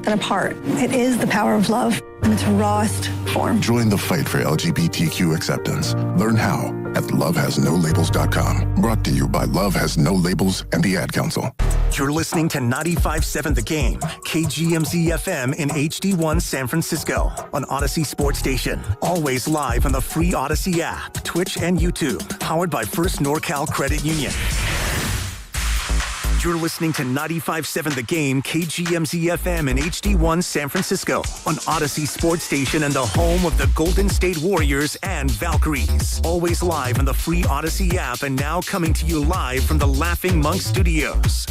than a part. It is the power of love in its rawest form. Join the fight for LGBTQ acceptance. Learn how at lovehasnolabels.com. Brought to you by Love Has No Labels and the Ad Council. You're listening to 95.7 The Game, KGMZ FM in HD1 San Francisco on Odyssey Sports Station. Always live on the free Odyssey app, Twitch, and YouTube. Powered by First NorCal Credit Union. You're listening to 95.7 The Game, KGMZ FM in HD1 San Francisco on Odyssey Sports Station and the home of the Golden State Warriors and Valkyries. Always live on the free Odyssey app and now coming to you live from the Laughing Monk Studios.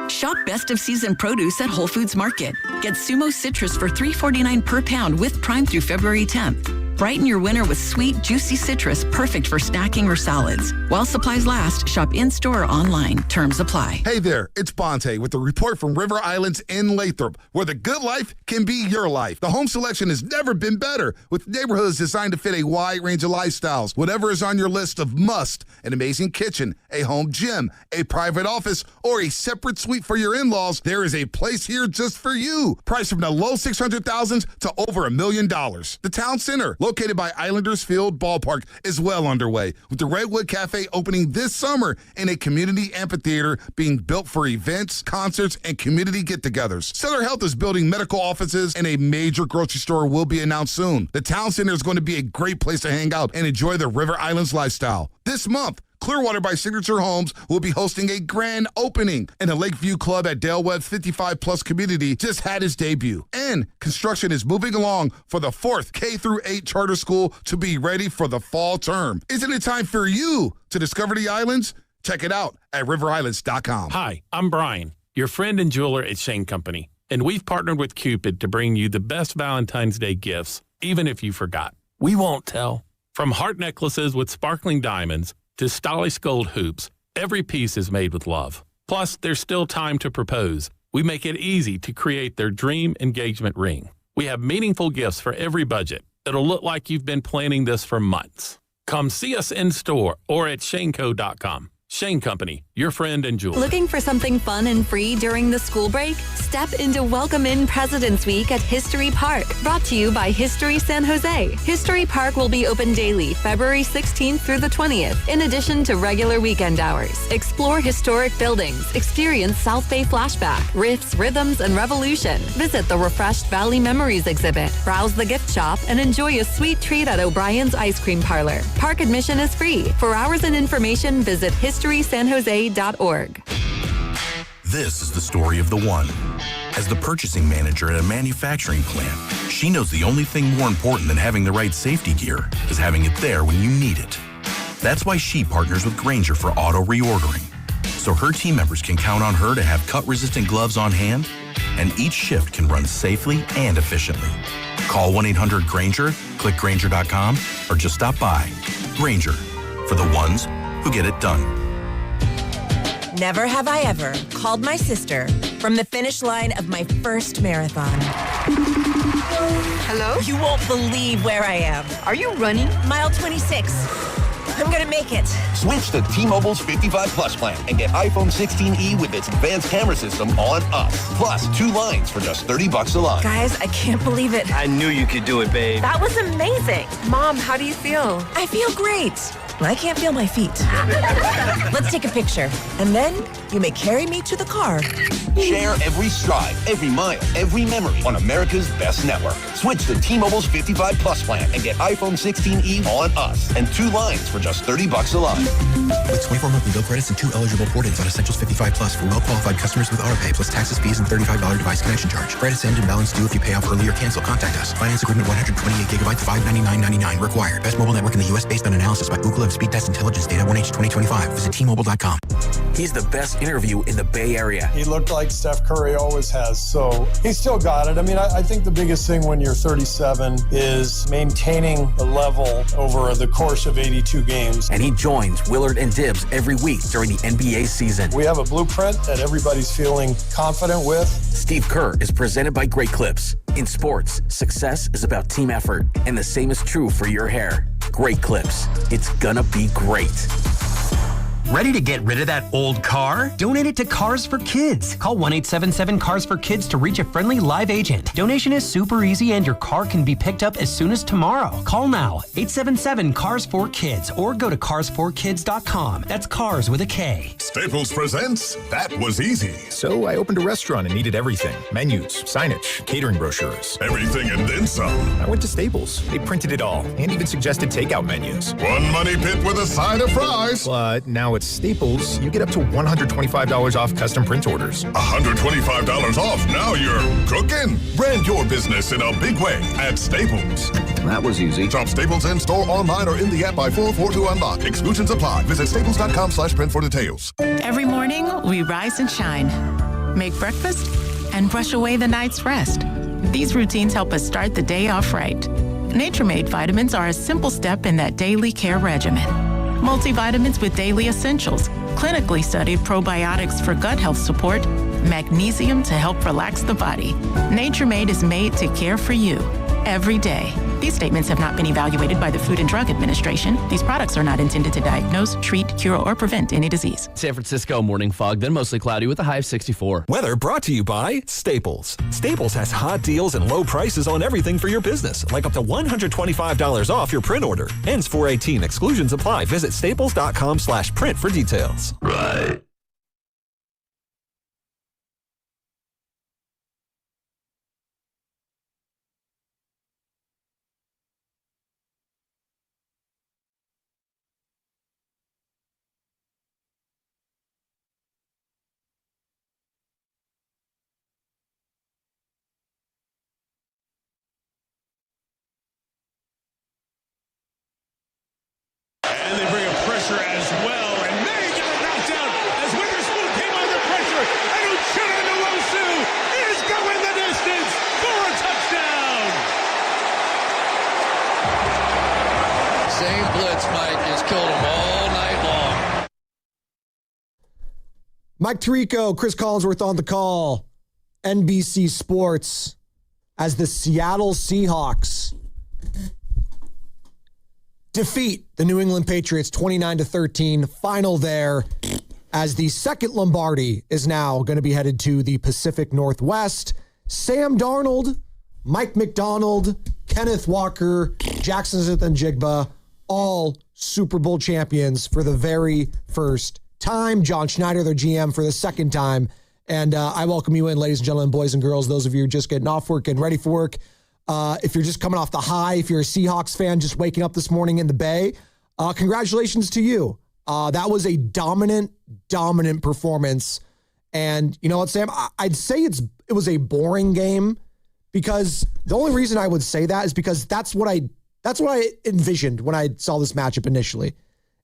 Shop best of season produce at Whole Foods Market. Get Sumo citrus for $3.49 per pound with Prime through February 10th. Brighten your winter with sweet, juicy citrus, perfect for snacking or salads. While supplies last, shop in-store or online. Terms apply. Hey there, it's Bonte with a report from River Islands in Lathrop, where the good life can be your life. The home selection has never been better, with neighborhoods designed to fit a wide range of lifestyles. Whatever is on your list of must, an amazing kitchen, a home gym, a private office, or a separate suite for your in-laws, there is a place here just for you. Priced from the low 600,000s to over $1 million. The town center, located by Islanders Field Ballpark, is well underway, with the Redwood Cafe opening this summer and a community amphitheater being built for events, concerts, and community get-togethers. Sutter Health is building medical offices, and a major grocery store will be announced soon. The town center is going to be a great place to hang out and enjoy the River Islands lifestyle. This month, Clearwater by Signature Homes will be hosting a grand opening, and the Lakeview Club at Dale Webb's 55-plus community just had its debut. And construction is moving along for the 4th K-8 charter school to be ready for the fall term. Isn't it time for you to discover the islands? Check it out at riverislands.com. Hi, I'm Brian, your friend and jeweler at Shane Company, and we've partnered with Cupid to bring you the best Valentine's Day gifts, even if you forgot. We won't tell. From heart necklaces with sparkling diamonds to stylish gold hoops, every piece is made with love. Plus, there's still time to propose. We make it easy to create their dream engagement ring. We have meaningful gifts for every budget. It'll look like you've been planning this for months. Come see us in store or at shaneco.com. Shane Company, your friend and jeweler. Looking for something fun and free during the school break? Step into Welcome In President's Week at History Park, brought to you by History San Jose. History Park will be open daily, February 16th through the 20th, in addition to regular weekend hours. Explore historic buildings, experience South Bay Flashback, Riffs, Rhythms, and Revolution. Visit the Refreshed Valley Memories exhibit, browse the gift shop, and enjoy a sweet treat at O'Brien's Ice Cream Parlor. Park admission is free. For hours and information, visit historysanjose.org. This is the story of the one. As the purchasing manager at a manufacturing plant, she knows the only thing more important than having the right safety gear is having it there when you need it. That's why she partners with Grainger for auto reordering, so her team members can count on her to have cut-resistant gloves on hand, and each shift can run safely and efficiently. Call 1-800-GRAINGER, click Grainger.com, or just stop by. Grainger, for the ones who get it done. Never have I ever called my sister from the finish line of my first marathon. Hello? You won't believe where I am. Are you running? Mile 26. I'm gonna make it. Switch to T-Mobile's 55 Plus plan and get iPhone 16e with its advanced camera system on us. Plus 2 lines for just $30 a line. Guys, I can't believe it. I knew you could do it, babe. That was amazing. Mom, how do you feel? I feel great. I can't feel my feet. Let's take a picture, and then you may carry me to the car. Share every stride, every mile, every memory on America's best network. Switch to T-Mobile's 55 Plus plan and get iPhone 16e on us and 2 lines for just $30 a line. With 24 monthly bill credits and 2 eligible port-ins on Essentials 55 Plus for well-qualified customers with AutoPay plus taxes, fees, and $35 device connection charge. Credits end and balance due if you pay off early or cancel. Contact us. Finance agreement 128 gigabytes, $599.99 required. Best mobile network in the U.S. based on analysis by Google Speed Test Intelligence Data 1H 2025. Visit T-Mobile.com. He's the best interview in the Bay Area. He looked like Steph Curry always has, so he still got it. I mean, I think the biggest thing when you're 37 is maintaining the level over the course of 82 games. And he joins Willard and Dibbs every week during the NBA season. We have a blueprint that everybody's feeling confident with. Steve Kerr is presented by Great Clips. In sports, success is about team effort, and the same is true for your hair. Great Clips. It's gonna be great. Ready to get rid of that old car? Donate it to Cars for Kids. Call 1-877-CARS-FOR-KIDS to reach a friendly live agent. Donation is super easy and your car can be picked up as soon as tomorrow. Call now, 877-CARS-FOR-KIDS, or go to carsforkids.com. That's cars with a K. Staples presents That Was Easy. So I opened a restaurant and needed everything. Menus, signage, catering brochures. Everything and then some. I went to Staples. They printed it all and even suggested takeout menus. One money pit with a side of fries. But now at Staples, you get up to $125 off custom print orders. $125 off. Now you're cooking. Brand your business in a big way at Staples. That was easy. Shop Staples in-store, online, or in the app by 4/4 to unlock. Exclusions apply. Visit staples.com/print for details. Every morning, we rise and shine. Make breakfast and brush away the night's rest. These routines help us start the day off right. Nature-Made vitamins are a simple step in that daily care regimen. Multivitamins with daily essentials, clinically studied probiotics for gut health support, magnesium to help relax the body. Nature-Made is made to care for you every day. These statements have not been evaluated by the Food and Drug Administration. These products are not intended to diagnose, treat, cure, or prevent any disease. San Francisco, morning fog, then mostly cloudy with a high of 64. Weather brought to you by Staples. Staples has hot deals and low prices on everything for your business, like up to $125 off your print order. Ends 4/18. Exclusions apply. Visit staples.com/print for details. Right. And they bring a pressure as well, and May got it knocked down as Witherspoon came under pressure, and Uchenna Nwosu is going the distance for a touchdown! Same blitz, Mike, has killed him all night long. Mike Tirico, Chris Collinsworth on the call. NBC Sports as the Seattle Seahawks defeat the New England Patriots 29-13. Final there as the second Lombardi is now going to be headed to the Pacific Northwest. Sam Darnold, Mike McDonald, Kenneth Walker, Jackson Smith-Njigba, all Super Bowl champions for the very first time. John Schneider, their GM, for the second time. And I welcome you in, ladies and gentlemen, boys and girls, those of you just getting off work and ready for work. If you're just coming off the high, if you're a Seahawks fan just waking up this morning in the Bay, congratulations to you. That was a dominant performance. And you know what, Sam? I'd say it was a boring game, because the only reason I would say that is because that's what I envisioned when I saw this matchup initially,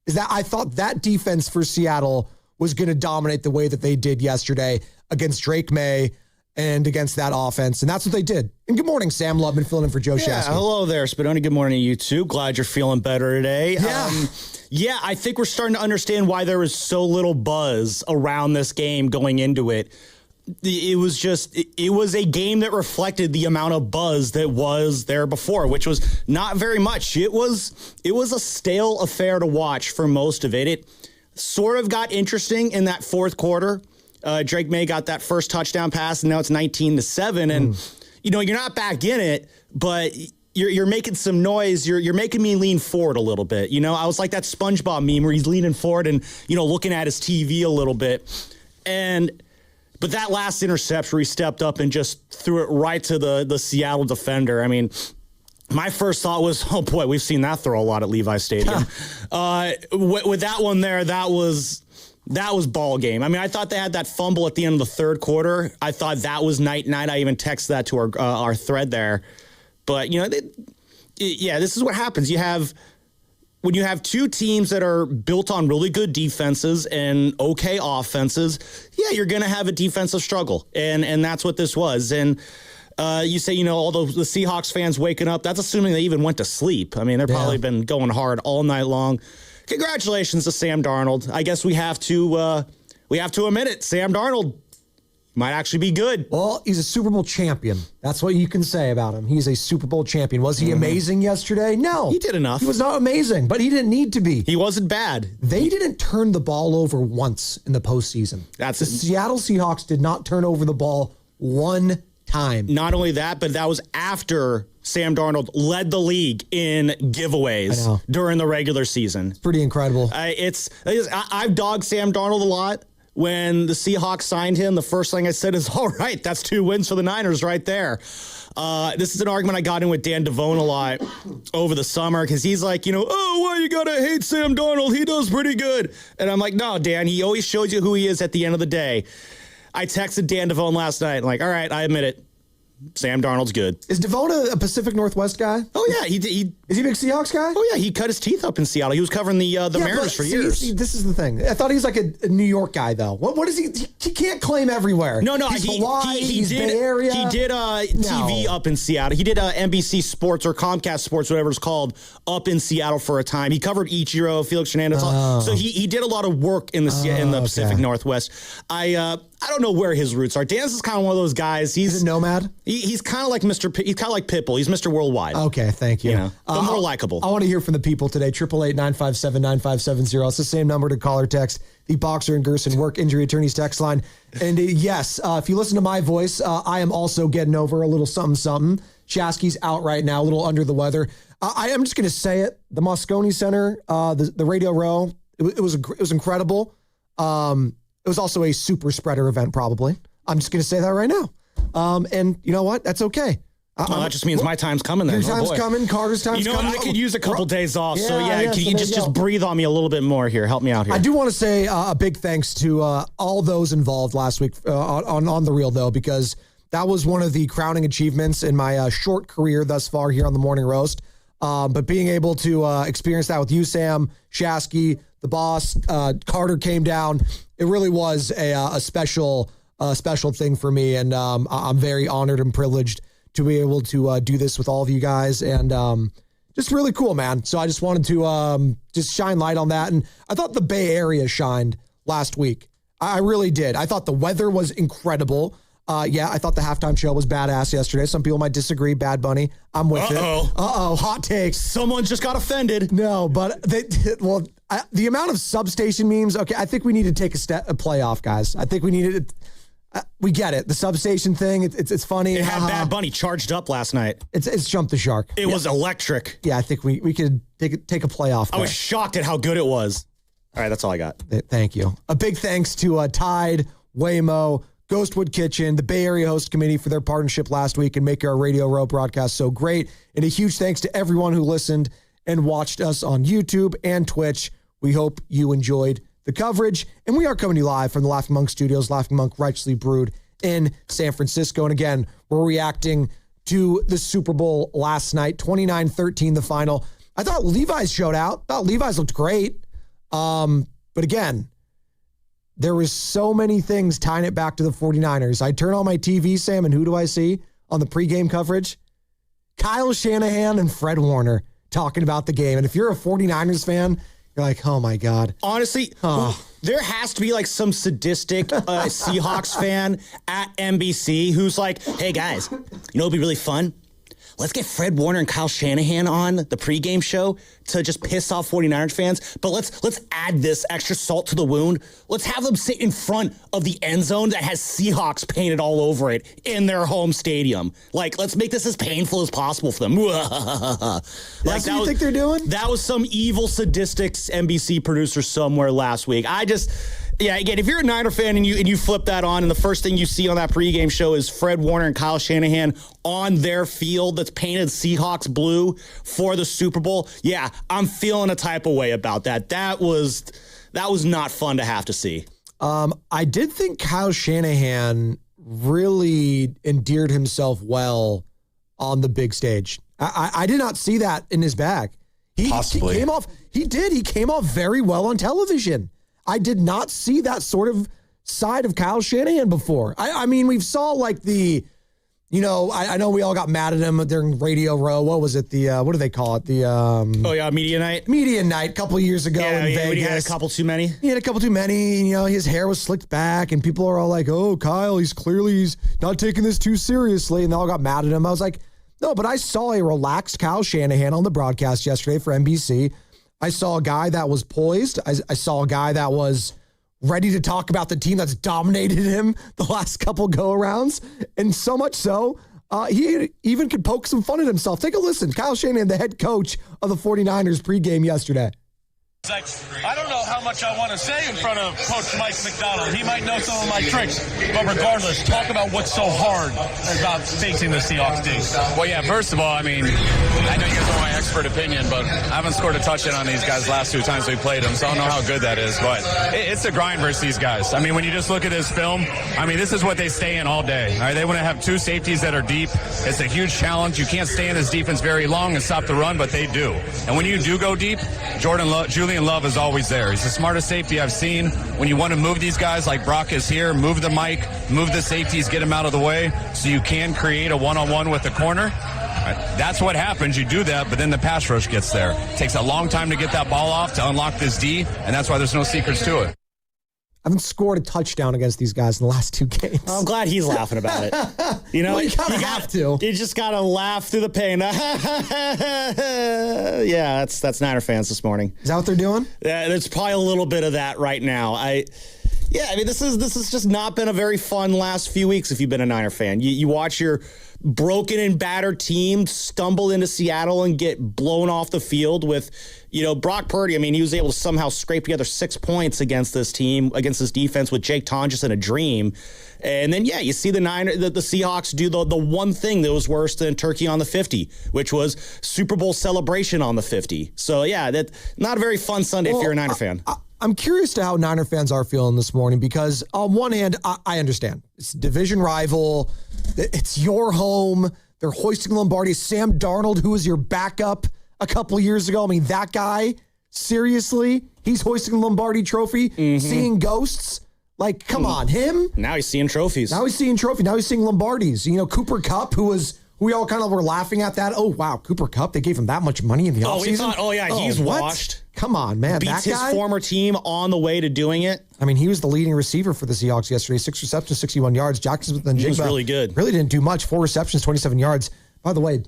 is that I thought that defense for Seattle was going to dominate the way that they did yesterday against Drake May and against that offense. And that's what they did. And good morning, Sam Lubman, filling in for Joe Shasky. Hello there, Spadoni. Good morning to you too. Glad you're feeling better today. Yeah. I think we're starting to understand why there was so little buzz around this game going into it. It was a game that reflected the amount of buzz that was there before, which was not very much. It was a stale affair to watch for most of it. It sort of got interesting in that fourth quarter. Drake May got that first touchdown pass, and now it's 19-7. And, you're not back in it, but you're making some noise. You're making me lean forward a little bit. I was like that SpongeBob meme where he's leaning forward and, looking at his TV a little bit. But that last interception where he stepped up and just threw it right to the Seattle defender. I mean, my first thought was, oh boy, we've seen that throw a lot at Levi Stadium. With that one there, that was ball game. I mean, I thought they had that fumble at the end of the third quarter. I thought that was night-night. I even texted that to our thread there. But, this is what happens. When you have two teams that are built on really good defenses and okay offenses, you're going to have a defensive struggle. And that's what this was. And you say, all the Seahawks fans waking up, that's assuming they even went to sleep. I mean, they've probably been going hard all night long. Congratulations to Sam Darnold. I guess we have to admit it. Sam Darnold, Might actually be good. Well, he's a Super Bowl champion. That's what you can say about him. He's a Super Bowl champion. Was he amazing yesterday? No. He did enough. He was not amazing, but he didn't need to be. He wasn't bad. They didn't turn the ball over once in the postseason. The Seattle Seahawks did not turn over the ball one time. Not only that, but that was after Sam Darnold led the league in giveaways during the regular season. It's pretty incredible. I've dogged Sam Darnold a lot. When the Seahawks signed him, the first thing I said is, all right, that's 2 wins for the Niners right there. This is an argument I got in with Dan Devone a lot over the summer because he's like, why you got to hate Sam Darnold? He does pretty good. And I'm like, no, Dan, he always shows you who he is at the end of the day. I texted Dan Devone last night. I'm like, all right, I admit it. Sam Darnold's good. Is Devone a Pacific Northwest guy? Oh, yeah. Is he a big Seahawks guy? Oh, yeah. He cut his teeth up in Seattle. He was covering the Mariners for years. See, this is the thing. I thought he was like a New York guy, though. What is he? He can't claim everywhere. No. He's Hawaii, he's Bay Area. He did TV up in Seattle. He did NBC Sports or Comcast Sports, whatever it's called, up in Seattle for a time. He covered Ichiro, Felix Hernandez. So he did a lot lot in the Pacific Northwest. I don't know where his roots are. Dan's is kind of one of those guys. He's a nomad. He's kind of like he's kind of like Pitbull. He's Mr. Worldwide. Okay, thank you. But more likable. I want to hear from the people today. 888-957-9570. It's the same number to call or text. The Boxer and Gerson Work Injury Attorneys text line. And yes, if you listen to my voice, I am also getting over a little something. Shasky's out right now, a little under the weather. I am just going to say it. The Moscone Center, the Radio Row, it was incredible. It was also a super spreader event, probably. I'm just going to say that right now. And you know what? That's okay. That just means my time's coming then. Your time's coming. Carter's time's coming. I could use a couple days off. Can you just breathe on me a little bit more here? Help me out here. I do want to say a big thanks to all those involved last week on The Real, though, because that was one of the crowning achievements in my short career thus far here on the Morning Roast. But being able to experience that with you, Sam, Shasky, the boss, Carter came down. It really was a special thing for me, and I'm very honored and privileged to be able to do this with all of you guys, and just really cool, man. So I just wanted to just shine light on that, and I thought the Bay Area shined last week. I really did. I thought the weather was incredible. I thought the halftime show was badass yesterday. Some people might disagree. Bad Bunny, I'm with it. Hot takes. Someone just got offended. No, but the amount of substation memes. Okay, I think we need to take a playoff, guys. I think we needed it. We get it. The substation thing. It's funny. It had Bad Bunny charged up last night. It's jumped the shark. It was electric. Yeah, I think we could take a playoff. I was shocked at how good it was. All right, that's all I got. Thank you. A big thanks to Tide, Waymo, Ghostwood Kitchen, the Bay Area Host Committee for their partnership last week and making our Radio Row broadcast so great. And a huge thanks to everyone who listened and watched us on YouTube and Twitch. We hope you enjoyed the coverage. And we are coming to you live from the Laughing Monk Studios, Laughing Monk Righteously Brewed in San Francisco. And again, we're reacting to the Super Bowl last night, 29-13, the final. I thought Levi's showed out. I thought Levi's looked great. But again, there was so many things tying it back to the 49ers. I turn on my TV, Sam, and who do I see on the pregame coverage? Kyle Shanahan and Fred Warner talking about the game. And if you're a 49ers fan, you're like, oh my God. Honestly, there has to be like some sadistic Seahawks fan at NBC who's like, hey guys, it'd be really fun? Let's get Fred Warner and Kyle Shanahan on the pregame show to just piss off 49ers fans. But let's add this extra salt to the wound. Let's have them sit in front of the end zone that has Seahawks painted all over it in their home stadium. Like, let's make this as painful as possible for them. That's what you think they're doing? That was some evil, sadistic NBC producer somewhere last week. Again, if you're a Niner fan and you flip that on and the first thing you see on that pregame show is Fred Warner and Kyle Shanahan on their field that's painted Seahawks blue for the Super Bowl, yeah, I'm feeling a type of way about that. That was not fun to have to see. I did think Kyle Shanahan really endeared himself well on the big stage. I did not see that in his bag. Possibly. He came off very well on television. I did not see that sort of side of Kyle Shanahan before. I mean, we've saw like the You know, I know we all got mad at him during Radio Row. What was it? What do they call it? Media Night. Media Night a couple years ago in Vegas. He had a couple too many. He had a couple too many. You know, his hair was slicked back, and people are all like, "Oh, Kyle, he's not taking this too seriously," and they all got mad at him. I was like, no, but I saw a relaxed Kyle Shanahan on the broadcast yesterday for NBC. I saw a guy that was poised. I saw a guy that was ready to talk about the team that's dominated him the last couple go-arounds. And so much so, he even could poke some fun at himself. Take a listen. Kyle Shanahan, the head coach of the 49ers pregame yesterday. I don't know how much I want to say in front of Coach Mike McDonald. He might know some of my tricks. But regardless, talk about what's so hard about facing the Seahawks team. Well, yeah, first of all, I mean, I know you guys want my expert opinion, but I haven't scored a touchdown on these guys last 2 times we played them, so I don't know how good that is. But it's a grind versus these guys. I mean, when you just look at this film, I mean, this is what they stay in all day. All right? They want to have 2 safeties that are deep. It's a huge challenge. You can't stay in this defense very long and stop the run, but they do. And when you do go deep, Julian Love is always there. He's the smartest safety I've seen. When you want to move these guys like Brock is here, move the mic, move the safeties, get them out of the way so you can create a one-on-one with the corner. That's what happens. You do that, but then the pass rush gets there. It takes a long time to get that ball off to unlock this D, and that's why there's no secrets to it. I haven't scored a touchdown against these guys in the last 2 games. I'm glad he's laughing about it. You know, well, you have to. You just gotta laugh through the pain. Yeah, that's Niner fans this morning. Is that what they're doing? Yeah, there's probably a little bit of that right now. I mean, this has just not been a very fun last few weeks if you've been a Niner fan. You watch your broken and battered team stumble into Seattle and get blown off the field with, Brock Purdy. I mean, he was able to somehow scrape together 6 points against this team, against this defense with Jake Tonjes in a dream. And then, you see the Seahawks do the one thing that was worse than turkey on the 50, which was Super Bowl celebration on the 50. So, yeah, that's not a very fun Sunday if you're a Niner fan. I'm curious to how Niner fans are feeling this morning because on one hand, I understand. It's a division rival. It's your home. They're hoisting Lombardi. Sam Darnold, who was your backup a couple years ago. I mean, that guy, seriously, he's hoisting the Lombardi trophy, seeing ghosts. Like, come on, him? Now he's seeing trophies. Now he's seeing Lombardis. Cooper Kupp, who we all kind of were laughing at that. Oh, wow, Cooper Kupp, they gave him that much money in the offseason? He's washed. Come on, man. Beats his former team on the way to doing it. I mean, he was the leading receiver for the Seahawks yesterday. 6 receptions, 61 yards. Jackson and Jigba was really good. Really didn't do much. 4 receptions, 27 yards. By the way,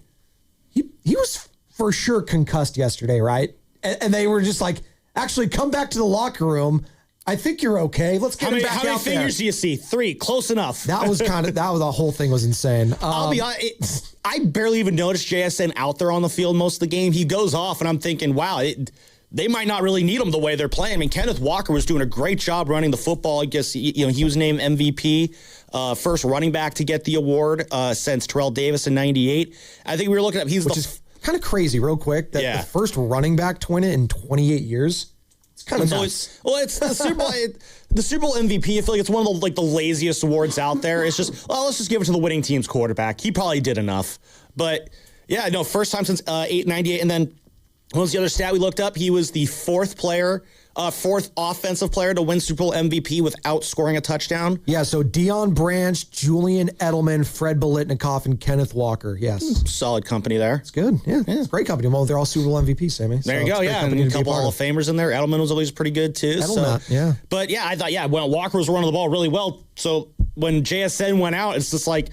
he was for sure concussed yesterday, right? And they were just like, actually, come back to the locker room. I think you're okay. Let's get him back out there. How many fingers do you see? 3. Close enough. That was the whole thing was insane. I'll be honest, I barely even noticed JSN out there on the field most of the game. He goes off, and I'm thinking, wow, they might not really need him the way they're playing. I mean, Kenneth Walker was doing a great job running the football. I guess, he was named MVP, first running back to get the award since Terrell Davis in 98. I think we were looking up. Which is kind of crazy, real quick, that the first running back to win it in 28 years. It's kind of nuts. It's the Super Bowl. The Super Bowl MVP, I feel like it's one of the laziest awards out there. It's just, let's just give it to the winning team's quarterback. He probably did enough. But, first time since 98. And then what was the other stat we looked up? He was the fourth offensive player to win Super Bowl MVP without scoring a touchdown. Yeah, so Deion Branch, Julian Edelman, Fred Biletnikoff, and Kenneth Walker. Yes. Solid company there. It's good. Yeah. It's great company. Well, they're all Super Bowl MVPs, Sammy. There you go, yeah. And a couple Hall of Famers in there. Edelman was always pretty good, too. But, I thought, when Walker was running the ball really well. So when JSN went out, it's just like,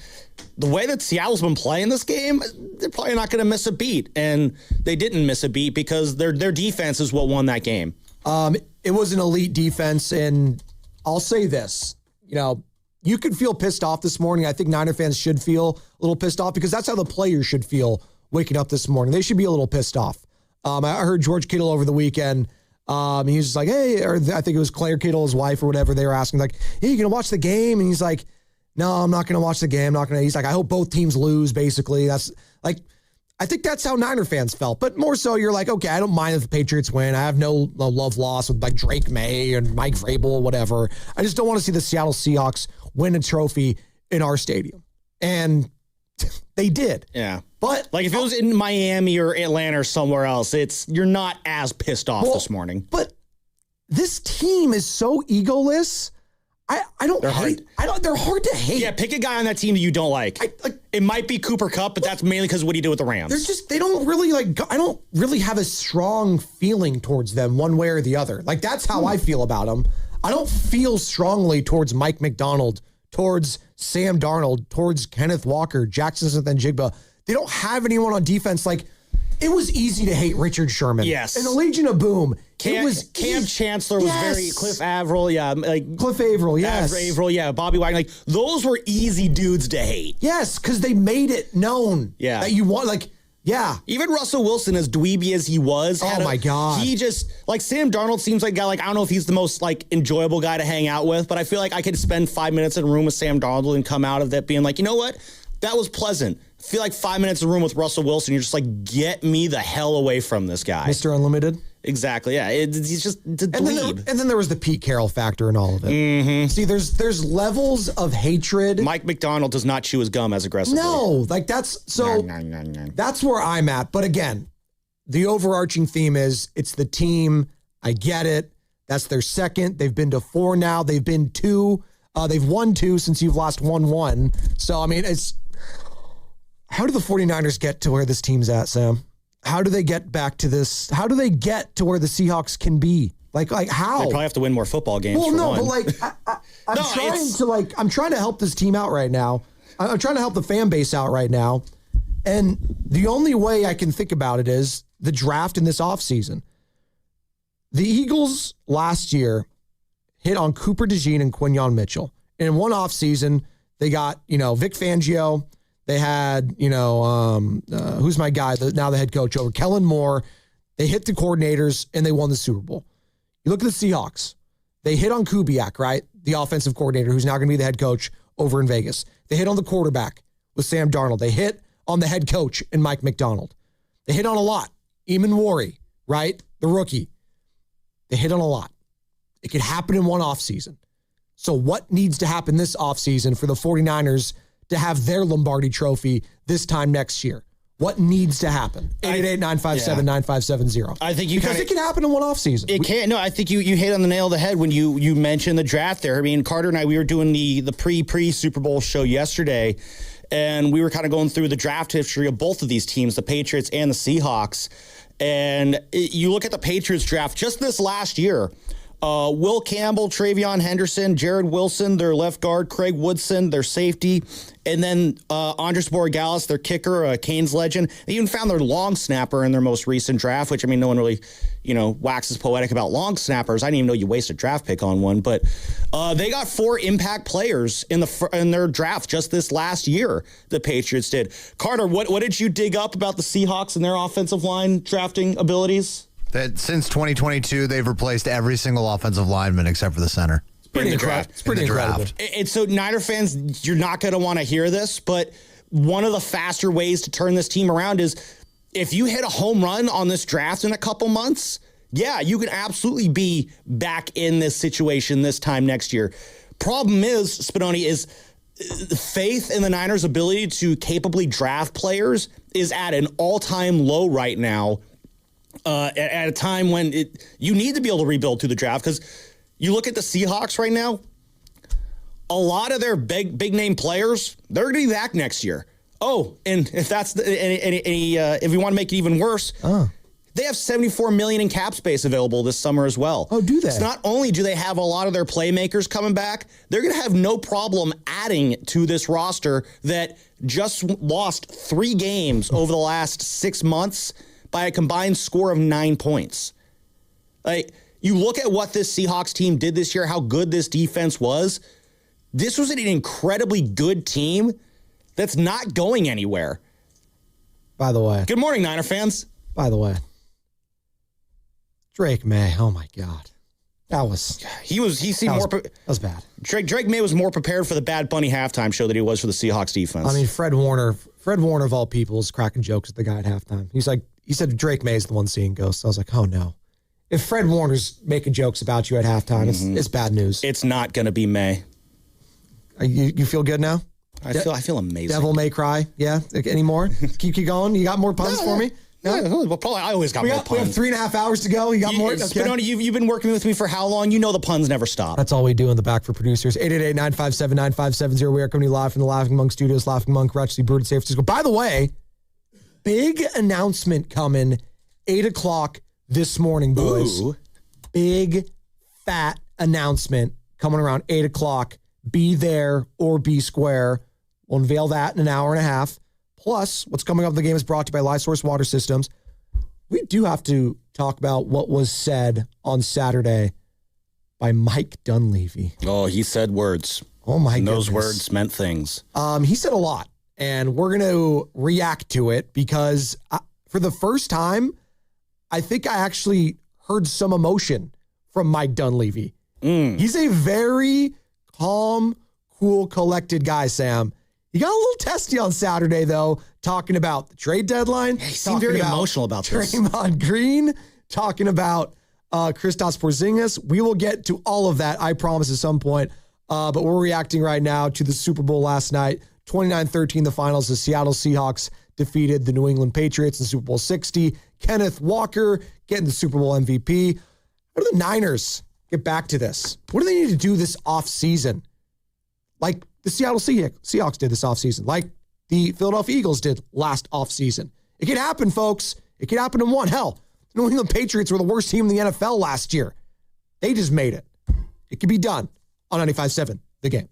the way that Seattle's been playing this game, they're probably not going to miss a beat. And they didn't miss a beat because their defense is what won that game. It was an elite defense, and I'll say this, you could feel pissed off this morning. I think Niner fans should feel a little pissed off because that's how the players should feel waking up this morning. They should be a little pissed off. I heard George Kittle over the weekend. He was just like, hey, or I think it was Claire Kittle, his wife or whatever. They were asking like, hey, you going to watch the game? And he's like, no, I'm not going to watch the game. He's like, I hope both teams lose, basically. That's like, I think that's how Niner fans felt. But more so, you're like, okay, I don't mind if the Patriots win. I have no love loss with like Drake May and Mike Vrabel, whatever. I just don't want to see the Seattle Seahawks win a trophy in our stadium. And they did. Yeah. But like if it was in Miami or Atlanta or somewhere else, you're not as pissed off this morning. But this team is so egoless. I don't hate. They're hard to hate. Yeah, pick a guy on that team that you don't like. It might be Cooper Kupp, but that's mainly because what do you do with the Rams? They don't really I don't really have a strong feeling towards them one way or the other. Like, that's how I feel about them. I don't feel strongly towards Mike McDonald, towards Sam Darnold, towards Kenneth Walker, Jackson Smith-Njigba. They don't have anyone on defense. Like, it was easy to hate Richard Sherman. Yes. And the Legion of Boom. Cam Chancellor was very Cliff Averill, Cliff Averill, yes. Averill, Bobby Wagner. Like, those were easy dudes to hate. Yes, because they made it known that you want, even Russell Wilson, as dweeby as he was, my God. He just, Sam Darnold seems like a guy, I don't know if he's the most, enjoyable guy to hang out with, but I feel like I could spend 5 minutes in a room with Sam Darnold and come out of that being like, you know what? That was pleasant. I feel like 5 minutes in a room with Russell Wilson, you're just like, get me the hell away from this guy. Mr. Unlimited? Exactly, yeah. He's just a dweeb. And then there was the Pete Carroll factor in all of it. Mm-hmm. See, there's levels of hatred. Mike McDonald does not chew his gum as aggressively. No, that's where I'm at. But again, the overarching theme is it's the team. I get it. That's their second. They've been to 4 now. They've been 2. They've won 2 since you've lost 1-1. So, I mean, how do the 49ers get to where this team's at, Sam? How do they get back to this? How do they get to where the Seahawks can be? Like how? They probably have to win more football games. Well, no, but I'm trying to help this team out right now. I'm trying to help the fan base out right now. And the only way I can think about it is the draft in this offseason. The Eagles last year hit on Cooper DeJean and Quinyon Mitchell. And in one offseason, they got, Vic Fangio. They had, who's my guy, now the head coach over, Kellen Moore. They hit the coordinators, and they won the Super Bowl. You look at the Seahawks. They hit on Kubiak, right? The offensive coordinator, who's now going to be the head coach over in Vegas. They hit on the quarterback with Sam Darnold. They hit on the head coach in Mike McDonald. They hit on a lot. Eamon Warry, right? The rookie. They hit on a lot. It could happen in one offseason. So what needs to happen this offseason for the 49ers to have their Lombardi trophy this time next year? What needs to happen? 888-957-9570. I think because it can happen in one offseason. It can't. No, I think you hit on the nail of the head when you mentioned the draft there. I mean, Carter and I, we were doing the pre-Super Bowl show yesterday, and we were kind of going through the draft history of both of these teams, the Patriots and the Seahawks. And you look at the Patriots draft just this last year. Will Campbell, Travion Henderson, Jared Wilson, their left guard, Craig Woodson, their safety, and then Andres Borregales, their kicker, Canes legend. They even found their long snapper in their most recent draft, which, I mean, no one really, waxes poetic about long snappers. I didn't even know you waste a draft pick on one, but they got 4 impact players in their draft just this last year, the Patriots did. Carter, what did you dig up about the Seahawks and their offensive line drafting abilities? That since 2022, they've replaced every single offensive lineman except for the center. It's pretty incredible. It's pretty incredible. And so, Niner fans, you're not going to want to hear this, but one of the faster ways to turn this team around is if you hit a home run on this draft in a couple months, yeah, you can absolutely be back in this situation this time next year. Problem is, Spinoni, is faith in the Niners' ability to capably draft players is at an all-time low right now. At a time when you need to be able to rebuild through the draft, because you look at the Seahawks right now, a lot of their big name players, they're going to be back next year. Oh, and if that's if you want to make it even worse, they have $74 million in cap space available this summer as well. Oh, do they? So not only do they have a lot of their playmakers coming back, they're going to have no problem adding to this roster that just lost 3 games over the last 6 months by a combined score of 9 points. Like, you look at what this Seahawks team did this year, how good this defense was. This was an incredibly good team that's not going anywhere. By the way. Good morning, Niner fans. By the way. Drake May, oh my God. That was bad. Drake May was more prepared for the Bad Bunny halftime show than he was for the Seahawks defense. I mean, Fred Warner of all people is cracking jokes at the guy at halftime. He said Drake May is the one seeing ghosts. I was like, oh no. If Fred Warner's making jokes about you at halftime, it's bad news. It's not going to be May. You feel good now? I feel amazing. Devil May Cry. Yeah. Any more? keep going. You got more puns for me? Yeah, well, probably I always got more puns. We have 3.5 hours to go. You got more? Okay. Spinoni, you've been working with me for how long? You know the puns never stop. That's all we do in the back for producers. 888-957-9570. We are coming to you live from the Laughing Monk Studios. Laughing Monk, Ratchley Brewed, San Francisco. By the way, big announcement coming 8 o'clock this morning, boys. Ooh. Big, fat announcement coming around 8 o'clock. Be there or be square. We'll unveil that in an hour and a half. Plus, what's coming up in the game is brought to you by Live Source Water Systems. We do have to talk about what was said on Saturday by Mike Dunleavy. Oh, he said words. Oh, my goodness. Those words meant things. He said a lot, and we're going to react to it because for the first time, I think I actually heard some emotion from Mike Dunleavy. He's a very calm, cool, collected guy, Sam. He got a little testy on Saturday, though, talking about the trade deadline. Yeah, he seemed very emotional about this. Draymond Green, talking about Kristaps Porzingis. We will get to all of that, I promise, at some point. But we're reacting right now to the Super Bowl last night. 29-13, the finals. The Seattle Seahawks defeated the New England Patriots in Super Bowl 60. Kenneth Walker getting the Super Bowl MVP. How do the Niners get back to this? What do they need to do this offseason? Like the Seattle Seahawks did this offseason, like the Philadelphia Eagles did last offseason. It can happen, folks. It can happen in one. Hell, the New England Patriots were the worst team in the NFL last year. They just made it. It can be done on 95.7, The Game.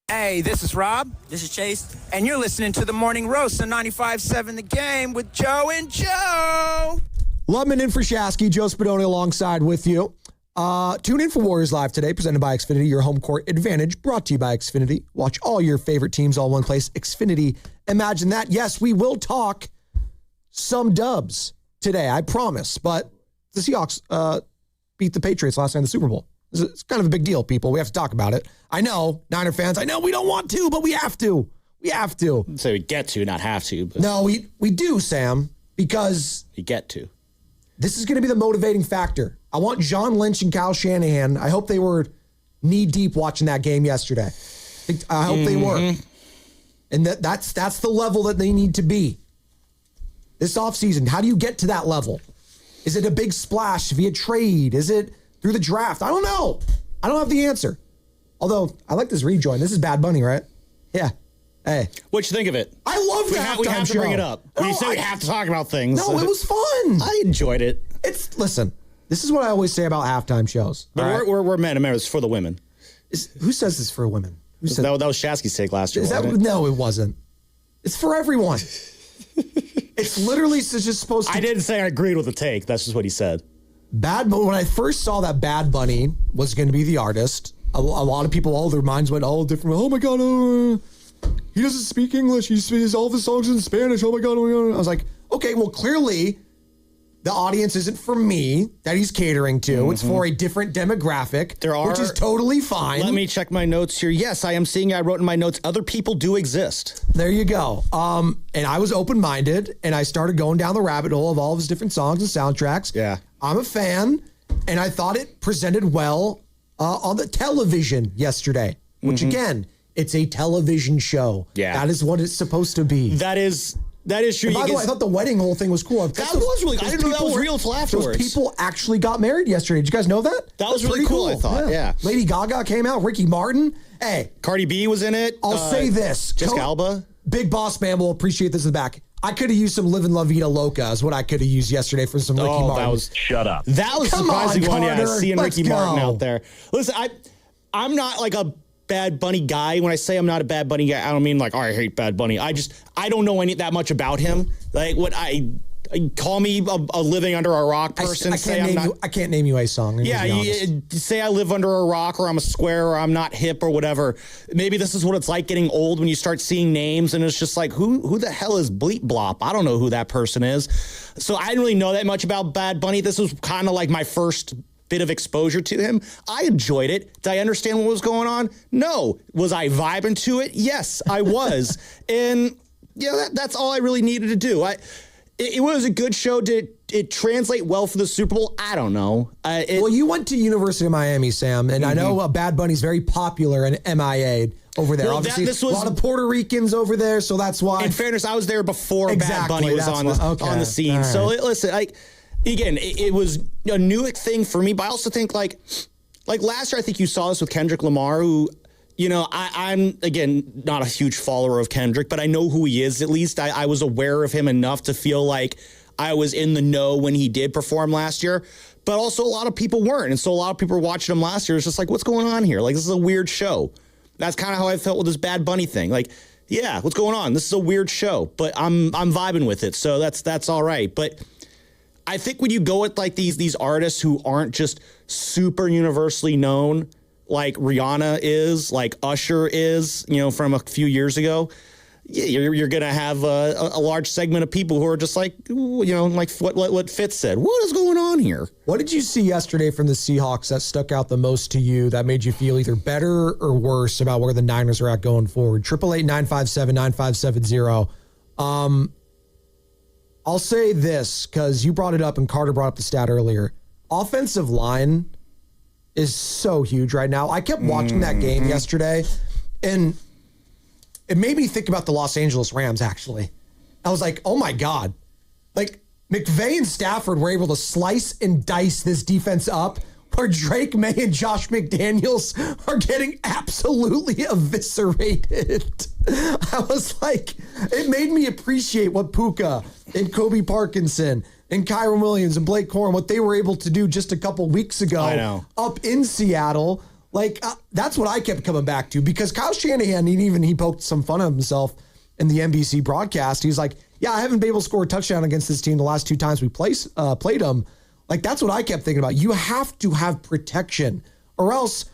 Hey, this is Rob. This is Chase. And you're listening to the Morning Roast on 95.7 The Game with Joe and Joe. Lubman in for Shasky, Joe Spadoni alongside with you. Tune in for Warriors Live today, presented by Xfinity, your home court advantage, brought to you by Xfinity. Watch all your favorite teams all in one place. Xfinity, imagine that. Yes, we will talk some dubs today, I promise. But the Seahawks beat the Patriots last night in the Super Bowl. It's kind of a big deal, people. We have to talk about it. I know, Niner fans, I know we don't want to, but we have to. We have to. So we get to, not have to. But no, we do, Sam, because we get to. This is going to be the motivating factor. I want John Lynch and Kyle Shanahan. I hope they were knee-deep watching that game yesterday. I hope they were. And that's the level that they need to be. This offseason, how do you get to that level? Is it a big splash via trade? Is it through the draft? I don't know. I don't have the answer. Although, I like this rejoin. This is Bad Bunny, right? Yeah. Hey. What'd you think of it? I love that. We have to bring it up. We say we have to talk about things. No, it was fun. I enjoyed it. Listen, this is what I always say about halftime shows. But right? we're men. Remember, it's for the women. Who says this for women? Who said that was Shasky's take last year. No, it wasn't. It's for everyone. It's literally just supposed to. I didn't say I agreed with the take. That's just what he said. Bad Bunny. When I first saw that Bad Bunny was going to be the artist, a lot of people, all their minds went all different. Oh my God, he doesn't speak English. He speaks all the songs in Spanish. Oh my God, oh my God. I was like, okay, well, clearly the audience isn't for me that he's catering to. Mm-hmm. It's for a different demographic, which is totally fine. Let me check my notes here. Yes, I am seeing, I wrote in my notes, other people do exist. There you go. And I was open-minded, and I started going down the rabbit hole of all of his different songs and soundtracks. Yeah. I'm a fan, and I thought it presented well on the television yesterday, which again, it's a television show. Yeah. That is what it's supposed to be. That is true. And by the way, I thought the wedding whole thing was cool. That was really cool. I didn't know that was real until afterwards. Those people actually got married yesterday. Did you guys know that? That was really cool, I thought. Yeah. Lady Gaga came out. Ricky Martin. Hey. Cardi B was in it. I'll say this. Jessica Alba. Big Boss Man will appreciate this in the back. I could have used some Livin' La Vida Loca is what I could have used yesterday for some Ricky Martin. Shut up. That was surprising one, yeah, seeing Ricky Martin out there. Listen, I'm not like a Bad Bunny guy. When I say I'm not a Bad Bunny guy, I don't mean like, oh, I hate Bad Bunny. I don't know that much about him. Like what I call me a living under a rock person. I can't name you a song. Yeah, you say I live under a rock, or I'm a square, or I'm not hip, or whatever. Maybe this is what it's like getting old when you start seeing names, and it's just like, who the hell is Bleep Blop? I don't know who that person is. So I didn't really know that much about Bad Bunny. This was kind of like my first bit of exposure to him. I enjoyed it. Did I understand what was going on? No. Was I vibing to it? Yes, I was. And yeah, that's all I really needed to do. It was a good show. Did it translate well for the Super Bowl? I don't know. Well, you went to University of Miami, Sam, and I know Bad Bunny's very popular and MIA over there. Well, obviously, a lot of Puerto Ricans over there, so that's why. In fairness, I was there before Bad Bunny was on the scene. Right. So listen, again, it was a new thing for me, but I also think like last year, I think you saw this with Kendrick Lamar, who, you know, I'm, again, not a huge follower of Kendrick, but I know who he is. At least I was aware of him enough to feel like I was in the know when he did perform last year. But also a lot of people weren't. And so a lot of people were watching him last year. It's just like, what's going on here? Like, this is a weird show. That's kind of how I felt with this Bad Bunny thing. Like, yeah, what's going on? This is a weird show, but I'm vibing with it. So that's all right. But I think when you go with like these artists who aren't just super universally known, like Rihanna is, like Usher is, you know, from a few years ago, yeah, you're going to have a large segment of people who are just like, you know, like what Fitz said. What is going on here? What did you see yesterday from the Seahawks that stuck out the most to you that made you feel either better or worse about where the Niners are at going forward? 888-957-9570. I'll say this because you brought it up and Carter brought up the stat earlier. Offensive line is so huge right now. I kept watching that game yesterday, and it made me think about the Los Angeles Rams, actually. I was like, oh, my God. Like, McVay and Stafford were able to slice and dice this defense up where Drake May and Josh McDaniels are getting absolutely eviscerated. I was like, it made me appreciate what Puka and Kobe Parkinson and Kyron Williams and Blake Corum, what they were able to do just a couple weeks ago up in Seattle That's what I kept coming back to, because Kyle Shanahan, he poked some fun of himself in the NBC broadcast. He's like, yeah, I haven't been able to score a touchdown against this team the last 2 times we played them. Like, that's what I kept thinking about. You have to have protection, or else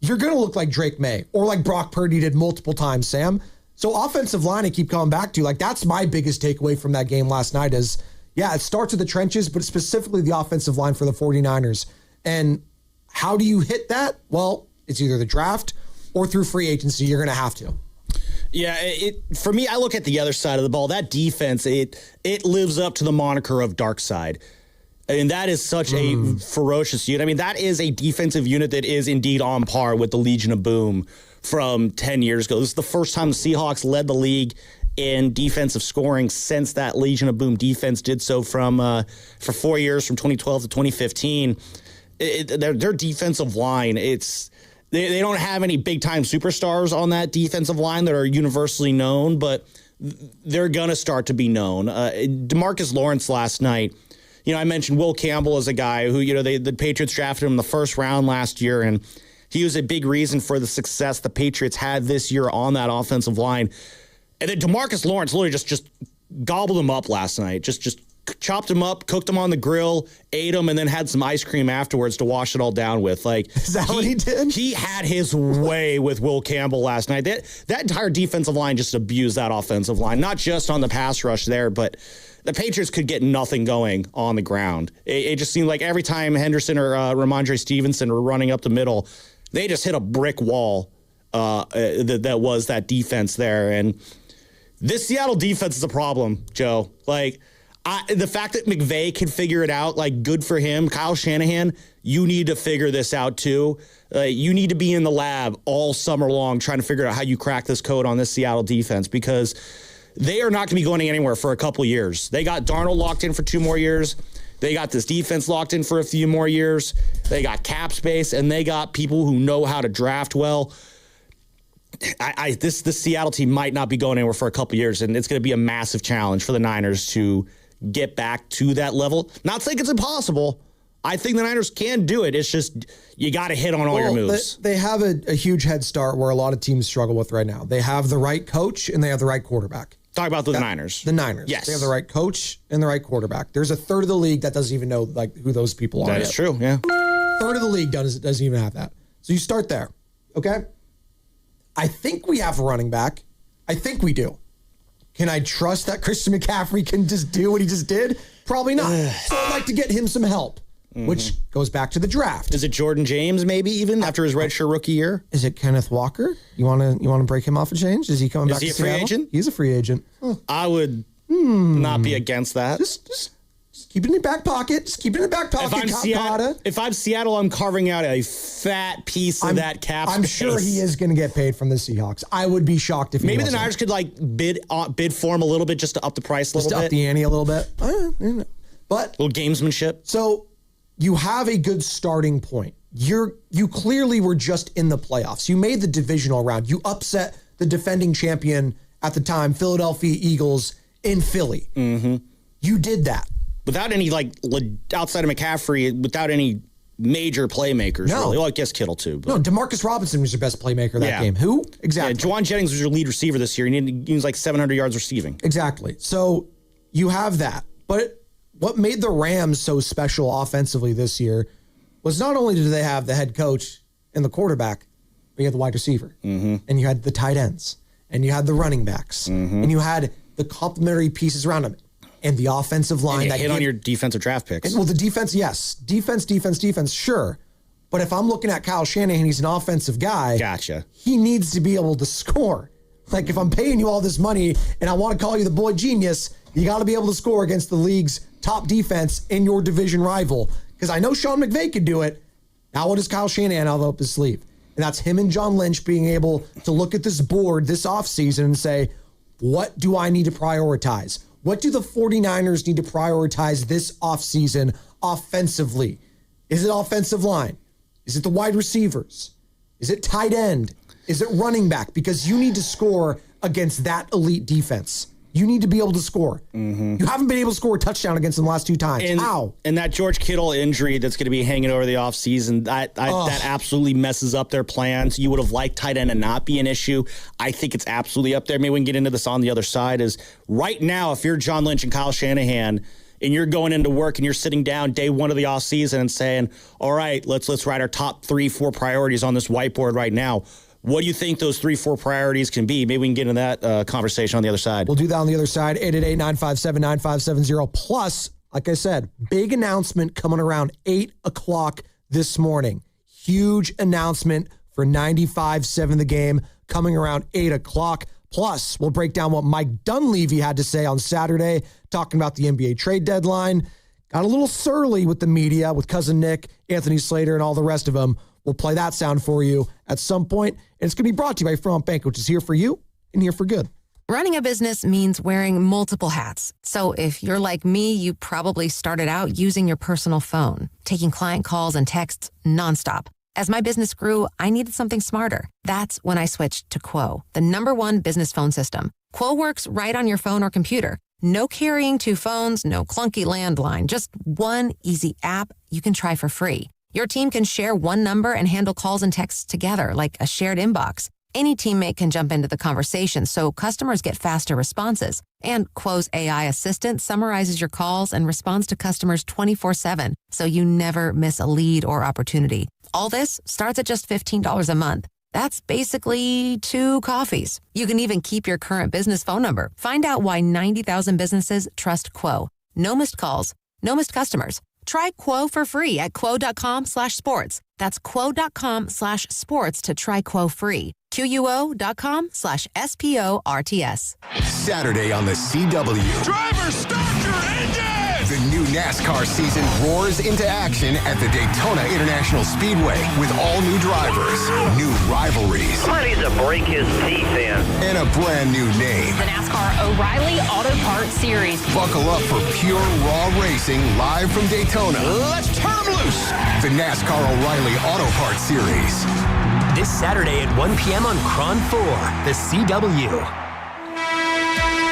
you're going to look like Drake May or like Brock Purdy did multiple times, Sam. So offensive line, I keep coming back to. Like, that's my biggest takeaway from that game last night is, yeah, it starts with the trenches, but specifically the offensive line for the 49ers. And how do you hit that? Well, it's either the draft or through free agency. You're going to have to. Yeah, for me, I look at the other side of the ball. That defense, it lives up to the moniker of dark side. And that is such a ferocious unit. I mean, that is a defensive unit that is indeed on par with the Legion of Boom from 10 years ago. This is the first time the Seahawks led the league in defensive scoring since that Legion of Boom defense did so for 4 years, from 2012 to 2015. Their defensive line, they don't have any big-time superstars on that defensive line that are universally known, but they're going to start to be known. DeMarcus Lawrence last night, I mentioned Will Campbell as a guy who, the Patriots drafted him in the first round last year, and he was a big reason for the success the Patriots had this year on that offensive line. And then DeMarcus Lawrence literally just gobbled him up last night, just chopped him up, cooked him on the grill, ate him, and then had some ice cream afterwards to wash it all down with. Like, is that what he did? He had his way with Will Campbell last night. That entire defensive line just abused that offensive line, not just on the pass rush there, but the Patriots could get nothing going on the ground. It just seemed like every time Henderson or Ramondre Stevenson were running up the middle, they just hit a brick wall that was that defense there. And this Seattle defense is a problem, Joe. Like, the fact that McVay can figure it out, like, good for him. Kyle Shanahan, you need to figure this out too. You need to be in the lab all summer long trying to figure out how you crack this code on this Seattle defense, because they are not going to be going anywhere for a couple of years. They got Darnold locked in for 2 more years. They got this defense locked in for a few more years. They got cap space, and they got people who know how to draft well. This Seattle team might not be going anywhere for a couple of years, and it's going to be a massive challenge for the Niners to get back to that level. Not saying it's impossible. I think the Niners can do it. It's just you got to hit on all your moves. They have a huge head start where a lot of teams struggle with right now. They have the right coach and they have the right quarterback. Talk about the Niners. The Niners. Yes. They have the right coach and the right quarterback. There's a third of the league that doesn't even know who those people are. That is true, yeah. Third of the league doesn't even have that. So you start there, okay? I think we have a running back. I think we do. Can I trust that Christian McCaffrey can just do what he just did? Probably not. So I'd like to get him some help, which goes back to the draft. Is it Jordan James maybe even after his redshirt rookie year? Is it Kenneth Walker? You want to break him off a change? Is he coming back to Seattle? Is he a free agent? He's a free agent. I would not be against that. Just keep it in your back pocket. Just keep it in the back pocket. If I'm Seattle, I'm carving out a fat piece of that cap space. I'm sure he is going to get paid from the Seahawks. I would be shocked if he maybe wasn't. the Niners could bid for him a little bit just to up the price a little bit. Just up the ante a little bit. But a little gamesmanship. So you have a good starting point. You clearly were just in the playoffs. You made the divisional round. You upset the defending champion at the time, Philadelphia Eagles, in Philly. Mm-hmm. You did that. Without any, outside of McCaffrey, without any major playmakers, really. Well, I guess Kittle, too. But. No, Demarcus Robinson was your best playmaker that game. Who? Exactly. Yeah, Juwan Jennings was your lead receiver this year. He was like 700 yards receiving. Exactly. So you have that. But what made the Rams so special offensively this year was not only did they have the head coach and the quarterback, but you had the wide receiver. Mm-hmm. And you had the tight ends. And you had the running backs. Mm-hmm. And you had the complementary pieces around them. And the offensive line. And you hit on your defensive draft picks. Well, the defense, yes. Defense, sure. But if I'm looking at Kyle Shanahan, he's an offensive guy. Gotcha. He needs to be able to score. Like, if I'm paying you all this money and I want to call you the boy genius, you got to be able to score against the league's top defense in your division rival. Because I know Sean McVay could do it. Now what does Kyle Shanahan have up his sleeve? And that's him and John Lynch being able to look at this board this offseason and say, what do I need to prioritize? What do the 49ers need to prioritize this offseason offensively? Is it offensive line? Is it the wide receivers? Is it tight end? Is it running back? Because you need to score against that elite defense. You need to be able to score. You haven't been able to score a touchdown against them the last 2 times. How? And that George Kittle injury that's going to be hanging over the offseason, that absolutely messes up their plans. You would have liked tight end to not be an issue. I think it's absolutely up there. Maybe we can get into this on the other side. Is right now, if you're John Lynch and Kyle Shanahan and you're going into work and you're sitting down day 1 of the offseason and saying, all right, let's write our top 3-4 priorities on this whiteboard right now. What do you think those 3-4 priorities can be? Maybe we can get into that conversation on the other side. We'll do that on the other side. 888-957-9570. Plus, like I said, big announcement coming around 8 o'clock this morning. Huge announcement for 95.7 The Game coming around 8 o'clock. Plus, we'll break down what Mike Dunleavy had to say on Saturday, talking about the NBA trade deadline. Got a little surly with the media, with Cousin Nick, Anthony Slater, and all the rest of them. We'll play that sound for you at some point. And it's going to be brought to you by Fremont Bank, which is here for you and here for good. Running a business means wearing multiple hats. So if you're like me, you probably started out using your personal phone, taking client calls and texts nonstop. As my business grew, I needed something smarter. That's when I switched to Quo, the #1 business phone system. Quo works right on your phone or computer. No carrying 2 phones, no clunky landline, just one easy app you can try for free. Your team can share one number and handle calls and texts together like a shared inbox. Any teammate can jump into the conversation so customers get faster responses. And Quo's AI assistant summarizes your calls and responds to customers 24/7, so you never miss a lead or opportunity. All this starts at just $15 a month. That's basically 2 coffees. You can even keep your current business phone number. Find out why 90,000 businesses trust Quo. No missed calls, no missed customers. Try Quo for free at quo.com/sports. That's quo.com/sports to try Quo free. QUO.com/SPORTS. Saturday on the CW. Driver, start your engine! The new NASCAR season roars into action at the Daytona International Speedway with all new drivers, new rivalries. Somebody to break his teeth in. And a brand new name. The NASCAR O'Reilly Auto Parts Series. Buckle up for pure raw racing live from Daytona. Let's turn them loose. The NASCAR O'Reilly Auto Parts Series. This Saturday at 1 p.m. on KRON 4, the CW.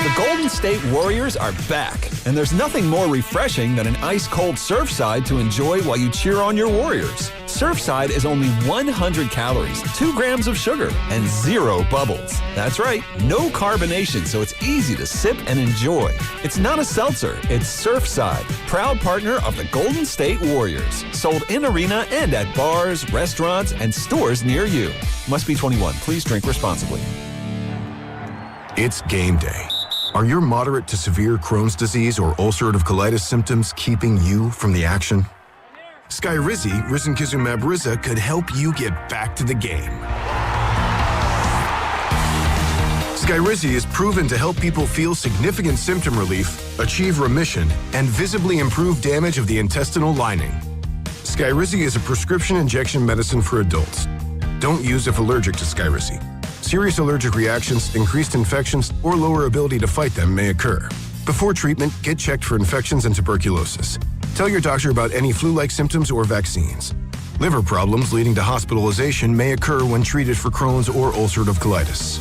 The Golden State Warriors are back, and there's nothing more refreshing than an ice-cold Surfside to enjoy while you cheer on your Warriors. Surfside is only 100 calories, 2 grams of sugar, and 0 bubbles. That's right, no carbonation, so it's easy to sip and enjoy. It's not a seltzer, it's Surfside, proud partner of the Golden State Warriors. Sold in arena and at bars, restaurants, and stores near you. Must be 21. Please drink responsibly. It's game day. Are your moderate to severe Crohn's disease or ulcerative colitis symptoms keeping you from the action? Skyrizi, risankizumab Riza, could help you get back to the game. Skyrizi is proven to help people feel significant symptom relief, achieve remission, and visibly improve damage of the intestinal lining. Skyrizi is a prescription injection medicine for adults. Don't use if allergic to Skyrizi. Serious allergic reactions, increased infections, or lower ability to fight them may occur. Before treatment, get checked for infections and tuberculosis. Tell your doctor about any flu-like symptoms or vaccines. Liver problems leading to hospitalization may occur when treated for Crohn's or ulcerative colitis.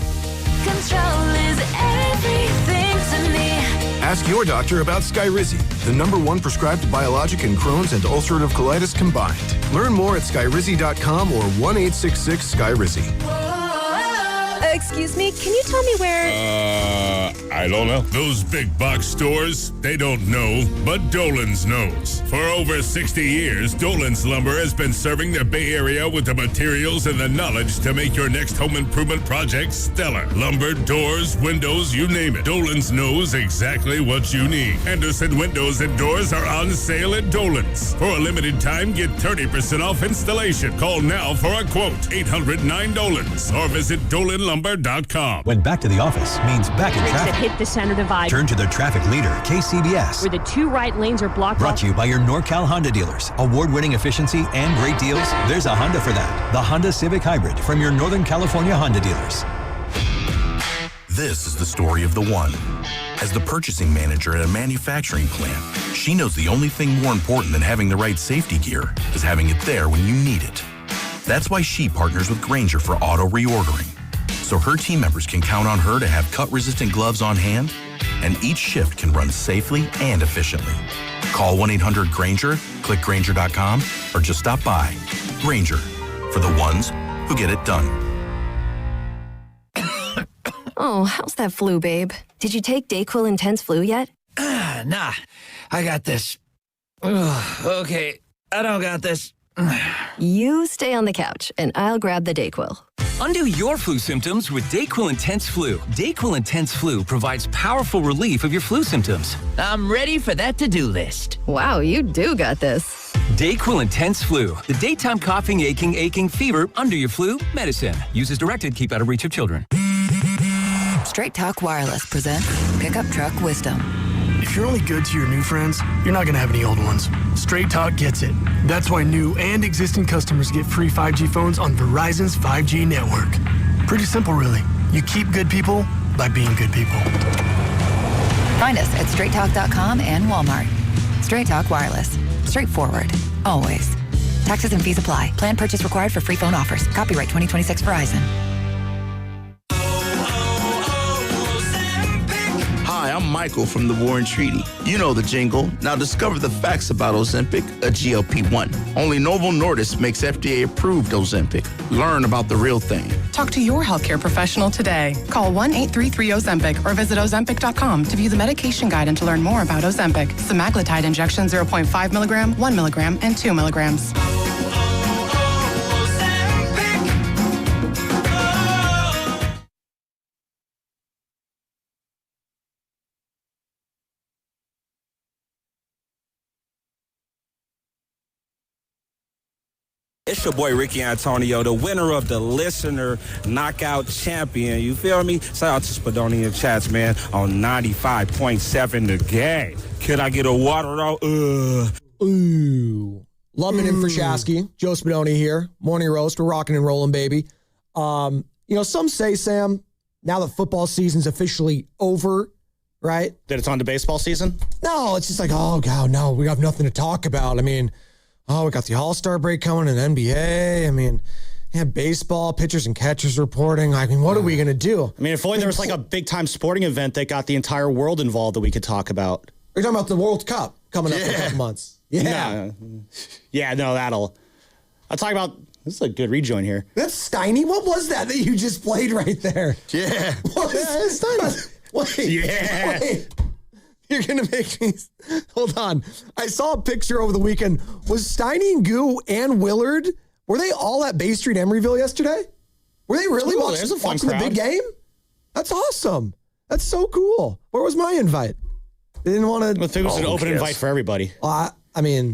Control is everything to me. Ask your doctor about Skyrizi, the #1 prescribed biologic in Crohn's and ulcerative colitis combined. Learn more at skyrizi.com or 1-866-SKYRIZI. Excuse me, can you tell me where... I don't know. Those big box stores, they don't know, but Dolan's knows. For over 60 years, Dolan's Lumber has been serving the Bay Area with the materials and the knowledge to make your next home improvement project stellar. Lumber, doors, windows, you name it. Dolan's knows exactly what you need. Anderson Windows and Doors are on sale at Dolan's. For a limited time, get 30% off installation. Call now for a quote. 800-9-DOLANS or visit DolanLumber.com. When back to the office means back in traffic. That hit the center divide. Turn to the traffic leader, KCBS. Where the 2 right lanes are blocked Brought off. to you by your NorCal Honda dealers. Award-winning efficiency and great deals. There's a Honda for that. The Honda Civic Hybrid from your Northern California Honda dealers. This is the story of the one. As the purchasing manager at a manufacturing plant, she knows the only thing more important than having the right safety gear is having it there when you need it. That's why she partners with Grainger for auto reordering, so her team members can count on her to have cut-resistant gloves on hand and each shift can run safely and efficiently. Call 1-800-GRANGER, click Grainger.com, or just stop by. Grainger, for the ones who get it done. Oh, how's that flu, babe? Did you take DayQuil Intense Flu yet? Nah, I got this. Ugh, okay, I don't got this. You stay on the couch, and I'll grab the DayQuil. Undo your flu symptoms with DayQuil Intense Flu. DayQuil Intense Flu provides powerful relief of your flu symptoms. I'm ready for that to-do list. Wow, you do got this. DayQuil Intense Flu. The daytime coughing, aching, fever, under your flu medicine. Use as directed. Keep out of reach of children. Straight Talk Wireless presents Pickup Truck Wisdom. If you're only good to your new friends, you're not going to have any old ones. Straight Talk gets it. That's why new and existing customers get free 5G phones on Verizon's 5G network. Pretty simple, really. You keep good people by being good people. Find us at straighttalk.com and Walmart. Straight Talk Wireless. Straightforward. Always. Taxes and fees apply. Plan purchase required for free phone offers. Copyright 2026 Verizon. Hi, I'm Michael from the Warren Treaty. You know the jingle. Now discover the facts about Ozempic, a GLP-1. Only Novo Nordisk makes FDA-approved Ozempic. Learn about the real thing. Talk to your healthcare professional today. Call 1-833-OZEMPIC or visit Ozempic.com to view the medication guide and to learn more about Ozempic. Semaglutide injection 0.5 milligram, 1 milligram, and 2 milligrams. It's your boy Ricky Antonio, the winner of the Listener Knockout Champion. You feel me? Shout out to Spadonian Chats, man, on 95.7 The Game. Could I get a water though? Ooh. Lubman in for Shasky. Joe Spadoni here. Morning roast. We're rocking and rolling, baby. Some say, Sam, now that football season's officially over, right? That it's on to baseball season? No, it's just like, oh, God, no, we have nothing to talk about. I mean, we got the All-Star break coming in NBA. I mean, baseball, pitchers and catchers reporting. I mean, what are we going to do? I mean, if only there was like a big-time sporting event that got the entire world involved that we could talk about. You're talking about the World Cup coming up in a couple months. Yeah. I'll talk about, this is a good rejoin here. That's Steiny. What was that you just played right there? Yeah. What was Steiny? Wait. You're going to make me... Hold on. I saw a picture over the weekend. Was Steiny and Goo and Willard, were they all at Bay Street Emeryville yesterday? Were they really watching the big game? That's awesome. That's so cool. Where was my invite? They didn't want to... I think it was an open invite for everybody.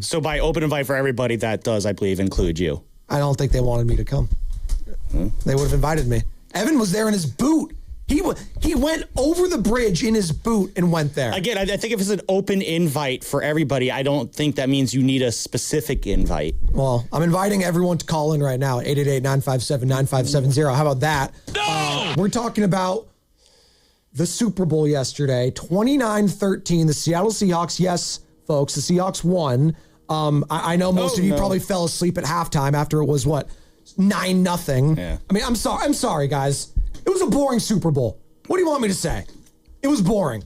So by open invite for everybody, that does, I believe, include you. I don't think they wanted me to come. They would have invited me. Evan was there in his boot. He went over the bridge in his boot and went there. Again, I think if it's an open invite for everybody, I don't think that means you need a specific invite. Well, I'm inviting everyone to call in right now, 888-957-9570. How about that? No! We're talking about the Super Bowl yesterday, 29-13. The Seattle Seahawks, yes, folks, the Seahawks won. I know most of you probably fell asleep at halftime after it was, 9-0. Yeah. I mean, I'm sorry, guys. It was a boring Super Bowl. What do you want me to say? It was boring.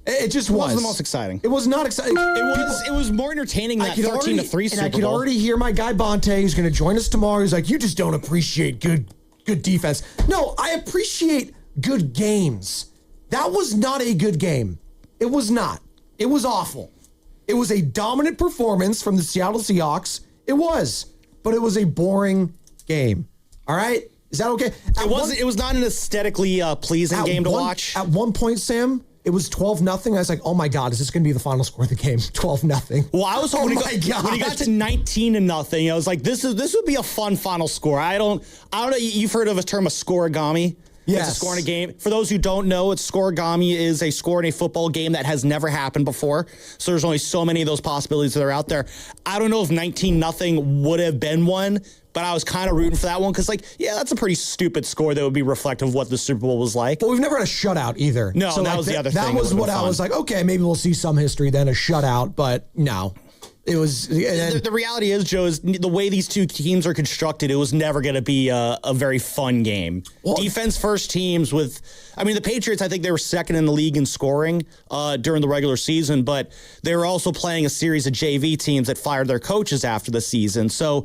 It just was. It wasn't the most exciting. It was not exciting. It was more entertaining than 13-3 Super Bowl. And I could already hear my guy Bonte, who's going to join us tomorrow. He's like, you just don't appreciate good defense. No, I appreciate good games. That was not a good game. It was not. It was awful. It was a dominant performance from the Seattle Seahawks. It was. But it was a boring game. All right? Is that okay? It was not an aesthetically pleasing game to watch. At one point, Sam, it was 12-0. I was like, oh my God, is this going to be the final score of the game? 12-0. Well, I was hoping when he got to 19-0, I was like, this would be a fun final score. I don't know. You've heard of a term, a scoregami? Yes. It's a score in a game. For those who don't know, scoregami is a score in a football game that has never happened before. So there's only so many of those possibilities that are out there. I don't know if 19-0 would have been one, but I was kind of rooting for that one because, that's a pretty stupid score that would be reflective of what the Super Bowl was like. But we've never had a shutout either. No, so that was the other thing. That was what I was like, okay, maybe we'll see some history then, a shutout, but no. It was the reality is, Joe, is the way these two teams are constructed, it was never going to be a very fun game. Defense first teams the Patriots, I think they were second in the league in scoring during the regular season, but they were also playing a series of JV teams that fired their coaches after the season. So,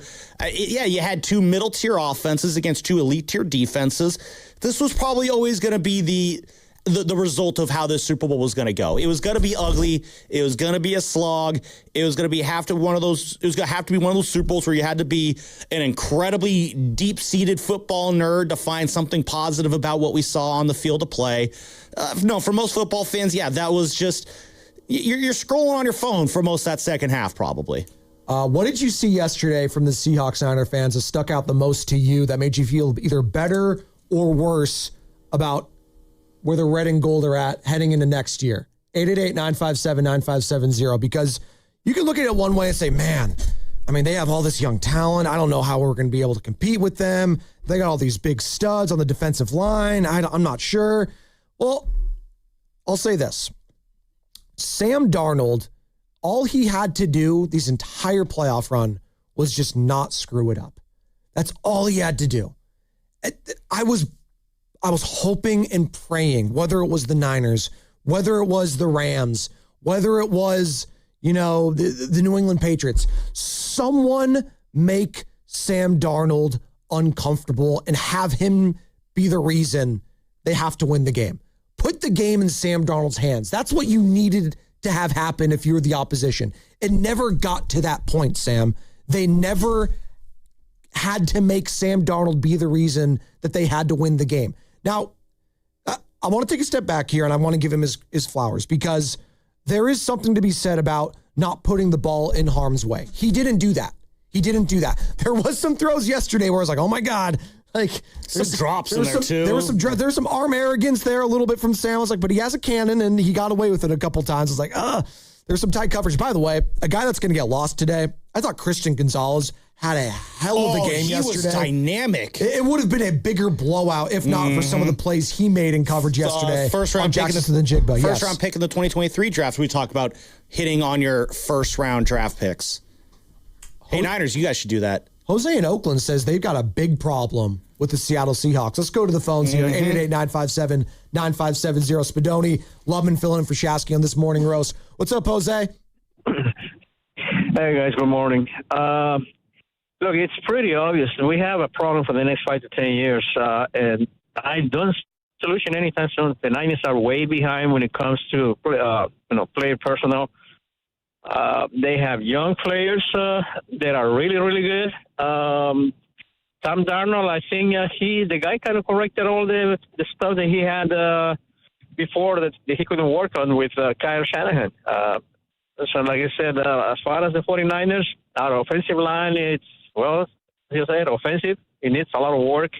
you had two middle tier offenses against two elite tier defenses. This was probably always going to be the result of how this Super Bowl was going to go. It was going to be ugly. It was going to be a slog. It was going to have to be one of those Super Bowls where you had to be an incredibly deep-seated football nerd to find something positive about what we saw on the field of play. No, for most football fans, that was just you're scrolling on your phone for most of that second half, probably. What did you see yesterday from the Seahawks Niner fans that stuck out the most to you that made you feel either better or worse about where the red and gold are at heading into next year? 888-957-9570, because you can look at it one way and say, man, they have all this young talent. I don't know how we're going to be able to compete with them. They got all these big studs on the defensive line. I'm not sure. Well, I'll say this. Sam Darnold, all he had to do this entire playoff run was just not screw it up. That's all he had to do. I was hoping and praying, whether it was the Niners, whether it was the Rams, whether it was, the New England Patriots, someone make Sam Darnold uncomfortable and have him be the reason they have to win the game. Put the game in Sam Darnold's hands. That's what you needed to have happen if you were the opposition. It never got to that point, Sam. They never had to make Sam Darnold be the reason that they had to win the game. Now, I want to take a step back here, and I want to give him his flowers, because there is something to be said about not putting the ball in harm's way. He didn't do that. There was some throws yesterday where I was like, oh my God. Some drops in there, too. There was some arm arrogance there a little bit from Sam. I was like, but he has a cannon, and he got away with it a couple times. I was like, there's some tight coverage. By the way, a guy that's going to get lost today, I thought Christian Gonzalez had a hell of a game yesterday. He was dynamic. It would have been a bigger blowout if not for some of the plays he made in coverage yesterday. First round pick in the 2023 draft. We talk about hitting on your first round draft picks. Hey, Niners, you guys should do that. Jose in Oakland says they've got a big problem with the Seattle Seahawks. Let's go to the phones here. 888-957-9570. Spadoni, Lubman filling in for Shasky on this morning roast. What's up, Jose? Hey, guys. Good morning. Look, it's pretty obvious. We have a problem for the next 5 to 10 years, and I don't solution anytime soon. The Niners are way behind when it comes to player personnel. They have young players that are really, really good. Sam Darnold, I think the guy kind of corrected all the stuff that he had before that he couldn't work on with Kyle Shanahan. So, like I said, as far as the 49ers, our offensive line, it's, as you said, offensive. It needs a lot of work.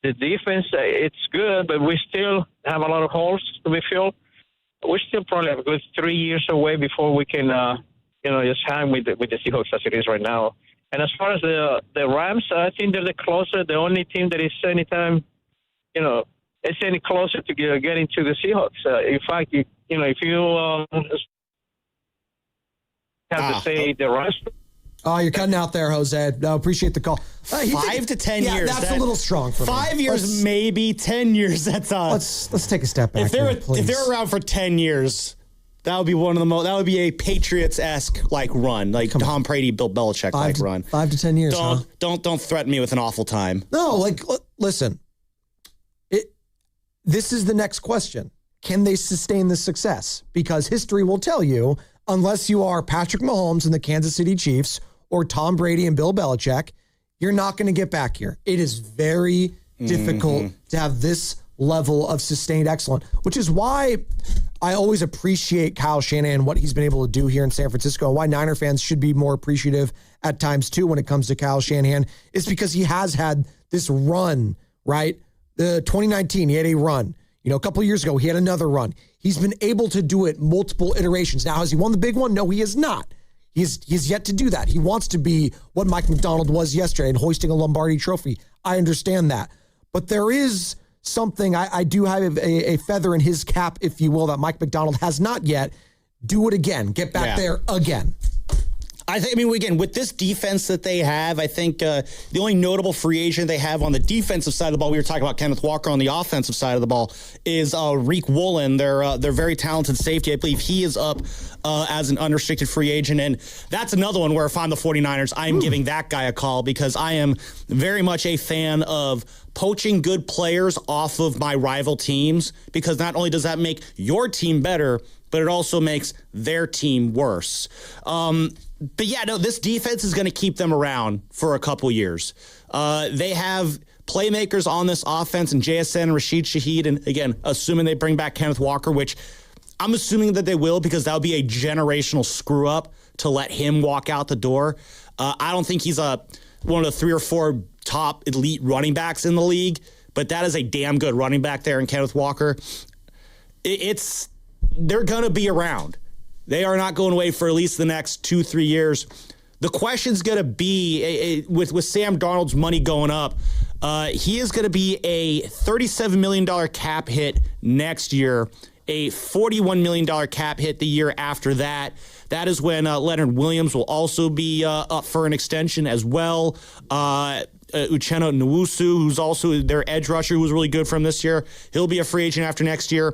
The defense, it's good, but we still have a lot of holes to be filled. We still probably have a good 3 years away before we can, just hang with the Seahawks as it is right now. And as far as the Rams, I think they're the only team that is anytime, it's any closer to getting to the Seahawks. In fact, if you have to say the Rams. Oh, you're cutting out there, Jose. No, appreciate the call. 5 to 10 years. That's a little strong for me. 5 years, maybe 10 years. That's let's take a step back. If they're around for 10 years, that would be one of the most. That would be a Patriots-esque run, like Tom Brady, Bill Belichick run. 5 to 10 years. Don't threaten me with an awful time. No, listen. This is the next question. Can they sustain this success? Because history will tell you, unless you are Patrick Mahomes and the Kansas City Chiefs or Tom Brady and Bill Belichick, you're not going to get back here. It is very difficult to have this level of sustained excellence, which is why I always appreciate Kyle Shanahan, what he's been able to do here in San Francisco, and why Niner fans should be more appreciative at times too when it comes to Kyle Shanahan, is because he has had this run, right? The 2019, he had a run. A couple of years ago, he had another run. He's been able to do it multiple iterations. Now, has he won the big one? No, he has not. He's yet to do that. He wants to be what Mike McDonald was yesterday and hoisting a Lombardi trophy. I understand that. But there is something, I do have a feather in his cap, if you will, that Mike McDonald has not yet. Do it again. Get back there again. Again, with this defense that they have, I think the only notable free agent they have on the defensive side of the ball, we were talking about Kenneth Walker on the offensive side of the ball, is Reek Woolen. They're very talented safety. I believe he is up as an unrestricted free agent. And that's another one where if I'm the 49ers, I'm giving that guy a call because I am very much a fan of poaching good players off of my rival teams, because not only does that make your team better, but it also makes their team worse. But yeah, no, this defense is going to keep them around for a couple years. They have playmakers on this offense in JSN and Rashid Shaheed. And again, assuming they bring back Kenneth Walker, which I'm assuming that they will, because that would be a generational screw up to let him walk out the door. I don't think he's one of the 3 or 4 top elite running backs in the league, but that is a damn good running back there in Kenneth Walker. They're going to be around. They are not going away for at least the next 2-3 years. The question's going to be, with Sam Darnold's money going up, he is going to be a $37 million cap hit next year, a $41 million cap hit the year after that. That is when Leonard Williams will also be up for an extension as well. Uchenna Nwosu, who's also their edge rusher, who was really good for him this year, he'll be a free agent after next year.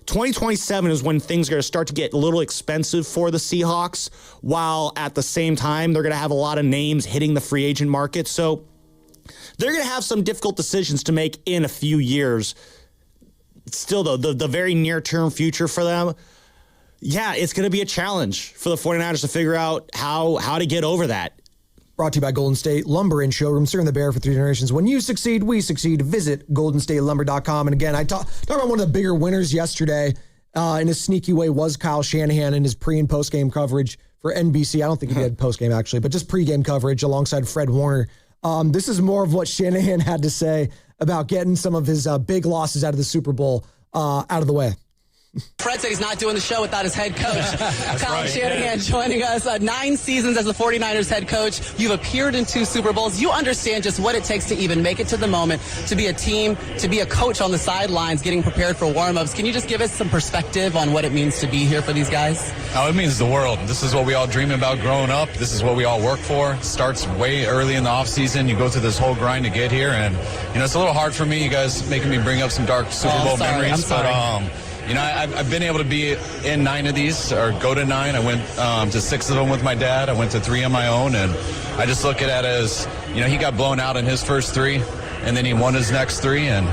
2027 is when things are going to start to get a little expensive for the Seahawks, while at the same time, they're going to have a lot of names hitting the free agent market. So they're going to have some difficult decisions to make in a few years. Still, though, the very near-term future for them, yeah, it's going to be a challenge for the 49ers to figure out how to get over that. Brought to you by Golden State Lumber and Showroom, serving the Bear for 3 generations. When you succeed, we succeed. Visit goldenstatelumber.com. And again, I talked about one of the bigger winners yesterday in a sneaky way was Kyle Shanahan in his pre- and post-game coverage for NBC. I don't think he did post-game, actually, but just pre-game coverage alongside Fred Warner. This is more of what Shanahan had to say about getting some of his big losses out of the Super Bowl out of the way. Fred said he's not doing the show without his head coach. Kyle Shanahan joining us. 9 seasons as the 49ers head coach. You've appeared in 2 Super Bowls. You understand just what it takes to even make it to the moment, to be a team, to be a coach on the sidelines, getting prepared for warm-ups. Can you just give us some perspective on what it means to be here for these guys? Oh, it means the world. This is what we all dream about growing up. This is what we all work for. It starts way early in the offseason. You go through this whole grind to get here, and it's a little hard for me. You guys making me bring up some dark Super Bowl memories. I'm sorry. But I've been able to be in 9 of these, or go to 9. I went to 6 of them with my dad. I went to 3 on my own, and I just look at it as, he got blown out in his first 3, and then he won his next 3, and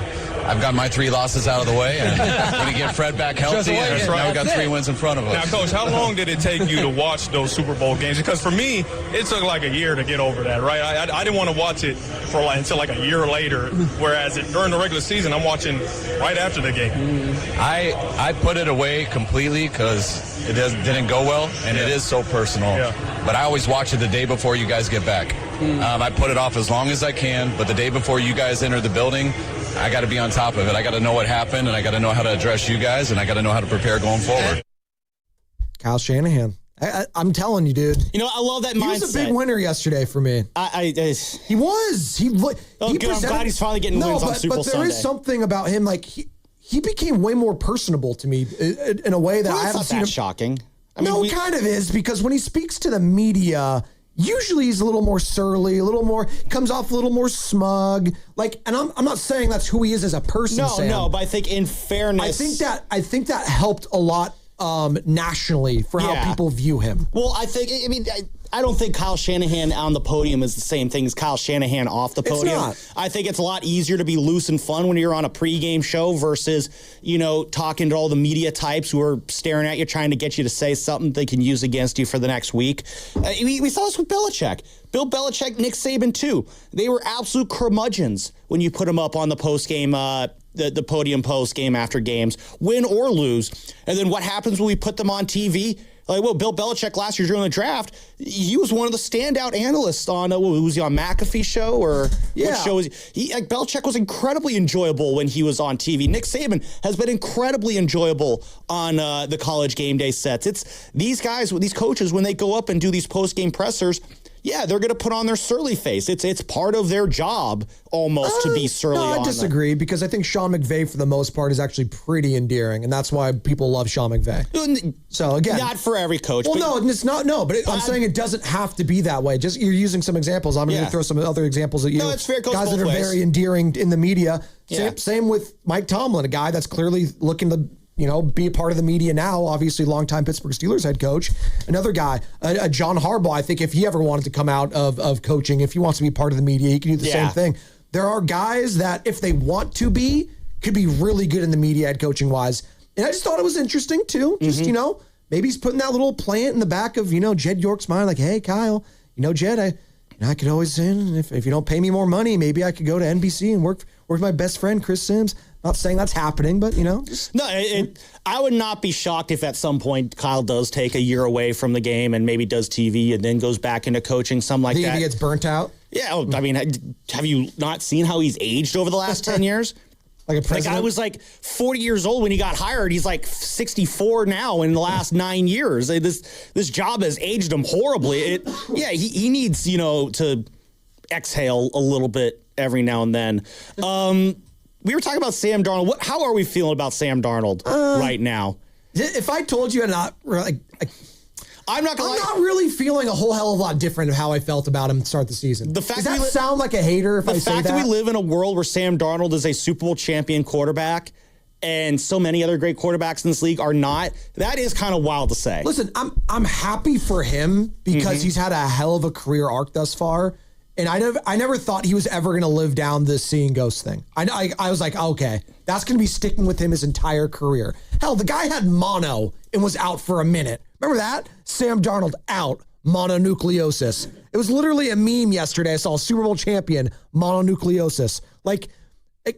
I've got my 3 losses out of the way, and when you get Fred back healthy, now we got 3 wins in front of us. Now, Coach, how long did it take you to watch those Super Bowl games? Because for me, it took like a year to get over that, right? I didn't want to watch it until a year later, whereas during the regular season, I'm watching right after the game. I put it away completely because it didn't go well, and it is so personal. Yeah. But I always watch it the day before you guys get back. I put it off as long as I can, but the day before you guys enter the building, I got to be on top of it. I got to know what happened, and I got to know how to address you guys, and I got to know how to prepare going forward. Kyle Shanahan. I'm telling you, dude. I love that mindset. He was a big winner yesterday for me. He was. He I'm glad he's finally getting wins on Super Bowl Sunday. But there is something about him, like, he became way more personable to me in a way that I haven't seen him. Shocking. Kind of is, because when he speaks to the media, usually he's a little more surly, comes off a little more smug. Like, and I'm not saying that's who he is as a person. No, but I think in fairness, I think that helped a lot nationally for how people view him. Well, I don't think Kyle Shanahan on the podium is the same thing as Kyle Shanahan off the podium. It's not. I think it's a lot easier to be loose and fun when you're on a pregame show versus, talking to all the media types who are staring at you, trying to get you to say something they can use against you for the next week. We saw this with Belichick. Bill Belichick, Nick Saban, too. They were absolute curmudgeons when you put them up on the postgame the podium post game after games, win or lose. And then what happens when we put them on TV? Bill Belichick last year during the draft, he was one of the standout analysts on, was he on McAfee's show or what show was he? Belichick was incredibly enjoyable when he was on TV. Nick Saban has been incredibly enjoyable on the college game day sets. It's these guys, these coaches, when they go up and do these post-game pressers, yeah, they're going to put on their surly face. It's part of their job almost to be surly. No, I disagree because I think Sean McVay, for the most part, is actually pretty endearing, and that's why people love Sean McVay. So again, not for every coach. Well, no, it's not. No, but I'm saying it doesn't have to be that way. Just you're using some examples. I'm going to throw some other examples at you. No, it's fair. It goes guys both that are ways. very endearing in the media. Yeah. Same with Mike Tomlin, a guy that's clearly looking to be a part of the media now, obviously longtime Pittsburgh Steelers head coach. Another guy, John Harbaugh, I think if he ever wanted to come out of coaching, if he wants to be part of the media, he can do the same thing. There are guys that, if they want to be, could be really good in the media head coaching wise. And I just thought it was interesting too. Just, maybe he's putting that little plant in the back of, Jed York's mind, like, hey, Kyle, Jed, I could always say, if you don't pay me more money, maybe I could go to NBC and work with my best friend, Chris Sims. Not saying that's happening, but, No, I would not be shocked if at some point Kyle does take a year away from the game and maybe does TV and then goes back into coaching, something like that. He gets burnt out? Yeah, I mean, have you not seen how he's aged over the last 10 years? Like a president? Like I was like 40 years old when he got hired. He's like 64 now in the last 9 years. This job has aged him horribly. He needs, to exhale a little bit every now and then. We were talking about Sam Darnold. How are we feeling about Sam Darnold right now? If I told you I'm not not really feeling a whole hell of a lot different of how I felt about him to start the season. Does that sound like a hater if I say that? The fact that we live in a world where Sam Darnold is a Super Bowl champion quarterback and so many other great quarterbacks in this league are not, that is kind of wild to say. Listen, I'm happy for him because he's had a hell of a career arc thus far. And I never thought he was ever going to live down this seeing ghosts thing. I was like, okay, that's going to be sticking with him his entire career. Hell, the guy had mono and was out for a minute. Remember that? Sam Darnold out, mononucleosis. It was literally a meme yesterday. I saw a Super Bowl champion, mononucleosis. Like,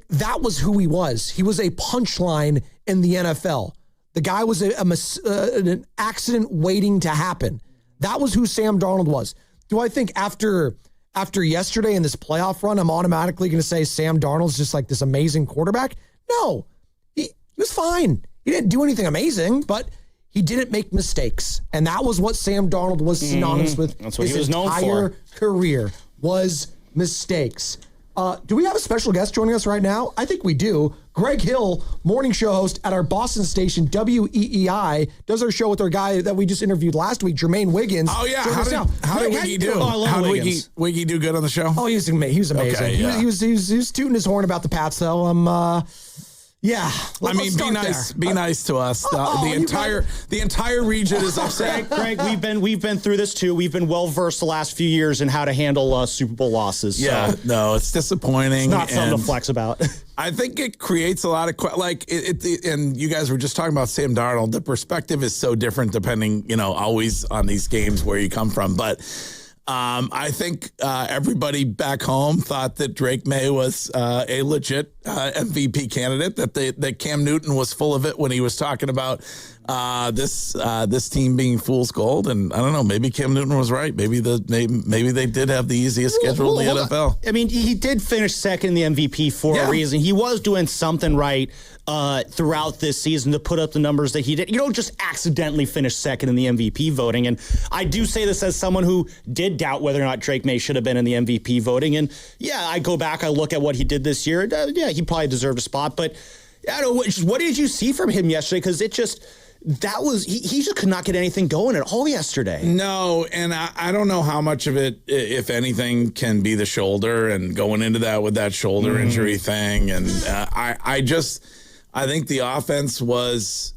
that was who he was. He was a punchline in the NFL. The guy was an accident waiting to happen. That was who Sam Darnold was. Do I think after yesterday in this playoff run, I'm automatically going to say Sam Darnold's just like this amazing quarterback? No, he was fine. He didn't do anything amazing, but he didn't make mistakes. And that was what Sam Darnold was synonymous with. That's what he was known for. His entire career was mistakes. Do we have a special guest joining us right now? I think we do. Greg Hill, morning show host at our Boston station, WEEI, does our show with our guy that we just interviewed last week, Jermaine Wiggins. Oh, yeah. How did Wiggy do? How did Wiggy do good on the show? Oh, he was amazing. Okay, yeah. He was tooting his horn about the Pats, though. Yeah. I mean, be nice to us. The entire region is upset. Greg, we've been through this too. We've been well versed the last few years in how to handle Super Bowl losses. So Yeah, no, it's disappointing. it's not something to flex about. I think it creates a lot of and you guys were just talking about Sam Darnold. The perspective is so different depending, always on these games where you come from, but. I think everybody back home thought that Drake May was a legit MVP candidate, that Cam Newton was full of it when he was talking about this team being fool's gold. And I don't know, maybe Cam Newton was right. Maybe they did have the easiest schedule in the NFL. I mean, he did finish second in the MVP for a reason. He was doing something right throughout this season to put up the numbers that he did. You don't just accidentally finish second in the MVP voting. And I do say this as someone who did doubt whether or not Drake May should have been in the MVP voting. And I go back, I look at what he did this year. He probably deserved a spot. But I don't know, what did you see from him yesterday? Because he just could not get anything going at all yesterday. No, and I don't know how much of it, if anything, can be the shoulder and going into that with that shoulder injury thing. And I think the offense was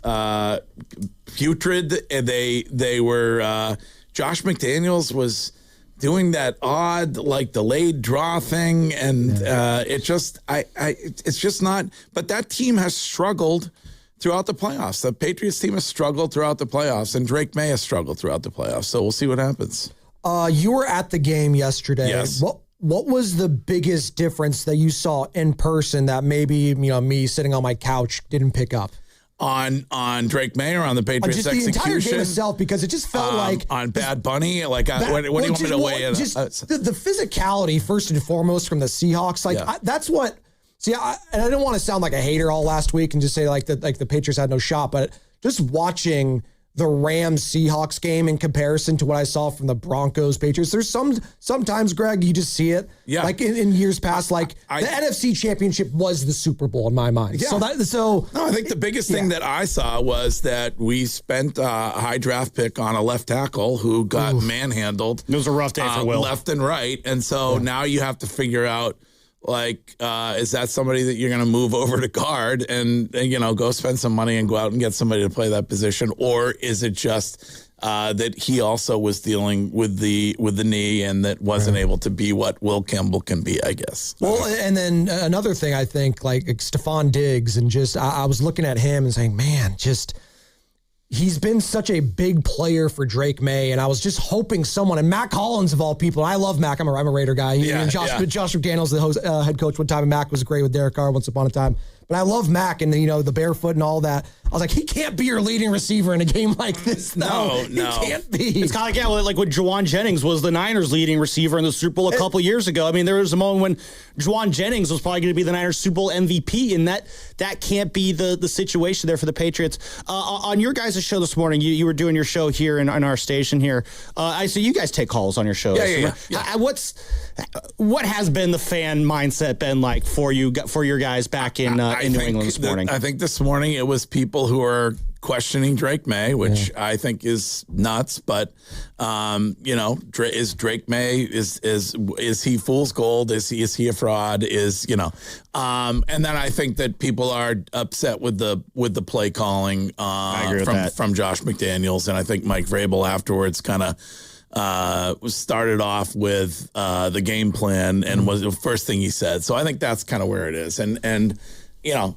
putrid. They were Josh McDaniels was doing that odd, like, delayed draw thing, and it's just not. But that team has struggled throughout the playoffs. The Patriots team has struggled throughout the playoffs, and Drake May has struggled throughout the playoffs. So we'll see what happens. You were at the game yesterday. Yes. What was the biggest difference that you saw in person that maybe me sitting on my couch didn't pick up? On Drake May or on the Patriots just execution? The entire game itself, because it just felt like on Bad Bunny. Like, what do you want me to weigh in? Just the physicality first and foremost from the Seahawks. Like that's what. See, and I don't want to sound like a hater all last week and just say like the Patriots had no shot, but just watching the Rams-Seahawks game in comparison to what I saw from the Broncos-Patriots. There's sometimes, Greg, you just see it. Yeah. Like in years past, the NFC Championship was the Super Bowl in my mind. Yeah. I think the biggest thing that I saw was that we spent a high draft pick on a left tackle who got manhandled. It was a rough day for Will. Left and right. And so now you have to figure out, is that somebody that you're going to move over to guard and go spend some money and go out and get somebody to play that position? Or is it just that he also was dealing with the knee and that wasn't able to be what Will Campbell can be, I guess. Well, and then another thing I think, like Stephon Diggs, and just I was looking at him and saying, man, he's been such a big player for Drake May, and I was just hoping someone, and Mac Hollins of all people, and I love Mac, I'm a Raider guy. Josh McDaniels, the head coach one time, and Mac was great with Derek Carr once upon a time. But I love Mac and, the barefoot and all that. I was like, he can't be your leading receiver in a game like this. No. He can't be. It's kind of like when Juwan Jennings was the Niners leading receiver in the Super Bowl a couple years ago. I mean, there was a moment when Juwan Jennings was probably going to be the Niners Super Bowl MVP, and that can't be the situation there for the Patriots. On your guys' show this morning, you were doing your show here in our station here. I see you guys take calls on your shows. Yeah. What has been the fan mindset been like for your guys back in New England this morning? I think this morning it was people who are questioning Drake May, which I think is nuts. But is Drake May is he fool's gold? Is he a fraud? And then I think that people are upset with the play calling from Josh McDaniels, and I think Mike Vrabel afterwards kind of started off with the game plan and was the first thing he said. So I think that's kind of where it is. And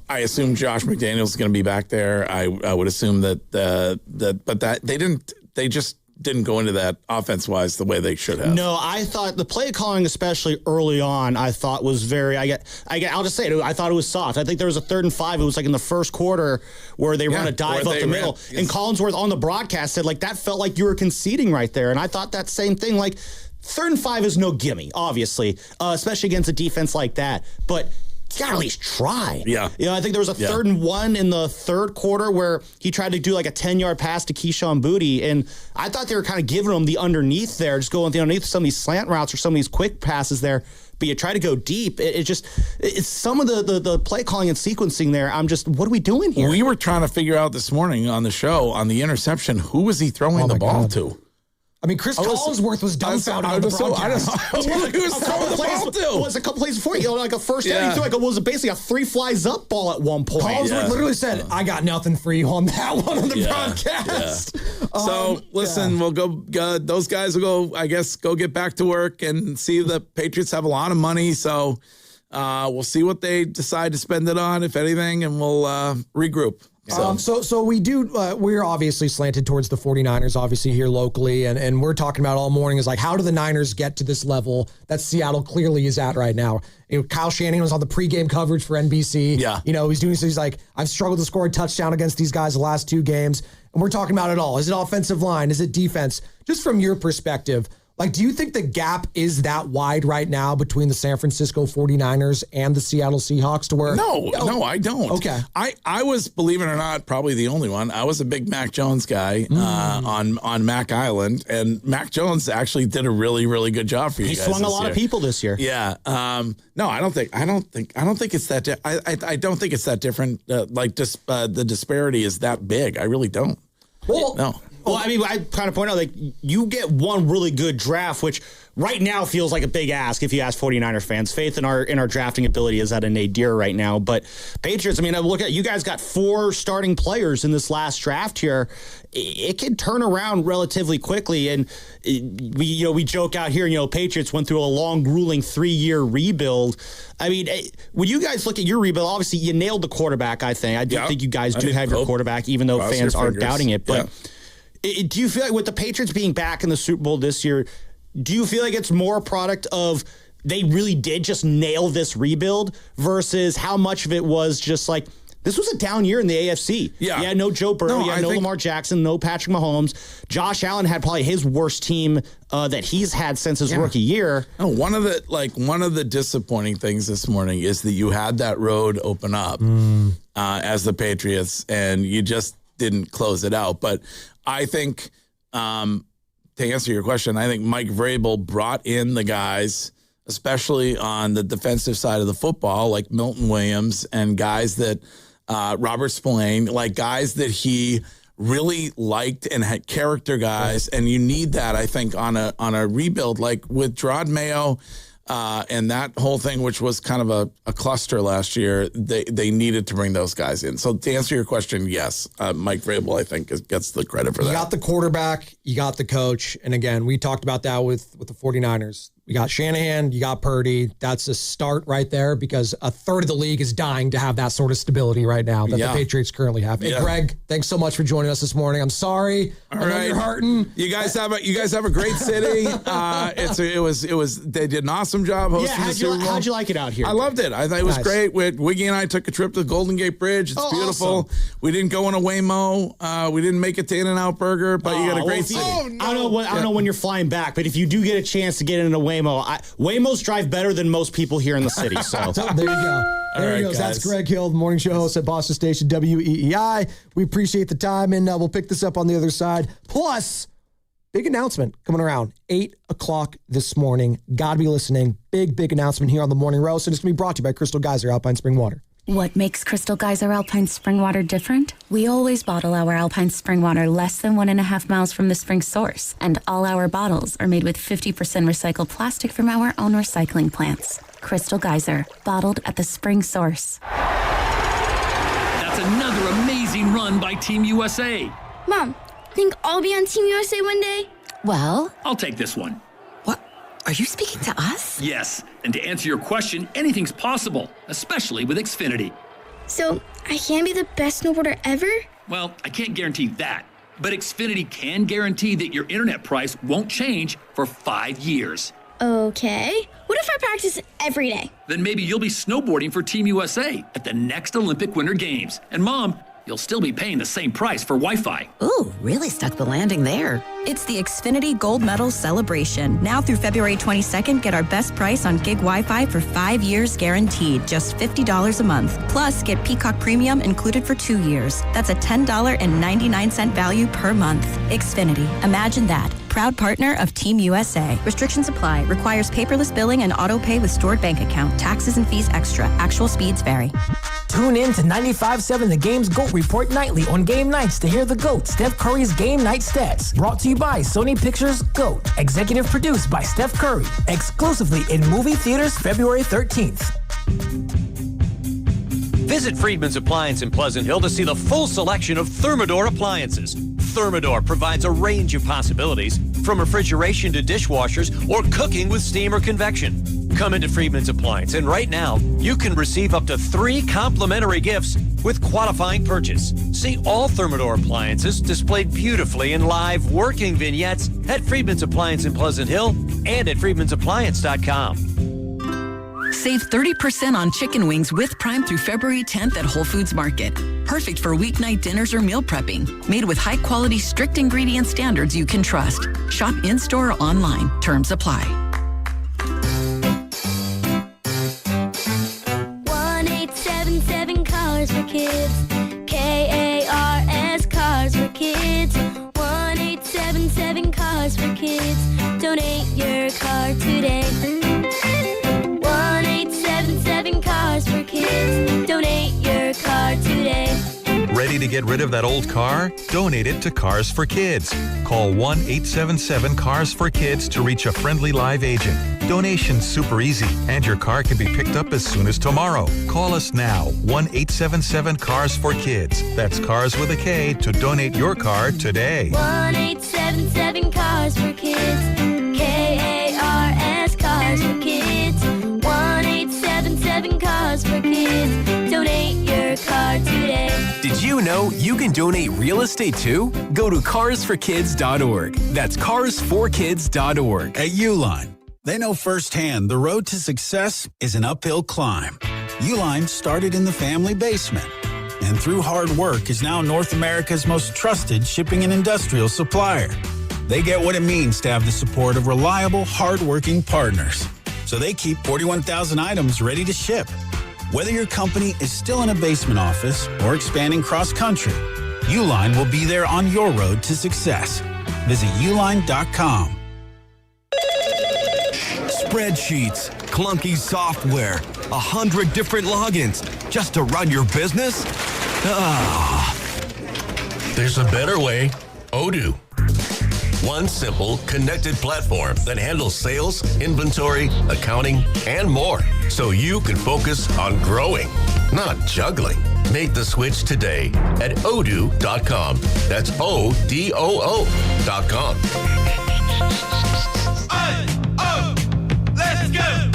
I assume Josh McDaniels is going to be back there. I would assume but they just didn't go into that offense-wise the way they should have. No, I thought the play calling, especially early on, I thought was very. I'll just say it. I thought it was soft. I think there was a 3rd and 5. It was like in the first quarter where they run a dive up the middle, and Collinsworth on the broadcast said that felt like you were conceding right there, and I thought that same thing. 3rd and 5 is no gimme, obviously, especially against a defense like that, but. You gotta at least try. Yeah. I think there was a 3rd and 1 in the third quarter where he tried to do a 10-yard pass to Keyshawn Boutte, and I thought they were kind of giving him the underneath there, just going the underneath some of these slant routes or some of these quick passes there. But you try to go deep. It's some of the play calling and sequencing there. What are we doing here? We were trying to figure out this morning on the show on the interception, who was he throwing the ball to? I mean, Chris Collinsworth was dumbfounded on the broadcast. Who was throwing the ball to? It was a couple plays before. A first down. He threw was basically a 3 flies up ball at one point. Collinsworth literally said, "I got nothing for you on that one on the broadcast." Yeah. So listen, we'll go. Those guys will go. I guess go get back to work and see the Patriots have a lot of money. So we'll see what they decide to spend it on, if anything, and we'll regroup. So we do, we're obviously slanted towards the 49ers, obviously here locally, and we're talking about all morning is how do the Niners get to this level that Seattle clearly is at right now? Kyle Shanahan was on the pregame coverage for NBC. Yeah. He's like, I've struggled to score a touchdown against these guys the last 2 games, and we're talking about it all. Is it offensive line? Is it defense? Just from your perspective, do you think the gap is that wide right now between the San Francisco 49ers and the Seattle Seahawks to where? No, I don't. Okay. I was, believe it or not, probably the only one. I was a big Mac Jones guy on Mac Island, and Mac Jones actually did a really, really good job for you guys. He swung a lot of people this year. Yeah. No, I don't think it's that. I don't think it's that different. The disparity is that big. I really don't. Well, no. Well, I mean, I kind of point out, you get one really good draft, which right now feels like a big ask if you ask 49er fans. Faith in our drafting ability is at a nadir right now. But Patriots, I mean, look at you guys got 4 starting players in this last draft here. It can turn around relatively quickly. And we joke out here, Patriots went through a long, grueling 3-year rebuild. I mean, when you guys look at your rebuild, obviously you nailed the quarterback, I think. I do think you guys do have your quarterback, even though fans aren't doubting it. But do you feel like with the Patriots being back in the Super Bowl this year, do you feel like it's more a product of they really did just nail this rebuild versus how much of it was just this was a down year in the AFC? Yeah, no Joe Burrow, no Lamar Jackson, no Patrick Mahomes. Josh Allen had probably his worst team that he's had since his rookie year. No, one of the disappointing things this morning is that you had that road open up as the Patriots, and you just didn't close it out. But I think, to answer your question, I think Mike Vrabel brought in the guys, especially on the defensive side of the football, like Milton Williams and guys that Robert Spillane, like guys that he really liked and had character guys. And you need that, I think, on a rebuild, like with Gerard Mayo and that whole thing, which was kind of a cluster last year. They needed to bring those guys in. So to answer your question, yes, Mike Vrabel, I think, gets the credit for that. You got the quarterback, you got the coach. And again, we talked about that with the 49ers. You got Shanahan, you got Purdy. That's a start right there because a third of the league is dying to have that sort of stability right now that the Patriots currently have. Hey, Greg, thanks so much for joining us this morning. I'm sorry. I know you're hurting. You guys have a great city. They did an awesome job hosting the Super Bowl. How'd you like it out here? I loved it. I thought it was great. Wiggy and I took a trip to the Golden Gate Bridge. It's beautiful. Awesome. We didn't go on a Waymo. We didn't make it to In-N-Out Burger, but you got a great city. I don't know when you're flying back, but if you do get a chance to get in a Waymo, Waymos drive better than most people here in the city. So there you go. There he goes. Guys. That's Greg Hill, the morning show host at Boston Station WEEI. We appreciate the time, and we'll pick this up on the other side. Plus, big announcement coming around 8 o'clock this morning. Gotta be listening. Big announcement here on the Morning Roast, and it's going to be brought to you by Crystal Geyser Alpine Spring Water. What makes Crystal Geyser Alpine Spring Water different? We always bottle our Alpine Spring Water less than 1.5 miles from the spring source, and all our bottles are made with 50% recycled plastic from our own recycling plants. Crystal Geyser, bottled at the spring source. That's another amazing run by Team USA. Mom, think I'll be on Team USA one day? Well, I'll take this one. are you speaking to us? Yes, and to answer your question, anything's possible, especially with Xfinity. So, I can be the best snowboarder ever? Well, I can't guarantee that, but Xfinity can guarantee that your internet price won't change for 5 years. Okay. What if I practice every day? Then maybe you'll be snowboarding for Team USA at the next Olympic Winter Games. And Mom, you'll still be paying the same price for Wi-Fi. Ooh, really stuck the landing there. It's the Xfinity Gold Medal Celebration. Now through February 22nd, get our best price on gig Wi-Fi for 5 years guaranteed, just $50 a month. Plus, get Peacock Premium included for 2 years. That's a $10.99 value per month. Xfinity. Imagine that. Proud partner of Team USA. Restrictions apply. Requires paperless billing and auto pay with stored bank account. Taxes and fees extra. Actual speeds vary. Tune in to 95.7 The Game's GOAT Report nightly on game nights to hear the GOAT, Steph Curry's game night stats. Brought to you by Sony Pictures GOAT. Executive produced by Steph Curry. Exclusively in movie theaters February 13th. Visit Friedman's Appliance in Pleasant Hill to see the full selection of Thermador appliances. Thermador provides a range of possibilities, from refrigeration to dishwashers or cooking with steam or convection. Come into Friedman's Appliance, and right now, you can receive up to 3 complimentary gifts with qualifying purchase. See all Thermador appliances displayed beautifully in live working vignettes at Friedman's Appliance in Pleasant Hill and at friedmansappliance.com. Save 30% on chicken wings with Prime through February 10th at Whole Foods Market. Perfect for weeknight dinners or meal prepping. Made with high-quality, strict ingredient standards you can trust. Shop in-store or online. Terms apply. 1-877 Cars for Kids. KARS Cars for Kids. 1-877 Cars for Kids. Donate your car today. 1-877 Cars for Kids. Donate your car today. Ready to get rid of that old car? Donate it to Cars for Kids. Call 1-877-CARS-FOR-KIDS to reach a friendly live agent. Donation's super easy, and your car can be picked up as soon as tomorrow. Call us now, 1-877-CARS-FOR-KIDS. That's Cars with a K to donate your car today. 1-877 Cars for Kids. KARS Cars for Kids. 1-877 Cars for Kids. Donate your car today. Did you know you can donate real estate too? Go to carsforkids.org. That's carsforkids.org. At Uline, they know firsthand the road to success is an uphill climb. Uline started in the family basement, and through hard work is now North America's most trusted shipping and industrial supplier. They get what it means to have the support of reliable, hardworking partners. So they keep 41,000 items ready to ship. Whether your company is still in a basement office or expanding cross-country, Uline will be there on your road to success. Visit uline.com. Spreadsheets, clunky software, 100 different logins just to run your business? Ah. There's a better way. Odoo. One simple, connected platform that handles sales, inventory, accounting, and more, so you can focus on growing, not juggling. Make the switch today at odoo.com. That's ODOO.com. Let's go!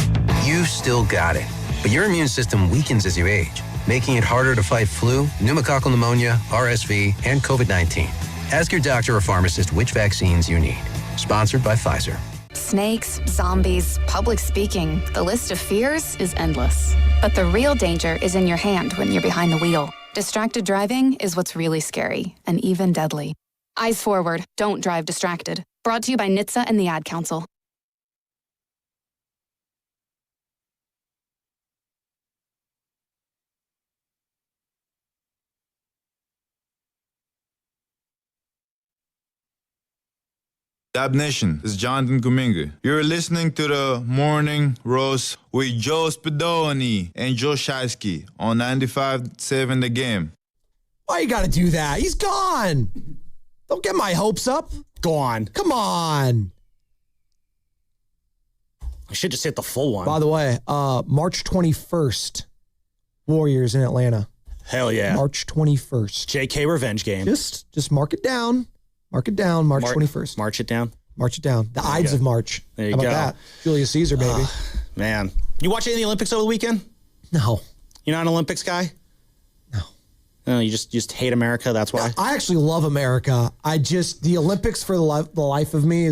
You still got it, but your immune system weakens as you age, making it harder to fight flu, pneumococcal pneumonia, RSV, and COVID-19. Ask your doctor or pharmacist which vaccines you need. Sponsored by Pfizer. Snakes, zombies, public speaking. The list of fears is endless. But the real danger is in your hand when you're behind the wheel. Distracted driving is what's really scary and even deadly. Eyes forward. Don't drive distracted. Brought to you by NHTSA and the Ad Council. Dab Nation, this is Jonathan Kuminga. You're listening to the Morning Roast with Joe Spadoni and Joe Shiesky on 95.7 The Game. Why you gotta do that? He's gone. Don't get my hopes up. Gone. Come on. I should just hit the full one. By the way, March 21st, Warriors in Atlanta. Hell yeah. March 21st. JK revenge game. Just mark it down. Mark it down, March 21st. March it down. March it down. The Ides of March. There you How about go. that? Julius Caesar, baby. Man. You watch any of the Olympics over the weekend? No. You're not an Olympics guy? No, you just hate America, that's why? I actually love America. The Olympics for the life of me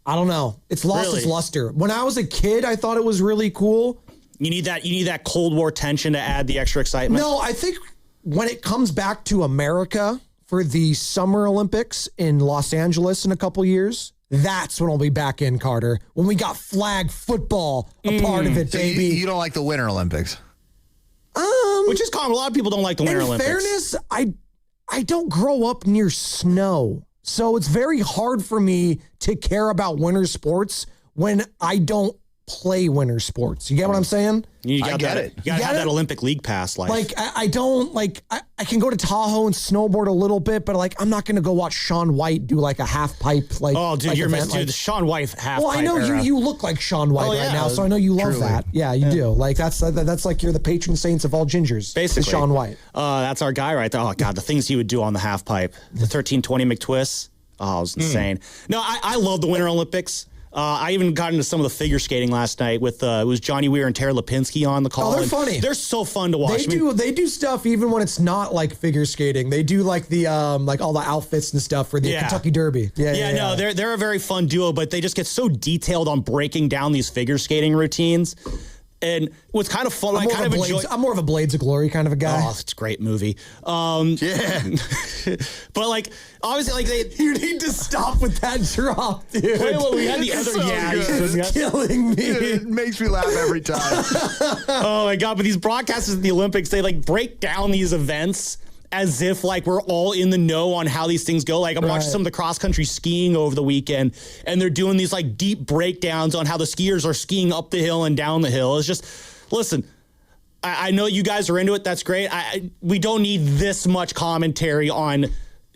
I don't know. It's lost its luster. When I was a kid, I thought it was really cool. You need that Cold War tension to add the extra excitement? No, I think when it comes back to America for the Summer Olympics in Los Angeles in a couple years, that's when I'll be back in, Carter. When we got flag football a part of it, So baby. you don't like the Winter Olympics? Which is common. A lot of people don't like the Winter Olympics. In fairness, I don't grow up near snow. So it's very hard for me to care about winter sports when I don't play winter sports. You get what I'm saying? You got that. You got to have that Olympic League pass life. Like, I don't, like, I can go to Tahoe and snowboard a little bit, but, like, I'm not going to go watch Shaun White do, like, a half pipe, like, oh, dude, like you're event. missing Like, the Shaun White half pipe. well, I know era. you look like Shaun White right now, so I know you love Truly. that. Yeah, you do. Like, that's like you're the patron saints of all gingers. Basically. Shaun White. That's our guy right there. Oh, God, the things he would do on the half pipe. The 1320 McTwist. Oh, it was insane. No, I love the Winter Olympics. I even got into some of the figure skating last night with it was Johnny Weir and Tara Lipinski on the call. Oh, they're funny. They're so fun to watch. They do stuff even when it's not like figure skating. They do like the like all the outfits and stuff for the Kentucky Derby. No, they're a very fun duo, but they just get so detailed on breaking down these figure skating routines. And what's kind of fun, I'm more of a Blades of Glory kind of a guy. Oh, it's a great movie. Yeah. But like, obviously, like you need to stop with that drop, dude. Wait, well, we had the other. It's killing me. It makes me laugh every time. Oh my God! But these broadcasters at the Olympics, they like break down these events as if like we're all in the know on how these things go. Like I'm watching some of the cross country skiing over the weekend, and they're doing these like deep breakdowns on how the skiers are skiing up the hill and down the hill. It's just, listen, I know you guys are into it. That's great. We don't need this much commentary on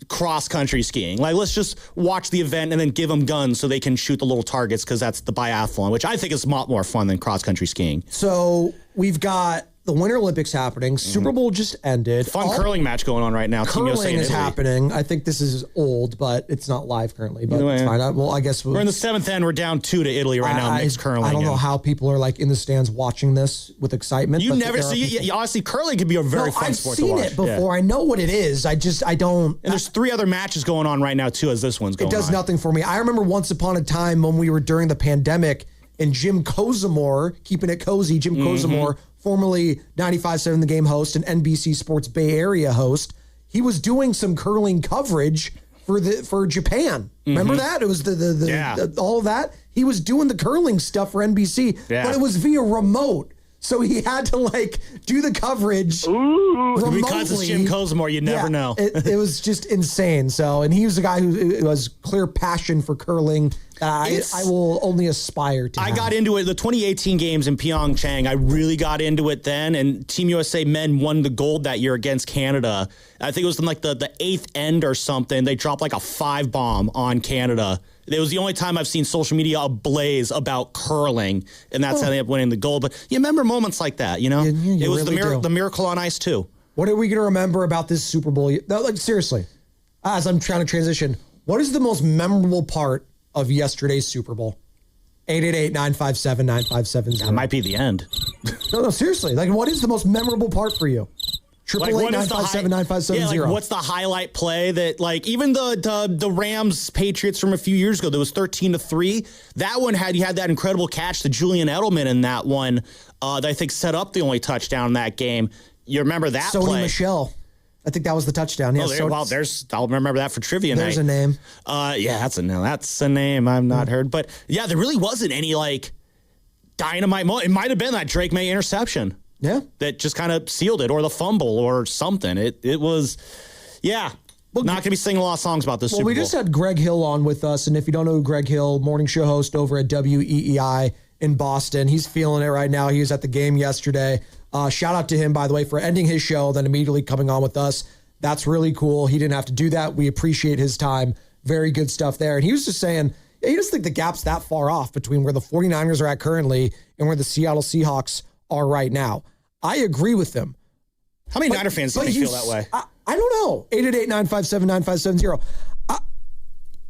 cross country skiing. Like, let's just watch the event and then give them guns so they can shoot the little targets, because that's the biathlon, which I think is a lot more fun than cross country skiing. So we've got the Winter Olympics happening. Super Bowl just ended. Fun curling match going on right now. Curling is happening. I think this is old, but it's not live currently. But Anyway, it's fine. Well, I guess we're in the seventh end. We're down 2 to Italy right now. Mixed curling. I don't know how people are like in the stands watching this with excitement. You but never there are see. people- Honestly, curling could be a very fun sport to watch. I've seen it before. I know what it is. I don't. And there's 3 other matches going on right now too, as this one's going on. It does nothing for me. I remember once upon a time when we were during the pandemic, and Jim Kozimor, keeping it cozy, Jim Kozimor, formerly 95.7 The Game host and NBC Sports Bay Area host, he was doing some curling coverage for Japan. Remember that? It was the all of that. He was doing the curling stuff for NBC, but it was via remote. So he had to like do the coverage remotely. Because it's Jim Cosmore, you never know. It was just insane. So, and he was a guy who has clear passion for curling. I will only aspire to. I got into it the 2018 games in Pyeongchang. I really got into it then, and Team USA men won the gold that year against Canada. I think it was in like the 8th end or something. They dropped like a 5 bomb on Canada. It was the only time I've seen social media ablaze about curling, and that's how they ended up winning the gold. But you remember moments like that, you know? You it was really the miracle on ice, too. What are we going to remember about this Super Bowl? No, like, seriously, as I'm trying to transition, what is the most memorable part of yesterday's Super Bowl? 888-957-9570. That might be the end. No, seriously. Like, what is the most memorable part for you? 888-957-9570. Yeah, like what's the highlight play that, like, even the Rams Patriots from a few years ago, that was 13-3. That one you had that incredible catch to Julian Edelman in that one that I think set up the only touchdown in that game. You remember that Sony play? Michel. I think that was the touchdown. Yeah, I'll remember that for trivia night. There's a name. Yeah, that's a name I've not heard. But yeah, there really wasn't any like dynamite moment. It might have been that Drake May interception. Yeah. That just kind of sealed it, or the fumble or something. It was, yeah. Well, not going to be singing a lot of songs about this Super Bowl. We just had Greg Hill on with us. And if you don't know who Greg Hill, morning show host over at WEEI in Boston, he's feeling it right now. He was at the game yesterday. Shout out to him, by the way, for ending his show, then immediately coming on with us. That's really cool. He didn't have to do that. We appreciate his time. Very good stuff there. And he was just saying, he doesn't think the gap's that far off between where the 49ers are at currently and where the Seattle Seahawks are right now. I agree with him. How many Niner fans do you feel that way? I don't know. 888-957-9570.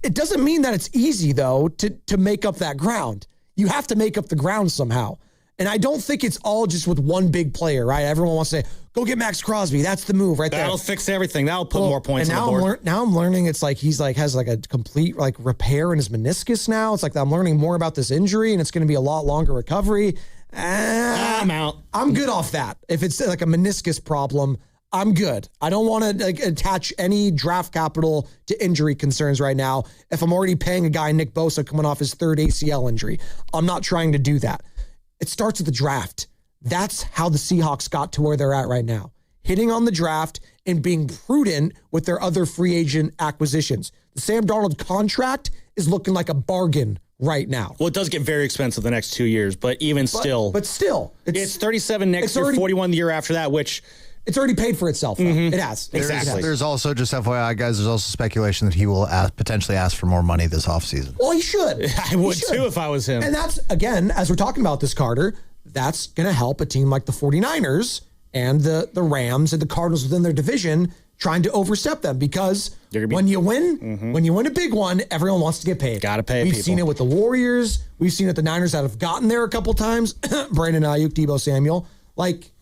It doesn't mean that it's easy, though, to make up that ground. You have to make up the ground somehow. And I don't think it's all just with one big player, right? Everyone wants to say, go get Max Crosby. That's the move right there. That'll fix everything. That'll put more points on the board. Now I'm learning it's like he's like has like a complete like repair in his meniscus now. It's like I'm learning more about this injury, and it's going to be a lot longer recovery. I'm out. I'm good off that. If it's like a meniscus problem, I'm good. I don't want to like attach any draft capital to injury concerns right now. If I'm already paying a guy, Nick Bosa, coming off his 3rd ACL injury, I'm not trying to do that. It starts with the draft. That's how the Seahawks got to where they're at right now. Hitting on the draft and being prudent with their other free agent acquisitions. The Sam Darnold contract is looking like a bargain right now. Well, it does get very expensive the next 2 years, but still. But still. It's 37 next year, 41 the year after that, which... It's already paid for itself. It has. Exactly. There's also, just FYI, guys, there's also speculation that he will potentially ask for more money this offseason. Well, he should. I would too if I was him. And that's, again, as we're talking about this, Carter, that's going to help a team like the 49ers and the Rams and the Cardinals within their division trying to overstep them, because when you win, when you win a big one, everyone wants to get paid. Got to pay We've people. seen it with the Warriors. We've seen it the Niners that have gotten there a couple times. Brandon Ayuk, Deebo Samuel. Like,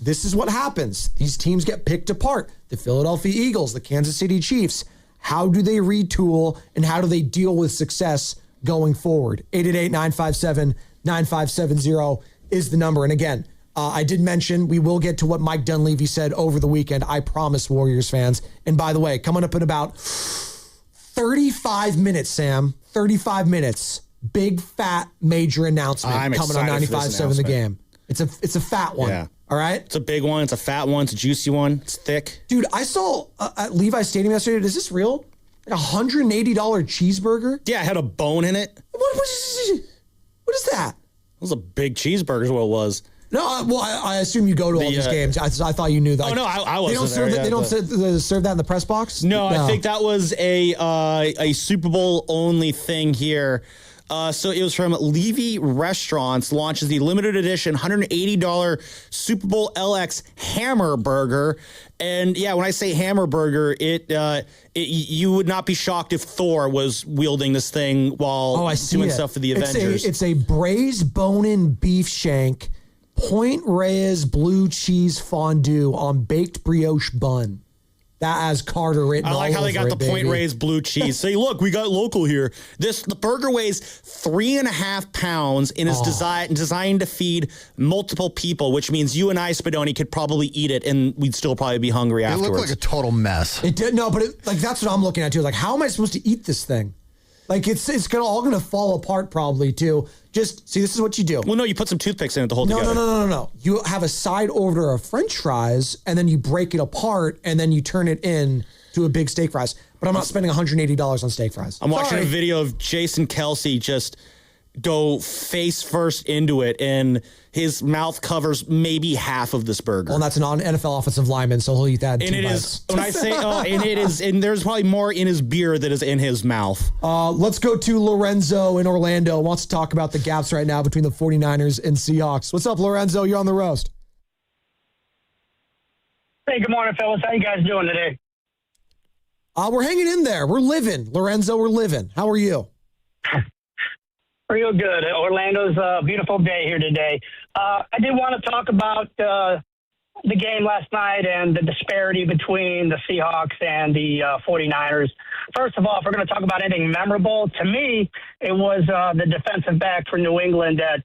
this is what happens. These teams get picked apart. The Philadelphia Eagles, the Kansas City Chiefs. How do they retool and how do they deal with success going forward? 888-957-9570 is the number. And again, I did mention we will get to what Mike Dunleavy said over the weekend. I promise, Warriors fans. And by the way, coming up in about 35 minutes, Sam, 35 minutes, big, fat, major announcement coming on 95.7 The Game. It's a fat one. Yeah. All right. It's a big one. It's a fat one. It's a juicy one. It's thick. Dude, I saw at Levi's Stadium yesterday. Is this real? Like $180 cheeseburger? Yeah, it had a bone in it. What is that? It was a big cheeseburger is what it was. No, well, I assume you go to all these games. I thought you knew that. Oh, no, I wasn't They don't serve there. They don't serve that in the press box? No, I think that was a Super Bowl only thing here. So it was from Levy Restaurants, launches the limited edition $180 Super Bowl LX Hammer Burger. And yeah, when I say Hammer Burger, you would not be shocked if Thor was wielding this thing while doing stuff for the Avengers. It's a braised bone-in beef shank, Point Reyes blue cheese fondue on baked brioche bun. That has Carter written all over it, I like how they got the Point Reyes blue cheese. Say, look, we got local here. The burger weighs 3.5 pounds and is designed to feed multiple people, which means you and I, Spadoni, could probably eat it and we'd still probably be hungry afterwards. It looked like a total mess. It did, no, but that's what I'm looking at too. Like, how am I supposed to eat this thing? Like it's all gonna fall apart probably too. Just see, this is what you do. Well, no, you put some toothpicks in it to hold together. No. You have a side order of French fries, and then you break it apart, and then you turn it in to a big steak fries. But I'm not spending $180 on steak fries. I'm watching a video of Jason Kelsey just go face first into it, and his mouth covers maybe half of this burger. Well, that's an NFL offensive lineman, so he'll eat that in and 2 it bites. is when I say and it is, and there's probably more in his beer than is in his mouth. Let's go to Lorenzo in Orlando. Wants to talk about the gaps right now between the 49ers and Seahawks. What's up, Lorenzo? You're on the roast. Hey, good morning, fellas. How you guys doing today? We're hanging in there. We're living, Lorenzo. We're living. How are you? Real good. Orlando's a beautiful day here today. I did want to talk about the game last night and the disparity between the Seahawks and the 49ers. First of all, if we're going to talk about anything memorable, to me, it was the defensive back for New England that,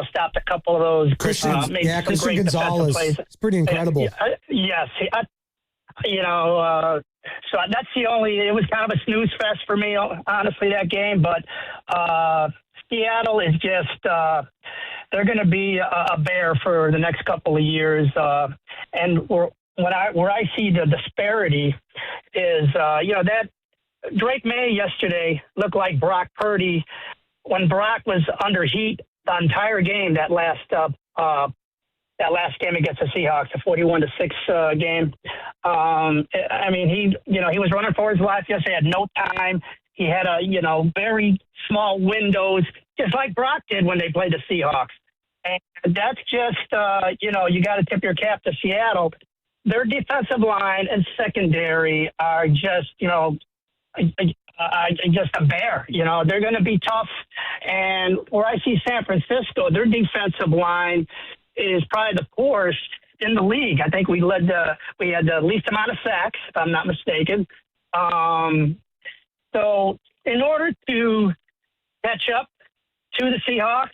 stopped a couple of those. Christian great Gonzalez. It's pretty incredible. Yes. So that's it was kind of a snooze fest for me, honestly, that game. But Seattle is just, they're going to be a bear for the next couple of years. And where I see the disparity is, that Drake May yesterday looked like Brock Purdy when Brock was under heat the entire game, that last game against the Seahawks, the 41-6 game. He was running for his life yesterday, had no time. He had very small windows, just like Brock did when they played the Seahawks. And that's just, you got to tip your cap to Seattle. Their defensive line and secondary are just, just a bear. They're going to be tough. And where I see San Francisco, their defensive line is probably the poorest in the league. I think we had the least amount of sacks, if I'm not mistaken. So in order to catch up to the Seahawks,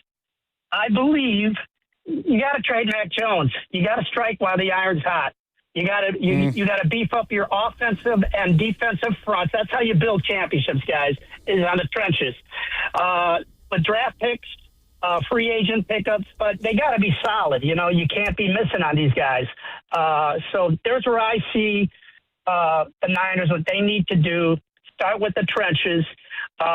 I believe you got to trade Mac Jones. You got to strike while the iron's hot. You got to beef up your offensive and defensive fronts. That's how you build championships, guys, is on the trenches. With draft picks, free agent pickups, but they got to be solid. You can't be missing on these guys. So there's where I see the Niners, what they need to do. Start with the trenches. We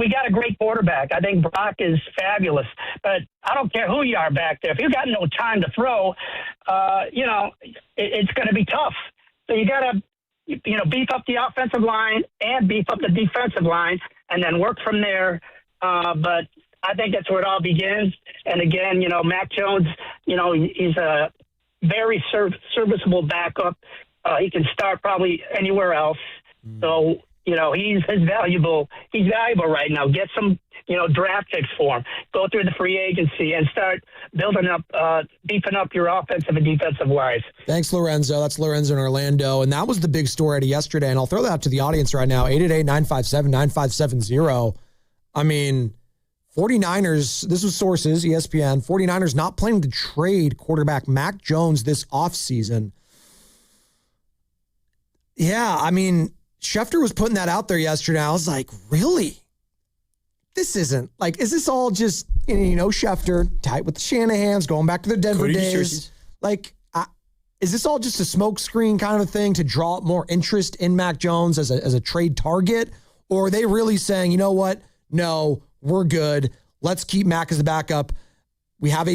got a great quarterback. I think Brock is fabulous, but I don't care who you are back there. If you got no time to throw, it's going to be tough. So you got to, beef up the offensive line and beef up the defensive line and then work from there. But I think that's where it all begins. And again, Mac Jones, he's a very serviceable backup. He can start probably anywhere else. So, he's valuable. He's valuable right now. Get some, draft picks for him. Go through the free agency and start building up, beefing up your offensive and defensive lines. Thanks, Lorenzo. That's Lorenzo in Orlando. And that was the big story out of yesterday. And I'll throw that out to the audience right now. 888-957-9570. I mean, 49ers, this was sources, ESPN, 49ers not planning to trade quarterback Mac Jones this offseason. Yeah, I mean, Schefter was putting that out there yesterday. I was like, really? This isn't, is this all just, Schefter, tight with the Shanahans, going back to their Denver days? Is this all just a smokescreen kind of a thing to draw up more interest in Mac Jones as a trade target? Or are they really saying, you know what? No, we're good. Let's keep Mac as the backup. We have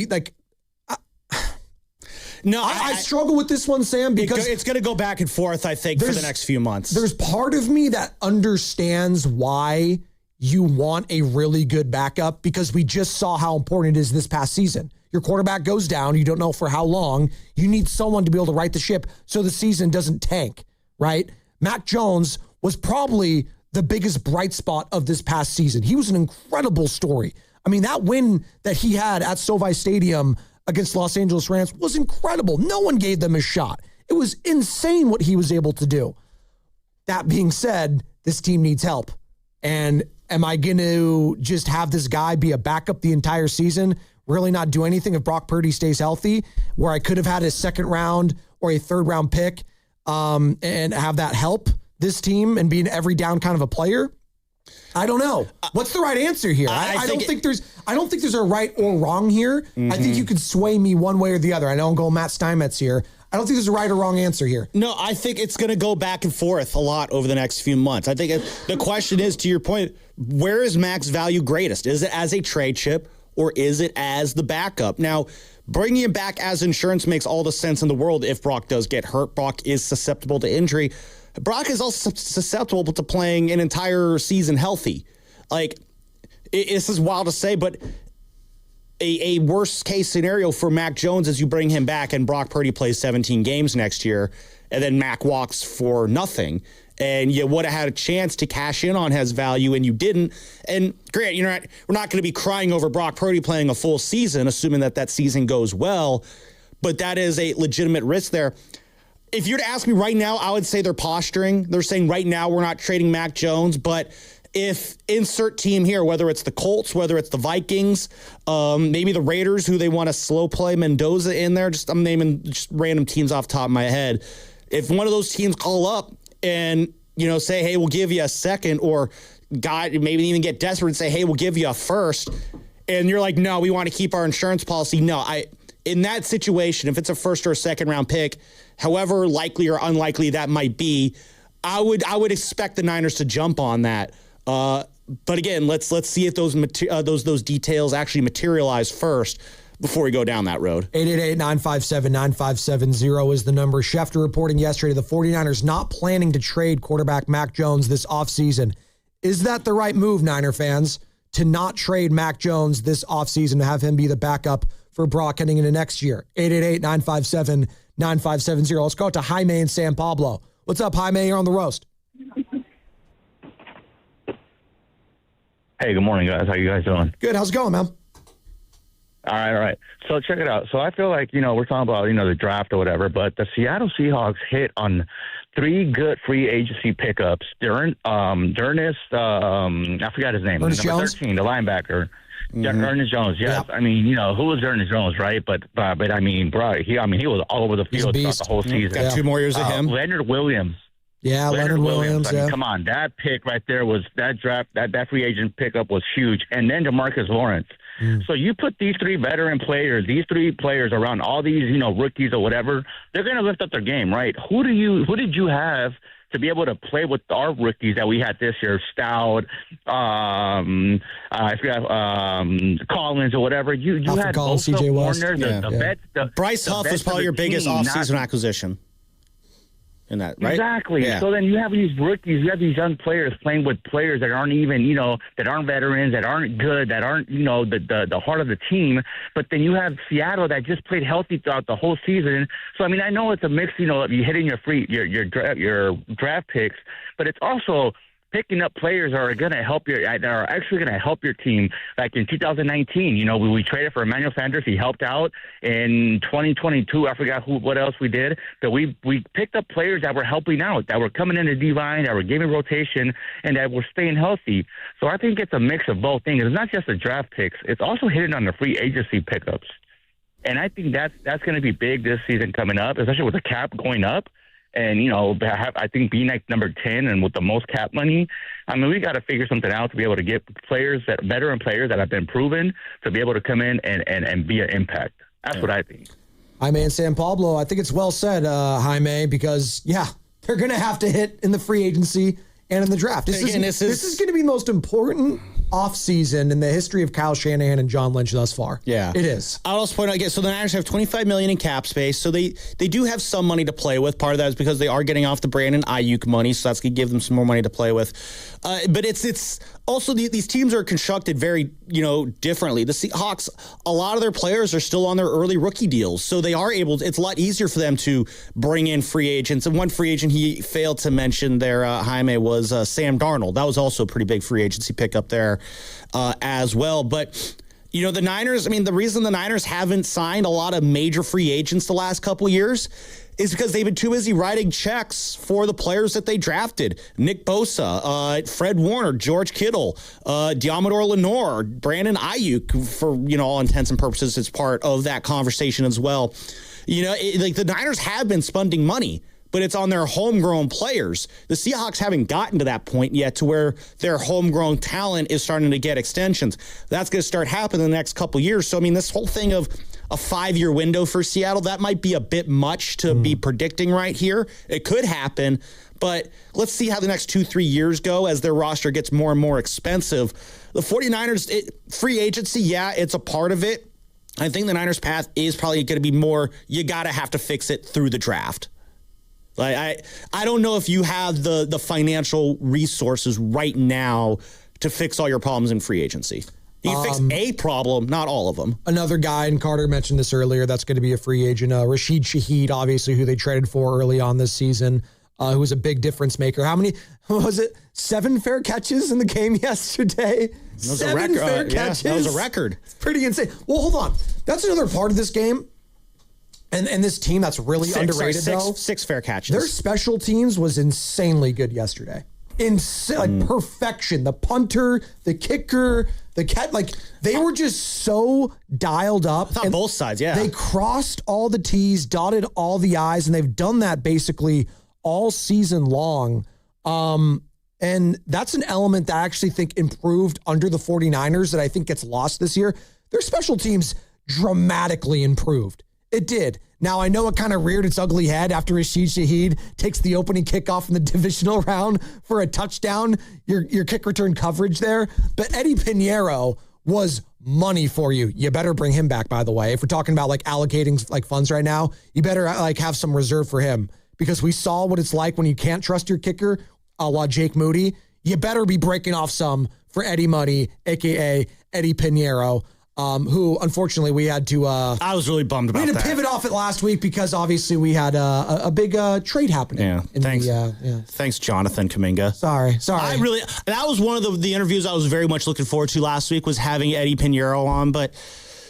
No, I struggle with this one, Sam, because it's going to go back and forth, I think, for the next few months. There's part of me that understands why you want a really good backup, because we just saw how important it is this past season. Your quarterback goes down. You don't know for how long. You need someone to be able to right the ship so the season doesn't tank, right? Mac Jones was probably the biggest bright spot of this past season. He was an incredible story. I mean, that win that he had at SoFi Stadium against Los Angeles Rams was incredible. No one gave them a shot. It was insane what he was able to do. That being said, this team needs help. And am I going to just have this guy be a backup the entire season, really not do anything if Brock Purdy stays healthy, where I could have had a second round or a third round pick and have that help this team and be an every down kind of a player? I don't know. What's the right answer here? I don't think there's a right or wrong here. Mm-hmm. I think you could sway me one way or the other. I know I'm going Matt Steinmetz here. I don't think there's a right or wrong answer here. No, I think it's going to go back and forth a lot over the next few months. I think the question is, to your point, where is Mac's value greatest? Is it as a trade chip or is it as the backup? Now, bringing him back as insurance makes all the sense in the world if Brock does get hurt. Brock is susceptible to injury. Brock is also susceptible to playing an entire season healthy. Like, this is wild to say, but a worst case scenario for Mac Jones is you bring him back and Brock Purdy plays 17 games next year, and then Mac walks for nothing. And you would have had a chance to cash in on his value, and you didn't. And great, we're not going to be crying over Brock Purdy playing a full season, assuming that season goes well. But that is a legitimate risk there. If you were to ask me right now, I would say they're posturing. They're saying right now we're not trading Mac Jones, but if insert team here, whether it's the Colts, whether it's the Vikings, maybe the Raiders, who they want to slow play Mendoza in there. I'm naming just random teams off the top of my head. If one of those teams call up and, say, hey, we'll give you a second, or maybe even get desperate and say, hey, we'll give you a first, and you're like, no, we want to keep our insurance policy. No, in that situation, if it's a first or a second round pick, however likely or unlikely that might be, I would expect the Niners to jump on that. But again, let's see if those details actually materialize first before we go down that road. 888-957-9570 is the number. Schefter reporting yesterday the 49ers not planning to trade quarterback Mac Jones this offseason. Is that the right move, Niner fans, to not trade Mac Jones this offseason, to have him be the backup for Brock heading into next year? 888-957-9570. Let's go to Jaime in San Pablo. What's up, Jaime? You're on the roast. Hey, good morning, guys. How you guys doing? Good. How's it going, man? All right. So check it out. So I feel like, we're talking about, the draft or whatever, but the Seattle Seahawks hit on 3 good free agency pickups during this, I forgot his name. Ernest Number Jones? 13, the linebacker. Mm-hmm. Ernest Jones, yes. Yep. I mean, who was Ernest Jones, right? But I mean, bro, he was all over the field throughout the whole season. Got 2 more years of him. Leonard Williams. Yeah, Leonard Williams. I mean, come on, that pick right there was that draft. That free agent pickup was huge. And then DeMarcus Lawrence. So you put these 3 veteran players, these 3 players around all these, rookies or whatever, they're going to lift up their game, right? Who did you have to be able to play with our rookies that we had this year? Stout, I forgot, Collins or whatever. You had Collins, CJ West. Warner, Bryce Huff was probably your biggest offseason acquisition. In that, right? Exactly. Yeah. So then you have these rookies, you have these young players playing with players that aren't even, that aren't veterans, that aren't good, that aren't, the heart of the team. But then you have Seattle that just played healthy throughout the whole season. So I mean, I know it's a mix, of you hitting your draft picks, but it's also picking up players that are going to help that are actually going to help your team. Like in 2019, we traded for Emmanuel Sanders. He helped out. In 2022, I forgot what else we did. But we picked up players that were helping out, that were coming in the D-line, that were giving rotation, and that were staying healthy. So I think it's a mix of both things. It's not just the draft picks. It's also hitting on the free agency pickups. And I think that's going to be big this season coming up, especially with the cap going up. And, I think being like number 10 and with the most cap money, I mean, we got to figure something out to be able to get veteran players that have been proven to be able to come in and be an impact. That's what I think. Jaime in San Pablo, I think it's well said, Jaime, because, they're going to have to hit in the free agency and in the draft. This is going to be the most important offseason in the history of Kyle Shanahan and John Lynch thus far. Yeah. It is. I'll also point out again, so the Niners have $25 million in cap space, so they do have some money to play with. Part of that is because they are getting off the Brandon Ayuk money, so that's going to give them some more money to play with. But it's also these teams are constructed very, differently. The Seahawks, a lot of their players are still on their early rookie deals, so they are able to, it's a lot easier for them to bring in free agents. And one free agent he failed to mention there, Jaime, was Sam Darnold. That was also a pretty big free agency pickup there as well. But the Niners, the reason the Niners haven't signed a lot of major free agents the last couple of years is because they've been too busy writing checks for the players that they drafted. Nick Bosa, Fred Warner, George Kittle, Diamador Lenore, Brandon Ayuk, for, all intents and purposes, it's part of that conversation as well. The Niners have been spending money, but it's on their homegrown players. The Seahawks haven't gotten to that point yet to where their homegrown talent is starting to get extensions. That's going to start happening in the next couple years. So, I mean, this whole thing of a 5-year window for Seattle, that might be a bit much to be predicting right here. It could happen, but let's see how the next 2-3 years go as their roster gets more and more expensive. The 49ers, free agency, yeah, it's a part of it. I think the Niners' path is probably going to be more, you got to have to fix it through the draft. Like I don't know if you have the financial resources right now to fix all your problems in free agency. You can fix a problem, not all of them. Another guy, and Carter mentioned this earlier, that's going to be a free agent. Rashid Shaheed, obviously, who they traded for early on this season, who was a big difference maker. How many, was it, 7 fair catches in the game yesterday? That was a record. Fair catches. That was a record. It's pretty insane. Well, hold on. That's another part of this game. And this team that's really underrated, though. 6 fair catches. Their special teams was insanely good yesterday. Like perfection. The punter, the kicker, the cat, like they were just so dialed up. On both sides, yeah. They crossed all the T's, dotted all the I's, and they've done that basically all season long. And that's an element that I actually think improved under the 49ers that I think gets lost this year. Their special teams dramatically improved. It did. Now, I know it kind of reared its ugly head after Rashid Shaheed takes the opening kickoff in the divisional round for a touchdown, your kick return coverage there. But Eddie Pinheiro was money for you. You better bring him back, by the way. If we're talking about like allocating like funds right now, you better like have some reserve for him because we saw what it's like when you can't trust your kicker, a la Jake Moody. You better be breaking off some for Eddie Money, a.k.a. Eddie Pinheiro. Who unfortunately we had to. I was really bummed about that. We had to pivot off it last week because obviously we had a big trade happening. Yeah, thanks. Thanks, Jonathan Kuminga. Sorry. That was one of the interviews I was very much looking forward to last week was having Eddie Pinheiro on, but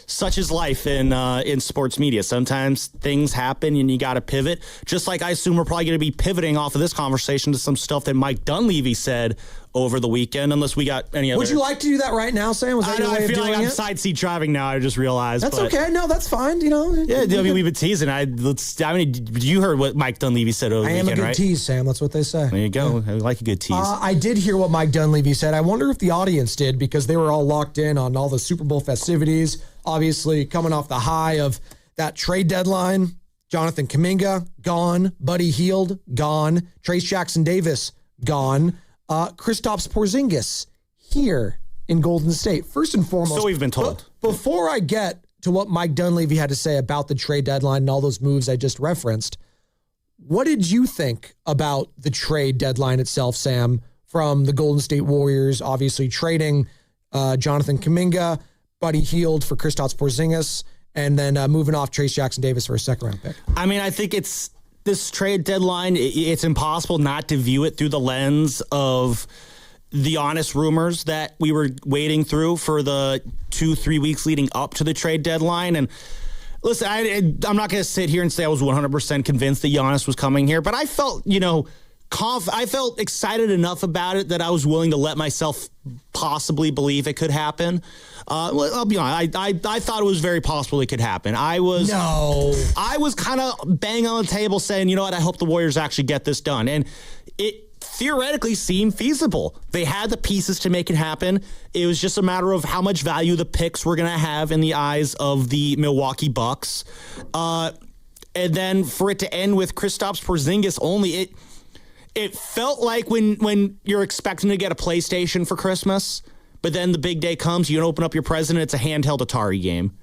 such is life in sports media. Sometimes things happen and you got to pivot. Just like I assume we're probably going to be pivoting off of this conversation to some stuff that Mike Dunleavy said over the weekend, unless we got any other. Would you like to do that right now, Sam? Was that your way I feel of doing like I'm it? side seat driving now. I just realized. That's okay. No, that's fine. You know. Yeah, I mean, we've been teasing. You heard what Mike Dunleavy said over the weekend, right? I am a good tease, Sam. That's what they say. There you go. Yeah. I like a good tease. I did hear what Mike Dunleavy said. I wonder if the audience did because they were all locked in on all the Super Bowl festivities. Obviously, coming off the high of that trade deadline. Jonathan Kuminga, gone. Buddy Hield, gone. Trace Jackson-Davis, gone. Kristaps Porzingis here in Golden State. First and foremost. So we've been told. Before I get to what Mike Dunleavy had to say about the trade deadline and all those moves I just referenced, what did you think about the trade deadline itself, Sam, from the Golden State Warriors, obviously trading Jonathan Kuminga, Buddy Hield for Kristaps Porzingis, and then moving off Trace Jackson-Davis for a second-round pick? I mean, I think this trade deadline, it's impossible not to view it through the lens of the honest rumors that we were wading through for the 2-3 weeks leading up to the trade deadline. And listen, I'm not going to sit here and say I was 100% convinced that Giannis was coming here, but I felt, I felt excited enough about it that I was willing to let myself possibly believe it could happen. I'll be honest. I thought it was very possible it could happen. I was kind of banging on the table saying, you know what, I hope the Warriors actually get this done. And it theoretically seemed feasible. They had the pieces to make it happen. It was just a matter of how much value the picks were going to have in the eyes of the Milwaukee Bucks. And then for it to end with Kristaps Porzingis only, it felt like when you're expecting to get a PlayStation for Christmas, but then the big day comes, you open up your present, it's a handheld Atari game.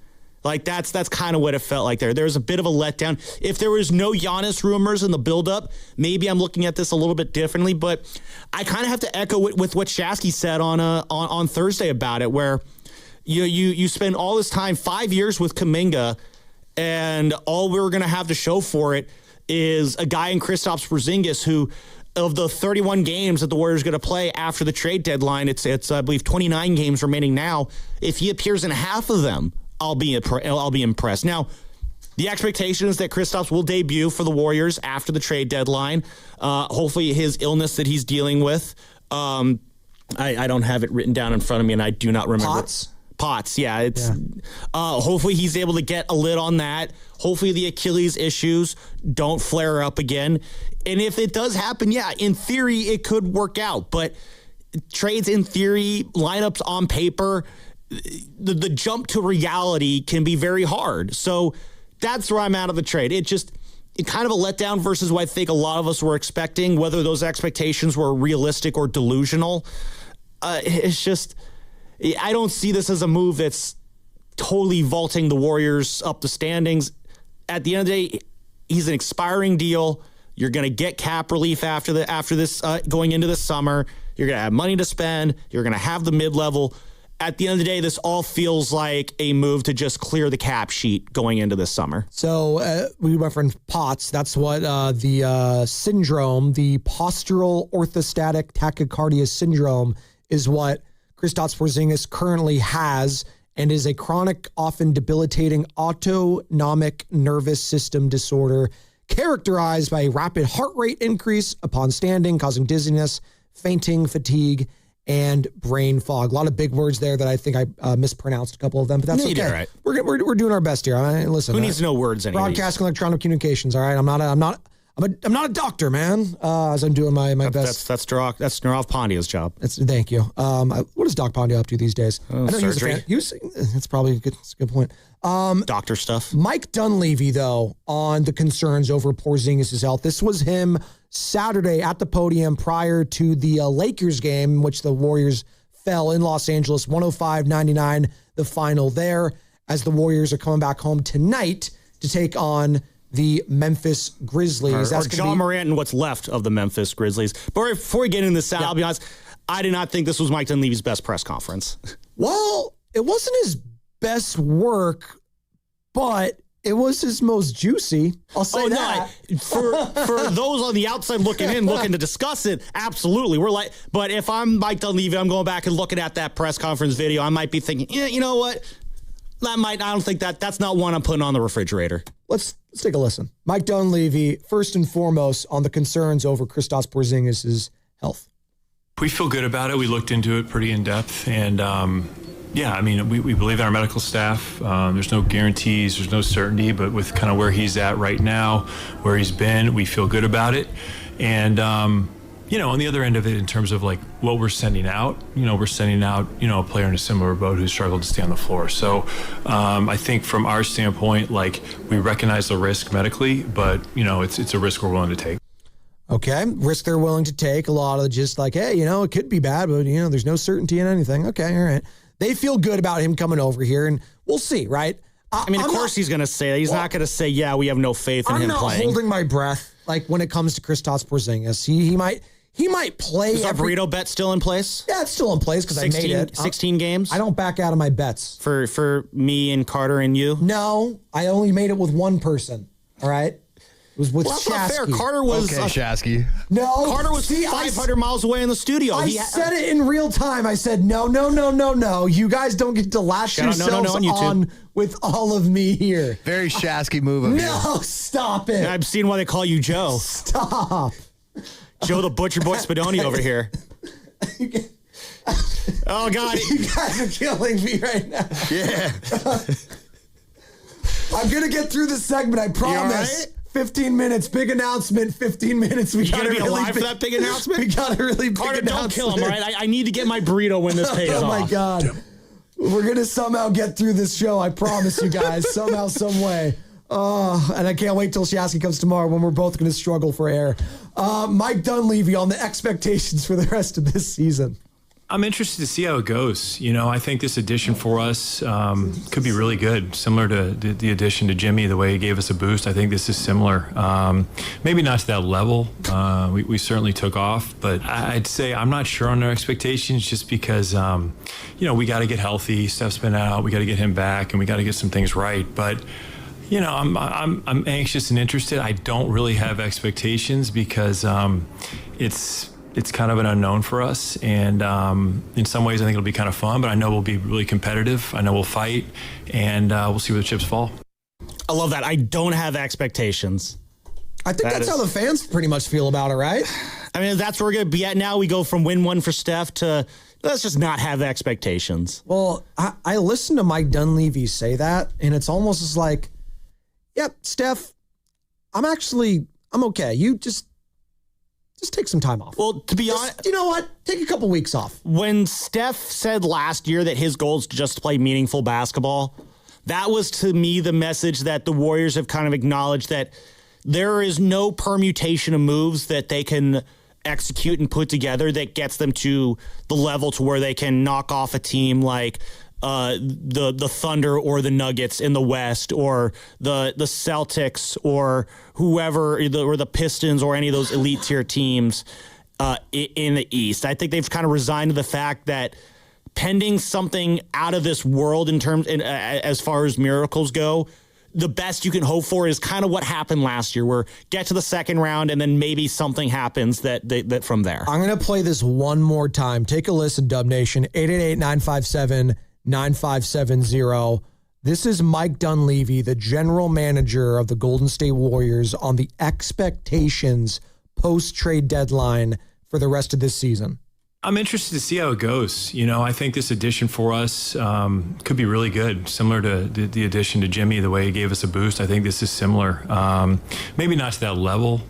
Like that's kind of what it felt like there. There's a bit of a letdown. If there was no Giannis rumors in the buildup, maybe I'm looking at this a little bit differently, but I kind of have to echo with what Shasky said on Thursday about it, where you spend all this time, 5 years with Kuminga, and all we're going to have to show for it is a guy in Kristaps Porzingis who, of the 31 games that the Warriors are going to play after the trade deadline, it's I believe 29 games remaining now. If he appears in half of them, I'll be impressed. Now, the expectation is that Kristaps will debut for the Warriors after the trade deadline. Hopefully, his illness that he's dealing with. I don't have it written down in front of me, and I do not remember. Potts. Yeah, it's hopefully he's able to get a lid on that. Hopefully the Achilles issues don't flare up again. And if it does happen, in theory it could work out. But trades in theory, lineups on paper, the jump to reality can be very hard. So that's where I'm out of the trade. It kind of a letdown versus what I think a lot of us were expecting, whether those expectations were realistic or delusional. It's just, I don't see this as a move that's totally vaulting the Warriors up the standings. At the end of the day, he's an expiring deal. You're going to get cap relief after this going into the summer. You're going to have money to spend. You're going to have the mid-level. At the end of the day, this all feels like a move to just clear the cap sheet going into this summer. So we referenced POTS. That's what the syndrome, the postural orthostatic tachycardia syndrome, is what Kristaps Porzingis currently has, and is a chronic, often debilitating autonomic nervous system disorder characterized by a rapid heart rate increase upon standing, causing dizziness, fainting, fatigue, and brain fog. A lot of big words there that I think I mispronounced a couple of them, but that's okay. All right. We're doing our best here. Listen, who needs to know words anyway? Broadcasting, electronic communications. All right, I'm not a doctor, man. As I'm doing my best. That's Nirav Pandya's job. Thank you. What is Doc Pandya up to these days? I know surgery. It's probably that's a good point. Doctor stuff. Mike Dunleavy, though, on the concerns over Porzingis' health. This was him Saturday at the podium prior to the Lakers game, in which the Warriors fell in Los Angeles, 105-99, the final there, as the Warriors are coming back home tonight to take on the Memphis Grizzlies. Or John Morant and what's left of the Memphis Grizzlies. But before we get into this, I'll be honest, I did not think this was Mike Dunleavy's best press conference. Well, it wasn't his best work, but it was his most juicy. I'll say that. No, for those on the outside looking to discuss it, absolutely. But if I'm Mike Dunleavy, I'm going back and looking at that press conference video, I might be thinking, you know what? I don't think that's not one I'm putting on the refrigerator. Let's take a listen. Mike Dunleavy, first and foremost, on the concerns over Kristaps Porzingis' health. We feel good about it. We looked into it pretty in depth, and we believe in our medical staff. There's no guarantees, there's no certainty, but with kind of where he's at right now, where he's been, we feel good about it. And on the other end of it, in terms of like what we're sending out, a player in a similar boat who struggled to stay on the floor. So I think from our standpoint, like, we recognize the risk medically, but it's a risk we're willing to take. Okay, risk they're willing to take. A lot of just like, hey, it could be bad, but there's no certainty in anything. Okay, all right. They feel good about him coming over here, and we'll see, right? Of course he's going to say that. He's not going to say, yeah, we have no faith in him playing. I'm not holding my breath, like, when it comes to Kristaps Porzingis. He might play. Is our burrito bet still in place? Yeah, it's still in place because I made it. 16 games? I don't back out of my bets. For me and Carter and you? No, I only made it with one person, all right? It was with that's Shasky. Not fair. Carter was Shasky. No, Carter was 500 miles away in the studio. I said it in real time. I said no. You guys don't get to lash yourselves on with all of me here. Very Shasky move of you. No, stop it. I've seen why they call you Joe. Stop. Joe the Butcher Boy Spadoni over here. Oh God, you guys are killing me right now. Yeah. I'm gonna get through this segment. I promise. 15 minutes, big announcement. 15 minutes. We gotta be alive for that big announcement. We got a really big Carter, announcement. don't kill him, all right? I need to get my burrito when this pays off. Oh my God, we're gonna somehow get through this show. I promise you guys, somehow, some way. And I can't wait till Shasky comes tomorrow when we're both gonna struggle for air. Mike Dunleavy on the expectations for the rest of this season. I'm interested to see how it goes. I think this addition for us could be really good, similar to the addition to Jimmy, the way he gave us a boost. I think this is similar. Maybe not to that level. We certainly took off, but I'd say I'm not sure on our expectations just because, we got to get healthy. Steph's been out. We got to get him back, and we got to get some things right. But I'm anxious and interested. I don't really have expectations because it's kind of an unknown for us, and in some ways I think it'll be kind of fun, but I know we'll be really competitive. I know we'll fight, and we'll see where the chips fall. I love that. I don't have expectations. I think that's how the fans pretty much feel about it, right? I mean, that's where we're going to be at now. We go from win one for Steph to let's just not have expectations. Well, I listened to Mike Dunleavy say that, and it's almost as like, yep, Steph, I'm okay. You just take some time off. Well, to be honest, you know what? Take a couple weeks off. When Steph said last year that his goal is to just play meaningful basketball, that was to me the message that the Warriors have kind of acknowledged that there is no permutation of moves that they can execute and put together that gets them to the level to where they can knock off a team like the Thunder or the Nuggets in the West or the Celtics or whoever, or the Pistons or any of those elite tier teams in the East. I think they've kind of resigned to the fact that pending something out of this world as far as miracles go, the best you can hope for is kind of what happened last year, where get to the second round and then maybe something happens that from there. I'm going to play this one more time. Take a listen, Dub Nation. 888-957-9570. This is Mike Dunleavy, the general manager of the Golden State Warriors, on the expectations post-trade deadline for the rest of this season. I'm interested to see how it goes. I think this addition for us could be really good, similar to the addition to Jimmy, the way he gave us a boost. I think this is similar. Maybe not to that level.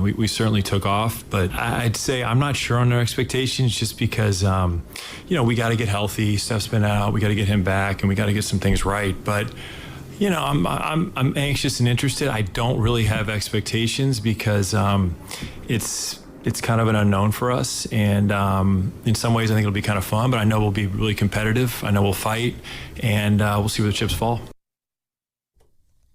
We certainly took off, but I'd say I'm not sure on their expectations just because, we got to get healthy. Steph's been out. We got to get him back, and we got to get some things right. But I'm anxious and interested. I don't really have expectations because it's kind of an unknown for us. And in some ways, I think it'll be kind of fun, but I know we'll be really competitive. I know we'll fight, and we'll see where the chips fall.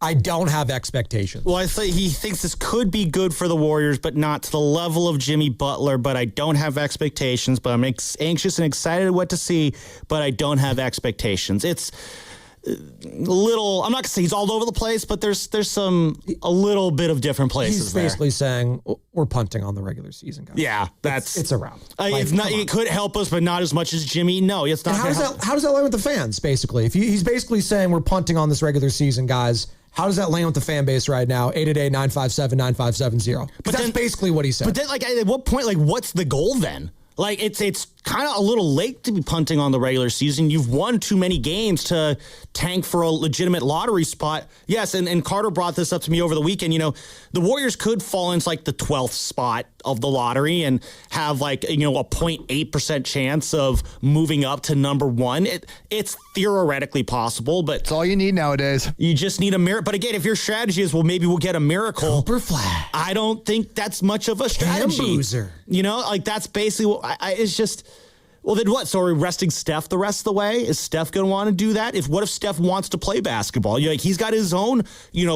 I don't have expectations. Well, I think he thinks this could be good for the Warriors, but not to the level of Jimmy Butler. But I don't have expectations, but I'm anxious and excited what to see, but I don't have expectations. It's little, I'm not gonna say he's all over the place, but there's a little bit of different places. He's basically saying we're punting on the regular season, guys. Yeah, it's around. It's not. It could help us, but not as much as Jimmy. No, it's not. How does that land with the fans? Basically, if he's basically saying we're punting on this regular season, guys. How does that land with the fan base right now? 888-957-9570. Because that's basically what he said. But then, at what point, what's the goal then? It's kind of a little late to be punting on the regular season. You've won too many games to tank for a legitimate lottery spot. Yes, and Carter brought this up to me over the weekend. The Warriors could fall into the 12th spot of the lottery and have a 0.8% chance of moving up to number one. It's theoretically possible, but it's all you need nowadays. You just need a miracle. But again, if your strategy is, well, maybe we'll get a miracle. Cooper Flash. I don't think that's much of a strategy. Boozer. That's basically what it's just. Well, then what? So are we resting Steph the rest of the way? Is Steph going to want to do that? What if Steph wants to play basketball? He's got his own,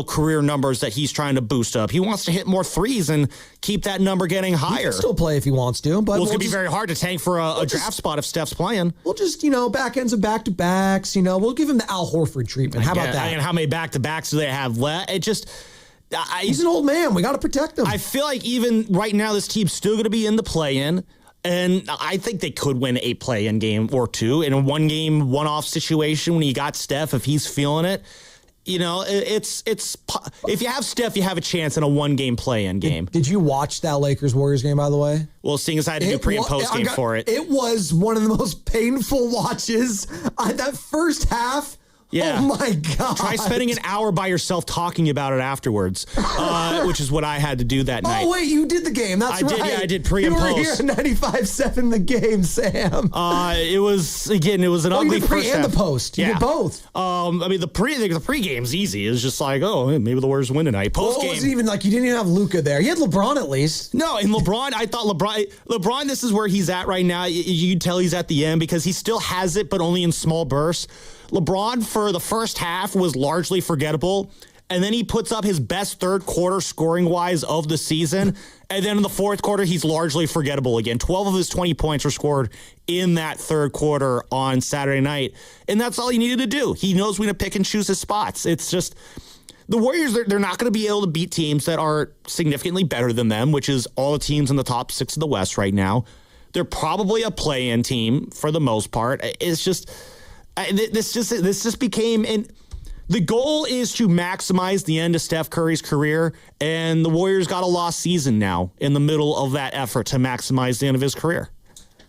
career numbers that he's trying to boost up. He wants to hit more threes and keep that number getting higher. He can still play if he wants to, but it's going to be very hard to tank for a draft spot if Steph's playing. We'll just, back ends of back-to-backs, we'll give him the Al Horford treatment. How about that? And how many back-to-backs do they have left? He's an old man. We got to protect him. I feel like even right now, this team's still going to be in the play-in. And I think they could win a play-in game or two in a one-game, one-off situation when you got Steph, if he's feeling it. It's if you have Steph, you have a chance in a one-game play-in game. Did you watch that Lakers-Warriors game, by the way? Well, seeing as I had to do pre- and post-game for it. It was one of the most painful watches. That first half. Yeah. Oh, my God. Try spending an hour by yourself talking about it afterwards, which is what I had to do that night. Oh, wait, you did the game. That's right. I did pre and post. You were here at 95.7 the game, Sam. It was an ugly you did pre first and half. the post. You did both. The pre-game's easy. It's just maybe the Warriors win tonight. Post-game. It wasn't even you didn't even have Luka there. You had LeBron at least. No, and LeBron, I thought LeBron, this is where he's at right now. You can tell he's at the end because he still has it, but only in small bursts. LeBron, for the first half, was largely forgettable. And then he puts up his best third quarter scoring-wise of the season. And then in the fourth quarter, he's largely forgettable again. 12 of his 20 points were scored in that third quarter on Saturday night. And that's all he needed to do. He knows when to pick and choose his spots. It's just the Warriors, they're not going to be able to beat teams that are significantly better than them, which is all the teams in the top 6 of the West right now. They're probably a play-in team for the most part. It's just... This just became The goal is to maximize the end of Steph Curry's career, and the Warriors got a lost season now in the middle of that effort to maximize the end of his career.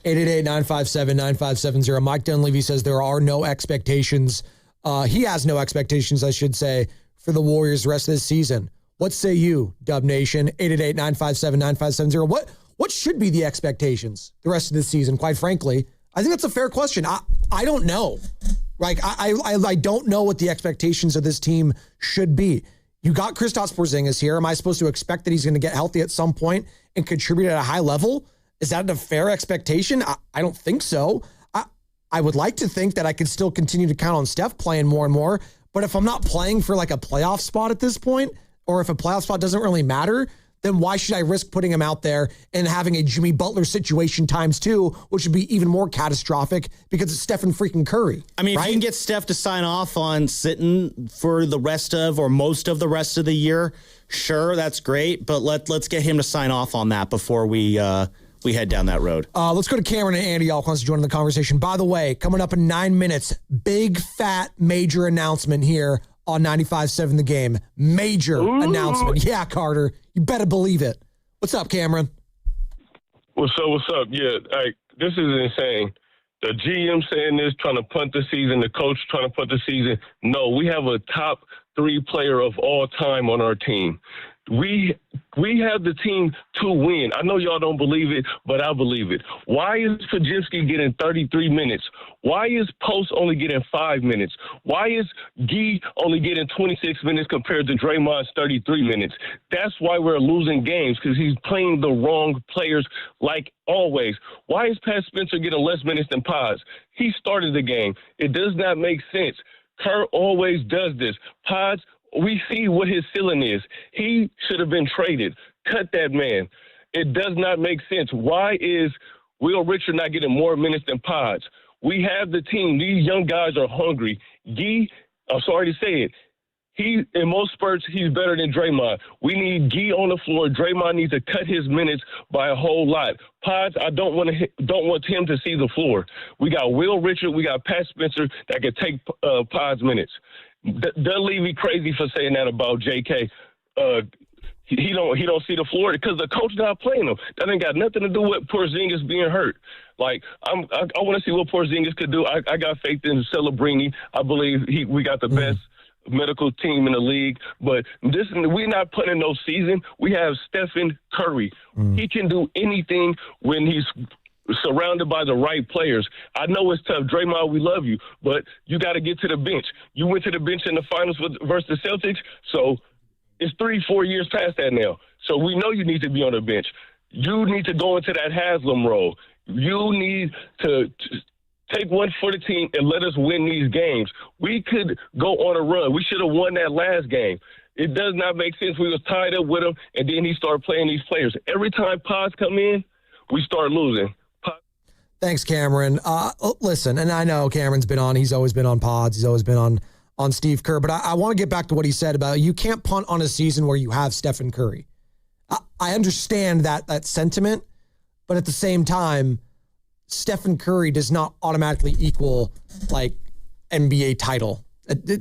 888-957-9570. Mike Dunleavy says there are no expectations. He has no expectations, I should say, for the Warriors the rest of this season. What say you, Dub Nation? 888-957-9570. What should be the expectations the rest of this season, quite frankly? I think that's a fair question. I don't know. Like, I don't know what the expectations of this team should be. You got Kristaps Porzingis here. Am I supposed to expect that he's going to get healthy at some point and contribute at a high level? Is that a fair expectation? I don't think so. I would like to think that I could still continue to count on Steph playing more and more, but if I'm not playing for like a playoff spot at this point, or if a playoff spot doesn't really matter, then why should I risk putting him out there and having a Jimmy Butler situation times 2, which would be even more catastrophic because it's Stephen freaking Curry. I mean, right? if you can get Steph to sign off on sitting for the rest of or most of the rest of the year, sure, that's great. But let's get him to sign off on that before we head down that road. Let's go to Cameron and Andy. All wants to join in the conversation. By the way, coming up in 9 minutes, big fat major announcement here on 95.7 The Game. Major announcement. Yeah, Carter. You better believe it. What's up, Cameron? What's up? Yeah, this is insane. The GM saying this, trying to punt the season, the coach trying to punt the season. No, we have a top 3 player of all time on our team. We have the team to win. I know y'all don't believe it, but I believe it. Why is Fajinski getting 33 minutes? Why is Post only getting 5 minutes? Why is Gee only getting 26 minutes compared to Draymond's 33 minutes? That's why we're losing games, because he's playing the wrong players like always. Why is Pat Spencer getting less minutes than Pods? He started the game. It does not make sense. Kerr always does this. Pods, we see what his ceiling is. He should have been traded. Cut that man. It does not make sense. Why is Will Richard not getting more minutes than Pods? We have the team. These young guys are hungry. Gee, I'm sorry to say it, in most spurts, he's better than Draymond. We need Gee on the floor. Draymond needs to cut his minutes by a whole lot. Pods, I don't want him to see the floor. We got Will Richard. We got Pat Spencer that can take Pods minutes. Dunleavy crazy for saying that about J.K. He don't see the floor because the coach not playing him. That ain't got nothing to do with Porzingis being hurt. Like I want to see what Porzingis could do. I got faith in Celebrini. I believe we got the best medical team in the league. But we're not putting no season. We have Stephen Curry. He can do anything when he's surrounded by the right players. I know it's tough. Draymond, we love you, but you got to get to the bench. You went to the bench in the finals versus the Celtics, so it's 3-4 years past that now. So we know you need to be on the bench. You need to go into that Haslam role. You need to take one for the team and let us win these games. We could go on a run. We should have won that last game. It does not make sense. We was tied up with him, and then he started playing these players. Every time Pods come in, we start losing. Thanks, Cameron. Listen, and I know Cameron's been on. He's always been on Pods. He's always been on Steve Kerr. But I want to get back to what he said about you can't punt on a season where you have Stephen Curry. I understand that sentiment, but at the same time, Stephen Curry does not automatically equal like NBA title.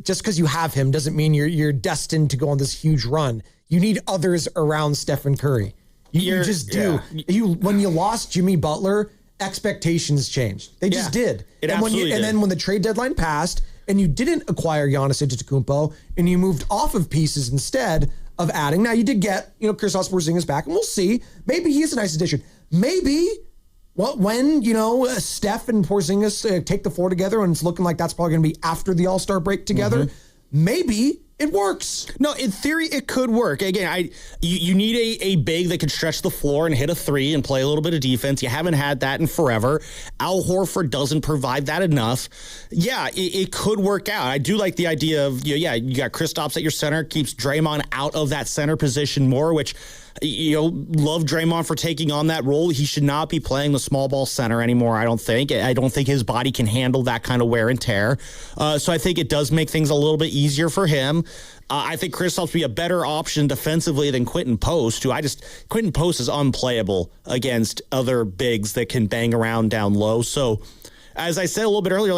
Just because you have him doesn't mean you're destined to go on this huge run. You need others around Stephen Curry. You just do. Yeah. When you lost Jimmy Butler, expectations changed. They just did. And then when the trade deadline passed and you didn't acquire Giannis Antetokounmpo and you moved off of pieces instead of adding. Now you did get, Kristaps Porzingis back, and we'll see. Maybe he is a nice addition. Maybe when Steph and Porzingis take the floor together and it's looking like that's probably going to be after the All-Star break together, maybe it works. No, in theory, it could work. Again, you need a big that can stretch the floor and hit a three and play a little bit of defense. You haven't had that in forever. Al Horford doesn't provide that enough. Yeah, it could work out. I do like the idea of, you got Kristaps at your center, keeps Draymond out of that center position more, which, love Draymond for taking on that role. He should not be playing the small ball center anymore, I don't think. I don't think his body can handle that kind of wear and tear. So I think it does make things a little bit easier for him. I think Kristaps would be a better option defensively than Quentin Post, Quentin Post is unplayable against other bigs that can bang around down low. So as I said a little bit earlier,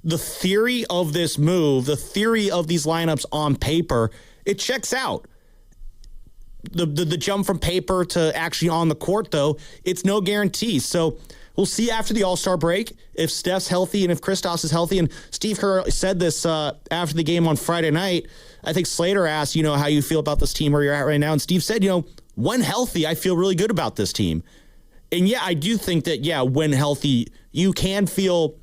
the theory of this move, the theory of these lineups on paper, it checks out. The jump from paper to actually on the court, though, it's no guarantee. So we'll see after the All-Star break if Steph's healthy and if Kristaps is healthy. And Steve Kerr said this after the game on Friday night. I think Slater asked, how you feel about this team, where you're at right now. And Steve said, when healthy, I feel really good about this team. And yeah, I do think that, when healthy, you can feel.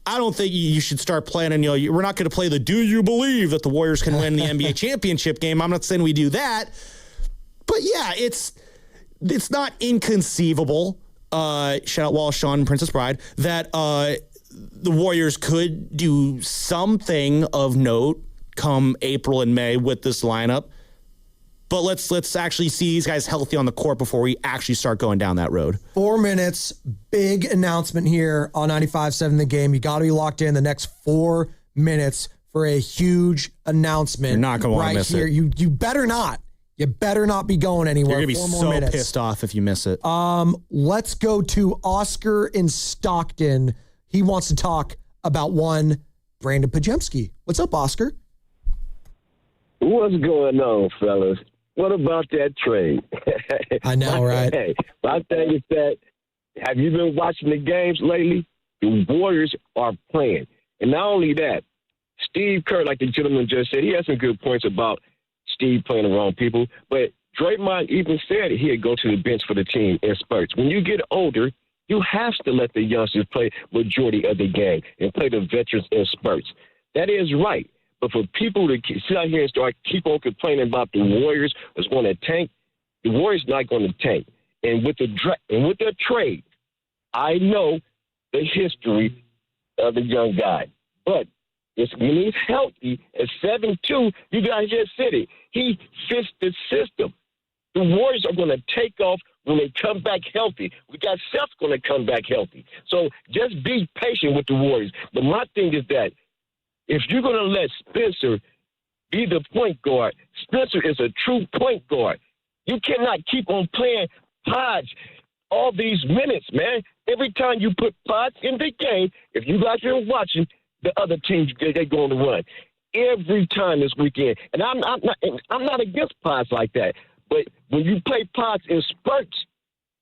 I don't think you should start planning, we're not going to play the do you believe that the Warriors can win the NBA championship game. I'm not saying we do that. But yeah, it's not inconceivable, shout out Wallace Shawn and Princess Bride, that the Warriors could do something of note come April and May with this lineup. But let's actually see these guys healthy on the court before we actually start going down that road. 4 minutes, big announcement here on 95.7 The Game. You got to be locked in the next 4 minutes for a huge announcement. You're not going to want to miss here. it. You better not. You better not be going anywhere. You're going to be so minutes. pissed off if you miss it. Let's go to Oscar in Stockton. He wants to talk about one Brandon Pajemski. What's up, Oscar? What's going on, fellas? What about that trade? I know, right? Hey, my thing is that, have you been watching the games lately? The Warriors are playing. And not only that, Steve Kerr, like the gentleman just said, he has some good points about Steve playing the wrong people. But Draymond even said he'd go to the bench for the team in spurts. When you get older, you have to let the youngsters play majority of the game and play the veterans in spurts. That is right. But for people to sit out here and keep on complaining about the Warriors is going to tank, the Warriors not going to tank. And with the trade, I know the history of the young guy. But when he's healthy at 7'2", you guys just said it. He fits the system. The Warriors are going to take off when they come back healthy. We got Seth going to come back healthy. So just be patient with the Warriors. But my thing is that if you're going to let Spencer be the point guard, Spencer is a true point guard. You cannot keep on playing Podge all these minutes, man. Every time you put Podge in the game, if you guys are watching, the other teams, they're going to run. Every time this weekend. And I'm not against Podge like that. But when you play Podge in spurts,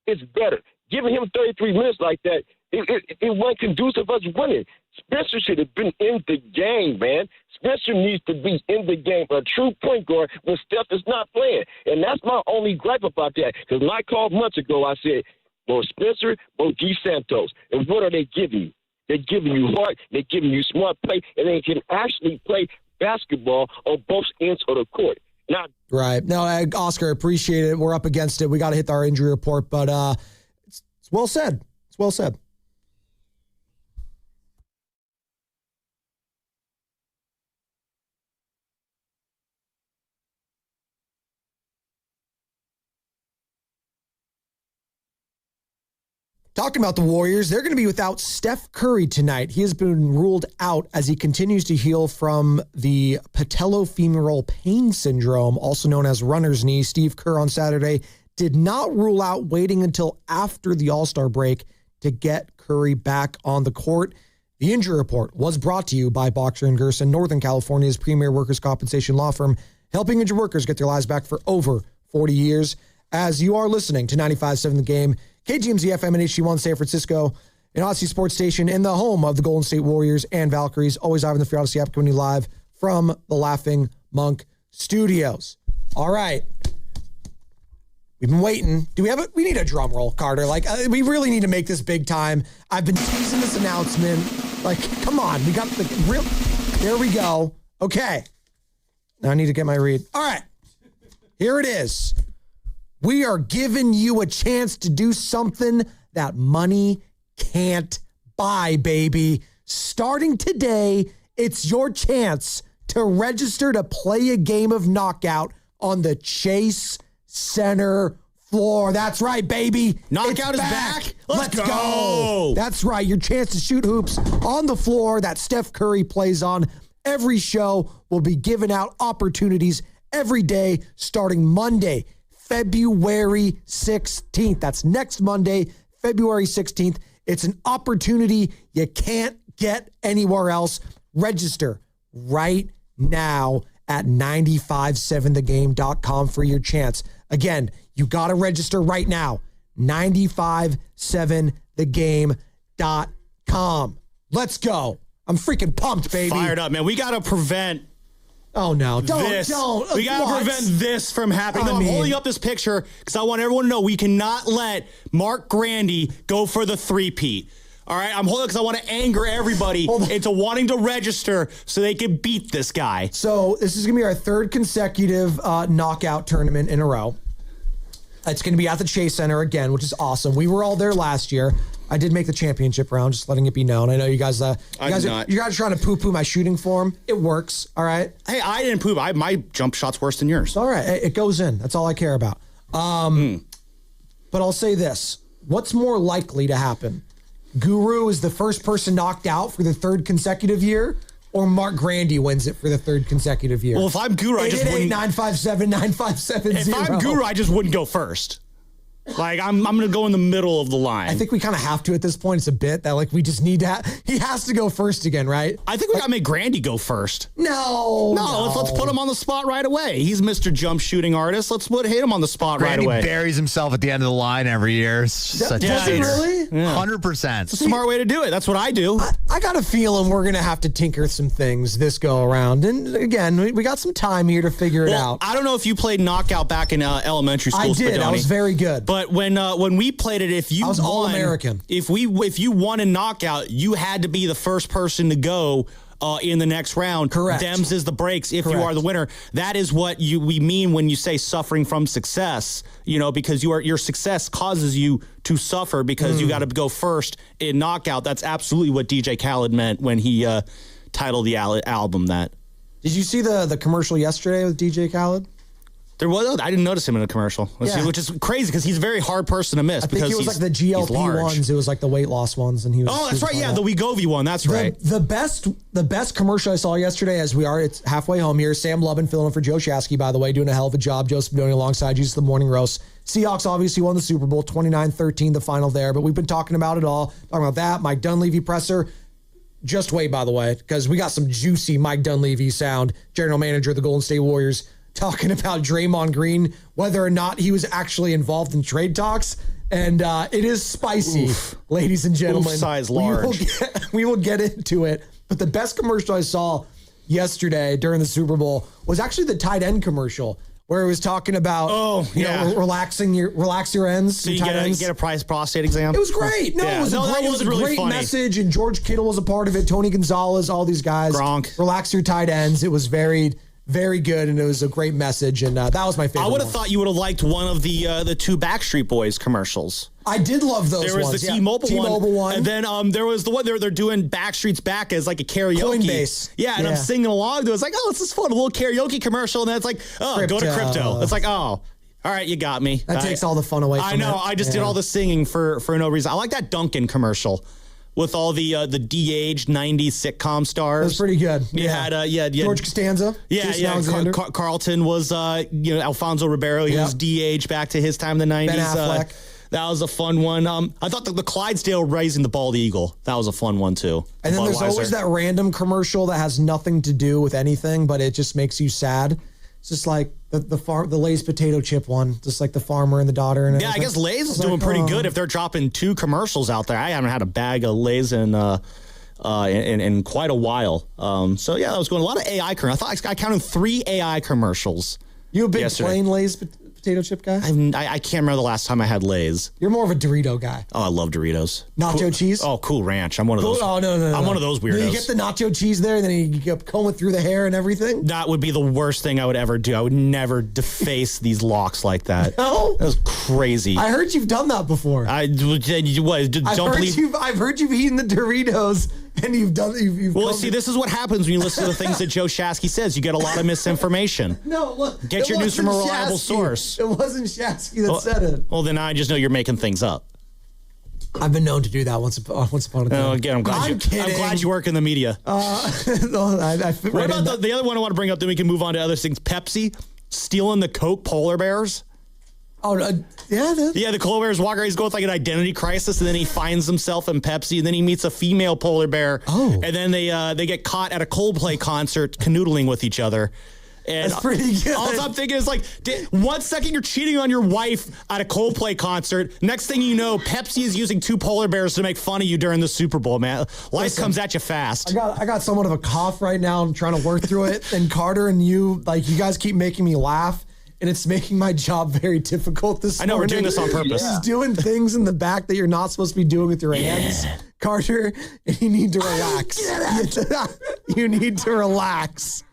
it's better. Giving him 33 minutes like that, it wasn't conducive of us winning. Spencer should have been in the game, man. Spencer needs to be in the game, a true point guard when Steph is not playing. And that's my only gripe about that. Because when I called months ago, I said, more Spencer, more Guy Santos. And what are they giving you? They're giving you heart, they're giving you smart play, and they can actually play basketball on both ends of the court. Now, right. No, Oscar, appreciate it. We're up against it. We got to hit our injury report, but it's well said. It's well said. Talking about the Warriors, they're going to be without Steph Curry tonight. He has been ruled out as he continues to heal from the patellofemoral pain syndrome, also known as runner's knee. Steve Kerr on Saturday did not rule out waiting until after the All-Star break to get Curry back on the court. The injury report was brought to you by Boxer & Gerson, Northern California's premier workers' compensation law firm, helping injured workers get their lives back for over 40 years. As you are listening to 95.7 The Game, KGMZ FM and HD1 San Francisco, an Odyssey Sports Station in the home of the Golden State Warriors and Valkyries, always live in the Free Odyssey app, coming live from the Laughing Monk Studios. All right. We've been waiting. We need a drum roll, Carter. We really need to make this big time. I've been teasing this announcement. Come on. We got there we go. Okay. Now I need to get my read. All right. Here it is. We are giving you a chance to do something that money can't buy, baby. Starting today, it's your chance to register to play a game of Knockout on the Chase Center floor. That's right, baby. Knockout is back. Let's go. That's right. Your chance to shoot hoops on the floor that Steph Curry plays on. Every show will be giving out opportunities every day starting Monday, February 16th. That's next Monday, February 16th. It's an opportunity you can't get anywhere else. Register right now at 957thegame.com for your chance. Again, you got to register right now. 957thegame.com. Let's go. I'm freaking pumped, baby. Fired up, man. We got to prevent Oh, no. Don't. We got to prevent this from happening. I'm holding up this picture because I want everyone to know we cannot let Mark Grandy go for the three-peat. All right? I'm holding it because I want to anger everybody into wanting to register so they can beat this guy. So this is going to be our third consecutive knockout tournament in a row. It's going to be at the Chase Center again, which is awesome. We were all there last year. I did make the championship round, just letting it be known. I know you guys are trying to poo-poo my shooting form. It works, all right? Hey, I didn't poop. My jump shot's worse than yours. All right. It goes in. That's all I care about. But I'll say this. What's more likely to happen? Guru is the first person knocked out for the third consecutive year, or Mark Grandy wins it for the third consecutive year? Well, if I'm Guru, I just wouldn't. 888-957-9570. If I'm Guru, I just wouldn't go first. Like, I'm going to go in the middle of the line. I think we kind of have to at this point. It's a bit that, like, we just need to he has to go first again, right? I think we got to make Grandy go first. No. Let's put him on the spot right away. He's Mr. Jump Shooting Artist. Let's hit him on the spot right away. Grandy buries himself at the end of the line every year. Does he really? 100%. It's a smart way to do it. That's what I do. I got a feeling we're going to have to tinker some things this go around. And again, we got some time here to figure it out. I don't know if you played Knockout back in elementary school. I did. Spadoni. I was very good. But when we played it, if you I was All-American. If you won in Knockout, you had to be the first person to go in the next round. Correct. Dems is the breaks if Correct. you are the winner. That is what we mean when you say suffering from success, because your success causes you to suffer because you got to go first in Knockout. That's absolutely what DJ Khaled meant when he titled the album that. Did you see the commercial yesterday with DJ Khaled? I didn't notice him in a commercial, which is crazy because he's a very hard person to miss. I think it was like the GLP ones. It was like the weight loss ones, and he was. Oh, that's right. Yeah, the Wegovy one. That's right. The best commercial I saw yesterday, it's halfway home here. Sam Lubin filling in for Joe Shasky, by the way, doing a hell of a job. Joseph Doney alongside you. It's the morning roast. Seahawks obviously won the Super Bowl, 29-13, the final there. But we've been talking about it all. Talking about that. Mike Dunleavy presser. Just wait, by the way, because we got some juicy Mike Dunleavy sound. General manager of the Golden State Warriors, talking about Draymond Green, whether or not he was actually involved in trade talks. And it is spicy, ladies and gentlemen. Size large. We will get into it. But the best commercial I saw yesterday during the Super Bowl was actually the tight end commercial, where it was talking about relax your ends. So you get a prostate exam? It was great. It was a great message, and George Kittle was a part of it. Tony Gonzalez, all these guys. Gronk. Relax your tight ends. It was very good, and it was a great message, and that was my favorite. I would have thought you would have liked one of the two Backstreet Boys commercials. I did love those. There was ones. the T-Mobile one, and then there was the one they're doing Backstreet's Back as like a karaoke. Coinbase. Yeah, and I'm singing along. It was like, this is fun, a little karaoke commercial, and then it's like, go to crypto. It's like, all right, you got me. That takes all the fun away from it. I know. I just did all the singing for no reason. I like that Dunkin' commercial with all the de-aged 90s sitcom stars. That's pretty good. You had George Costanza. Yeah. Carlton was Alfonso Ribeiro. He was de-aged back to his time in the 90s. Ben Affleck. That was a fun one. I thought the Clydesdale raising the bald eagle. That was a fun one too. And then there's always that random commercial that has nothing to do with anything, but it just makes you sad. It's just like the Lay's potato chip one, just like the farmer and the daughter. And I guess Lay's is doing pretty good if they're dropping 2 commercials out there. I haven't had a bag of Lay's in quite a while. So yeah, that was going a lot of AI commercials. I thought I counted 3 AI commercials. You a big plain Lay's potato chip guy? I can't remember the last time I had Lay's. You're more of a Dorito guy. Oh, I love Doritos. Nacho cheese? Oh, Cool Ranch. I'm one of those. Oh, no. I'm one of those weirdos. You get the nacho cheese there, and then you get combing through the hair and everything? That would be the worst thing I would ever do. I would never deface these locks like that. No? That was crazy. I heard you've done that before. I've heard you've eaten the Doritos, and you've done. This is what happens when you listen to the things that Joe Shasky says. You get a lot of misinformation. No, look, get your news from a reliable source. It wasn't Shasky that said it. Well, then I just know you're making things up. I've been known to do that once upon a time. Oh, again, I'm glad you work in the media. What about the other one I want to bring up? Then we can move on to other things. Pepsi stealing the Coke polar bears. Oh, yeah. The polar bear's walking. He's going with like an identity crisis, and then he finds himself in Pepsi, and then he meets a female polar bear. Oh. And then they get caught at a Coldplay concert canoodling with each other. And That's pretty good. All I'm thinking is like, 1 second you're cheating on your wife at a Coldplay concert. Next thing you know, Pepsi is using 2 polar bears to make fun of you during the Super Bowl, man. Life comes at you fast. I got somewhat of a cough right now. I'm trying to work through it. And Carter and you guys keep making me laugh. And it's making my job very difficult this morning. I know, we're doing this on purpose. He's doing things in the back that you're not supposed to be doing with your hands. Carter, you need to relax. You need to relax.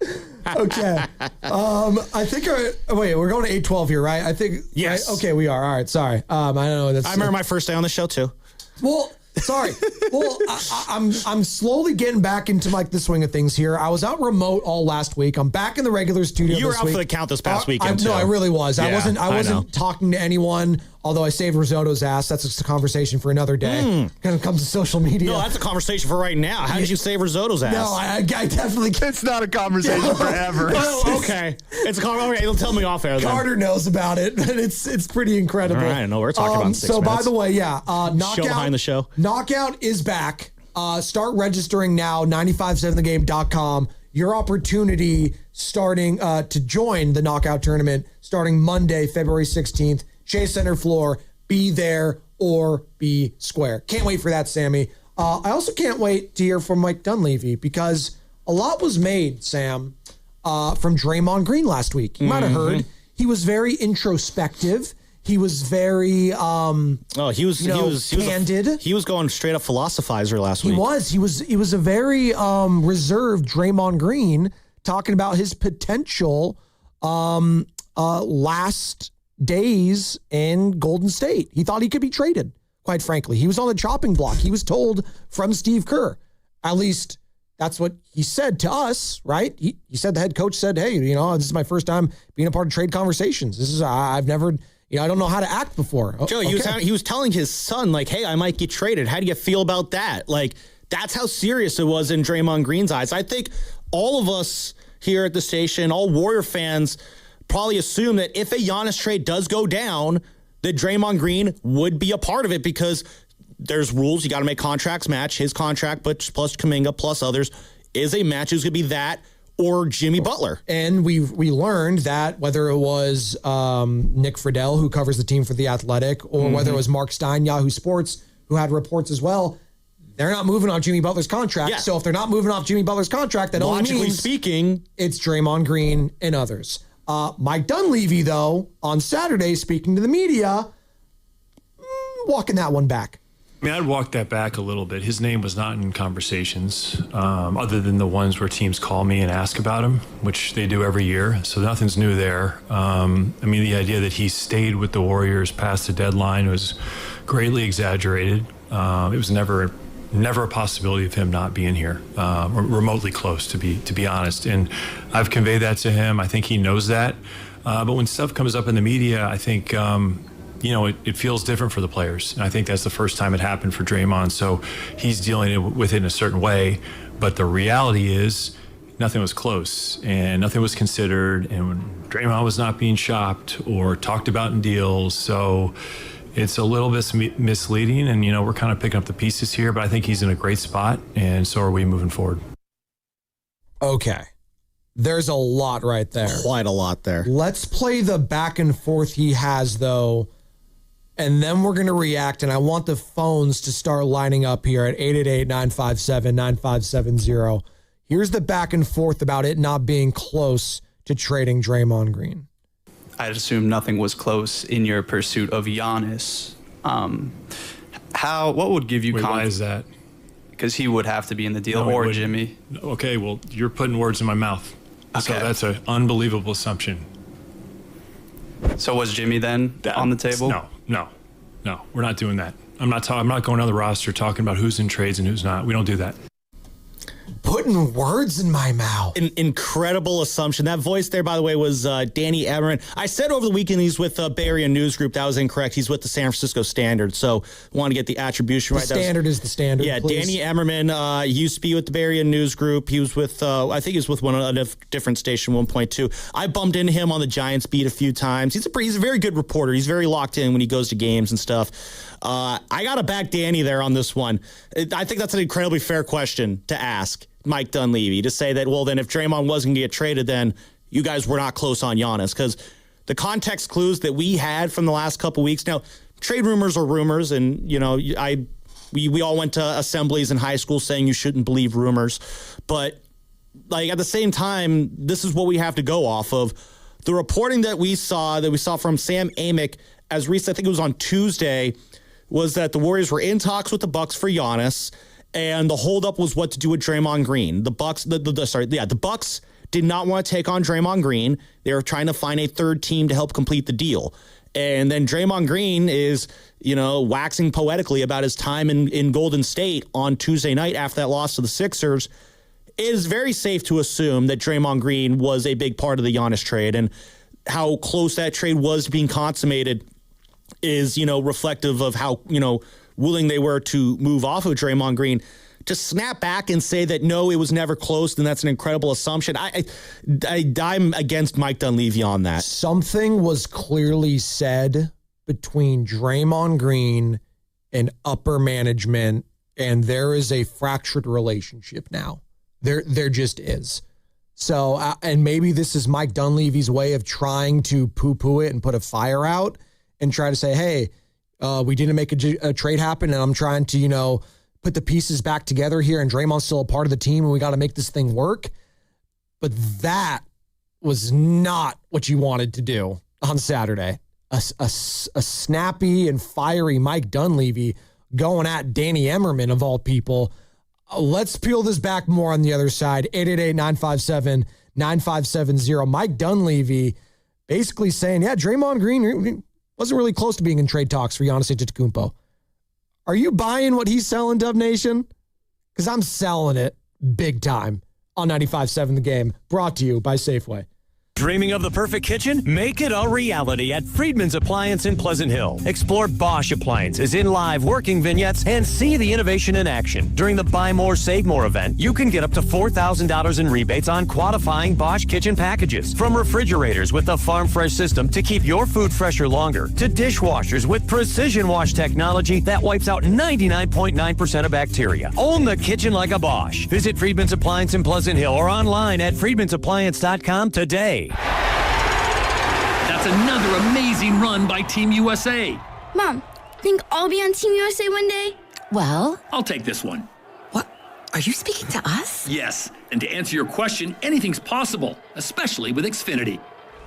Okay. I think we're going to 812 here, right? I think. Yes. Right? Okay, we are. All right. Sorry. I don't know. I remember my first day on the show too. Well, sorry. Well, I'm slowly getting back into like the swing of things here. I was out remote all last week. I'm back in the regular studio. You were this out week. for the count this past weekend. No, I really was. Yeah, I wasn't talking to anyone. Although I saved Risotto's ass. That's just a conversation for another day. When it comes to social media. No, that's a conversation for right now. How did you save Risotto's ass? No, I definitely can't. It's not a conversation forever. Oh, okay. It's a conversation. Okay, you'll tell me off air then. Carter knows about it, and it's pretty incredible. All right, I know we're talking about in 6 So minutes. by the way, Knockout Show behind the show. Knockout is back. Start registering now. 957thegame.com. Your opportunity starting to join the Knockout tournament starting Monday, February 16th. Chase Center floor. Be there or be square. Can't wait for that, Sammy. I also can't wait to hear from Mike Dunleavy because a lot was made, Sam, from Draymond Green last week. You might have heard. He was very introspective. He was very candid. He was going straight up philosophizer last week. He was a very reserved Draymond Green talking about his potential last days in Golden State. He thought he could be traded, quite frankly. He was on the chopping block. He was told from Steve Kerr. At least that's what he said to us, right? He said the head coach said, hey, this is my first time being a part of trade conversations. This is, I've never, I don't know how to act before. Joe, he was telling his son, like, hey, I might get traded. How do you feel about that? Like, that's how serious it was in Draymond Green's eyes. I think all of us here at the station, all Warrior fans, probably assume that if a Giannis trade does go down, that Draymond Green would be a part of it because there's rules. You got to make contracts match. His contract, but plus Kuminga, plus others, is a match. Who's going to be that or Jimmy Butler? And we learned that whether it was Nick Friedel, who covers the team for The Athletic, or whether it was Mark Stein, Yahoo Sports, who had reports as well, they're not moving off Jimmy Butler's contract. Yeah. So if they're not moving off Jimmy Butler's contract, that only logically means speaking, it's Draymond Green and others. Mike Dunleavy, though, on Saturday, speaking to the media, walking that one back. I mean, I'd walk that back a little bit. His name was not in conversations, other than the ones where teams call me and ask about him, which they do every year. So nothing's new there. I mean, the idea that he stayed with the Warriors past the deadline was greatly exaggerated. It was never a possibility of him not being here, or remotely close, to be honest. And I've conveyed that to him. I think he knows that. But when stuff comes up in the media, I think, it feels different for the players. And I think that's the first time it happened for Draymond. So he's dealing with it in a certain way. But the reality is nothing was close and nothing was considered. And when Draymond was not being shopped or talked about in deals. So it's a little bit misleading, and, we're kind of picking up the pieces here, but I think he's in a great spot, and so are we moving forward. Okay. There's a lot right there. Quite a lot there. Let's play the back and forth he has, though, and then we're going to react, and I want the phones to start lining up here at 888-957-9570. Here's the back and forth about it not being close to trading Draymond Green. I'd assume nothing was close in your pursuit of Giannis. What would give you confidence? Why is that? Because he would have to be in the deal, or Jimmy. Okay, well, you're putting words in my mouth. Okay. So that's an unbelievable assumption. So was Jimmy then on the table? No. We're not doing that. I'm not going on the roster talking about who's in trades and who's not. We don't do that. putting words in my mouth. An incredible assumption. That voice there, by the way, was Danny Emmerman. I said over the weekend he's with Bay Area News Group. That was incorrect. He's with the San Francisco Standard. So want to get the attribution right. The Standard is the Standard. Yeah, please. Danny Emmerman used to be with the Bay Area News Group. He was with, I think he was with a different station, 1.2. I bumped into him on the Giants beat a few times. He's a very good reporter. He's very locked in when he goes to games and stuff. I got to back Danny there on this one. I think that's an incredibly fair question to ask Mike Dunleavy, to say that, well, then if Draymond wasn't going to get traded, then you guys were not close on Giannis. Because the context clues that we had from the last couple weeks, now, trade rumors are rumors, and, you know, we all went to assemblies in high school saying you shouldn't believe rumors. But, like, at the same time, this is what we have to go off of. The reporting that we saw from Sam Amick, as recent, I think it was on Tuesday, was that the Warriors were in talks with the Bucks for Giannis, and the holdup was what to do with Draymond Green. The Bucks did not want to take on Draymond Green. They were trying to find a third team to help complete the deal. And then Draymond Green is, you know, waxing poetically about his time in Golden State on Tuesday night after that loss to the Sixers. It is very safe to assume that Draymond Green was a big part of the Giannis trade, and how close that trade was to being consummated is, you know, reflective of how, you know, willing they were to move off of Draymond Green. To snap back and say that, no, it was never close, then that's an incredible assumption. I'm against Mike Dunleavy on that. Something was clearly said between Draymond Green and upper management, and there is a fractured relationship now. There just is. So, and maybe this is Mike Dunleavy's way of trying to poo-poo it and put a fire out and try to say, hey, we didn't make a trade happen, and I'm trying to, you know, put the pieces back together here, and Draymond's still a part of the team, and we got to make this thing work. But that was not what you wanted to do on Saturday. A snappy and fiery Mike Dunleavy going at Danny Emmerman, of all people. Let's peel this back more on the other side. 888-957-9570. Mike Dunleavy basically saying, yeah, Draymond Green wasn't really close to being in trade talks for Giannis Antetokounmpo. Are you buying what he's selling, Dub Nation? Because I'm selling it big time on 95.7 The Game. Brought to you by Safeway. Dreaming of the perfect kitchen? Make it a reality at Friedman's Appliance in Pleasant Hill. Explore Bosch appliances in live working vignettes and see the innovation in action. During the Buy More, Save More event, you can get up to $4,000 in rebates on qualifying Bosch kitchen packages. From refrigerators with the Farm Fresh system to keep your food fresher longer, to dishwashers with precision wash technology that wipes out 99.9% of bacteria. Own the kitchen like a Bosch. Visit Friedman's Appliance in Pleasant Hill or online at friedmansappliance.com today. That's another amazing run by Team USA. Mom, think I'll be on Team USA one day? Well, I'll take this one. What? Are you speaking to us? Yes, and to answer your question, anything's possible, especially with Xfinity.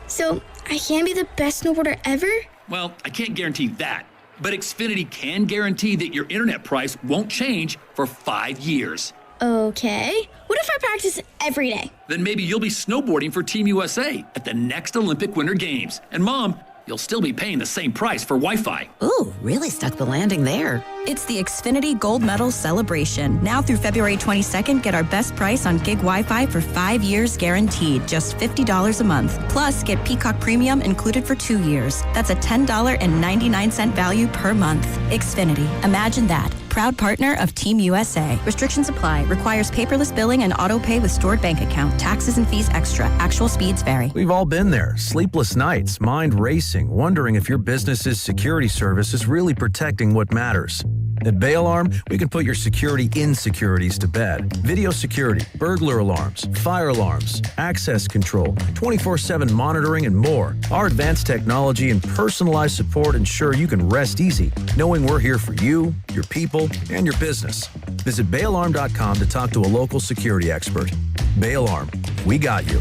So, I can be the best snowboarder ever? Well, I can't guarantee that, but Xfinity can guarantee that your internet price won't change for 5 years. Okay. What if I practice every day? Then maybe you'll be snowboarding for Team USA at the next Olympic Winter Games. And Mom, you'll still be paying the same price for Wi-Fi. Ooh, really stuck the landing there. It's the Xfinity Gold Medal Celebration. Now through February 22nd, get our best price on gig Wi-Fi for 5 years guaranteed, just $50 a month. Plus, get Peacock Premium included for 2 years. That's a $10.99 value per month. Xfinity. Imagine that. Proud partner of Team USA. Restrictions apply. Requires paperless billing and auto pay with stored bank account. Taxes and fees extra. Actual speeds vary. We've all been there. Sleepless nights, mind racing, wondering if your business's security service is really protecting what matters. At Bay Alarm, we can put your security insecurities to bed. Video security, burglar alarms, fire alarms, access control, 24/7 monitoring, and more. Our advanced technology and personalized support ensure you can rest easy, knowing we're here for you, your people, and your business. Visit bayalarm.com to talk to a local security expert. Bay Alarm, we got you.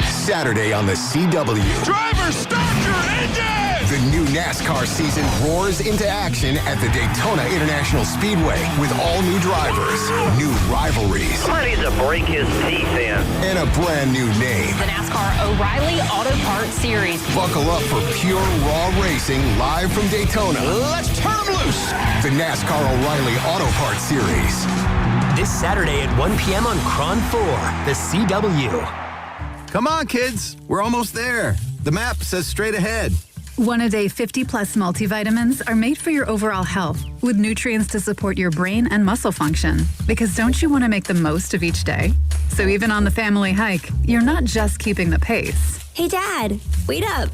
Saturday on the CW. Driver, start your engine! The new NASCAR season roars into action at the Daytona International Speedway with all new drivers, new rivalries. Somebody needs to break his teeth in. And a brand new name. The NASCAR O'Reilly Auto Parts Series. Buckle up for pure raw racing live from Daytona. Let's turn them loose. The NASCAR O'Reilly Auto Parts Series. This Saturday at 1 p.m. on Cron 4, the CW. Come on, kids. We're almost there. The map says straight ahead. One-a-day 50-plus multivitamins are made for your overall health, with nutrients to support your brain and muscle function. Because don't you want to make the most of each day? So even on the family hike, you're not just keeping the pace. Hey, Dad, wait up.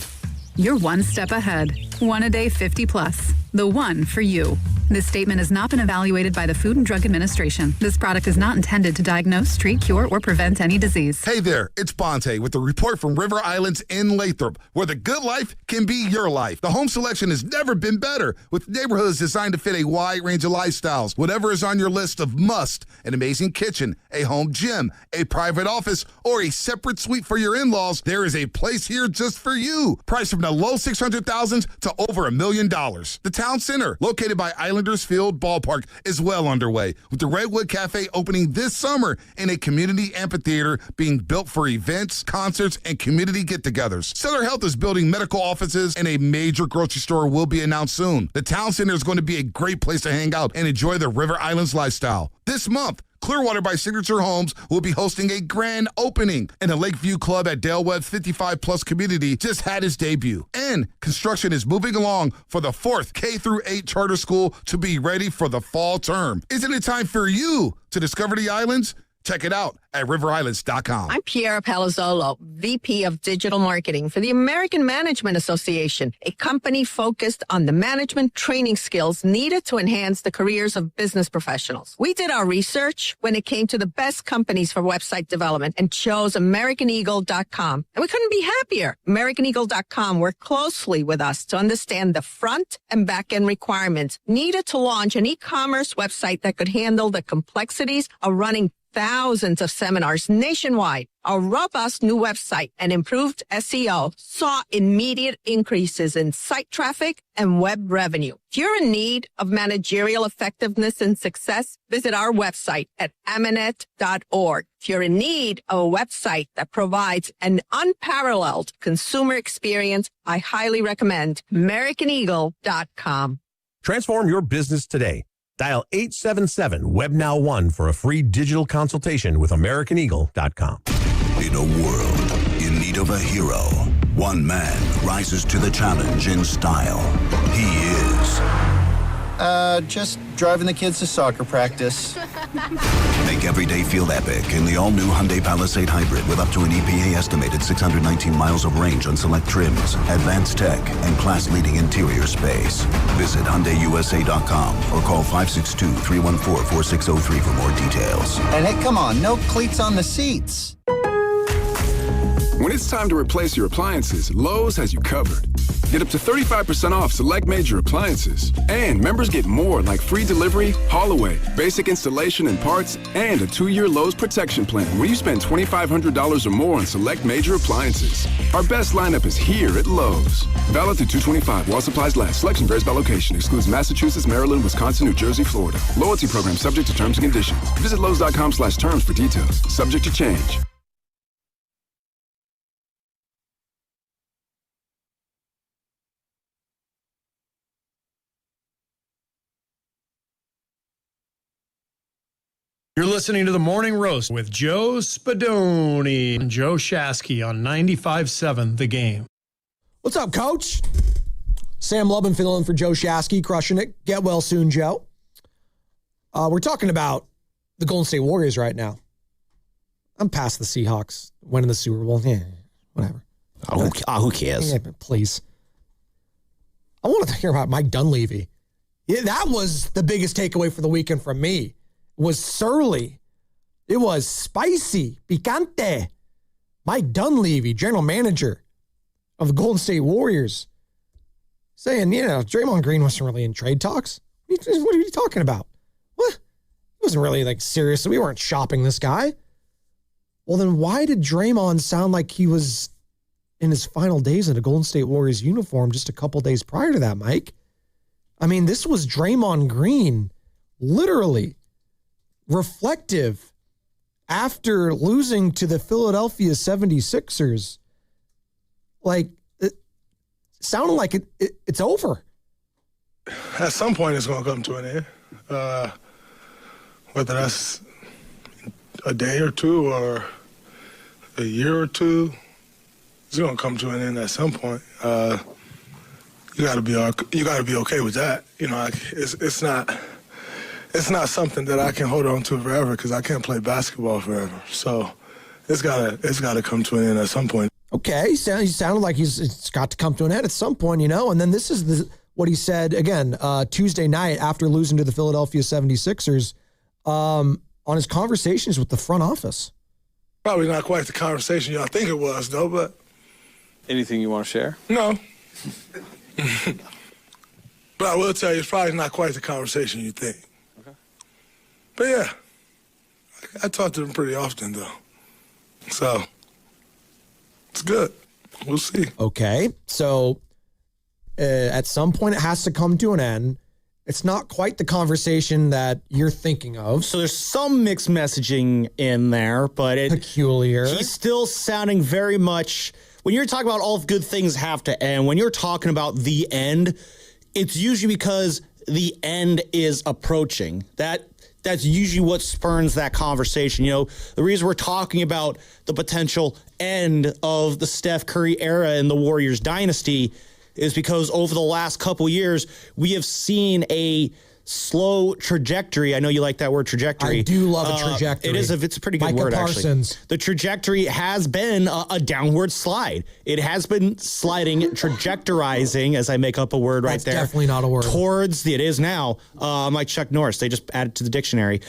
You're one step ahead. One-a-day 50-plus. The one for you. This statement has not been evaluated by the Food and Drug Administration. This product is not intended to diagnose, treat, cure, or prevent any disease. Hey there, it's Bonte with the report from River Islands in Lathrop, where the good life can be your life. The home selection has never been better, with neighborhoods designed to fit a wide range of lifestyles. Whatever is on your list of must, an amazing kitchen, a home gym, a private office, or a separate suite for your in-laws, there is a place here just for you. Priced from the low 600,000s to over $1 million. The town center, located by Islanders Field Ballpark, is well underway, with the Redwood Cafe opening this summer and a community amphitheater being built for events, concerts, and community get-togethers. Sutter Health is building medical offices, and a major grocery store will be announced soon. The town center is going to be a great place to hang out and enjoy the River Islands lifestyle. This month, Clearwater by Signature Homes will be hosting a grand opening, and the Lakeview Club at Dale Webb's 55-plus community just had its debut. And construction is moving along for the 4th K-8 charter school to be ready for the fall term. Isn't it time for you to discover the islands? Check it out at riverislands.com. I'm Piera Palazzolo, VP of Digital Marketing for the American Management Association, a company focused on the management training skills needed to enhance the careers of business professionals. We did our research when it came to the best companies for website development and chose AmericanEagle.com. And we couldn't be happier. AmericanEagle.com worked closely with us to understand the front and back end requirements needed to launch an e-commerce website that could handle the complexities of running thousands of seminars nationwide. Our robust new website and improved SEO saw immediate increases in site traffic and web revenue. If you're in need of managerial effectiveness and success, visit our website at amanet.org. If you're in need of a website that provides an unparalleled consumer experience, I highly recommend AmericanEagle.com. Transform your business today. Dial 877-WebNow1 for a free digital consultation with AmericanEagle.com. In a world in need of a hero, one man rises to the challenge in style. He is... just driving the kids to soccer practice. Make every day feel epic in the all-new Hyundai Palisade Hybrid with up to an EPA-estimated 619 miles of range on select trims, advanced tech, and class-leading interior space. Visit HyundaiUSA.com or call 562-314-4603 for more details. And hey, come on, no cleats on the seats. When it's time to replace your appliances, Lowe's has you covered. Get up to 35% off select major appliances. And members get more like free delivery, haul away, basic installation and parts, and a 2-year Lowe's protection plan when you spend $2,500 or more on select major appliances. Our best lineup is here at Lowe's. Valid through 2/25 while supplies last. Selection varies by location. Excludes Massachusetts, Maryland, Wisconsin, New Jersey, Florida. Loyalty program subject to terms and conditions. Visit Lowe's.com/terms for details. Subject to change. You're listening to The Morning Roast with Joe Spadoni and Joe Shasky on 95.7 The Game. What's up, Coach? Sam Lubin filling in for Joe Shasky, crushing it. Get well soon, Joe. We're talking about the Golden State Warriors right now. I'm past the Seahawks winning the Super Bowl. Yeah, whatever. Who cares? Yeah, please. I want to hear about Mike Dunleavy. Yeah, that was the biggest takeaway for the weekend from me. It was surly. It was spicy, picante. Mike Dunleavy, general manager of the Golden State Warriors, saying, Draymond Green wasn't really in trade talks. What are you talking about? What? He wasn't really serious. We weren't shopping this guy. Well, then why did Draymond sound like he was in his final days in a Golden State Warriors uniform just a couple days prior to that, Mike? I mean, this was Draymond Green, literally reflective after losing to the Philadelphia 76ers. It sounded like it's over. At some point, it's going to come to an end. Whether that's a day or two or a year or two, it's gonna come to an end at some point. You gotta be okay with that. You know, it's not something that I can hold on to forever because I can't play basketball forever. So it's gotta come to an end at some point. Okay, he sounded like it's got to come to an end at some point, you know. And then this is what he said again Tuesday night after losing to the Philadelphia 76ers on his conversations with the front office. Probably not quite the conversation y'all think it was, though, but... Anything you want to share? No. But I will tell you, it's probably not quite the conversation you think. Okay. But yeah, I talk to them pretty often, though. So, it's good. We'll see. Okay, so at some point it has to come to an end. It's not quite the conversation that you're thinking of. So there's some mixed messaging in there, but peculiar. He's still sounding very much, when you're talking about all good things have to end, when you're talking about the end, it's usually because the end is approaching. That's usually what spurns that conversation. You know, the reason we're talking about the potential end of the Steph Curry era in the Warriors dynasty is because over the last couple years, we have seen a slow trajectory. I know you like that word trajectory. I do love a trajectory. It's a pretty good word, Parsons. actually. The trajectory has been a downward slide. It has been sliding, trajectorizing, as I make up a word right there. That's definitely not a word. It is now. Like Chuck Norris, they just added to the dictionary.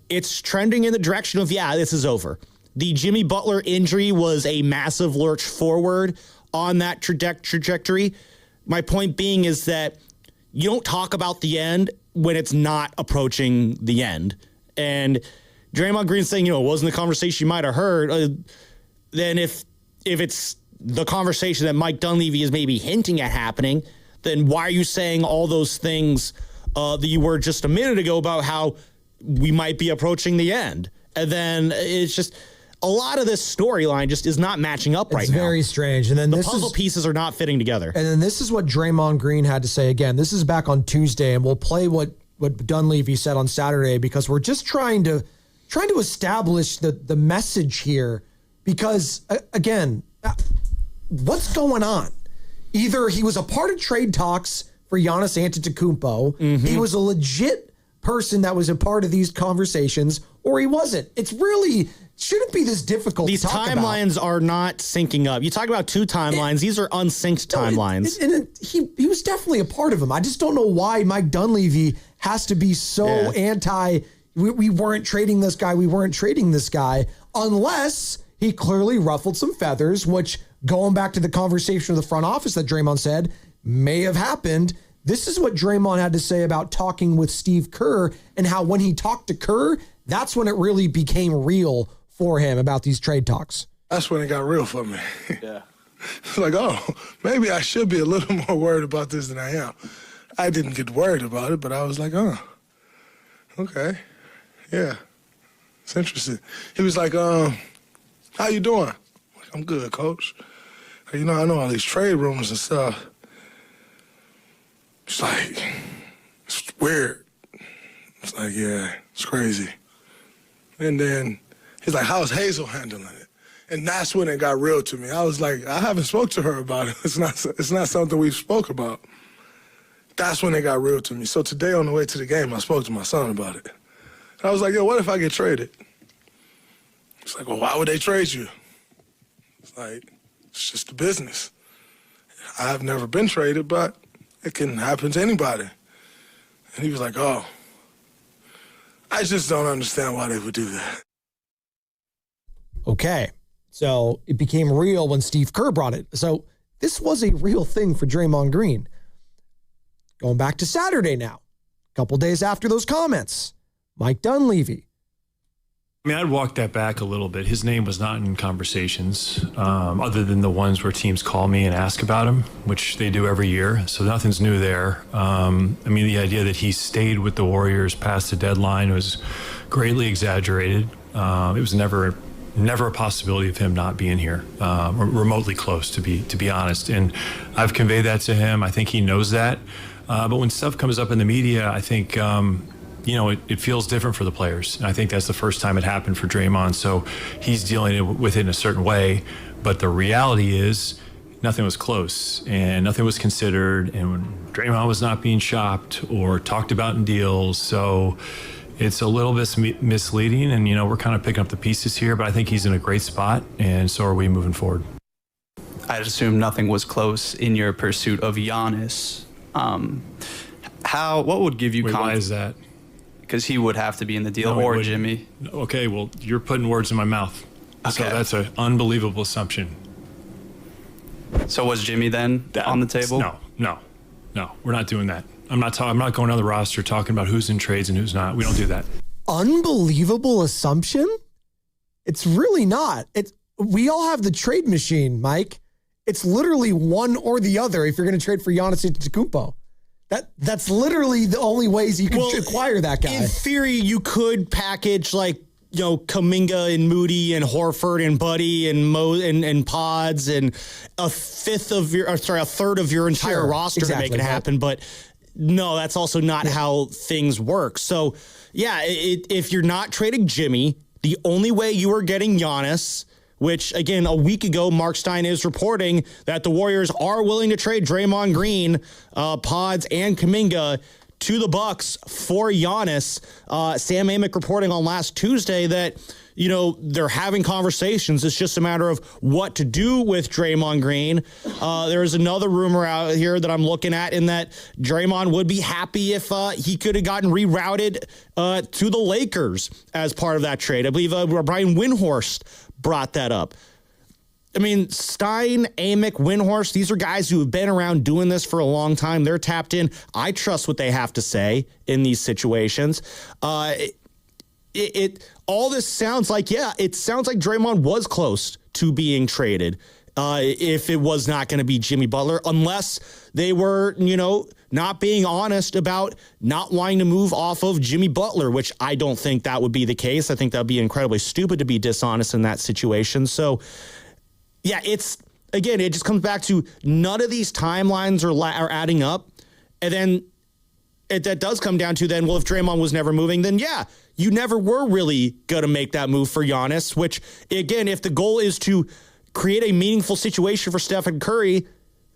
It's trending in the direction of, this is over. The Jimmy Butler injury was a massive lurch forward on that trajectory. My point being is that you don't talk about the end when it's not approaching the end. And Draymond Green saying, it wasn't the conversation you might have heard. Then if it's the conversation that Mike Dunleavy is maybe hinting at happening, then why are you saying all those things that you were just a minute ago about how we might be approaching the end? And then it's just... a lot of this storyline just is not matching up right now. It's very strange. And then the puzzle pieces are not fitting together. And then this is what Draymond Green had to say again. This is back on Tuesday, and we'll play what Dunleavy said on Saturday because we're just trying to establish the message here. Because again, what's going on? Either he was a part of trade talks for Giannis Antetokounmpo, he was a legit person that was a part of these conversations, or he wasn't. It's really shouldn't be this difficult. These to talk timelines about. are not syncing up. You talk about two timelines; these are unsynced timelines. He was definitely a part of them. I just don't know why Mike Dunleavy has to be so anti. We weren't trading this guy. We weren't trading this guy unless he clearly ruffled some feathers. Which, going back to the conversation with the front office that Draymond said may have happened. This is what Draymond had to say about talking with Steve Kerr and how when he talked to Kerr, that's when it really became real for him about these trade talks. That's when it got real for me. Yeah. It's like, maybe I should be a little more worried about this than I am. I didn't get worried about it, but I was like, okay. Yeah. It's interesting. He was like, how you doing? Like, I'm good, coach. Like, I know all these trade rumors and stuff. It's like, it's weird. It's like, yeah, it's crazy. And then he's like, how's Hazel handling it? And that's when it got real to me. I was like, I haven't spoke to her about it. It's not something we've spoke about. That's when it got real to me. So today on the way to the game, I spoke to my son about it. And I was like, what if I get traded? It's like, why would they trade you? It's like, it's just a business. I've never been traded, but it can happen to anybody. And he was like, I just don't understand why they would do that. Okay. So it became real when Steve Kerr brought it. So this was a real thing for Draymond Green. Going back to Saturday now, a couple days after those comments, Mike Dunleavy. I'd walk that back a little bit. His name was not in conversations other than the ones where teams call me and ask about him, which they do every year. So nothing's new there. The idea that he stayed with the Warriors past the deadline was greatly exaggerated. It was never a possibility of him not being here, remotely close, to be honest. And I've conveyed that to him. I think he knows that. But when stuff comes up in the media, I think it feels different for the players. And I think that's the first time it happened for Draymond. So he's dealing with it in a certain way. But the reality is nothing was close and nothing was considered. And when Draymond was not being shopped or talked about in deals. So it's a little bit misleading. And, we're kind of picking up the pieces here. But I think he's in a great spot. And so are we moving forward. I'd assume nothing was close in your pursuit of Giannis. What would give you confidence? Why is that? Because he would have to be in the deal, or Jimmy. Okay, well, you're putting words in my mouth. Okay. So that's an unbelievable assumption. So was Jimmy then on the table? No, we're not doing that. I'm not going on the roster talking about who's in trades and who's not. We don't do that. Unbelievable assumption? It's really not. We all have the trade machine, Mike. It's literally one or the other if you're going to trade for Giannis Antetokounmpo. That's literally the only ways you can acquire that guy. In theory, you could package Kuminga and Moody and Horford and Buddy and and Pods and a third of your entire roster to make it happen. But no, that's also not how things work. So yeah, if you're not trading Jimmy, the only way you are getting Giannis, which, again, a week ago, Mark Stein is reporting that the Warriors are willing to trade Draymond Green, Pods, and Kuminga to the Bucks for Giannis. Sam Amick reporting on last Tuesday that, they're having conversations. It's just a matter of what to do with Draymond Green. There's another rumor out here that I'm looking at in that Draymond would be happy if he could have gotten rerouted to the Lakers as part of that trade. I believe Brian Windhorst brought that up. I mean, Stein, Amick, Windhorst, these are guys who have been around doing this for a long time. They're tapped in. I trust what they have to say in these situations. All this sounds like, it sounds like Draymond was close to being traded if it was not going to be Jimmy Butler, unless they were, not being honest about not wanting to move off of Jimmy Butler, which I don't think that would be the case. I think that would be incredibly stupid to be dishonest in that situation. So, yeah, it just comes back to none of these timelines are adding up. And then that does come down to then, well, if Draymond was never moving, then you never were really going to make that move for Giannis, which, again, if the goal is to create a meaningful situation for Stephen Curry,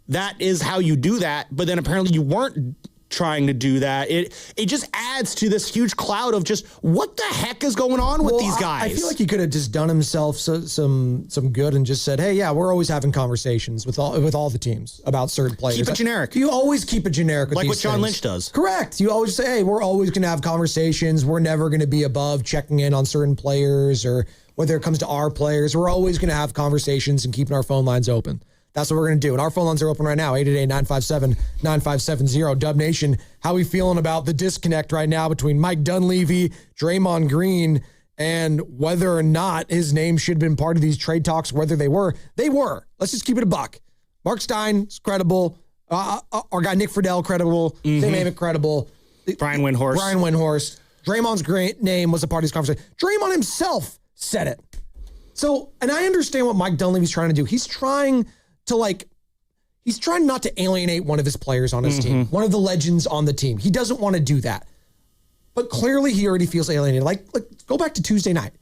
that is how you do that. But then apparently you weren't trying to do that. It just adds to this huge cloud of just what the heck is going on with these guys. I feel like he could have just done himself some good and just said, hey, we're always having conversations with all the teams about certain players. Keep it generic. You always keep it generic with like these what John Lynch does. Correct. You always say, hey, we're always going to have conversations. We're never going to be above checking in on certain players, or whether it comes to our players, we're always going to have conversations and keeping our phone lines open. That's what we're going to do. And our phone lines are open right now, 888-957-9570. Dub Nation, how we feeling about the disconnect right now between Mike Dunleavy, Draymond Green, and whether or not his name should have been part of these trade talks, whether they were. They were. Let's just keep it a buck. Mark Stein is credible. Our guy Nick Friedel, credible. Sam Amick, credible. Brian Windhorst. Draymond's great name was a part of this conversation. Draymond himself said it. So, and I understand what Mike Dunleavy's trying to do. He's trying not to alienate one of his players on his team, one of the legends on the team. He doesn't want to do that. But clearly he already feels alienated. Like go back to Tuesday night.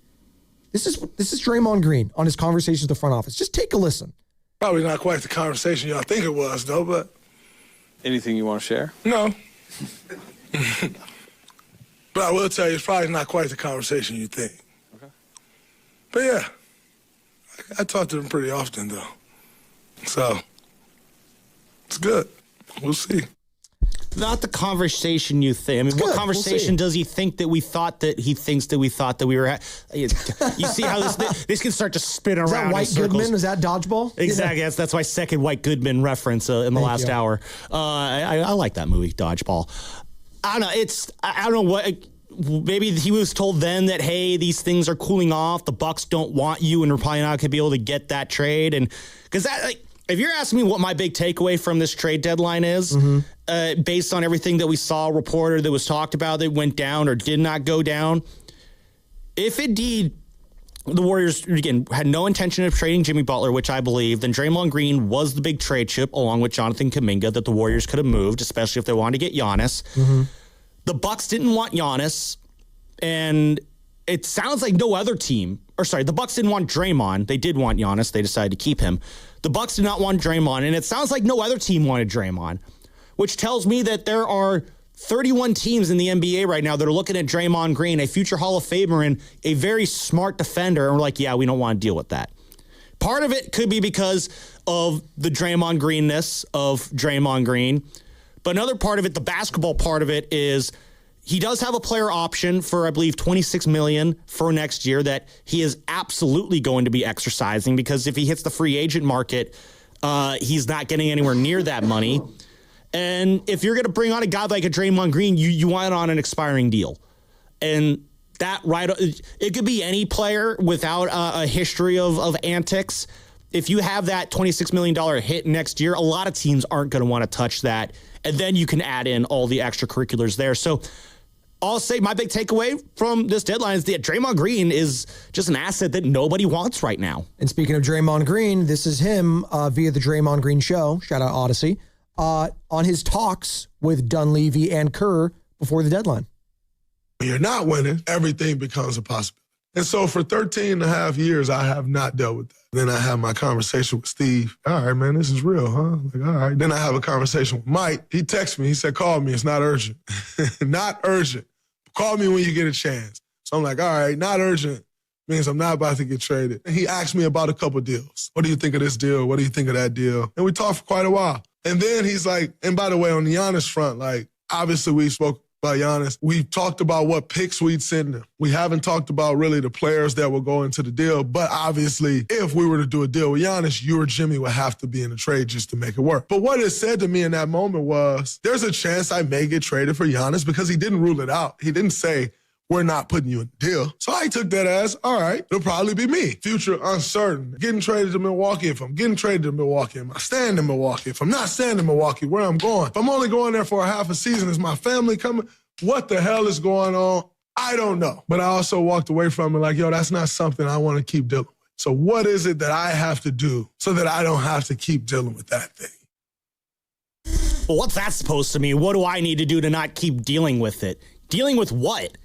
This is Draymond Green on his conversations with the front office. Just take a listen. Probably not quite the conversation y'all think it was, though, but... Anything you want to share? No. But I will tell you, it's probably not quite the conversation you think. Okay. But yeah, I talk to them pretty often, though. So, it's good. We'll see. Not the conversation you think. I mean, what conversation does he think that we thought that he thinks that we thought that we were at? You see how this can start to spin around. Is that White Goodman? Is that dodgeball? Exactly. That's my second White Goodman reference in the last hour. I like that movie, Dodgeball. I don't know. I don't know what. Maybe he was told then that, hey, these things are cooling off. The Bucks don't want you, and we're probably not going to be able to get that trade. And because that, if you're asking me what my big takeaway from this trade deadline is, based on everything that we saw reported that was talked about that went down or did not go down, if indeed the Warriors, again, had no intention of trading Jimmy Butler, which I believe, then Draymond Green was the big trade chip along with Jonathan Kuminga that the Warriors could have moved, especially if they wanted to get Giannis. the Bucks didn't want Giannis, and it sounds like no other team, the Bucks didn't want Draymond. They did want Giannis. They decided to keep him. The Bucks did not want Draymond, and it sounds like no other team wanted Draymond, which tells me that there are 31 teams in the NBA right now that are looking at Draymond Green, a future Hall of Famer and a very smart defender, and we're like, yeah, we don't want to deal with that. Part of it could be because of the Draymond Greenness of Draymond Green, but another part of it, the basketball part of it, is he does have a player option for, I believe, $26 million for next year that he is absolutely going to be exercising, because if he hits the free agent market, he's not getting anywhere near that money. And if you're going to bring on a guy like a Draymond Green, you want it on an expiring deal. And that it could be any player without a history of antics. If you have that $26 million hit next year, a lot of teams aren't going to want to touch that. And then you can add in all the extracurriculars there. So I'll say my big takeaway from this deadline is that Draymond Green is just an asset that nobody wants right now. And speaking of Draymond Green, this is him via the Draymond Green Show, shout out Odyssey, on his talks with Dunleavy and Kerr before the deadline. When you're not winning, everything becomes a possibility. And so for 13 and a half years, I have not dealt with that. Then I have my conversation with Steve. All right, man, this is real, huh? Like, all right. Then I have a conversation with Mike. He texts me. He said, call me. It's not urgent. Not urgent. Call me when you get a chance. So I'm like, all right, not urgent means I'm not about to get traded. And he asked me about a couple deals. What do you think of this deal? What do you think of that deal? And we talked for quite a while. And then he's like, and by the way, on the Giannis front, like, obviously we spoke about Giannis. We've talked about what picks we'd send him. We haven't talked about really the players that will go into the deal. But obviously, if we were to do a deal with Giannis, you or Jimmy would have to be in the trade just to make it work. But what it said to me in that moment was, there's a chance I may get traded for Giannis, because he didn't rule it out. He didn't say, we're not putting you in the deal. So I took that as, all right, it'll probably be me. Future uncertain. Getting traded to Milwaukee. If I'm getting traded to Milwaukee, am I staying in Milwaukee? If I'm not staying in Milwaukee, where I'm going? If I'm only going there for a half a season, is my family coming? What the hell is going on? I don't know. But I also walked away from it like, yo, that's not something I want to keep dealing with. So what is it that I have to do so that I don't have to keep dealing with that thing? Well, what's that supposed to mean? What do I need to do to not keep dealing with it? Dealing with what?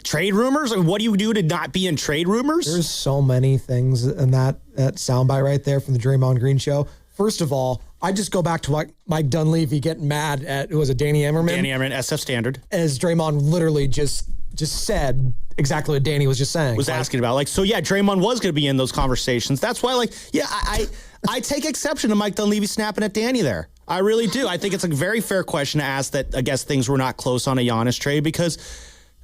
Trade rumors? Or what do you do to not be in trade rumors? There's so many things in that soundbite right there from the Draymond Green Show. First of all, I just go back to Mike Dunleavy getting mad at, who was it, Danny Emmerman? Danny Emmerman, SF Standard. As Draymond literally just said exactly what Danny was just saying. Was asking about. Like, so yeah, Draymond was going to be in those conversations. That's why, like, yeah, I take exception to Mike Dunleavy snapping at Danny there. I really do. I think it's a very fair question to ask that, I guess, things were not close on a Giannis trade, because,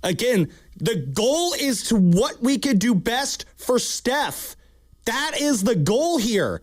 again, the goal is to what we could do best for Steph. That is the goal here.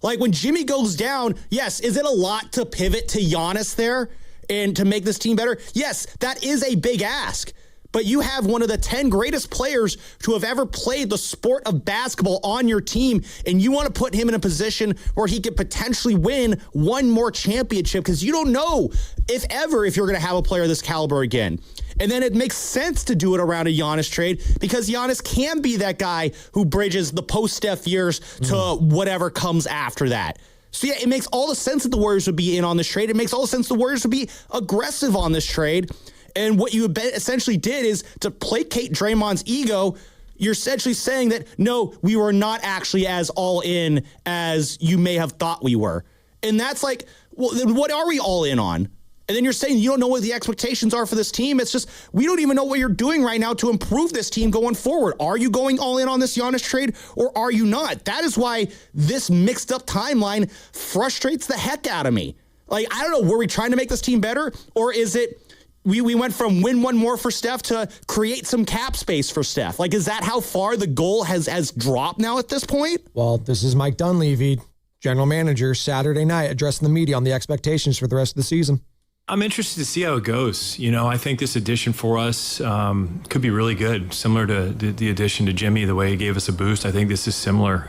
Like, when Jimmy goes down, yes, is it a lot to pivot to Giannis there and to make this team better? Yes, that is a big ask. But you have one of the 10 greatest players to have ever played the sport of basketball on your team, and you want to put him in a position where he could potentially win one more championship, because you don't know if you're going to have a player of this caliber again. And then it makes sense to do it around a Giannis trade, because Giannis can be that guy who bridges the post-Steph years to whatever comes after that. So, yeah, it makes all the sense that the Warriors would be in on this trade. It makes all the sense the Warriors would be aggressive on this trade. And what you essentially did is to placate Draymond's ego. You're essentially saying that, no, we were not actually as all in as you may have thought we were. And that's like, well, then what are we all in on? And then you're saying you don't know what the expectations are for this team. It's just, we don't even know what you're doing right now to improve this team going forward. Are you going all in on this Giannis trade, or are you not? That is why this mixed up timeline frustrates the heck out of me. Like, I don't know, were we trying to make this team better, or is it we went from win one more for Steph to create some cap space for Steph? Like, is that how far the goal has dropped now at this point? Well, this is Mike Dunleavy, general manager, Saturday night, addressing the media on the expectations for the rest of the season. I'm interested to see how it goes. You know, I think this addition for us could be really good, similar to the addition to Jimmy, the way he gave us a boost. I think this is similar.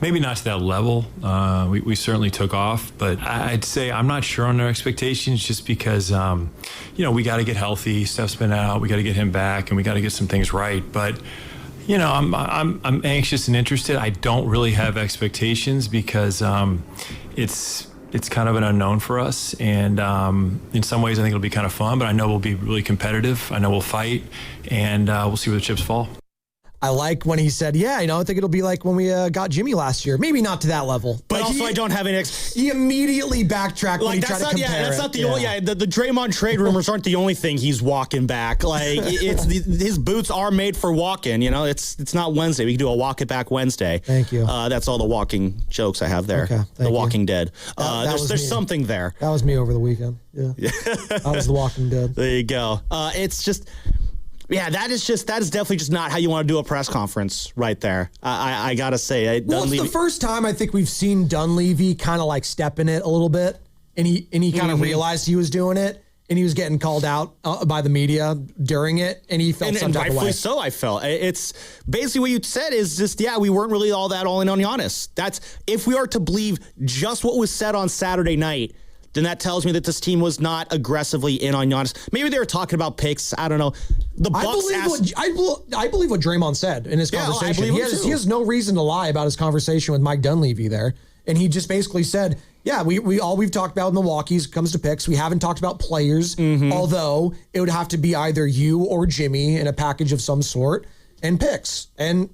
Maybe not to that level. We certainly took off, but I'd say I'm not sure on their expectations, just because, you know, we got to get healthy. Steph's been out. We got to get him back, and we got to get some things right. But, you know, I'm anxious and interested. I don't really have expectations, because it's kind of an unknown for us. And in some ways, I think it'll be kind of fun, but I know we'll be really competitive. I know we'll fight, and we'll see where the chips fall. I like when he said, I think it'll be like when we got Jimmy last year. Maybe not to that level. But also, I don't have any... He immediately backtracked when he tried to compare that's not the only... the Draymond trade rumors aren't the only thing he's walking back. Like, his boots are made for walking, It's not Wednesday. We can do a walk it back Wednesday. Thank you. That's all the walking jokes I have there. Okay, the Walking Dead. There's something there. That was me over the weekend. Yeah. I was the Walking Dead. There you go. It's just... Yeah, that is definitely just not how you want to do a press conference right there. I got to say. It's the first time I think we've seen Dunleavy kind of like step in it a little bit, and he kind of realized he was doing it, and he was getting called out by the media during it, and he felt some type of way. Rightfully so, I felt. It's basically what you said is just, we weren't really all in on Giannis. That's, if we are to believe just what was said on Saturday night, then that tells me that this team was not aggressively in on Giannis. Maybe they were talking about picks. I don't know. I believe what Draymond said in his conversation. He has no reason to lie about his conversation with Mike Dunleavy there. And he just basically said, we've talked about Milwaukee's comes to picks. We haven't talked about players, although it would have to be either you or Jimmy in a package of some sort, and picks. And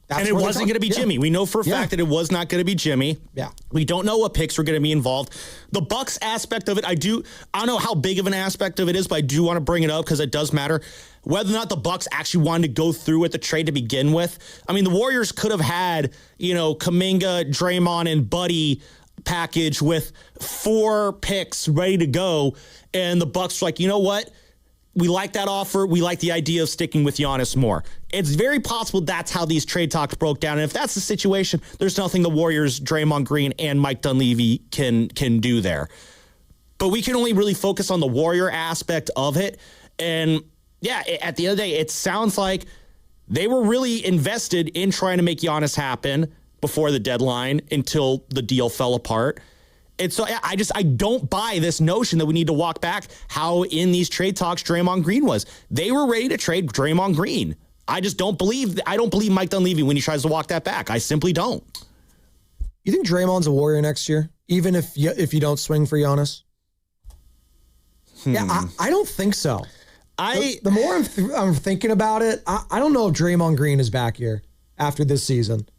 it wasn't going to be Jimmy. We know for a fact that it was not going to be Jimmy. Yeah. We don't know what picks were going to be involved. The Bucks aspect of it, I don't know how big of an aspect of it is, but I do want to bring it up because it does matter. Whether or not the Bucks actually wanted to go through with the trade to begin with. I mean, the Warriors could have had, Kuminga, Draymond, and Buddy package with 4 picks ready to go. And the Bucks were like, you know what? We like that offer. We like the idea of sticking with Giannis more. It's very possible that's how these trade talks broke down. And if that's the situation, there's nothing the Warriors, Draymond Green, and Mike Dunleavy can do there. But we can only really focus on the Warrior aspect of it. And at the end of the day, it sounds like they were really invested in trying to make Giannis happen before the deadline until the deal fell apart. And so I don't buy this notion that we need to walk back how in these trade talks Draymond Green was. They were ready to trade Draymond Green. I don't believe Mike Dunleavy when he tries to walk that back. I simply don't. You think Draymond's a Warrior next year, even if you don't swing for Giannis? Yeah, I don't think so. The more I'm thinking about it, I don't know if Draymond Green is back here after this season.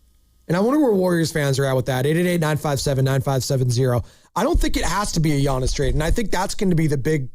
And I wonder where Warriors fans are at with that. 888-957-9570. I don't think it has to be a Giannis trade. And I think that's going to be the big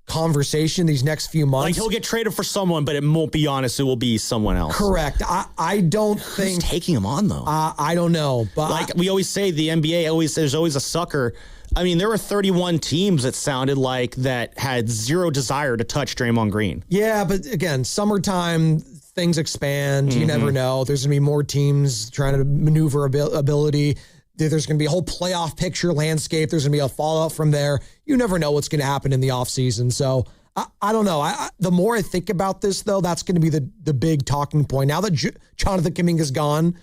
conversation these next few months. Like, he'll get traded for someone, but it won't be Giannis. It will be someone else. Correct. I don't think... Who's taking him on, though? I don't know. But we always say, the NBA, there's always a sucker. I mean, there were 31 teams that sounded like that had zero desire to touch Draymond Green. Yeah, but again, summertime... Things expand. You never know. There's going to be more teams trying to maneuver ability. There's going to be a whole playoff picture landscape. There's going to be a fallout from there. You never know what's going to happen in the offseason. So I don't know. The more I think about this, though, that's going to be the big talking point. Now that Jonathan Kuminga's gone,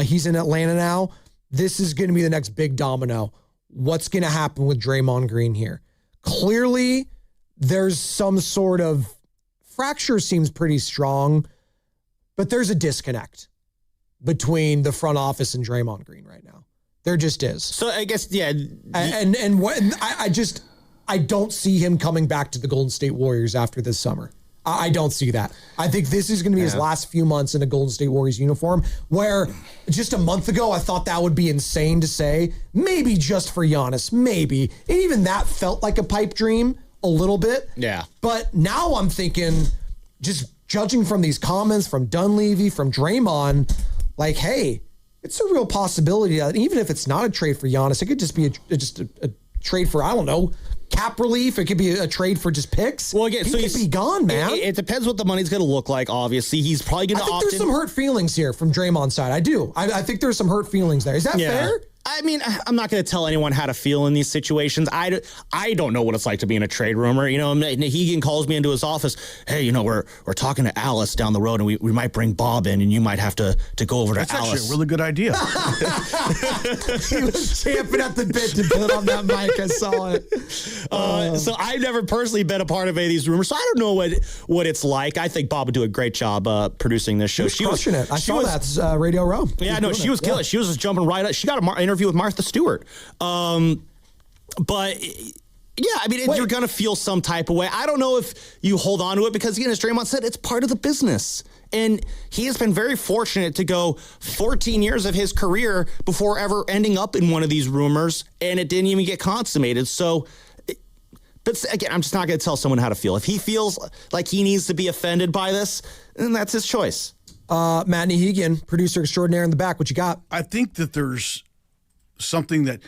he's in Atlanta now. This is going to be the next big domino. What's going to happen with Draymond Green here? Clearly, there's some sort of fracture seems pretty strong. But there's a disconnect between the front office and Draymond Green right now. There just is. So I guess, yeah. And I don't see him coming back to the Golden State Warriors after this summer. I don't see that. I think this is going to be his last few months in a Golden State Warriors uniform, where just a month ago, I thought that would be insane to say. Maybe just for Giannis, maybe. And even that felt like a pipe dream a little bit. Yeah. But now I'm thinking, just judging from these comments from Dunleavy, from Draymond, like, hey, it's a real possibility that even if it's not a trade for Giannis, it could just be a trade for, I don't know, cap relief. It could be a trade for just picks. Well, again, he could be gone, man. It depends what the money's going to look like, obviously. He's probably going to opt in. I think there's some hurt feelings here from Draymond's side. I do. I think there's some hurt feelings there. Is that fair? I mean, I'm not going to tell anyone how to feel in these situations. I don't know what it's like to be in a trade rumor. You know, Nahegan calls me into his office. Hey, we're talking to Alice down the road, and we might bring Bob in, and you might have to go over to Alice. That's actually a really good idea. He was champing at the bit to put on that mic. I saw it. So I've never personally been a part of any of these rumors, so I don't know what it's like. I think Bob would do a great job producing this show. She was crushing it. I saw that Radio Row. Yeah, no, she was killing it. She was just jumping right up. She got an interview with Martha Stewart. But yeah, I mean, you're going to feel some type of way. I don't know if you hold on to it because, again, as Draymond said, it's part of the business. And he has been very fortunate to go 14 years of his career before ever ending up in one of these rumors, and it didn't even get consummated. So, but again, I'm just not going to tell someone how to feel. If he feels like he needs to be offended by this, then that's his choice. Matt Nehegan, producer extraordinaire in the back. What you got? I think that there's something that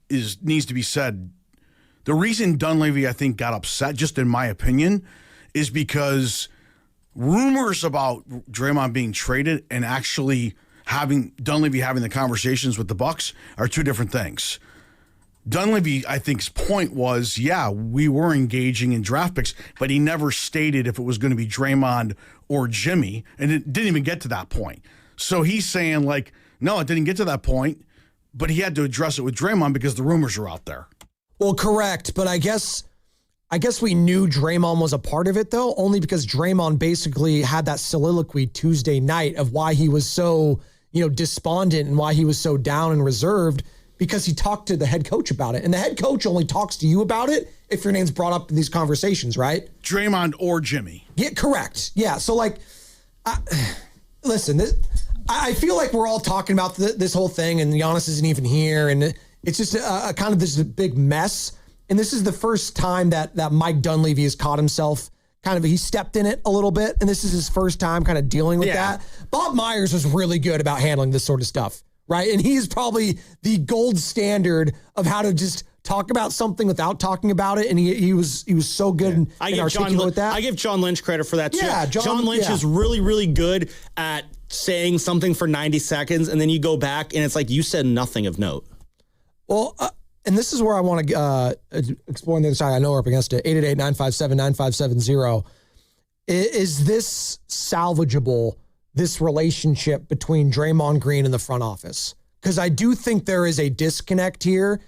needs to be said. The reason Dunleavy, I think, got upset, just in my opinion, is because rumors about Draymond being traded and actually Dunleavy having the conversations with the Bucks are two different things. Dunleavy, I think's point was, yeah, we were engaging in draft picks, but he never stated if it was going to be Draymond or Jimmy, and it didn't even get to that point. So he's saying, like, no, it didn't get to that point, but he had to address it with Draymond because the rumors are out there. Well, correct, but I guess we knew Draymond was a part of it, though, only because Draymond basically had that soliloquy Tuesday night of why he was so, despondent and why he was so down and reserved, because he talked to the head coach about it. And the head coach only talks to you about it if your name's brought up in these conversations, right? Draymond or Jimmy. Yeah, correct. Yeah, so, listen, I feel like we're all talking about this whole thing, and Giannis isn't even here, and it's just a kind of this big mess. And this is the first time that Mike Dunleavy has caught himself he stepped in it a little bit. And this is his first time kind of dealing with that. Bob Myers was really good about handling this sort of stuff, right? And he's probably the gold standard of how to just talk about something without talking about it. And he was so good and articulate with that. I give John Lynch credit for that too. Yeah, John Lynch is really, really good at saying something for 90 seconds. And then you go back and it's like you said nothing of note. Well, and this is where I want to explore on the other side. I know we're up against it. 888-957-9570. Is this salvageable, this relationship between Draymond Green and the front office? Because I do think there is a disconnect here,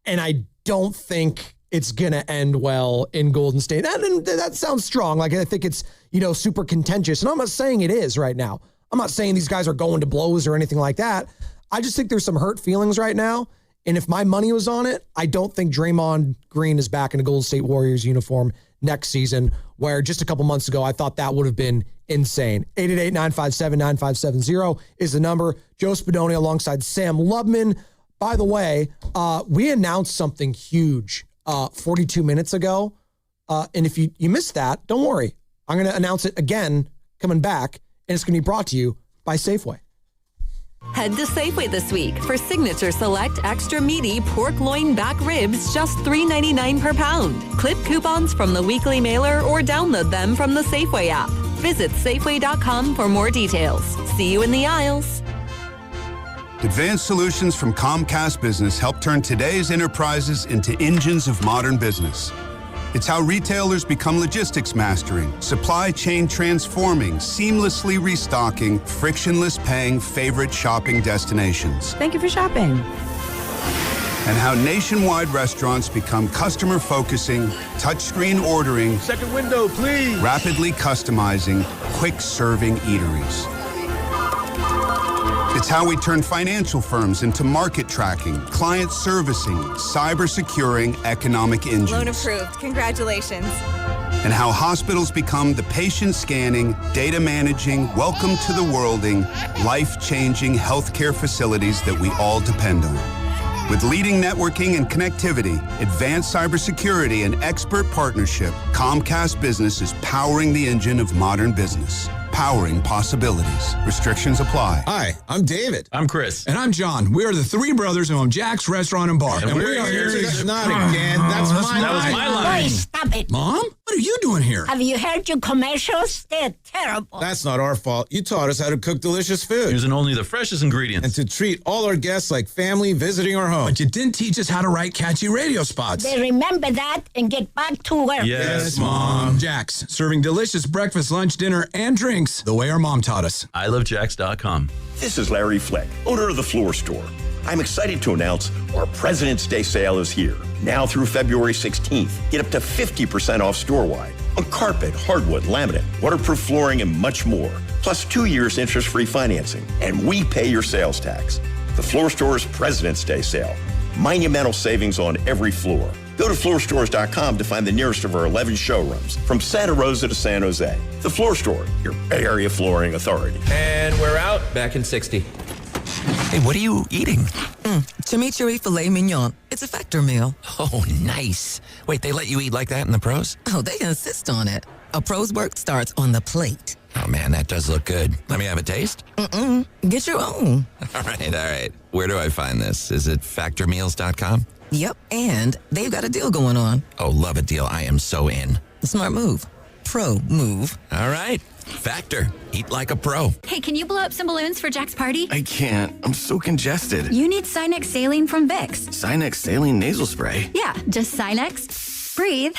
and I don't think it's going to end well in Golden State. And that sounds strong. I think it's, super contentious. And I'm not saying it is right now. I'm not saying these guys are going to blows or anything like that. I just think there's some hurt feelings right now. And if my money was on it, I don't think Draymond Green is back in a Golden State Warriors uniform next season, where just a couple months ago, I thought that would have been insane. 888-957-9570 is the number. Joe Spadoni alongside Sam Lubman. By the way, we announced something huge 42 minutes ago. And if you missed that, don't worry. I'm going to announce it again coming back, and it's going to be brought to you by Safeway. Head to Safeway this week for Signature Select Extra Meaty Pork Loin Back Ribs, just $3.99 per pound. Clip coupons from the weekly mailer or download them from the Safeway app. Visit Safeway.com for more details. See you in the aisles. Advanced solutions from Comcast Business help turn today's enterprises into engines of modern business. It's how retailers become logistics mastering, supply chain transforming, seamlessly restocking, frictionless paying favorite shopping destinations. Thank you for shopping. And how nationwide restaurants become customer focusing, touchscreen ordering, second window, please, rapidly customizing, quick serving eateries. It's how we turn financial firms into market tracking, client servicing, cyber securing economic engines. Loan approved. Congratulations. And how hospitals become the patient scanning, data managing, welcome to the worlding, life-changing healthcare facilities that we all depend on. With leading networking and connectivity, advanced cybersecurity, and expert partnership, Comcast Business is powering the engine of modern business. Powering possibilities. Restrictions apply. Hi, I'm David. I'm Chris. And I'm John. We are the three brothers who own Jack's Restaurant and Bar. And we are here to... Not again. That's my line. That was my line. Boy, stop it. Mom? What are you doing here? Have you heard your commercials? They're terrible. That's not our fault. You taught us how to cook delicious food. Using only the freshest ingredients. And to treat all our guests like family visiting our home. But you didn't teach us how to write catchy radio spots. They remember that and get back to work. Yes, Mom. Jack's, serving delicious breakfast, lunch, dinner, and drinks the way our mom taught us. ilovejacks.com. This is Larry Fleck, owner of The Floor Store. I'm excited to announce our President's Day sale is here. Now through February 16th. Get up to 50% off store-wide on carpet, hardwood, laminate, waterproof flooring, and much more. Plus 2 years interest-free financing. And we pay your sales tax. The Floor Store's President's Day sale. Monumental savings on every floor. Go to floorstores.com to find the nearest of our 11 showrooms, from Santa Rosa to San Jose. The Floor Store, your Bay Area flooring authority. And we're out. Back in 60. Hey, what are you eating? Chimichurri filet mignon. It's a Factor meal. Oh, nice. Wait, they let you eat like that in the pros? Oh, they insist on it. A pro's work starts on the plate. Oh, man, that does look good. Let me have a taste? Get your own. All right. Where do I find this? Is it factormeals.com? Yep, and they've got a deal going on. Oh, love a deal. I am so in. Smart move. Pro move. All right. Factor. Eat like a pro. Hey, can you blow up some balloons for Jack's party? I can't. I'm so congested. You need Sinex Saline from Vicks. Sinex Saline nasal spray? Yeah, just Sinex. Breathe.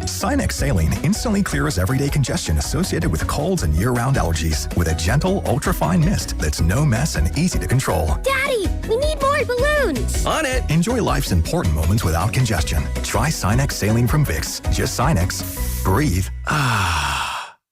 Sinex Saline instantly clears everyday congestion associated with colds and year-round allergies with a gentle, ultra-fine mist that's no mess and easy to control. Daddy, we need more balloons. On it. Enjoy life's important moments without congestion. Try Sinex Saline from Vicks. Just Sinex. Breathe.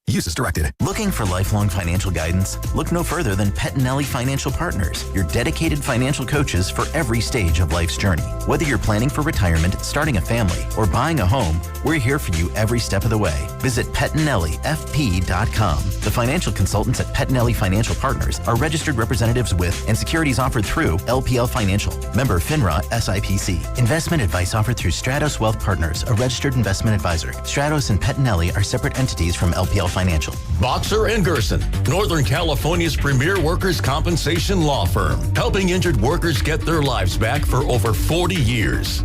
Use as directed. Looking for lifelong financial guidance? Look no further than Pettinelli Financial Partners, your dedicated financial coaches for every stage of life's journey. Whether you're planning for retirement, starting a family, or buying a home, we're here for you every step of the way. Visit PettinelliFP.com. The financial consultants at Pettinelli Financial Partners are registered representatives with and securities offered through LPL Financial. Member FINRA SIPC. Investment advice offered through Stratos Wealth Partners, a registered investment advisor. Stratos and Pettinelli are separate entities from LPL Financial. Boxer and Gerson, Northern California's premier workers' compensation law firm, helping injured workers get their lives back for over 40 years.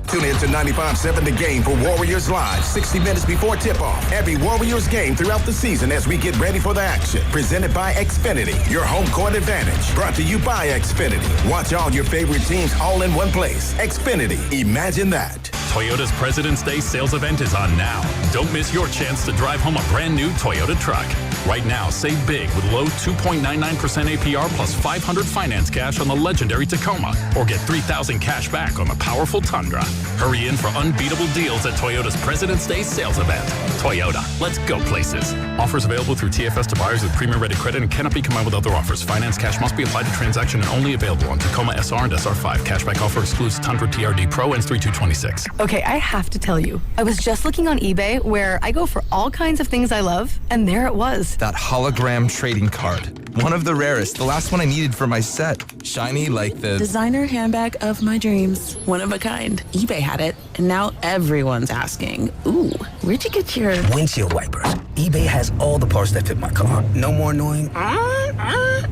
Tune in to 95.7 The Game for Warriors Live, 60 minutes before tip-off. Every Warriors game throughout the season as we get ready for the action. Presented by Xfinity, your home court advantage. Brought to you by Xfinity. Watch all your favorite teams all in one place. Xfinity, imagine that. Toyota's President's Day sales event is on now. Don't miss your chance to drive home a brand new Toyota truck. Right now, save big with low 2.99% APR plus $500 finance cash on the legendary Tacoma, or get $3,000 cash back on the powerful Tundra. Hurry in for unbeatable deals at Toyota's President's Day sales event. Toyota, let's go places. Offers available through TFS to buyers with premium ready credit and cannot be combined with other offers. Finance cash must be applied to transaction and only available on Tacoma SR and SR5. Cashback offer excludes Tundra TRD Pro, ends 3/2/26. Okay, I have to tell you, I was just looking on eBay where I go for all kinds of things I love, and there it was. That hologram trading card. One of the rarest. The last one I needed for my set. Shiny like the designer handbag of my dreams. One of a kind. eBay had it, and now everyone's asking, ooh, where'd you get your windshield wipers? eBay has all the parts that fit my car. No more annoying.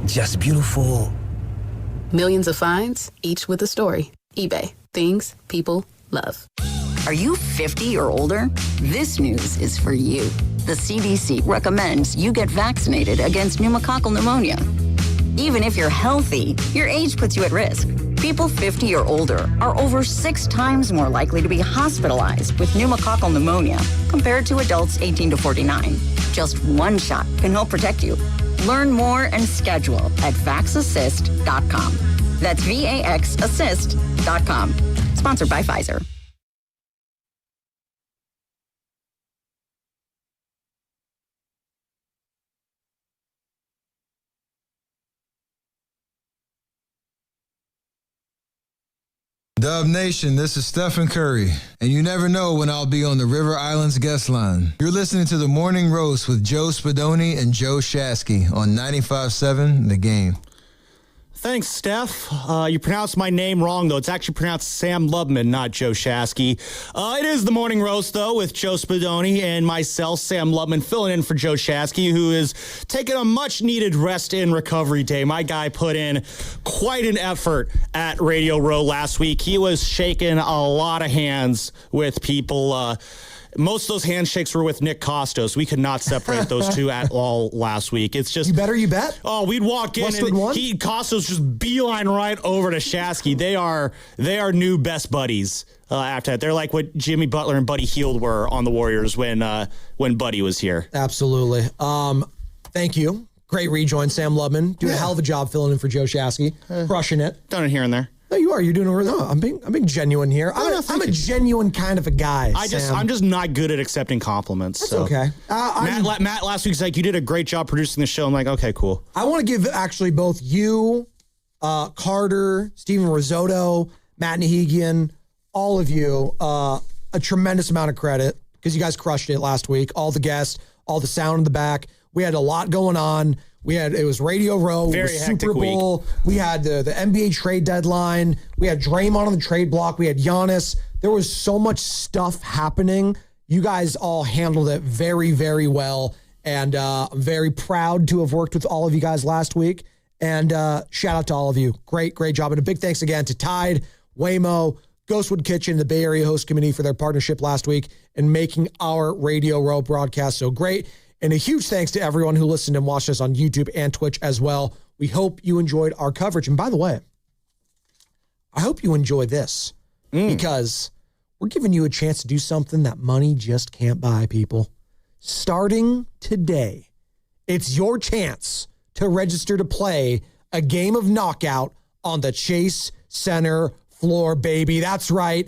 Just beautiful. Millions of finds, each with a story. eBay. Things people love. Are you 50 or older? This news is for you. The CDC recommends you get vaccinated against pneumococcal pneumonia. Even if you're healthy, your age puts you at risk. People 50 or older are over 6 times more likely to be hospitalized with pneumococcal pneumonia compared to adults 18 to 49. Just one shot can help protect you. Learn more and schedule at vaxassist.com. That's VAXassist.com. Sponsored by Pfizer. Dub Nation, this is Stephen Curry, and you never know when I'll be on the River Islands guest line. You're listening to The Morning Roast with Joe Spadoni and Joe Shasky on 95.7 The Game. Thanks, Steph. You pronounced my name wrong, though. It's actually pronounced Sam Lubman, not Joe Shasky. It is the Morning Roast, though, with Joe Spadoni and myself, Sam Lubman, filling in for Joe Shasky, who is taking a much-needed rest and recovery day. My guy put in quite an effort at Radio Row last week. He was shaking a lot of hands with people. Most of those handshakes were with Nick Costos. We could not separate those two at all last week. It's just... You better, you bet? Oh, we'd walk in and Costos just beeline right over to Shasky. They are new best buddies after that. They're like what Jimmy Butler and Buddy Hield were on the Warriors when Buddy was here. Absolutely. Thank you. Great rejoin, Sam Lubman. Doing a hell of a job filling in for Joe Shasky. Crushing it. Done it here and there. No, you are. You're doing it. No, I'm being genuine here. I'm a genuine kind of a guy. I'm just not good at accepting compliments. That's so. okay. Matt last week's like, you did a great job producing the show. I'm like, okay, cool. I want to give actually both you Carter, Steven Risotto, Matt Nahigian, all of you, a tremendous amount of credit because you guys crushed it last week. All the guests, all the sound in the back. We had a lot going on. It was Radio Row. Very it was hectic Super Bowl. week. We had the NBA trade deadline. We had Draymond on the trade block. We had Giannis. There was so much stuff happening. You guys all handled it very, very well. And I'm very proud to have worked with all of you guys last week. And shout out to all of you. Great, great job. And a big thanks again to Tide, Waymo, Ghostwood Kitchen, the Bay Area Host Committee for their partnership last week and making our Radio Row broadcast so great. And a huge thanks to everyone who listened and watched us on YouTube and Twitch as well. We hope you enjoyed our coverage. And by the way, I hope you enjoy this because we're giving you a chance to do something that money just can't buy, people. Starting today, it's your chance to register to play a game of Knockout on the Chase Center floor, baby. That's right.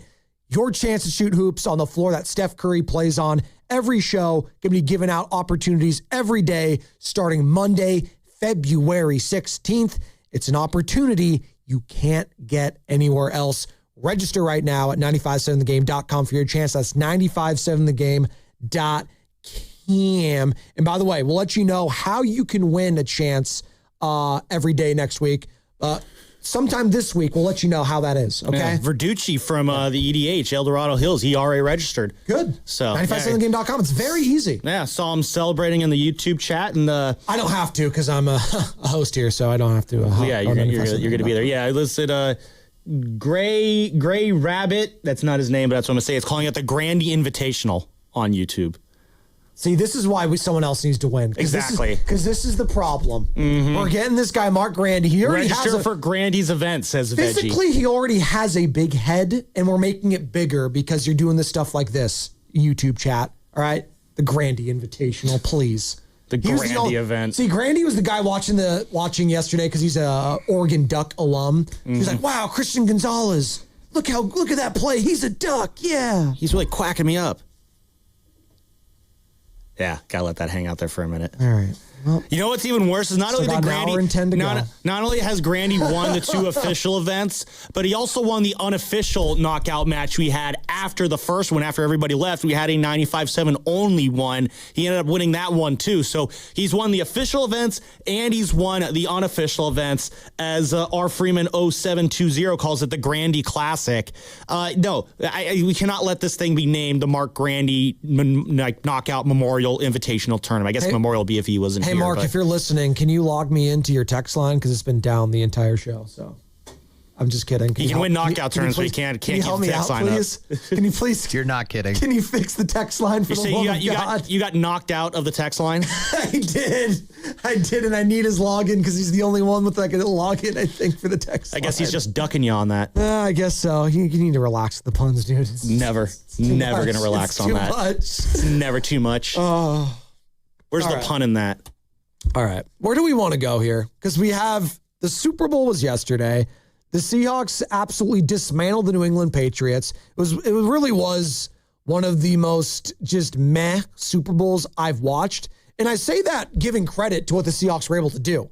Your chance to shoot hoops on the floor that Steph Curry plays on every show. Going to be giving out opportunities every day starting Monday, February 16th. It's an opportunity you can't get anywhere else. Register right now at 957thegame.com for your chance. That's 957thegame.com. And by the way, we'll let you know how you can win a chance every day next week. Sometime this week, we'll let you know how that is, okay? Yeah, Verducci from the EDH, El Dorado Hills, he already registered. Good. So 957thegame.com. It's very easy. Yeah, saw him celebrating in the YouTube chat. And I don't have to because I'm a host here, so I don't have to. You're going to be there. Yeah, I listed Gray Rabbit. That's not his name, but that's what I'm going to say. It's calling it the Grandy Invitational on YouTube. See, this is why someone else needs to win. Exactly. Because this is the problem. Mm-hmm. We're getting this guy, Mark Grandy. He already Register for Grandy's event, says Veggie. Physically, he already has a big head, and we're making it bigger because you're doing this stuff like this. YouTube chat, all right? The Grandy Invitational, please. The Grandy event. See, Grandy was the guy watching yesterday because he's a Oregon Duck alum. Mm-hmm. He's like, wow, Christian Gonzalez. Look at that play. He's a Duck. Yeah. He's really quacking me up. Yeah, gotta let that hang out there for a minute. All right. Well, you know what's even worse is not only did Grandy not only has Grandy won the two official events, but he also won the unofficial knockout match we had after the first one. After everybody left, we had a 95.7 only one. He ended up winning that one too. So he's won the official events and he's won the unofficial events, as R. Freeman 0720 calls it, the Grandy Classic. We cannot let this thing be named the Mark Grandy Knockout Memorial Invitational Tournament. I guess Memorial be if he wasn't here. Hey, Mark, if you're listening, can you log me into your text line? Because it's been down the entire show. So I'm just kidding. He can win knockout tournaments, but he can't keep the text line up. Can you please? You're not kidding. Can you fix the text line for the love of God? You got knocked out of the text line? I did, and I need his login because he's the only one with like a login, I think, for the text line. I guess he's just ducking you on that. I guess so. You need to relax with the puns, dude. Never going to relax on that. It's never too much. Oh. Where's the pun in that? All right. Where do we want to go here? Because we have the Super Bowl was yesterday. The Seahawks absolutely dismantled the New England Patriots. It really was one of the most just meh Super Bowls I've watched. And I say that giving credit to what the Seahawks were able to do.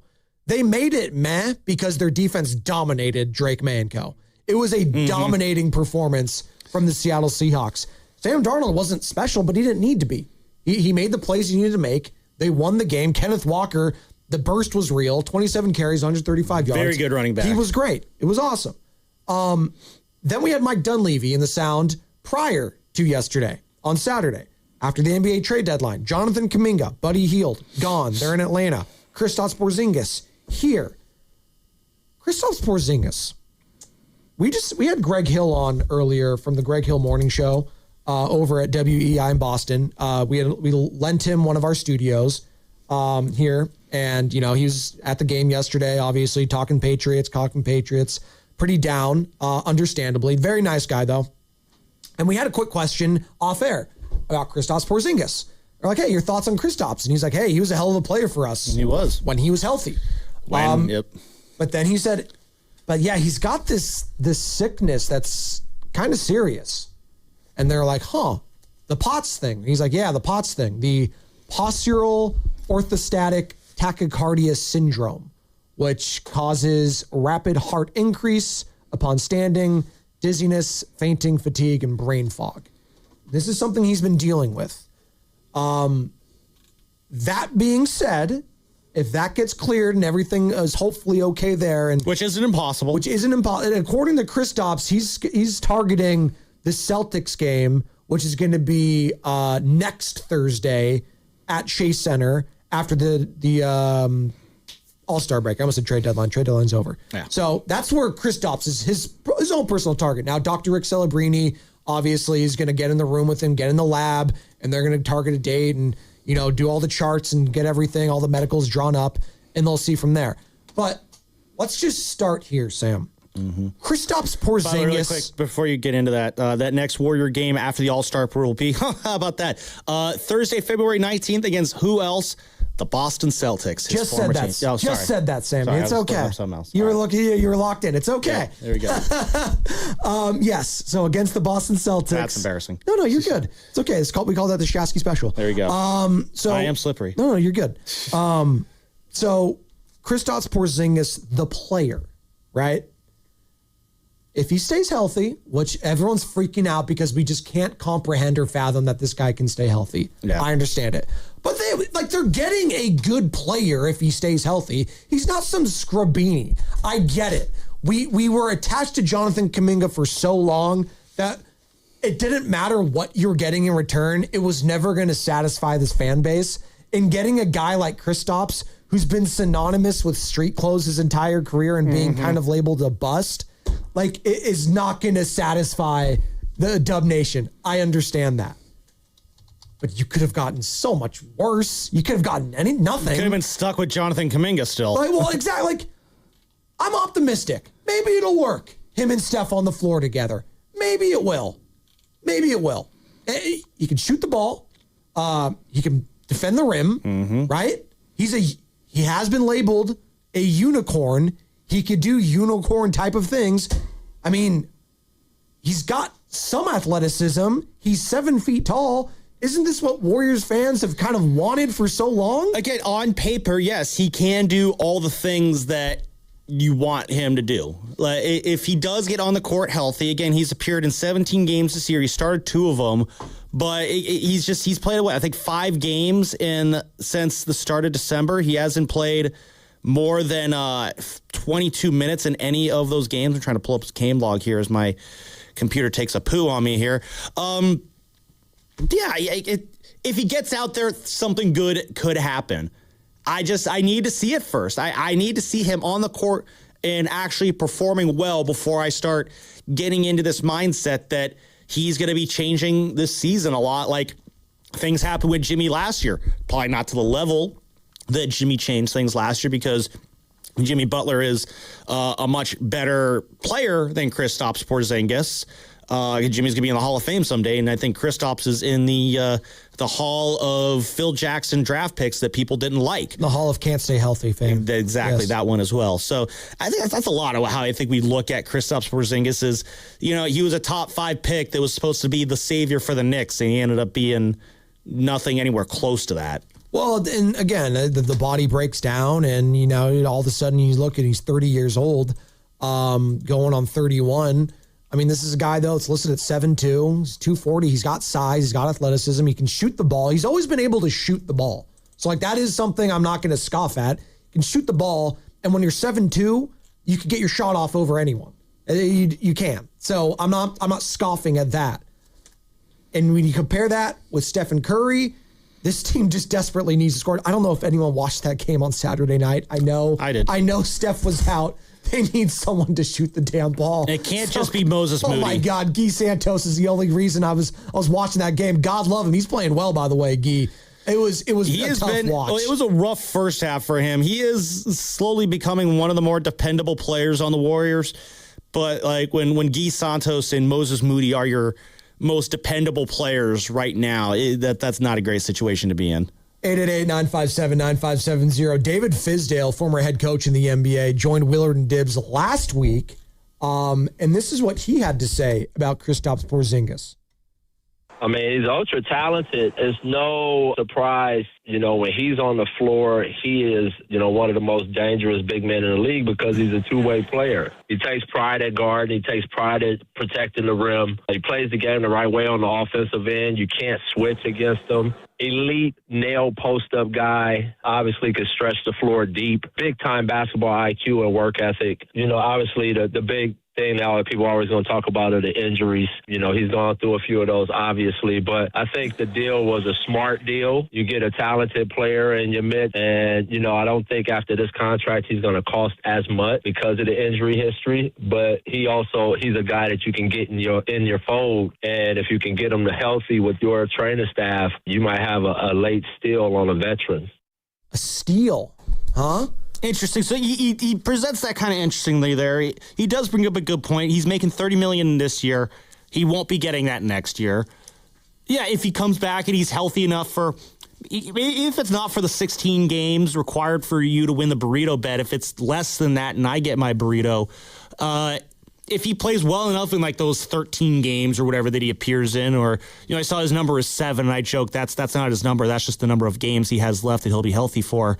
They made it meh because their defense dominated Drake May and co. It was a dominating performance from the Seattle Seahawks. Sam Darnold wasn't special, but he didn't need to be. He made the plays he needed to make. They won the game. Kenneth Walker, the burst was real. 27 carries, 135 yards. Very good running back. He was great. It was awesome. Then we had Mike Dunleavy in the sound prior to yesterday on Saturday after the NBA trade deadline. Jonathan Kuminga, Buddy Hield, gone. They're in Atlanta. Kristaps Porzingis here. Kristaps Porzingis. We had Greg Hill on earlier from the Greg Hill Morning Show. Over at WEI in Boston. We lent him one of our studios here. And, he was at the game yesterday, obviously, talking Patriots. Pretty down, understandably. Very nice guy, though. And we had a quick question off air about Kristaps Porzingis. We're like, hey, your thoughts on Kristaps? And he's like, hey, he was a hell of a player for us. He was. When he was healthy. Yep. But then he said, but yeah, he's got this sickness that's kind of serious. And they're like, the POTS thing. He's like, yeah, the POTS thing. The postural orthostatic tachycardia syndrome. which causes rapid heart increase upon standing, dizziness, fainting, fatigue, and brain fog. This is something he's been dealing with. That being said, if that gets cleared and everything is hopefully okay there, and which isn't impossible, Yeah. So that's where Kristaps is his own personal target. Now, Dr. Rick Celebrini obviously is going to get in the room with him, get in the lab, and they're going to target a date and do all the charts and get everything, all the medicals drawn up, and they'll see from there. But let's just start here, Sam. Kristaps Porzingis. Really quick, before you get into that, that next Warrior game after the All-Star will be, how about that? Thursday, February 19th against who else? The Boston Celtics. Just said that. Just said that, Sammy. It's okay. You were locked in. It's okay. Yeah, there we go. Yes. So against the Boston Celtics. That's embarrassing. No, you're good. It's okay. We call that the Shasky special. There you go. So I am slippery. No, you're good. So Kristaps Porzingis, the player, right? If he stays healthy, which everyone's freaking out because we just can't comprehend or fathom that this guy can stay healthy. Yeah. I understand it. But they're getting a good player if he stays healthy. He's not some scrubini. I get it. We were attached to Jonathan Kuminga for so long that it didn't matter what you're getting in return. It was never going to satisfy this fan base. And getting a guy like Kristaps, who's been synonymous with street clothes his entire career and being kind of labeled a bust, it is not going to satisfy the Dub Nation. I understand that. But you could have gotten so much worse. You could have gotten nothing. Could have been stuck with Jonathan Kuminga still. Exactly. I'm optimistic. Maybe it'll work. Him and Steph on the floor together. Maybe it will. He can shoot the ball. He can defend the rim. Right? He has been labeled a unicorn. He could do unicorn type of things. I mean, he's got some athleticism. He's 7 feet tall. Isn't this what Warriors fans have kind of wanted for so long? Again, on paper, yes, he can do all the things that you want him to do. Like, if he does get on the court healthy, again, he's appeared in 17 games this year. He started 2 of them, but he's played, I think 5 games since the start of December. He hasn't played more than 22 minutes in any of those games. I'm trying to pull up his game log here as my computer takes a poo on me here. If he gets out there, something good could happen. I need to see it first. I need to see him on the court and actually performing well before I start getting into this mindset that he's going to be changing this season a lot. Like things happened with Jimmy last year, probably not to the level that Jimmy changed things last year because Jimmy Butler is a much better player than Kristaps Porzingis. Jimmy's gonna be in the Hall of Fame someday, and I think Kristaps is in the Hall of Phil Jackson draft picks that people didn't like. The Hall of Can't Stay Healthy fame. Exactly, yes. That one as well. So I think that's a lot of how I think we look at Kristaps Porzingis is, he was a top 5 pick that was supposed to be the savior for the Knicks, and he ended up being nothing anywhere close to that. Well, and again, the body breaks down, and all of a sudden you look and he's 30 years old, going on 31. I mean, this is a guy, though, that's listed at 7'2". He's 240. He's got size. He's got athleticism. He can shoot the ball. He's always been able to shoot the ball. So, that is something I'm not going to scoff at. You can shoot the ball, and when you're 7'2", you can get your shot off over anyone. You can. So, I'm not scoffing at that. And when you compare that with Stephen Curry, this team just desperately needs to score. I don't know if anyone watched that game on Saturday night. I know. I did. I know Steph was out. They need someone to shoot the damn ball. It can't just be Moses Moody. Oh my God, Guy Santos is the only reason I was watching that game. God love him. He's playing well, by the way, Guy. It was a tough watch. Well, it was a rough first half for him. He is slowly becoming one of the more dependable players on the Warriors. But when Guy Santos and Moses Moody are your most dependable players right now, that's not a great situation to be in. 888-957-9570. David Fizdale, former head coach in the NBA, joined Willard and Dibbs last week. And this is what he had to say about Kristaps Porzingis. I mean, he's ultra talented. It's no surprise when he's on the floor, he is, one of the most dangerous big men in the league because he's a two-way player. He takes pride at guard. He takes pride at protecting the rim. He plays the game the right way on the offensive end. You can't switch against him. Elite nail post-up guy, obviously could stretch the floor deep. Big-time basketball IQ and work ethic. Obviously the big thing now that people are always going to talk about are the injuries. He's gone through a few of those, obviously, but I think the deal was a smart deal. You get a talented player in your midst, and, I don't think after this contract he's going to cost as much because of the injury history, but he's a guy that you can get in your fold, and if you can get him to healthy with your training staff, you might have a late steal on a veteran. A steal, huh? Interesting. So he presents that kind of interestingly there. He does bring up a good point. He's making $30 million this year. He won't be getting that next year. Yeah, if he comes back and he's healthy enough if it's not for the 16 games required for you to win the burrito bet, if it's less than that and I get my burrito, if he plays well enough in like those 13 games or whatever that he appears in, or, I saw his number is 7 and I joke that's not his number. That's just the number of games he has left that he'll be healthy for.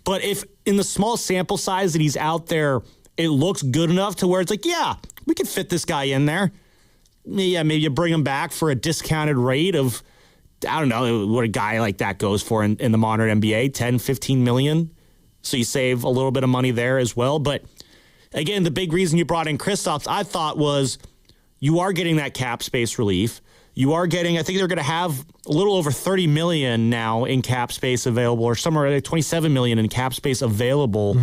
But if in the small sample size that he's out there, it looks good enough to where it's like, yeah, we can fit this guy in there. Yeah, maybe you bring him back for a discounted rate of, I don't know what a guy like that goes for in the modern NBA, 10, 15 million. So you save a little bit of money there as well. But again, the big reason you brought in Kristaps, I thought, was you are getting that cap space relief. You are getting, I think they're going to have a little over $30 million now in cap space available, or somewhere like $27 million in cap space available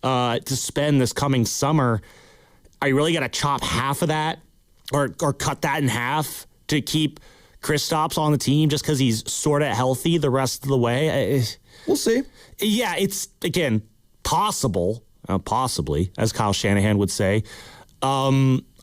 to spend this coming summer. Are you really going to chop half of that or cut that in half to keep Kristaps on the team just because he's sort of healthy the rest of the way? We'll see. Yeah, it's, again, possibly, as Kyle Shanahan would say.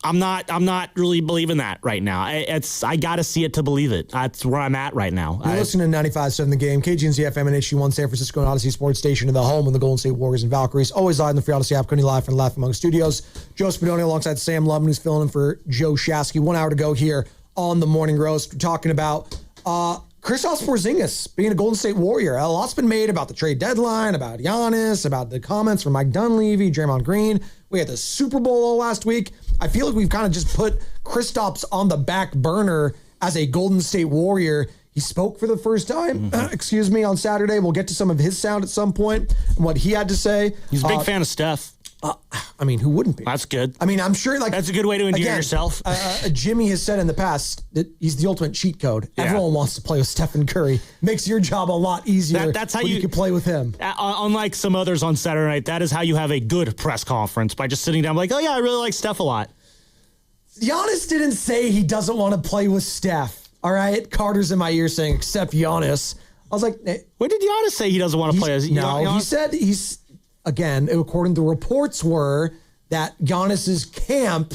I'm not really believing that right now. I got to see it to believe it. That's where I'm at right now. You're listening to 95.7 The Game, KGNZ FM and HD1 San Francisco and Odyssey Sports Station in the home of the Golden State Warriors and Valkyries. Always live in the free Odyssey app, coming live from Laugh Among Studios. Joe Spadoni alongside Sam Lubman, who's filling in for Joe Shasky. 1 hour to go here on the Morning Roast. We're talking about Kristaps Porzingis being a Golden State Warrior. A lot's been made about the trade deadline, about Giannis, about the comments from Mike Dunleavy, Draymond Green. We had the Super Bowl last week. I feel like we've kind of just put Kristaps on the back burner as a Golden State Warrior. He spoke for the first time, on Saturday. We'll get to some of his sound at some point and what he had to say. He's a big fan of Steph. Who wouldn't be? That's good. I'm sure that's a good way to endear yourself. Jimmy has said in the past that he's the ultimate cheat code. Yeah. Everyone wants to play with Stephen Curry. Makes your job a lot easier. That's how you can play with him. Unlike some others on Saturday night, that is how you have a good press conference, by just sitting down like, oh yeah, I really like Steph a lot. Giannis didn't say he doesn't want to play with Steph. All right, Carter's in my ear saying, except Giannis. I was like, when did Giannis say he doesn't want to play? He said he's. Again, according to reports, were that Giannis's camp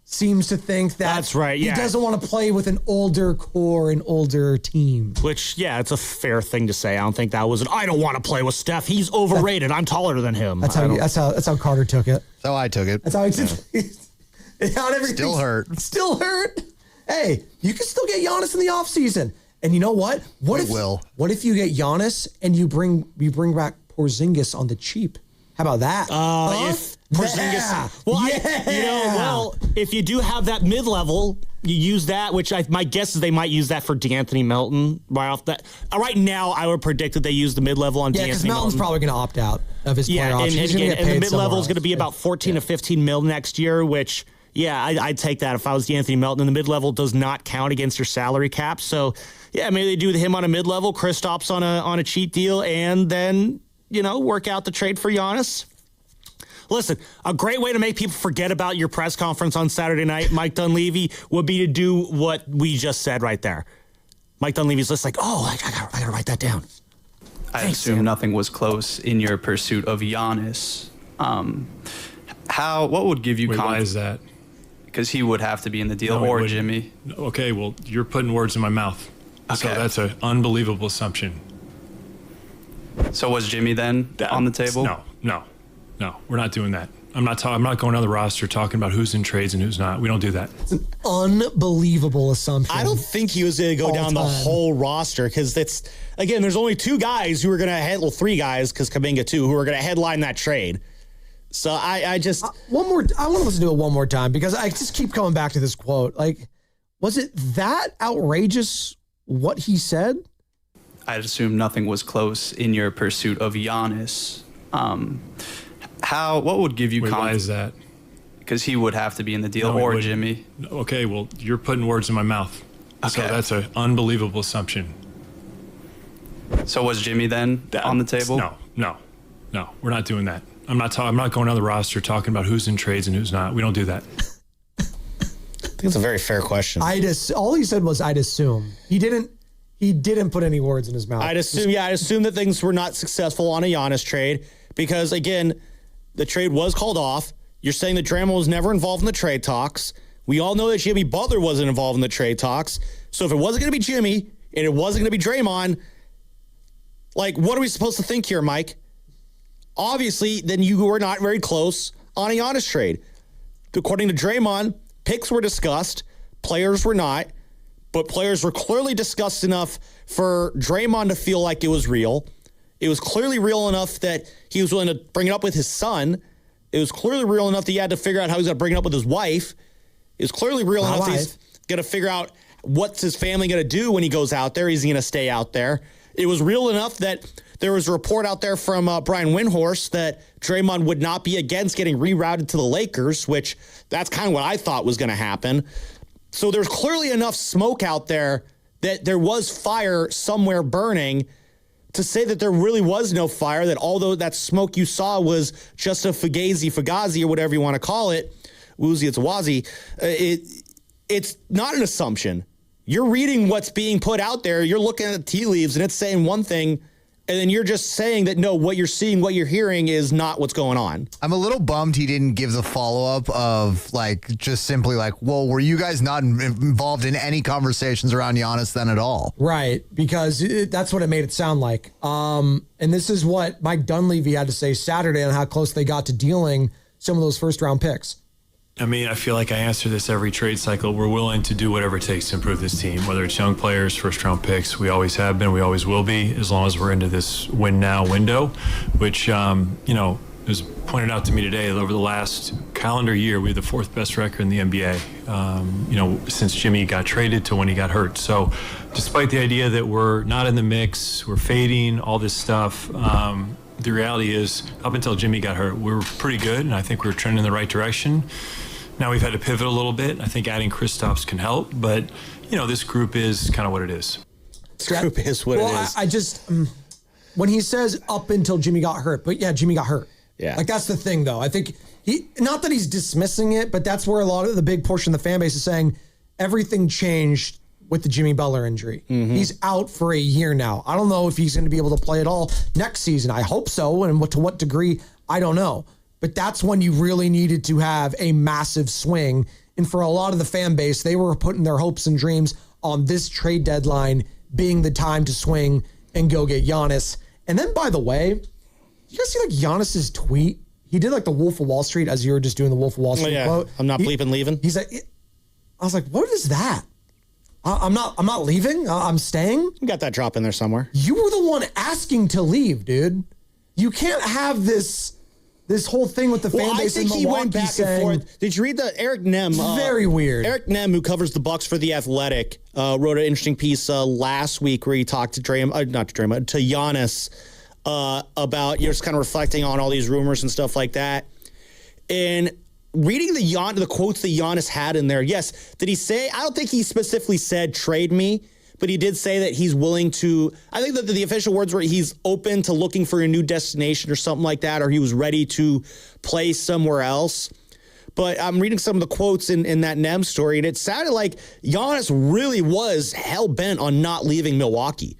seems to think that that's right. He doesn't want to play with an older core, an older team. Which, it's a fair thing to say. I don't think that was I don't want to play with Steph. He's overrated. I'm taller than him. That's how Carter took it. That's how I took it. That's how he took it. Still hurt. Still hurt. Hey, you can still get Giannis in the offseason. And you know what? What if you get Giannis and you bring back Porzingis on the cheap? How about that? If Porzingis, if you do have that mid-level, you use that, which my guess is they might use that for DeAnthony Melton right off that. Right now, I would predict that they use the mid-level on DeAnthony Melton. Yeah, because Melton's probably going to opt out of his player option. And the mid-level is going to be about 14 to 15 mil next year, which, I'd take that if I was DeAnthony Melton. And the mid-level does not count against your salary cap. So, maybe they do him on a mid-level, Kristaps on a cheat deal, and then work out the trade for Giannis. Listen, a great way to make people forget about your press conference on Saturday night, Mike Dunleavy, would be to do what we just said right there. Mike Dunleavy's just like, I gotta write that down. I assume nothing was close in your pursuit of Giannis. What would give you confidence? Why is that? Because he would have to be in the deal, or Jimmy. Okay, well, you're putting words in my mouth. Okay. So that's an unbelievable assumption. So was Jimmy then on the table? No, we're not doing that. I'm not going on the roster talking about who's in trades and who's not. We don't do that. It's an unbelievable assumption. I don't think he was going to go down the whole roster because again, there's only two guys who are going to three guys because Kuminga too, who are going to headline that trade. So I just one more. I want to listen to it one more time because I just keep coming back to this quote. Like, was it that outrageous what he said? I'd assume nothing was close in your pursuit of Giannis. What would give you confidence? Why is that? Because he would have to be in the deal, or Jimmy. Okay, well, you're putting words in my mouth. Okay. So that's an unbelievable assumption. So was Jimmy then on the table? No. We're not doing that. I'm not going on the roster talking about who's in trades and who's not. We don't do that. I think it's a very fair question. All he said was, "I'd assume." He didn't put any words in his mouth. I'd assume that things were not successful on a Giannis trade because, again, the trade was called off. You're saying that Draymond was never involved in the trade talks. We all know that Jimmy Butler wasn't involved in the trade talks. So if it wasn't going to be Jimmy and it wasn't going to be Draymond, like, what are we supposed to think here, Mike? Obviously, then you were not very close on a Giannis trade. According to Draymond, picks were discussed, players were not, but players were clearly discussed enough for Draymond to feel like it was real. It was clearly real enough that he was willing to bring it up with his son. It was clearly real enough that he had to figure out how he's going to bring it up with his wife. It was clearly real enough that he's going to figure out what's his family going to do when he goes out there. He's going to stay out there. It was real enough that there was a report out there from Brian Windhorst that Draymond would not be against getting rerouted to the Lakers, which that's kind of what I thought was going to happen. So there's clearly enough smoke out there that there was fire somewhere burning. To say that there really was no fire, that although that smoke you saw was just a fugazi or whatever you want to call it, woozy, it's a wazi, it's not an assumption. You're reading what's being put out there. You're looking at the tea leaves and it's saying one thing, and then you're just saying that, no, what you're seeing, what you're hearing is not what's going on. I'm a little bummed he didn't give the follow-up of, just simply well, were you guys not involved in any conversations around Giannis then at all? Right, because that's what it made it sound like. And this is what Mike Dunleavy had to say Saturday on how close they got to dealing some of those first-round picks. I mean, I feel like I answer this every trade cycle. We're willing to do whatever it takes to improve this team, whether it's young players, first-round picks. We always have been. We always will be, as long as we're into this win-now window, which, was pointed out to me today. Over the last calendar year, we have the fourth best record in the NBA, since Jimmy got traded to when he got hurt. So despite the idea that we're not in the mix, we're fading, all this stuff, the reality is, up until Jimmy got hurt, we were pretty good, and I think we were trending in the right direction. Now we've had to pivot a little bit. I think adding Kristaps can help, but, this group is kind of what it is. This group is what it is. I just, when he says up until Jimmy got hurt, but yeah, Jimmy got hurt. Yeah. That's the thing, though. I think not that he's dismissing it, but that's where a lot of the big portion of the fan base is saying everything changed with the Jimmy Butler injury. Mm-hmm. He's out for a year now. I don't know if he's going to be able to play at all next season. I hope so. And to what degree, I don't know. But that's when you really needed to have a massive swing. And for a lot of the fan base, they were putting their hopes and dreams on this trade deadline being the time to swing and go get Giannis. And then, by the way, you guys see Giannis's tweet? He did the Wolf of Wall Street as you were just doing the Wolf of Wall Street quote. I'm not bleeping leaving. He's like, I was like, what is that? I'm not leaving. I'm staying. You got that drop in there somewhere. You were the one asking to leave, dude. You can't have this whole thing with the fan base in Milwaukee. He went back and forth. Did you read the Eric Nem? Very weird. Eric Nem, who covers the Bucks for The Athletic, wrote an interesting piece last week where he talked to Giannis about just kind of reflecting on all these rumors and stuff like that. And reading the quotes that Giannis had in there, yes, did he say, I don't think he specifically said trade me, but he did say that he's willing to, I think that the official words were he's open to looking for a new destination or something like that, or he was ready to play somewhere else. But I'm reading some of the quotes in that Nem story, and it sounded like Giannis really was hell-bent on not leaving Milwaukee.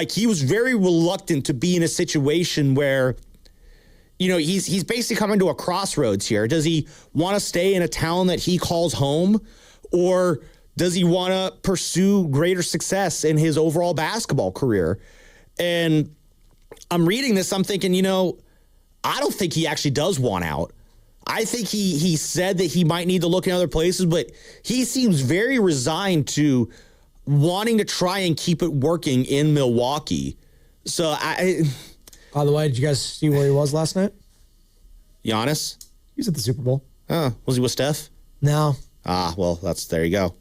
He was very reluctant to be in a situation where, he's basically coming to a crossroads here. Does he want to stay in a town that he calls home, or does he want to pursue greater success in his overall basketball career? And I'm reading this, I'm thinking, I don't think he actually does want out. I think he said that he might need to look in other places, but he seems very resigned to wanting to try and keep it working in Milwaukee. So By the way, did you guys see where he was last night? Giannis? He was at the Super Bowl. Was he with Steph? No. Well, there you go.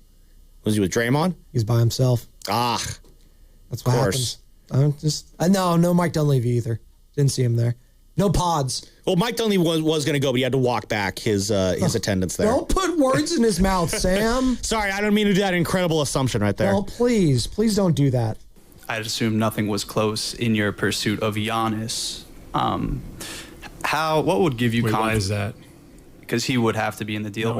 Was he with Draymond? He's by himself. That's what happens. No Mike Dunleavy either. Didn't see him there. No pods. Well, Mike Dunleavy was going to go, but he had to walk back his attendance there. Don't put words in his mouth, Sam. Sorry, I don't mean to do that incredible assumption right there. Well, please don't do that. I'd assume nothing was close in your pursuit of Giannis. What would give you confidence? Why is that? Because he would have to be in the deal.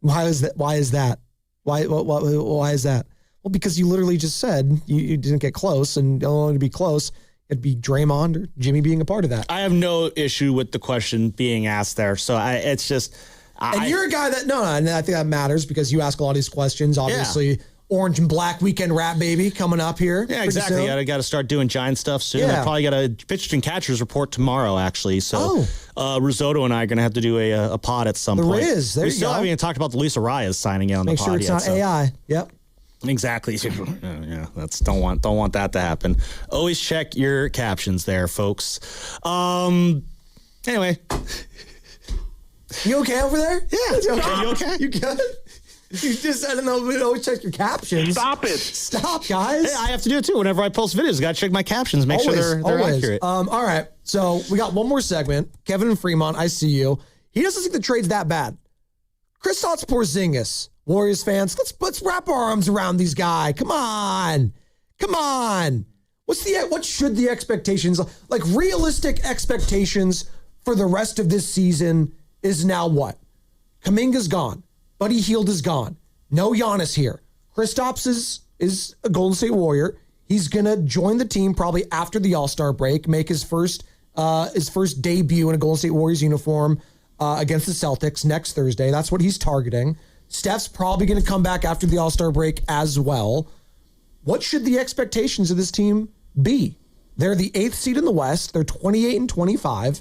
Why is that? Why is that? Why is that? Well, because you literally just said you didn't get close, and only to be close, it'd be Draymond or Jimmy being a part of that. I have no issue with the question being asked there. So it's just... And you're a guy that... No, and I think that matters because you ask a lot of these questions. Obviously, yeah. Orange and Black Weekend Rap Baby coming up here. Yeah, exactly. Got to start doing giant stuff soon. Yeah. I probably got a pitchers and catchers report tomorrow, actually. So Risotto and I are going to have to do a pod at some point. There is. There we you still go. haven't even talked about the Lisa Reyes signing in on Make the pod sure it's yet, not AI. Yep. Exactly. Yeah, don't want that to happen. Always check your captions there, folks. Anyway. You okay over there? Yeah. You okay? You good? You just, I don't know, we always check your captions. Stop it. Stop, guys. Hey, I have to do it too. Whenever I post videos, got to check my captions, make sure they're accurate. All right. So we got one more segment. Kevin and Fremont, I see you. He doesn't think the trade's that bad. Kristaps Porzingis, Warriors fans, let's wrap our arms around these guys. Come on. What should the expectations, like realistic expectations for the rest of this season is now what? Kuminga's gone. Buddy Hield is gone. No Giannis here. Kristaps is a Golden State Warrior. He's going to join the team probably after the All-Star break, make his first debut in a Golden State Warriors uniform against the Celtics next Thursday. That's what he's targeting. Steph's probably going to come back after the All-Star break as well. What should the expectations of this team be? They're the 8th seed in the West. They're 28-25.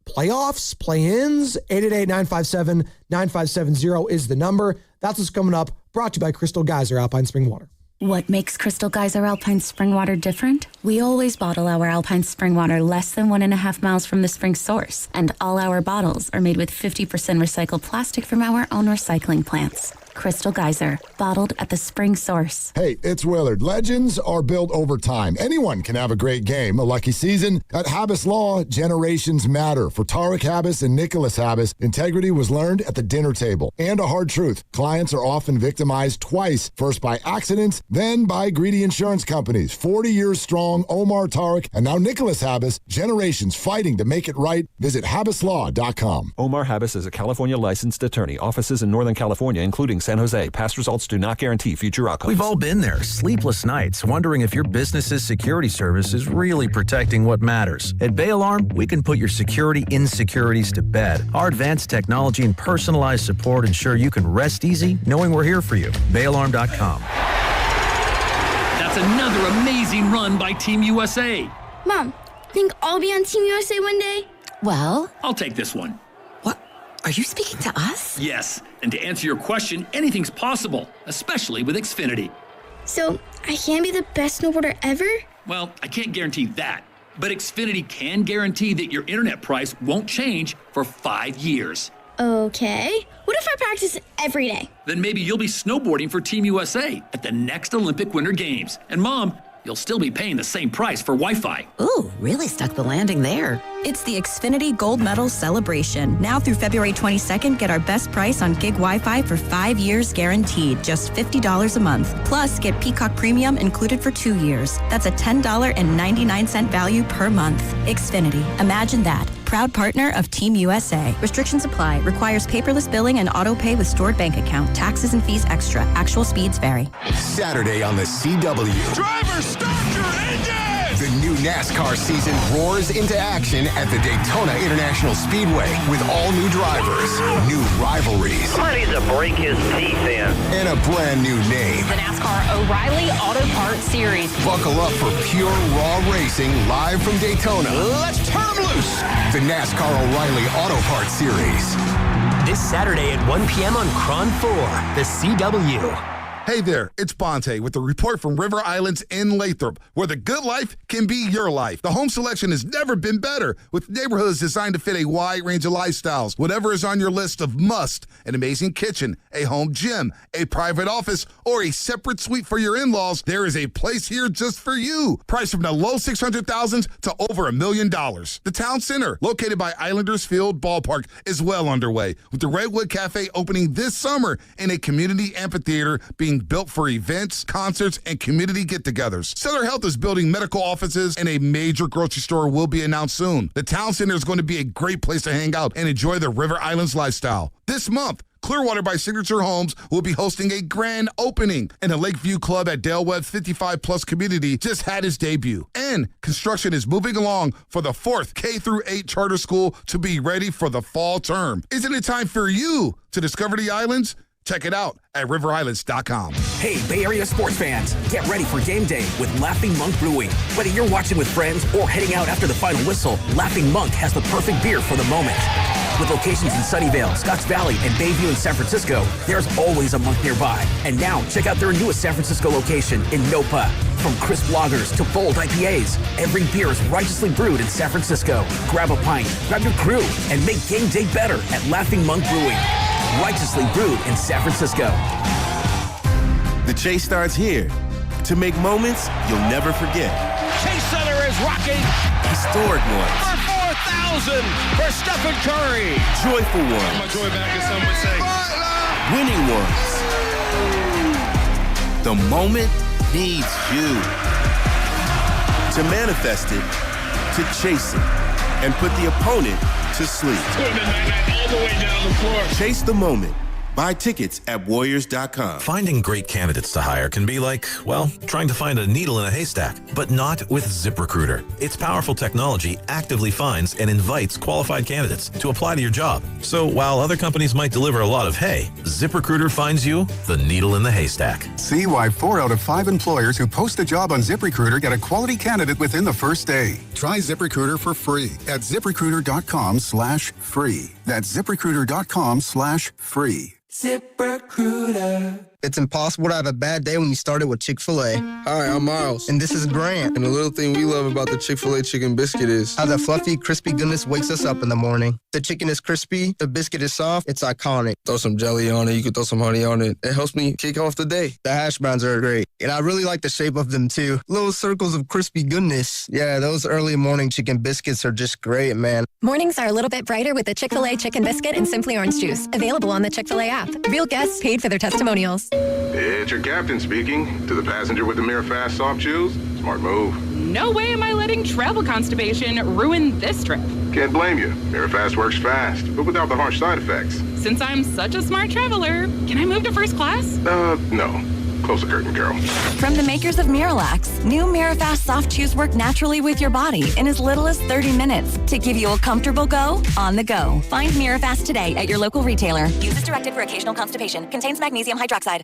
Playoffs, play-ins, 888-957-9570 is the number. That's what's coming up. Brought to you by Crystal Geyser Alpine Spring Water. What makes Crystal Geyser Alpine Spring Water different? We always bottle our Alpine Spring Water less than 1.5 miles from the spring source, and all our bottles are made with 50% recycled plastic from our own recycling plants. Crystal Geyser, bottled at the spring source. Hey, it's Willard. Legends are built over time. Anyone can have a great game, a lucky season. At Habas Law, generations matter. For Tarek Habas and Nicholas Habas, integrity was learned at the dinner table. And a hard truth, clients are often victimized twice, first by accidents, then by greedy insurance companies. 40 years strong, Omar Tarek, and now Nicholas Habas, generations fighting to make it right. Visit habaslaw.com. Omar Habas is a California licensed attorney. Offices in Northern California, including San Jose. Past results do not guarantee future outcomes. We've all been there. Sleepless nights, wondering if your business's security service is really protecting what matters. At Bay Alarm, we can put your security insecurities to bed. Our advanced technology and personalized support ensure you can rest easy knowing we're here for you. BayAlarm.com. That's another amazing run by Team USA. Mom, think I'll be on Team USA one day? Well, I'll take this one. Are you speaking to us? Yes, and to answer your question, anything's possible, especially with Xfinity. So, I can be the best snowboarder ever? Well, I can't guarantee that, but Xfinity can guarantee that your internet price won't change for 5 years. Okay. What if I practice every day? Then maybe you'll be snowboarding for Team USA at the next Olympic Winter Games. And Mom, you'll still be paying the same price for Wi-Fi. Ooh, really stuck the landing there. It's the Xfinity Gold Medal Celebration. Now through February 22nd, get our best price on gig Wi-Fi for 5 years guaranteed, just $50 a month. Plus, get Peacock Premium included for 2 years. That's a $10.99 value per month. Xfinity. Imagine that. Proud partner of Team USA. Restrictions apply. Requires paperless billing and auto pay with stored bank account. Taxes and fees extra. Actual speeds vary. Saturday on the CW. Driver, start your engine! The new NASCAR season roars into action at the Daytona International Speedway with all new drivers, new rivalries. Somebody needs to break his teeth in. And a brand new name. The NASCAR O'Reilly Auto Parts Series. Buckle up for pure raw racing live from Daytona. Let's turn them loose. The NASCAR O'Reilly Auto Parts Series. This Saturday at 1 p.m. on Cron 4, the CW. Hey there, it's Bonte with a report from River Islands in Lathrop, where the good life can be your life. The home selection has never been better, with neighborhoods designed to fit a wide range of lifestyles. Whatever is on your list of must, an amazing kitchen, a home gym, a private office, or a separate suite for your in-laws, there is a place here just for you. Priced from the low $600,000 to over $1 million. The Town Center, located by Islanders Field Ballpark, is well underway, with the Redwood Cafe opening this summer and a community amphitheater being built for events, concerts, and community get-togethers. Sutter Health is building medical offices, and a major grocery store will be announced soon. The Town Center is going to be a great place to hang out and enjoy the River Islands lifestyle. This month, Clearwater by Signature Homes will be hosting a grand opening, and the Lakeview Club at Dale Webb 55 Plus community just had its debut. And construction is moving along for the 4th K-8 charter school to be ready for the fall term. Isn't it time for you to discover the islands? Check it out at riverislands.com. Hey, Bay Area sports fans, get ready for game day with Laughing Monk Brewing. Whether you're watching with friends or heading out after the final whistle, Laughing Monk has the perfect beer for the moment. With locations in Sunnyvale, Scotts Valley, and Bayview in San Francisco, there's always a Monk nearby. And now, check out their newest San Francisco location in Nopa. From crisp lagers to bold IPAs, every beer is righteously brewed in San Francisco. Grab a pint, grab your crew, and make game day better at Laughing Monk Brewing. Righteously brewed in San Francisco. The chase starts here. To make moments you'll never forget. Chase Center is rocking. Historic ones. For 4,000 for Stephen Curry. Joyful ones. My joy back, as some would say. Winning ones. The moment needs you. To manifest it, to chase it, and put the opponent to sleep. All the way down the floor. Chase the moment. Buy tickets at Warriors.com. Finding great candidates to hire can be like, well, trying to find a needle in a haystack, but not with ZipRecruiter. Its powerful technology actively finds and invites qualified candidates to apply to your job. So while other companies might deliver a lot of hay, ZipRecruiter finds you the needle in the haystack. See why 4 out of 5 employers who post a job on ZipRecruiter get a quality candidate within the first day. Try ZipRecruiter for free at ZipRecruiter.com/free. That's ZipRecruiter.com/free. ZipRecruiter. It's impossible to have a bad day when you started with Chick-fil-A. Hi, I'm Miles. And this is Grant. And the little thing we love about the Chick-fil-A chicken biscuit is how the fluffy, crispy goodness wakes us up in the morning. The chicken is crispy, the biscuit is soft, it's iconic. Throw some jelly on it, you can throw some honey on it. It helps me kick off the day. The hash browns are great. And I really like the shape of them too. Little circles of crispy goodness. Yeah, those early morning chicken biscuits are just great, man. Mornings are a little bit brighter with the Chick-fil-A chicken biscuit and Simply Orange Juice. Available on the Chick-fil-A app. Real guests paid for their testimonials. It's your captain speaking. To the passenger with the Mirror Fast soft shoes, smart move. No way am I letting travel constipation ruin this trip. Can't blame you. Mirror Fast works fast, but without the harsh side effects. Since I'm such a smart traveler, can I move to first class? No. Close the curtain, girl. From the makers of Miralax, new Mirafast soft chews work naturally with your body in as little as 30 minutes to give you a comfortable go on the go. Find Mirafast today at your local retailer. Use as directed for occasional constipation. Contains magnesium hydroxide.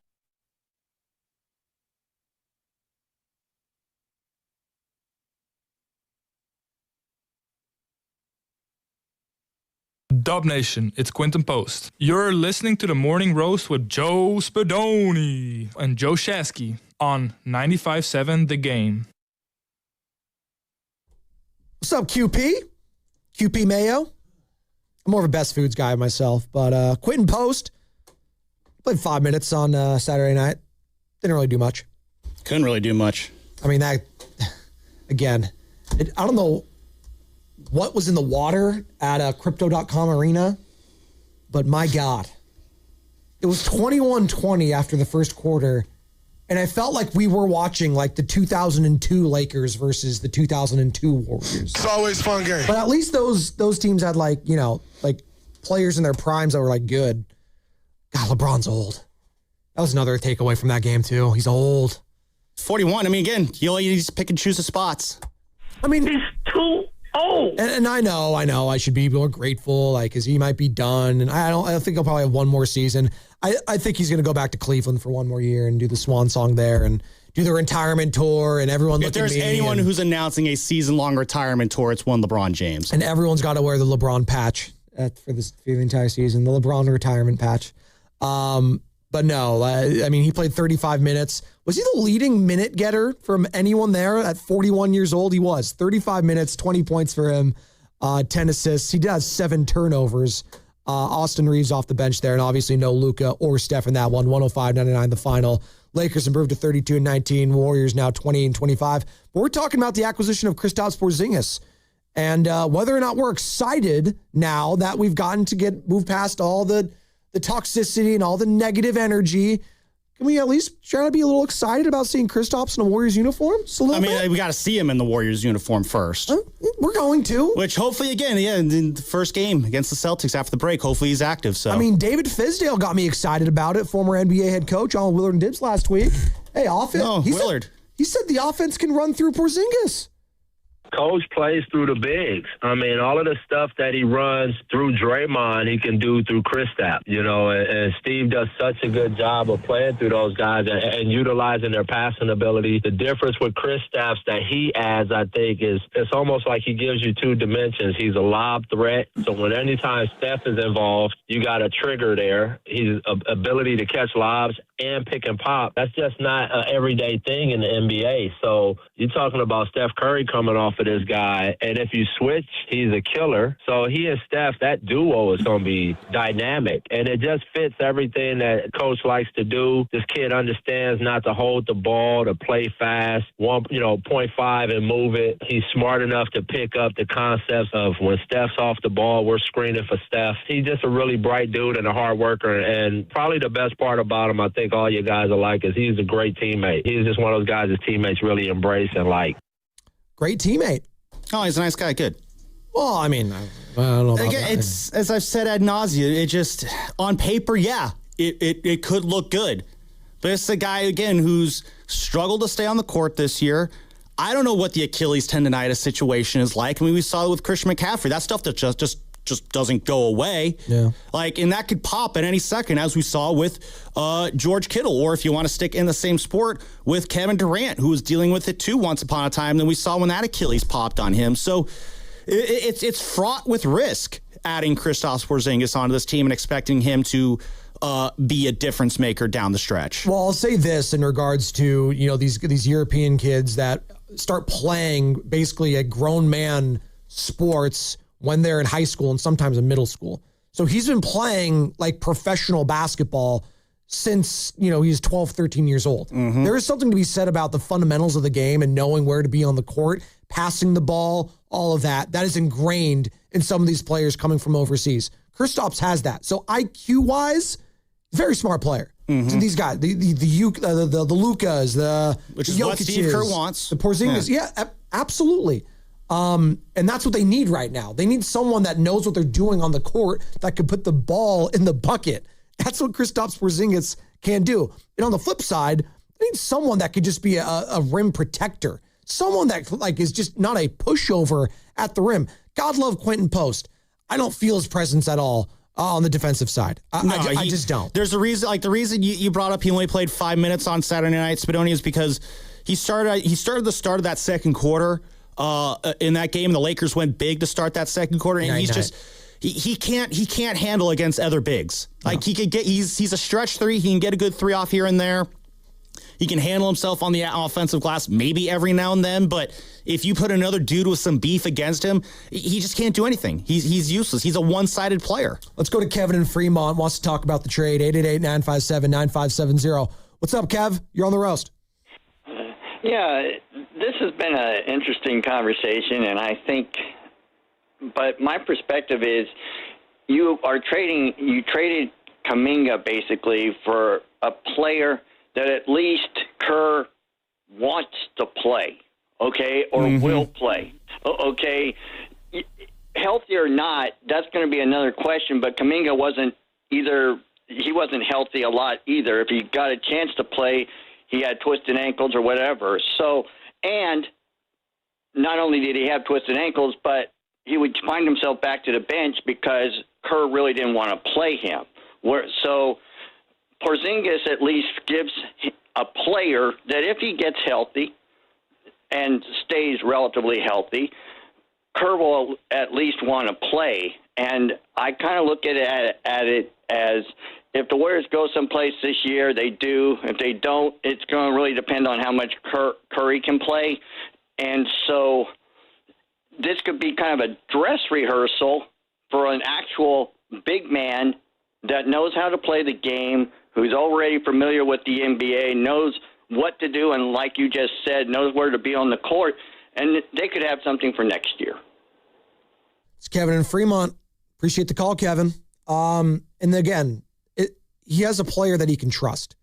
Dub Nation, it's Quinton Post. You're listening to the Morning Roast with Joe Spadoni and Joe Shasky on 95.7 The Game. What's up, QP? QP Mayo? I'm more of a best foods guy myself, but Quinton Post played 5 minutes on Saturday night. Didn't really do much. Couldn't really do much. I mean, that, again, I don't know what was in the water at a Crypto.com arena, but my God. It was 21-20 after the first quarter, and I felt like we were watching like the 2002 Lakers versus the 2002 Warriors. It's always a fun game. But at least those teams had like players in their primes that were like good. God, LeBron's old. That was another takeaway from that game too. He's old. 41. I mean, again, you just pick and choose the spots. I mean, he's too old. And I know, I should be more grateful, like, because he might be done. And I think he'll probably have one more season. I think he's going to go back to Cleveland for one more year and do the swan song there and do the retarement tour. And everyone look at me. If there's anyone who's announcing a season-long retirement tour, it's one LeBron James. And everyone's got to wear the LeBron patch for the entire season, the LeBron retirement patch. But no, I mean, he played 35 minutes. Was he the leading minute getter from anyone there at 41 years old? He was. 35 minutes, 20 points for him, 10 assists. He does 7 turnovers. Austin Reeves off the bench there, and obviously no Luka or Steph in that one. 105-99 the final. Lakers improved to 32-19. Warriors now 20-25. But we're talking about the acquisition of Kristaps Porzingis. And whether or not we're excited now that we've gotten to move past all the toxicity and all the negative energy, can we at least try to be a little excited about seeing Kristaps in a Warriors uniform? We got to see him in the Warriors uniform first. We're going to. Which hopefully, again, in the first game against the Celtics after the break, hopefully he's active. So I mean, David Fizdale got me excited about it, former NBA head coach on Willard and Dibs last week. Hey, offense. No, Willard. He said the offense can run through Porzingis. Coach plays through the bigs. I mean, all of the stuff that he runs through Draymond, he can do through Kristaps, and Steve does such a good job of playing through those guys and utilizing their passing ability. The difference with Kristaps that he adds, I think, is it's almost like he gives you 2 dimensions. He's a lob threat, so when anytime Steph is involved, you got a trigger there. His ability to catch lobs and pick and pop, that's just not an everyday thing in the NBA. So you're talking about Steph Curry coming off of this guy, and if you switch, he's a killer. So he and Steph, that duo is going to be dynamic, and it just fits everything that Coach likes to do. This kid understands not to hold the ball, to play fast, 0.5 and move it. He's smart enough to pick up the concepts of when Steph's off the ball, we're screening for Steph. He's just a really bright dude and a hard worker, and probably the best part about him, I think all you guys are like, is he's a great teammate. He's just one of those guys his teammates really embrace and like. Great teammate. Oh, he's a nice guy. Good. Well, I mean, I don't know. Again, it's, as I've said ad nauseum, it just, on paper, it could look good. But it's a guy, again, who's struggled to stay on the court this year. I don't know what the Achilles tendonitis situation is like. I mean, we saw it with Christian McCaffrey. That stuff that just doesn't go away. Yeah. And that could pop at any second, as we saw with George Kittle, or if you want to stick in the same sport, with Kevin Durant, who was dealing with it too once upon a time. Then we saw when that Achilles popped on him. So it's fraught with risk adding Kristaps Porzingis onto this team and expecting him to be a difference maker down the stretch. Well, I'll say this in regards to, these European kids that start playing basically a grown man sports when they're in high school and sometimes in middle school. So he's been playing like professional basketball since, he's 12, 13 years old. Mm-hmm. There is something to be said about the fundamentals of the game and knowing where to be on the court, passing the ball, all of that. That is ingrained in some of these players coming from overseas. Kristaps has that. So IQ-wise, very smart player. Mm-hmm. So these guys, the Lukas, which is what Steve Kerr wants. The Porzingis. Yeah, absolutely. And that's what they need right now. They need someone that knows what they're doing on the court that can put the ball in the bucket. That's what Kristaps Porzingis can do. And on the flip side, they need someone that could just be a rim protector. Someone that is just not a pushover at the rim. God love Quentin Post. I don't feel his presence at all on the defensive side. I just don't. There's a reason, the reason you brought up he only played 5 minutes on Saturday night, Spadoni, is because he started the start of that second quarter in that game. The Lakers went big to start that second quarter, and he can't handle against other bigs. He's a stretch 3. He can get a good 3 off here and there. He can handle himself on the offensive glass maybe every now and then, but if you put another dude with some beef against him, he just can't do anything. He's useless. He's a one-sided player. Let's go to Kevin in Fremont. Wants to talk about the trade. 888-957-9570. What's up, Kev? You're on the roast. Yeah, this has been an interesting conversation, and I think, but my perspective is you traded Kuminga basically for a player that at least Kerr wants to play, okay, or will play, okay. Healthy or not, that's going to be another question, but Kuminga wasn't healthy a lot either. If he got a chance to play, he had twisted ankles or whatever. So, and not only did he have twisted ankles, but he would find himself back to the bench because Kerr really didn't want to play him. So Porzingis at least gives a player that if he gets healthy and stays relatively healthy, Kerr will at least want to play. And I kind of look at it as if the Warriors go someplace this year, they do. If they don't, it's going to really depend on how much Curry can play. And so this could be kind of a dress rehearsal for an actual big man that knows how to play the game, who's already familiar with the NBA, knows what to do, and like you just said, knows where to be on the court, and they could have something for next year. It's Kevin in Fremont. Appreciate the call, Kevin. And again, he has a player that he can trust.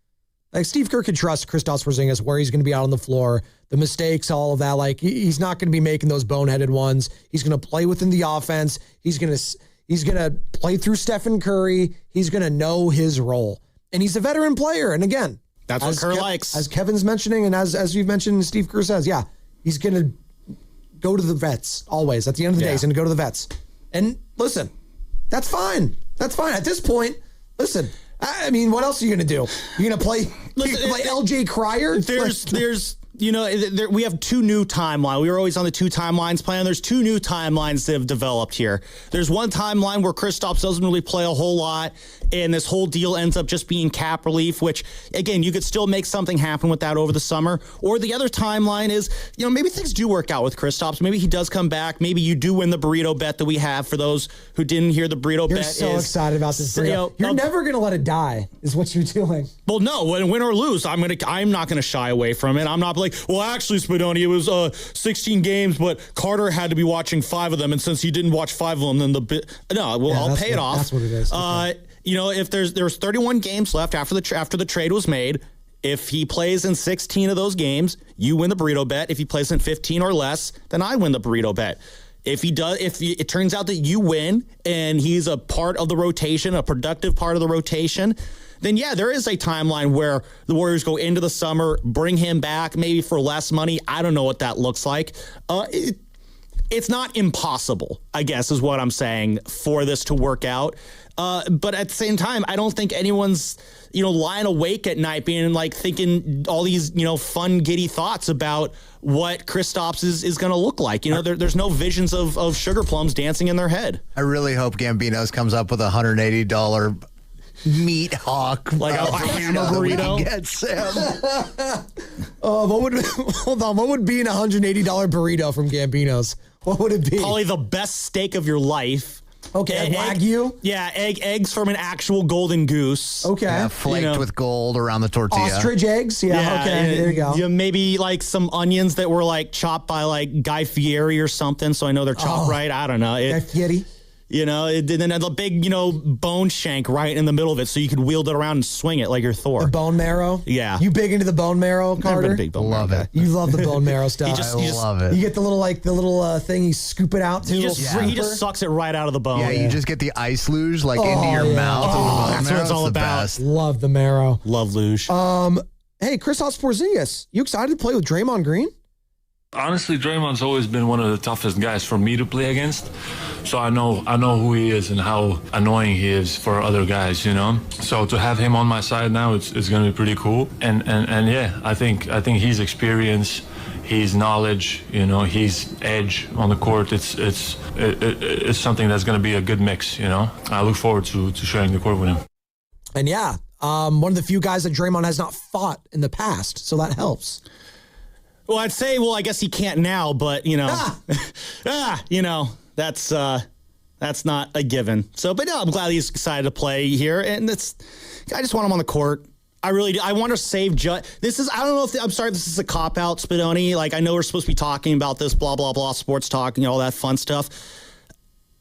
Like Steve Kerr can trust Kristaps Porzingis where he's going to be out on the floor, the mistakes, all of that. Like he's not going to be making those boneheaded ones. He's going to play within the offense. He's going to play through Stephen Curry. He's going to know his role. And he's a veteran player. And again, that's what Kerr likes. As Kevin's mentioning, and as you've mentioned, Steve Kerr says, yeah, he's going to go to the vets always. At the end of the day, he's going to go to the vets. And listen, that's fine. That's fine. At this point, listen, I mean, what else are you going to do? You're going to play LJ Cryer? There's we have two new timelines. We were always on the two timelines plan. There's two new timelines that have developed here. There's one timeline where Kristaps doesn't really play a whole lot, and this whole deal ends up just being cap relief, which, again, you could still make something happen with that over the summer. Or the other timeline is, maybe things do work out with Kristaps. Maybe he does come back. Maybe you do win the burrito bet that we have. For those who didn't hear, the burrito bet is... You're so excited about this burrito. You're never going to let it die, is what you're doing. Well, no. Win or lose, I'm not going to shy away from it. I'm not like, well, actually, Spadoni, it was 16 games, but Carter had to be watching 5 of them, and since he didn't watch 5 of them, then I'll pay it off. That's what it is. Okay. If there's 31 games left after the trade was made, if he plays in 16 of those games, you win the burrito bet. If he plays in 15 or less, then I win the burrito bet. If it turns out that you win and he's a part of the rotation, a productive part of the rotation, then yeah, there is a timeline where the Warriors go into the summer, bring him back, maybe for less money. I don't know what that looks like. It's not impossible, I guess, is what I'm saying, for this to work out. But at the same time, I don't think anyone's, lying awake at night being like thinking all these, fun, giddy thoughts about what Kristaps is going to look like. There's no visions of sugar plums dancing in their head. I really hope Gambino's comes up with $180 meat hawk, like a hammer burrito. What would be an $180 burrito from Gambino's? What would it be? Probably the best steak of your life. Okay, Wagyu? Yeah, eggs from an actual golden goose. Okay. Yeah, flaked with gold around the tortilla. Ostrich eggs? Yeah, okay, there you go. Maybe like some onions that were like chopped by like Guy Fieri or something, so I know they're chopped right. I don't know. Guy Fieri? And then a big, bone shank right in the middle of it so you could wield it around and swing it like your Thor. The bone marrow? Yeah. You big into the bone marrow, Carter? Never been a big bone marrow guy. You love the bone marrow stuff. I love it. You get the little thing, you scoop it out too. He just sucks it right out of the bone. Yeah, you just get the ice luge into your mouth. That's what it's all about. Best. Love the marrow. Love luge. Hey, Kristaps Porzingis, you excited to play with Draymond Green? Honestly, Draymond's always been one of the toughest guys for me to play against. So I know who he is and how annoying he is for other guys, So to have him on my side now, it's going to be pretty cool. And yeah, I think his experience, his knowledge, his edge on the court, it's something that's going to be a good mix, I look forward to sharing the court with him. And yeah, one of the few guys that Draymond has not fought in the past, so that helps. Well, I'd say, I guess he can't now, but, that's not a given. So, but no, I'm glad he's excited to play here. And I just want him on the court. I really do. I want to save I don't know if, I'm sorry, this is a cop-out, Spadoni. Like, I know we're supposed to be talking about this, blah, blah, blah, sports talk and all that fun stuff.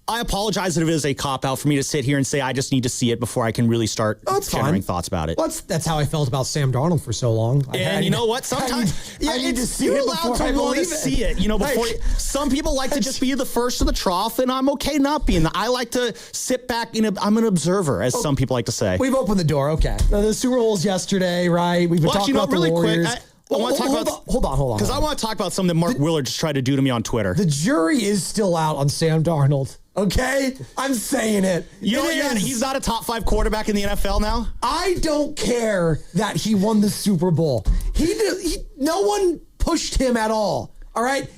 I apologize if it is a cop-out for me to sit here and say I just need to see it before I can really start generating thoughts about it. Well, that's how I felt about Sam Darnold for so long. And you know what? Sometimes I need to see you're it allowed before to I want to believe it. see it. Before some people like to just be the first to the trough, and I'm okay not being. I like to sit back. I'm an observer, as some people like to say. We've opened the door. Okay, the Super Bowl's yesterday, right? We've been talking about the Warriors. Quick, Hold on. Because I want to talk about something Mark Willard just tried to do to me on Twitter. The jury is still out on Sam Darnold. Okay? I'm saying it. He's not a top 5 quarterback in the NFL now? I don't care that he won the Super Bowl. No one pushed him at all. All right?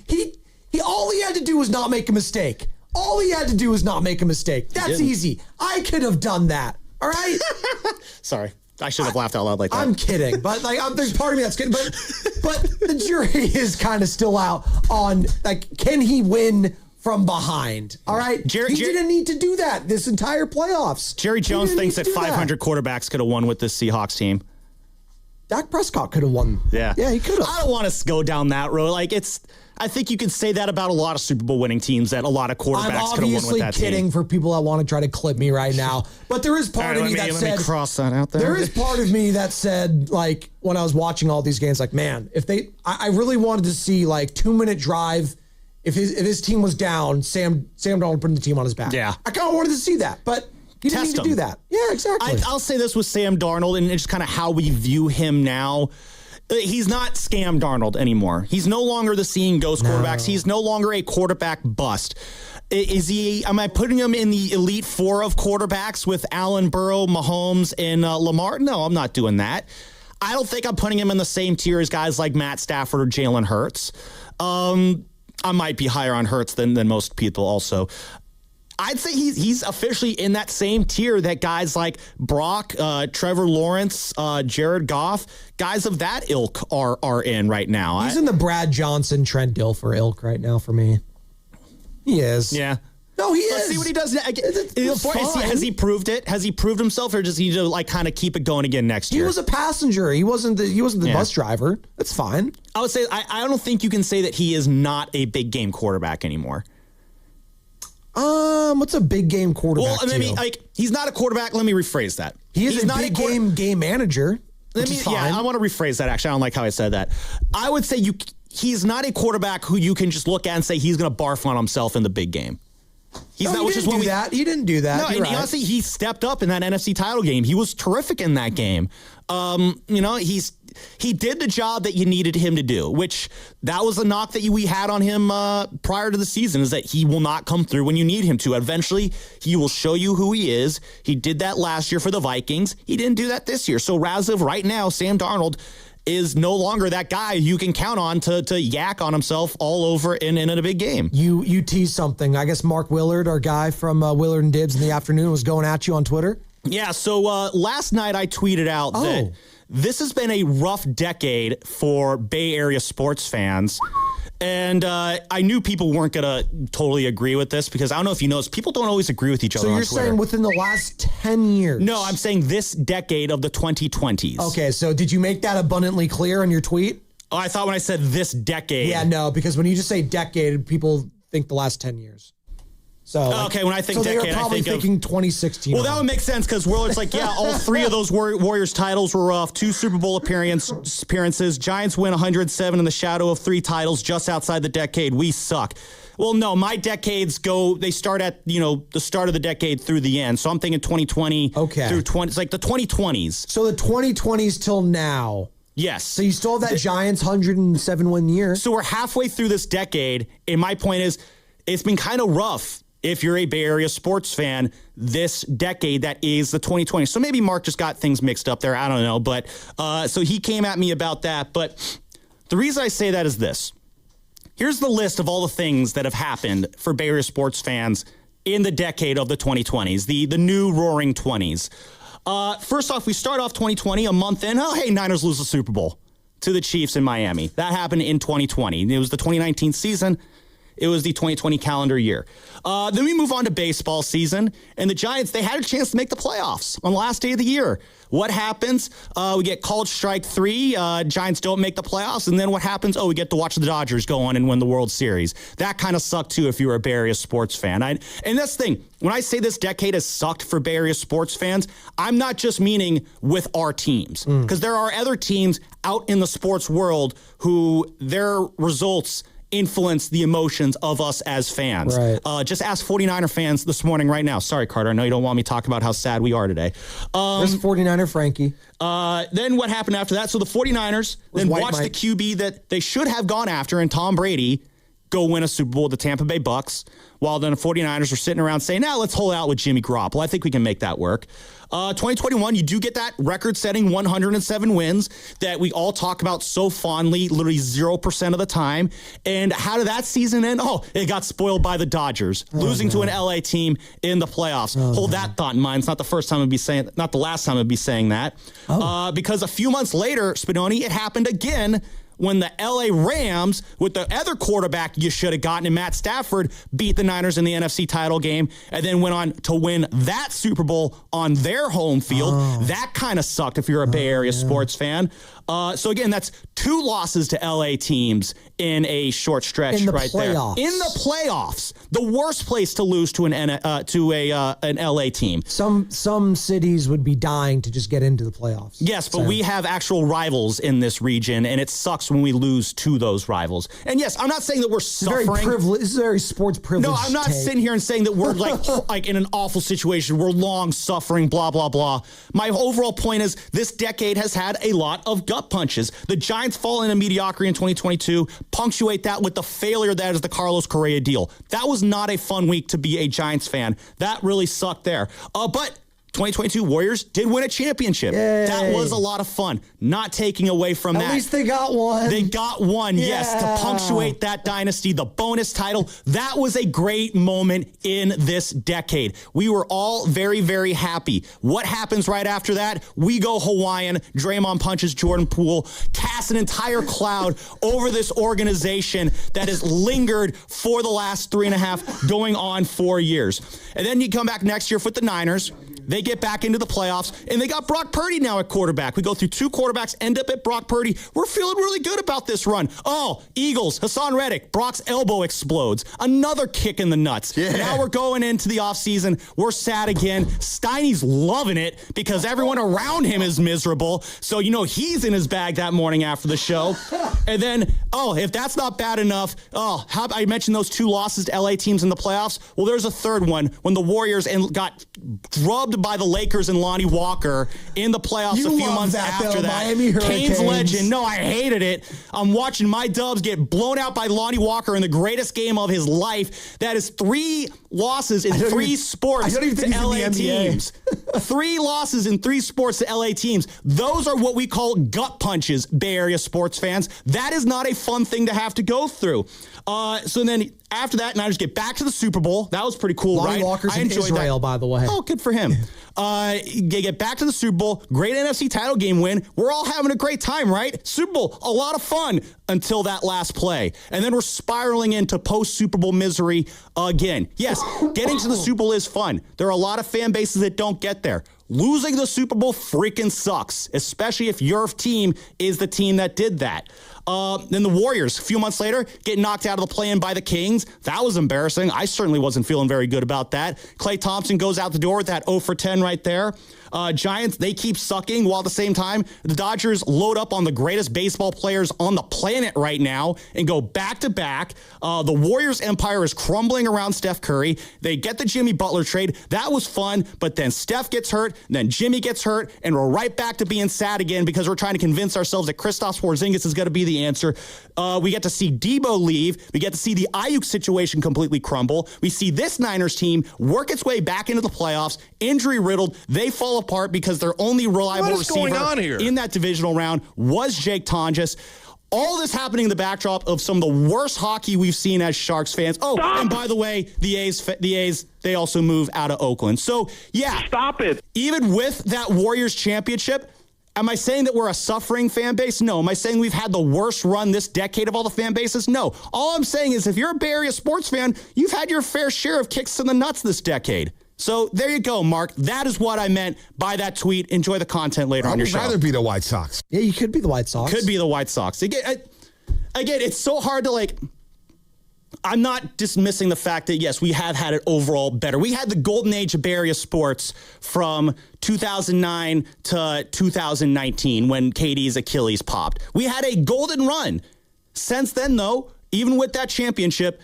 All he had to do was not make a mistake. That's easy. I could have done that. All right? Sorry. I should have laughed out loud like that. I'm kidding, but there's part of me that's kidding. But the jury is kind of still out on can he win from behind? All right, he didn't need to do that this entire playoffs. Jerry Jones thinks that 500 quarterbacks could have won with this Seahawks team. Dak Prescott could have won. Yeah, he could have. I don't want to go down that road. I think you could say that about a lot of Super Bowl winning teams, that a lot of quarterbacks could have won with that team. I'm obviously kidding for people that want to try to clip me right now. But there is part of me that said... Let me cross that out there. There is part of me that said, when I was watching all these games, man, I really wanted to see, 2-minute drive. If his team was down, Sam Darnold putting the team on his back. Yeah. I kind of wanted to see that, but... He didn't need to do that. Yeah, exactly. I'll say this with Sam Darnold, and it's kind of how we view him now. He's not Scam Darnold anymore. He's no longer the seeing ghost quarterbacks. He's no longer a quarterback bust. Am I putting him in the elite 4 of quarterbacks with Allen, Burrow, Mahomes, and Lamar? No, I'm not doing that. I don't think I'm putting him in the same tier as guys like Matt Stafford or Jalen Hurts. I might be higher on Hurts than most people also. I'd say he's officially in that same tier that guys like Brock, Trevor Lawrence, Jared Goff, guys of that ilk are in right now. He's in the Brad Johnson, Trent Dilfer ilk right now for me. He is. Yeah. No, he is. Let's see what he does. Has he proved it? Has he proved himself, or does he need to kind of keep it going again next year? He was a passenger. He wasn't the bus driver. That's fine. I would say I don't think you can say that he is not a big game quarterback anymore. What's a big game quarterback? Well, he's not a quarterback. Let me rephrase that. He's not big game manager. I want to rephrase that. Actually, I don't like how I said that. I would say he's not a quarterback who you can just look at and say he's going to barf on himself in the big game. He didn't do that. No, and honestly, he stepped up in that NFC title game. He was terrific in that game. He did the job that you needed him to do, which that was a knock that we had on him prior to the season, is that he will not come through when you need him to. Eventually, he will show you who he is. He did that last year for the Vikings. He didn't do that this year. So as of right now, Sam Darnold is no longer that guy you can count on to yak on himself all over in a big game. You teased something. I guess Mark Willard, our guy from Willard and Dibs in the afternoon, was going at you on Twitter. Yeah, so last night I tweeted out that this has been a rough decade for Bay Area sports fans. And I knew people weren't going to totally agree with this, because I don't know if you noticed, people don't always agree with each other on Twitter. So you're saying within the last 10 years? No, I'm saying this decade of the 2020s. Okay, so did you make that abundantly clear in your tweet? Oh, I thought when I said this decade. Yeah, no, because when you just say decade, people think the last 10 years. So okay, when I think decade, they were probably thinking 2016. Well, that would make sense, because Willard's all 3 of those Warriors titles were off. 2 Super Bowl appearances. Giants win 107 in the shadow of 3 titles just outside the decade. We suck. Well, no, my decades they start at, the start of the decade through the end. So I'm thinking 2020 through 20. It's like the 2020s. So the 2020s till now. Yes. So you still have that Giants 107 win year. So we're halfway through this decade, and my point is, it's been kind of rough if you're a Bay Area sports fan this decade that is the 2020s. So maybe Mark just got things mixed up there. I don't know. But so he came at me about that. But the reason I say that is this. Here's the list of all the things that have happened for Bay Area sports fans in the decade of the 2020s, the new roaring 20s. First off, we start off 2020, a month in. Oh, hey, Niners lose the Super Bowl to the Chiefs in Miami. That happened in 2020. It was the 2019 season. It was the 2020 calendar year. Then we move on to baseball season, and the Giants, they had a chance to make the playoffs on the last day of the year. What happens? We get called strike 3. Giants don't make the playoffs, and then what happens? We get to watch the Dodgers go on and win the World Series. That kind of sucked, too, if you were a Bay Area sports fan. And that's the thing. When I say this decade has sucked for Bay Area sports fans, I'm not just meaning with our teams, because there are other teams out in the sports world who their results influence the emotions of us as fans. Right. Just ask 49er fans this morning right now. Sorry, Carter. I know you don't want me to talk about how sad we are today. There's 49er Frankie. Then what happened after that? So the 49ers then watched the QB that they should have gone after, and Tom Brady go win a Super Bowl with the Tampa Bay Bucks, while then the 49ers were sitting around saying, let's hold out with Jimmy Garoppolo. I think we can make that work. 2021, you do get that record-setting 107 wins that we all talk about so fondly, literally 0% of the time. And how did that season end? Oh, it got spoiled by the Dodgers, losing to an LA team in the playoffs. Hold that thought in mind. It's not the first time I'd be saying, not the last time I'd be saying that. Because a few months later, Spadoni, it happened again when the LA Rams, with the other quarterback you should have gotten, and Matt Stafford, beat the Niners in the NFC title game and then went on to win that Super Bowl on their home field. That kind of sucked if you're a Bay Area sports fan. So again, that's 2 losses to LA teams in a short stretch right there. In the playoffs. The worst place to lose to an LA team. Some cities would be dying to just get into the playoffs. Yes, but we have actual rivals in this region, and it sucks when we lose to those rivals. And yes, I'm not saying that we're suffering. This is a very sports privilege. No, I'm not sitting here and saying that we're like in an awful situation. We're long suffering, blah, blah, blah. My overall point is this decade has had a lot of gut punches. The Giants fall into mediocrity in 2022. Punctuate that with the failure that is the Carlos Correa deal. That was not a fun week to be a Giants fan. That really sucked there. But 2022 Warriors did win a championship. Yay. That was a lot of fun. Not taking away from that. At least they got one. They got one, yes, to punctuate that dynasty, the bonus title. That was a great moment in this decade. We were all very, very happy. What happens right after that? We go Hawaiian. Draymond punches Jordan Poole, casts an entire cloud over this organization that has lingered for the last 3.5, going on 4 years. And then you come back next year with the Niners. They get back into the playoffs, and they got Brock Purdy now at quarterback. We go through 2 quarterbacks, end up at Brock Purdy. We're feeling really good about this run. Oh, Eagles, Hassan Reddick, Brock's elbow explodes. Another kick in the nuts. Yeah. Now we're going into the offseason. We're sad again. Steiny's loving it because everyone around him is miserable. So, he's in his bag that morning after the show. And then, if that's not bad enough, how about I mentioned those 2 losses to LA teams in the playoffs? Well, there's a third one when the Warriors got drubbed by the Lakers and Lonnie Walker in the playoffs a few months after that. Miami Hurricanes. Canes legend. No, I hated it. I'm watching my Dubs get blown out by Lonnie Walker in the greatest game of his life. That is 3 losses in 3 sports to LA teams. 3 losses in 3 sports to LA teams. Those are what we call gut punches, Bay Area sports fans. That is not a fun thing to have to go through. So then after that, Niners get back to the Super Bowl. That was pretty cool, Lonnie right? Walker's in Israel, by the way. Oh, good for him. They get back to the Super Bowl. Great NFC title game win. We're all having a great time, right? Super Bowl, a lot of fun until that last play. And then we're spiraling into post-Super Bowl misery again. Yes, getting to the Super Bowl is fun. There are a lot of fan bases that don't get there. Losing the Super Bowl freaking sucks, especially if your team is the team that did that. Then the Warriors, a few months later, get knocked out of the play-in by the Kings. That was embarrassing. I certainly wasn't feeling very good about that. Klay Thompson goes out the door with that 0 for 10 right there. Giants, they keep sucking, while at the same time, the Dodgers load up on the greatest baseball players on the planet right now and go back-to-back. The Warriors' empire is crumbling around Steph Curry. They get the Jimmy Butler trade. That was fun, but then Steph gets hurt, then Jimmy gets hurt, and we're right back to being sad again because we're trying to convince ourselves that Kristaps Porzingis is going to be the answer. We get to see Debo leave. We get to see the Ayuk situation completely crumble. We see this Niners team work its way back into the playoffs, injury-riddled. They fall apart because their only reliable receiver in that divisional round was Jake Tonjes. All this happening in the backdrop of some of the worst hockey we've seen as Sharks fans. Oh, and by the way, the A's, they also move out of Oakland. So, yeah. Stop it. Even with that Warriors championship, am I saying that we're a suffering fan base? No. Am I saying we've had the worst run this decade of all the fan bases? No. All I'm saying is if you're a Bay Area sports fan, you've had your fair share of kicks in the nuts this decade. So there you go, Mark. That is what I meant by that tweet. Enjoy the content later on your show. I'd rather be the White Sox. Yeah, you could be the White Sox. Could be the White Sox. Again, it's so hard to I'm not dismissing the fact that, yes, we have had it overall better. We had the golden age of Bay Area sports from 2009 to 2019 when KD's Achilles popped. We had a golden run. Since then, though, even with that championship,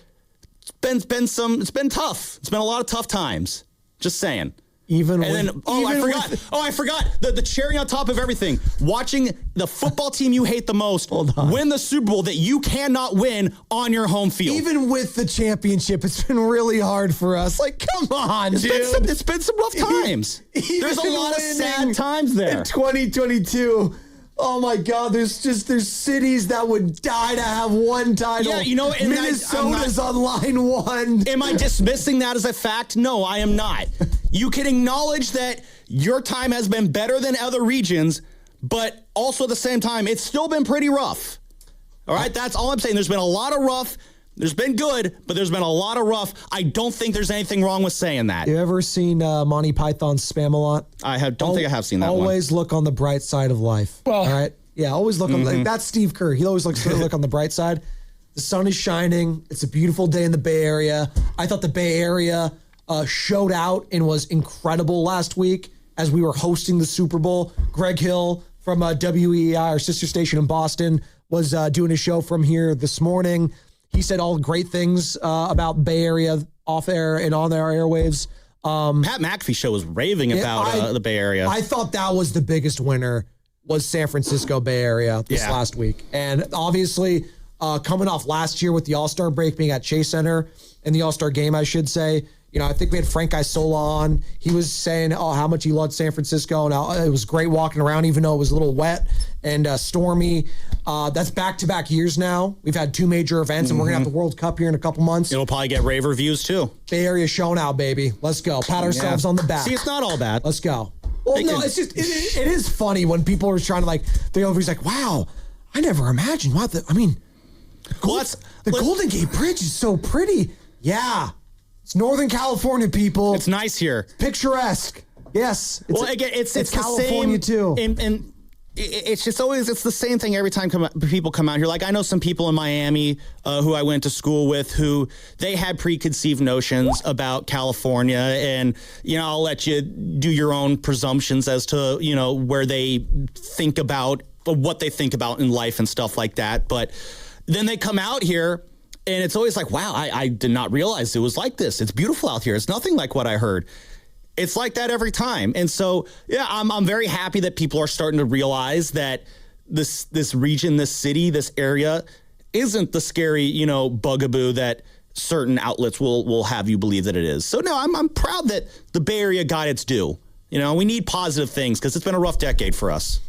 it's been tough. It's been a lot of tough times. Just saying. I forgot the cherry on top of everything. Watching the football team you hate the most win the Super Bowl that you cannot win on your home field. Even with the championship, it's been really hard for us. Like, come on, dude. It's been some rough times. There's a lot of sad times there. In 2022. Oh my God! There's cities that would die to have one title. Yeah, you know, and Minnesota's on line one. Am I dismissing that as a fact? No, I am not. You can acknowledge that your time has been better than other regions, but also at the same time, it's still been pretty rough. All right, that's all I'm saying. There's been a lot of rough. There's been good, but there's been a lot of rough. I don't think there's anything wrong with saying that. You ever seen Monty Python's Spam-A-Lot? Don't think I have seen that one. Always look on the bright side of life. Well, all right? Yeah, always look on the... That's Steve Kerr. He always likes to look on the bright side. The sun is shining. It's a beautiful day in the Bay Area. I thought the Bay Area showed out and was incredible last week as we were hosting the Super Bowl. Greg Hill from WEI, our sister station in Boston, was doing a show from here this morning. He said all great things about Bay Area off air and on their airwaves. Pat McAfee show was raving about the Bay Area. I thought that was the biggest winner was San Francisco Bay Area this last week. And obviously coming off last year with the All-Star break being at Chase Center and the All-Star game, I should say, you know, I think we had Frank Isola on. He was saying, how much he loved San Francisco and how it was great walking around, even though it was a little wet and stormy. That's back-to-back years now. We've had two major events, and we're going to have the World Cup here in a couple months. It'll probably get rave reviews, too. Bay Area showing out, baby. Let's go. Pat ourselves on the back. See, it's not all bad. Let's go. Well, no, it's just, it is funny when people are trying to, they're over, he's like, wow, I never imagined. Wow, the Golden Gate Bridge is so pretty. Yeah. It's Northern California, people. It's nice here. Picturesque. Yes. It's California, the same, too. And it's just always, it's the same thing every time people come out here. Like, I know some people in Miami who I went to school with who they had preconceived notions about California. And, you know, I'll let you do your own presumptions as to, you know, where they think about, what they think about in life and stuff like that. But then they come out here. And it's always like, wow, I did not realize it was like this. It's beautiful out here. It's nothing like what I heard. It's like that every time. And so, yeah, I'm very happy that people are starting to realize that this region, this city, this area isn't the scary, you know, bugaboo that certain outlets will have you believe that it is. So, no, I'm proud that the Bay Area got its due. You know, we need positive things because it's been a rough decade for us,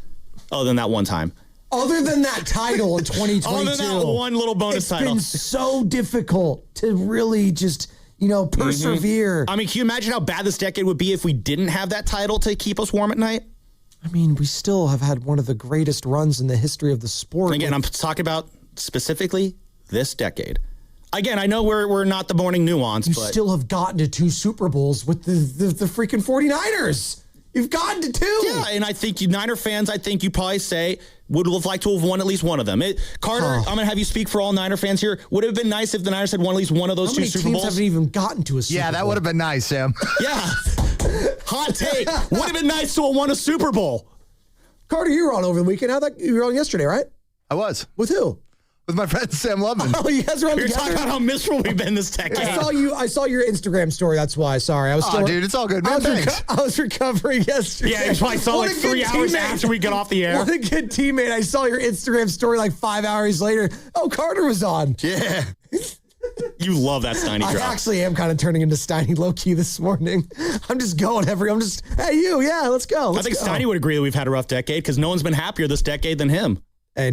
other than that one time. Other than that title in 2022. Other than that one little bonus title. It's been so difficult to really just, you know, persevere. I mean, can you imagine how bad this decade would be if we didn't have that title to keep us warm at night? I mean, we still have had one of the greatest runs in the history of the sport. And again, I'm talking about specifically this decade. Again, I know we're not the morning nuance, but... You still have gotten to 2 Super Bowls with the freaking 49ers. You've gotten to 2. Yeah, and I think you Niner fans, I think you probably say, would have liked to have won at least one of them. Carter, I'm going to have you speak for all Niner fans here. Would it have been nice if the Niners had won at least one of those 2 Super Bowls? How many teams haven't even gotten to a Super Bowl? Yeah, that would have been nice, Sam. Yeah. Hot take. Would have been nice to have won a Super Bowl. Carter, you were on over the weekend. You were on yesterday, right? I was. With who? With my friend Sam Lovin. Oh, you guys are on You're together? talking about how miserable we've been this decade. I saw your Instagram story. That's why. Sorry, I was still. Dude, it's all good. Man, I was recovering yesterday. Yeah, you probably saw like 3 hours after we got off the air. What a good teammate! I saw your Instagram story like 5 hours later. Oh, Carter was on. Yeah. You love that Steiny drop. I actually am kind of turning into Steiny low-key this morning. I'm just going hey, let's go. I think Steiny would agree that we've had a rough decade because no one's been happier this decade than him. Hey,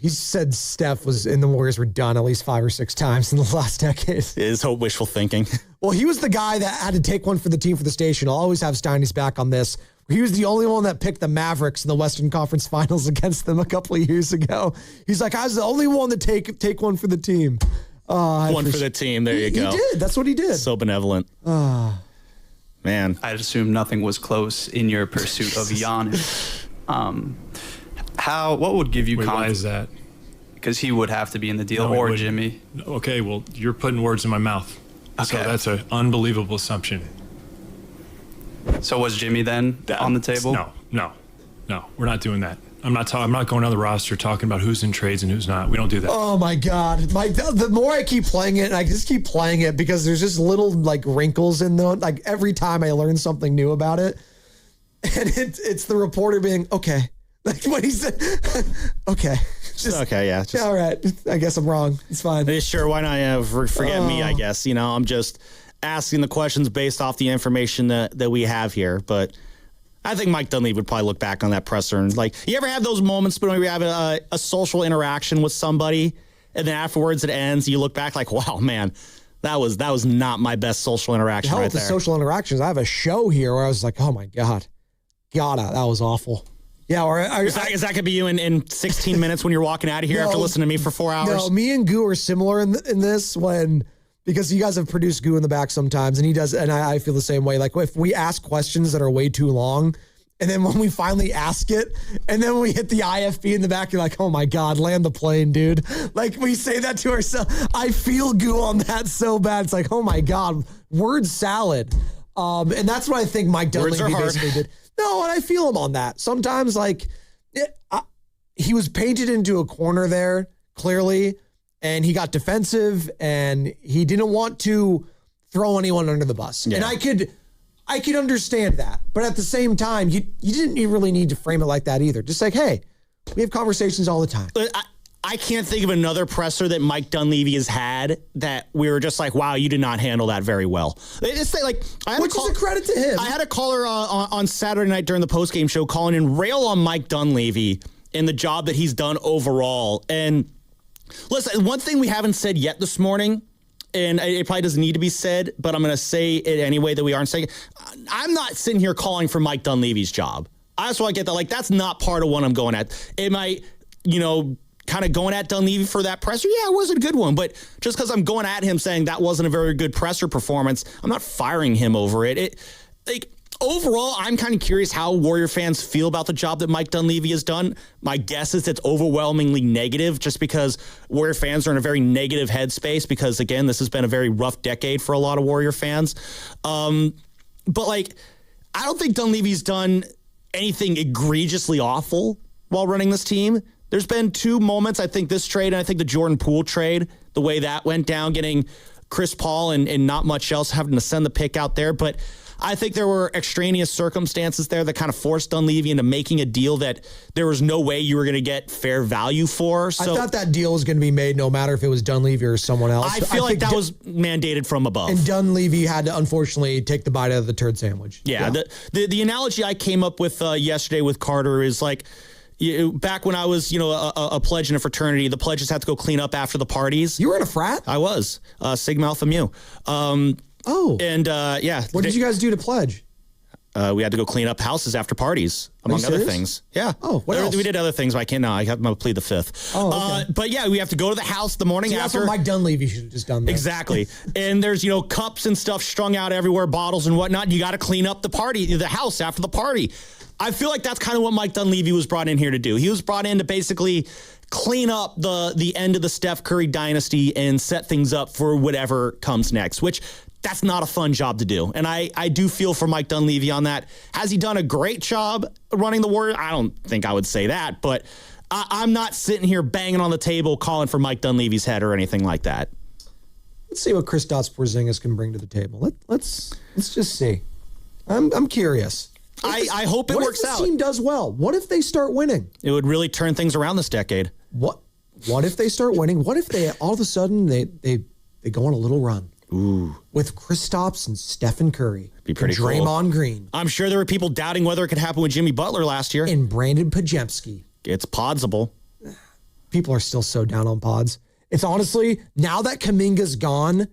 he said Steph was in the Warriors were done at least 5 or 6 times in the last decade. It is hope wishful thinking. Well, he was the guy that had to take one for the team for the station. I'll always have Steiny's back on this. He was the only one that picked the Mavericks in the Western Conference Finals against them a couple of years ago. He's like, I was the only one to take one for the team. One for the team. There you go. He did. That's what he did. So benevolent. Man. I'd assume nothing was close in your pursuit of Giannis. What would give you confidence? Why is that? Because he would have to be in the deal, or Jimmy. Okay, well, you're putting words in my mouth. Okay. So that's an unbelievable assumption. So was Jimmy then on the table? No, we're not doing that. I'm not going on the roster talking about who's in trades and who's not. We don't do that. Oh my God. The more I keep playing it, and I just keep playing it because there's just little like wrinkles in the, like every time I learn something new about it. And it's the reporter being, okay. Like when he said, okay. Okay, yeah. All right. I guess I'm wrong. It's fine. Sure, why not forget me, I guess. I'm just asking the questions based off the information that we have here. But I think Mike Dunleavy would probably look back on that presser and like, you ever have those moments when you have a social interaction with somebody and then afterwards it ends, you look back like, wow, man, that was not my best social interaction right there. The social interactions. I have a show here where I was like, oh my God, that was awful. Yeah, or is that going to be you in 16 minutes when you're walking out of here after listening to me for 4 hours? No, me and Goo are similar in this because you guys have produced Goo in the back sometimes, and he does, and I feel the same way. Like if we ask questions that are way too long, and then when we finally ask it, and then we hit the IFB in the back, you're like, oh my God, land the plane, dude. Like we say that to ourselves. I feel Goo on that so bad. It's like, oh my God, word salad. And that's what I think Mike Dunleavy basically did. No, and I feel him on that. Sometimes, he was painted into a corner there, clearly, and he got defensive, and he didn't want to throw anyone under the bus. Yeah. And I could understand that. But at the same time, you didn't really need to frame it like that either. Just like, hey, we have conversations all the time. I can't think of another presser that Mike Dunleavy has had that we were just like, wow, you did not handle that very well. Which is a credit to him. I had a caller on Saturday night during the postgame show calling in rail on Mike Dunleavy and the job that he's done overall. And listen, one thing we haven't said yet this morning, and it probably doesn't need to be said, but I'm going to say it anyway that we aren't saying. I'm not sitting here calling for Mike Dunleavy's job. I just want to get that. Like, that's not part of what I'm going at. Am I, kind of going at Dunleavy for that presser? Yeah, it was a good one. But just because I'm going at him saying that wasn't a very good presser performance, I'm not firing him over it. Overall, I'm kind of curious how Warrior fans feel about the job that Mike Dunleavy has done. My guess is it's overwhelmingly negative just because Warrior fans are in a very negative headspace because, again, this has been a very rough decade for a lot of Warrior fans. But I don't think Dunleavy's done anything egregiously awful while running this team. There's been two moments, I think this trade and I think the Jordan Poole trade, the way that went down, getting Chris Paul and not much else, having to send the pick out there. But I think there were extraneous circumstances there that kind of forced Dunleavy into making a deal that there was no way you were going to get fair value for. So I thought that deal was going to be made no matter if it was Dunleavy or someone else. I feel like that was mandated from above. And Dunleavy had to, unfortunately, take the bite out of the turd sandwich. Yeah. The analogy I came up with yesterday with Carter is like, back when I was, a pledge in a fraternity, the pledges had to go clean up after the parties. You were in a frat? I was. Sigma Alpha Mu. And yeah. What did you guys do to pledge? We had to go clean up houses after parties, among other things. Yeah. Oh, what else? We did other things, but I can't now. I have to plead the fifth. Oh, okay. But yeah, we have to go to the house the morning after. That's what Mike Dunleavy should have just done. Exactly. And there's, cups and stuff strung out everywhere, bottles and whatnot. You got to clean up the house after the party. I feel like that's kind of what Mike Dunleavy was brought in here to do. He was brought in to basically clean up the end of the Steph Curry dynasty and set things up for whatever comes next, which that's not a fun job to do. And I do feel for Mike Dunleavy on that. Has he done a great job running the Warriors? I don't think I would say that, but I'm not sitting here banging on the table calling for Mike Dunleavy's head or anything like that. Let's see what Kristaps Porzingis can bring to the table. Let's just see. I'm curious. I hope it works out. What if this team does well? What if they start winning? It would really turn things around this decade. What if they start winning? What if they all of a sudden they go on a little run? Ooh. With Kristaps and Stephen Curry. Be pretty cool. Draymond Green. I'm sure there were people doubting whether it could happen with Jimmy Butler last year. And Brandon Pajemski. It's podsable. People are still so down on pods. It's honestly, now that Kuminga's gone,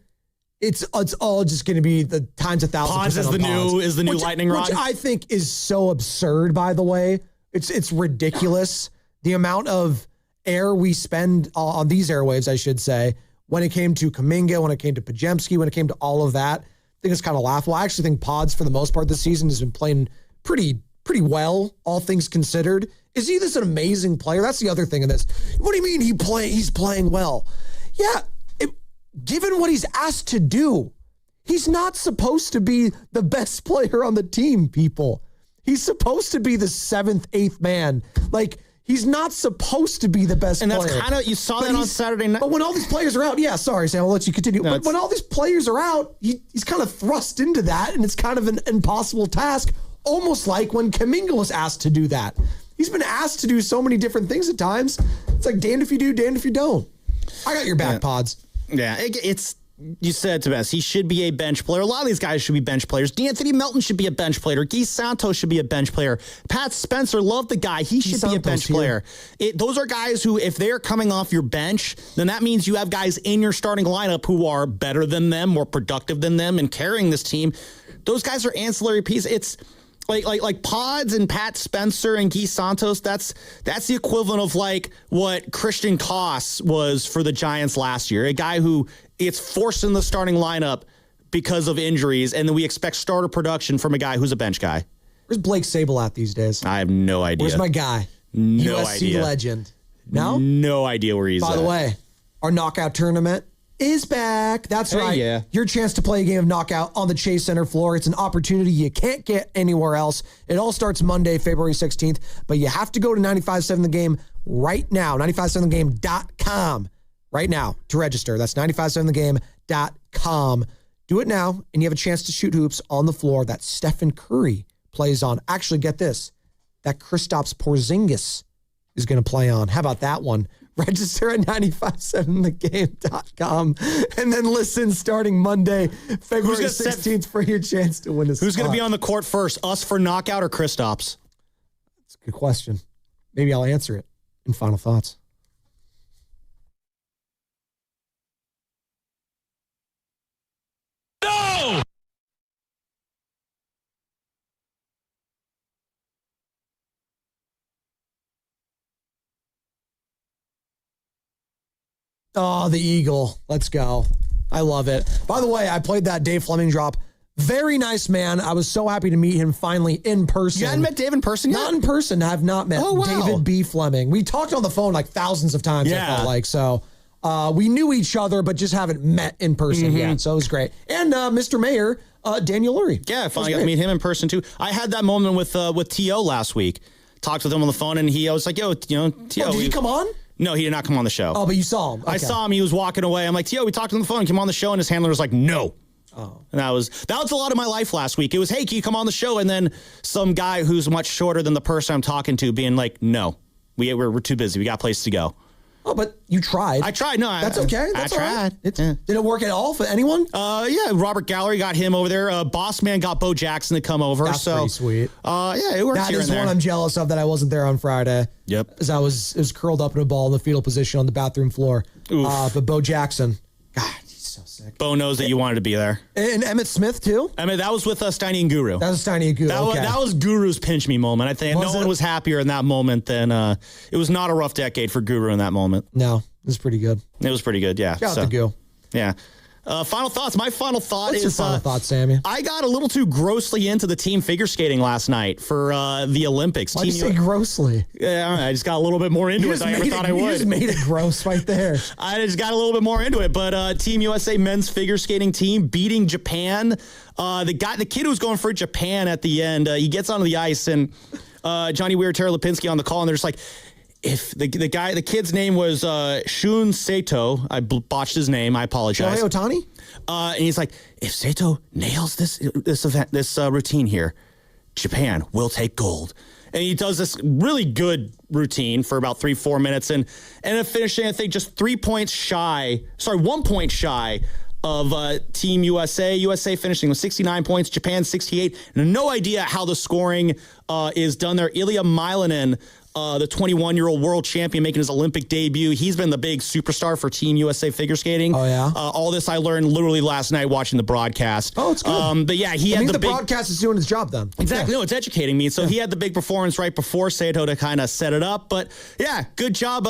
it's all just going to be the times 1,000%. Pods is the new lightning rod, which I think is so absurd. By the way, it's ridiculous the amount of air we spend on these airwaves. I should say when it came to Kuminga, when it came to Pajemski, when it came to all of that, I think it's kind of laughable. I actually think Pods for the most part this season has been playing pretty well, all things considered. Is he this an amazing player? That's the other thing in this. What do you mean he's playing well? Yeah. Given what he's asked to do, he's not supposed to be the best player on the team, people. He's supposed to be the 7th, 8th man. Like, He's not supposed to be the best player. And that's kind of, you saw that on Saturday night. But when all these players are out, sorry, Sam, I'll let you continue. But when all these players are out, he's kind of thrust into that, and it's kind of an impossible task, almost like when Kuminga was asked to do that. He's been asked to do so many different things at times. It's like damned if you do, damned if you don't. I got your back, Pods. Yeah, it's you said it to best. He should be a bench player. A lot of these guys should be bench players. D'Anthony Melton should be a bench player. Guy Santos should be a bench player. Pat Spencer, love the guy. He should be a bench player. Those are guys who, if they're coming off your bench, then that means you have guys in your starting lineup who are better than them, more productive than them, and carrying this team. Those guys are ancillary pieces. It's like Pods and Pat Spencer and Guy Santos. That's the equivalent of like what Christian Koss was for the Giants last year. A guy who gets forced in the starting lineup because of injuries, and then we expect starter production from a guy who's a bench guy. Where's Blake Sable at these days? I have no idea. Where's my guy? No USC idea. Legend. No? No idea where he's at. By the way, our knockout tournament is back. That's right. Yeah. Your chance to play a game of knockout on the Chase Center floor. It's an opportunity you can't get anywhere else. It all starts Monday, February 16th, but you have to go to 95.7 The Game right now, 957thegame.com right now to register. That's 957thegame.com. Do it now, and you have a chance to shoot hoops on the floor that Stephen Curry plays on. Actually, get this, that Kristaps Porzingis is going to play on. How about that one? Register at 957thegame.com and then listen starting Monday, February 16th for your chance to win a spot. Who's going to be on the court first, us for knockout or Kristaps? That's a good question. Maybe I'll answer it in final thoughts. No! Oh, the Eagle. Let's go. I love it. By the way, I played that Dave Fleming drop. Very nice man. I was so happy to meet him finally in person. You hadn't met Dave in person yet? Not in person. I have not met David B. Fleming. We talked on the phone like thousands of times, I felt like. So we knew each other, but just haven't met in person yet. So it was great. And Mr. Mayor, Daniel Lurie. Yeah, I finally got to meet him in person too. I had that moment with T.O. last week. Talked with him on the phone, and I was like, yo, T.O. Did he come on? No, he did not come on the show. Oh, but you saw him. Okay. I saw him. He was walking away. I'm like, T.O., we talked on the phone. Come on the show. And his handler was like, no. Oh. And that was a lot of my life last week. It was, hey, can you come on the show? And then some guy who's much shorter than the person I'm talking to being like, no, we're too busy. We got a place to go. Oh, but you tried. I tried. No, that's okay. That's I tried. Right. Did it work at all for anyone? Yeah, Robert Gallery got him over there. Boss Man got Bo Jackson to come over. That's pretty sweet. Yeah, it worked. That is one I'm jealous of that I wasn't there on Friday. Yep. As I was curled up in a ball in the fetal position on the bathroom floor. But Bo Jackson, God, he's so sick. Bo knows that you wanted to be there. And Emmett Smith too. I mean, that was with Steiny and Guru. That was Steiny and Guru. That was Guru's pinch me moment. I think no one was happier in that moment than it was not a rough decade for Guru in that moment. No. It was pretty good. It was pretty good, yeah. Shout out to Goo. Yeah. Final thoughts. My final thought What's your final thought, Sammy? I got a little too grossly into the team figure skating last night for the Olympics. Why'd you say grossly? Yeah, I just got a little bit more into it than I ever thought I would. You just made it gross right there. I just got a little bit more into it. But Team USA men's figure skating team beating Japan. The kid who's going for Japan at the end, he gets onto the ice, and Johnny Weir-Tara Lipinski on the call, and they're just like, if the kid's name was Shun Sato, I botched his name. I apologize. Shohei Ohtani? And he's like, if Sato nails this routine here, Japan will take gold. And he does this really good routine for about 3-4 minutes, and ended up finishing, I think, just 1 point shy of Team USA. USA finishing with 69 points, Japan 68. And no idea how the scoring is done there. Ilya Milanen, the 21-year-old world champion making his Olympic debut. He's been the big superstar for Team USA figure skating. Oh, yeah? All this I learned literally last night watching the broadcast. Oh, it's good. But yeah, he had the broadcast is doing its job then. Exactly. Yeah. No, it's educating me. So he had the big performance right before Sato to kind of set it up. But yeah, good job,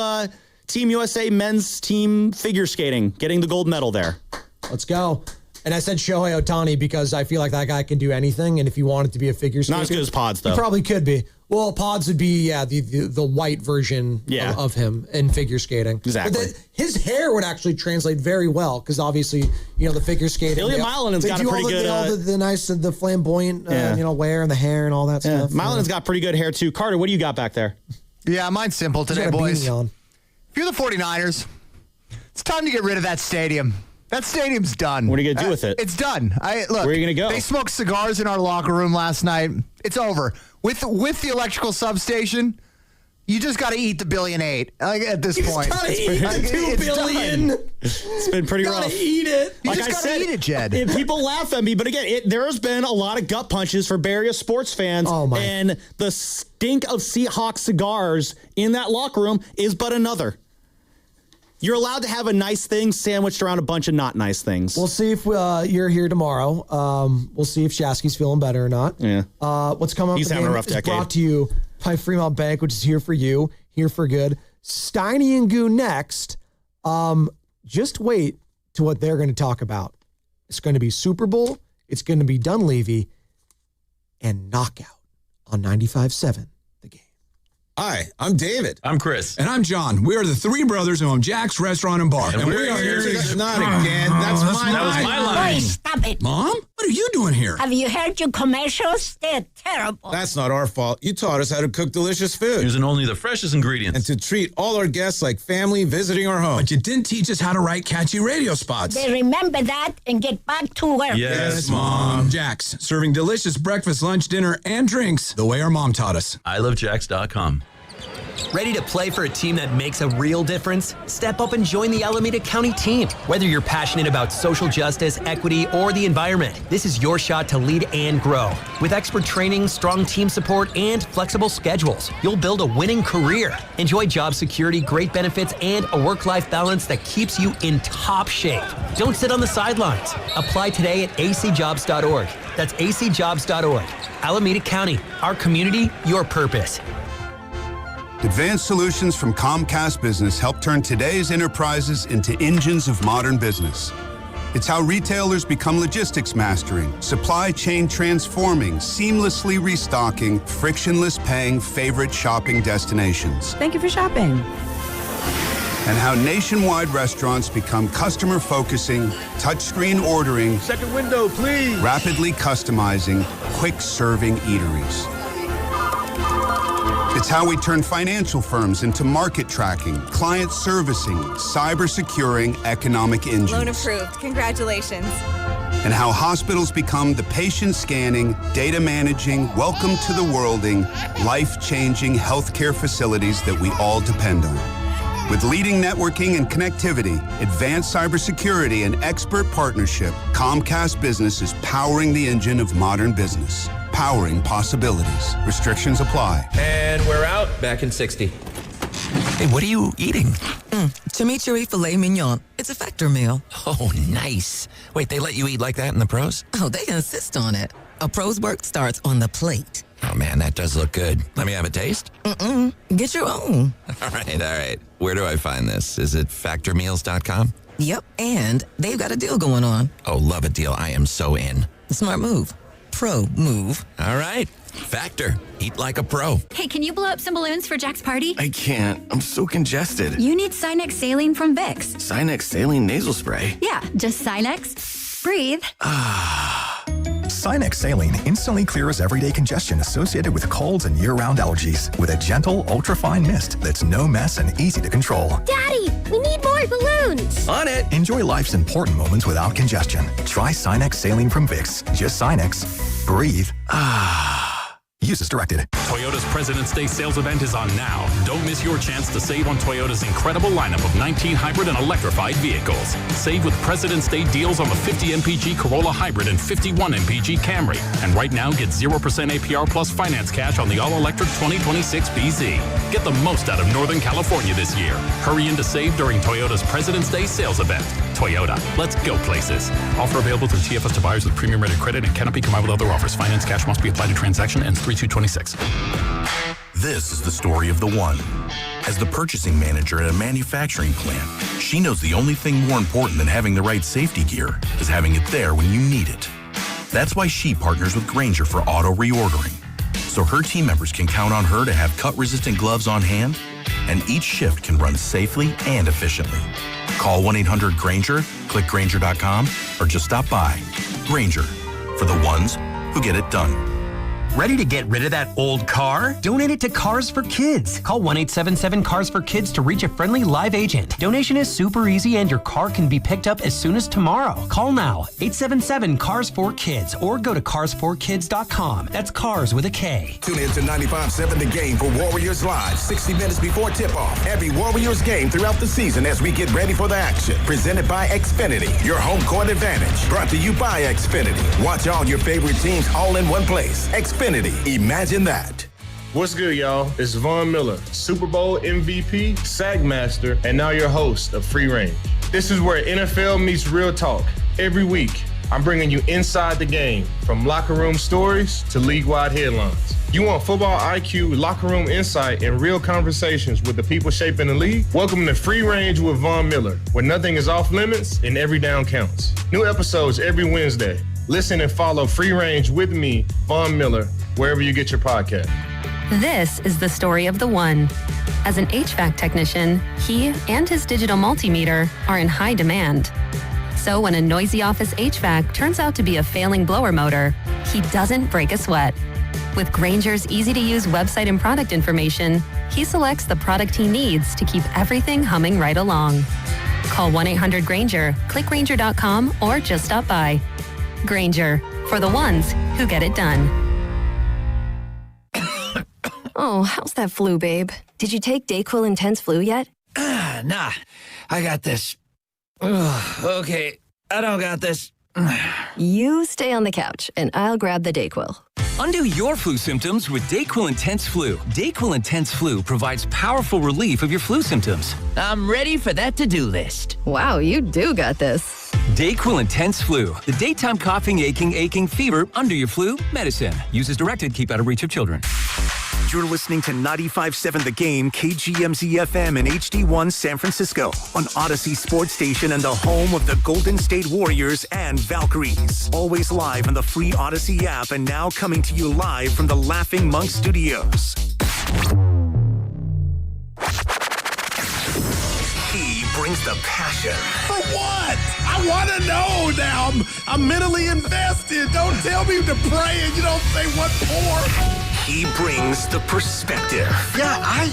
Team USA men's team figure skating, getting the gold medal there. Let's go. And I said Shohei Ohtani because I feel like that guy can do anything. And if he wanted to be a figure skater, not as good as Pods, though. He probably could be. Well, Pods would be, the white version of him in figure skating. Exactly. But his hair would actually translate very well because obviously, the figure skating. Ilya Milanen's got a pretty good... the flamboyant, wear and the hair and all that stuff. Milanen's got pretty good hair, too. Carter, what do you got back there? Yeah, mine's simple today, He's got a boys. beanie on. If you're the 49ers, it's time to get rid of that stadium. That stadium's done. What are you going to do with it? It's done. Look, where are you going to go? They smoked cigars in our locker room last night. It's over. With the electrical substation, you just got to eat the $1.8 billion at this point. Gotta eat the $2 billion. Done. It's been pretty rough. Gotta eat it. You just gotta eat it, Jed. People laugh at me, but again, there has been a lot of gut punches for various sports fans. Oh my! And the stink of Seahawks cigars in that locker room is but another. You're allowed to have a nice thing sandwiched around a bunch of not nice things. We'll see if you're here tomorrow. We'll see if Shasky's feeling better or not. Yeah. What's coming up? He's having a rough decade. Brought to you by Fremont Bank, which is here for you, here for good. Steiny and Goo next. Just wait to what they're going to talk about. It's going to be Super Bowl. It's going to be Dunleavy and Knockout on 95.7. Hi, I'm David. I'm Chris. And I'm John. We are the three brothers who own Jack's Restaurant and Bar. And we are here to... Not again. That's my line. That was my line. Boy, stop it. Mom? What are you doing here? Have you heard your commercials? They're terrible. That's not our fault. You taught us how to cook delicious food. Using only the freshest ingredients. And to treat all our guests like family visiting our home. But you didn't teach us how to write catchy radio spots. They remember that and get back to work. Yes, Mom. Jack's, serving delicious breakfast, lunch, dinner, and drinks the way our mom taught us. ilovejacks.com. Ready to play for a team that makes a real difference? Step up and join the Alameda County team. Whether you're passionate about social justice, equity, or the environment, this is your shot to lead and grow. With expert training, strong team support, and flexible schedules, you'll build a winning career. Enjoy job security, great benefits, and a work-life balance that keeps you in top shape. Don't sit on the sidelines. Apply today at acjobs.org. That's acjobs.org. Alameda County, our community, your purpose. Advanced solutions from Comcast Business help turn today's enterprises into engines of modern business. It's how retailers become logistics mastering, supply chain transforming, seamlessly restocking, frictionless paying favorite shopping destinations. Thank you for shopping. And how nationwide restaurants become customer focusing, touchscreen ordering, second window, please, rapidly customizing, quick serving eateries. It's how we turn financial firms into market tracking, client servicing, cyber securing economic engines. Loan approved. Congratulations. And how hospitals become the patient scanning, data managing, welcome to the worlding, life-changing healthcare facilities that we all depend on. With leading networking and connectivity, advanced cybersecurity, and expert partnership, Comcast Business is powering the engine of modern business. Powering possibilities. Restrictions apply. And we're out. Back in 60. Hey, what are you eating? Chimichurri filet mignon. It's a Factor meal. Oh, nice. Wait, they let you eat like that in the pros? Oh, they insist on it. A pro's work starts on the plate. Oh, man, that does look good. Let me have a taste. Get your own. All right. Where do I find this? Is it factormeals.com? Yep, and they've got a deal going on. Oh, love a deal. I am so in. Smart move. Pro move. All right. Factor. Eat like a pro. Hey, can you blow up some balloons for Jack's party? I can't. I'm so congested. You need Sinex Saline from Vicks. Sinex Saline Nasal Spray? Yeah, just Sinex. Breathe. Sinex Saline instantly clears everyday congestion associated with colds and year-round allergies with a gentle, ultra-fine mist that's no mess and easy to control. Daddy, we need more balloons. On it! Enjoy life's important moments without congestion. Try Sinex Saline from Vicks. Just Sinex. Breathe. Use as directed. Toyota's President's Day sales event is on now. Don't miss your chance to save on Toyota's incredible lineup of 19 hybrid and electrified vehicles. Save with President's Day deals on the 50 MPG Corolla Hybrid and 51 MPG Camry. And right now, get 0% APR plus finance cash on the all-electric 2026 BZ. Get the most out of Northern California this year. Hurry in to save during Toyota's President's Day sales event. Toyota, let's go places. Offer available through TFS to buyers with premium rated credit and cannot be combined with other offers. Finance cash must be applied to transaction ends 3/2/26. This is the story of the one. As the purchasing manager at a manufacturing plant, she knows the only thing more important than having the right safety gear is having it there when you need it. That's why she partners with Grainger for auto reordering, so her team members can count on her to have cut-resistant gloves on hand, and each shift can run safely and efficiently. Call 1-800-GRAINGER, click Grainger.com, or just stop by. Grainger, for the ones who get it done. Ready to get rid of that old car? Donate it to Cars for Kids. Call 1-877-CARS-FOR-KIDS to reach a friendly live agent. Donation is super easy and your car can be picked up as soon as tomorrow. Call now, 877-CARS-FOR-KIDS, or go to carsforkids.com. That's cars with a K. Tune in to 95.7 The Game for Warriors Live, 60 minutes before tip-off. Every Warriors game throughout the season as we get ready for the action. Presented by Xfinity, your home court advantage. Brought to you by Xfinity. Watch all your favorite teams all in one place. Xfinity, imagine that. What's good, y'all? It's Von Miller, Super Bowl MVP, Sackmaster, and now your host of Free Range. This is where NFL meets real talk. Every week, I'm bringing you inside the game, from locker room stories to league-wide headlines. You want football IQ, locker room insight, and real conversations with the people shaping the league? Welcome to Free Range with Von Miller, where nothing is off limits and every down counts. New episodes every Wednesday. Listen and follow Free Range with me, Von Miller, wherever you get your podcast. This is the story of the one. As an HVAC technician, he and his digital multimeter are in high demand. So when a noisy office HVAC turns out to be a failing blower motor, he doesn't break a sweat. With Grainger's easy-to-use website and product information, he selects the product he needs to keep everything humming right along. Call 1-800-GRAINGER, click Grainger.com, or just stop by. Grainger, for the ones who get it done. Oh, how's that flu, babe? Did you take Dayquil Intense Flu yet? Nah, I got this. Ugh, okay, I don't got this. You stay on the couch, and I'll grab the Dayquil. Undo your flu symptoms with Dayquil Intense Flu. Dayquil Intense Flu provides powerful relief of your flu symptoms. I'm ready for that to-do list. Wow, you do got this. Dayquil Intense Flu. The daytime coughing, aching, fever, under your flu medicine. Use as directed, keep out of reach of children. You're listening to 95.7 The Game, KGMZ-FM and HD1 San Francisco on Odyssey Sports Station and the home of the Golden State Warriors and Valkyries. Always live on the free Odyssey app and now coming to you live from the Laughing Monk Studios. He brings the passion. For what? I want to know now. I'm mentally invested. Don't tell me to pray and you don't say what for. He brings the perspective. Yeah, I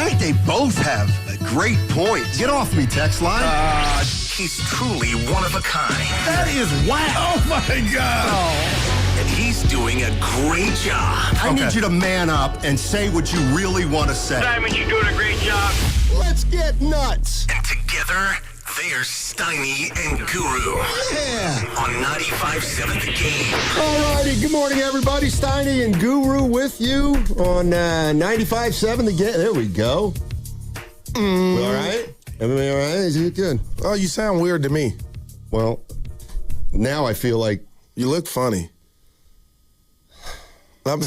think they both have a great point. Get off me, text line. He's truly one of a kind. That is wow. Oh, my God. Oh. And he's doing a great job. I need you to man up and say what you really want to say. Simon, you're doing a great job. Let's get nuts. And together, they're Steiny and Guru. Yeah. On 95.7 The Game. All righty. Good morning, everybody. Steiny and Guru with you on 95.7 The Game. There we go. We all right? Everybody all right? Is it good? Oh, you sound weird to me. Well, now I feel like you look funny. we've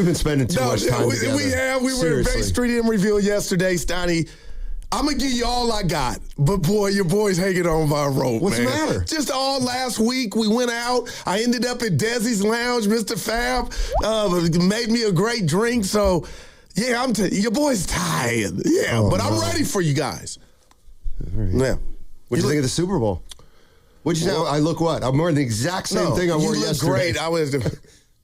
been spending too much time together. We have. We were at Bay Street in Reveal yesterday, Steiny. I'm going to give you all I got. But, boy, your boy's hanging on by a rope, What's man. the matter? Just all last week, we went out. I ended up at Desi's Lounge. Mr. Fab made me a great drink. So, yeah, your boy's tired. Yeah, but I'm ready for you guys. Right. Yeah. What'd you think of the Super Bowl? What'd you say? I look what? I'm wearing the exact same thing I wore yesterday. Great. I was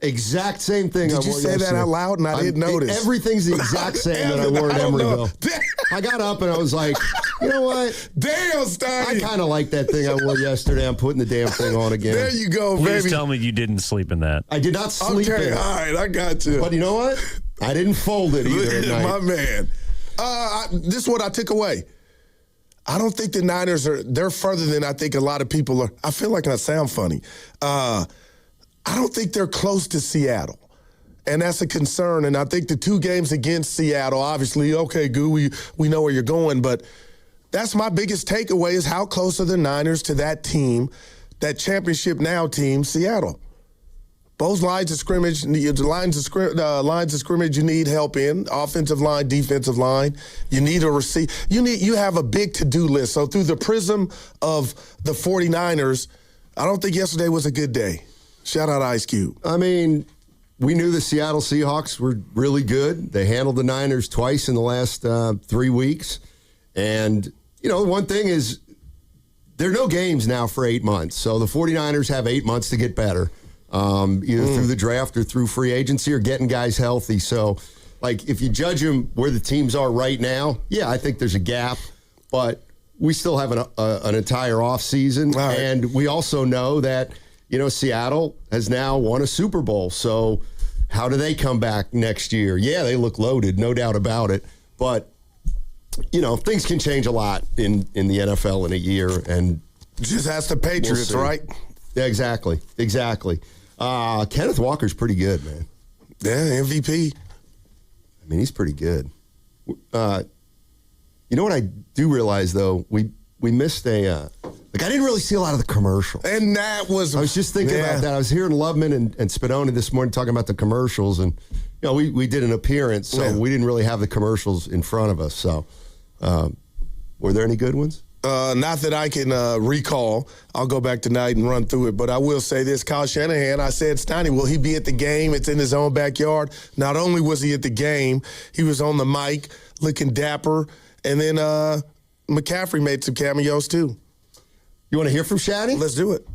exact same thing I wore yesterday. Did you say that out loud and I didn't notice? Everything's the exact same that I wore at Emeryville. I got up and I was like, you know what? Damn, Steiny. I kind of like that thing I wore yesterday. I'm putting the damn thing on again. There you go, baby. Please tell me you didn't sleep in that. I did not sleep in it. All right, I got you. But you know what? I didn't fold it either at night. My man. This is what I took away. I don't think the Niners they're further than I think a lot of people are. I feel like I sound funny. I don't think they're close to Seattle. And that's a concern. And I think the two games against Seattle, obviously, okay, Goo, we know where you're going. But that's my biggest takeaway is how close are the Niners to that team, that championship now team, Seattle. Both lines of scrimmage, lines of scrimmage you need help in, offensive line, defensive line. You need a receiver. You have a big to-do list. So through the prism of the 49ers, I don't think yesterday was a good day. Shout out Ice Cube. I mean, we knew the Seattle Seahawks were really good. They handled the Niners twice in the last 3 weeks. And, you know, one thing is there are no games now for 8 months. So the 49ers have 8 months to get better. either through the draft or through free agency or getting guys healthy. So, like, if you judge them where the teams are right now, yeah, I think there's a gap, but we still have an entire offseason. Right. And we also know that, Seattle has now won a Super Bowl. So how do they come back next year? Yeah, they look loaded, no doubt about it. But, things can change a lot in the NFL in a year. And just ask the Patriots, right? Yeah, exactly. Kenneth Walker's pretty good, man. Yeah, MVP. I mean, he's pretty good. You know what I do realize, though? We missed I didn't really see a lot of the commercials. And that was... I was just thinking about that. I was hearing Loveman and Spadoni this morning talking about the commercials, and, we did an appearance, so we didn't really have the commercials in front of us. So, were there any good ones? Not that I can recall. I'll go back tonight and run through it. But I will say this, Kyle Shanahan, I said, Steiny, will he be at the game? It's in his own backyard. Not only was he at the game, he was on the mic looking dapper. And then McCaffrey made some cameos, too. You want to hear from Shaddy? Let's do it.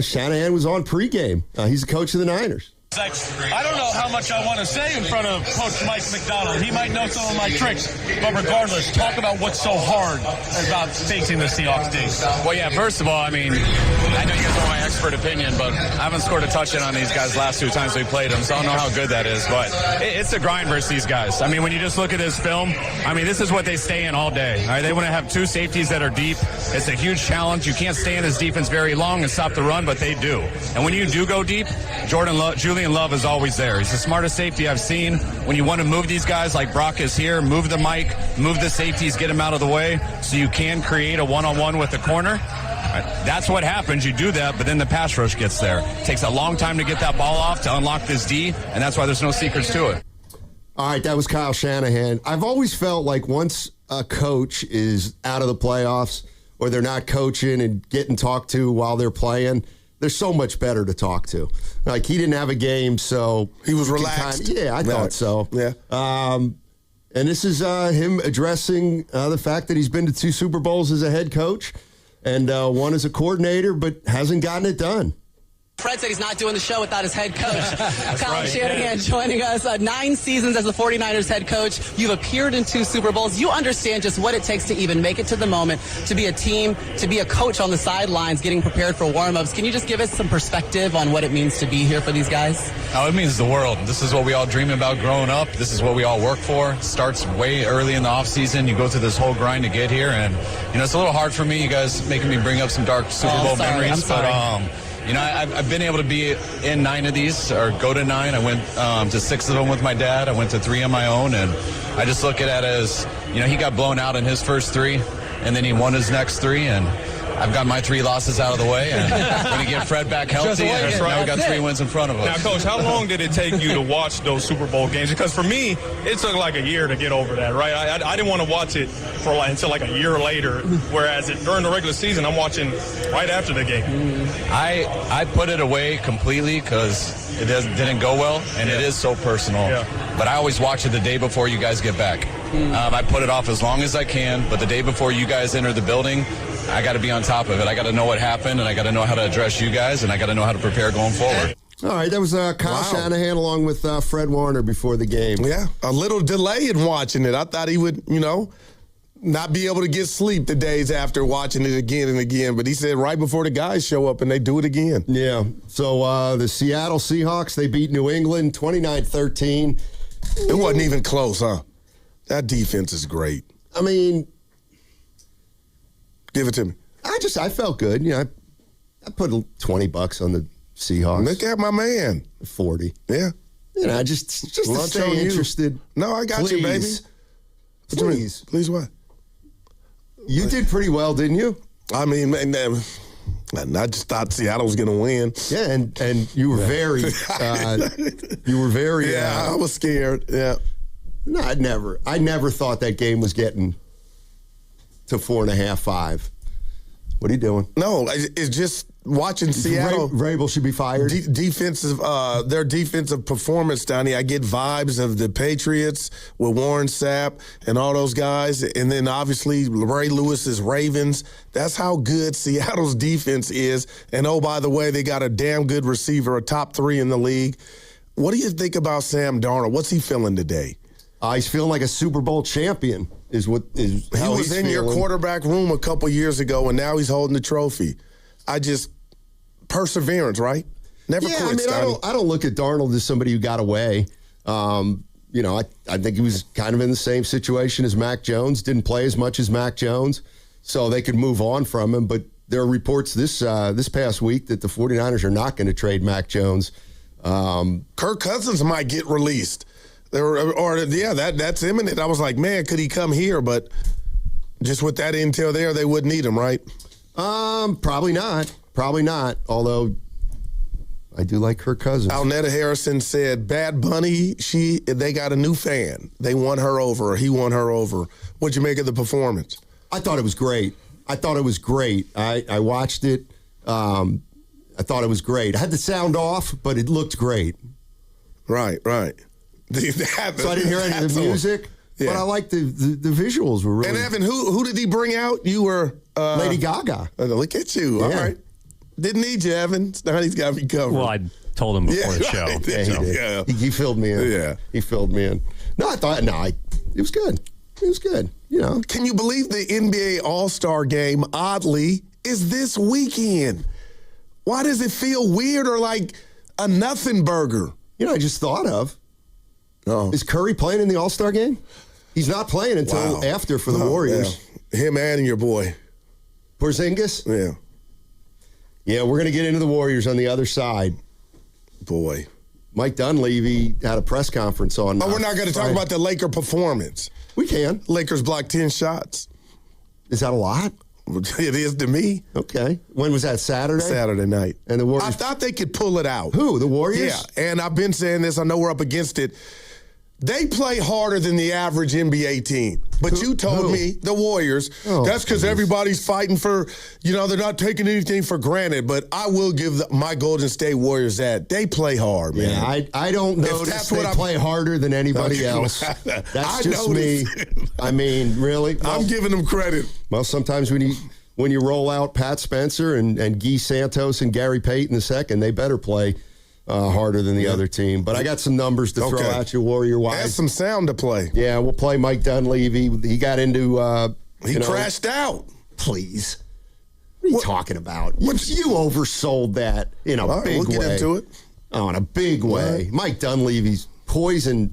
Shanahan was on pregame. He's the coach of the Niners. I don't know how much I want to say in front of Coach Mike McDonald. He might know some of my tricks. But regardless, talk about what's so hard about facing the Seahawks D. Well, yeah, first of all, I mean, I know you guys want my expert opinion, but I haven't scored a touchdown on these guys last 2 times we played them, so I don't know how good that is. But it's a grind versus these guys. I mean, when you just look at this film, I mean, this is what they stay in all day. All right? They want to have 2 safeties that are deep. It's a huge challenge. You can't stay in this defense very long and stop the run, but they do. And when you do go deep, Julian Love is always there. He's the smartest safety I've seen. When you want to move these guys like Brock is here, move the mic, move the safeties, get them out of the way so you can create a one-on-one with the corner. That's what happens. You do that, but then the pass rush gets there. It takes a long time to get that ball off to unlock this D, and that's why there's no secrets to it. All right, that was Kyle Shanahan. I've always felt like once a coach is out of the playoffs or they're not coaching and getting talked to while they're playing, they're so much better to talk to. Like, he didn't have a game, so... He was relaxed. I thought so. Yeah. And this is him addressing the fact that he's been to 2 Super Bowls as a head coach and 1 as a coordinator, but hasn't gotten it done. Fred said he's not doing the show without his head coach. Kyle Shanahan joining us. 9 seasons as the 49ers head coach. You've appeared in 2 Super Bowls. You understand just what it takes to even make it to the moment, to be a team, to be a coach on the sidelines, getting prepared for warm-ups. Can you just give us some perspective on what it means to be here for these guys? Oh, it means the world. This is what we all dream about growing up. This is what we all work for. It starts way early in the offseason. You go through this whole grind to get here, and, it's a little hard for me. You guys making me bring up some dark Super Bowl memories. I'm sorry. But, I've been able to be in 9 of these, or go to 9. I went to 6 of them with my dad. I went to 3 on my own, and I just look at it as, he got blown out in his first 3, and then he won his next 3, and I've got my 3 losses out of the way, and we're going to get Fred back healthy, and now we've got 3 wins in front of us. Now, Coach, how long did it take you to watch those Super Bowl games? Because for me, it took like a year to get over that, right? I didn't want to watch it until like a year later, whereas during the regular season, I'm watching right after the game. I put it away completely because it didn't go well, and it is so personal. Yeah. But I always watch it the day before you guys get back. I put it off as long as I can, but the day before you guys enter the building, I got to be on top of it. I got to know what happened, and I got to know how to address you guys, and I got to know how to prepare going forward. All right, that was Kyle Shanahan along with Fred Warner before the game. Yeah, a little delay in watching it. I thought he would, not be able to get sleep the days after watching it again and again. But he said right before the guys show up and they do it again. Yeah, so the Seattle Seahawks, they beat New England 29-13. It wasn't even close, huh? That defense is great. I mean... Give it to me. I felt good. I put $20 on the Seahawks. Look at my man. 40. Yeah. Just to stay interested. No, I got you, baby. Please. Please what? You did pretty well, didn't you? I mean, I just thought Seattle was going to win. Yeah, and you were very, I was scared. Yeah. No, I never thought that game was getting to 4.5, 5. What are you doing? No, it's just watching Seattle. Vrabel should be fired. Their defensive performance, Donnie. I get vibes of the Patriots with Warren Sapp and all those guys. And then obviously Ray Lewis's Ravens. That's how good Seattle's defense is. And oh, by the way, they got a damn good receiver, a top 3 in the league. What do you think about Sam Darnold? What's he feeling today? He's feeling like a Super Bowl champion how he was in your quarterback room a couple years ago, and now he's holding the trophy. Perseverance, right? Never quit. I don't look at Darnold as somebody who got away. I think he was kind of in the same situation as Mac Jones. Didn't play as much as Mac Jones, so they could move on from him. But there are reports this past week that the 49ers are not going to trade Mac Jones. Kirk Cousins might get released. That's imminent. I was like, man, could he come here? But just with that intel there, they wouldn't need him, right? Probably not. Although I do like Kirk Cousins. Alnetta Harrison said, Bad Bunny, they got a new fan. They won her over, or he won her over. What'd you make of the performance? I thought it was great. I watched it. I thought it was great. I had the sound off, but it looked great. Right. So I didn't hear any of the music, but I liked the visuals were really. And Evan, who did he bring out? You were Lady Gaga. Look at you. Yeah. All right. Didn't need you, Evan. Now he's got me covered. Well, I told him before the show. He did. Yeah. He filled me in. Yeah. He filled me in. No, it was good. It was good. Can you believe the NBA All-Star game, oddly, is this weekend? Why does it feel weird or like a nothing burger? I just thought of. Oh. Is Curry playing in the All-Star game? He's not playing until after for the Warriors. Yeah. Him and your boy. Porzingis? Yeah. Yeah, we're going to get into the Warriors on the other side. Boy. Mike Dunleavy had a press conference on. We're not going to talk about the Laker performance. We can. Lakers blocked 10 shots. Is that a lot? It is to me. Okay. When was that, Saturday? Saturday night. And the Warriors? I thought they could pull it out. Who, the Warriors? Yeah, and I've been saying this. I know we're up against it. They play harder than the average NBA team. But you told me, the Warriors, that's because everybody's fighting for, they're not taking anything for granted. But I will give my Golden State Warriors that. They play hard, man. Yeah, I don't notice they play harder than anybody else. That's just me. I mean, really? I'm giving them credit. Well, sometimes when you roll out Pat Spencer and Guy Santos and Gary Payton II, they better play harder than the other team. But I got some numbers to throw at you, Warrior-wise. Add some sound to play. Yeah, we'll play Mike Dunleavy. He got into... he crashed out. Please. What are you talking about? You oversold that in a big way. We'll get into it. Oh, in a big way. Yeah. Mike Dunleavy's poised.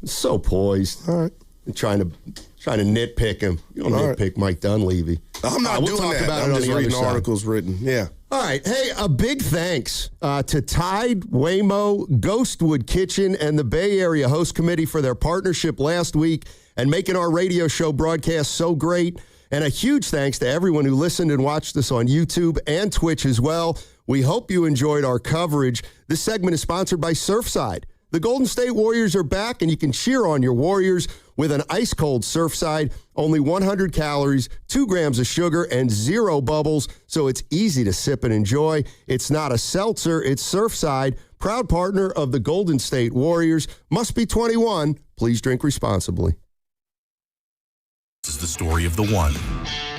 So poised. All right. Trying to nitpick him. You don't nitpick Mike Dunleavy. I'm not doing that. I'm just reading articles written. Yeah. All right. Hey, a big thanks to Tide, Waymo, Ghostwood Kitchen, and the Bay Area Host Committee for their partnership last week and making our radio show broadcast so great. And a huge thanks to everyone who listened and watched us on YouTube and Twitch as well. We hope you enjoyed our coverage. This segment is sponsored by Surfside. The Golden State Warriors are back, and you can cheer on your Warriors with an ice-cold Surfside, only 100 calories, 2 grams of sugar, and 0 bubbles, so it's easy to sip and enjoy. It's not a seltzer, it's Surfside, proud partner of the Golden State Warriors. Must be 21. Please drink responsibly. This is the story of the one.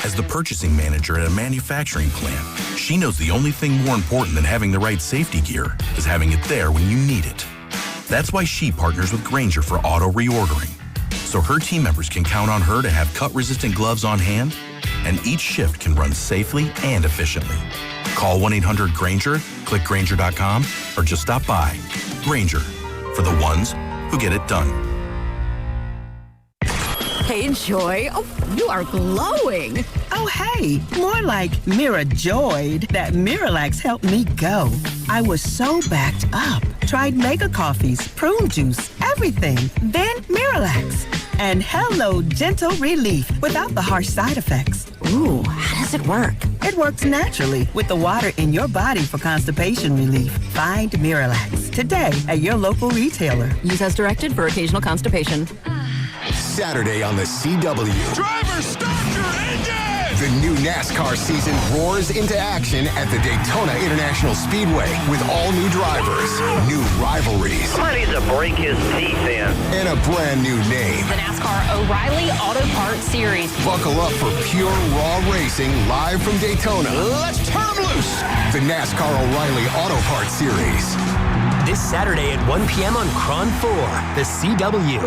As the purchasing manager at a manufacturing plant, she knows the only thing more important than having the right safety gear is having it there when you need it. That's why she partners with Grainger for auto reordering, so her team members can count on her to have cut-resistant gloves on hand, and each shift can run safely and efficiently. Call 1-800-GRAINGER, click Grainger.com, or just stop by. Grainger, for the ones who get it done. Hey, Joy. Oh, you are glowing. Oh, hey, more like Mira-joyed. That Miralax helped me go. I was so backed up. Tried mega coffees, prune juice, everything. Then Miralax. And hello, gentle relief without the harsh side effects. Ooh, how does it work? It works naturally with the water in your body for constipation relief. Find Miralax today at your local retailer. Use as directed for occasional constipation. Saturday on the CW. Driver, start your engine! The new NASCAR season roars into action at the Daytona International Speedway with all new drivers, new rivalries. Somebody needs to break his teeth in. And a brand new name. The NASCAR O'Reilly Auto Parts Series. Buckle up for pure raw racing live from Daytona. Let's turn them loose. The NASCAR O'Reilly Auto Parts Series. This Saturday at 1 p.m. on Cron 4, the CW.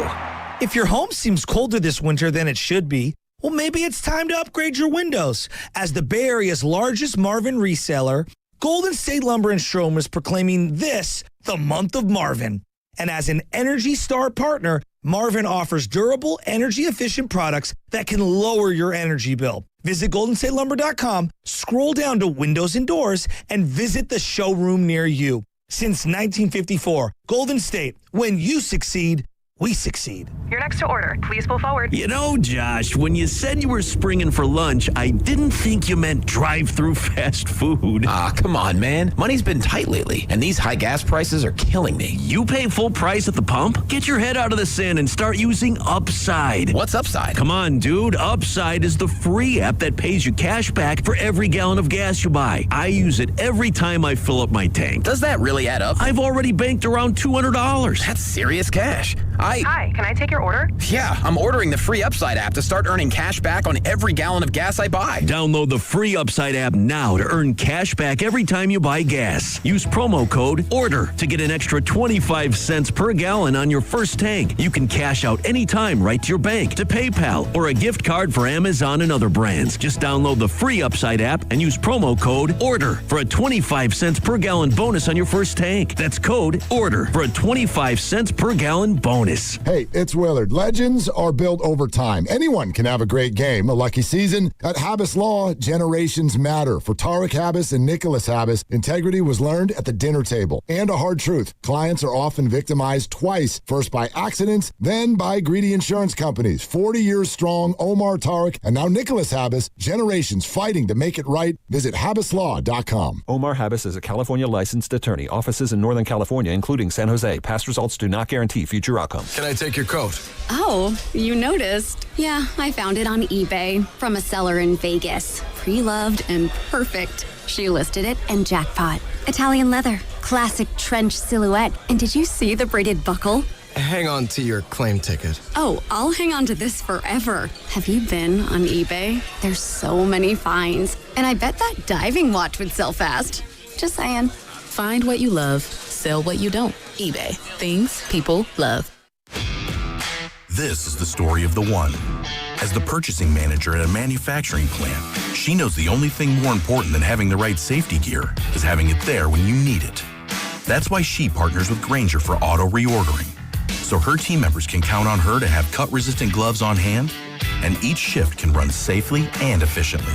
If your home seems colder this winter than it should be, well, maybe it's time to upgrade your windows. As the Bay Area's largest Marvin reseller, Golden State Lumber and Strom is proclaiming this the month of Marvin. And as an Energy Star partner, Marvin offers durable, energy-efficient products that can lower your energy bill. Visit GoldenStateLumber.com, scroll down to Windows and Doors, and visit the showroom near you. Since 1954, Golden State, when you succeed, we succeed. You're next to order. Please pull forward. You know, Josh, when you said you were springing for lunch, I didn't think you meant drive-through fast food. Ah, come on, man. Money's been tight lately, and these high gas prices are killing me. You pay full price at the pump? Get your head out of the sand and start using Upside. What's Upside? Come on, dude. Upside is the free app that pays you cash back for every gallon of gas you buy. I use it every time I fill up my tank. Does that really add up? I've already banked around $200. That's serious cash. Hi, can I take your order? Yeah, I'm ordering the free Upside app to start earning cash back on every gallon of gas I buy. Download the free Upside app now to earn cash back every time you buy gas. Use promo code ORDER to get an extra 25 cents per gallon on your first tank. You can cash out anytime right to your bank, to PayPal, or a gift card for Amazon and other brands. Just download the free Upside app and use promo code ORDER for a 25 cents per gallon bonus on your first tank. That's code ORDER for a 25 cents per gallon bonus. Hey, it's Willard. Legends are built over time. Anyone can have a great game, a lucky season. At Habas Law, generations matter. For Tarek Habas and Nicholas Habas, integrity was learned at the dinner table. And a hard truth, clients are often victimized twice. First by accidents, then by greedy insurance companies. 40 years strong, Omar Tarek, and now Nicholas Habas, generations fighting to make it right. Visit habaslaw.com. Omar Habas is a California licensed attorney. Offices in Northern California, including San Jose. Past results do not guarantee future outcomes. Can I take your coat? Oh, you noticed. Yeah, I found it on eBay from a seller in Vegas. Pre-loved and perfect. She listed it and jackpot. Italian leather, classic trench silhouette. And did you see the braided buckle? Hang on to your claim ticket. Oh, I'll hang on to this forever. Have you been on eBay? There's so many finds. And I bet that diving watch would sell fast. Just saying. Find what you love. Sell what you don't. eBay. Things people love. This is the story of the one. As the purchasing manager at a manufacturing plant, she knows the only thing more important than having the right safety gear is having it there when you need it. That's why she partners with Grainger for auto reordering, so her team members can count on her to have cut-resistant gloves on hand, and each shift can run safely and efficiently.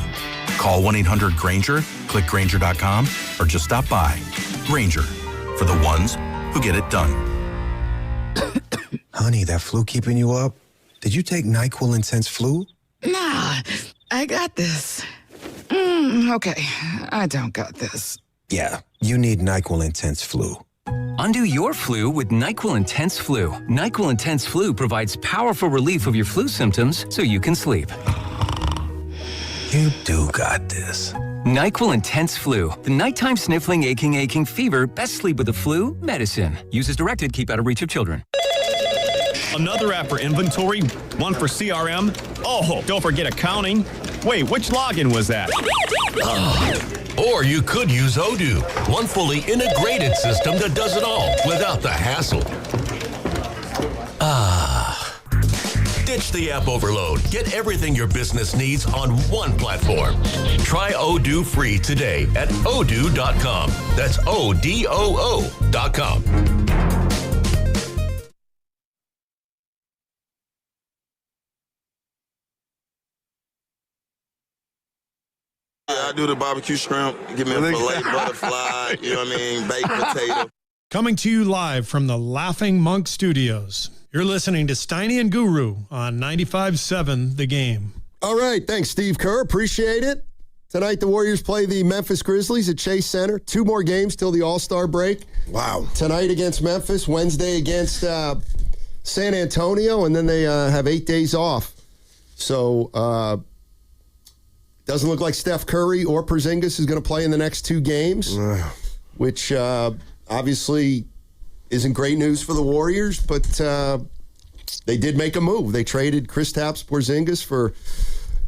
Call 1-800-GRAINGER, click Grainger.com, or just stop by. Grainger, for the ones who get it done. Honey, that flu keeping you up? Did you take NyQuil Intense Flu? Nah, I got this. Okay, I don't got this. Yeah, you need NyQuil Intense Flu. Undo your flu with NyQuil Intense Flu. NyQuil Intense Flu provides powerful relief of your flu symptoms so you can sleep. You do got this. NyQuil Intense Flu. The nighttime sniffling, aching fever. Best sleep with the flu medicine. Use as directed. Keep out of reach of children. Another app for inventory, one for CRM. Oh, don't forget accounting. Wait, which login was that? Or you could use Odoo, one fully integrated system that does it all without the hassle. Ditch the app overload. Get everything your business needs on one platform. Try Odoo free today at odoo.com. That's ODOO.com. I do the barbecue shrimp, give me a filet butterfly, you know what I mean, baked potato. Coming to you live from the Laughing Monk Studios. You're listening to Steiny and Guru on 95.7 The Game. All right, thanks, Steve Kerr. Appreciate it. Tonight, the Warriors play the Memphis Grizzlies at Chase Center. 2 more games till the All-Star break. Wow. Tonight against Memphis, Wednesday against San Antonio, and then they have 8 days off. So Doesn't look like Steph Curry or Porzingis is going to play in the next 2 games, which obviously isn't great news for the Warriors, but they did make a move. They traded Kristaps Porzingis for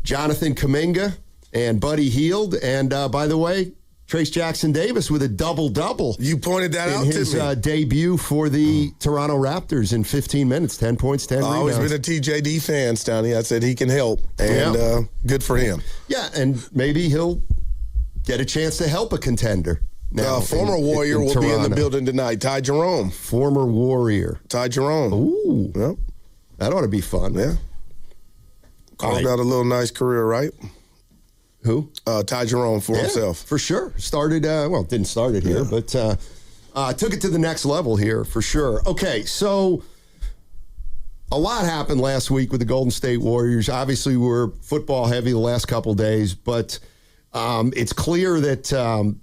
Jonathan Kuminga and Buddy Hield. And by the way, Trace Jackson-Davis with a double-double. You pointed that out in his debut for the Toronto Raptors in 15 minutes, 10 points, 10 rebounds. I've always been a TJD fan, Stoney. I said he can help, and good for him. Yeah, and maybe he'll get a chance to help a contender. Now, former Warrior will be in the building tonight. Ty Jerome. Former Warrior. Ty Jerome. Ooh. Yep. That ought to be fun. Yeah. Carved out a little nice career, right? Who? Ty Jerome for himself. For sure. Started, didn't start it here, but took it to the next level here for sure. Okay, so a lot happened last week with the Golden State Warriors. Obviously, we're football heavy the last couple days, but it's clear that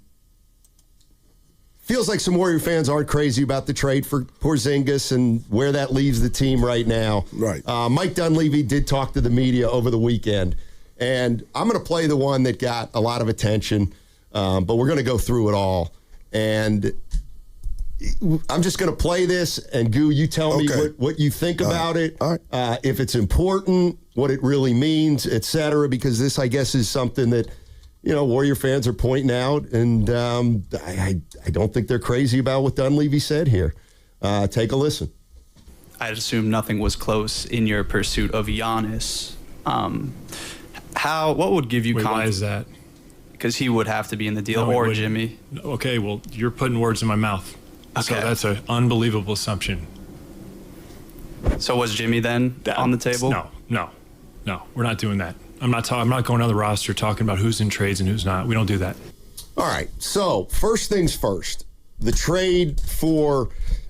feels like some Warrior fans aren't crazy about the trade for Porzingis and where that leaves the team right now. Right. Mike Dunleavy did talk to the media over the weekend. And I'm going to play the one that got a lot of attention, but we're going to go through it all. And I'm just going to play this, and Goo, you tell me what you think about it, if it's important, what it really means, et cetera, because this, I guess, is something that, Warrior fans are pointing out, and I don't think they're crazy about what Dunleavy said here. Take a listen. I'd assume nothing was close in your pursuit of Giannis. What would give you confidence? Why is that? Because he would have to be in the deal, or Jimmy. Okay, well, you're putting words in my mouth. Okay. So that's an unbelievable assumption. So was Jimmy then on the table? No, we're not doing that. I'm not going on the roster talking about who's in trades and who's not. We don't do that. All right, so first things first. The trade for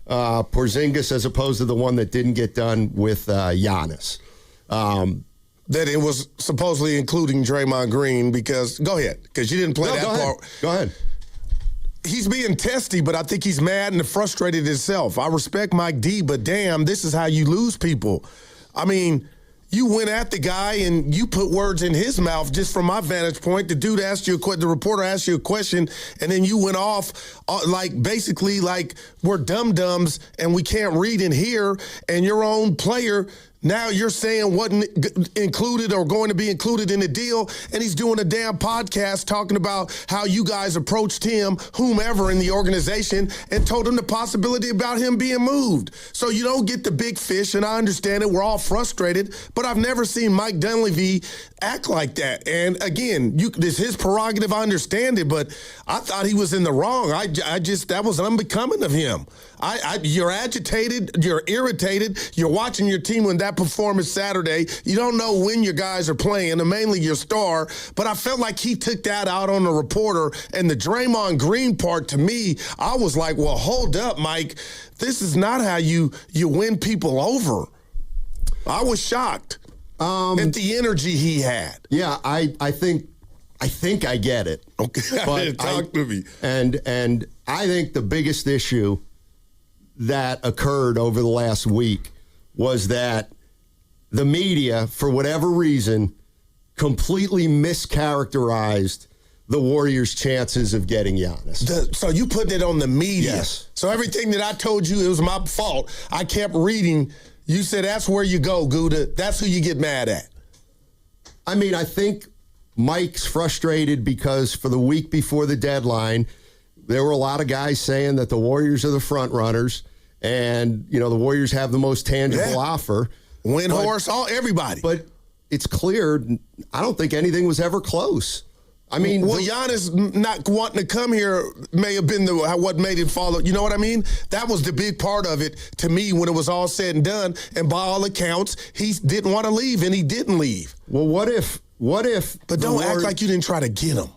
Porzingis as opposed to the one that didn't get done with Giannis. That it was supposedly including Draymond Green because, go ahead, because you didn't play that part. Go ahead. He's being testy, but I think he's mad and frustrated himself. I respect Mike D, but damn, this is how you lose people. I mean, you went at the guy and you put words in his mouth just from my vantage point. The dude asked you the reporter asked you a question, and then you went off basically like we're dum-dums and we can't read and hear, and your own player now you're saying wasn't included or going to be included in the deal, and he's doing a damn podcast talking about how you guys approached him, whomever in the organization, and told him the possibility about him being moved. So you don't get the big fish, and I understand it. We're all frustrated, but I've never seen Mike Dunleavy act like that. And again, it's his prerogative. I understand it, but I thought he was in the wrong. That was unbecoming of him. You're agitated, you're irritated, you're watching your team when that performance Saturday. You don't know when your guys are playing, and mainly your star, but I felt like he took that out on the reporter. And the Draymond Green part, to me, I was like, well, hold up, Mike. This is not how you win people over. I was shocked at the energy he had. Yeah, I think I get it. Okay, but talk to me. And I think the biggest issue that occurred over the last week was that the media, for whatever reason, completely mischaracterized the Warriors' chances of getting Giannis. So you put it on the media. Yes. So everything that I told you, it was my fault. I kept reading. You said that's where you go, Gouda. That's who you get mad at. I mean, I think Mike's frustrated because for the week before the deadline, there were a lot of guys saying that the Warriors are the front runners and, the Warriors have the most tangible offer. Everybody. But it's clear, I don't think anything was ever close. I mean, Giannis not wanting to come here may have been what made it fall. You know what I mean? That was the big part of it to me when it was all said and done. And by all accounts, he didn't want to leave, and he didn't leave. Well, what if? But don't act like you didn't try to get him.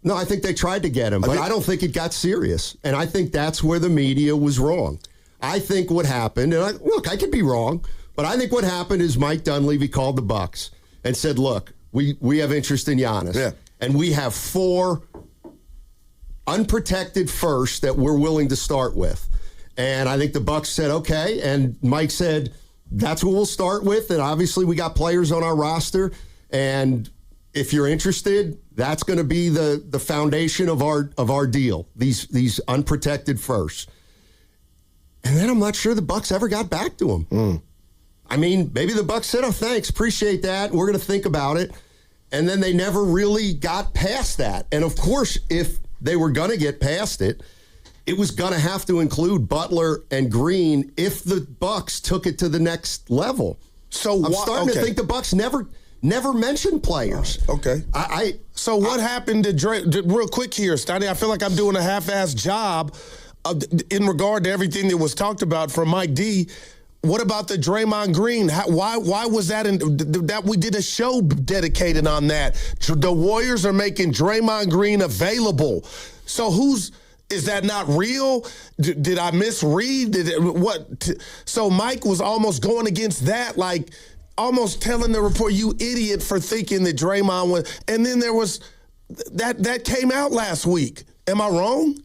No, I think they tried to get him, but I don't think it got serious. And I think that's where the media was wrong. I think what happened, and I could be wrong, but I think what happened is Mike Dunleavy called the Bucks and said, look, we have interest in Giannis. Yeah. And we have 4 unprotected firsts that we're willing to start with. And I think the Bucks said, okay. And Mike said, that's what we'll start with. And obviously we got players on our roster. And if you're interested, that's going to be the foundation of our deal. These unprotected firsts. And then I'm not sure the Bucks ever got back to him. I mean, maybe the Bucks said, "Oh, thanks, appreciate that. We're going to think about it." And then they never really got past that. And of course, if they were going to get past it, it was going to have to include Butler and Green if the Bucks took it to the next level. So I'm starting to think the Bucks never mentioned players. Okay. So what happened to Dre? Real quick here, Steiny, I feel like I'm doing a half-assed job in regard to everything that was talked about from Mike D. What about the Draymond Green? Why was that? That we did a show dedicated on that. The Warriors are making Draymond Green available. So is that not real? Did I misread? So Mike was almost going against that, like almost telling the report, "You idiot for thinking that Draymond was." And then there was that came out last week. Am I wrong?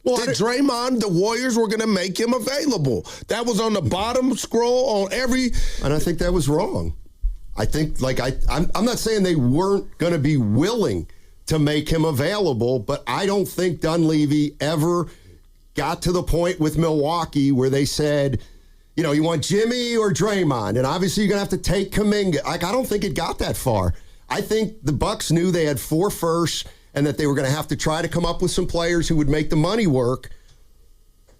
Well, that Draymond, the Warriors were going to make him available. That was on the bottom scroll on every. And I think that was wrong. I think, I'm not saying they weren't going to be willing to make him available, but I don't think Dunleavy ever got to the point with Milwaukee where they said, you want Jimmy or Draymond, and obviously you're going to have to take Kuminga. I don't think it got that far. I think the Bucks knew they had 4 firsts and that they were going to have to try to come up with some players who would make the money work.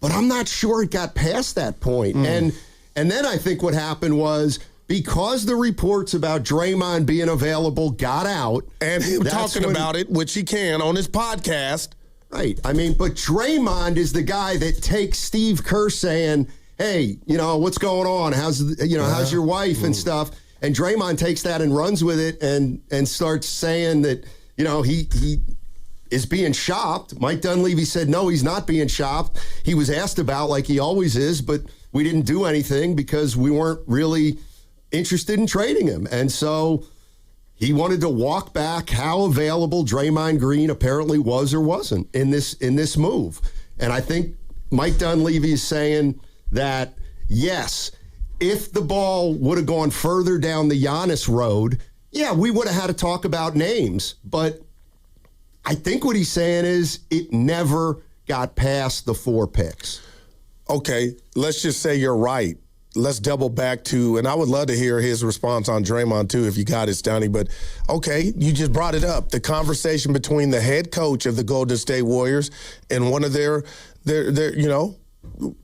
But I'm not sure it got past that point. And then I think what happened was, because the reports about Draymond being available got out. And him talking about it, which he can on his podcast. Right. I mean, but Draymond is the guy that takes Steve Kerr saying, "Hey, what's going on? How's your wife and stuff?" And Draymond takes that and runs with it and starts saying that, he is being shopped. Mike Dunleavy said, no, he's not being shopped. He was asked about, like he always is, but we didn't do anything because we weren't really interested in trading him. And so he wanted to walk back how available Draymond Green apparently was or wasn't in this move. And I think Mike Dunleavy is saying that, yes, if the ball would have gone further down the Giannis road, yeah, we would have had to talk about names. But I think what he's saying is it never got past the 4 picks. Okay, let's just say you're right. Let's double back to, and I would love to hear his response on Draymond too, if you got it, Stoney. But okay, you just brought it up. The conversation between the head coach of the Golden State Warriors and one of their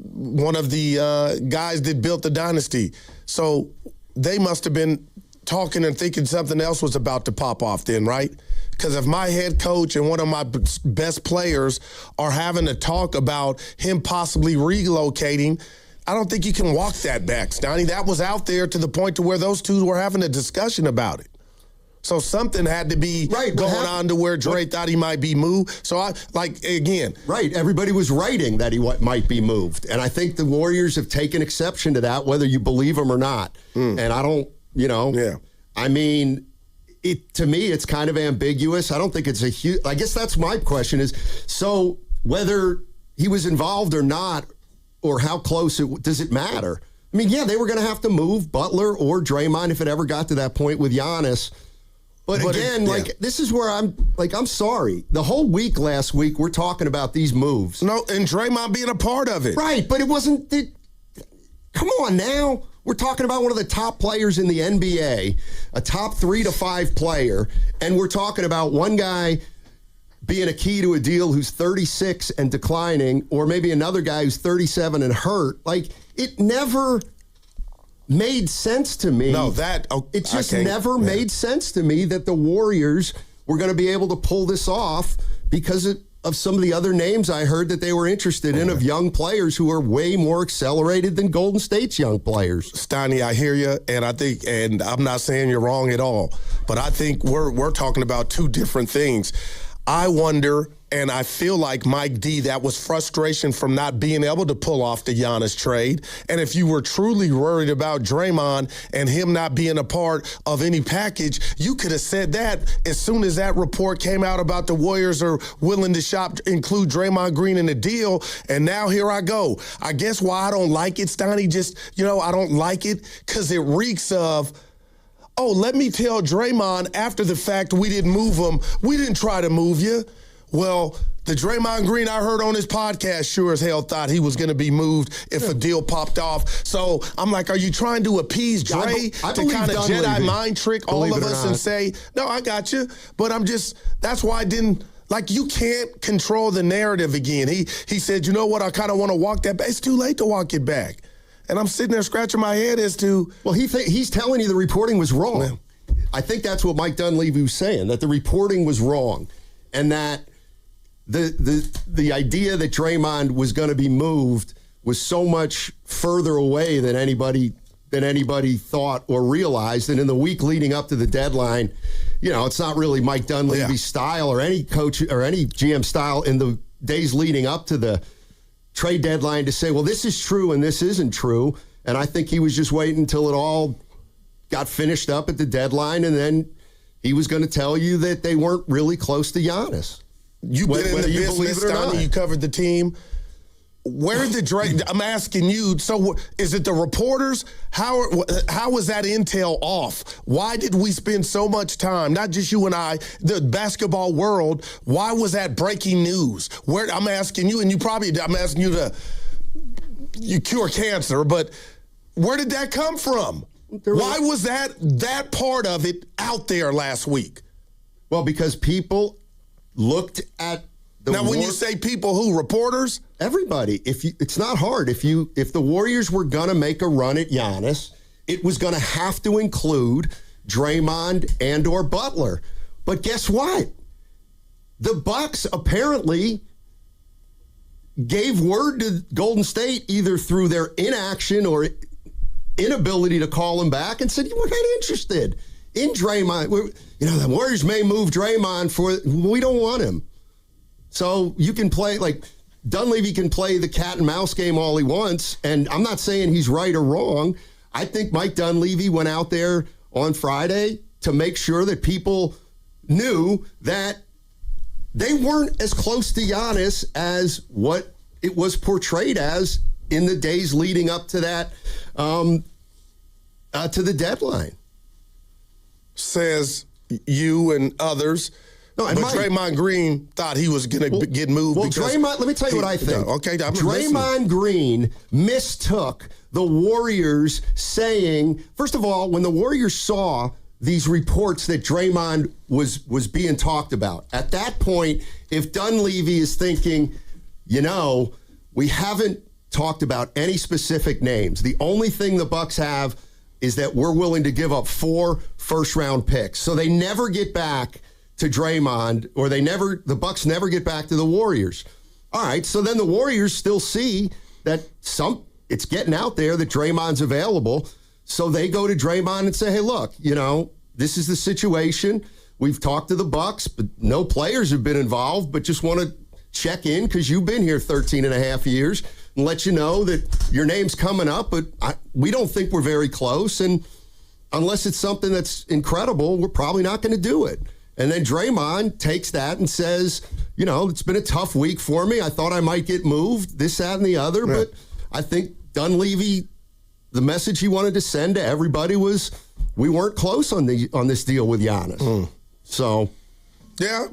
one of the guys that built the dynasty. So they must have been talking and thinking something else was about to pop off then, right? Because if my head coach and one of my best players are having to talk about him possibly relocating, I don't think you can walk that back, Stoney. That was out there to the point to where those two were having a discussion about it. So something had to be going on to where Dre thought he might be moved. So Right, everybody was writing that he might be moved. And I think the Warriors have taken exception to that, whether you believe them or not. And I don't, I mean, to me, it's kind of ambiguous. I don't think it's a huge, I guess that's my question is, so whether he was involved or not, or how close does it matter? I mean, yeah, they were going to have to move Butler or Draymond if it ever got to that point with Giannis. But again, this is where I'm sorry. The whole week last week, we're talking about these moves. No, and Draymond being a part of it. Right, but it wasn't. Come on now. We're talking about one of the top players in the NBA, a top 3 to 5 player, and we're talking about one guy being a key to a deal who's 36 and declining, or maybe another guy who's 37 and hurt. Like, it never made sense to me. It just never made sense to me that the Warriors were going to be able to pull this off because of some of the other names I heard that they were interested in of young players who are way more accelerated than Golden State's young players. Steiny, I hear you, and I think, and I'm not saying you're wrong at all, but I think we're talking about 2 different things. I wonder, and I feel like Mike D, that was frustration from not being able to pull off the Giannis trade. And if you were truly worried about Draymond and him not being a part of any package, you could have said that as soon as that report came out about the Warriors are willing to include Draymond Green in the deal. And now here I go. I guess why I don't like it, Stoney, I don't like it because it reeks of, oh, let me tell Draymond after the fact we didn't move him. We didn't try to move you. Well, the Draymond Green I heard on his podcast sure as hell thought he was going to be moved if a deal popped off. So I'm like, are you trying to appease Dre I to kind of Jedi mind trick all of us and say, no, I got you. But that's why I didn't. Like, you can't control the narrative again. He said, you know what, I kind of want to walk that back. It's too late to walk it back. And I'm sitting there scratching my head as to... Well, he's telling you the reporting was wrong. Yeah. I think that's what Mike Dunleavy was saying, that the reporting was wrong. And that the idea that Draymond was going to be moved was so much further away than anybody thought or realized. And in the week leading up to the deadline... it's not really Mike Dunleavy's style or any coach or any GM style in the days leading up to the trade deadline to say, well, this is true and this isn't true. And I think he was just waiting until it all got finished up at the deadline, and then he was going to tell you that they weren't really close to Giannis. You've been in the business, Donnie, you covered the team. Where did Dre? I'm asking you. So, is it the reporters? How was that intel off? Why did we spend so much time? Not just you and I, the basketball world. Why was that breaking news? I'm asking you, and I'm asking you to cure cancer, but where did that come from? Why was that part of it out there last week? Well, because people looked at. When you say people, who? Reporters? Everybody. It's not hard. If the Warriors were going to make a run at Giannis, it was going to have to include Draymond and or Butler. But guess what? The Bucks apparently gave word to Golden State either through their inaction or inability to call him back and said, we're not interested in Draymond. The Warriors may move Draymond we don't want him. So you can play, like, Dunleavy can play the cat and mouse game all he wants, and I'm not saying he's right or wrong. I think Mike Dunleavy went out there on Friday to make sure that people knew that they weren't as close to Giannis as what it was portrayed as in the days leading up to that, to the deadline. Says you and others. No, but Draymond Green thought he was going to get moved. Well, Draymond, let me tell you what I think. Okay, Draymond Green mistook the Warriors saying, first of all, when the Warriors saw these reports that Draymond was being talked about, at that point, if Dunleavy is thinking, we haven't talked about any specific names. The only thing the Bucks have is that we're willing to give up 4 first-round picks. So they never get back to Draymond, or the Bucks never get back to the Warriors. All right, so then the Warriors still see that it's getting out there that Draymond's available, so they go to Draymond and say, hey, look, this is the situation. We've talked to the Bucks, but no players have been involved, but just want to check in because you've been here 13 and a half years and let you know that your name's coming up, but we don't think we're very close, and unless it's something that's incredible, we're probably not going to do it. And then Draymond takes that and says, it's been a tough week for me. I thought I might get moved, this, that, and the other. Right. But I think Dunleavy, the message he wanted to send to everybody was, we weren't close on this deal with Giannis. So, yeah,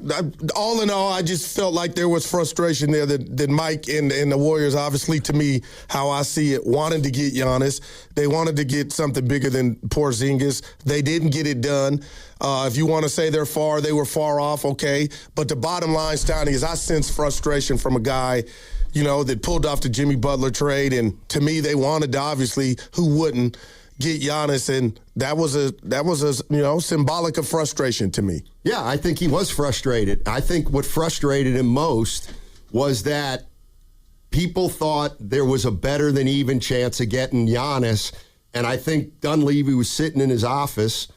all in all, I just felt like there was frustration there that Mike and the Warriors, obviously, to me, how I see it, wanted to get Giannis. They wanted to get something bigger than Porzingis. They didn't get it done. If you want to say they were far off, okay. But the bottom line, Stoney, is I sense frustration from a guy, that pulled off the Jimmy Butler trade. And to me, they wanted to, obviously, who wouldn't, get Giannis, and that was a symbolic of frustration to me. Yeah, I think he was frustrated. I think what frustrated him most was that people thought there was a better than even chance of getting Giannis, and I think Dunleavy was sitting in his office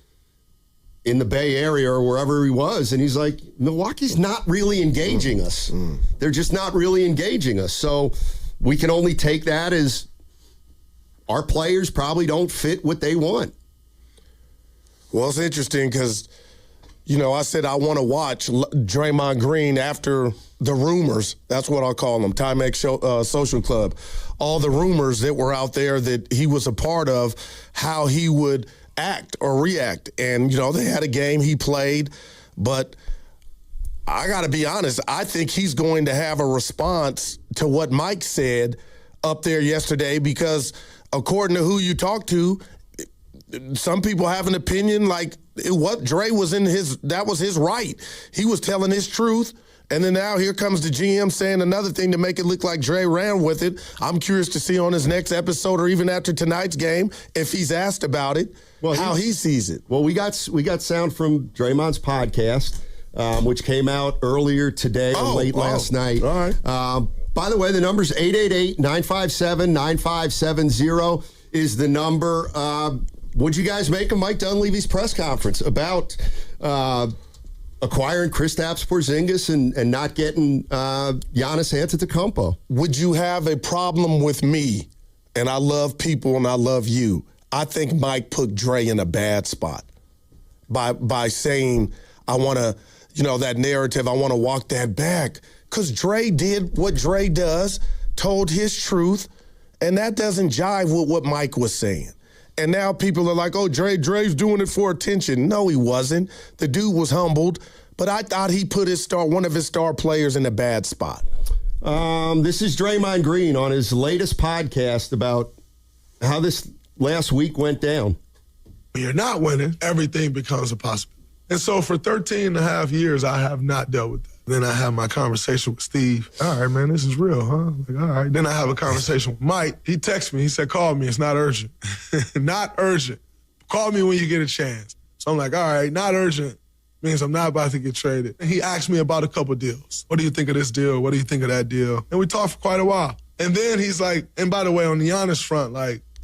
in the Bay Area or wherever he was, and he's like, Milwaukee's not really engaging us. They're just not really engaging us. So we can only take that as our players probably don't fit what they want. Well, it's interesting because, I said I want to watch Draymond Green after the rumors. That's what I'll call them, Timex Social Club. All the rumors that were out there that he was a part of, how he would act or react. And, they had a game he played, but I got to be honest, I think he's going to have a response to what Mike said up there yesterday, because according to who you talk to, some people have an opinion like what Dre was that was his right. He was telling his truth. And then now here comes the GM saying another thing to make it look like Dre ran with it. I'm curious to see on his next episode or even after tonight's game, if he's asked about it, how he sees it. Well, we got sound from Draymond's podcast, which came out earlier today or late last night. All right. By the way, the number's 888-957-9570 is the number. What'd you guys make of Mike Dunleavy's press conference about acquiring Kristaps Porzingis and not getting Giannis Antetokounmpo? Would you have a problem with me? And I love people and I love you. I think Mike put Dre in a bad spot by saying, I want to, that narrative, I want to walk that back. Because Dre did what Dre does, told his truth, and that doesn't jive with what Mike was saying. And now people are like, oh, Dre's doing it for attention. No, he wasn't. The dude was humbled, but I thought he put one of his star players in a bad spot. This is Draymond Green on his latest podcast about how this last week went down. When you're not winning, everything becomes a possibility. And so for 13 and a half years, I have not dealt with that. Then I have my conversation with Steve. All right, man, this is real, huh? Like, all right. Then I have a conversation with Mike. He texts me. He said, call me. It's not urgent. Not urgent. Call me when you get a chance. So I'm like, all right, not urgent means I'm not about to get traded. And he asked me about a couple deals. What do you think of this deal? What do you think of that deal? And we talked for quite a while. And then he's like, and by the way, on the Giannis front,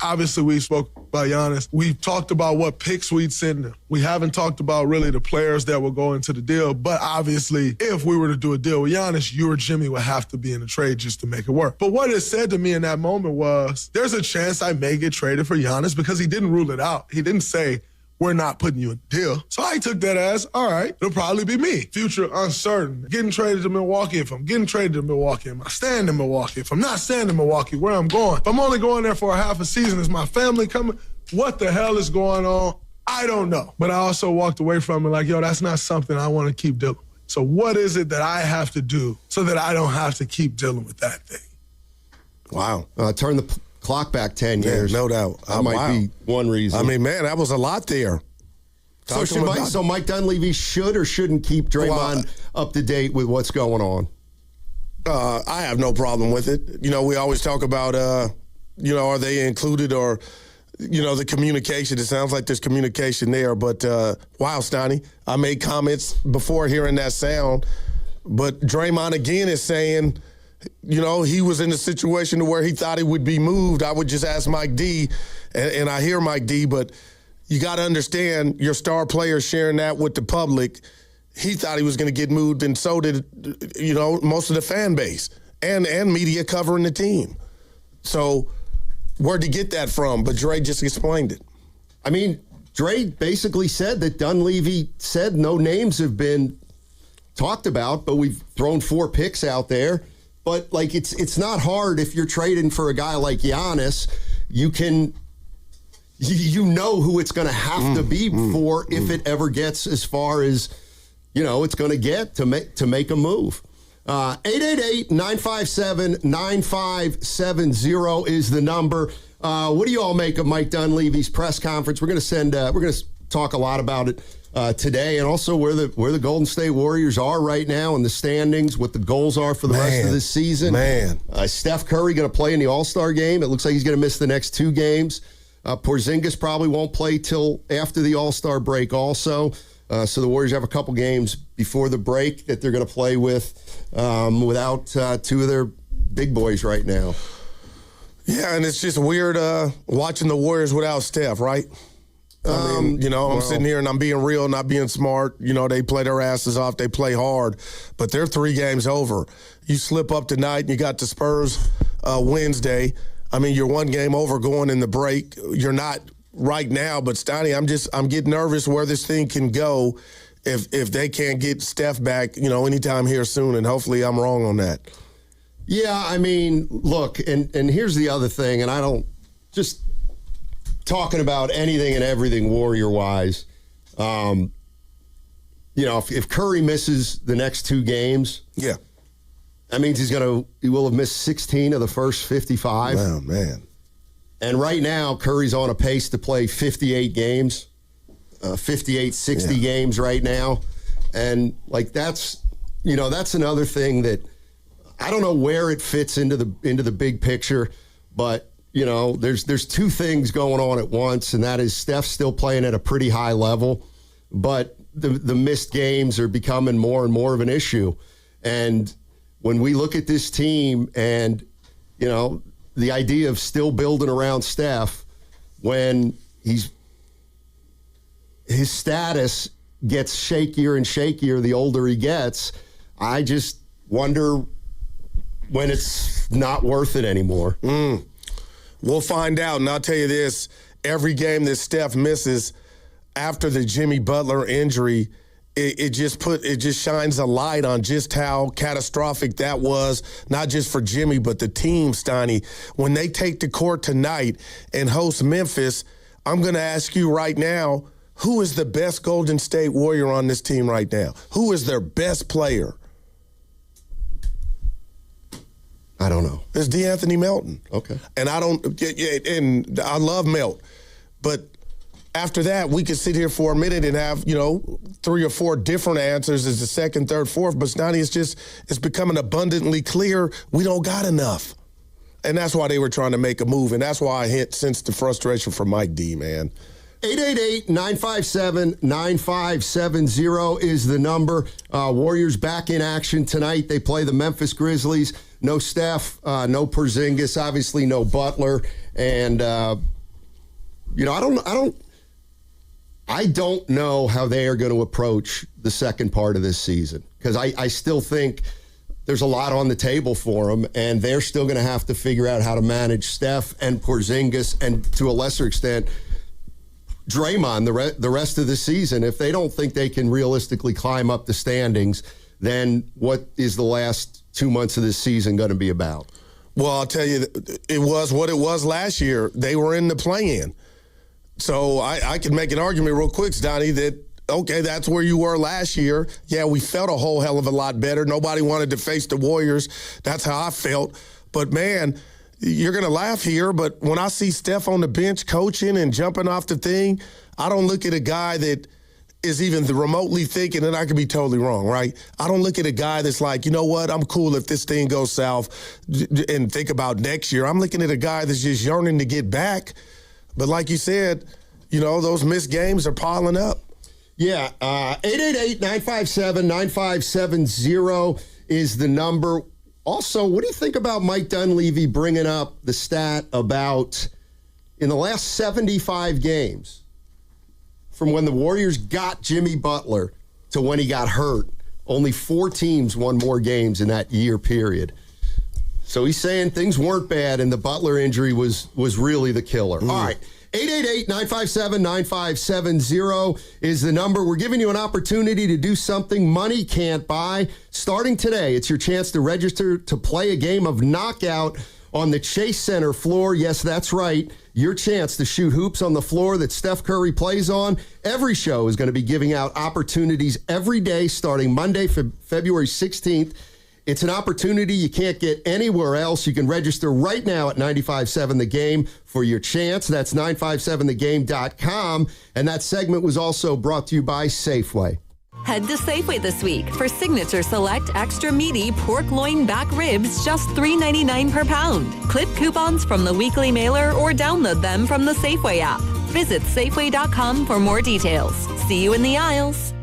obviously we spoke about Giannis. We talked about what picks we'd send him. We haven't talked about really the players that will go into the deal, but obviously if we were to do a deal with Giannis, you or Jimmy would have to be in the trade just to make it work. But what it said to me in that moment was, there's a chance I may get traded for Giannis, because he didn't rule it out. He didn't say, we're not putting you in the deal. So I took that as, all right, it'll probably be me. Future uncertain. Getting traded to Milwaukee. If I'm getting traded to Milwaukee, am I staying in Milwaukee? If I'm not staying in Milwaukee, where I'm going? If I'm only going there for a half a season, is my family coming? What the hell is going on? I don't know. But I also walked away from it like, that's not something I want to keep dealing with. So what is it that I have to do so that I don't have to keep dealing with that thing? Wow. Turn the clock back 10 years. No doubt. That might be one reason. I mean, man, that was a lot there. So Mike Dunleavy should or shouldn't keep Draymond up to date with what's going on? I have no problem with it. We always talk about, are they included or, the communication. It sounds like there's communication there. But, wow, Steiny, I made comments before hearing that sound. But Draymond again is saying, he was in a situation where he thought he would be moved. I would just ask Mike D, and I hear Mike D, but you got to understand your star player sharing that with the public. He thought he was going to get moved, and so did, most of the fan base and media covering the team. So where'd he get that from? But Dre just explained it. I mean, Dre basically said that Dunleavy said no names have been talked about, but we've thrown 4 picks out there. But, it's not hard if you're trading for a guy like Giannis. You can... You know who it's going to have to be for if it ever gets as far as, it's going to get to make a move. 888-957-9570 is the number. What do you all make of Mike Dunleavy's press conference? We're going to talk a lot about it today, and also where the Golden State Warriors are right now in the standings, what the goals are for the rest of this season. Steph Curry going to play in the All-Star game. It looks like he's going to miss the next 2 games. Porzingis probably won't play till after the All-Star break also. So the Warriors have a couple games before the break that they're going to play without 2 of their big boys right now. Yeah, and it's just weird watching the Warriors without Steph, right? I'm sitting here and I'm being real, not being smart. They play their asses off. They play hard, but they're 3 games over. You slip up tonight and you got the Spurs Wednesday. I mean, you're 1 game over going in the break. You're not right now, but Steiny, I'm getting nervous where this thing can go if they can't get Steph back, anytime here soon, and hopefully I'm wrong on that. Yeah, I mean, look, and here's the other thing, and I don't just talking about anything and everything Warrior-wise. You know, if Curry misses the next 2 games, yeah, that means he will have missed 16 of the first 55. Oh, man. And right now, Curry's on a pace to play 58 games, 58, 60 games right now. And, like, that's another thing that I don't know where it fits into the big picture, but, you know, there's 2 things going on at once, and that is Steph's still playing at a pretty high level, but the missed games are becoming more and more of an issue. And when we look at this team and, you know, the idea of still building around Steph when his status gets shakier and shakier the older he gets, I just wonder when it's not worth it anymore. We'll find out, and I'll tell you this, every game that Steph misses after the Jimmy Butler injury, it just shines a light on just how catastrophic that was, not just for Jimmy, but the team, Steiny. When they take the court tonight and host Memphis, I'm going to ask you right now, who is the best Golden State Warrior on this team right now? Who is their best player? I don't know. It's DeAnthony Melton. Okay. And and I love Melt, but after that, we could sit here for a minute and have, 3 or 4 different answers as the second, third, fourth. But Snotty, it's becoming abundantly clear we don't got enough. And that's why they were trying to make a move. And that's why I sensed the frustration from Mike D, man. 888-957-9570 is the number. Warriors back in action tonight. They play the Memphis Grizzlies. No Steph, no Porzingis, obviously no Butler. And, I don't know how they are going to approach the second part of this season because I still think there's a lot on the table for them, and they're still going to have to figure out how to manage Steph and Porzingis and, to a lesser extent, Draymond the rest of the season. If they don't think they can realistically climb up the standings, then what is the last 2 months of this season going to be about? Well, I'll tell you, it was what it was last year. They were in the play-in. So I could make an argument real quick, Donnie, that, okay, that's where you were last year. Yeah, we felt a whole hell of a lot better. Nobody wanted to face the Warriors. That's how I felt. But, man, you're going to laugh here, but when I see Steph on the bench coaching and jumping off the thing, I don't look at a guy that is even remotely thinking, and I could be totally wrong, right? I don't look at a guy that's like, you know what, I'm cool if this thing goes south and think about next year. I'm looking at a guy that's just yearning to get back. But like you said, those missed games are piling up. Yeah, 888-957-9570 is the number. Also, what do you think about Mike Dunleavy bringing up the stat about in the last 75 games, from when the Warriors got Jimmy Butler to when he got hurt, only 4 teams won more games in that year period. So he's saying things weren't bad, and the Butler injury was really the killer. All right, 888-957-9570 is the number. We're giving you an opportunity to do something money can't buy. Starting today, it's your chance to register to play a game of Knockout on the Chase Center floor. Yes, that's right. Your chance to shoot hoops on the floor that Steph Curry plays on. Every show is going to be giving out opportunities every day starting Monday, February 16th. It's an opportunity you can't get anywhere else. You can register right now at 957 The Game for your chance. That's 957thegame.com. And that segment was also brought to you by Safeway. Head to Safeway this week for Signature Select Extra Meaty Pork Loin Back Ribs, just $3.99 per pound. Clip coupons from the weekly mailer or download them from the Safeway app. Visit Safeway.com for more details. See you in the aisles.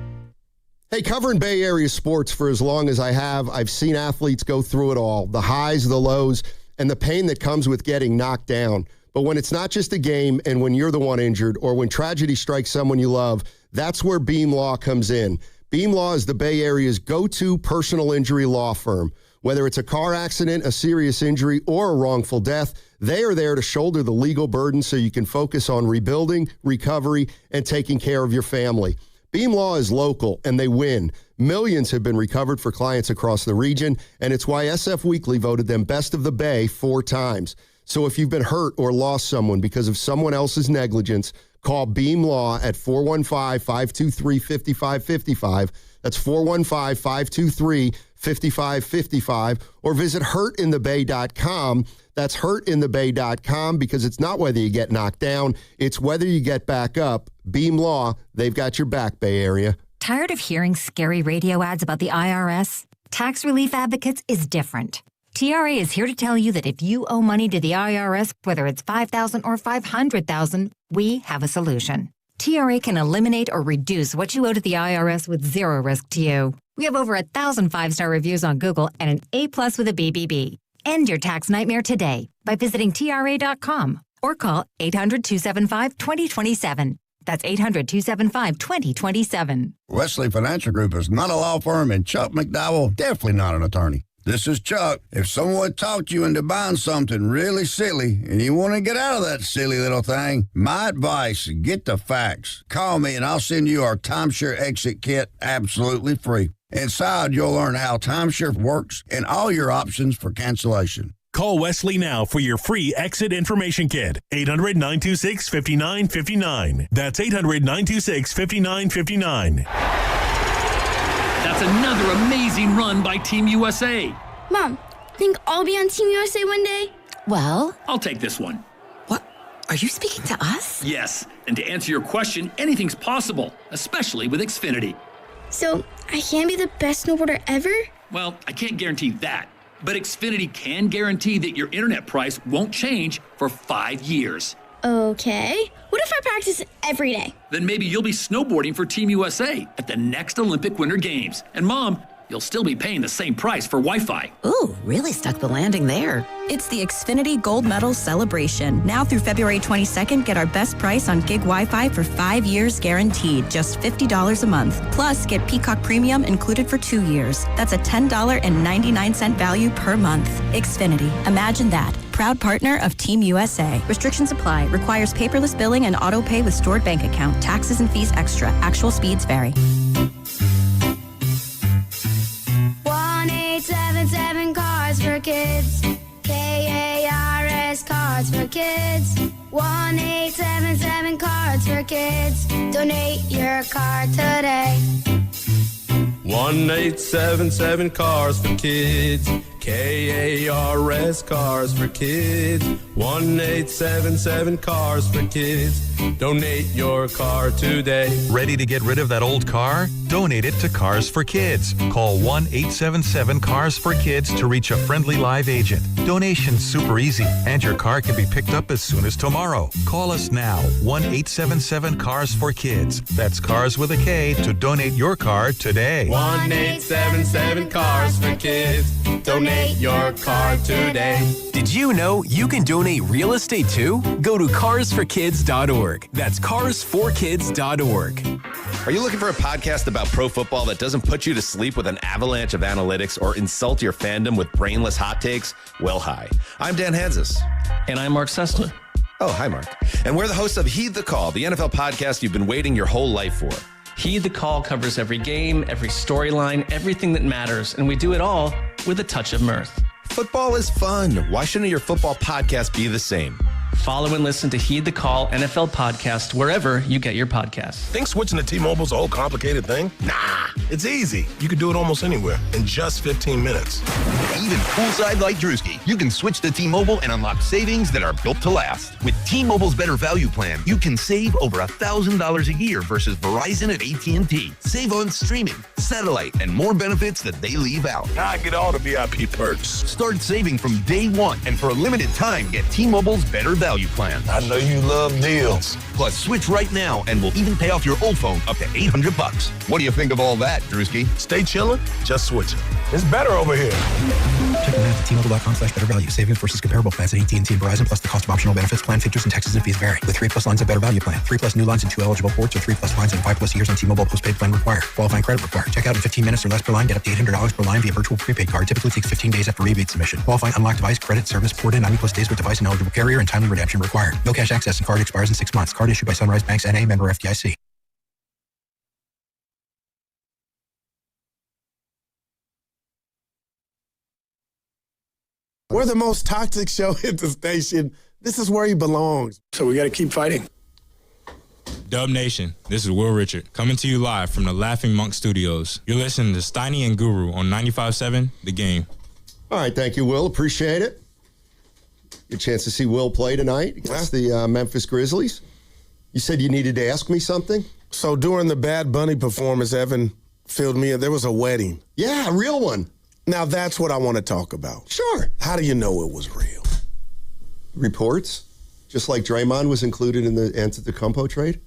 Hey, covering Bay Area sports for as long as I have, I've seen athletes go through it all, the highs, the lows, and the pain that comes with getting knocked down. But when it's not just a game and when you're the one injured or when tragedy strikes someone you love, that's where Beam Law comes in. Beam Law is the Bay Area's go-to personal injury law firm. Whether it's a car accident, a serious injury, or a wrongful death, they are there to shoulder the legal burden so you can focus on rebuilding, recovery, and taking care of your family. Beam Law is local, and they win. Millions have been recovered for clients across the region, and it's why SF Weekly voted them Best of the Bay 4 times. So if you've been hurt or lost someone because of someone else's negligence, call Beam Law at 415-523-5555. That's 415-523-5555. Or visit hurtinthebay.com. That's hurtinthebay.com, because it's not whether you get knocked down, it's whether you get back up. Beam Law, they've got your back, Bay Area. Tired of hearing scary radio ads about the IRS? Tax Relief Advocates is different. TRA is here to tell you that if you owe money to the IRS, whether it's $5,000 or $500,000, we have a solution. TRA can eliminate or reduce what you owe to the IRS with zero risk to you. We have over 1,000 5-star reviews on Google and an A+ with a BBB. End your tax nightmare today by visiting TRA.com or call 800-275-2027. That's 800-275-2027. Wesley Financial Group is not a law firm, and Chuck McDowell definitely not an attorney. This is Chuck. If someone talked you into buying something really silly and you want to get out of that silly little thing, my advice, get the facts. Call me and I'll send you our timeshare exit kit absolutely free. Inside, you'll learn how timeshare works and all your options for cancellation. Call Wesley now for your free exit information kit. 800-926-5959. That's 800-926-5959. That's another amazing run by Team USA. Mom, think I'll be on Team USA one day? Well, I'll take this one. what? Are you speaking to us? Yes, and to answer your question, anything's possible, especially with Xfinity. So, I can be the best snowboarder ever? Well, I can't guarantee that, but Xfinity can guarantee that your internet price won't change for 5 years. Okay. What if I practice every day? Then maybe you'll be snowboarding for Team USA at the next Olympic Winter Games. And Mom, you'll still be paying the same price for Wi-Fi. Ooh, really stuck the landing there. It's the Xfinity Gold Medal Celebration. Now through February 22nd, get our best price on gig Wi-Fi for 5 years guaranteed, just $50 a month. Plus, get Peacock Premium included for 2 years. That's a $10.99 value per month. Xfinity, imagine that. Proud partner of Team USA. Restrictions apply. Requires paperless billing and auto pay with stored bank account. Taxes and fees extra. Actual speeds vary. 1-877 Cars for Kids. KARS Cards for Kids. 1-877 Cards for Kids. Donate your card today. 1-877 Cars for Kids. KARS Cars for Kids. 1-877 Cars for Kids. Donate your car today. Ready to get rid of that old car? Donate it to Cars for Kids. Call 1-877 Cars for Kids to reach a friendly live agent. Donation's super easy, and your car can be picked up as soon as tomorrow. Call us now, 1-877 Cars for Kids. That's Cars with a K to donate your car today. 1-877 Cars for Kids. Donate your car today. Did you know you can donate real estate too? Go to carsforkids.org. That's carsforkids.org. Are you looking for a podcast about pro football that doesn't put you to sleep with an avalanche of analytics or insult your fandom with brainless hot takes? Well, hi. I'm Dan Hansis. And I'm Mark Sessler. Oh, hi, Mark. And we're the hosts of Heed the Call, the NFL podcast you've been waiting your whole life for. Heed the Call covers every game, every storyline, everything that matters, and we do it all with a touch of mirth. Football is fun. Why shouldn't your football podcast be the same? Follow and listen to Heed the Call NFL podcast wherever you get your podcasts. Think switching to T-Mobile's a whole complicated thing? Nah, it's easy. You can do it almost anywhere in just 15 minutes. Even poolside like Drewski, you can switch to T-Mobile and unlock savings that are built to last. With T-Mobile's better value plan, you can save over $1,000 a year versus Verizon and AT&T. Save on streaming, satellite, and more benefits that they leave out. Now I get all the VIP perks. Start saving from day one, and for a limited time, get T-Mobile's better value plan. I know you love deals. Plus, switch right now, and we'll even pay off your old phone up to $800. What do you think of all that, Drewski? Stay chillin', just switch it. It's better over here. Check the math at T-Mobile.com/better value. Savings versus comparable plans at AT&T and Verizon, plus the cost of optional benefits. Plan features and taxes and fees vary. With 3+ lines of better value plan. 3+ new lines and 2 eligible ports, or 3+ lines and 5+ years on T-Mobile postpaid plan required. Qualifying credit required. Check out in 15 minutes or less per line. Get up to $800 per line via virtual prepaid card. Typically takes 15 days after rebate submission. Qualifying unlocked device credit service port in 90+ days with device and eligible carrier, and timely redemption required. No cash access and card expires in 6 months. Card issued by Sunrise Banks N.A. member FDIC. We're the most toxic show at the station. This is where he belongs. So we got to keep fighting. Dub Nation, this is Will Richard, coming to you live from the Laughing Monk Studios. You're listening to Steiny and Guru on 95.7 The Game. All right, thank you, Will. Appreciate it. Good chance to see Will play tonight against the Memphis Grizzlies. You said you needed to ask me something? So during the Bad Bunny performance, Evan filled me in. There was a wedding. Yeah, a real one. Now that's what I want to talk about. Sure. How do you know it was real? Reports? Just like Draymond was included in the Antetokounmpo trade?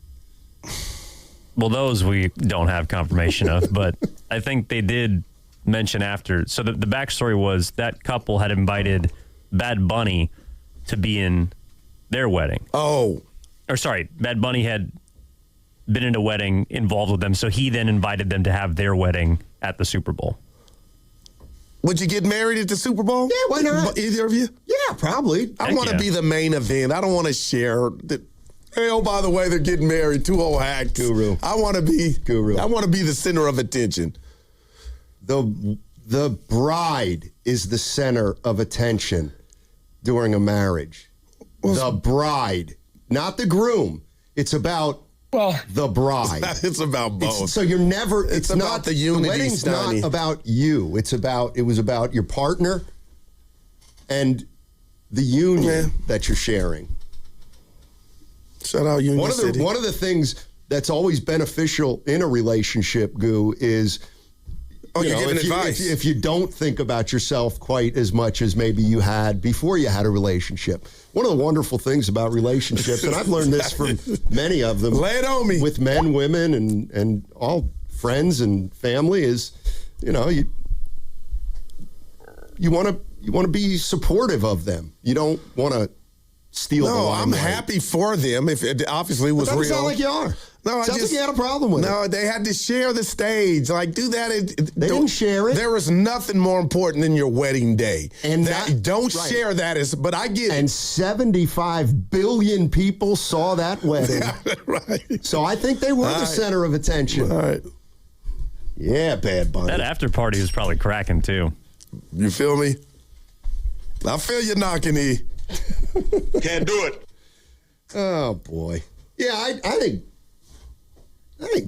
Well, those we don't have confirmation of, but I think they did mention after. So the backstory was that couple had invited Bad Bunny to be in their wedding. Oh. Or sorry, Bad Bunny had been in a wedding involved with them, so he then invited them to have their wedding at the Super Bowl. Would you get married at the Super Bowl? Yeah, why not? Either of you? Yeah, probably. I want to be the main event. I don't want to share. Hey, oh, by the way, they're getting married. 2 old hacks. Guru. I want to be Guru. I want to be the center of attention. The bride is the center of attention during a marriage. The bride, not the groom. It's about the bride. It's about both. So you're never. It's about not the unity. The wedding's Steiny. not about you. It was about your partner and the union that you're sharing. Shout out Union City. One of the things that's always beneficial in a relationship, Goo, is you're giving advice. If you don't think about yourself quite as much as maybe you had before you had a relationship. One of the wonderful things about relationships, and I've learned this from many of them. Lay it on me. With men, women, and all friends and family is, you want to be supportive of them. You don't want to steal the limelight. I'm happy for them if it obviously was real. Doesn't sound like you are. No, Sounds like you had a problem with it. No, they had to share the stage. Like, do that. They didn't share it. There is nothing more important than your wedding day. And don't share that. But I get it. And 75 billion people saw that wedding. Right. So I think they were the center of attention. All right. Yeah, Bad Bunny. That after party was probably cracking too. You feel me? I feel you knocking, E. Can't do it. Oh, boy. Yeah, I think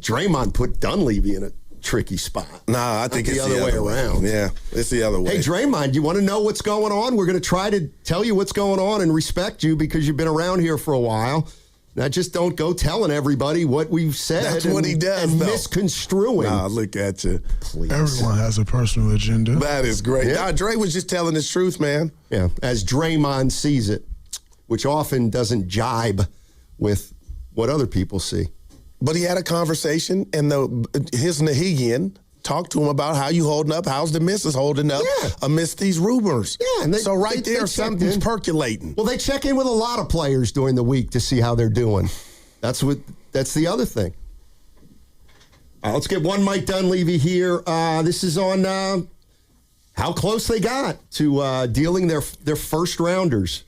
Draymond put Dunleavy in a tricky spot. Nah, I think it's the other way around. Yeah, it's the other way. Hey, Draymond, you want to know what's going on? We're going to try to tell you what's going on and respect you because you've been around here for a while. Now, just don't go telling everybody what we've said. That's what he does, and though. misconstruing. Nah, look at you. Please. Everyone has a personal agenda. That is great. Yeah. Nah, Dre was just telling the truth, man. Yeah, as Draymond sees it, which often doesn't jibe with what other people see. But he had a conversation, and his Nahigian talked to him about how you holding up, how's the missus holding up amidst these rumors. Yeah, and so there, something's percolating. Well, they check in with a lot of players during the week to see how they're doing. That's the other thing. Let's get one Mike Dunleavy here. This is on how close they got to dealing their first rounders.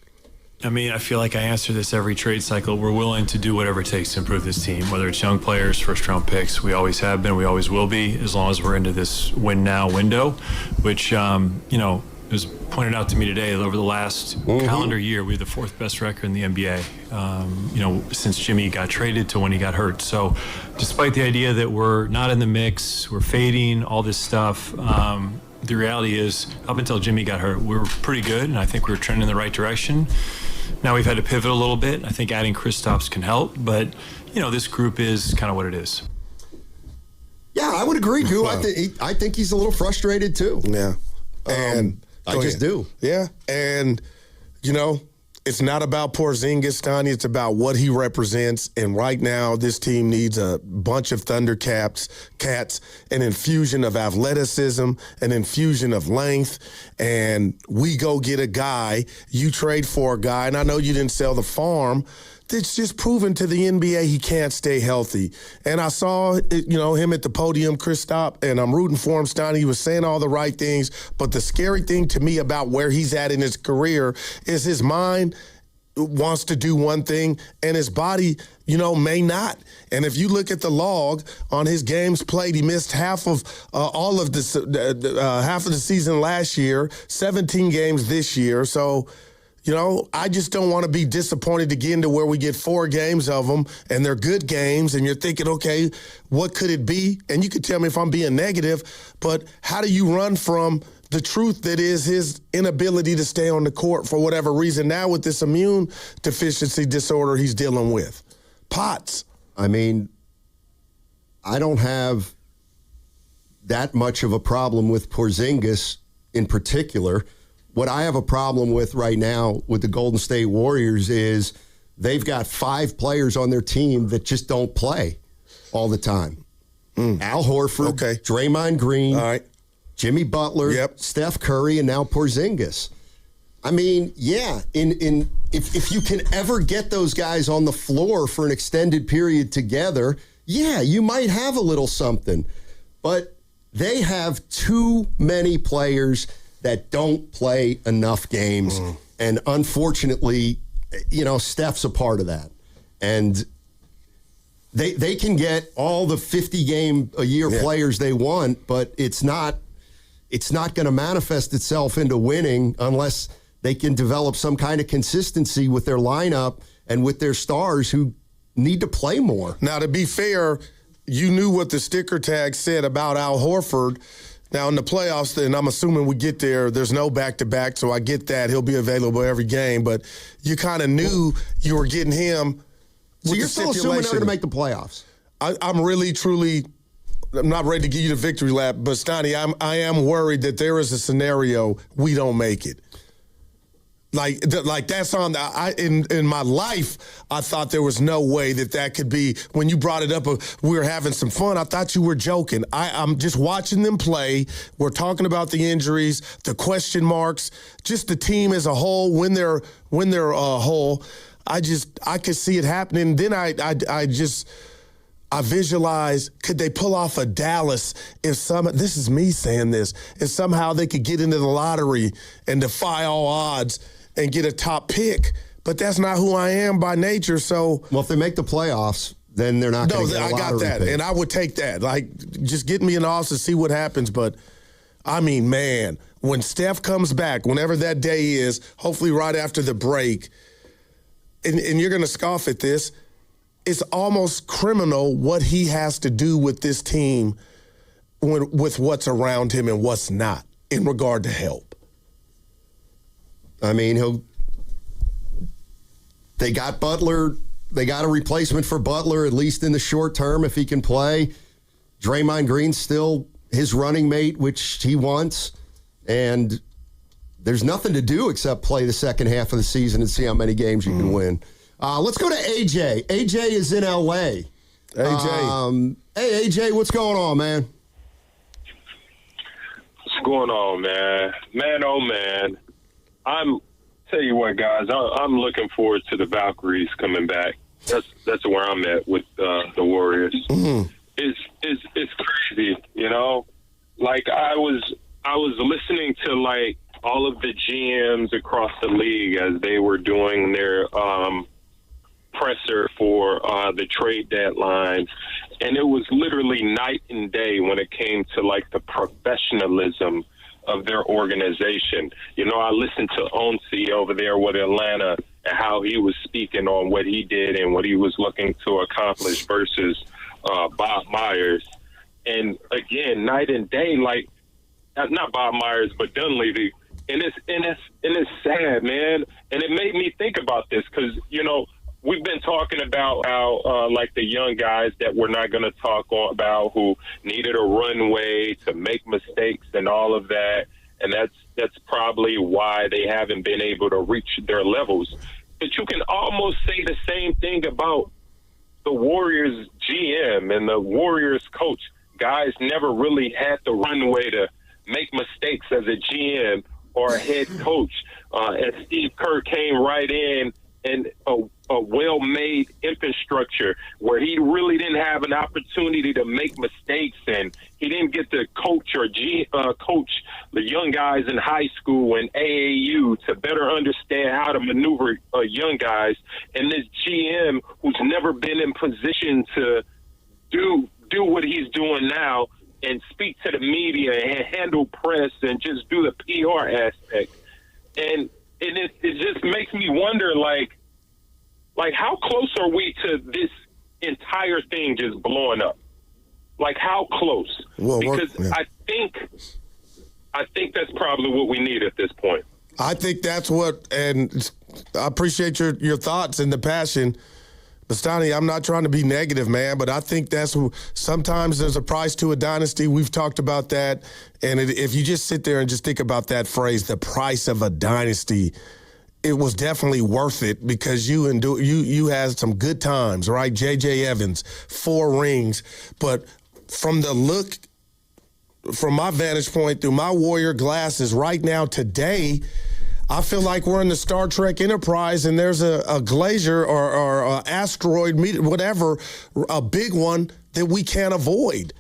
I mean, I feel like I answer this every trade cycle. We're willing to do whatever it takes to improve this team, whether it's young players, first-round picks. We always have been. We always will be, as long as we're into this win-now window, which, was pointed out to me today. Over the last calendar year, we have the 4th best record in the NBA, since Jimmy got traded to when he got hurt. So despite the idea that we're not in the mix, we're fading, all this stuff, the reality is, up until Jimmy got hurt, we were pretty good, and I think we were trending in the right direction. Now we've had to pivot a little bit. I think adding Kristaps can help, but, this group is kind of what it is. Yeah, I would agree, Goo. I think he's a little frustrated, too. Yeah. And I just do. Yeah. And, it's not about Porzingis, Steiny. It's about what he represents. And right now, this team needs a bunch of Thundercats, an infusion of athleticism, an infusion of length. And we go get a guy. You trade for a guy. And I know you didn't sell the farm. It's just proven to the NBA he can't stay healthy. And I saw, him at the podium, Kristaps, and I'm rooting for him, Steiny. He was saying all the right things. But the scary thing to me about where he's at in his career is his mind wants to do one thing and his body, may not. And if you look at the log on his games played, he missed half of half of the season last year, 17 games this year. So, I just don't want to be disappointed to get into where we get 4 games of them and they're good games and you're thinking, okay, what could it be? And you could tell me if I'm being negative, but how do you run from the truth that is his inability to stay on the court for whatever reason now with this immune deficiency disorder he's dealing with? POTS. I mean, I don't have that much of a problem with Porzingis in particular. What I have a problem with right now with the Golden State Warriors is they've got 5 players on their team that just don't play all the time. Al Horford, Draymond Green, Jimmy Butler, Steph Curry, and now Porzingis. I mean, if you can ever get those guys on the floor for an extended period together, you might have a little something. But they have too many players that don't play enough games. And unfortunately, Steph's a part of that. And they can get all the 50-game-a-year players they want, but it's not going to manifest itself into winning unless they can develop some kind of consistency with their lineup and with their stars who need to play more. Now, to be fair, you knew what the sticker tag said about Al Horford. Now, in the playoffs, and I'm assuming we get there's no back-to-back, so I get that. He'll be available every game. But you kind of knew you were getting him. So you're still assuming they're going to make the playoffs? I'm really, truly – I'm not ready to give you the victory lap, but Stoney, I am worried that there is a scenario we don't make it. Like that's on in my life, I thought there was no way that could be. When you brought it up, we were having some fun. I thought you were joking. I'm just watching them play. We're talking about the injuries, the question marks, just the team as a whole. When they're whole, I could see it happening. Then I visualize, could they pull off a Dallas this is me saying this, if somehow they could get into the lottery and defy all odds and get a top pick. But that's not who I am by nature, so. Well, if they make the playoffs, then they're not going to get a lottery I got that, pick. and I would take that. Like, just get me in the office and see what happens. But, I mean, man, when Steph comes back, whenever that day is, hopefully right after the break, and you're going to scoff at this, it's almost criminal what he has to do with this team with what's around him and what's not in regard to help. I mean, they got Butler. They got a replacement for Butler, at least in the short term, if he can play. Draymond Green's still his running mate, which he wants. And there's nothing to do except play the second half of the season and see how many games you can win. Let's go to AJ. AJ is in L.A. AJ. Hey, AJ, what's going on, man? What's going on, man? Man, oh, man. Tell you what, guys, I'm looking forward to the Valkyries coming back. That's where I'm at with the Warriors. Mm-hmm. It's crazy, Like I was listening to like all of the GMs across the league as they were doing their presser for the trade deadline, and it was literally night and day when it came to like the professionalism of their organization. I listened to Onsi over there with Atlanta and how he was speaking on what he did and what he was looking to accomplish versus Bob Myers. And again, night and day, like not Bob Myers, but Dunleavy. And it's sad, man. And it made me think about this because, we've been talking about how, like the young guys that we're not going to talk about who needed a runway to make mistakes and all of that. And that's probably why they haven't been able to reach their levels. But you can almost say the same thing about the Warriors GM and the Warriors coach. Guys never really had the runway to make mistakes as a GM or a head coach. And Steve Kerr came right in and a well-made infrastructure where he really didn't have an opportunity to make mistakes, and he didn't get to coach coach the young guys in high school and AAU to better understand how to maneuver young guys, and this GM who's never been in position to do what he's doing now and speak to the media and handle press and just do the PR aspect. And it just makes me wonder, like how close are we to this entire thing just blowing up? Like, how close? Well, because I think that's probably what we need at this point. I think that's what, and I appreciate your thoughts and the passion. But Stoney, I'm not trying to be negative, man, but I think that's sometimes there's a price to a dynasty. We've talked about that. And if you just sit there and just think about that phrase, the price of a dynasty, it was definitely worth it because you had some good times, right? J.J. Evans, 4 rings. But from my vantage point, through my Warrior glasses right now, today, I feel like we're in the Star Trek Enterprise and there's a glacier or an asteroid, whatever, a big one that we can't avoid.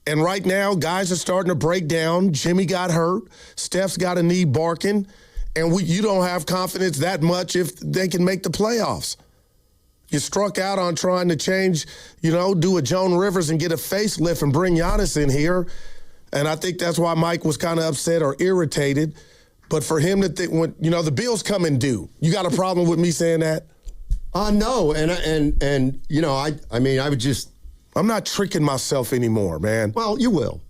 And right now, guys are starting to break down. Jimmy got hurt. Steph's got a knee barking. And you don't have confidence that much if they can make the playoffs. You struck out on trying to change, do a Joan Rivers and get a facelift and bring Giannis in here. And I think that's why Mike was kind of upset or irritated. But for him to think, when the bills come and due, you got a problem with me saying that? No, I would just. I'm not tricking myself anymore, man. Well, you will.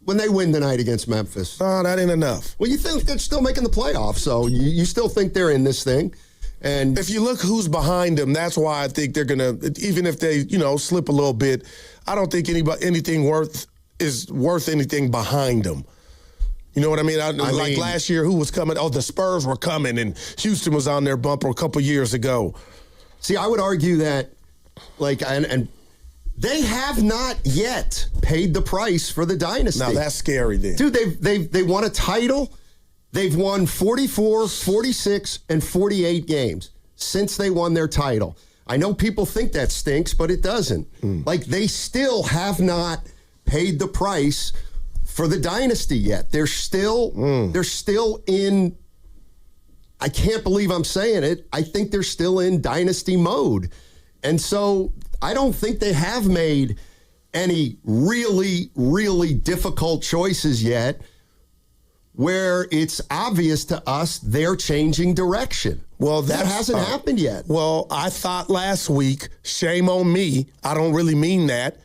When they win tonight against Memphis. No, that ain't enough. Well, you think they're still making the playoffs, so you still think they're in this thing. And if you look who's behind them, that's why I think they're going to, even if they, slip a little bit, I don't think anything is worth anything behind them. You know what I mean? Like last year, who was coming? Oh, the Spurs were coming, and Houston was on their bumper a couple years ago. See, I would argue that, and they have not yet paid the price for the dynasty. Now, that's scary then. Dude, they won a title. They've won 44, 46, and 48 games since they won their title. I know people think that stinks, but it doesn't. They still have not paid the price for the dynasty yet. They're still in, I can't believe I'm saying it, I think they're still in dynasty mode. And so I don't think they have made any really, really difficult choices yet where it's obvious to us they're changing direction. Well, that hasn't happened yet. Well, I thought last week, shame on me, I don't really mean that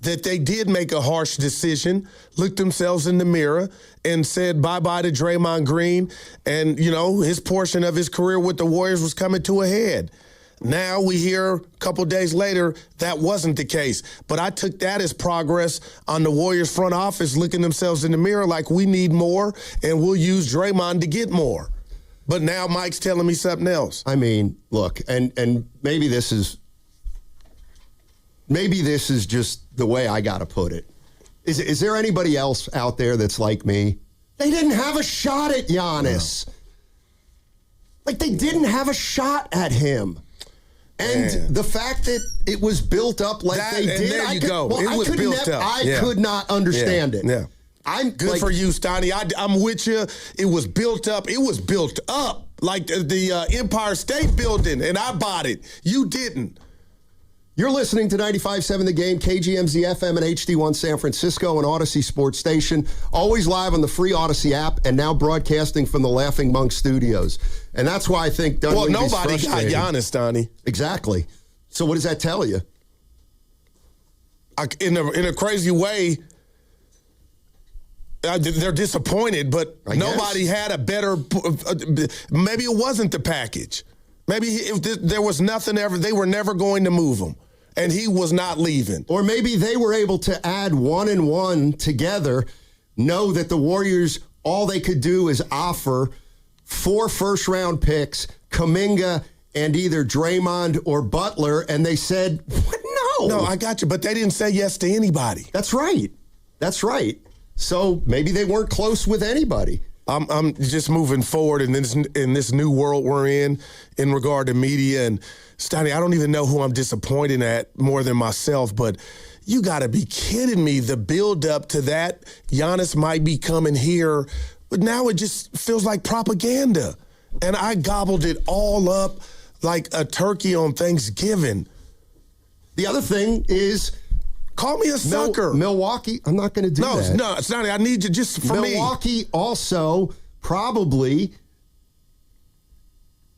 they did make a harsh decision, looked themselves in the mirror, and said bye-bye to Draymond Green. And, his portion of his career with the Warriors was coming to a head. Now we hear a couple days later that wasn't the case. But I took that as progress on the Warriors front office looking themselves in the mirror like we need more, and we'll use Draymond to get more. But now Mike's telling me something else. I mean, look, and maybe this is just the way I got to put it. Is there anybody else out there that's like me? They didn't have a shot at Giannis. No. They didn't have a shot at him. And the fact that it was built up like they did. There you go. It was built up. I could not understand it. Yeah. I'm good for you, Stoney. I'm with you. It was built up. It was built up like the Empire State Building, and I bought it. You didn't. You're listening to 95.7 The Game, KGMZ FM and HD1 San Francisco and Odyssey Sports Station. Always live on the free Odyssey app and now broadcasting from the Laughing Monk Studios. And that's why I think Dunleavy's nobody got Giannis, Donnie. Exactly. So what does that tell you? In a crazy way, they're disappointed, but nobody had a better. Maybe it wasn't the package. Maybe if there was nothing ever, they were never going to move him, and he was not leaving. Or maybe they were able to add 1 and 1 together, know that the Warriors, all they could do is offer 4 first-round picks, Kuminga, and either Draymond or Butler, and they said, what? No. No, I got you, but they didn't say yes to anybody. That's right. So maybe they weren't close with anybody. I'm just moving forward in this new world we're in regard to media. And Steiny, I don't even know who I'm disappointed at more than myself, but you got to be kidding me. The build up to that, Giannis might be coming here, but now it just feels like propaganda. And I gobbled it all up like a turkey on Thanksgiving. The other thing is, call me a sucker. Milwaukee, I'm not going to do that. No, it's not. I need you just for me. Milwaukee also probably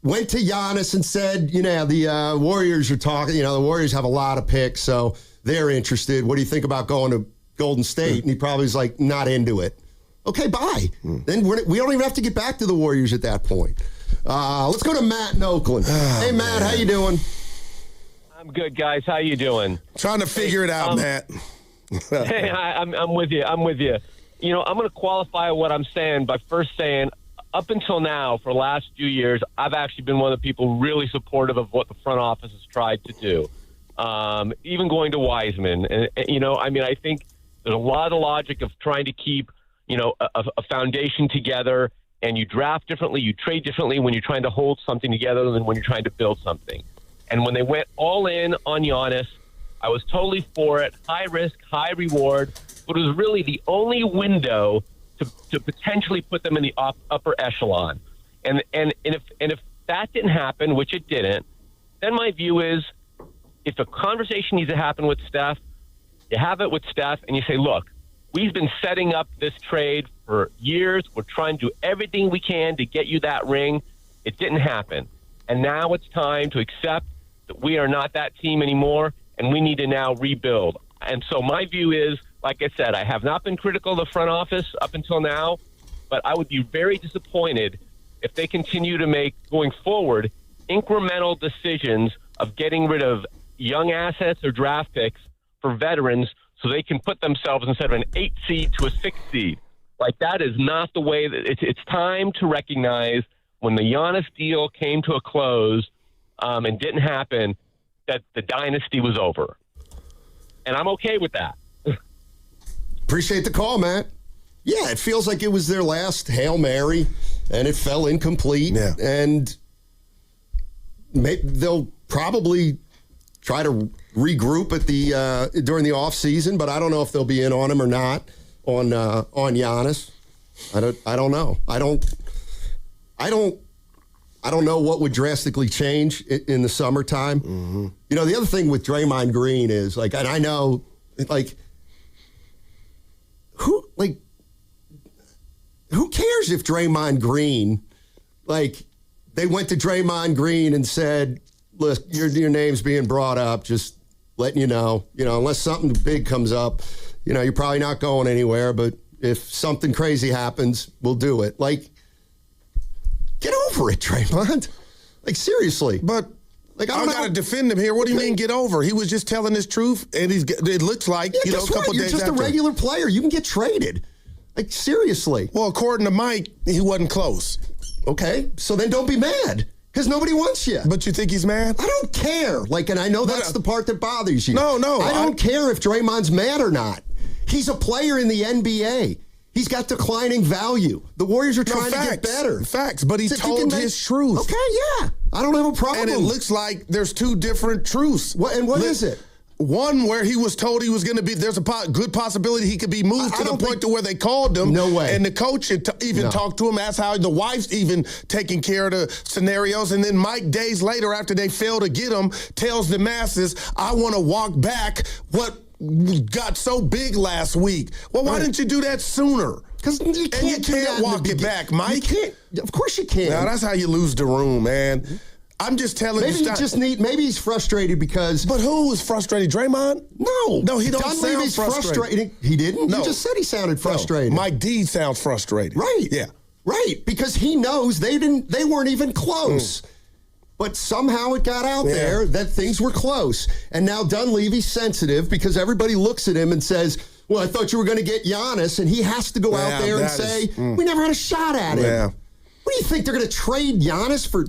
went to Giannis and said, the Warriors are talking, the Warriors have a lot of picks, so they're interested. What do you think about going to Golden State? And he probably was like, not into it. Okay, bye. Then we don't even have to get back to the Warriors at that point. Let's go to Matt in Oakland. Hey, Matt, how you doing? I'm good, guys. How you doing? Trying to figure it out, Matt. Hey, I'm with you. I'm with you. I'm going to qualify what I'm saying by first saying, up until now, for the last few years, I've actually been one of the people really supportive of what the front office has tried to do. Even going to Wiseman. And I think there's a lot of logic of trying to keep, a foundation together, and you draft differently, you trade differently when you're trying to hold something together than when you're trying to build something. And when they went all in on Giannis, I was totally for it. High risk, high reward, but it was really the only window to potentially put them in the upper echelon. And if that didn't happen, which it didn't, then my view is, if a conversation needs to happen with Steph, you have it with Steph, and you say, look, we've been setting up this trade for years. We're trying to do everything we can to get you that ring. It didn't happen. And now it's time to accept that we are not that team anymore, and we need to now rebuild. And so my view is, like I said, I have not been critical of the front office up until now, but I would be very disappointed if they continue to make, going forward, incremental decisions of getting rid of young assets or draft picks for veterans so they can put themselves instead of an 8 seed to a 6 seed. Like, that is not the way that it's time to recognize when the Giannis deal came to a close and didn't happen, that the dynasty was over. And I'm okay with that. Appreciate the call, Matt. Yeah, it feels like it was their last Hail Mary, and it fell incomplete. Yeah. And they'll probably try to regroup at during the offseason, but I don't know if they'll be in on him or not on Giannis. I don't know. I don't know what would drastically change in the summertime. Mm-hmm. The other thing with Draymond Green is, and I know, who cares if Draymond Green, they went to Draymond Green and said, look, your name's being brought up, just letting you know, unless something big comes up, you're probably not going anywhere, but if something crazy happens, we'll do it. Get over it, Draymond. Seriously. But I got to defend him here. What do you mean get over? He was just telling his truth, and it looks like, a couple days after. You're just a regular player. You can get traded. Seriously. Well, according to Mike, he wasn't close. Okay, so then don't be mad. Because nobody wants you. But you think he's mad? I don't care. And I know that's the part that bothers you. No. I don't care if Draymond's mad or not. He's a player in the NBA. He's got declining value. The Warriors are trying to get better. Facts, but he told his truth. Okay, yeah. I don't have a problem. And it looks like there's two different truths. What is it? One where he was told he was going to be, there's a good possibility he could be moved to the point to where they called him. No way. And the coach even talked to him, asked how the wife's even taking care of the scenarios. And then Mike, days later, after they failed to get him, tells the masses, I want to walk back what got so big last week. Well, why didn't you do that sooner? Because you can't walk it back, Mike. Of course you can't. Now, that's how you lose the room, man. I'm just telling you. Maybe he's frustrated because. But who was frustrated? Draymond? No, he don't sound frustrated. He didn't? No. He just said he sounded frustrated. No. Mike D sounds frustrated. Right. Yeah. Right, because he knows they weren't even close. But somehow it got out there that things were close. And now Dunleavy's sensitive because everybody looks at him and says, well, I thought you were going to get Giannis, and he has to go out there and say, we never had a shot at him. Yeah. What do you think, they're going to trade Giannis for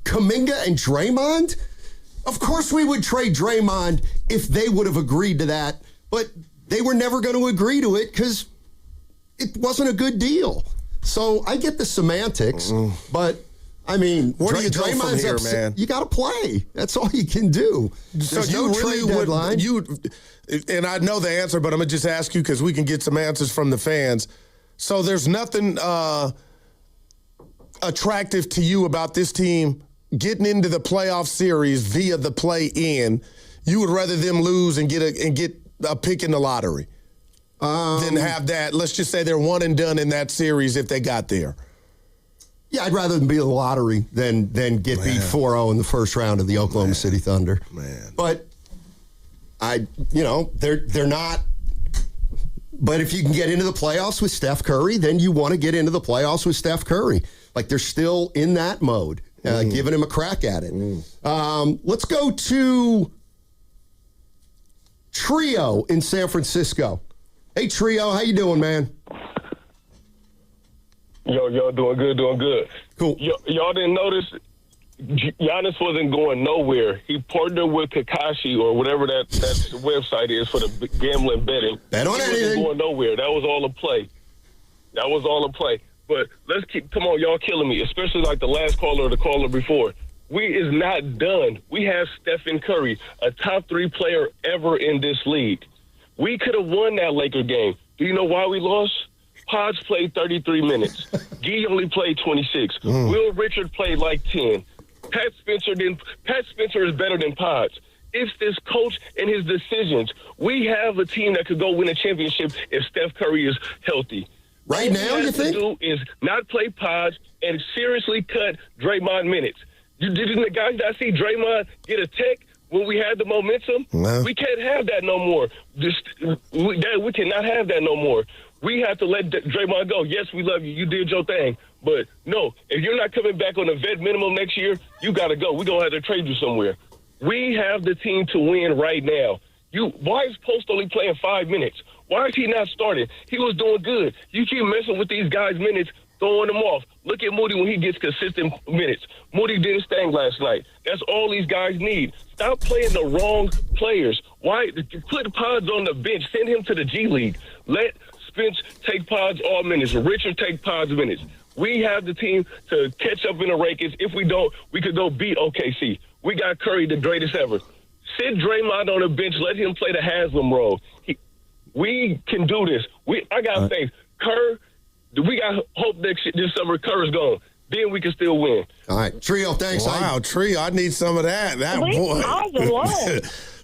Kuminga and Draymond? Of course we would trade Draymond if they would have agreed to that, but they were never going to agree to it because it wasn't a good deal. So I get the semantics, but I mean, where do you go from here, man? You got to play. That's all you can do. There's no trade deadline. And I know the answer, but I'm going to just ask you because we can get some answers from the fans. So there's nothing attractive to you about this team getting into the playoff series via the play-in. You would rather them lose and get a pick in the lottery than have that. Let's just say they're one and done in that series if they got there. Yeah, I'd rather them be in the lottery than get beat 4-0 in the first round of the Oklahoma City Thunder. Man. But they're not. But if you can get into the playoffs with Steph Curry, then you want to get into the playoffs with Steph Curry. Like they're still in that mode, giving him a crack at it. Let's go to Trio in San Francisco. Hey, Trio, how you doing, man? Y'all doing good. Cool. Y'all didn't notice Giannis wasn't going nowhere. He partnered with Kakashi or whatever that website is for the gambling betting. Bet on anything. He wasn't going nowhere. That was all a play. But come on, y'all killing me, especially like the last caller or the caller before. We is not done. We have Stephen Curry, a top 3 player ever in this league. We could have won that Laker game. Do you know why we lost? Pods played 33 minutes. Gee only played 26. Will Richard played like 10. Pat Spencer is better than Pods. It's this coach and his decisions. We have a team that could go win a championship if Steph Curry is healthy. Right now, you think? All we have to do is not play Pods and seriously cut Draymond minutes. Did the guys that see Draymond get a tech when we had the momentum? No. We can't have that no more. We cannot have that no more. We have to let Draymond go. Yes, we love you. You did your thing. But, no, if you're not coming back on the vet minimum next year, you got to go. We're going to have to trade you somewhere. We have the team to win right now. Why is Post only playing 5 minutes? Why is he not starting? He was doing good. You keep messing with these guys' minutes, throwing them off. Look at Moody when he gets consistent minutes. Moody didn't stand last night. That's all these guys need. Stop playing the wrong players. Why? Put Pods on the bench. Send him to the G League. Let Spence take Pods all minutes. Richard take Pods minutes. We have the team to catch up in the rankings. If we don't, we could go beat OKC. We got Curry, the greatest ever. Sit Draymond on the bench. Let him play the Haslam role. We can do this. I got faith. Kerr, we got hope this summer Kerr is gone. Then we can still win. All right. Trio, thanks. Wow, Trio, I need some of that. That boy.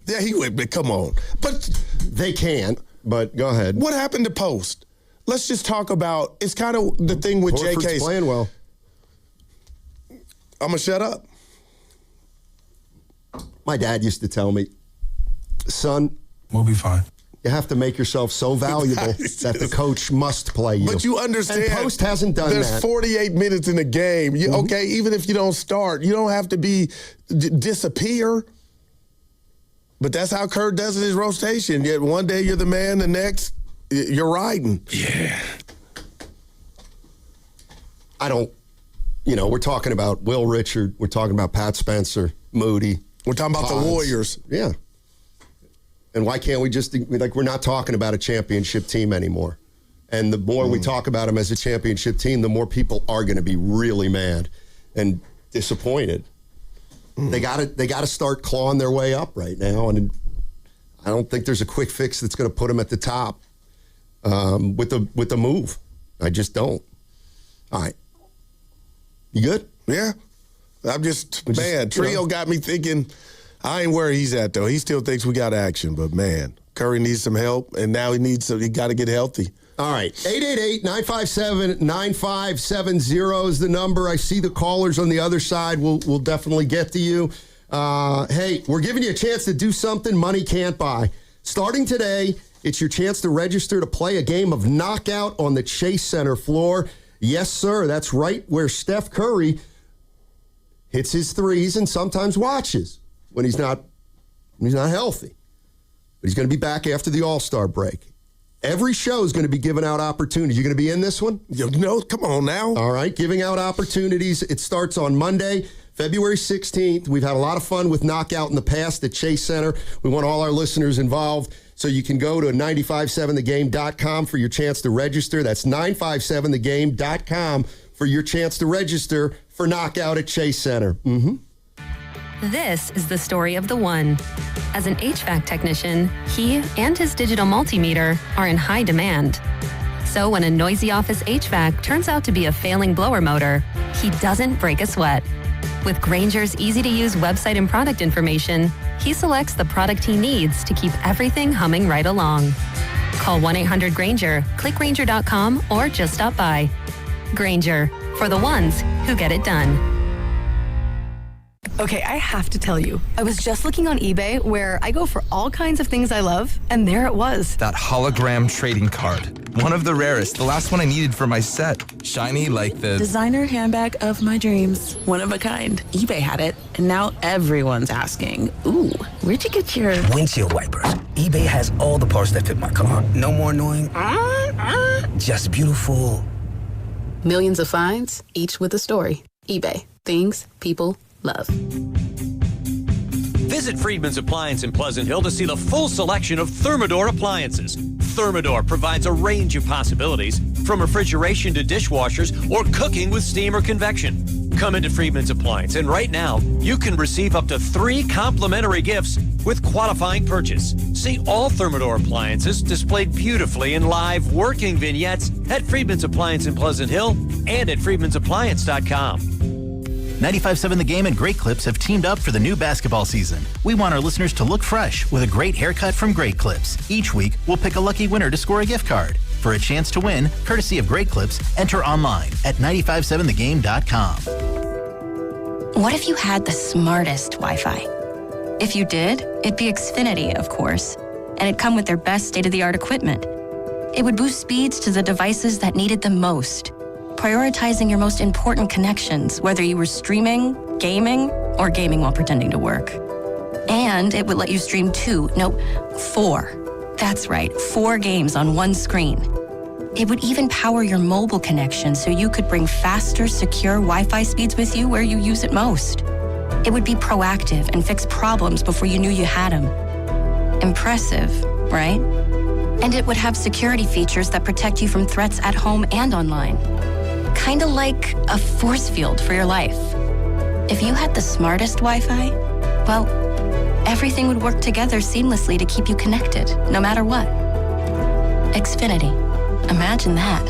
Yeah, he went, but come on. But they can't. But go ahead. What happened to Post? Let's just talk about, it's kind of the thing with Horford's JK. Playing well. I'm going to shut up. My dad used to tell me, son, we'll be fine. You have to make yourself so valuable that the coach must play you. But you understand. And Post hasn't done there's that. There's 48 minutes in the game. Okay, even if you don't start, you don't have to disappear. But that's how Kurt does in his rotation. Yet one day you're the man, the next you're riding. Yeah. I don't, we're talking about Will Richard. We're talking about Pat Spencer, Moody. We're talking about Pods. the Warriors. Yeah. And why can't we just, we're not talking about a championship team anymore. And the more we talk about them as a championship team, the more people are going to be really mad and disappointed. They got to start clawing their way up right now, and I don't think there's a quick fix that's going to put them at the top with the move. I just don't. All right, you good? Yeah, I'm just Trio got me thinking. I ain't where he's at though. He still thinks we got action, but man, Curry needs some help, and now he got to get healthy. All right, 888-957-9570 is the number. I see the callers on the other side. We'll definitely get to you. Hey, we're giving you a chance to do something money can't buy. Starting today, it's your chance to register to play a game of Knockout on the Chase Center floor. Yes, sir, that's right where Steph Curry hits his threes and sometimes watches when he's not healthy. But he's going to be back after the All-Star break. Every show is going to be giving out opportunities. You going to be in this one? No, come on now. All right, giving out opportunities. It starts on Monday, February 16th. We've had a lot of fun with Knockout in the past at Chase Center. We want all our listeners involved. So you can go to 957thegame.com for your chance to register. That's 957thegame.com for your chance to register for Knockout at Chase Center. This is the story of the one. As an HVAC technician, he and his digital multimeter are in high demand. So when a noisy office HVAC turns out to be a failing blower motor, he doesn't break a sweat. With Grainger's easy-to-use website and product information, he selects the product he needs to keep everything humming right along. Call 1-800-GRAINGER, click Grainger.com, or just stop by. Grainger, for the ones who get it done. Okay, I have to tell you, I was just looking on eBay where I go for all kinds of things I love, and there it was. That hologram trading card. One of the rarest. The last one I needed for my set. Shiny like the... Designer handbag of my dreams. One of a kind. eBay had it, and now everyone's asking, ooh, where'd you get your... Windshield wipers. eBay has all the parts that fit my car. No more annoying... Just beautiful. Millions of finds, each with a story. eBay. Things people love. Visit Friedman's Appliance in Pleasant Hill to see the full selection of Thermador appliances. Thermador provides a range of possibilities, from refrigeration to dishwashers or cooking with steam or convection. Come into Friedman's Appliance, and right now, you can receive up to 3 complimentary gifts with qualifying purchase. See all Thermador appliances displayed beautifully in live working vignettes at Friedman's Appliance in Pleasant Hill and at friedmansappliance.com. 95.7 The Game and Great Clips have teamed up for the new basketball season. We want our listeners to look fresh with a great haircut from Great Clips. Each week, we'll pick a lucky winner to score a gift card. For a chance to win, courtesy of Great Clips, enter online at 957thegame.com. What if you had the smartest Wi-Fi? If you did, it'd be Xfinity, of course, and it'd come with their best state-of-the-art equipment. It would boost speeds to the devices that needed them most, prioritizing your most important connections, whether you were streaming, gaming, or gaming while pretending to work. And it would let you stream 4. That's right, 4 games on one screen. It would even power your mobile connection so you could bring faster, secure Wi-Fi speeds with you where you use it most. It would be proactive and fix problems before you knew you had them. Impressive, right? And it would have security features that protect you from threats at home and online. Kind of like a force field for your life. If you had the smartest Wi-Fi, well, everything would work together seamlessly to keep you connected, no matter what. Xfinity. Imagine that.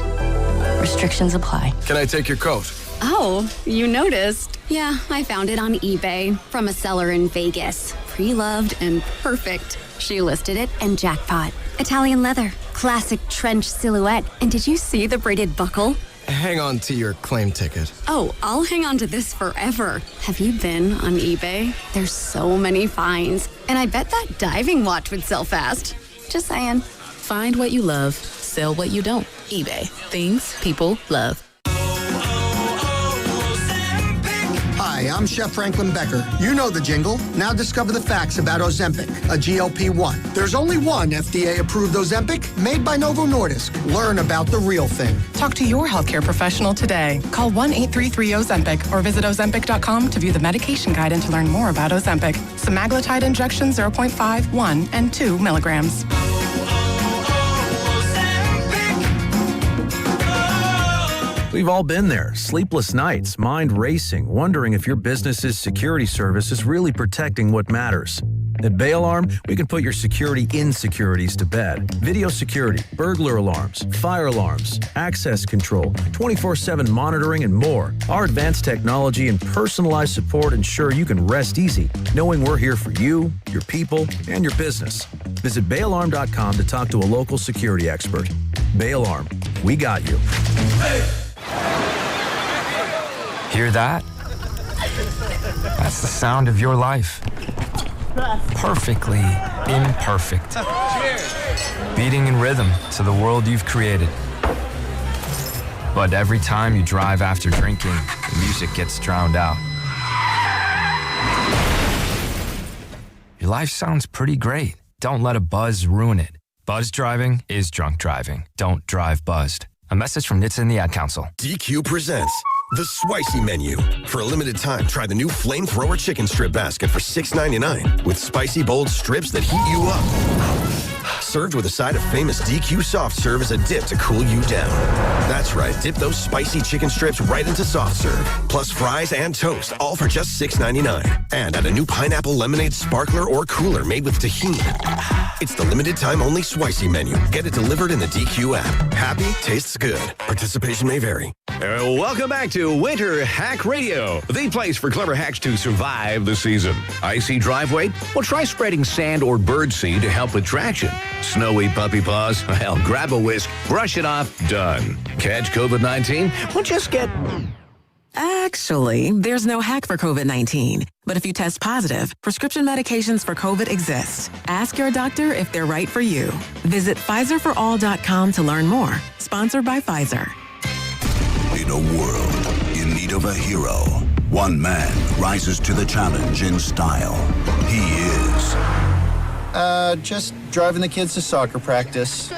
Restrictions apply. Can I take your coat? Oh, you noticed. Yeah, I found it on eBay from a seller in Vegas. Pre-loved and perfect. She listed it and jackpot. Italian leather, classic trench silhouette. And did you see the braided buckle? Hang on to your claim ticket. Oh, I'll hang on to this forever. Have you been on eBay? There's so many finds. And I bet that diving watch would sell fast. Just saying. Find what you love, sell what you don't. eBay. Things people love. Hi, I'm Chef Franklin Becker. You know the jingle. Now discover the facts about Ozempic, a GLP-1. There's only one FDA-approved Ozempic made by Novo Nordisk. Learn about the real thing. Talk to your healthcare professional today. Call 1-833-OZEMPIC or visit Ozempic.com to view the medication guide and to learn more about Ozempic. Semaglutide injection 0.5, 1, and 2 milligrams. We've all been there. Sleepless nights, mind racing, wondering if your business's security service is really protecting what matters. At Bay Alarm, we can put your security insecurities to bed. Video security, burglar alarms, fire alarms, access control, 24/7 monitoring, and more. Our advanced technology and personalized support ensure you can rest easy, knowing we're here for you, your people, and your business. Visit bayalarm.com to talk to a local security expert. Bay Alarm, we got you. Hear that? That's the sound of your life. Perfectly imperfect. Beating in rhythm to the world you've created. But every time you drive after drinking, the music gets drowned out. Your life sounds pretty great. Don't let a buzz ruin it. Buzz driving is drunk driving. Don't drive buzzed. A message from NHTSA and the Ad Council. DQ presents the Spicy Menu. For a limited time, try the new Flamethrower Chicken Strip Basket for $6.99 with spicy bold strips that heat you up. Served with a side of famous DQ soft serve as a dip to cool you down. That's right, dip those spicy chicken strips right into soft serve. Plus fries and toast, all for just $6.99. And add a new pineapple lemonade sparkler or cooler made with tahini. It's the limited time only Swicy menu. Get it delivered in the DQ app. Happy tastes good. Participation may vary. Welcome back to Winter Hack Radio, the place for clever hacks to survive the season. Icy driveway? Well, try spreading sand or birdseed to help with traction. Snowy puppy paws? Well, grab a whisk, brush it off, done. Catch COVID-19? Well, just get... Actually, there's no hack for COVID-19. But if you test positive, prescription medications for COVID exist. Ask your doctor if they're right for you. Visit PfizerForAll.com to learn more. Sponsored by Pfizer. In a world in need of a hero, one man rises to the challenge in style. He is... just driving the kids to soccer practice.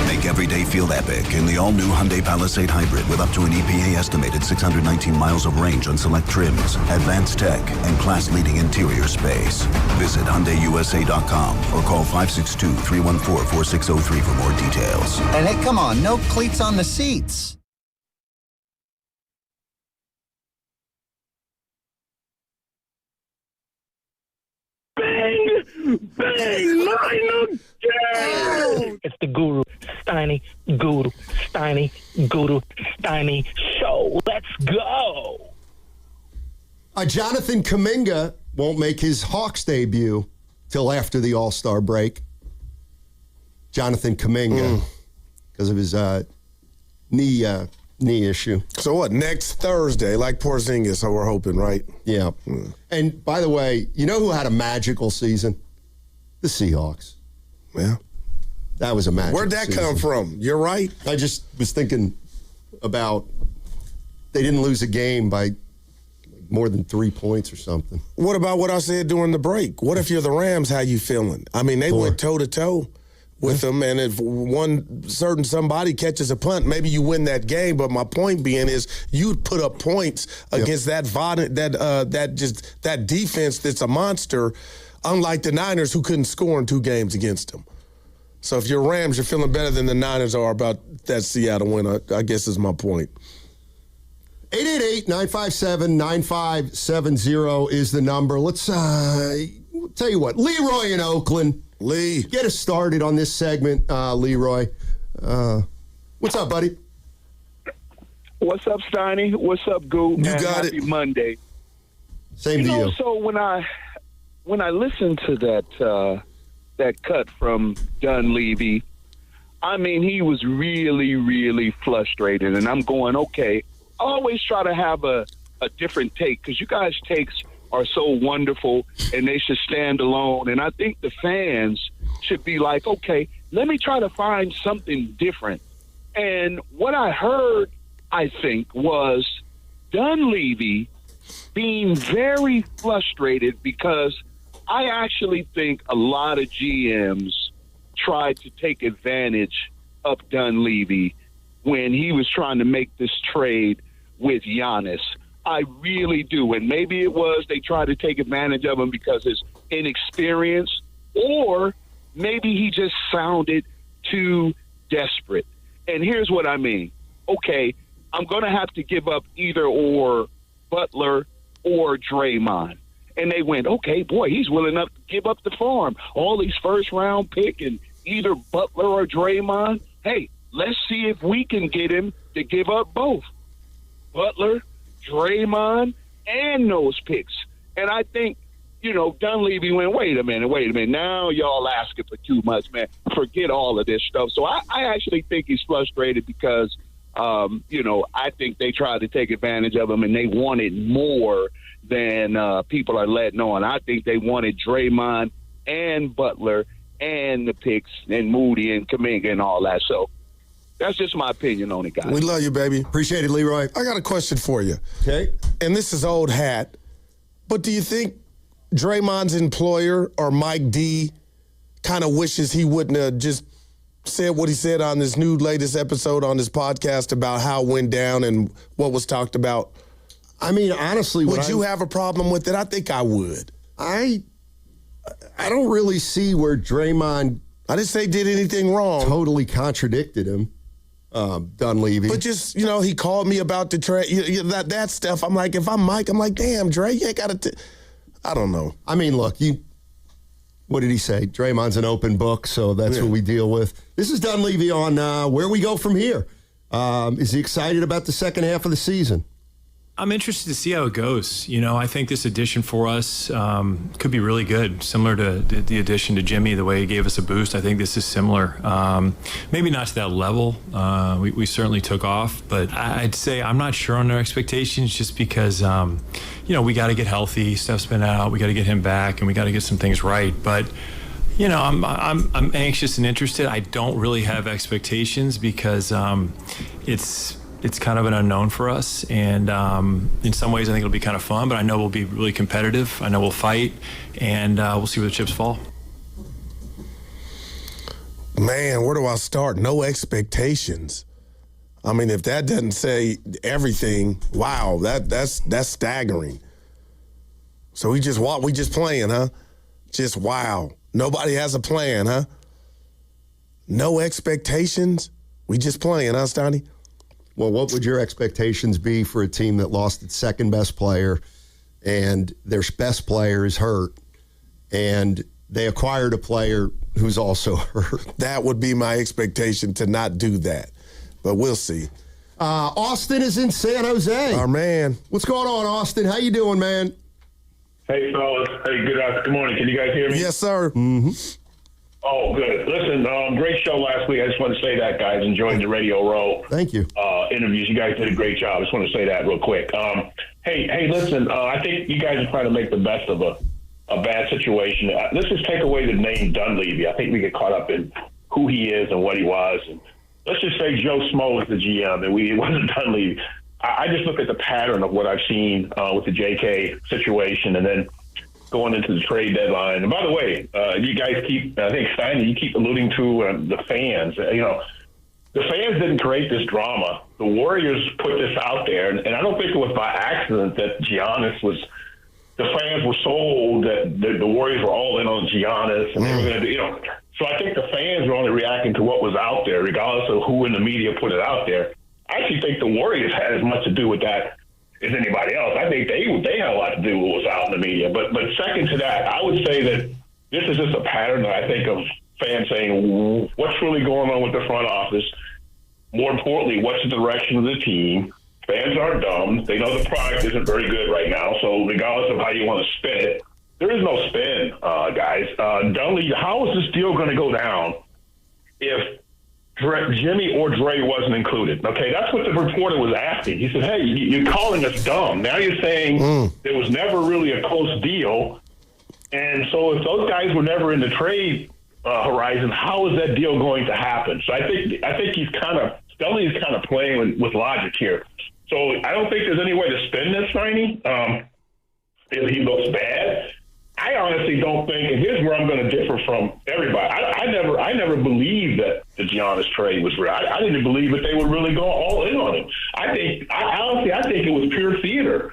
Make every day feel epic in the all-new Hyundai Palisade Hybrid with up to an EPA estimated 619 miles of range on select trims, advanced tech, and class-leading interior space. Visit HyundaiUSA.com or call 562-314-4603 for more details. And hey, come on, no cleats on the seats. Bang! Mine again! It's the Guru Steiny Guru Steiny show. Let's go! Jonathan Kuminga won't make his Hawks debut till after the All-Star break. Jonathan Kuminga, because of his knee issue. So what, next Thursday, like Porzingis, so we're hoping, right? Yeah. And by the way, you know who had a magical season? The Seahawks. Yeah. That was a magical Where'd that season. come from? You're right. I just was thinking about they didn't lose a game by more than 3 points or something. What about what I said during the break? What if you're the Rams? How you feeling? I mean, they went toe-to-toe with them, and if one certain somebody catches a punt, maybe you win that game. But my point being is, you put up points against that defense that's a monster, unlike the Niners who couldn't score in 2 games against them. So if you're Rams, you're feeling better than the Niners are about that Seattle win. I guess is my point. 888-957-9570 is the number. Let's tell you what, Leroy in Oakland. Lee. Get us started on this segment, Leroy. What's up, buddy? What's up, Steiny? What's up, Goo? You got happy Monday. Same to you. So when I listened to that cut from Dunleavy, I mean, he was really, really frustrated. And I'm going, okay, I always try to have a different take because you guys' takes are so wonderful and they should stand alone. And I think the fans should be like, okay, let me try to find something different. And what I heard, I think, was Dunleavy being very frustrated because I actually think a lot of GMs tried to take advantage of Dunleavy when he was trying to make this trade with Giannis. I really do. And maybe it was they tried to take advantage of him because his inexperience, or maybe he just sounded too desperate. And here's what I mean. Okay, I'm going to have to give up either or Butler or Draymond. And they went, okay, boy, he's willing enough to give up the farm. All these first-round pick and either Butler or Draymond. Hey, let's see if we can get him to give up both. Butler, Draymond, and those picks. And I think, Dunleavy went, wait a minute. Now y'all asking for too much, man. Forget all of this stuff. So I actually think he's frustrated because, I think they tried to take advantage of him and they wanted more than people are letting on. I think they wanted Draymond and Butler and the picks and Moody and Kuminga and all that. So that's just my opinion on it, guys. We love you, baby. Appreciate it, Leroy. I got a question for you. Okay. And this is old hat, but do you think Draymond's employer or Mike D kind of wishes he wouldn't have just said what he said on this new latest episode on this podcast about how it went down and what was talked about? I mean, honestly, would you have a problem with it? I think I would. I don't really see where Draymond I didn't say he did anything wrong. Totally contradicted him, Dunleavy. But just, he called me about the trade. That stuff. I'm like, if I'm Mike, I'm like, damn, Dre, you ain't got to. I don't know. I mean, look, what did he say? Draymond's an open book, so that's what we deal with. This is Dunleavy on where we go from here. Is he excited about the second half of the season? I'm interested to see how it goes. I think this addition for us could be really good, similar to the addition to Jimmy, the way he gave us a boost. I think this is similar. Maybe not to that level. We certainly took off, but I'd say I'm not sure on their expectations just because, we got to get healthy. Steph's been out. We got to get him back, and we got to get some things right. But, I'm anxious and interested. I don't really have expectations because it's kind of an unknown for us, and in some ways I think it'll be kind of fun, but I know we'll be really competitive. I know we'll fight, and we'll see where the chips fall. Man, where do I start? No expectations. I mean, if that doesn't say everything, wow, that's staggering. So we just playing, huh? Just wow. Nobody has a plan, huh? No expectations? We just playing, huh, Stoney? Well, what would your expectations be for a team that lost its second best player and their best player is hurt and they acquired a player who's also hurt? That would be my expectation, to not do that. But we'll see. Austin is in San Jose. Our man. What's going on, Austin? How you doing, man? Hey, fellas. Hey, good morning. Can you guys hear me? Yes, sir. Mm-hmm. Oh, good. Listen, great show last week. I just want to say that, guys. Enjoyed the Radio Row. Thank you. Interviews. You guys did a great job. I just want to say that real quick. Hey, listen, I think you guys are trying to make the best of a bad situation. Let's just take away the name Dunleavy. I think we get caught up in who he is and what he was. And let's just say Joe Smo was the GM and it wasn't Dunleavy. I just look at the pattern of what I've seen with the JK situation and then going into the trade deadline. And by the way, you guys I think, Steiny, you keep alluding to the fans. The fans didn't create this drama. The Warriors put this out there, and I don't think it was by accident that the fans were sold that the Warriors were all in on Giannis, and they were going to do, So I think the fans were only reacting to what was out there, regardless of who in the media put it out there. I actually think the Warriors had as much to do with that as anybody else. I think they had a lot to do with what was out in the media. But second to that, I would say that this is just a pattern that I think of fans saying, what's really going on with the front office? More importantly, what's the direction of the team? Fans aren't dumb. They know the product isn't very good right now. So regardless of how you want to spin it, there is no spin, guys. Dunleavy, how is this deal going to go down if Jimmy or Dre wasn't included? Okay, that's what the reporter was asking. He said, hey, you're calling us dumb. Now you're saying there was never really a close deal. And so if those guys were never in the trade horizon, how is that deal going to happen? So I think Dunleavy's kind of playing with logic here. So I don't think there's any way to spin this, Steiny. If he looks bad, I honestly don't think, and here's where I'm going to differ from everybody. I never believed that the Giannis trade was real. I didn't believe that they would really go all in on him. I think it was pure theater.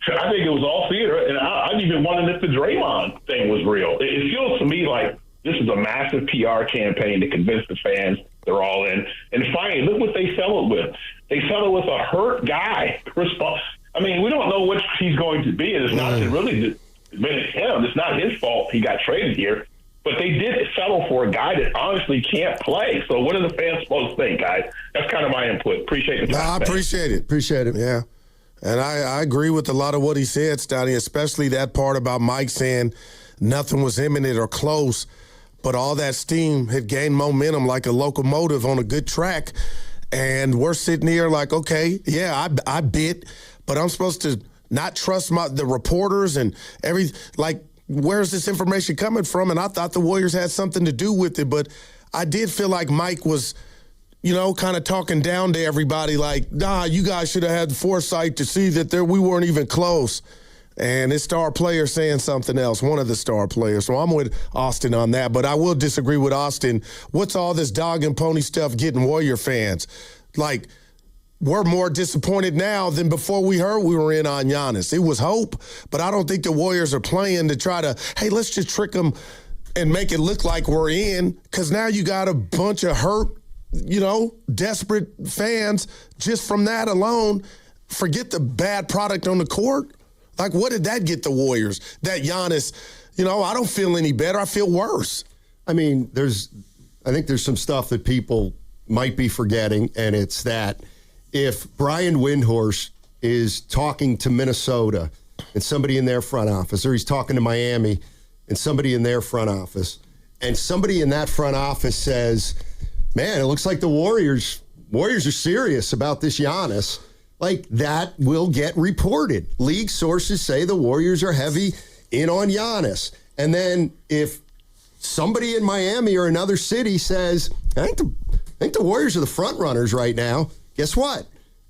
I think it was all theater, and I even wondered if the Draymond thing was real. It feels to me like this is a massive PR campaign to convince the fans they're all in. And finally, look what they settled with. They settled with a hurt guy. I mean, we don't know what he's going to be, and it's not really been him. It's not his fault he got traded here. But they did settle for a guy that honestly can't play. So what are the fans supposed to think, guys? That's kind of my input. Appreciate the time. I appreciate it. Appreciate it, yeah. And I agree with a lot of what he said, Stoney, especially that part about Mike saying nothing was imminent or close, but all that steam had gained momentum like a locomotive on a good track. And we're sitting here like, okay, yeah, I bit, but I'm supposed to not trust the reporters and where's this information coming from? And I thought the Warriors had something to do with it, but I did feel like Mike was, kind of talking down to everybody like, nah, you guys should have had the foresight to see that we weren't even close. And his star player saying something else, one of the star players. So I'm with Austin on that, but I will disagree with Austin. What's all this dog and pony stuff getting Warrior fans? Like, we're more disappointed now than before we heard we were in on Giannis. It was hope, but I don't think the Warriors are playing to try to, hey, let's just trick them and make it look like we're in, because now you got a bunch of hurt, desperate fans just from that alone. Forget the bad product on the court. Like, what did that get the Warriors? That Giannis, I don't feel any better. I feel worse. I mean, I think there's some stuff that people might be forgetting, and it's that if Brian Windhorst is talking to Minnesota and somebody in their front office, or he's talking to Miami and somebody in their front office, and somebody in that front office says, man, it looks like the Warriors are serious about this Giannis, like that will get reported. League sources say the Warriors are heavy in on Giannis. And then if somebody in Miami or another city says, I think the Warriors are the front runners right now, guess what?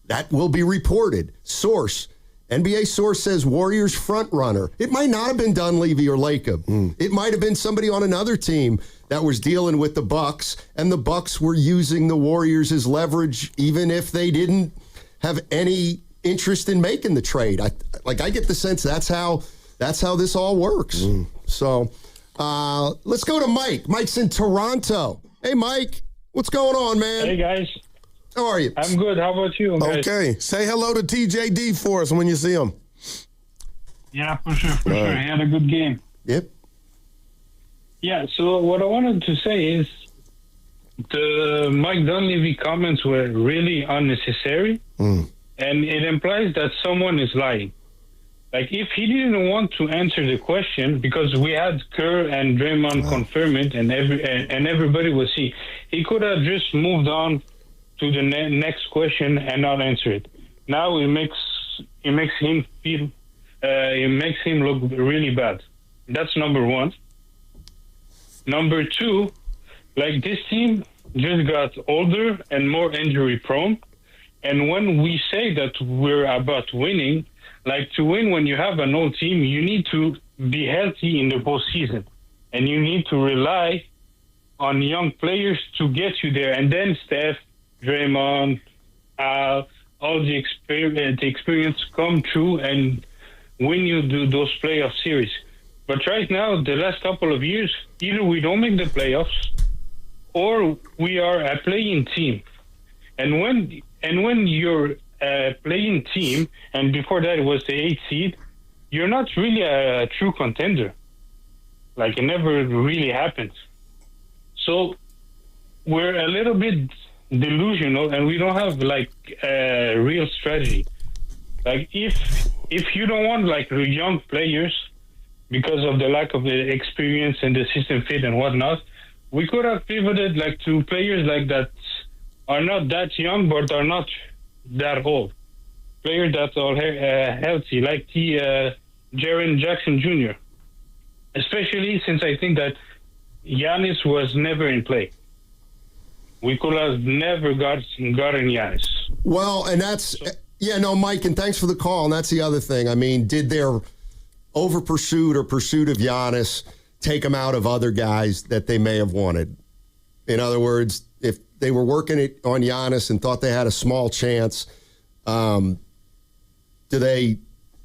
That will be reported. Source. NBA source says Warriors front runner. It might not have been Dunleavy or Lacob. It might have been somebody on another team that was dealing with the Bucks, and the Bucks were using the Warriors as leverage even if they didn't have any interest in making the trade. I get the sense that's how this all works. So let's go to Mike. Mike's in Toronto. Hey, Mike. What's going on, man? Hey, guys. How are you? I'm good. How about you, guys? Okay. Say hello to TJD for us when you see him. Yeah, for sure. He had a good game. Yep. Yeah, so what I wanted to say is the Mike Dunleavy comments were really unnecessary, and it implies that someone is lying. Like, if he didn't want to answer the question, because we had Kerr and Draymond confirm it, and everybody was he could have just moved on to the next question and not answer it. Now it makes him feel, it makes him look really bad. That's number one. Number two, like, this team just got older and more injury prone, and when we say that we're about winning, like, to win when you have an old team, you need to be healthy in the postseason, and you need to rely on young players to get you there. And then Steph, Draymond, all the experience come true and win you those playoff series. But right now, the last couple of years, either we don't make the playoffs or we are a playing team. And when you're playing team, and before that it was the 8th seed, you're not really a true contender. Like, it never really happens. So we're a little bit delusional, and we don't have like a real strategy. Like, if you don't want like young players because of the lack of the experience and the system fit and whatnot, we could have pivoted like to players like that are not that young but are not that old, players that are healthy, like the Jaren Jackson Jr., especially since I think that Giannis was never in play. We could have never gotten Giannis. Well, and that's, Mike, and thanks for the call, and that's the other thing. I mean, did their over-pursuit or pursuit of Giannis take them out of other guys that they may have wanted? In other words, if they were working it on Giannis and thought they had a small chance, do they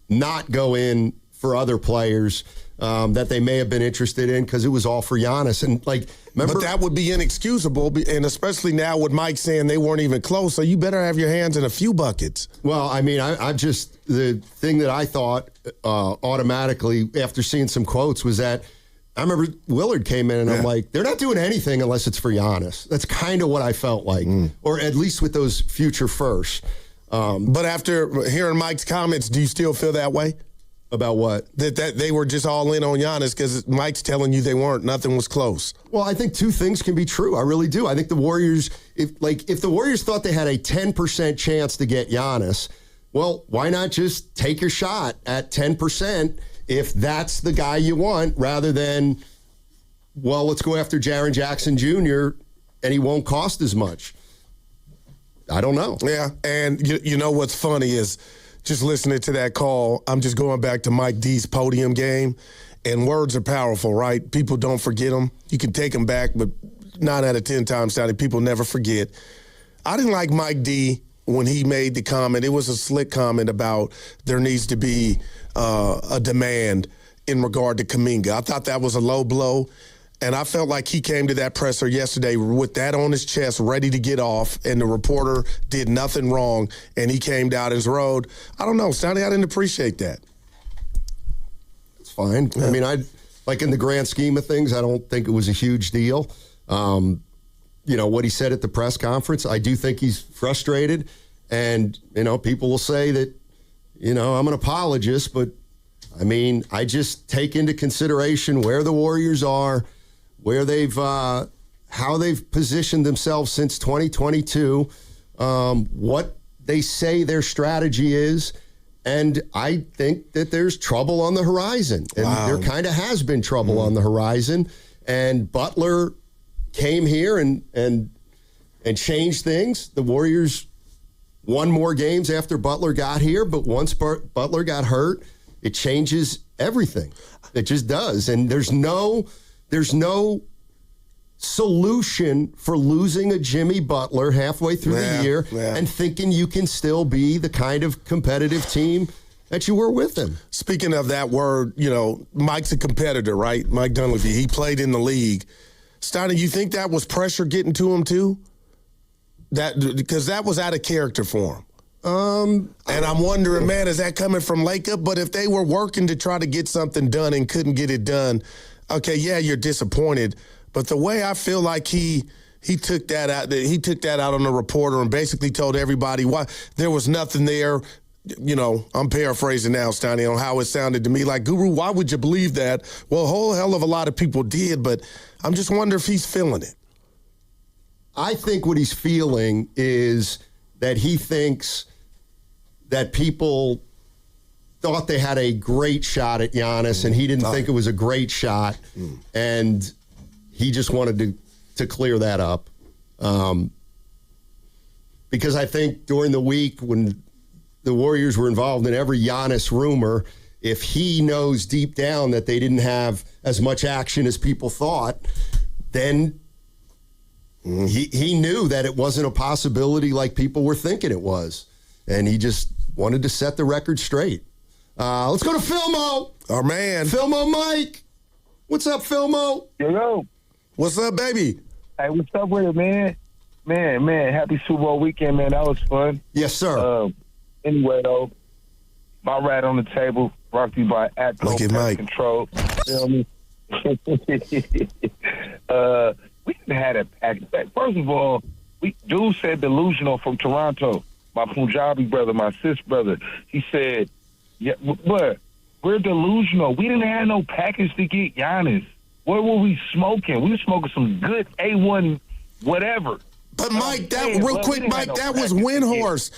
not go in for other players that they may have been interested in because it was all for Giannis? And like, remember, but that would be inexcusable, and especially now with Mike saying they weren't even close. So you better have your hands in a few buckets. Well, I mean, I just, the thing that I thought automatically after seeing some quotes was that I remember Willard came in and I'm like, they're not doing anything unless it's for Giannis. That's kind of what I felt like, or at least with those future firsts. But after hearing Mike's comments, do you still feel that way? About what? That they were just all in on Giannis because Mike's telling you they weren't. Nothing was close. Well, I think two things can be true. I really do. I think the Warriors, if the Warriors thought they had a 10% chance to get Giannis, well, why not just take your shot at 10% if that's the guy you want, rather than, well, let's go after Jaren Jackson Jr. and he won't cost as much. I don't know. Yeah, and you know what's funny is just listening to that call, I'm just going back to Mike D's podium game, and words are powerful, right? People don't forget them. You can take them back, but 9 out of 10 times, people never forget. I didn't like Mike D when he made the comment. It was a slick comment about there needs to be a demand in regard to Kuminga. I thought that was a low blow. And I felt like he came to that presser yesterday with that on his chest, ready to get off, and the reporter did nothing wrong, and he came down his road. I don't know, Sonny, I didn't appreciate that. It's fine. Yeah. I mean, like in the grand scheme of things, I don't think it was a huge deal. What he said at the press conference, I do think he's frustrated. And, people will say that, I'm an apologist, but, I mean, I just take into consideration where the Warriors are, where how they've positioned themselves since 2022, what they say their strategy is, and I think that there's trouble on the horizon. And there kind of has been trouble on the horizon. And Butler came here and changed things. The Warriors won more games after Butler got here, but once Butler got hurt, it changes everything. It just does. And there's no solution for losing a Jimmy Butler halfway through the year and thinking you can still be the kind of competitive team that you were with him. Speaking of that word, Mike's a competitor, right? Mike Dunleavy, he played in the league. Steiner, you think that was pressure getting to him too? Because that was out of character for him. And I'm wondering, man, is that coming from Lacob? But if they were working to try to get something done and couldn't get it done, okay, yeah, you're disappointed. But the way I feel like he took that out on the reporter and basically told everybody why there was nothing there. I'm paraphrasing now, Steiny, on how it sounded to me. Like, Guru, why would you believe that? Well, a whole hell of a lot of people did, but I'm just wondering if he's feeling it. I think what he's feeling is that he thinks that people thought they had a great shot at Giannis, and he didn't think it was a great shot, and he just wanted to clear that up. Because I think during the week when the Warriors were involved in every Giannis rumor, if he knows deep down that they didn't have as much action as people thought, then he knew that it wasn't a possibility like people were thinking it was. And he just wanted to set the record straight. Let's go to Filmo. Our man. Filmo Mike. What's up, Filmo? Yo. What's up, baby? Hey, what's up with it, man? Man, happy Super Bowl weekend, man. That was fun. Yes, sir. Anyway, though, my rat on the table brought to you by Atco Pest Control. Feel me? We didn't have that package back. First of all, dude said delusional from Toronto. My Punjabi brother, my sis brother. He said, "Yeah, but we're delusional. We didn't have no package to get Giannis. What were we smoking? We were smoking some good A1 whatever." But Mike, that was Windhorse.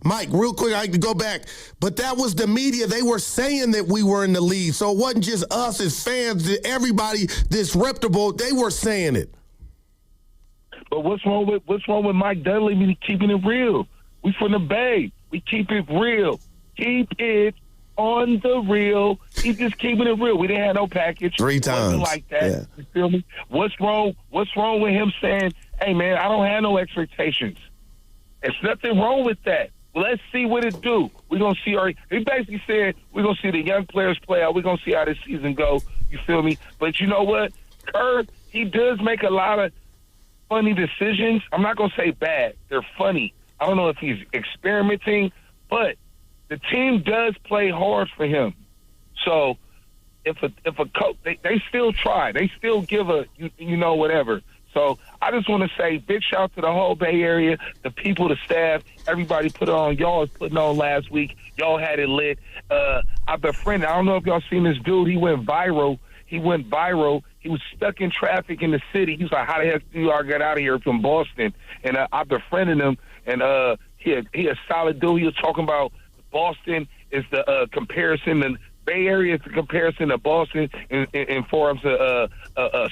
Mike, real quick, I can go back. But that was the media. They were saying that we were in the lead. So it wasn't just us as fans, everybody disreputable, they were saying it. But what's wrong with Mike Dunleavy keeping it real? We from the Bay. We keep it real. Keep it on the real. He's just keeping it real. We didn't have no package. 3 times. Like that. Yeah. You feel me? What's wrong with him saying, "Hey, man, I don't have no expectations"? There's nothing wrong with that. Let's see what it do. We're going to see. He basically said we're going to see the young players play out. We're going to see how this season go. You feel me? But you know what? Kerr, he does make a lot of funny decisions. I'm not going to say bad. They're funny. I don't know if he's experimenting, but the team does play hard for him. So if a coach, they still try. They still give whatever. So I just want to say big shout out to the whole Bay Area, the people, the staff, everybody put it on. Y'all was putting on last week. Y'all had it lit. I befriended, I don't know if y'all seen this dude. He went viral. He was stuck in traffic in the city. He was like, "How the heck do y'all get out of here from Boston?" And I befriended him. And he a solid dude. He was talking about Boston is the comparison, and Bay Area is the comparison to Boston in forms of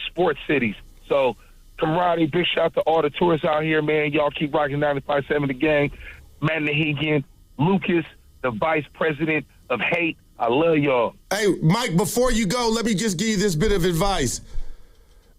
sports cities. So, camaraderie, big shout out to all the tourists out here, man. Y'all keep rocking 95.7 The Gang. Matt Nahigian, Lucas, the vice president of Hate. I love y'all. Hey, Mike, before you go, let me just give you this bit of advice.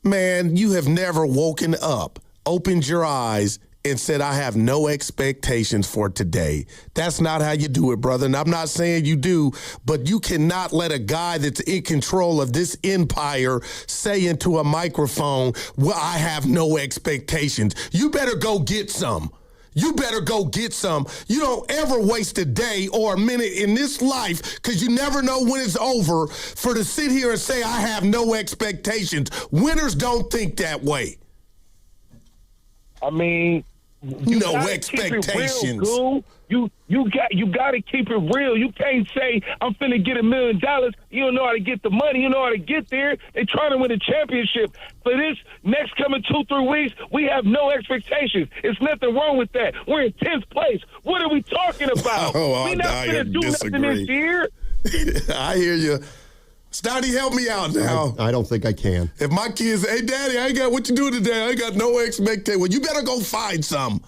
Man, you have never woken up, opened your eyes, and said, I have no expectations for today. That's not how you do it, brother. And I'm not saying you do, but you cannot let a guy that's in control of this empire say into a microphone, well, I have no expectations. You better go get some. You better go get some. You don't ever waste a day or a minute in this life, because you never know when it's over, for to sit here and say, I have no expectations. Winners don't think that way. I mean, you no gotta expectations. Keep it real, you got to keep it real. You can't say I'm finna get $1 million. You don't know how to get the money. You know how to get there. They trying to win a championship. For this next coming 2-3 weeks, we have no expectations. It's nothing wrong with that. We're in 10th place. What are we talking about? We're not finna do nothing this year. I hear you. Stoney, help me out now. I don't think I can. If my kids, hey, Daddy, I ain't got what you do today. I ain't got no expectation. Well, you better go find some.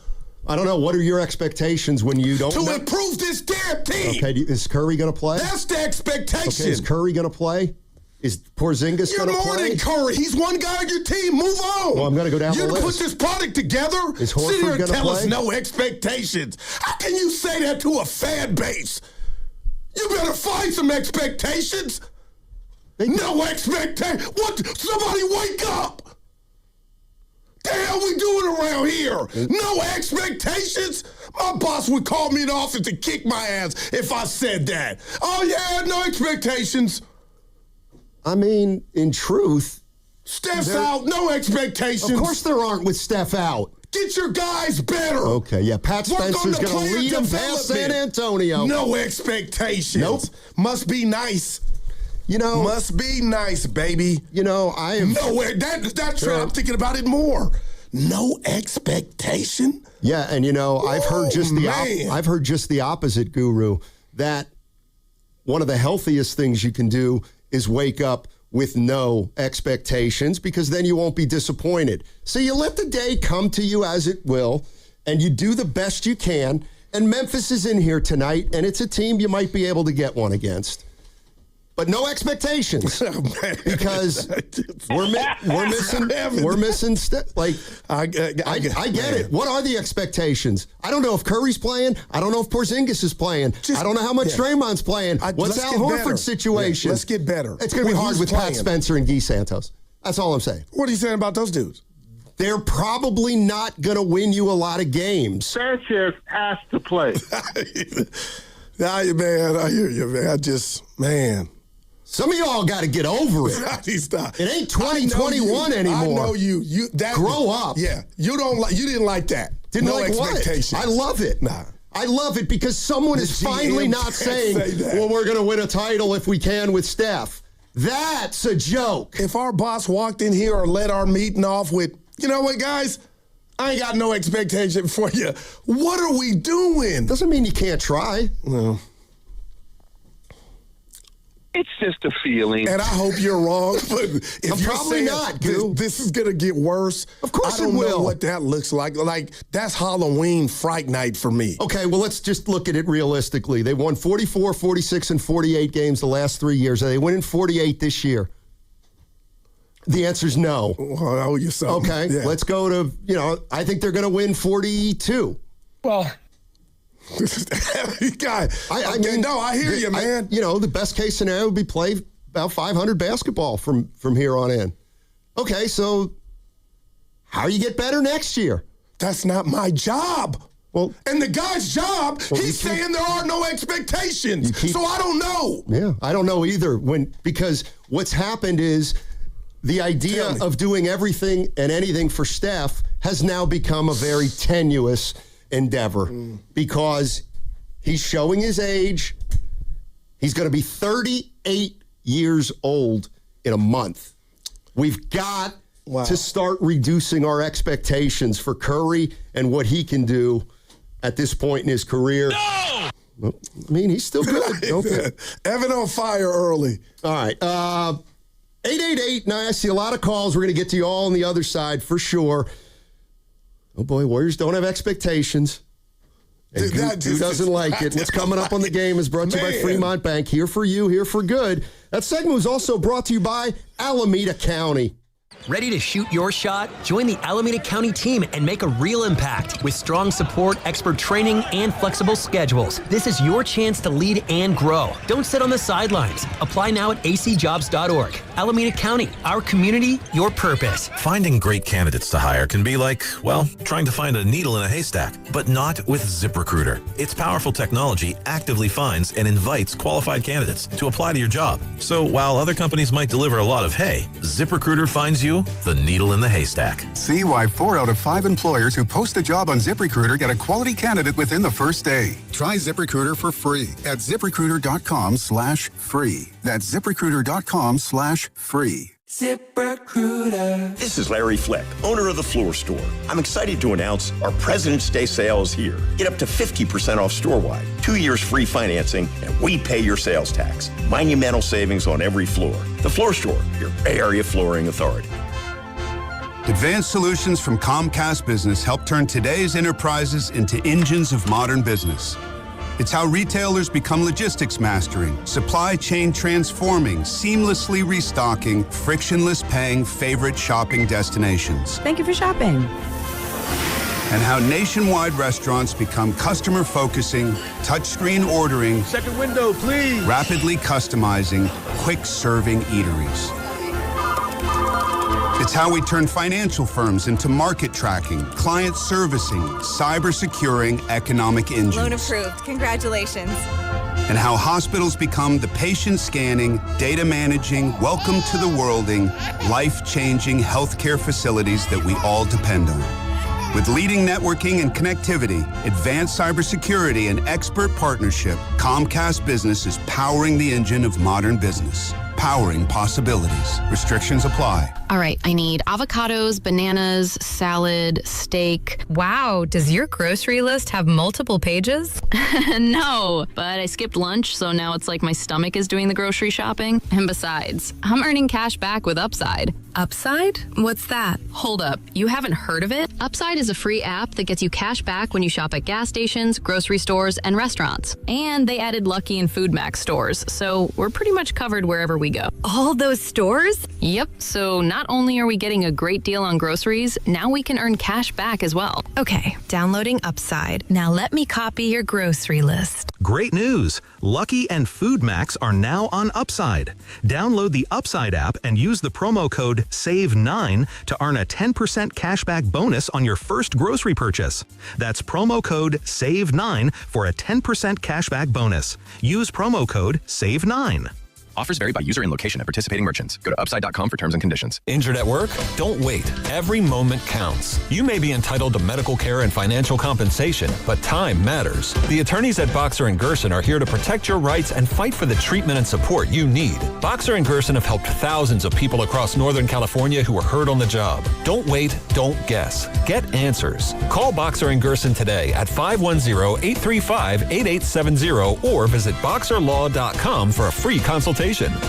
I don't know. What are your expectations when you don't to improve this damn team? Okay, is Curry going to play? That's the expectation. Okay, is Curry going to play? Is Porzingis going to play? You're more than Curry. He's one guy on your team. Move on. Well, I'm going to go down the list. You put this product together. Is Horford sit here and tell play? us no expectations. How can you say that to a fan base? You better find some expectations. No expectation. What? Somebody wake up. The hell we doing around here? No expectations? My boss would call me in the office and kick my ass if I said that. Oh, yeah, no expectations. I mean, in truth. Steph's out, no expectations. Of course there aren't with Steph out. Get your guys better. Okay, yeah. Pat Spencer's going to lead them past San Antonio. No expectations. Nope. Must be nice. You know, must be nice, baby. You know, I am nowhere. That's right. I'm thinking about it more. No expectation. Yeah, and you know, I've heard just the opposite, Guru. That one of the healthiest things you can do is wake up with no expectations, because then you won't be disappointed. So you let the day come to you as it will, and you do the best you can. And Memphis is in here tonight, and it's a team you might be able to get one against. But no expectations, because we're missing. I get it. What are the expectations? I don't know if Curry's playing. I don't know if Porzingis is playing. I don't know how much Draymond's playing. What's Al Horford's situation? Yeah, let's get better. It's going to be hard with Pat Spencer and Guy Santos. That's all I'm saying. What are you saying about those dudes? They're probably not going to win you a lot of games. Sanchez has to play. Man, I hear you, man. Some of y'all got to get over it. It ain't 2021 anymore. I know you. Grow up. Yeah, you didn't like that. Didn't no like expectations. What? I love it. Nah. I love it because someone is finally not saying, well, we're going to win a title if we can with Steph. That's a joke. If our boss walked in here or led our meeting off with, you know what, guys? I ain't got no expectation for you. What are we doing? Doesn't mean you can't try. No. It's just a feeling. And I hope you're wrong, but if I'm you're probably saying not, this is going to get worse, of course I don't it will. know what that looks like. Like, that's Halloween Fright Night for me. Okay, well, let's just look at it realistically. They won 44, 46, and 48 games the last 3 years. Are they winning 48 this year? The answer is no. Well, I owe you something. Okay, yeah. Let's go to, I think they're going to win 42. Well... I hear you, man. The best case scenario would be play about 500 basketball from here on in. Okay, so how you get better next year? That's not my job. Well, and the guy's job, he's saying there are no expectations. So I don't know. Yeah, I don't know either. Because what's happened is the idea of doing everything and anything for Steph has now become a very tenuous endeavor because he's showing his age. He's going to be 38 years old in a month. We've got to start reducing our expectations for Curry and what he can do at this point in his career. No! Well, I mean, he's still good. Okay. Evan on fire early. All right. 888. Now, I see a lot of calls. We're going to get to you all on the other side for sure. Oh, boy, Warriors don't have expectations. And who doesn't like it? What's coming up on the game is brought to you by Fremont Bank. Here for you, here for good. That segment was also brought to you by Alameda County. Ready to shoot your shot? Join the Alameda County team and make a real impact. With strong support, expert training, and flexible schedules, this is your chance to lead and grow. Don't sit on the sidelines. Apply now at acjobs.org. Alameda County, our community, your purpose. Finding great candidates to hire can be like, well, trying to find a needle in a haystack, but not with ZipRecruiter. Its powerful technology actively finds and invites qualified candidates to apply to your job. So while other companies might deliver a lot of hay, ZipRecruiter finds you the needle in the haystack. See why 4 out of 5 employers who post a job on ZipRecruiter get a quality candidate within the first day. Try ZipRecruiter for free at ZipRecruiter.com/free. That's ZipRecruiter.com/free. ZipRecruiter. This is Larry Fleck, owner of the Floor Store. I'm excited to announce our President's Day sale is here. Get up to 50% off store-wide, 2 years free financing, and we pay your sales tax. Monumental savings on every floor. The Floor Store, your Bay Area flooring authority. Advanced solutions from Comcast Business help turn today's enterprises into engines of modern business. It's how retailers become logistics mastering, supply chain transforming, seamlessly restocking, frictionless paying favorite shopping destinations. Thank you for shopping. And how nationwide restaurants become customer focusing, touchscreen ordering, second window, please, rapidly customizing, quick serving eateries. It's how we turn financial firms into market tracking, client servicing, cyber securing economic engines. Loan approved. Congratulations. And how hospitals become the patient scanning, data managing, welcome to the worlding, life-changing healthcare facilities that we all depend on. With leading networking and connectivity, advanced cybersecurity, and expert partnership, Comcast Business is powering the engine of modern business. Powering possibilities. Restrictions apply. All right, I need avocados, bananas, salad, steak. Wow, does your grocery list have multiple pages? No, but I skipped lunch, so now it's like my stomach is doing the grocery shopping. And besides, I'm earning cash back with Upside. Upside? What's that? Hold up, you haven't heard of it? Upside is a free app that gets you cash back when you shop at gas stations, grocery stores, and restaurants. And they added Lucky and Food Max stores, so we're pretty much covered wherever we go. All those stores? Yep, so not only are we getting a great deal on groceries, now we can earn cash back as well. Okay, downloading Upside. Now let me copy your grocery list. Great news! Lucky and Food Max are now on Upside. Download the Upside app and use the promo code SAVE9 to earn a 10% cashback bonus on your first grocery purchase. That's promo code SAVE9 for a 10% cashback bonus. Use promo code SAVE9. Offers vary by user and location at participating merchants. Go to upside.com for terms and conditions. Injured at work? Don't wait. Every moment counts. You may be entitled to medical care and financial compensation, but time matters. The attorneys at Boxer & Gerson are here to protect your rights and fight for the treatment and support you need. Boxer & Gerson have helped thousands of people across Northern California who were hurt on the job. Don't wait. Don't guess. Get answers. Call Boxer & Gerson today at 510-835-8870 or visit boxerlaw.com for a free consultation.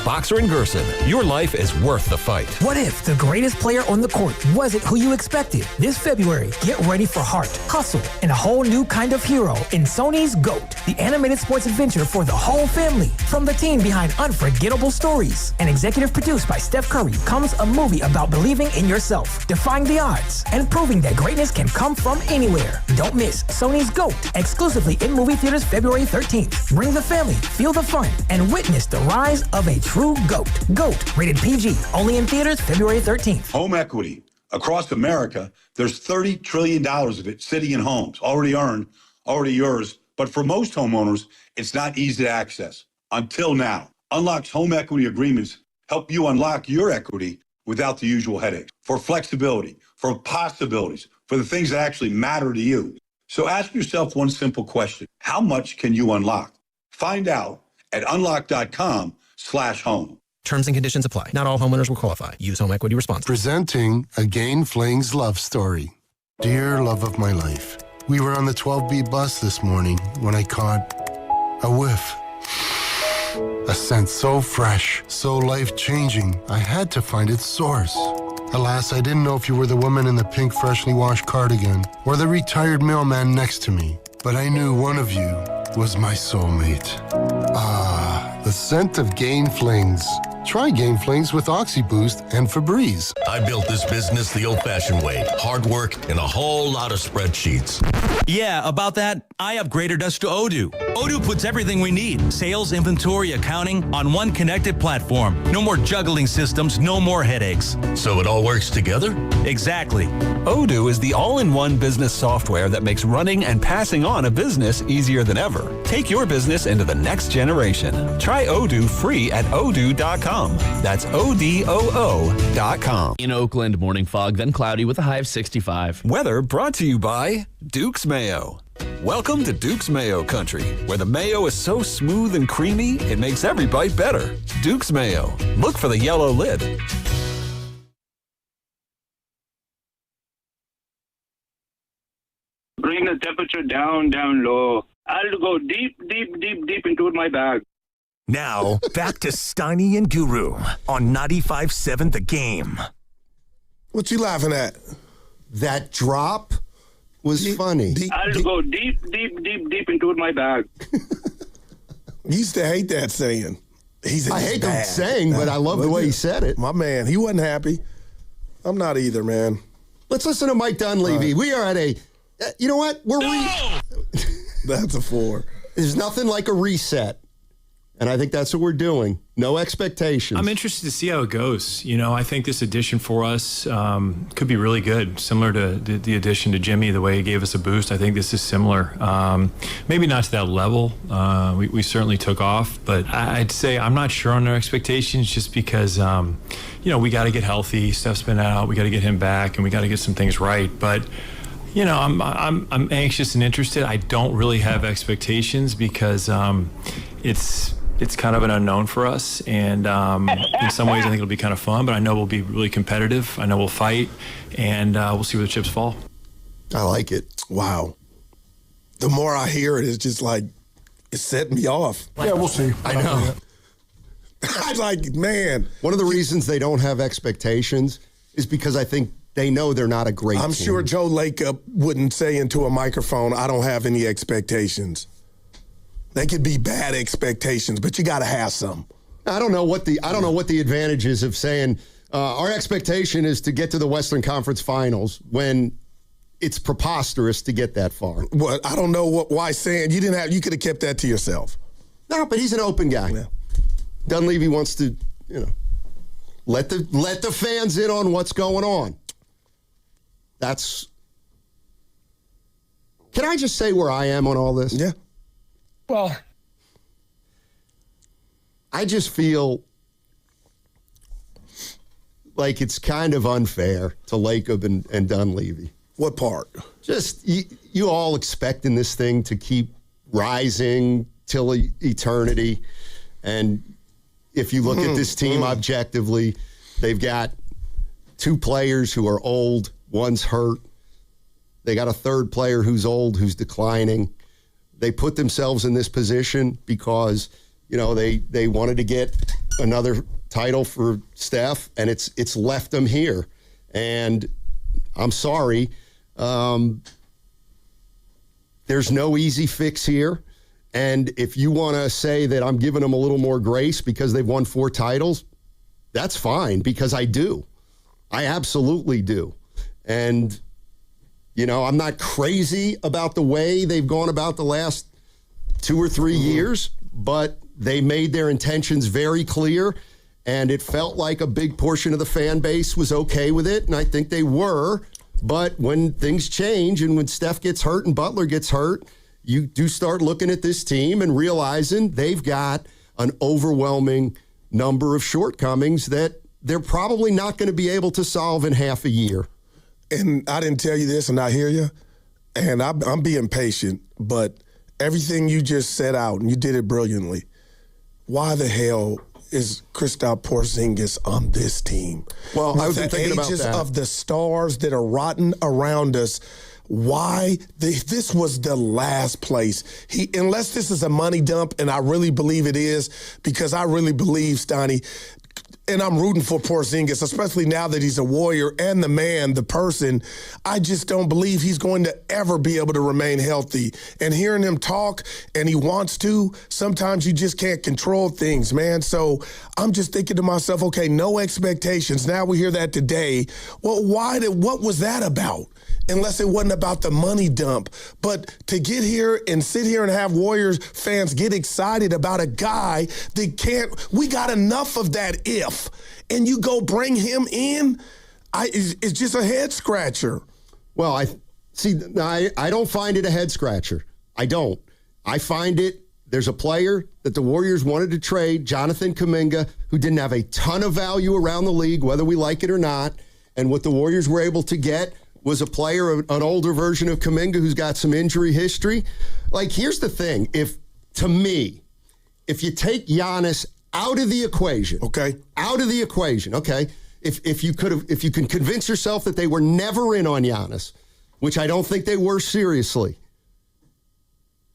Boxer & Gerson, your life is worth the fight. What if the greatest player on the court wasn't who you expected? This February, get ready for heart, hustle, and a whole new kind of hero in Sony's GOAT, the animated sports adventure for the whole family. From the team behind Unforgettable Stories and executive produced by Steph Curry comes a movie about believing in yourself, defying the odds, and proving that greatness can come from anywhere. Don't miss Sony's GOAT, exclusively in movie theaters February 13th. Bring the family, feel the fun, and witness the rise of a true GOAT. GOAT, rated PG, only in theaters February 13th. Home equity. Across America, there's $30 trillion of it sitting in homes, already earned, already yours. But for most homeowners, it's not easy to access. Until now. Unlock's home equity agreements help you unlock your equity without the usual headaches. For flexibility, for possibilities, for the things that actually matter to you. So ask yourself one simple question. How much can you unlock? Find out at unlock.com/home. Terms and conditions apply. Not all homeowners will qualify. Use home equity responsibly. Presenting a Gain Flings love story. Dear love of my life, we were on the 12B bus this morning when I caught a whiff. A scent so fresh, so life-changing, I had to find its source. Alas, I didn't know if you were the woman in the pink freshly washed cardigan or the retired mailman next to me, but I knew one of you was my soulmate. Ah, the scent of Gain Flings. Try Game Flings with OxyBoost and Febreze. I built this business the old-fashioned way. Hard work and a whole lot of spreadsheets. Yeah, about that, I upgraded us to Odoo. Odoo puts everything we need, sales, inventory, accounting, on one connected platform. No more juggling systems, no more headaches. So it all works together? Exactly. Odoo is the all-in-one business software that makes running and passing on a business easier than ever. Take your business into the next generation. Try Odoo free at odoo.com. That's ODOO.com. In Oakland, morning fog, then cloudy with a high of 65. Weather brought to you by Duke's Mayo. Welcome to Duke's Mayo Country, where the mayo is so smooth and creamy, it makes every bite better. Duke's Mayo. Look for the yellow lid. Bring the temperature down low. I'll go deep into my bag. Now, back to Steiny and Guru on 95.7 The Game. What you laughing at? That drop was funny. I'll go deep into my bag. You used to hate that saying. I hate the saying, but I love the way he said it. My man, he wasn't happy. I'm not either, man. Let's listen to Mike Dunleavy. We are at a, you know what? That's a 4. There's nothing like a reset. And I think that's what we're doing. No expectations. I'm interested to see how it goes. You know, I think this addition for us could be really good, similar to the addition to Jimmy, the way he gave us a boost. I think this is similar. Maybe not to that level. We certainly took off, but I'd say I'm not sure on our expectations just because, you know, we got to get healthy. Steph's been out. We got to get him back, and we got to get some things right. But you know, I'm anxious and interested. I don't really have expectations because it's kind of an unknown for us, and in some ways I think it'll be kind of fun, but I know we'll be really competitive. I know we'll fight, and we'll see where the chips fall. I like it. Wow. The more I hear it, it's just like, it's setting me off. Yeah, we'll see. I know. I like, man. One of the reasons they don't have expectations is because I think they know they're not a great team. I'm sure Joe Lacob wouldn't say into a microphone, I don't have any expectations. They could be bad expectations, but you got to have some. I don't know what the advantage is of saying our expectation is to get to the Western Conference Finals when it's preposterous to get that far. Well, I don't know why saying you could have kept that to yourself. No, but he's an open guy. Yeah. Dunleavy wants to, you know, let the fans in on what's going on. Can I just say where I am on all this? Yeah. Well, I just feel like it's kind of unfair to Lacob and Dunleavy. What part? Just you all expecting this thing to keep rising till eternity. And if you look at this team objectively, they've got 2 players who are old. One's hurt. They got a 3rd player who's old, who's declining. They put themselves in this position because, you know, they wanted to get another title for Steph, and it's left them here. And I'm sorry, there's no easy fix here. And if you want to say that I'm giving them a little more grace because they've won 4 titles, that's fine, because I do. I absolutely do. And you know, I'm not crazy about the way they've gone about the last 2 or 3 years, but they made their intentions very clear, and it felt like a big portion of the fan base was okay with it, and I think they were. But when things change and when Steph gets hurt and Butler gets hurt, you do start looking at this team and realizing they've got an overwhelming number of shortcomings that they're probably not going to be able to solve in half a year. And I didn't tell you this, and I hear you, and I'm being patient, but everything you just set out, and you did it brilliantly, why the hell is Kristaps Porzingis on this team? Well, I was thinking about that. The ages of the stars that are rotting around us, why this was the last place. Unless this is a money dump, and I really believe it is, because I really believe, Steiny, and I'm rooting for Porzingis, especially now that he's a Warrior and the man, the person. I just don't believe he's going to ever be able to remain healthy. And hearing him talk, and he wants to, sometimes you just can't control things, man. So I'm just thinking to myself, okay, no expectations. Now we hear that today. Well, what was that about? Unless it wasn't about the money dump. But to get here and sit here and have Warriors fans get excited about a guy that can't, we got enough of that if, and you go bring him in, it's just a head scratcher. Well, I don't find it a head scratcher. I don't. I find it, there's a player that the Warriors wanted to trade, Jonathan Kuminga, who didn't have a ton of value around the league, whether we like it or not. And what the Warriors were able to get was a player, an older version of Kuminga who's got some injury history. Like, here's the thing. If you take Giannis out of the equation, if you can convince yourself that they were never in on Giannis, which I don't think they were seriously,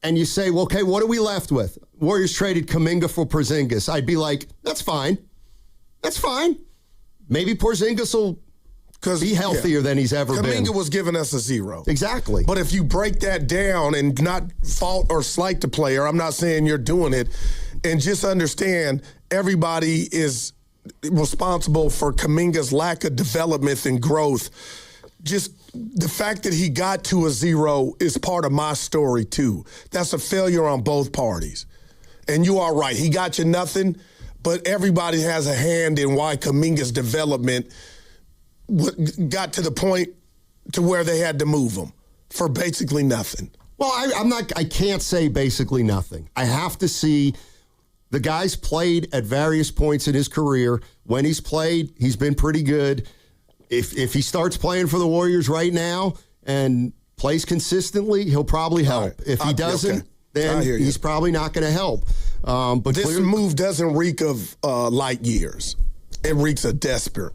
and you say, well, okay, what are we left with? Warriors traded Kuminga for Porzingis. I'd be like, that's fine. That's fine. Maybe Porzingis will be healthier than he's ever been. Kuminga was giving us a 0. Exactly. But if you break that down and not fault or slight the player, I'm not saying you're doing it, and just understand everybody is responsible for Kuminga's lack of development and growth. Just the fact that he got to a 0 is part of my story, too. That's a failure on both parties. And you are right. He got you nothing, but everybody has a hand in why Kuminga's development got to the point to where they had to move him for basically nothing. Well, I can't say basically nothing. I have to see the guy's played at various points in his career. When he's played, he's been pretty good. If he starts playing for the Warriors right now and plays consistently, he'll probably help. Right. If he doesn't, then he's probably not going to help. But this move doesn't reek of light years. It reeks of desperate.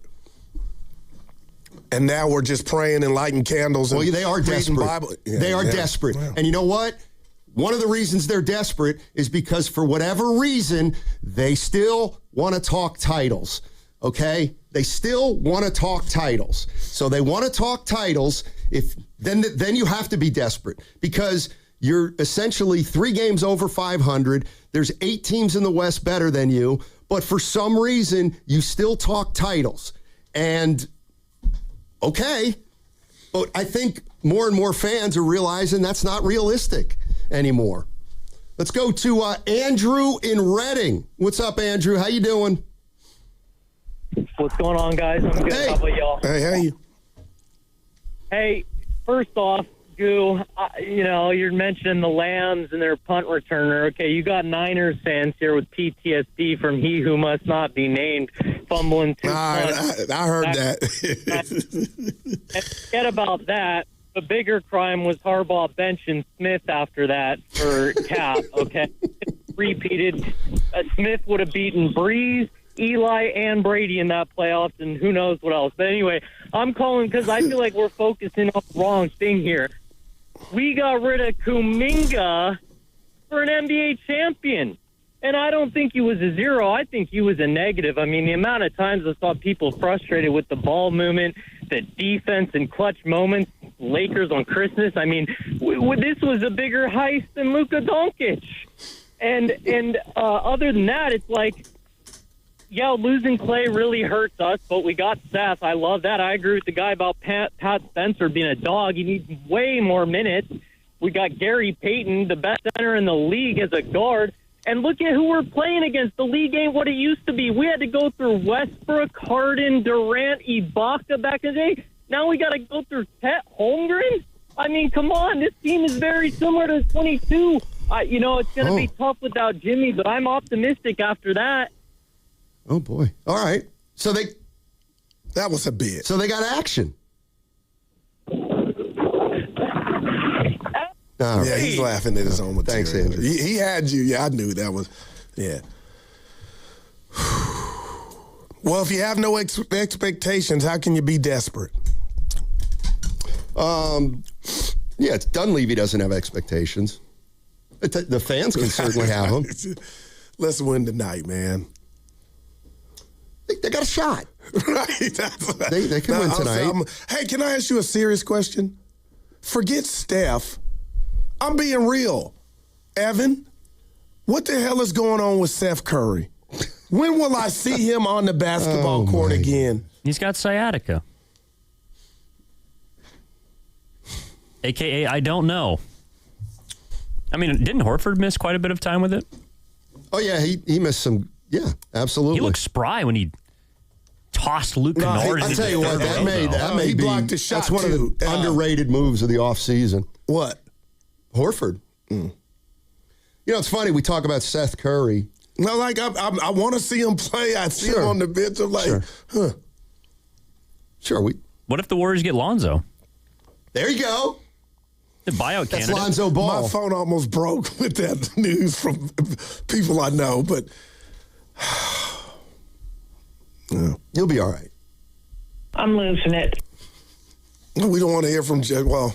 And now we're just praying and lighting candles. Well, they are desperate. Bible. Yeah, they are desperate. Wow. And you know what? One of the reasons they're desperate is because for whatever reason, they still want to talk titles, okay? They still want to talk titles. So they want to talk titles. Then you have to be desperate because you're essentially 3 games over 500. There's 8 teams in the West better than you. But for some reason, you still talk titles. And okay, but I think more and more fans are realizing that's not realistic anymore. Let's go to Andrew in Reading. What's up, Andrew? How you doing? What's going on, guys? I'm good. Hey. How about y'all? Hey. Hey, first off, Goo, you're mentioning the Lambs and their punt returner. Okay, you got Niners fans here with PTSD from he who must not be named, fumbling 2 punts. I heard that. And forget about that. The bigger crime was Harbaugh benching Smith after that for Cap, okay? Repeated. Smith would have beaten Breeze, Eli, and Brady in that playoffs, and who knows what else. But anyway, I'm calling because I feel like we're focusing on the wrong thing here. We got rid of Kuminga for an NBA champion. And I don't think he was a 0. I think he was a negative. I mean, the amount of times I saw people frustrated with the ball movement, the defense and clutch moments, Lakers on Christmas. I mean, this was a bigger heist than Luka Doncic. And other than that, it's like, yeah, losing Clay really hurts us, but we got Seth. I love that. I agree with the guy about Pat Spencer being a dog. He needs way more minutes. We got Gary Payton, the best center in the league as a guard. And look at who we're playing against. The league ain't what it used to be. We had to go through Westbrook, Harden, Durant, Ibaka back in the day. Now we got to go through Chet Holmgren. I mean, come on. This team is very similar to 22. It's going to be tough without Jimmy, but I'm optimistic after that. Oh, boy. All right. So that was a bit. So they got action. Yeah, he's laughing at his own material. Thanks, Andrew. He had you. Yeah, I knew that was, yeah. Well, if you have no expectations, how can you be desperate? Yeah, Dunleavy doesn't have expectations. The fans can certainly have them. Let's win tonight, man. They got a shot. Right. They can win tonight. Hey, can I ask you a serious question? Forget Steph. I'm being real. Evan, what the hell is going on with Steph Curry? When will I see him on the basketball court again? He's got sciatica. AKA, I don't know. I mean, didn't Horford miss quite a bit of time with it? Oh, yeah, he missed some. Yeah, absolutely. He looked spry when he tossed Luke Kennard. I'll tell you what, that may he be. blocked a shot That's one of the underrated moves of the offseason. What? Horford. You know, it's funny. We talk about Seth Curry. No, like I want to see him play. I see him on the bench. I'm like, Sure. What if the Warriors get Lonzo? There you go. The buyout That's candidate. Lonzo Ball. My phone almost broke with that news from people I know, but You'll be all right. I'm losing it. We don't want to hear from Jay. Well,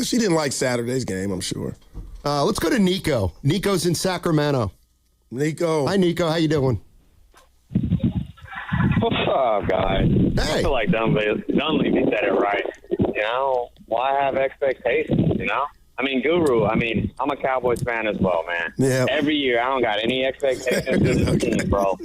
she didn't like Saturday's game, I'm sure. Let's go to Nico. Nico's in Sacramento. Nico. Hi, Nico. How you doing? What's up, guys? Hey. I feel like Dunleavy said it right. You know, why have expectations, you know? I mean, Guru, I'm a Cowboys fan as well, man. Yeah. Every year, I don't got any expectations for this team, bro.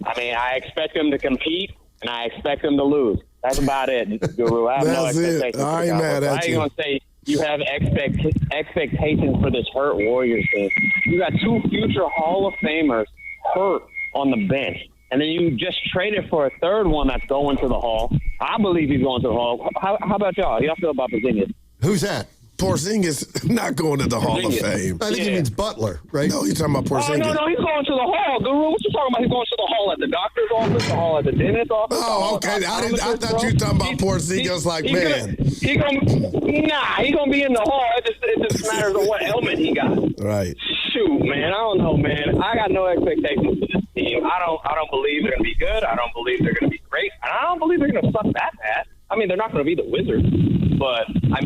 I expect them to compete, and I expect them to lose. That's about it, Guru. I have no expectations. I ain't mad at you. How you going to say you have expectations for this hurt Warriors team? You got two future Hall of Famers hurt on the bench. And then you just traded for a third one that's going to the Hall. I believe he's going to the Hall. How about y'all? How y'all feel about Porzingis? Who's that? Porzingis not going to the Hall of Fame. I think he means Butler, right? No, you're talking about Porzingis. Oh, no, he's going to the Hall, Guru. What you talking about? He's going to the Hall at the doctor's office, the Hall at the dentist's office. Oh, okay. I thought you were talking about Porzingis. He gonna be in the Hall. It just matters of what helmet he got. Right. Shoot, man. I don't know, man. I got no expectations for this team. I don't believe they're gonna be good. I don't believe they're gonna be great. And I don't believe they're gonna suck that bad. I mean, they're not going to be the Wizards, but I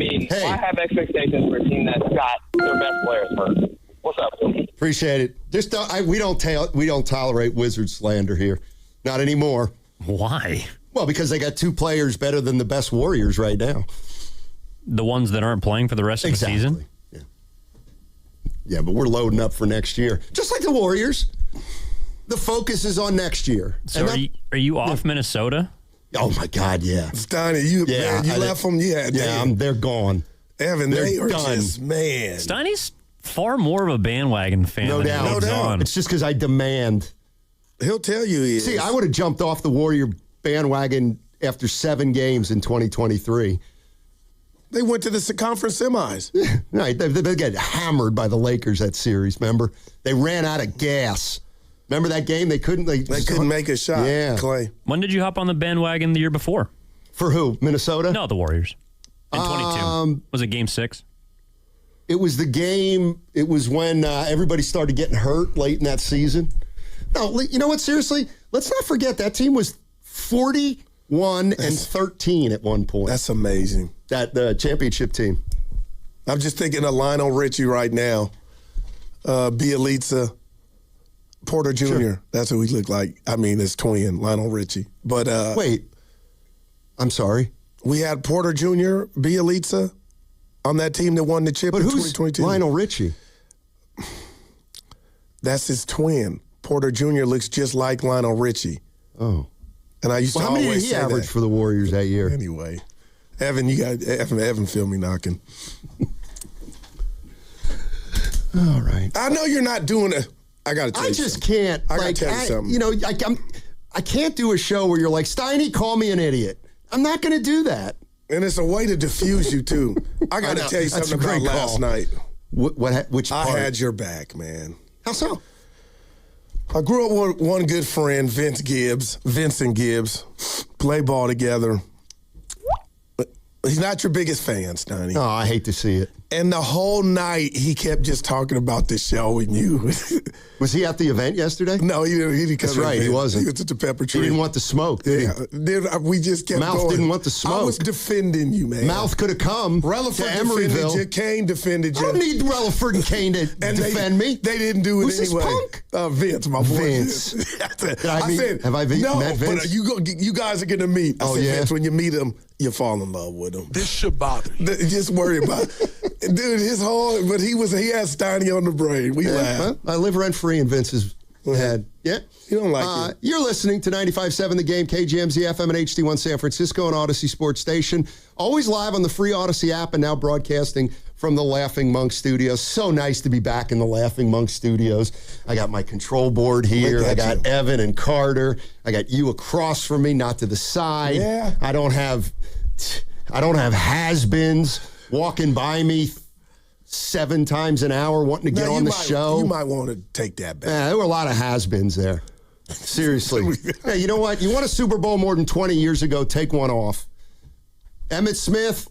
have expectations for a team that's got their best players hurt. What's up, Phil? Appreciate it. Just we don't tolerate Wizard slander here, not anymore. Why? Well, because they got two players better than the best Warriors right now. The ones that aren't playing for the rest of the season. Yeah, but we're loading up for next year, just like the Warriors. The focus is on next year. So are you off Minnesota? Oh, my God, yeah. Steiny, you left them. They're gone. Evan, they are done. just, man. Steiny's far more of a bandwagon fan No than doubt. he leads on. It's just because I demand. He'll tell you he is. See, I would have jumped off the Warrior bandwagon after 7 games in 2023. They went to the conference semis. Right. They got hammered by the Lakers that series, remember? They ran out of gas. Remember that game? They couldn't make a shot, Clay. When did you hop on the bandwagon the year before? For who? Minnesota? No, the Warriors. In 22. Was it Game 6? It was the game. It was when everybody started getting hurt late in that season. No, you know what? Seriously, let's not forget that team was 41-13 at one point. That's amazing. That championship team. I'm just thinking of Lionel Richie right now. Bielitsa. Porter Jr. Sure. That's who he looked like. I mean, his twin, Lionel Richie. But wait, I'm sorry. We had Porter Jr., Bielitsa on that team that won the chip in 2022. Lionel Richie? That's his twin. Porter Jr. looks just like Lionel Richie. Oh. And I used to how always many did he say average that. for the Warriors that year? Anyway, Evan, you got Evan feel me knocking. All right. I know you're not doing it. I got to tell you can't. I got to tell you something. You know, I can't do a show where you're like, Steiny, call me an idiot. I'm not going to do that. And it's a way to diffuse you, too. I got to tell you something about last night. Which part? I had your back, man. How so? I grew up with one good friend, Vincent Gibbs. Play ball together. He's not your biggest fan, Steiny. Oh, I hate to see it. And the whole night, he kept just talking about this show and you. Was he at the event yesterday? No, he didn't come. That's right, he wasn't. He was at the Pepper Tree. He didn't want the smoke, did he? Then we just kept Mouth going. didn't want the smoke. I was defending you, man. Mouth could have come to Rutherford Emeryville. defended you. Kane defended you. I don't need Rutherford and Kane to defend me. They didn't do it Who's anyway. this punk? Vince, my boy. Vince. I said, have I met Vince? But you guys are going to meet. I said, Vince, when you meet him, you fall in love with him. This should bother you. Just worry about it. Dude, but he had Steiny on the brain. We laughed. Well, I live rent-free in Vince's head. Yeah. You don't like it. You're listening to 95.7 The Game, KGMZ FM and HD1 San Francisco and Odyssey Sports Station. Always live on the free Odyssey app and now broadcasting from the Laughing Monk Studios. So nice to be back in the Laughing Monk Studios. I got my control board here. I got Evan and Carter. I got you across from me, not to the side. Yeah. I don't have has-beens walking by me 7 times an hour wanting to get on the show. You might want to take that back. Yeah, there were a lot of has-beens there. Seriously. Hey, you know what? You won a Super Bowl more than 20 years ago. Take one off. Emmitt Smith,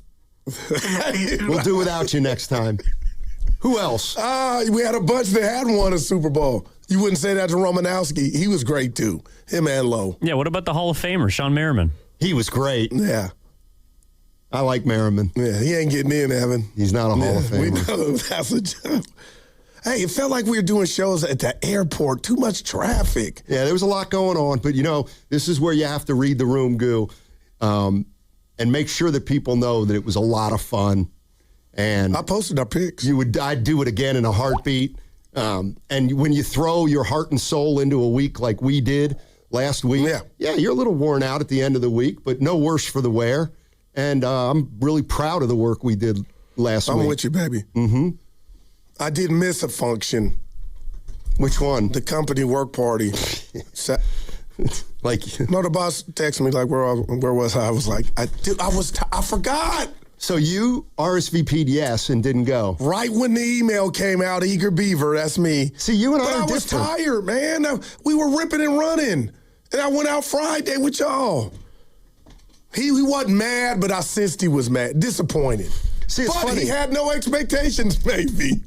we'll do without you next time. Who else? We had a bunch that had won a Super Bowl. You wouldn't say that to Romanowski. He was great, too. Him and Lowe. Yeah, what about the Hall of Famer, Sean Merriman? He was great. Yeah. I like Merriman. Yeah, he ain't getting in, Evan. He's not a Hall of Famer. We know that's a joke. Hey, it felt like we were doing shows at the airport. Too much traffic. Yeah, there was a lot going on. But, this is where you have to read the room, Goo, and make sure that people know that it was a lot of fun. And I posted our pics. I'd do it again in a heartbeat. And when you throw your heart and soul into a week like we did last week, you're a little worn out at the end of the week, but no worse for the wear. And I'm really proud of the work we did last week. I'm with you, baby. Mm-hmm. I did miss a function. Which one? The company work party. The boss texted me like, where was I? I was like, I forgot. So you RSVP'd yes and didn't go. Right when the email came out, Eager Beaver, that's me. See, you and I was different. Tired, man. We were ripping and running. And I went out Friday with y'all. He wasn't mad, but I sensed he was mad. Disappointed. See, it's funny. He had no expectations, maybe.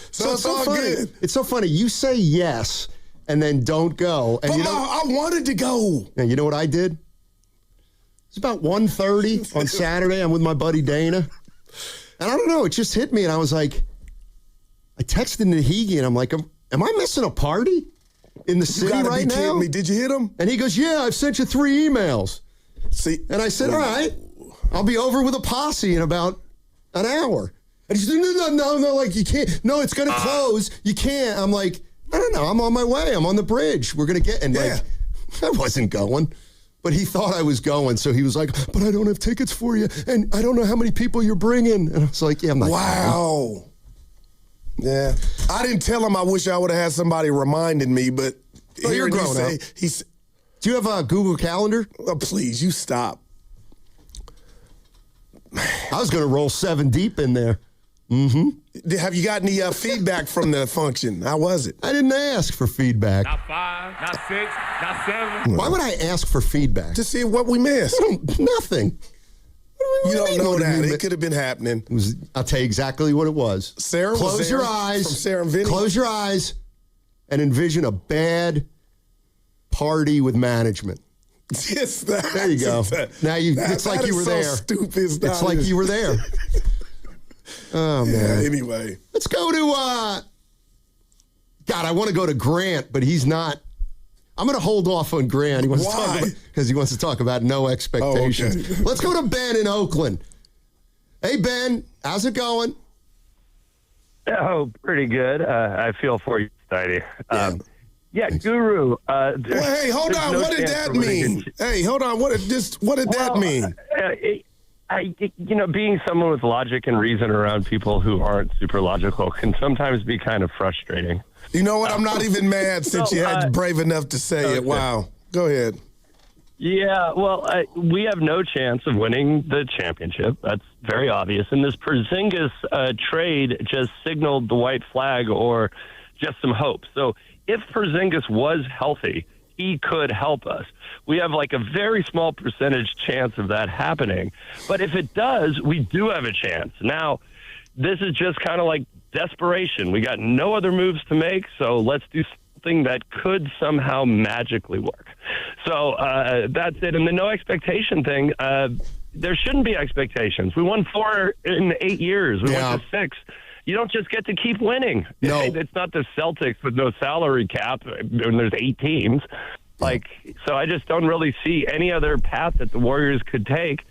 so it's all funny. good. It's so funny. You say yes and then don't go. And but I wanted to go. And you know what I did? It's about 1:30 on Saturday. I'm with my buddy Dana. And I don't know. It just hit me. And I was like, I texted Nahigi and I'm like, am I missing a party in the city right now? Kidding me. Did you hit him? And he goes, yeah, I've sent you 3 emails. See, and I said, all right, I'll be over with a posse in about an hour. And he said, no, like you can't. No, it's going to close. You can't. I'm like, I don't know. I'm on my way. I'm on the bridge. We're going to get, and like, I wasn't going. But he thought I was going, so he was like, but I don't have tickets for you, and I don't know how many people you're bringing. And I was like, yeah, I'm not going. Yeah. I didn't tell him I wish I would have had somebody reminding me, but you're grown up. Do you have a Google Calendar? Oh, please, you stop. I was going to roll 7 deep in there. Mm-hmm. Have you got any feedback from the function? How was it? I didn't ask for feedback. Not 5, not 6, not 7. Why would I ask for feedback? To see what we missed. Nothing. You don't know that. It could have been happening. I'll tell you exactly what it was. Sarah Close was your there eyes. From Sarah and Vinny. Close your eyes and envision a bad party with management. Yes, there you go. Now it's like you were there. Stupid. It's like you were there. Oh man. Yeah, anyway, let's go to. God, I want to go to Grant, but he's not. I'm going to hold off on Grant. He wants to talk because he wants to talk about no expectations. Oh, okay. Let's go to Ben in Oakland. Hey Ben, how's it going? Oh, pretty good. I feel for you, Steiny. Yeah, Guru. Well, hey, hold on. What did that mean? Hey, hold on. What did that mean? Being someone with logic and reason around people who aren't super logical can sometimes be kind of frustrating. You know what? I'm not even mad since you had brave enough to say it. Wow. Go ahead. Yeah, well, we have no chance of winning the championship. That's very obvious. And this Porzingis trade just signaled the white flag or just some hope. So if Porzingis was healthy, he could help us. We have like a very small percentage chance of that happening. But if it does, we do have a chance. Now, this is just kind of like desperation. We got no other moves to make, so let's do something that could somehow magically work. So that's it. And the no expectation thing, there shouldn't be expectations. We won 4 in 8 years. We went to 6. You don't just get to keep winning. No. It's not the Celtics with no salary cap when there's 8 teams. So I just don't really see any other path that the Warriors could take.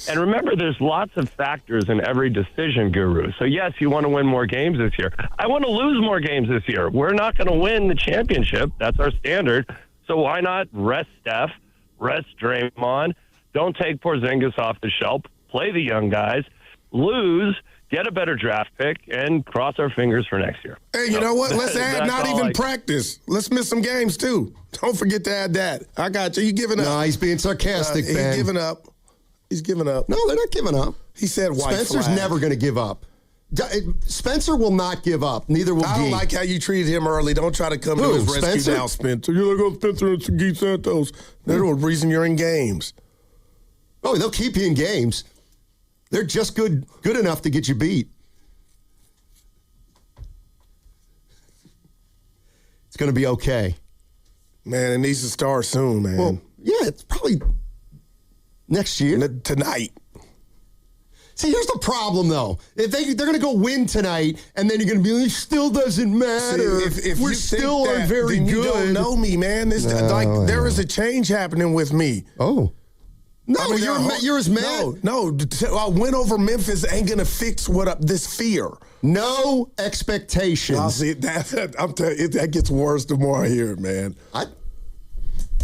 And remember, there's lots of factors in every decision, Guru. So, yes, you want to win more games this year. I want to lose more games this year. We're not going to win the championship. That's our standard. So why not rest Steph, rest Draymond, don't take Porzingis off the shelf, play the young guys, lose, get a better draft pick, and cross our fingers for next year. Hey, you know what? Let's add not even practice. Let's miss some games, too. Don't forget to add that. I got you. You giving up. No, he's being sarcastic, He's man. giving up. He's giving up. No, they're not giving up. He said white Spencer's flag. never going to give up. Spencer will not give up. Neither will I don't Gee. like how you treated him early. Don't try to come to his rescue Spencer? now, Spencer. You're like, oh, Spencer and Gee Santos. They're the reason you're in games. Oh, they'll keep you in games. They're just good enough to get you beat. It's going to be okay. Man, it needs to start soon, man. Well, yeah, it's probably next year. Tonight. See, here's the problem, though. If they're going to go win tonight, and then you're going to be like, it still doesn't matter. See, if we're you still think that, very then good. You don't know me, man. There is a change happening with me. Oh. No, I mean, you're as mad. No, a win over Memphis ain't going to fix this fear. No expectations. I'll see, that gets worse the more I hear it, man.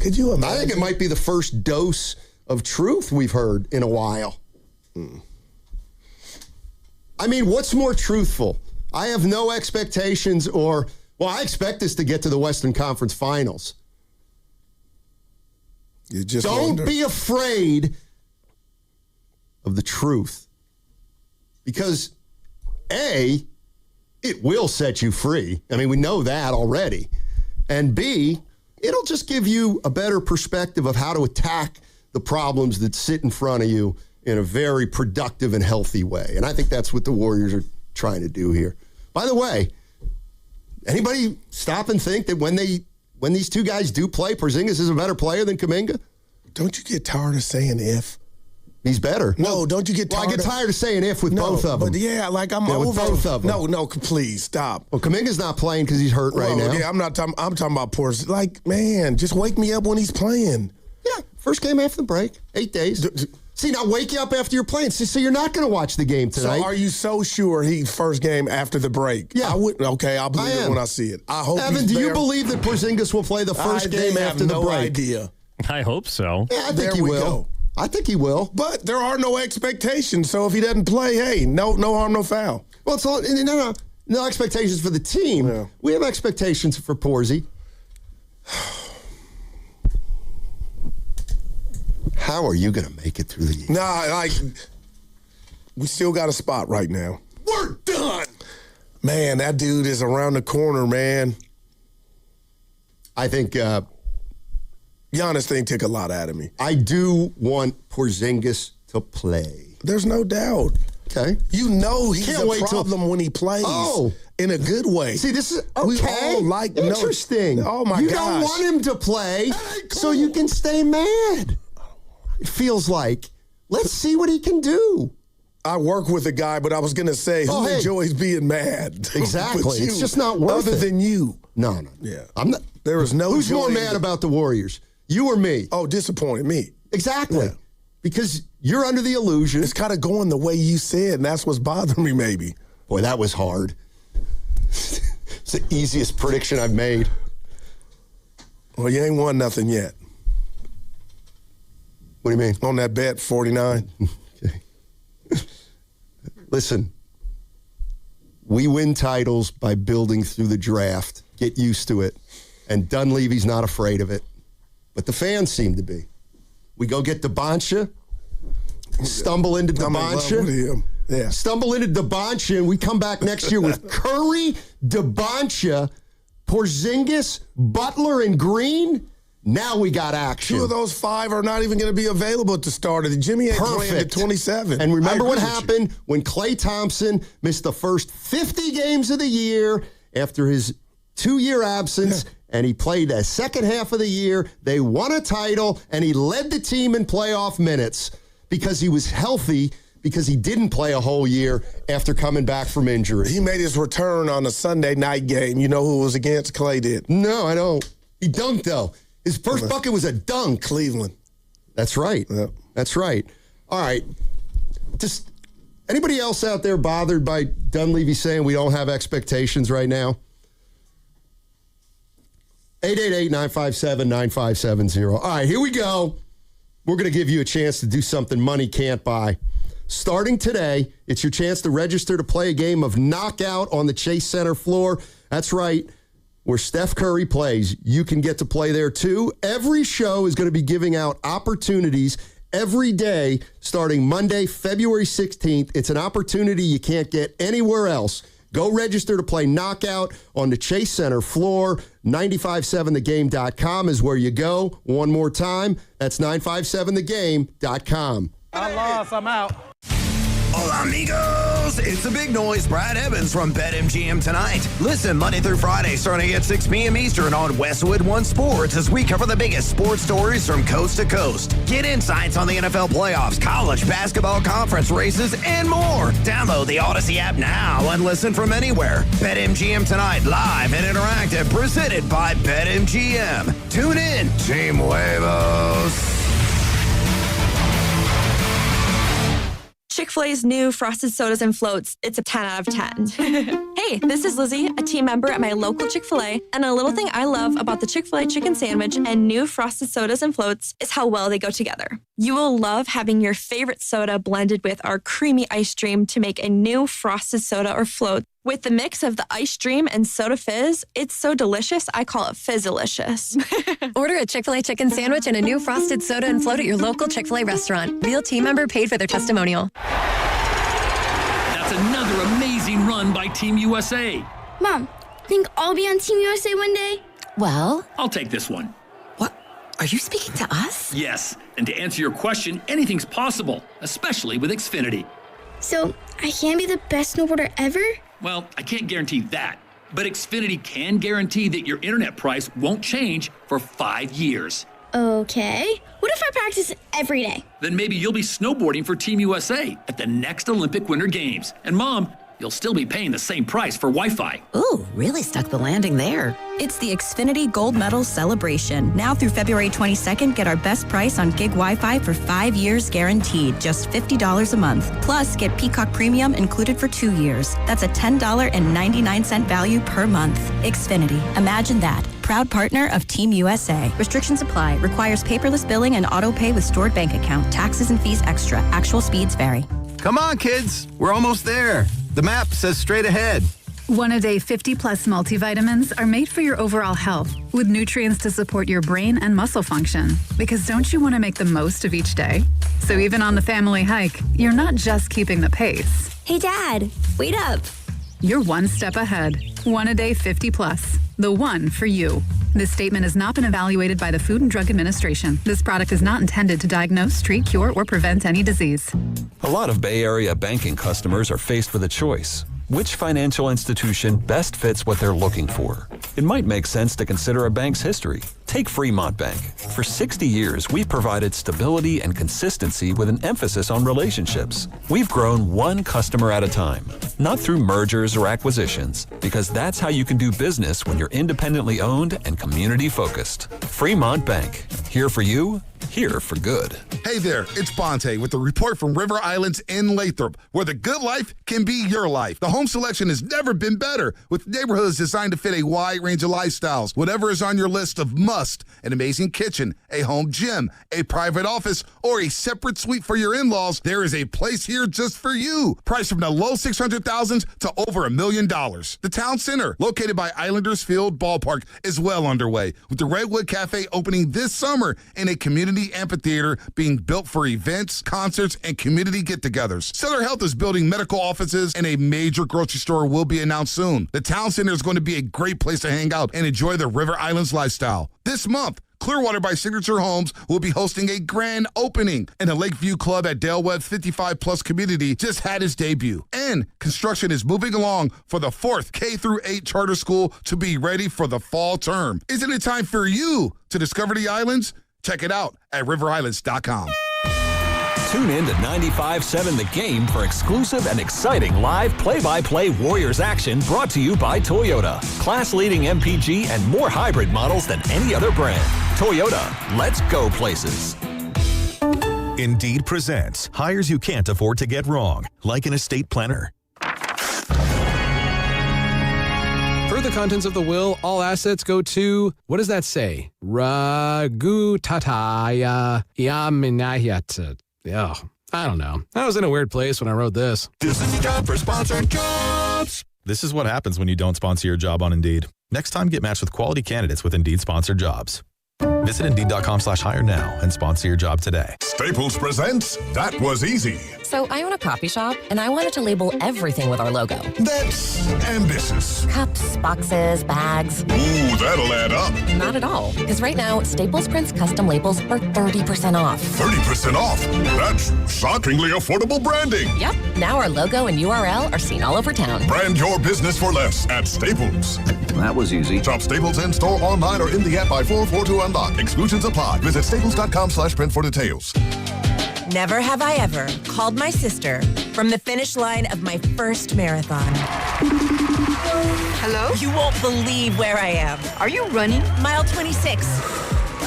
Could you imagine? I think it might be the first dose of truth we've heard in a while. I mean, what's more truthful? I have no expectations I expect us to get to the Western Conference Finals. You just Don't be afraid of the truth. Because, A, it will set you free. I mean, we know that already. And B, it'll just give you a better perspective of how to attack the problems that sit in front of you in a very productive and healthy way. And I think that's what the Warriors are trying to do here. By the way, anybody stop and think that when these two guys do play, Porzingis is a better player than Kuminga? Don't you get tired of saying if? He's better. No, don't you get tired? I get tired of saying if with both of them. But yeah, like I'm over with both of them. No, please stop. Well, Kuminga's not playing because he's hurt right now. Yeah, I'm talking about Porzingis. Like, man, just wake me up when he's playing. Yeah, first game after the break, 8 days. See, now wake you up after you're playing. So you're not going to watch the game tonight. So are you so sure he's first game after the break? Yeah. I wouldn't. Okay, I'll believe it when I see it. I hope Evan, he's do you there. believe that Porzingis will play the first game after the break? I have no idea. I hope so. Yeah, I think he will. Go. I think he will. But there are no expectations. So if he doesn't play, hey, no harm, no foul. Well, it's all, no expectations for the team. Yeah. We have expectations for Porzy. How are you going to make it through the year? Nah, we still got a spot right now. We're done. Man, that dude is around the corner, man. I think Giannis thing took a lot out of me. I do want Porzingis to play. There's no doubt. Okay. You know he's a problem when he plays. Oh. In a good way. See, this is okay. Interesting. Oh, my gosh. You don't want him to play so you can stay mad. It feels like, let's see what he can do. I work with a guy, but I was going to say, who enjoys being mad? Exactly. It's just not worth it. Other than you. No. Yeah. I'm not. There is no Who's joy more mad about the Warriors? You or me? Oh, disappointed. Me. Exactly. Yeah. Because you're under the illusion. It's kind of going the way you said, and that's what's bothering me, maybe. Boy, that was hard. It's the easiest prediction I've made. Well, you ain't won nothing yet. What do you mean? On that bet, 49. Okay. Listen, we win titles by building through the draft. Get used to it. And Dunleavy's not afraid of it. But the fans seem to be. We go get DeBoncha, stumble into DeBoncha. Yeah. Stumble into DeBoncha, and we come back next year with Curry, DeBoncha, Porzingis, Butler, and Green. Now we got action. 2 of those 5 are not even going to be available at the start of the Jimmy ain't playing at 27. And remember what happened when Klay Thompson missed the first 50 games of the year after his 2-year absence, and he played the second half of the year. They won a title, and he led the team in playoff minutes because he was healthy, because he didn't play a whole year after coming back from injury. He made his return on a Sunday night game. You know who was against? Klay did. No, I don't. He dunked, though. His first bucket was a dunk. Cleveland. That's right. Yep. That's right. All right. Just anybody else out there bothered by Dunleavy saying we don't have expectations right now? 888-957-9570. All right, here we go. We're going to give you a chance to do something money can't buy. Starting today, it's your chance to register to play a game of Knockout on the Chase Center floor. That's right. Where Steph Curry plays, you can get to play there too. Every show is going to be giving out opportunities every day starting Monday, February 16th. It's an opportunity you can't get anywhere else. Go register to play Knockout on the Chase Center floor. 957thegame.com is where you go. One more time, that's 957thegame.com. I lost. I'm out. Hola, amigos! It's the big noise, Brad Evans from BetMGM tonight. Listen Monday through Friday, starting at 6 p.m. Eastern on Westwood One Sports as we cover the biggest sports stories from coast to coast. Get insights on the NFL playoffs, college basketball conference races, and more. Download the Odyssey app now and listen from anywhere. BetMGM tonight, live and interactive, presented by BetMGM. Tune in, Team Huevos. Chick-fil-A's new frosted sodas and floats, it's a 10 out of 10. Hey, this is Lizzie, a team member at my local Chick-fil-A, and a little thing I love about the Chick-fil-A chicken sandwich and new frosted sodas and floats is how well they go together. You will love having your favorite soda blended with our creamy ice stream to make a new frosted soda or float. With the mix of the ice stream and soda fizz, it's so delicious, I call it Fizzalicious. Order a Chick-fil-A chicken sandwich and a new frosted soda and float at your local Chick-fil-A restaurant. Real team member paid for their testimonial. That's another amazing run by Team USA. Mom, think I'll be on Team USA one day? Well, I'll take this one. What? Are you speaking to us? Yes, and to answer your question, anything's possible, especially with Xfinity. So, I can be the best snowboarder ever? Well, I can't guarantee that, but Xfinity can guarantee that your internet price won't change for 5 years. Okay. What if I practice every day? Then maybe you'll be snowboarding for Team USA at the next Olympic Winter Games. And Mom, you'll still be paying the same price for Wi-Fi. Ooh, really stuck the landing there. It's the Xfinity Gold Medal Celebration. Now through February 22nd, get our best price on gig Wi-Fi for 5 years guaranteed, just $50 a month. Plus, get Peacock Premium included for 2 years. That's a $10.99 value per month. Xfinity, imagine that. Proud partner of Team USA. Restrictions apply. Requires paperless billing and auto pay with stored bank account. Taxes and fees extra. Actual speeds vary. Come on, kids. We're almost there. The map says straight ahead. One-a-day 50-plus multivitamins are made for your overall health, with nutrients to support your brain and muscle function. Because don't you want to make the most of each day? So even on the family hike, you're not just keeping the pace. Hey, Dad, wait up. You're one step ahead. One-a-day 50-plus. The one for you. This statement has not been evaluated by the Food and Drug Administration. This product is not intended to diagnose, treat, cure, or prevent any disease. A lot of Bay Area banking customers are faced with a choice. Which financial institution best fits what they're looking for? It might make sense to consider a bank's history. Take Fremont Bank. For 60 years, we've provided stability and consistency with an emphasis on relationships. We've grown one customer at a time, not through mergers or acquisitions, because that's how you can do business when you're independently owned and community focused. Fremont Bank. Here for you, here for good. Hey there, it's Bonte with a report from River Islands in Lathrop, where the good life can be your life. The home selection has never been better, with neighborhoods designed to fit a wide range of lifestyles. Whatever is on your list of must, an amazing kitchen, a home gym, a private office, or a separate suite for your in-laws, there is a place here just for you. Priced from the low $600,000s to over $1 million. The Town Center, located by Islanders Field Ballpark, is well underway, with the Redwood Cafe opening this summer and a community amphitheater being built for events, concerts, and community get-togethers. Sutter Health is building medical offices, and a major grocery store will be announced soon. The Town Center is going to be a great place to hang out and enjoy the River Islands lifestyle. This month, Clearwater by Signature Homes will be hosting a grand opening, and the Lakeview Club at Dale Webb 55-plus community just had its debut. And construction is moving along for the 4th K-8 charter school to be ready for the fall term. Isn't it time for you to discover the islands? Check it out at riverislands.com. Tune in to 95.7 The Game for exclusive and exciting live play-by-play Warriors action brought to you by Toyota. Class-leading MPG and more hybrid models than any other brand. Toyota, let's go places. Indeed presents hires you can't afford to get wrong, like an estate planner. Per the contents of the will, all assets go to, what does that say? Ragu tataya yaminayat. Yeah, I don't know. I was in a weird place when I wrote this. This is a job for sponsored jobs. This is what happens when you don't sponsor your job on Indeed. Next time, get matched with quality candidates with Indeed sponsored jobs. Visit Indeed.com/hire now and sponsor your job today. Staples presents That Was Easy. So I own a coffee shop, and I wanted to label everything with our logo. That's ambitious. Cups, boxes, bags. Ooh, that'll add up. Not at all. Because right now, Staples prints custom labels for 30% off. 30% off? That's shockingly affordable branding. Yep. Now our logo and URL are seen all over town. Brand your business for less at Staples. That was easy. Shop Staples in store, online, or in the app by 4/4 to unlock. Exclusions apply. Visit staples.com/print for details. Never have I ever called my sister from the finish line of my first marathon. Hello? You won't believe where I am. Are you running? Mile 26.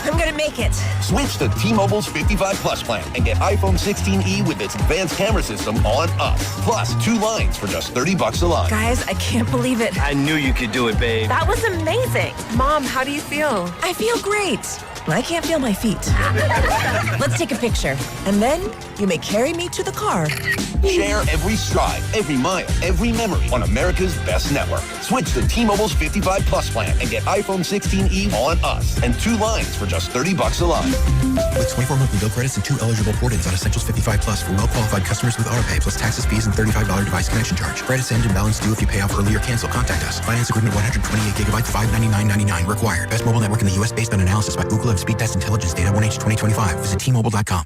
I'm gonna make it. Switch to T-Mobile's 55 Plus plan and get iPhone 16e with its advanced camera system on us. Plus 2 lines for just $30 a line. Guys, I can't believe it. I knew you could do it, babe. That was amazing. Mom, how do you feel? I feel great. I can't feel my feet. Let's take a picture. And then you may carry me to the car. Share every stride, every mile, every memory on America's best network. Switch to T-Mobile's 55 Plus plan and get iPhone 16e on us and 2 lines for just $30 a line. With 24 monthly bill credits and 2 eligible port-ins on Essentials 55 Plus for well-qualified customers with autopay plus taxes, fees, and $35 device connection charge. Credits end and balance due if you pay off early or cancel. Contact us. Finance agreement 128 gigabytes, $599.99 required. Best mobile network in the U.S. based on analysis by Google and Speed Test Intelligence data 1H 2025. Visit T-Mobile.com.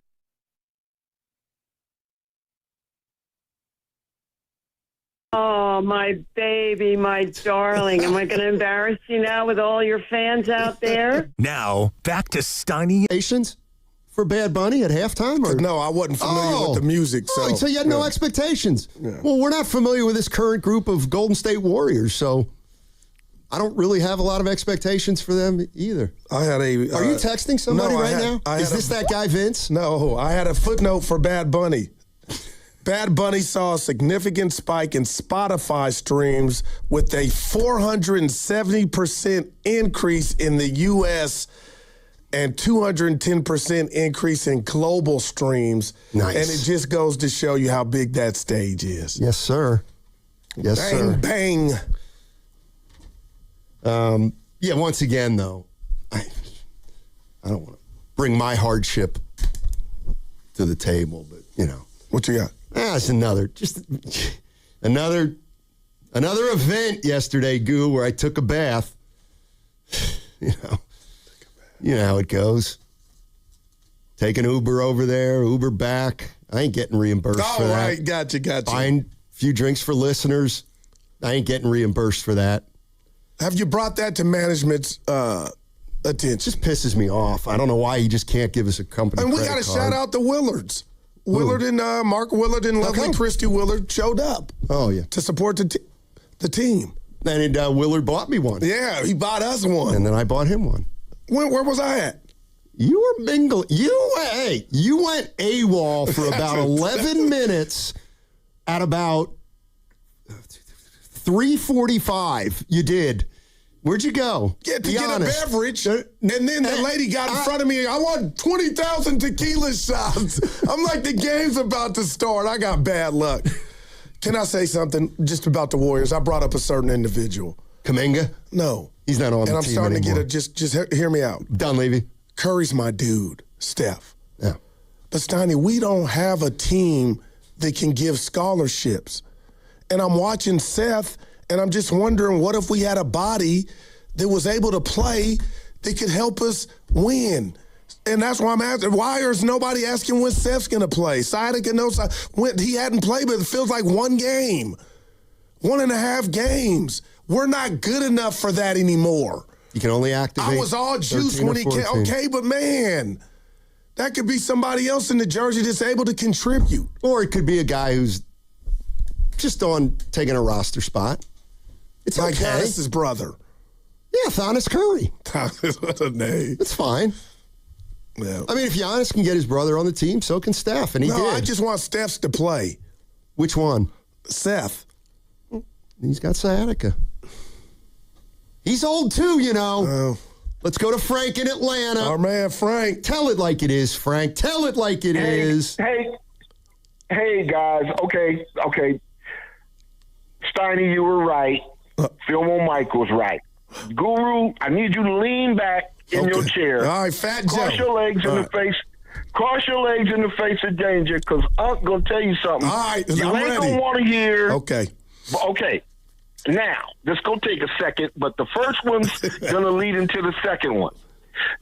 Oh, my baby, my darling. Am I going to embarrass you now with all your fans out there? Now, back to Steiny. For Bad Bunny at halftime? Or? No, I wasn't familiar with the music. So you had no expectations. Yeah. Well, we're not familiar with this current group of Golden State Warriors, so I don't really have a lot of expectations for them either. I had a. Are you texting somebody now? Is this that guy Vince? No, I had a footnote for Bad Bunny. Bad Bunny saw a significant spike in Spotify streams with a 470% increase in the U.S. and 210% increase in global streams. Nice. And it just goes to show you how big that stage is. Yes, sir. Yes, sir. Bang. Yeah, once again, though, I don't want to bring my hardship to the table, but, you know. What you got? It's another event yesterday, Goo, where I took a bath. You know how it goes. Take an Uber over there, Uber back. I ain't getting reimbursed for that. All right, gotcha. Buying a few drinks for listeners. I ain't getting reimbursed for that. Have you brought that to management's attention? It just pisses me off. I don't know why he just can't give us a company And we credit got to card. shout out the Willards. Willard and Mark Willard and lovely Christy Willard showed up. Oh, yeah. To support the team. And Willard bought me one. Yeah, he bought us one. And then I bought him one. Where was I at? You were mingling. You went AWOL for about 11 minutes at about 3:45. You did. Where'd you go? Yeah, to get honest. A beverage. And then the lady got in front of me. I want 20,000 tequila shots. I'm like, the game's about to start. I got bad luck. Can I say something just about the Warriors? I brought up a certain individual. Kuminga? No. He's not on the team anymore. And I'm starting to get just hear me out. Dunleavy? Curry's my dude, Steph. Yeah. But Steiny, we don't have a team that can give scholarships. And I'm watching Seth, and I'm just wondering, what if we had a body that was able to play that could help us win. And that's why I'm asking, why is nobody asking when Steph's going to play? Sidak and those, he hadn't played, but it feels like 1 game, 1.5 games. We're not good enough for that anymore. You can only activate. I was all juiced when he came. Okay, but man, that could be somebody else in the jersey that's able to contribute. Or it could be a guy who's just on taking a roster spot. It's like okay. Giannis's brother. Yeah, Thomas Curry. What a name. It's fine. Yeah. I mean, if Giannis can get his brother on the team, so can Steph, and he did. I just want Steph to play. Which one? Seth. He's got sciatica. He's old too, you know. Let's go to Frank in Atlanta. Our man Frank. Tell it like it is, Frank. Tell it like it is. Hey, guys. Okay. Steiny, you were right. Philmo Mike was right. Guru, I need you to lean back in your chair. All right, Fat Joe. Cross your legs in the face. Cross your legs in the face of danger, because Unc gonna tell you something. All right, you I'm ain't ready. gonna want to hear. Okay. Okay. Now, this gonna take a second, but the first one's gonna lead into the second one.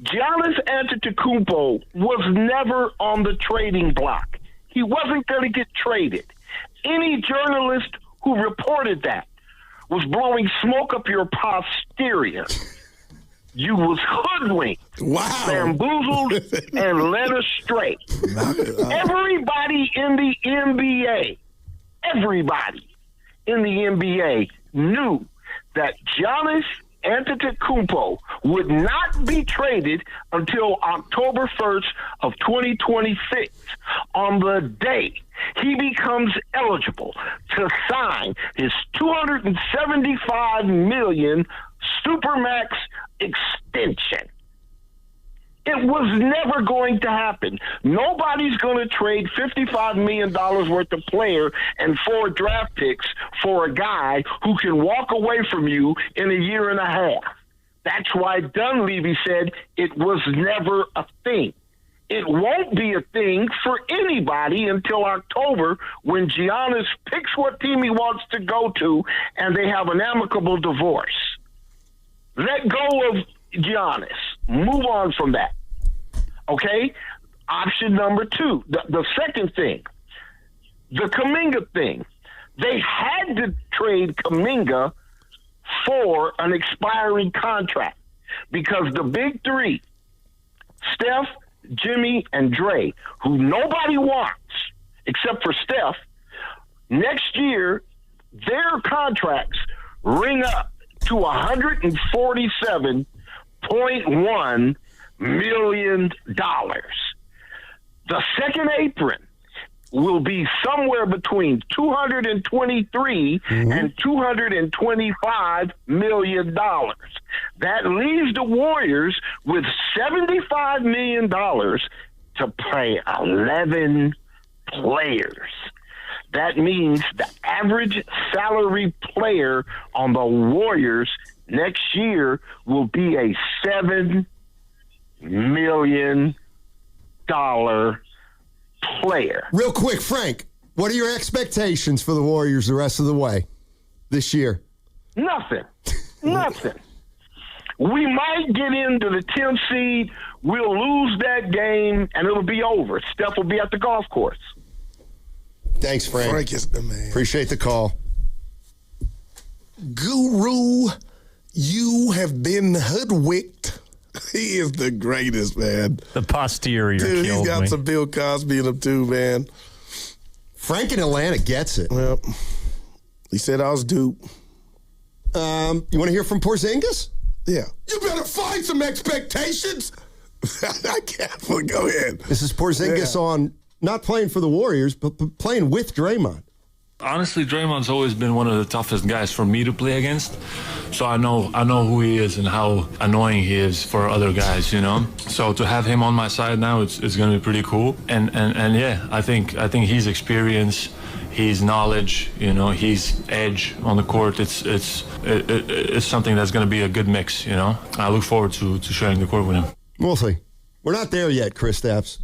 Giannis Antetokounmpo was never on the trading block. He wasn't going to get traded. Any journalist who reported that was blowing smoke up your posterior. You was hoodwinked, bamboozled, and led astray. Everybody in the NBA knew that Giannis Antetokounmpo would not be traded until October 1st of 2026, on the day he becomes eligible to sign his $275 million Supermax extension. It was never going to happen. Nobody's going to trade $55 million worth of player and 4 draft picks for a guy who can walk away from you in a year and a half. That's why Dunleavy said it was never a thing. It won't be a thing for anybody until October, when Giannis picks what team he wants to go to and they have an amicable divorce. Let go of Giannis. Move on from that. Okay? Option number 2. The second thing, the Kuminga thing. They had to trade Kuminga for an expiring contract because the big three, Steph, Jimmy, and Dre, who nobody wants except for Steph, next year their contracts ring up to $147.1 million. The second apron will be somewhere between $223 and $225 million. That leaves the Warriors with $75 million to play 11 players. That means the average salary player on the Warriors next year will be a $7 million player. Real quick, Frank, what are your expectations for the Warriors the rest of the way this year? Nothing. We might get into the 10th seed. We'll lose that game, and it'll be over. Steph will be at the golf course. Thanks, Frank. Frank is the man. Appreciate the call. Guru, you have been hoodwinked. He is the greatest, man. The posterior Dude, killed he's got me. some Bill Cosby in him too, man. Frank in Atlanta gets it. Well, he said I was duped. You want to hear from Porzingis? Yeah. You better find some expectations. I can't. Well, go ahead. This is Porzingis on not playing for the Warriors, but playing with Draymond. Honestly, Draymond's always been one of the toughest guys for me to play against. So I know who he is and how annoying he is for other guys, you know. So to have him on my side now, it's going to be pretty cool. And yeah, I think his experience, his knowledge, you know, his edge on the court, it's something that's going to be a good mix, you know. I look forward to sharing the court with him. We'll see. We're not there yet, Chris Stapps.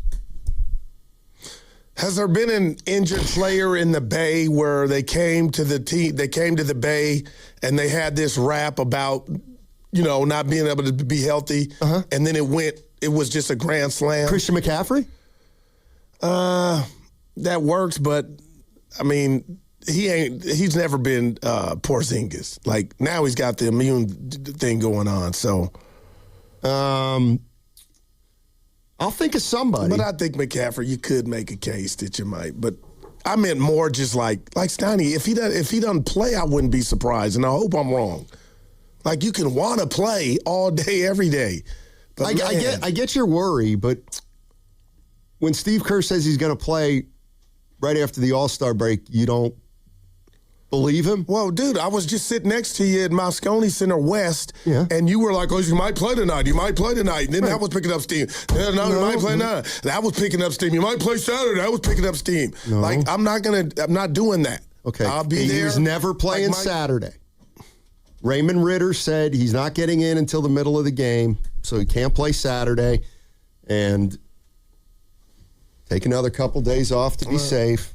Has there been an injured player in the Bay where they came to the team, they came to the Bay and they had this rap about not being able to be healthy, and then it was just a grand slam. Christian McCaffrey? That works, but I mean, he's never been Porzingis. Like, now he's got the immune thing going on, so. I'll think of somebody. But I think McCaffrey, you could make a case that you might. But I meant more just like Steiny, if he doesn't play, I wouldn't be surprised, and I hope I'm wrong. Like, you can want to play all day, every day. But I get your worry, but when Steve Kerr says he's going to play right after the All-Star break, you don't believe him? Well, dude, I was just sitting next to you at Moscone Center West, and you were like, oh, you might play tonight. You might play tonight. And then that was picking up steam. You might play tonight. That was picking up steam. You might play Saturday. That was picking up steam. No. Like, I'm not doing that. Okay. I'll be there. He was never playing Saturday. Raymond Ritter said he's not getting in until the middle of the game, so he can't play Saturday. And take another couple days off to be safe.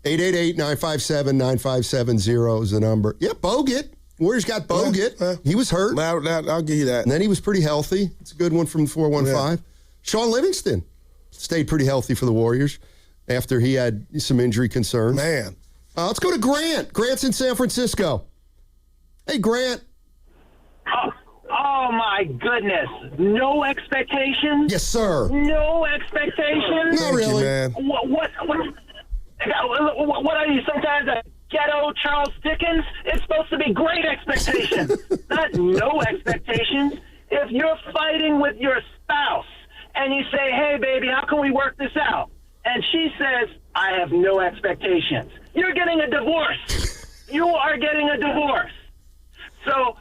888-957-9570 is the number. Yeah, Bogut. Warriors got Bogut. He was hurt. I'll give you that. And then he was pretty healthy. It's a good one from 415. Yeah. Sean Livingston stayed pretty healthy for the Warriors after he had some injury concerns. Man. Let's go to Grant. Grant's in San Francisco. Hey, Grant. Oh, my goodness. No expectations? Yes, sir. No expectations? Not really. Man. What are you, sometimes a ghetto Charles Dickens? It's supposed to be great expectations, not no expectations. If you're fighting with your spouse and you say, hey, baby, how can we work this out? And she says, I have no expectations. You're getting a divorce. You are getting a divorce. So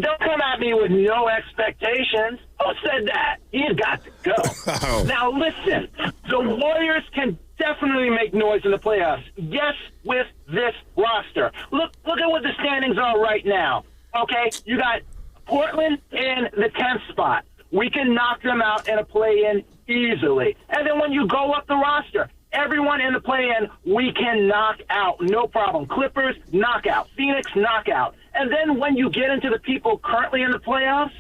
don't come at me with no expectations. Who said that? He's got to go. Oh. Now, listen, the Warriors can definitely make noise in the playoffs. Yes, with this roster. Look at what the standings are right now. Okay, you got Portland in the 10th spot. We can knock them out in a play-in easily. And then when you go up the roster, everyone in the play-in, we can knock out. No problem. Clippers, knockout. Phoenix, knockout. And then when you get into the people currently in the playoffs,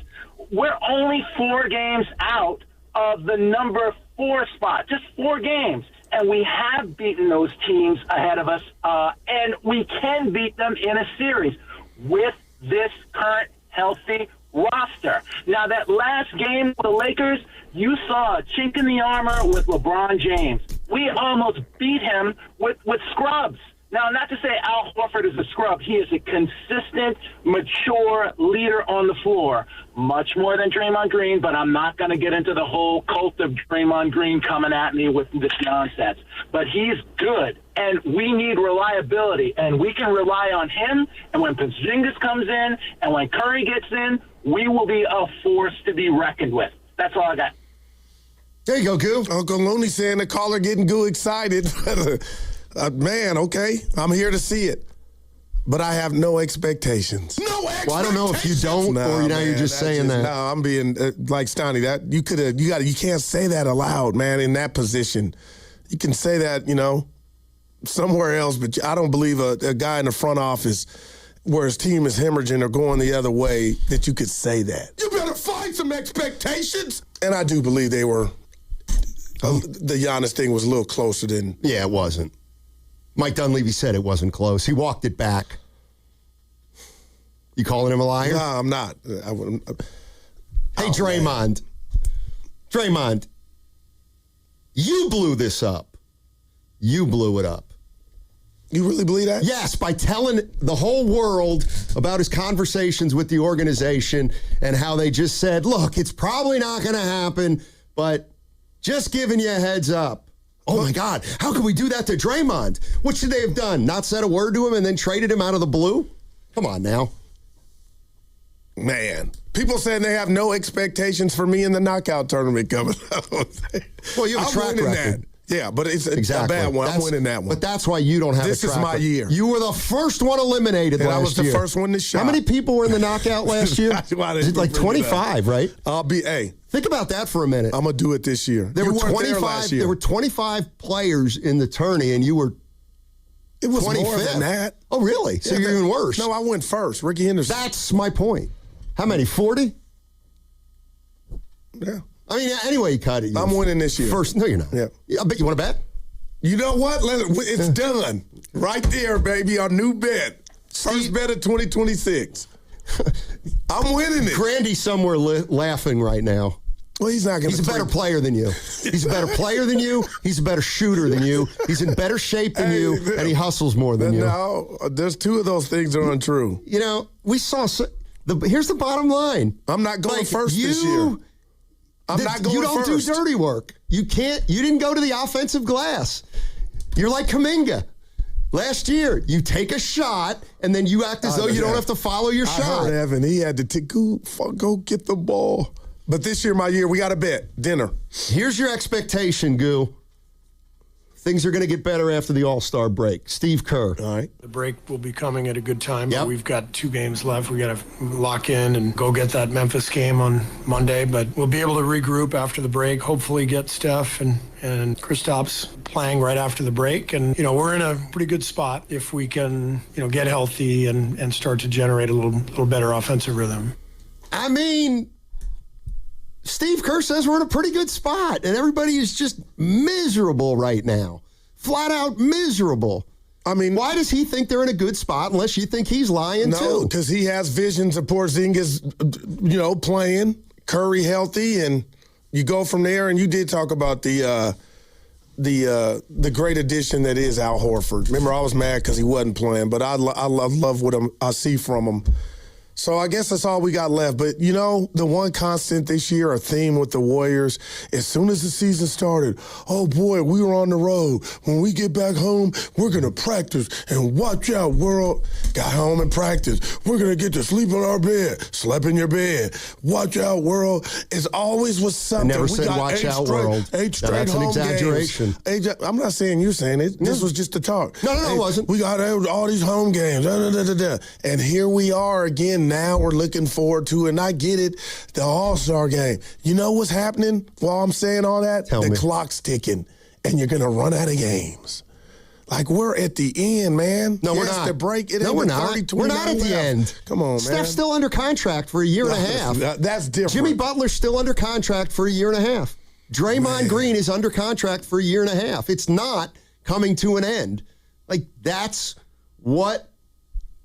we're only 4 games out of the number 4 spot. Just 4 games. And we have beaten those teams ahead of us, and we can beat them in a series with this current healthy roster. Now, that last game with the Lakers, you saw a chink in the armor with LeBron James. We almost beat him with scrubs. Now, not to say Al Horford is a scrub. He is a consistent, mature leader on the floor. Much more than Draymond Green, but I'm not going to get into the whole cult of Draymond Green coming at me with this nonsense. But he's good, and we need reliability, and we can rely on him. And when Porzingis comes in and when Curry gets in, we will be a force to be reckoned with. That's all I got. There you go, Goo. Uncle Looney saying the caller getting Goo excited. Man, okay, I'm here to see it. But I have no expectations. No expectations? Well, I don't know if you don't or now you're just saying that. No, I'm being like Stoney. That you can't say that aloud, man, in that position. You can say that, somewhere else, but I don't believe a guy in the front office where his team is hemorrhaging or going the other way that you could say that. You better find some expectations. And I do believe they were. The Giannis thing was a little closer than. Yeah, it wasn't. Mike Dunleavy said it wasn't close. He walked it back. You calling him a liar? No, I'm not. Hey, Draymond. Man. Draymond, you blew this up. You blew it up. You really believe that? Yes, by telling the whole world about his conversations with the organization and how they just said, look, it's probably not going to happen, but just giving you a heads up. Oh, my God. How could we do that to Draymond? What should they have done? Not said a word to him and then traded him out of the blue? Come on now. Man. People saying they have no expectations for me in the knockout tournament coming up. Well, you have a track record. Yeah, but it's a bad one. I'm winning that one. But that's why you don't have this a track record. This is my year. You were the first one eliminated last year. I was the first one to shot. How many people were in the knockout last year? Is it like 25, right? Think about that for a minute. I'm going to do it this year. There were 25 players in the tourney, and you were It was 25th. more than that. Oh, really? So you're even worse. No, I went first. Ricky Henderson. That's my point. How many? 40? Yeah. I mean, anyway, you cut it. I'm winning this year. First, no, you're not. Yeah. I bet you want to bet? You know what? It's done. Right there, baby. Our new bet. First bet of 2026. I'm winning it. Grandy's somewhere laughing right now. Well, he's not going to. He's a better player than you. He's a better player than you. He's a better shooter than you. He's in better shape than you, and he hustles more than you. No, there's two of those things that are untrue. You know, we saw. Here's the bottom line. I'm not going first this year. I'm not going first. You don't do dirty work. You can't. You didn't go to the offensive glass. You're like Kuminga. Last year, you take a shot, and then you act as though you don't have to follow your shot. I heard Evan. He had to go get the ball. But this year, my year, we got to bet. Dinner. Here's your expectation, Goo. Things are going to get better after the All-Star break. Steve Kerr. All right. The break will be coming at a good time. Yep. We've got 2 games left. We got to lock in and go get that Memphis game on Monday. But we'll be able to regroup after the break, hopefully get Steph and Kristaps playing right after the break. And, we're in a pretty good spot if we can, get healthy and start to generate a little better offensive rhythm. I mean, Steve Kerr says we're in a pretty good spot, and everybody is just miserable right now. Flat out miserable. I mean, why does he think they're in a good spot unless you think he's lying too? No, because he has visions of Porzingis, playing, Curry healthy, and you go from there. And you did talk about the great addition that is Al Horford. Remember, I was mad because he wasn't playing, but I love what I see from him. So I guess that's all we got left. But, the one constant this year, a theme with the Warriors, as soon as the season started, oh, boy, we were on the road. When we get back home, we're going to practice. And watch out, world. Got home and practice. We're going to get to sleep in our bed. Slept in your bed. Watch out, world. It's always was something. I never said watch out, world. 8 straight that's an home exaggeration. Games. I'm not saying you're saying it. This was just the talk. No, it wasn't. We got all these home games. And here we are again. Now we're looking forward to, and I get it, the All-Star game. You know what's happening while I'm saying all that? Tell me. Clock's ticking, and you're going to run out of games. Like, we're at the end, man. No, we're not. The break. No, we're not. We're not at the end. Come on, man. Steph's still under contract for a year and a half. That's different. Jimmy Butler's still under contract for a year and a half. Draymond Green is under contract for a year and a half. It's not coming to an end. Like, that's what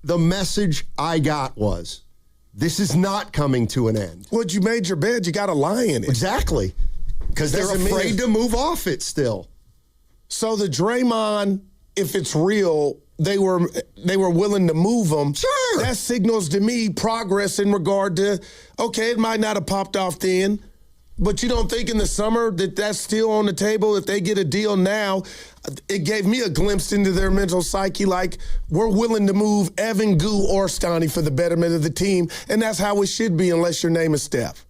the message I got was. This is not coming to an end. Well, you made your bed. You got to lie in it. Exactly. Because they're afraid to move off it still. So the Draymond, if it's real, they were willing to move them. Sure. That signals to me progress in regard to, okay, it might not have popped off then, but you don't think in the summer that that's still on the table? If they get a deal now, it gave me a glimpse into their mental psyche, like we're willing to move Evan, Goo, or Stoney for the betterment of the team, and that's how it should be unless your name is Steph.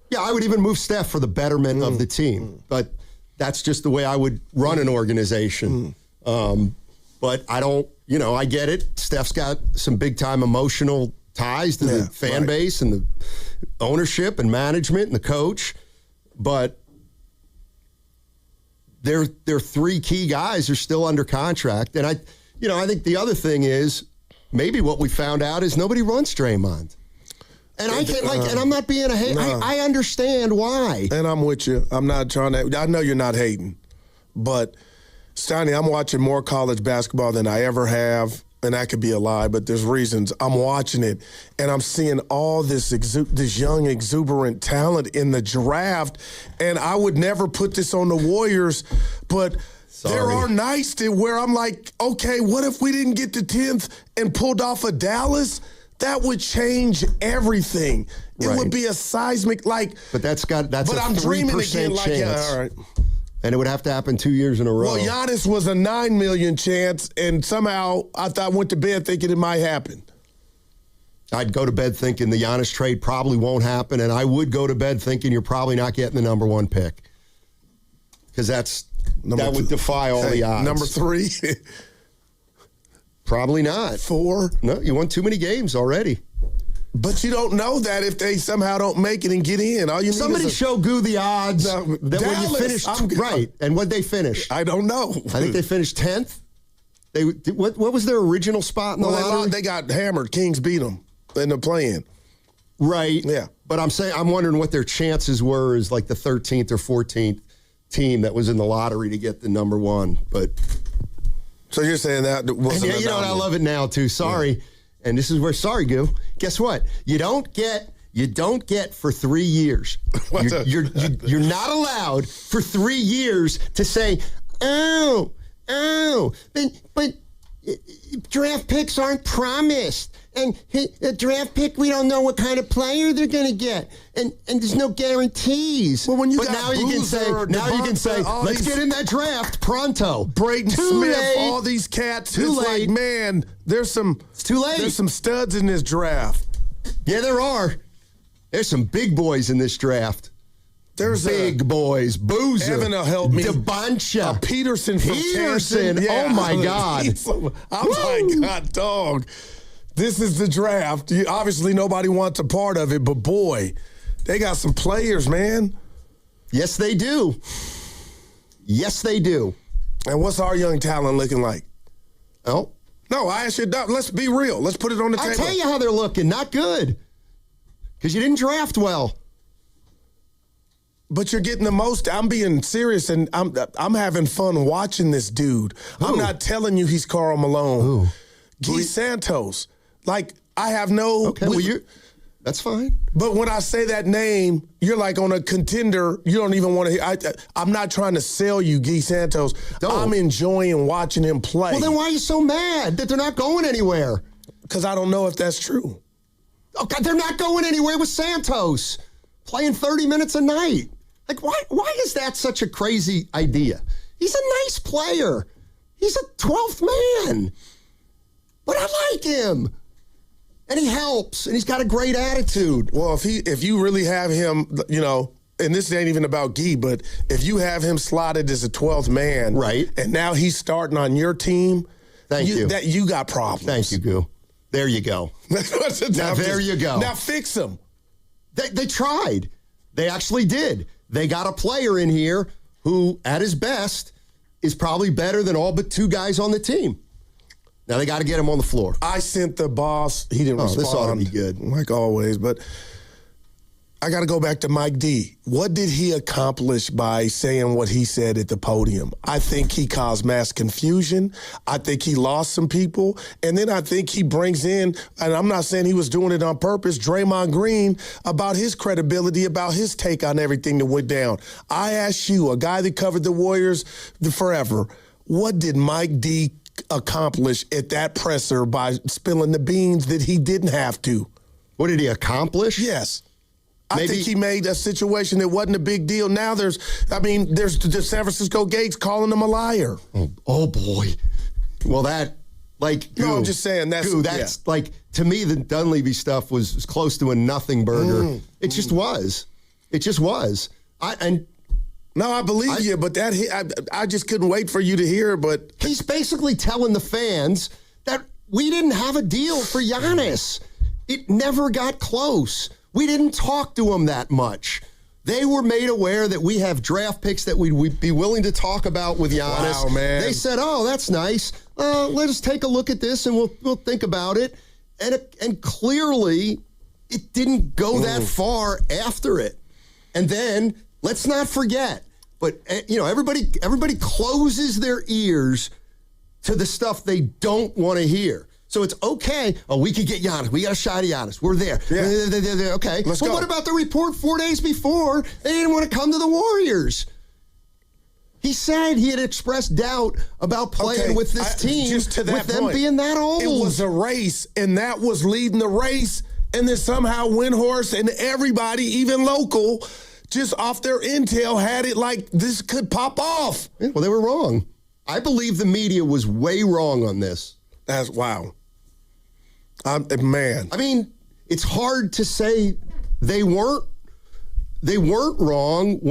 Yeah, I would even move Steph for the betterment of the team, but that's just the way I would run an organization. But I don't, I get it. Steph's got some big-time emotional ties to the fan base and the ownership and management and the coach. But their 3 key guys are still under contract. And I think the other thing is maybe what we found out is nobody runs Draymond. And I can't and I'm not being a hater. No. I understand why. And I'm with you. I'm not trying to, I know you're not hating. But Steiny, I'm watching more college basketball than I ever have. And that could be a lie, but there's reasons. I'm watching it, and I'm seeing all this young, exuberant talent in the draft, and I would never put this on the Warriors, but there are nights where I'm like, okay, what if we didn't get to 10th and pulled off a Dallas? That would change everything. It would be a seismic, But that's but I'm dreaming again, chance. Yeah, all right. And it would have to happen 2 years in a row. Well, Giannis was a 9 million chance, and somehow I went to bed thinking it might happen. I'd go to bed thinking the Giannis trade probably won't happen, and I would go to bed thinking you're probably not getting the number 1 pick. Because that would defy all the odds. Number 3? Probably not. 4? No, you won too many games already. But you don't know that if they somehow don't make it and get in. All you need Somebody show Goo the odds that Dallas, when you finish right. And what'd they finish? I don't know. I think they finished 10th. What was their original spot in the lottery? They got hammered. Kings beat them in the play-in. Right. Yeah. But I'm wondering what their chances were as like the 13th or 14th team that was in the lottery to get the number one. But so you're saying that wasn't you know what? I love it now too. Sorry. Yeah. And this is where Goo. Guess what? You don't get for 3 years. You're not allowed for 3 years to say, but draft picks aren't promised. And a draft pick, we don't know what kind of player they're going to get, and there's no guarantees. Well, when you but got now you can say, let's get in that draft pronto. Braden Smith, all these cats. Too late. Like, man, it's too late. There's some studs in this draft. Yeah, there are. There's some big boys in this draft. There's big boys. Boozer. Evan will help me. DeBancha. Peterson from Canton. Yeah. Oh, my God. I'm like, God, dog. This is the draft. Obviously, nobody wants a part of it, but boy, they got some players, man. Yes, they do. Yes, they do. And what's our young talent looking like? Oh. No, I asked you, let's be real. Let's put it on the table. I'll tell you how they're looking. Not good. Because you didn't draft well. But you're getting the most. I'm being serious, and I'm having fun watching this dude. Who? I'm not telling you he's Karl Malone. Who? Guy Santos. Like, I have no... Okay, that's fine. But when I say that name, you're like on a contender. You don't even want to hear... I'm not trying to sell you Guy Santos. I'm enjoying watching him play. Well, then why are you so mad that they're not going anywhere? Because I don't know if that's true. Okay, they're not going anywhere with Santos. Playing 30 minutes a night. Like, why is that such a crazy idea? He's a nice player. He's a 12th man. But I like him. And he helps, and he's got a great attitude. Well, if you really have him, and this ain't even about Guy, but if you have him slotted as a 12th man, right, and now he's starting on your team, you got problems. Thank you, Goo. There you go. Now, there you go. Now fix him. They tried. They actually did. They got a player in here who, at his best, is probably better than all but two guys on the team. Now they got to get him on the floor. I sent the boss. He didn't respond. This ought to be good. Like always. But I got to go back to Mike D. What did he accomplish by saying what he said at the podium? I think he caused mass confusion. I think he lost some people. And then I think he brings in, and I'm not saying he was doing it on purpose, Draymond Green about his credibility, about his take on everything that went down. I asked you, a guy that covered the Warriors forever, what did Mike D accomplish at that presser by spilling the beans that he didn't have to? What did he accomplish? Yes. I think he made a situation that wasn't a big deal. Now there's the San Francisco Gates calling him a liar. Oh boy. Well, that, like, no, I'm just saying that's like, to me, the Dunleavy stuff was close to a nothing burger. It just was. It just was. No, I believe you, but I just couldn't wait for you to hear. But he's basically telling the fans that we didn't have a deal for Giannis. It never got close. We didn't talk to him that much. They were made aware that we have draft picks that we'd be willing to talk about with Giannis. Wow, man. They said, "Oh, that's nice. Let us take a look at this and we'll think about it." And clearly, it didn't go that far after it. And then let's not forget. But everybody closes their ears to the stuff they don't want to hear. So it's okay. Oh, we could get Giannis. We got a shot at Giannis. We're there. Yeah. Okay. Let's go. What about the report 4 days before? They didn't want to come to the Warriors. He said he had expressed doubt about playing with this team, just to that with them point, being that old. It was a race, and that was leading the race. And then somehow Windhorst and everybody, even local, just off their intel, had it like this could pop off. Yeah, well, they were wrong. I believe the media was way wrong on this. That's wow. Man. I mean, it's hard to say they weren't wrong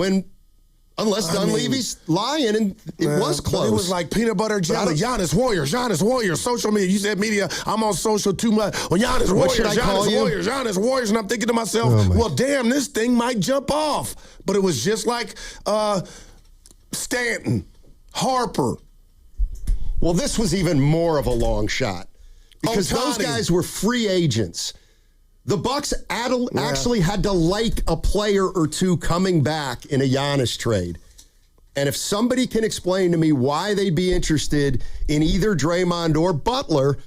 unless Dunleavy's lying and it was close. It was like peanut butter jelly. Giannis Warriors, social media. You said media, I'm on social too much. Well, Giannis Warriors, Giannis Warriors. And I'm thinking to myself, well, damn, this thing might jump off. But it was just like Stanton, Harper. Well, this was even more of a long shot because those guys were free agents. The Bucks actually had to like a player or two coming back in a Giannis trade. And if somebody can explain to me why they'd be interested in either Draymond or Butler,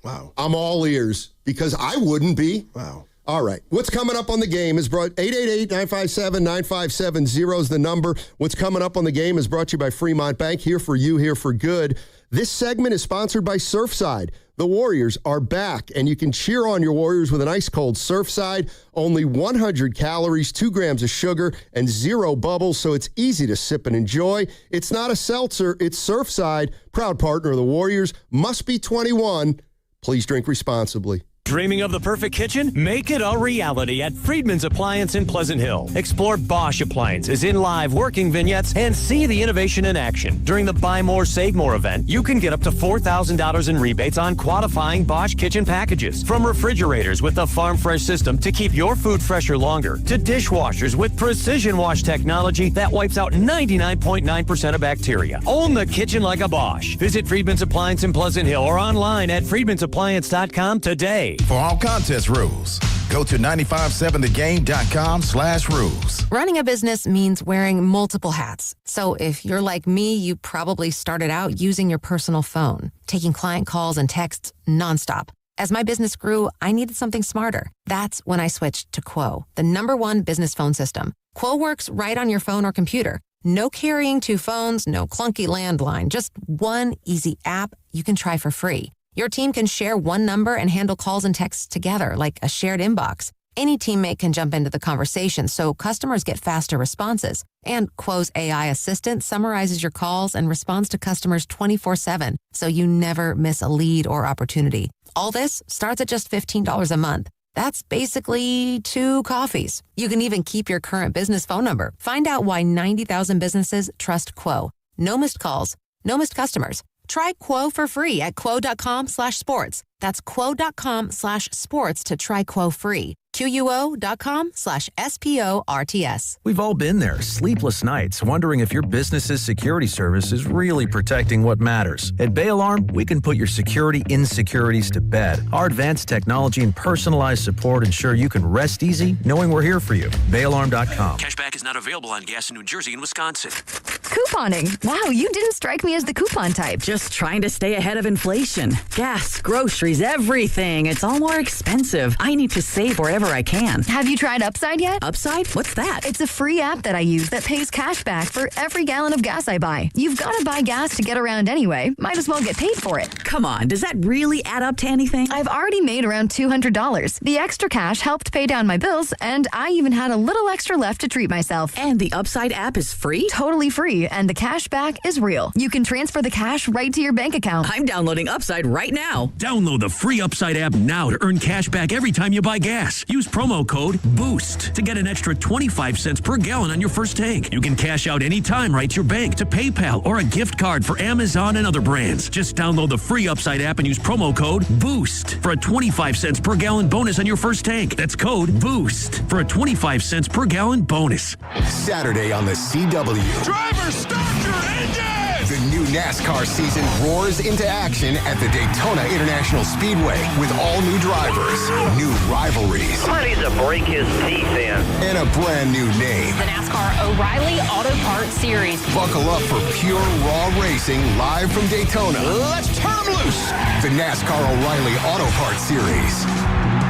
wow, I'm all ears because I wouldn't be. Wow. All right. What's coming up on the game is brought 888-957-9570 is the number. What's coming up on the game is brought to you by Fremont Bank. Here for you, here for good. This segment is sponsored by Surfside. The Warriors are back, and you can cheer on your Warriors with an ice-cold Surfside. Only 100 calories, 2 grams of sugar, and 0 bubbles, so it's easy to sip and enjoy. It's not a seltzer. It's Surfside, proud partner of the Warriors. Must be 21. Please drink responsibly. Dreaming of the perfect kitchen? Make it a reality at Friedman's Appliance in Pleasant Hill. Explore Bosch appliances in live working vignettes and see the innovation in action. During the Buy More, Save More event, you can get up to $4,000 in rebates on qualifying Bosch kitchen packages. From refrigerators with the Farm Fresh system to keep your food fresher longer, to dishwashers with precision wash technology that wipes out 99.9% of bacteria. Own the kitchen like a Bosch. Visit Friedman's Appliance in Pleasant Hill or online at friedmansappliance.com today. For all contest rules, go to 957thegame.com/rules. Running a business means wearing multiple hats. So if you're like me, you probably started out using your personal phone, taking client calls and texts nonstop. As my business grew, I needed something smarter. That's when I switched to Quo, the #1 business phone system. Quo works right on your phone or computer. No carrying 2 phones, no clunky landline, just one easy app you can try for free. Your team can share one number and handle calls and texts together like a shared inbox. Any teammate can jump into the conversation so customers get faster responses. And Quo's AI assistant summarizes your calls and responds to customers 24/7 so you never miss a lead or opportunity. All this starts at just $15 a month. That's basically 2 coffees. You can even keep your current business phone number. Find out why 90,000 businesses trust Quo. No missed calls, no missed customers. Try Quo for free at quo.com/sports. That's quo.com/sports to try Quo free. QUO.com/SPORTS. We've all been there, sleepless nights, wondering if your business's security service is really protecting what matters. At Bay Alarm, we can put your security insecurities to bed. Our advanced technology and personalized support ensure you can rest easy knowing we're here for you. BayAlarm.com. Cashback is not available on gas in New Jersey and Wisconsin. Couponing. Wow, you didn't strike me as the coupon type. Just trying to stay ahead of inflation. Gas, groceries, everything. It's all more expensive. I need to save wherever I can. Have you tried Upside yet? Upside? What's that? It's a free app that I use that pays cash back for every gallon of gas I buy. You've got to buy gas to get around anyway. Might as well get paid for it. Come on, does that really add up to anything? I've already made around $200. The extra cash helped pay down my bills, and I even had a little extra left to treat myself. And the Upside app is free? Totally free, and the cash back is real. You can transfer the cash right to your bank account. I'm downloading Upside right now. Download the free Upside app now to earn cash back every time you buy gas. Use promo code BOOST to get an extra 25 cents per gallon on your first tank. You can cash out anytime right to your bank, to PayPal, or a gift card for Amazon and other brands. Just download the free Upside app and use promo code BOOST for a 25 cents per gallon bonus on your first tank. That's code BOOST for a 25 cents per gallon bonus. Saturday on the CW. Driver, start your engine! The new NASCAR season roars into action at the Daytona International Speedway with all new drivers, new rivalries. Somebody needs to break his teeth in. And a brand new name. The NASCAR O'Reilly Auto Parts Series. Buckle up for pure raw racing live from Daytona. Let's turn them loose. The NASCAR O'Reilly Auto Parts Series.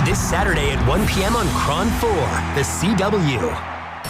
This Saturday at 1 p.m. on Cron 4, the CW.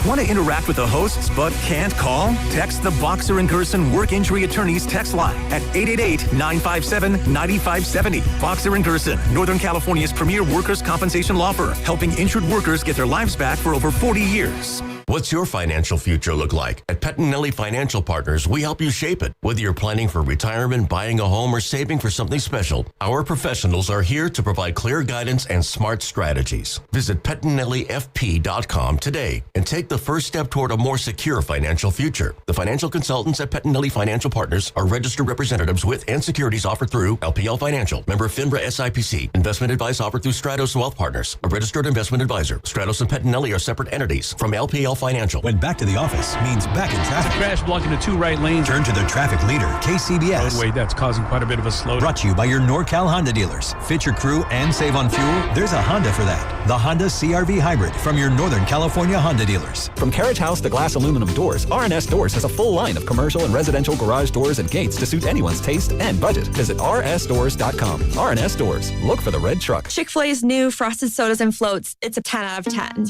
Want to interact with the hosts but can't call? Text the Boxer and Gerson Work Injury Attorneys text line at 888-957-9570. Boxer and Gerson, Northern California's premier workers' compensation law firm, helping injured workers get their lives back for over 40 years. What's your financial future look like? At Pettinelli Financial Partners, we help you shape it. Whether you're planning for retirement, buying a home, or saving for something special, our professionals are here to provide clear guidance and smart strategies. Visit PettinelliFP.com today and take the first step toward a more secure financial future. The financial consultants at Pettinelli Financial Partners are registered representatives with and securities offered through LPL Financial, member FINRA SIPC. Investment advice offered through Stratos Wealth Partners, a registered investment advisor. Stratos and Pettinelli are separate entities from LPL Financial. When back to the office means back in traffic. Crash blocking the 2 right lanes. Turn to the traffic leader, KCBS. Roadway that's causing quite a bit of a slowdown. Brought to you by your NorCal Honda dealers. Fit your crew and save on fuel? There's a Honda for that. The Honda CR-V Hybrid from your Northern California Honda dealers. From carriage house to glass aluminum doors, R&S Doors has a full line of commercial and residential garage doors and gates to suit anyone's taste and budget. Visit rsdoors.com. R&S Doors. Look for the red truck. Chick-fil-A's new frosted sodas and floats. It's a 10 out of 10.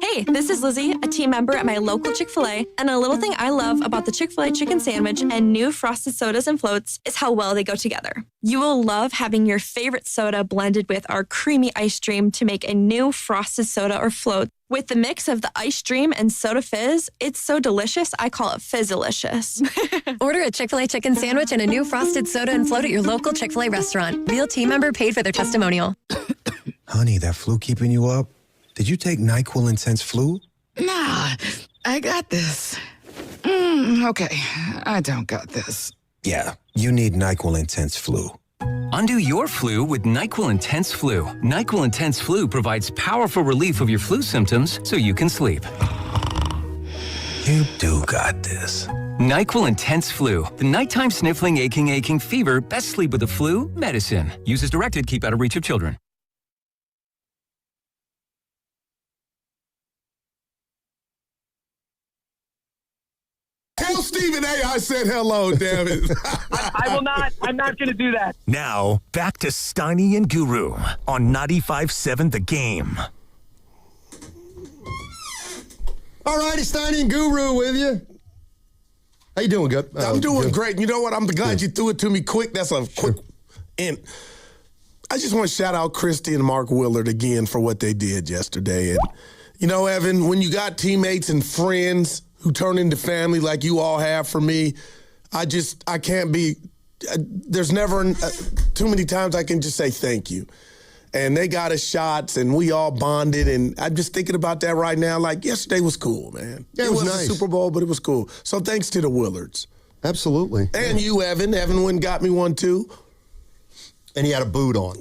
Hey, this is Lizzie, a team member at my local Chick-fil-A, and a little thing I love about the Chick-fil-A chicken sandwich and new frosted sodas and floats is how well they go together. You will love having your favorite soda blended with our creamy ice stream to make a new frosted soda or float. With the mix of the ice stream and soda fizz, it's so delicious, I call it Fizzalicious. Order a Chick-fil-A chicken sandwich and a new frosted soda and float at your local Chick-fil-A restaurant. Real team member paid for their testimonial. Honey, that flu keeping you up? Did you take NyQuil Intense Flu? Nah, I got this. Okay, I don't got this. Yeah, you need NyQuil Intense Flu. Undo your flu with NyQuil Intense Flu. NyQuil Intense Flu provides powerful relief of your flu symptoms so you can sleep. You do got this. NyQuil Intense Flu. The nighttime sniffling, aching fever. Best sleep with the flu medicine. Use as directed. Keep out of reach of children. Tell Stephen A. I said hello, damn it. I will not. I'm not going to do that. Now, back to Steiny and Guru on 95.7 The Game. All right, it's Steiny and Guru with you. How you doing, Gup? I'm doing great. You know what? I'm glad you threw it to me quick. That's a quick. And I just want to shout out Christy and Mark Willard again for what they did yesterday. And, you know, Evan, when you got teammates and friends who turn into family like you all have for me, I can't be, there's never too many times I can just say thank you. And they got us shots, and we all bonded, and I'm just thinking about that right now. Like, yesterday was cool, man. Yeah, it was nice. A Super Bowl, but it was cool. So thanks to the Willards. Absolutely. And you, Evan. Evan went and got me one, too. And he had a boot on.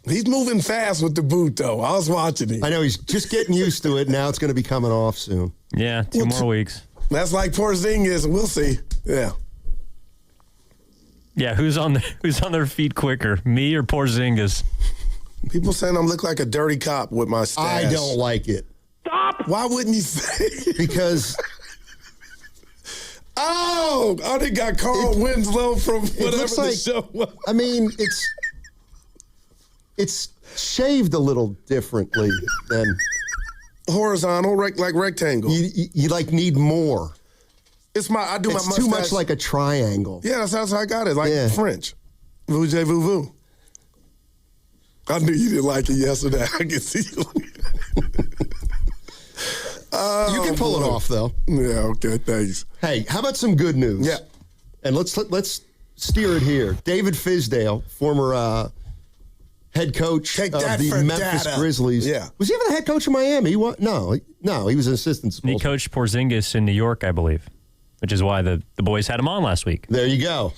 He's moving fast with the boot, though. I was watching him. I know, he's just getting used to it. Now it's going to be coming off soon. Yeah, two more weeks. That's like Porzingis. We'll see. Yeah. Yeah, who's on their feet quicker, me or Porzingis? People saying I look like a dirty cop with my stash. I don't like it. Stop! Why wouldn't you say? Because... I think got Carl Winslow from whatever the show was. I mean, it's shaved a little differently than... Horizontal, like rectangle. You like need more. It's my mustache. Too much like a triangle. Yeah, that's how I got it, like French. Voujez-vous-vous. I knew you didn't like it yesterday. I can see you. You can pull it off, though. Yeah, okay, thanks. Hey, how about some good news? Yeah. And let's steer it here. David Fizdale, former head coach of the Memphis Grizzlies. Yeah. Was he ever the head coach of Miami? No, he was an assistant. He coached Porzingis in New York, I believe, which is why the boys had him on last week. There you go.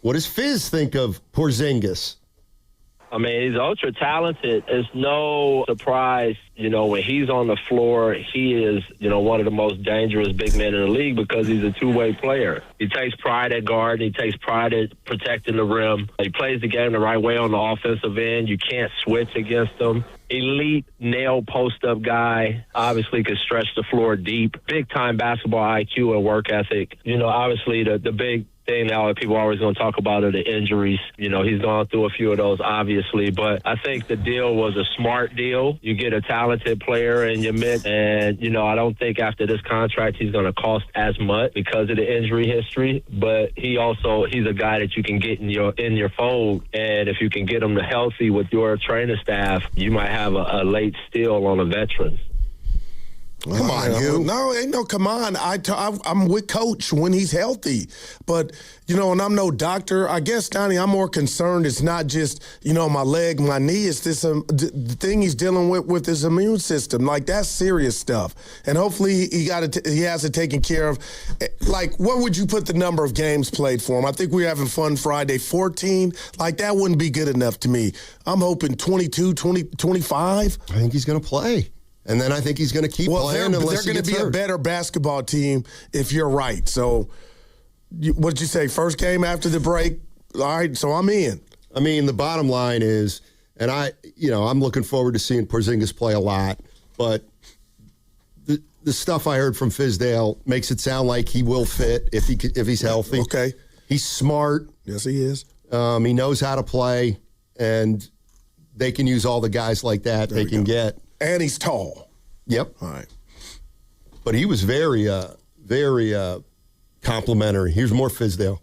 What does Fizz think of Porzingis? I mean, he's ultra talented. It's no surprise, when he's on the floor, he is, one of the most dangerous big men in the league because he's a two-way player. He takes pride at guard. He takes pride at protecting the rim. He plays the game the right way on the offensive end. You can't switch against him. Elite nail post-up guy. Obviously could stretch the floor deep. Big-time basketball IQ and work ethic. Obviously the big thing now that people are always going to talk about are the injuries. He's gone through a few of those, obviously, but I think the deal was a smart deal. You get a talented player in your midst, and, I don't think after this contract he's going to cost as much because of the injury history, but he's a guy that you can get in your fold, and if you can get him to healthy with your training staff, you might have a late steal on a veteran. Come on, you. No, ain't no come on. I'm with Coach when he's healthy. But, and I'm no doctor. I guess, Donnie, I'm more concerned it's not just, my leg, my knee. It's this the thing he's dealing with his immune system. Like, that's serious stuff. And hopefully he has it taken care of. Like, what would you put the number of games played for him? I think we're having fun Friday. 14? Like, that wouldn't be good enough to me. I'm hoping 22, 20, 25. I think he's going to play. And then I think he's going to keep playing unless they're going to be a better basketball team if you're right. So, what did you say? First game after the break? All right, so I'm in. I mean, the bottom line is, and I'm looking forward to seeing Porzingis play a lot, but the stuff I heard from Fizdale makes it sound like he will fit if he's healthy. Okay. He's smart. Yes, he is. He knows how to play, and they can use all the guys like that they can get. And he's tall. Yep. All right. But he was very complimentary. Here's more Fizdale.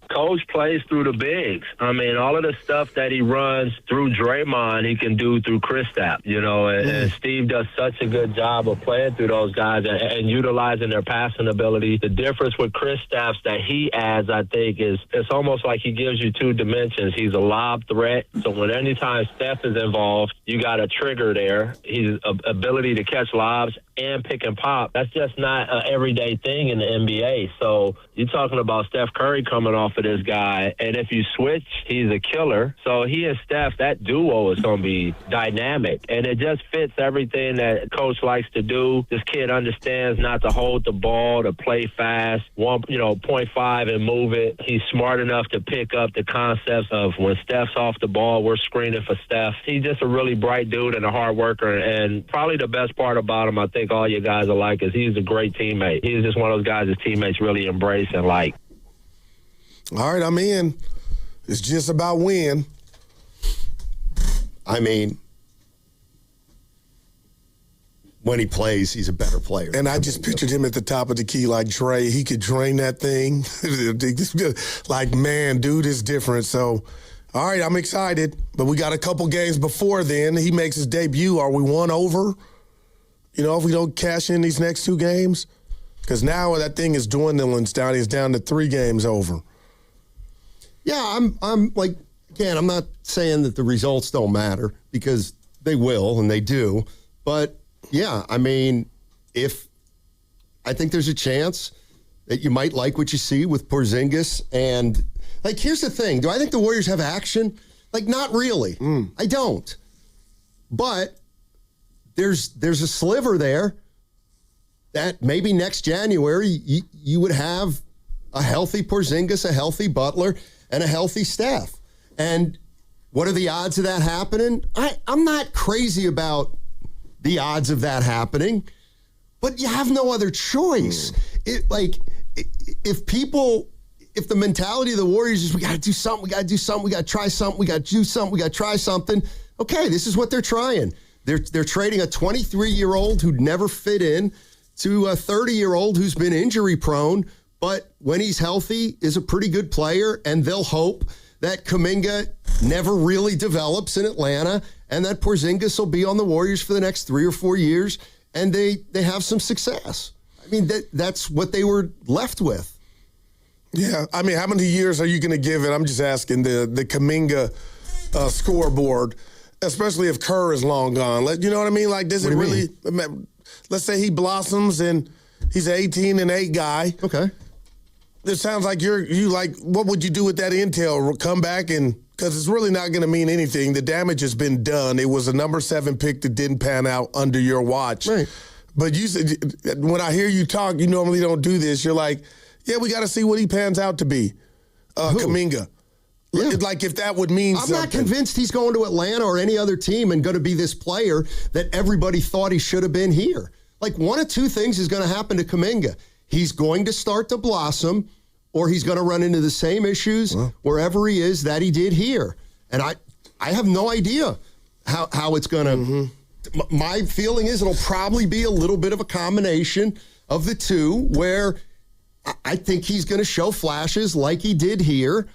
Coach plays through the bigs. I mean, all of the stuff that he runs through Draymond, he can do through Kristaps, and Steve does such a good job of playing through those guys and utilizing their passing ability. The difference with Kristaps that he adds, I think, is it's almost like he gives you two dimensions. He's a lob threat, so when anytime Steph is involved, you got a trigger there. His ability to catch lobs and pick and pop, that's just not an everyday thing in the NBA. So you're talking about Steph Curry coming off of this guy, and if you switch, he's a killer. So he and Steph, that duo is going to be dynamic, and it just fits everything that Coach likes to do. This kid understands not to hold the ball, to play fast, 0.5 and move it. He's smart enough to pick up the concepts of when Steph's off the ball, we're screening for Steph. He's just a really bright dude and a hard worker, and probably the best part about him, I think all you guys are like, is he's a great teammate. He's just one of those guys his teammates really embrace and like. All right, I'm in. It's just about win. I mean, when he plays, he's a better player. And I just pictured him at the top of the key like Dre. He could drain that thing. Like, man, dude is different. So, all right, I'm excited. But we got a couple games before then. He makes his debut. Are we one over? If we don't cash in these next two games? Because now that thing is dwindling down. He's down to 3 games over. Yeah, I'm like, again, I'm not saying that the results don't matter, because they will and they do. But, yeah, I mean, I think there's a chance that you might like what you see with Porzingis. And, like, here's the thing. Do I think the Warriors have action? Like, not really. I don't. But there's a sliver there that maybe next January you would have a healthy Porzingis, a healthy Butler, and a healthy Steph. And what are the odds of that happening? I'm not crazy about the odds of that happening, but you have no other choice. If the mentality of the Warriors is we got to do something, we got to try something, we got to do something, we got to try something. Okay, this is what they're trying. They're trading a 23-year-old who'd never fit in to a 30-year-old who's been injury prone, but when he's healthy is a pretty good player, and they'll hope that Kuminga never really develops in Atlanta and that Porzingis will be on the Warriors for the next 3 or 4 years and they have some success. I mean, that's what they were left with. Yeah, I mean, how many years are you going to give it? I'm just asking the Kuminga scoreboard, especially if Kerr is long gone. You know what I mean? Like, does it really? Let's say he blossoms and he's an 18-8 guy. Okay. It sounds like you like. What would you do with that intel? Come back because it's really not going to mean anything. The damage has been done. It was a number 7 pick that didn't pan out under your watch. Right. But you said when I hear you talk, you normally don't do this. You're like, yeah, we got to see what he pans out to be. Kuminga. Yeah. Like if that would mean something. I'm not convinced he's going to Atlanta or any other team and going to be this player that everybody thought he should have been here. Like, one of two things is going to happen to Kuminga. He's going to start to blossom, or he's going to run into the same issues wherever he is that he did here. And I have no idea how it's going to. My feeling is it'll probably be a little bit of a combination of the two, where I think he's going to show flashes like he did here,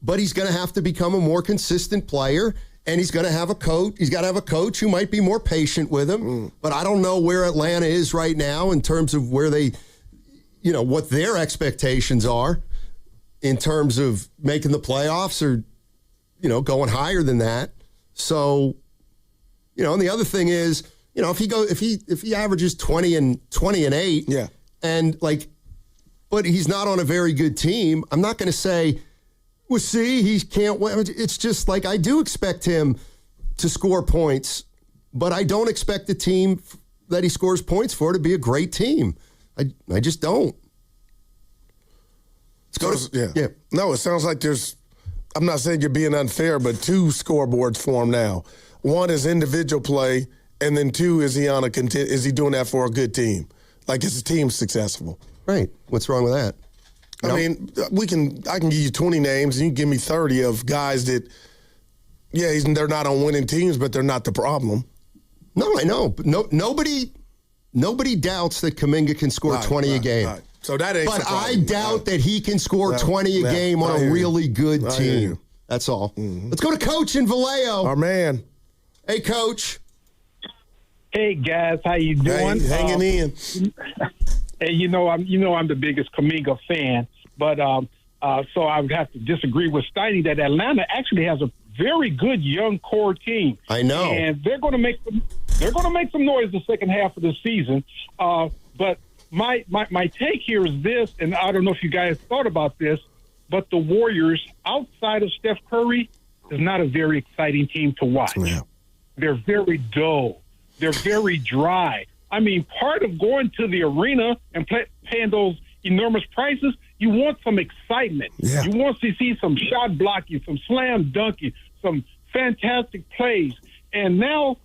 but he's going to have to become a more consistent player. And he's going to have a coach. He's got to have a coach who might be more patient with him. But I don't know where Atlanta is right now in terms of where they, what their expectations are in terms of making the playoffs or, going higher than that. So, and the other thing is, if he averages 20 and 8, yeah, and but he's not on a very good team, I'm not going to say, well, see, he can't win. It's just like I do expect him to score points but I don't expect the team that he scores points for to be a great team. I just don't. Let's go to, yeah. No, it sounds like there's, I'm not saying you're being unfair, but 2 scoreboards for him now. One is individual play, and then 2 is is he doing that for a good team? Like, is the team successful? Right. What's wrong with that? I mean, I can give you 20 names, and you can give me 30 of guys that, they're not on winning teams, but they're not the problem. No, I know. But nobody doubts that Kuminga can score 20 a game. Right. So that ain't But I surprising. doubt that he can score 20 a game on a really good team. That's all. Mm-hmm. Let's go to Coach in Vallejo. Our man. Hey, Coach. Hey, guys. How you doing? Hey, hanging in. Hey, I'm the biggest Kuminga fan, but so I would have to disagree with Steiny that Atlanta actually has a very good young core team. I know, and they're going to make some noise the second half of the season. But my take here is this, and I don't know if you guys thought about this, but the Warriors outside of Steph Curry is not a very exciting team to watch. Yeah. They're very dull. They're very dry. I mean, part of going to the arena and paying those enormous prices, you want some excitement. Yeah. You want to see some shot blocking, some slam dunking, some fantastic plays. And now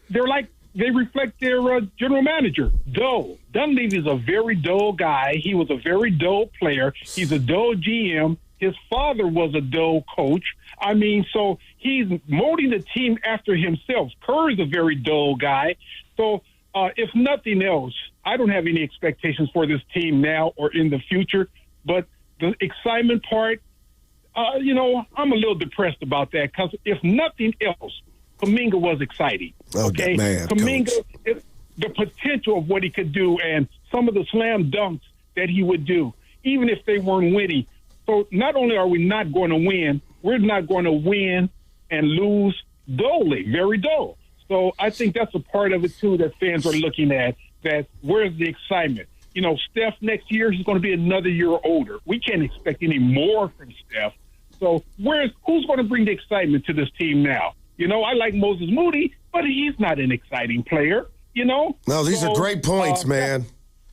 they reflect their general manager, dull. Dunleavy is a very dull guy. He was a very dull player. He's a dull GM. His father was a dull coach. I mean, so he's molding the team after himself. Curry's a very dull guy. So if nothing else, I don't have any expectations for this team now or in the future. But the excitement part, I'm a little depressed about that because if nothing else, Kuminga was exciting. Okay, man, Kuminga, the potential of what he could do and some of the slam dunks that he would do, even if they weren't winning. So not only are we not going to win, we're not going to win and lose dully, very dull. So I think that's a part of it, too, that fans are looking at, that where's the excitement? Steph next year, he's going to be another year older. We can't expect any more from Steph. So who's going to bring the excitement to this team now? I like Moses Moody, but he's not an exciting player, No, these are great points, man.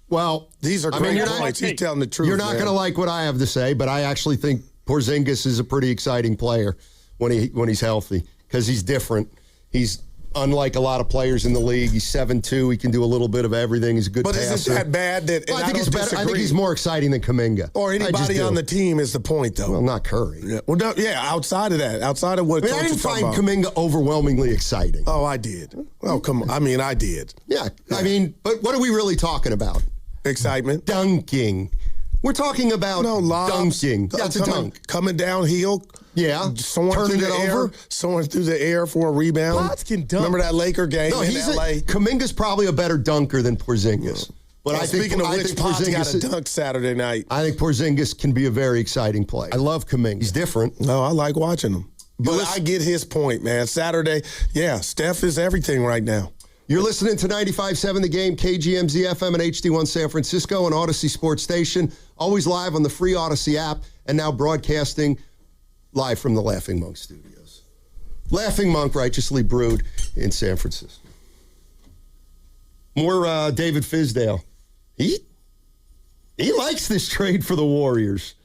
Well, these are great points. He's telling the truth. You're not going to like what I have to say, but I actually think Porzingis is a pretty exciting player when he's healthy because he's different. He's unlike a lot of players in the league. He's 7'2". He can do a little bit of everything. He's a good passer. But isn't that bad? I think it's better. I think he's more exciting than Kuminga. Or anybody on the team is the point, though. Well, not Curry. Yeah. Well, no, outside of that, outside of what I didn't find Kuminga overwhelmingly exciting. Oh, I did. Oh, come on. I mean, I did. Yeah. I mean, but what are we really talking about? Excitement. Dunking. We're talking about dunking. That's a dunk. Coming downhill. Yeah. Turning it over. Soaring through the air for a rebound. Lots can dunk. Remember that Laker game in L.A.? Kuminga's probably a better dunker than Porzingis. But speaking of which, Potts got a dunk Saturday night. I think Porzingis can be a very exciting player. I love Kuminga. He's different. No, I like watching him. But I get his point, man. Saturday, Steph is everything right now. You're listening to 95.7 The Game, KGMZ FM and HD1 San Francisco, and Odyssey Sports Station. Always live on the free Odyssey app, and now broadcasting live from the Laughing Monk studios. Laughing Monk, righteously brewed in San Francisco. More David Fizdale. He likes this trade for the Warriors.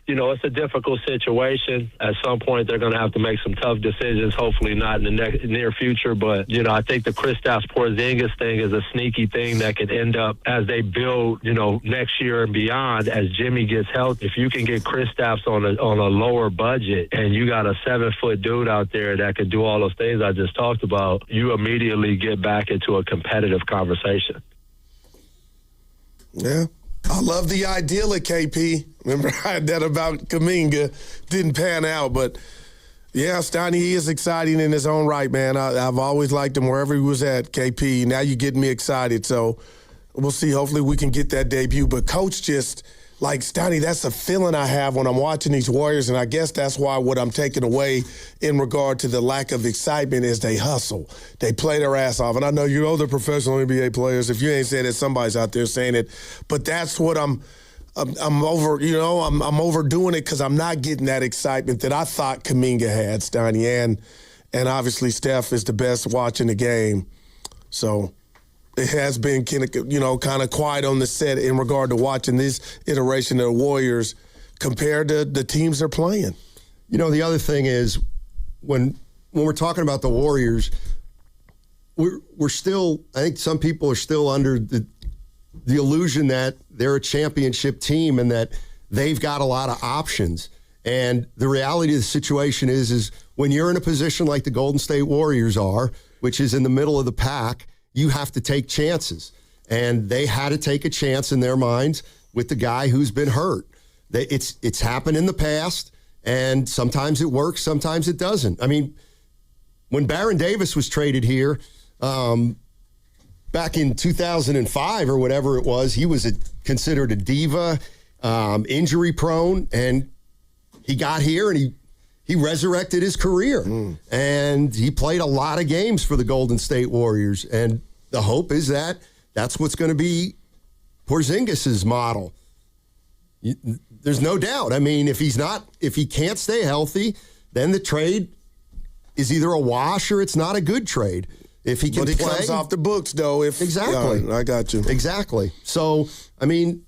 It's a difficult situation. At some point, they're going to have to make some tough decisions, hopefully not in the near future. But, I think the Kristaps Porzingis thing is a sneaky thing that could end up as they build, next year and beyond as Jimmy gets healthy. If you can get Kristaps on a lower budget and you got a 7-foot dude out there that could do all those things I just talked about, you immediately get back into a competitive conversation. Yeah. I love the idyllic, KP. Remember, I had that about Kuminga. Didn't pan out, but Steiny, he is exciting in his own right, man. I've always liked him wherever he was at, KP. Now you're getting me excited, so we'll see. Hopefully we can get that debut. But Coach just, like, Steiny, that's a feeling I have when I'm watching these Warriors, and I guess that's why what I'm taking away in regard to the lack of excitement is they hustle. They play their ass off. And I know they're professional NBA players. If you ain't saying it, somebody's out there saying it. But that's what I'm over, I'm overdoing it because I'm not getting that excitement that I thought Kuminga had, Steiny. And obviously, Steph is the best watching the game. So it has been kind of quiet on the set in regard to watching this iteration of the Warriors compared to the teams they're playing. The other thing is when we're talking about the Warriors, we're still, I think some people are still under the illusion that they're a championship team and that they've got a lot of options. And the reality of the situation is when you're in a position like the Golden State Warriors are, which is in the middle of the pack, you have to take chances. And they had to take a chance in their minds with the guy who's been hurt. It's happened in the past, and sometimes it works, sometimes it doesn't. I mean, when Baron Davis was traded here back in 2005 or whatever it was, he was considered a diva, injury prone, and he got here and he resurrected his career. And he played a lot of games for the Golden State Warriors. And the hope is that that's what's going to be Porzingis' model. There's no doubt. I mean, if he can't stay healthy, then the trade is either a wash or it's not a good trade. If he can play, comes off the books, though. Exactly. I got you. Exactly. So, I mean,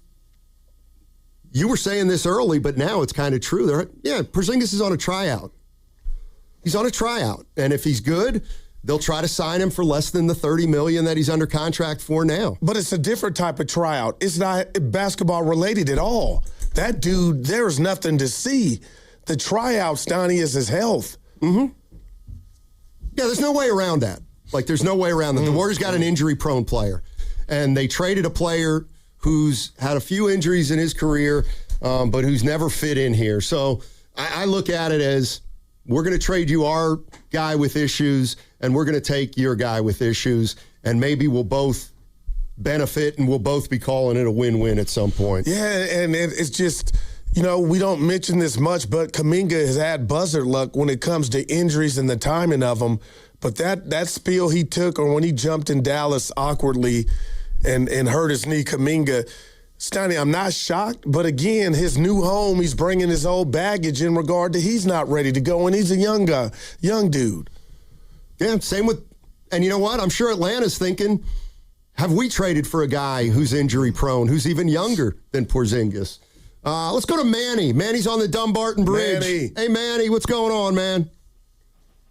you were saying this early, but now it's kind of true. Porzingis is on a tryout. He's on a tryout. And if he's good, they'll try to sign him for less than the $30 million that he's under contract for now. But it's a different type of tryout. It's not basketball related at all. That dude, there's nothing to see. The tryout, Donnie, is his health. Mm-hmm. Yeah, there's no way around that. There's no way around that. The Warriors got an injury-prone player, and they traded a player who's had a few injuries in his career, but who's never fit in here. So I look at it as we're going to trade you our guy with issues, and we're going to take your guy with issues, and maybe we'll both benefit, and we'll both be calling it a win-win at some point. Yeah, and it's just, we don't mention this much, but Kuminga has had buzzard luck when it comes to injuries and the timing of them. But that spill he took, or when he jumped in Dallas awkwardly and hurt his knee, Kuminga, Stoney, I'm not shocked. But again, his new home, he's bringing his old baggage in regard to he's not ready to go, and he's a young guy, young dude. Yeah, same with, and you know what? I'm sure Atlanta's thinking, have we traded for a guy who's injury prone, who's even younger than Porzingis? Let's go to Manny. Manny's on the Dumbarton Bridge. Manny. Hey, Manny, what's going on, man?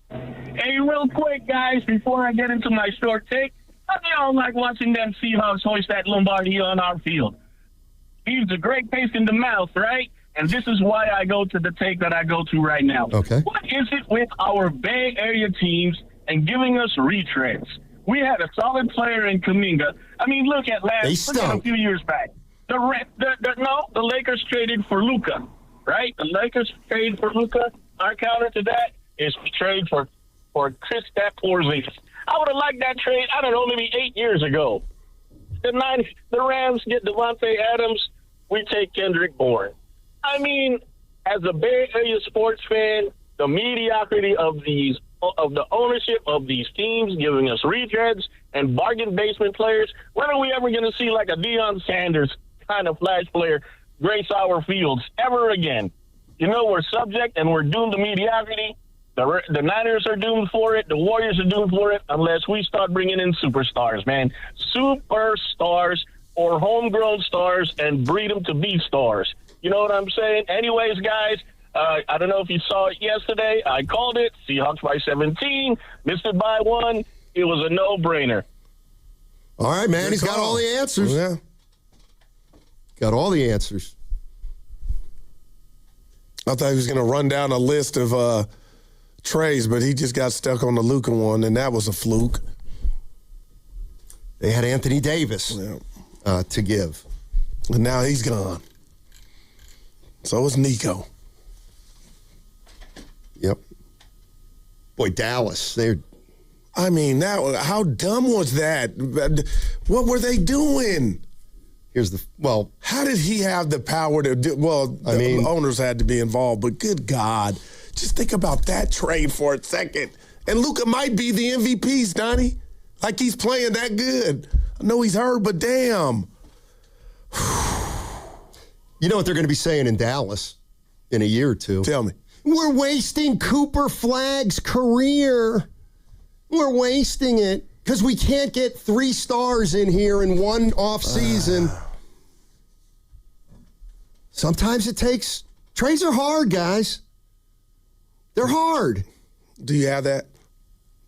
Hey, real quick, guys, before I get into my short take, I don't like watching them Seahawks hoist that Lombardi on our field. He's a great taste in the mouth, right? And this is why I go to the take that I go to right now. Okay. What is it with our Bay Area teams and giving us retreads? We had a solid player in Kuminga. I mean, look at a few years back. The Lakers traded for Luka, right? The Lakers traded for Luka. Our counter to that is we trade for Kristaps Porzingis. I would have liked that trade, I don't know, maybe 8 years ago. The Rams get Devontae Adams, we take Kendrick Bourne. I mean, as a Bay Area sports fan, the mediocrity of the ownership of these teams giving us retreads and bargain basement players, when are we ever going to see like a Deion Sanders kind of flash player grace our fields ever again? We're subject and we're doomed to mediocrity. The Niners are doomed for it. The Warriors are doomed for it unless we start bringing in superstars, man. Superstars or homegrown stars and breed them to be stars. You know what I'm saying? Anyways, guys, I don't know if you saw it yesterday. I called it. Seahawks by 17. Missed it by 1. It was a no-brainer. All right, man. He's got all the answers. Yeah. Got all the answers. I thought he was going to run down a list of trades, but he just got stuck on the Luka one, and that was a fluke. They had Anthony Davis to give. And now he's gone. So is Nico. Yep. Boy, Dallas, I mean, how dumb was that? What were they doing? How did he have the power to do? Well, the owners had to be involved, but good God, just think about that trade for a second. And Luka might be the MVP, Donnie. Like he's playing that good. I know he's hurt, but damn. You know what they're going to be saying in Dallas in a year or two? Tell me. We're wasting Cooper Flagg's career. We're wasting it because we can't get 3 stars in here in one off season. Sometimes it takes. Trades are hard, guys. They're hard. Do you have that?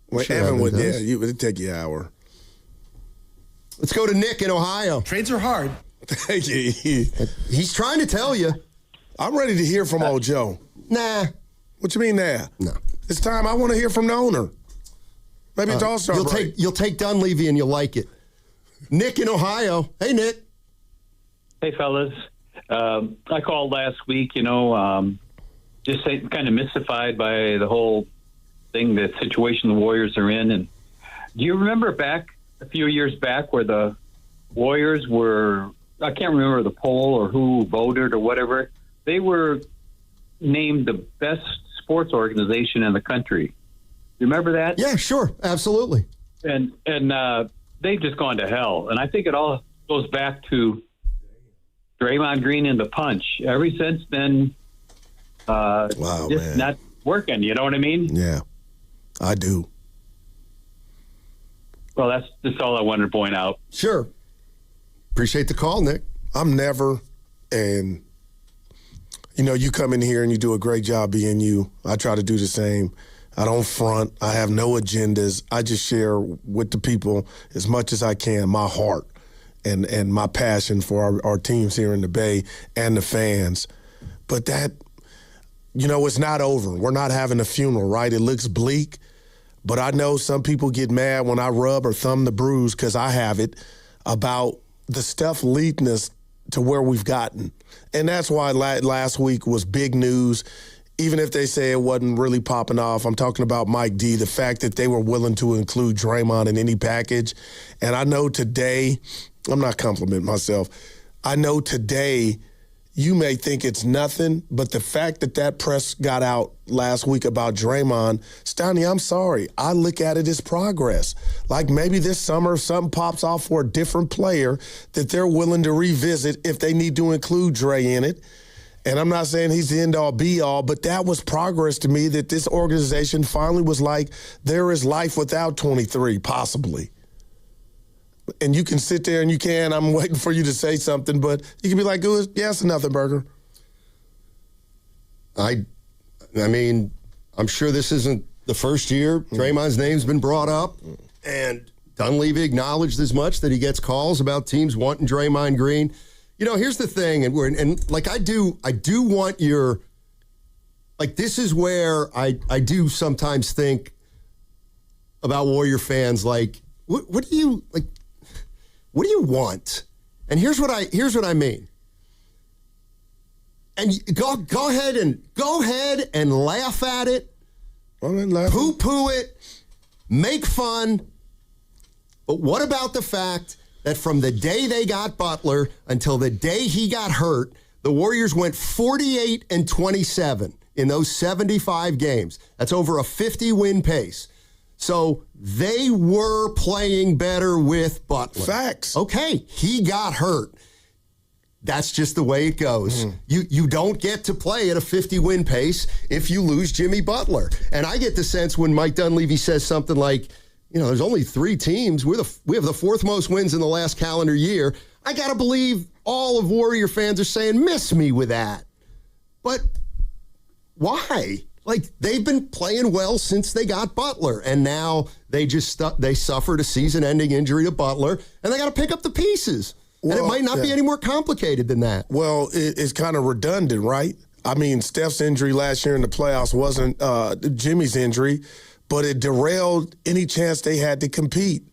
Well, Sure, Evan would. does. Yeah, it'd take you an hour. Let's go to Nick in Ohio. Trades are hard. Thank you. He's trying to tell you. I'm ready to hear from old Joe. Nah. What you mean, nah? No. It's time. I want to hear from the owner. Maybe it's all-star break. You'll take Dunleavy and you'll like it. Nick in Ohio. Hey, Nick. Hey, fellas. I called last week, just kind of mystified by the whole thing, the situation the Warriors are in. And do you remember back a few years back where the Warriors were, I can't remember the poll or who voted or whatever, they were named the best sports organization in the country. You remember that? Yeah, sure. Absolutely. And they've just gone to hell. And I think it all goes back to Draymond Green and the punch. Ever since then, not working. You know what I mean? Yeah, I do. Well, that's just all I wanted to point out. Sure. Appreciate the call, Nick. I'm never, and you come in here and you do a great job being you. I try to do the same. I don't front. I have no agendas. I just share with the people as much as I can my heart and my passion for our teams here in the Bay and the fans. But that, it's not over. We're not having a funeral, right? It looks bleak, but I know some people get mad when I rub or thumb the bruise, because I have it, about the stuff leading us to where we've gotten. And that's why last week was big news. Even if they say it wasn't really popping off, I'm talking about Mike D, the fact that they were willing to include Draymond in any package. And I know today, I'm not complimenting myself, I know today you may think it's nothing, but the fact that press got out last week about Draymond, Stoney, I'm sorry, I look at it as progress. Like maybe this summer something pops off for a different player that they're willing to revisit if they need to include Dre in it. And I'm not saying he's the end-all, be-all, but that was progress to me, that this organization finally was like, there is life without 23, possibly. And you can sit there and I'm waiting for you to say something, but you can be like, yeah, it's nothing, Burger. I mean, I'm sure this isn't the first year Draymond's name's been brought up, and Dunleavy acknowledged as much, that he gets calls about teams wanting Draymond Green. Here's the thing, and like I do want your, like, this is where I do sometimes think about Warrior fans, like, what do you want? And here's what I mean. And go ahead and laugh at it, poo-poo it, make fun. But what about the fact that from the day they got Butler until the day he got hurt, the Warriors went 48-27 in those 75 games. That's over a 50-win pace. So they were playing better with Butler. Facts. Okay, he got hurt. That's just the way it goes. You don't get to play at a 50-win pace if you lose Jimmy Butler. And I get the sense when Mike Dunleavy says something like, there's only 3 teams. We have the 4th most wins in the last calendar year. I got to believe all of Warrior fans are saying, miss me with that. But why? Like, they've been playing well since they got Butler, and now they suffered a season-ending injury to Butler, and they got to pick up the pieces. And it might not be any more complicated than that. Well, it's kind of redundant, right? I mean, Steph's injury last year in the playoffs wasn't Jimmy's injury, but it derailed any chance they had to compete.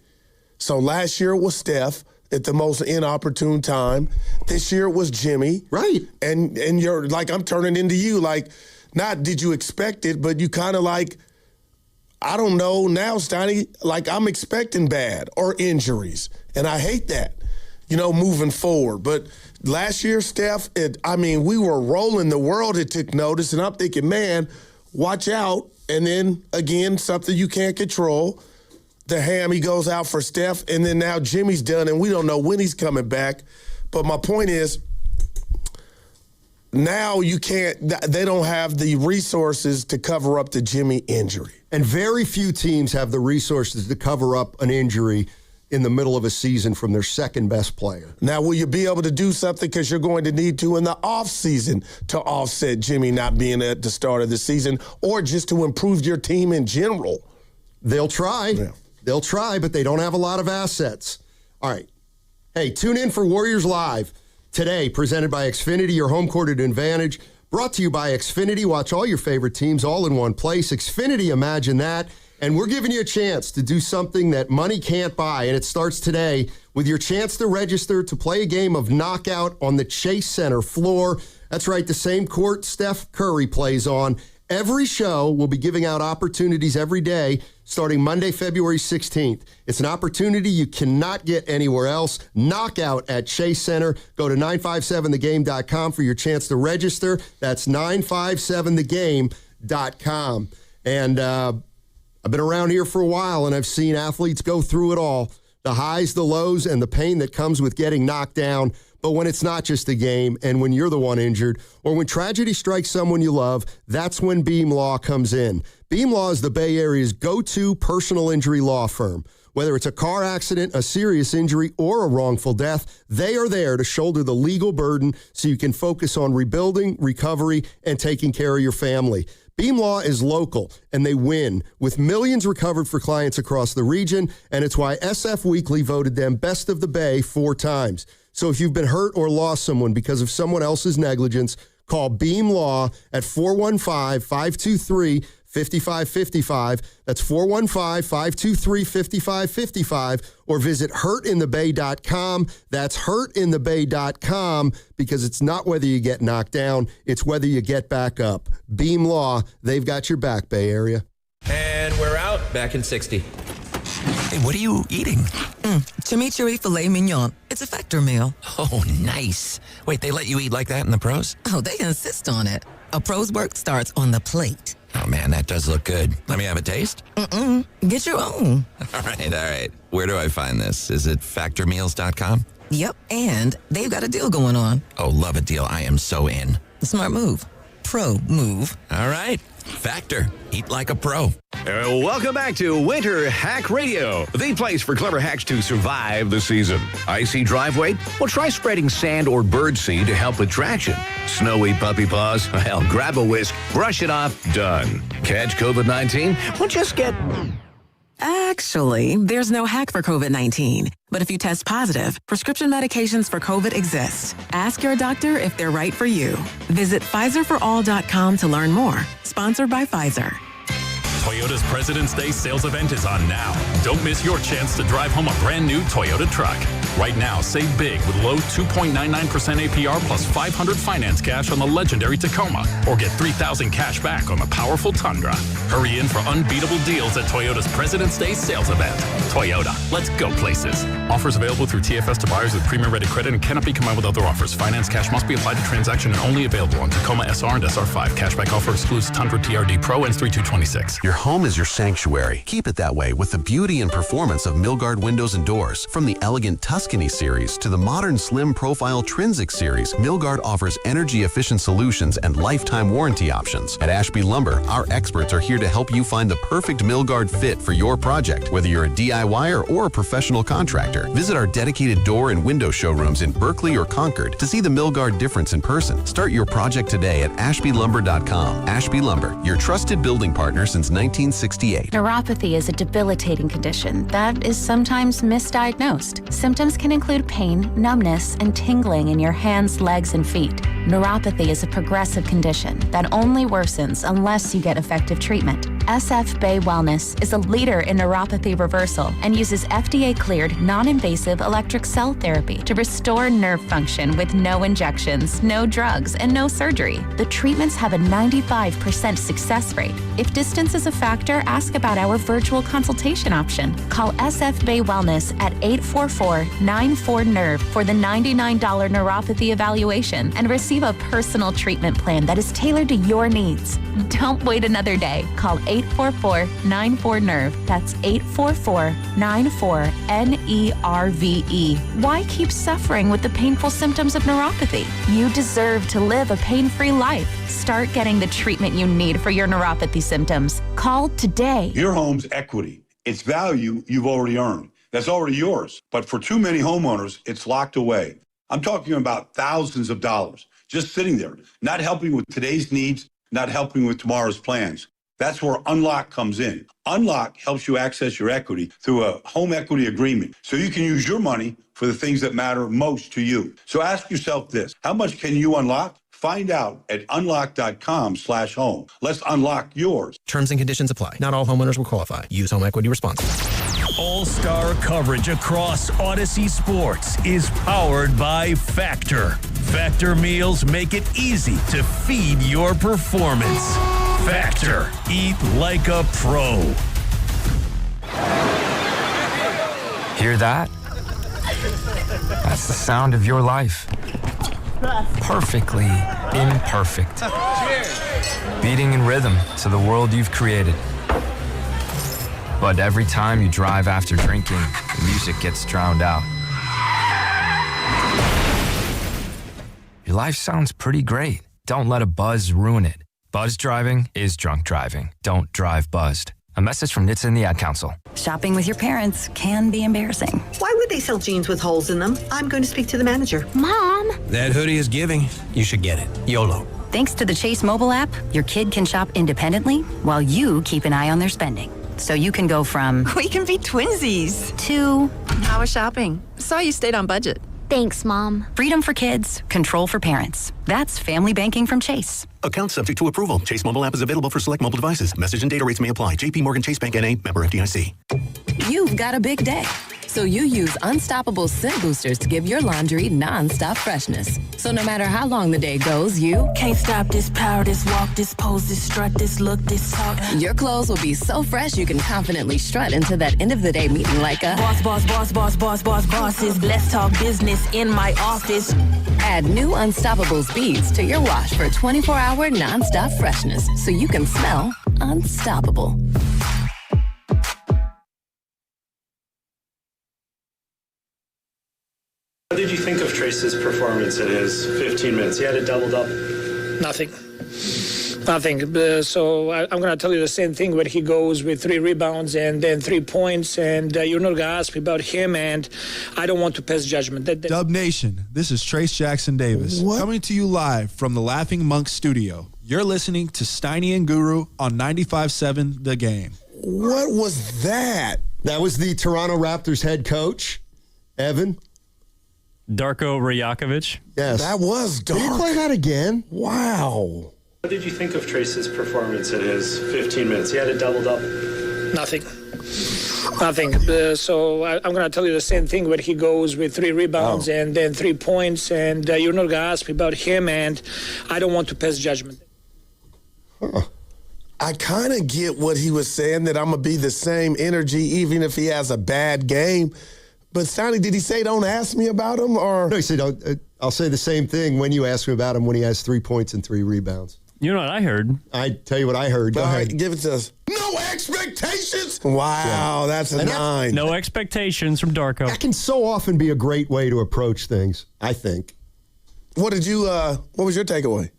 So last year it was Steph at the most inopportune time. This year it was Jimmy. Right. And you're like, I'm turning into you. Like, not did you expect it, but you kind of like, I don't know now, Steiny, like I'm expecting bad or injuries. And I hate that, moving forward. But last year, Steph, we were rolling. The world had took notice, and I'm thinking, man, watch out. And then, again, something you can't control. The hammy goes out for Steph, and then now Jimmy's done, and we don't know when he's coming back. But my point is, now you can't, they don't have the resources to cover up the Jimmy injury. And very few teams have the resources to cover up an injury in the middle of a season from their second best player. Now, will you be able to do something, because you're going to need to in the offseason to offset Jimmy not being at the start of the season, or just to improve your team in general? They'll try. Yeah. They'll try, but they don't have a lot of assets. All right. Hey, tune in for Warriors Live today, presented by Xfinity, your home court advantage. Brought to you by Xfinity. Watch all your favorite teams all in one place. Xfinity, imagine that. And we're giving you a chance to do something that money can't buy, and it starts today with your chance to register to play a game of Knockout on the Chase Center floor. That's right, the same court Steph Curry plays on. Every show will be giving out opportunities every day starting Monday, February 16th. It's an opportunity you cannot get anywhere else. Knockout at Chase Center. Go to 957thegame.com for your chance to register. That's 957thegame.com. And I've been around here for a while, and I've seen athletes go through it all. The highs, the lows, and the pain that comes with getting knocked down. But when it's not just a game, and when you're the one injured, or when tragedy strikes someone you love, that's when Beam Law comes in. Beam Law is the Bay Area's go-to personal injury law firm. Whether it's a car accident, a serious injury, or a wrongful death, they are there to shoulder the legal burden so you can focus on rebuilding, recovery, and taking care of your family. Beam Law is local, and they win, with millions recovered for clients across the region, and it's why SF Weekly voted them Best of the Bay 4 times. So if you've been hurt or lost someone because of someone else's negligence, call Beam Law at 415-523-5555. That's 415-523-5555, or visit hurtinthebay.com. That's hurtinthebay.com, because it's not whether you get knocked down, it's whether you get back up. Beam Law, they've got your back, Bay Area. And we're out. Back in 60. Hey, what are you eating? Chimichurri filet mignon. It's a Factor meal. Oh, nice. Wait, they let you eat like that in the pros? Oh, they insist on it. A pro's work starts on the plate. Oh, man, that does look good. Let me have a taste? Get your own. All right. Where do I find this? Is it factormeals.com? Yep, and they've got a deal going on. Oh, love a deal. I am so in. Smart move. Pro move. All right. Factor. Eat like a pro. Welcome back to Winter Hack Radio, the place for clever hacks to survive the season. Icy driveway? Well, try spreading sand or birdseed to help with traction. Snowy puppy paws? Well, grab a whisk, brush it off, done. Catch COVID-19? Well, just get... Actually, there's no hack for COVID-19. But if you test positive, prescription medications for COVID exist. Ask your doctor if they're right for you. Visit PfizerForAll.com to learn more. Sponsored by Pfizer. Toyota's President's Day sales event is on now. Don't miss your chance to drive home a brand new Toyota truck. Right now, save big with low 2.99% APR plus $500 finance cash on the legendary Tacoma, or get $3,000 cash back on the powerful Tundra. Hurry in for unbeatable deals at Toyota's President's Day sales event. Toyota, let's go places. Offers available through TFS to buyers with premium rated credit and cannot be combined with other offers. Finance cash must be applied to transaction and only available on Tacoma SR and SR5. Cashback offer excludes Tundra TRD Pro and 3226. Your home is your sanctuary. Keep it that way with the beauty and performance of Milgard windows and doors. From the elegant Tuscany series to the modern slim profile Trinsic series, Milgard offers energy-efficient solutions and lifetime warranty options. At Ashby Lumber, our experts are here to help you find the perfect Milgard fit for your project, whether you're a DIYer or a professional contractor. Visit our dedicated door and window showrooms in Berkeley or Concord to see the Milgard difference in person. Start your project today at ashbylumber.com. Ashby Lumber, your trusted building partner since 1968. Neuropathy is a debilitating condition that is sometimes misdiagnosed. Symptoms can include pain, numbness, and tingling in your hands, legs, and feet. Neuropathy is a progressive condition that only worsens unless you get effective treatment. SF Bay Wellness is a leader in neuropathy reversal and uses FDA-cleared, non-invasive electric cell therapy to restore nerve function with no injections, no drugs, and no surgery. The treatments have a 95% success rate. If distance is a factor, ask about our virtual consultation option. Call SF Bay Wellness at 844-94-NERVE for the $99 neuropathy evaluation and receive a personal treatment plan that is tailored to your needs. Don't wait another day. Call 844-94-NERVE. That's 844-94-NERVE. Why keep suffering with the painful symptoms of neuropathy? You deserve to live a pain-free life. Start getting the treatment you need for your neuropathy symptoms. Call today. Your home's equity. Its value you've already earned. That's already yours. But for too many homeowners, it's locked away. I'm talking about thousands of dollars just sitting there, not helping with today's needs, not helping with tomorrow's plans. That's where Unlock comes in. Unlock helps you access your equity through a home equity agreement so you can use your money for the things that matter most to you. So ask yourself this: how much can you unlock? Find out at unlock.com/home. Let's unlock yours. Terms and conditions apply. Not all homeowners will qualify. Use home equity responsibly. All-star coverage across Odyssey Sports is powered by Factor. Factor meals make it easy to feed your performance. Factor. Eat like a pro. Hear that? That's the sound of your life. Perfectly imperfect. Beating in rhythm to the world you've created. But every time you drive after drinking, the music gets drowned out. Your life sounds pretty great. Don't let a buzz ruin it. Buzz driving is drunk driving. Don't drive buzzed. A message from NHTSA and the Ad Council. Shopping with your parents can be embarrassing. Why would they sell jeans with holes in them? I'm going to speak to the manager. Mom! That hoodie is giving. You should get it. YOLO. Thanks to the Chase mobile app, your kid can shop independently while you keep an eye on their spending. So you can go from... We can be twinsies. To... How was shopping? Saw you stayed on budget. Thanks, Mom. Freedom for kids, control for parents. That's family banking from Chase. Account subject to approval. Chase mobile app is available for select mobile devices. Message and data rates may apply. JP Morgan Chase Bank N.A. Member FDIC. You've got a big day, so you use Unstoppable Scent Boosters to give your laundry non-stop freshness. So no matter how long the day goes, you can't stop this power, this walk, this pose, this strut, this look, this talk. Your clothes will be so fresh you can confidently strut into that end of the day meeting like a bosses. Let's talk business in my office. Add new Unstoppable beads to your wash for 24-hour non-stop freshness so you can smell unstoppable. What did you think of Trace's performance in his 15 minutes? He had it doubled up. Nothing. So I'm going to tell you the same thing where he goes with 3 rebounds and then 3 points, and you're not going to ask me about him, and I don't want to pass judgment. Dub Nation, this is Trace Jackson Davis coming to you live from the Laughing Monk studio. You're listening to Steiny and Guru on 95.7 The Game. What was that? That was the Toronto Raptors head coach, Evan. Darko Rajakovic. Yes. That was dark. Can you play that again? Wow. What did you think of Trace's performance in his 15 minutes? He had it doubled up. Nothing. So I'm going to tell you the same thing where he goes with 3 rebounds and then 3 points, and you're not going to ask me about him, and I don't want to pass judgment. Huh. I kind of get what he was saying, that I'm going to be the same energy even if he has a bad game. But Steiny, did he say don't ask me about him? Or no, he said I'll say the same thing when you ask me about him when he has 3 points and 3 rebounds. You know what I heard? I tell you what I heard. Go ahead. Give it to us. No expectations. Wow, that's a 9. No expectations from Darko. That can so often be a great way to approach things, I think. What was your takeaway?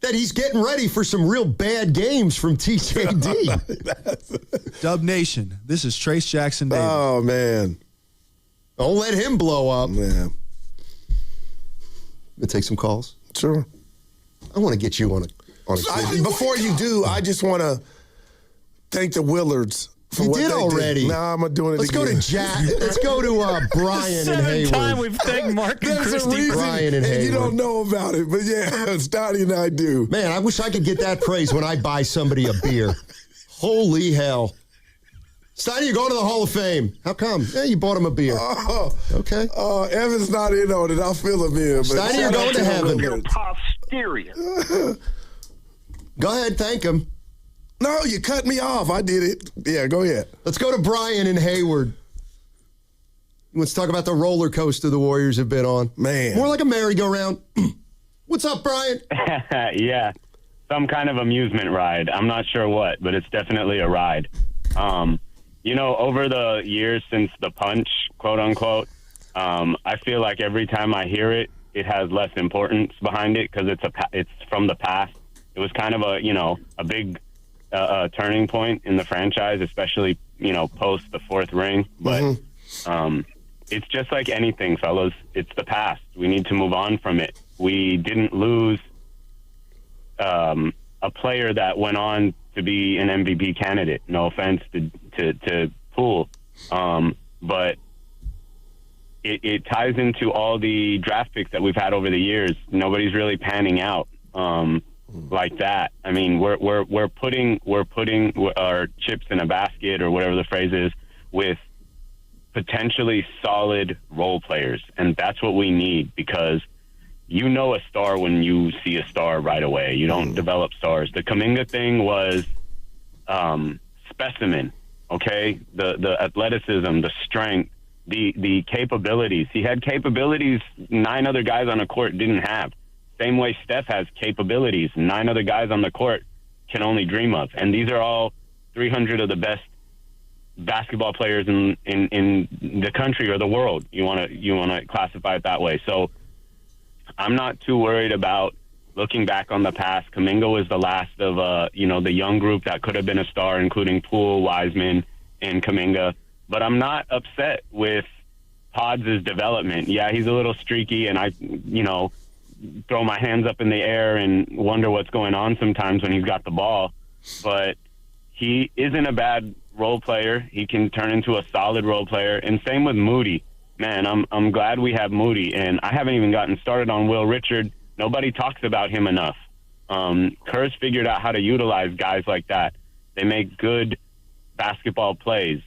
That he's getting ready for some real bad games from TJD. Dub Nation, this is Trace Jackson Davis. Oh, man. Don't let him blow up. Yeah. Let's take some calls. Sure. I want to get you on a before you do, I just want to thank the Willards for what they did already. No, I'm doing it Let's again. Go to Jack. Let's go to Brian and Hayward. 7th time we've thanked Mark and There's Christy. a reason, Brian and Hayward. You don't know about it, but yeah, Stotty and I do. Man, I wish I could get that praise when I buy somebody a beer. Holy hell. Steiny, you're going to the Hall of Fame. How come? Yeah, you bought him a beer. Oh, okay. Evan's not in on it. I'll fill him in. Steiny, you're going to heaven. Posterior. Go ahead, thank him. No, you cut me off. I did it. Yeah, go ahead. Let's go to Brian in Hayward. Let's talk about the roller coaster the Warriors have been on. Man. More like a merry-go-round. What's up, Brian? Yeah. some kind of amusement ride. I'm not sure what, but it's definitely a ride. Over the years since the punch, quote unquote, I feel like every time I hear it, it has less importance behind it because it's from the past. It was kind of a big turning point in the franchise, especially post the fourth ring. But it's just like anything, fellas. It's the past. We need to move on from it. We didn't lose a player that went on to be an MVP candidate. No offense to Poole, but it ties into all the draft picks that we've had over the years. Nobody's really panning out like that. I mean, we're putting our chips in a basket, or whatever the phrase is, with potentially solid role players, and that's what we need, because a star when you see a star right away. You don't develop stars. The Kuminga thing was specimen, okay? The athleticism, the strength, the capabilities. He had capabilities 9 other guys on the court didn't have. Same way Steph has capabilities 9 other guys on the court can only dream of. And these are all 300 of the best basketball players in the country or the world. You want to classify it that way. So I'm not too worried about looking back on the past. Kuminga was the last of the young group that could have been a star, including Poole, Wiseman, and Kuminga. But I'm not upset with Pods' development. Yeah, he's a little streaky, and I throw my hands up in the air and wonder what's going on sometimes when he's got the ball. But he isn't a bad role player. He can turn into a solid role player. And same with Moody. Man, I'm glad we have Moody. And I haven't even gotten started on Will Richard. Nobody talks about him enough. Kerr's figured out how to utilize guys like that. They make good basketball plays.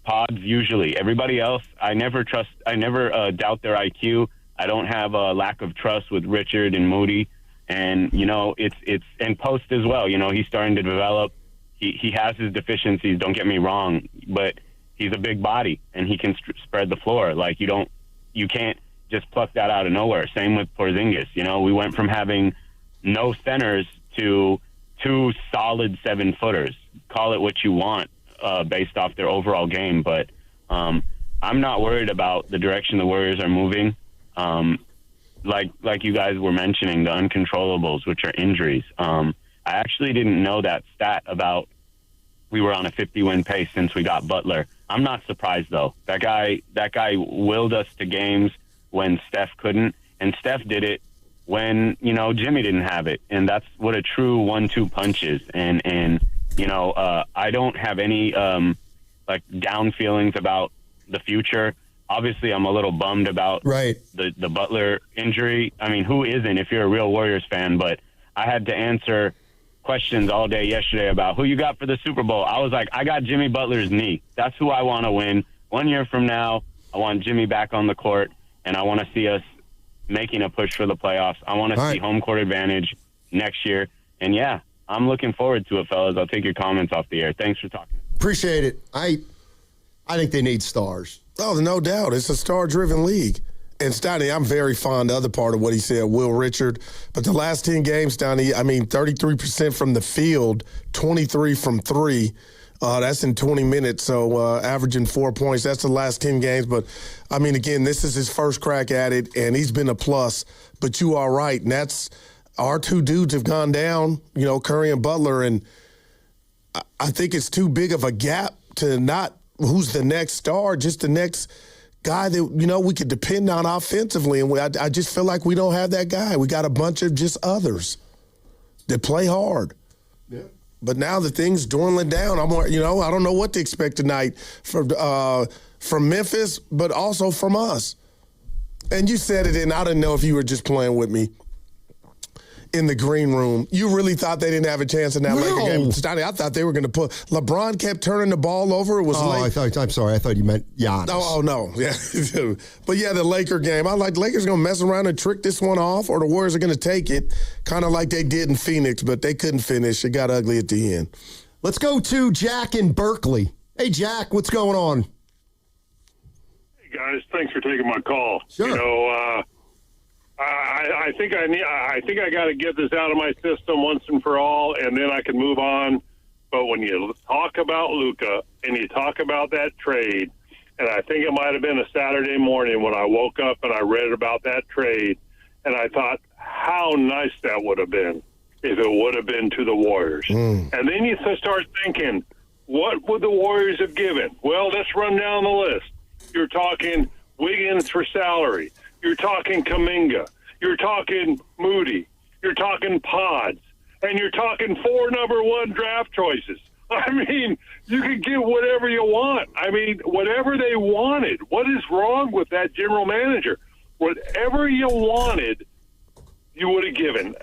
Pods usually. Everybody else, I never doubt their IQ. I don't have a lack of trust with Richard and Moody. And, it's and Post as well. He's starting to develop. He has his deficiencies, don't get me wrong, but he's a big body and he can spread the floor. Like, you can't just pluck that out of nowhere. Same with Porzingis. We went from having no centers to 2 solid 7-footers. Call it what you want, based off their overall game. But I'm not worried about the direction the Warriors are moving. Like you guys were mentioning, the uncontrollables, which are injuries. I actually didn't know that stat about we were on a 50-win pace since we got Butler. I'm not surprised, though. That guy willed us to games when Steph couldn't, and Steph did it when, Jimmy didn't have it. And that's what a true 1-2 punch is. And I don't have any, down feelings about the future. Obviously, I'm a little bummed about the Butler injury. I mean, who isn't if you're a real Warriors fan? But I had to answer questions all day yesterday about who you got for the Super Bowl. I was like, I got Jimmy Butler's knee. That's who I want to win. 1 year from now, I want Jimmy back on the court, and I want to see us making a push for the playoffs. I want to see home court advantage next year. And, yeah, I'm looking forward to it, fellas. I'll take your comments off the air. Thanks for talking. Appreciate it. I think they need stars. Oh, no doubt. It's a star-driven league. And Steiny, I'm very fond of the other part of what he said, Will Richard. But the last 10 games, Steiny, 33% from the field, 23 from 3. That's in 20 minutes, so averaging 4 points. That's the last 10 games. But, again, this is his first crack at it, and he's been a plus. But you are right, and that's our 2 dudes have gone down, Curry and Butler, and I think it's too big of a gap to not who's the next star, just the next guy that, we could depend on offensively. And I just feel like we don't have that guy. We got a bunch of just others that play hard. Yeah. But now the thing's dwindling down. I don't know what to expect tonight from Memphis, but also from us. And you said it, and I didn't know if you were just playing with me. In the green room, you really thought they didn't have a chance in that Laker game? Steiny, I thought they were going to put. LeBron kept turning the ball over. It was late. I'm sorry. I thought you meant Giannis. Oh no, yeah. But yeah, the Laker game. I like the Lakers going to mess around and trick this one off, or the Warriors are going to take it, kind of like they did in Phoenix, but they couldn't finish. It got ugly at the end. Let's go to Jack in Berkeley. Hey, Jack, what's going on? Hey guys, thanks for taking my call. Sure. I I think I got to get this out of my system once and for all, and then I can move on. But when you talk about Luka and you talk about that trade, and I think it might have been a Saturday morning when I woke up and I read about that trade, and I thought how nice that would have been if it would have been to the Warriors. And then you start thinking, what would the Warriors have given? Well, let's run down the list. You're talking Wiggins for salary. You're talking Kuminga. You're talking Moody. You're talking Pods. And you're talking 4 number 1 draft choices. I mean, you could get whatever you want. I mean, whatever they wanted. What is wrong with that general manager? Whatever you wanted, you would have given.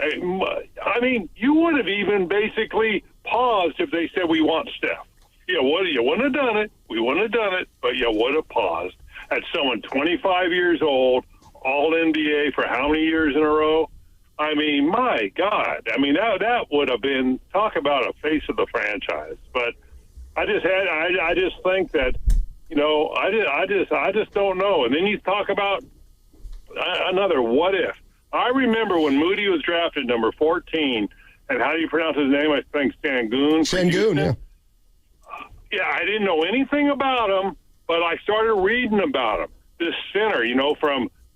I mean, you would have even basically paused if they said, we want Steph. You wouldn't have done it. We wouldn't have done it, but you would have paused. At someone 25 years old, all NBA for how many years in a row? I mean, my God. I mean, that would have been, talk about a face of the franchise. But I just think that, I just don't know. And then you talk about another what if. I remember when Moody was drafted number 14, and how do you pronounce his name? I think Sengun. Sengun, yeah. Yeah, I didn't know anything about him, but I started reading about him. This center,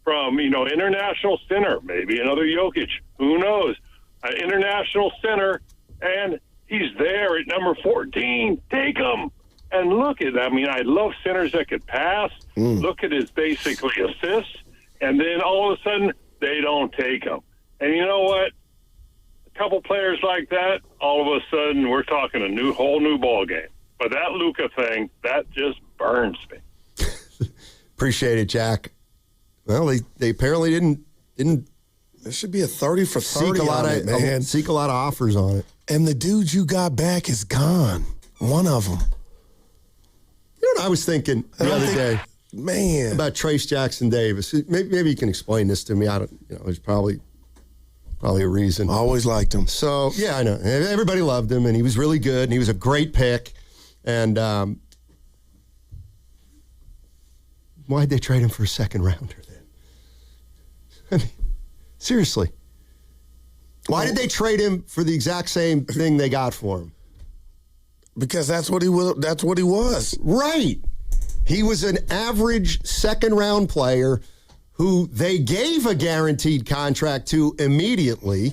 from international center, maybe another Jokic, who knows? An international center, and he's there at number 14. Take him. And look at, I love centers that could pass. Look at his basically assists, and then all of a sudden, they don't take him. And you know what? A couple players like that, all of a sudden, we're talking a whole new ball game. But that Luka thing, that just burns me. Appreciate it, Jack. Well, they apparently didn't. There should be a 30 for 30 on it, man. Seek a lot of offers on it. And the dude you got back is gone. One of them. You know what I was thinking the other day? Man. About Trace Jackson Davis. Maybe you can explain this to me. I don't, there's probably a reason. Always liked him. So, yeah, I know. Everybody loved him, and he was really good, and he was a great pick. And why'd they trade him for a second rounder then? I mean, seriously. Why did they trade him for the exact same thing they got for him? Because that's what he was. Right. He was an average second-round player who they gave a guaranteed contract to immediately.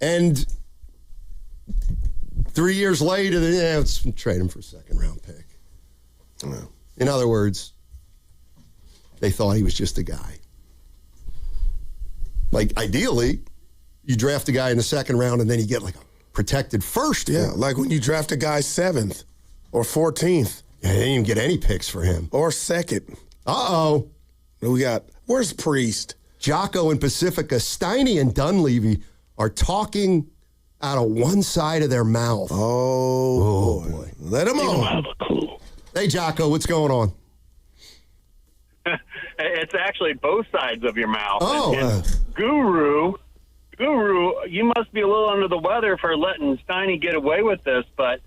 And 3 years later, let's trade him for a second-round pick. In other words, they thought he was just a guy. Like, ideally, you draft a guy in the second round and then you get like a protected first. Yeah, like when you draft a guy 7th or 14th. Yeah, they didn't even get any picks for him. Or 2nd. Uh-oh. Where's Priest? Jocko and Pacifica, Steiny and Dunleavy are talking out of one side of their mouth. Oh boy. Let them on. Hey, Jocko, what's going on? It's actually both sides of your mouth. Oh. And Guru, you must be a little under the weather for letting Steiny get away with this, but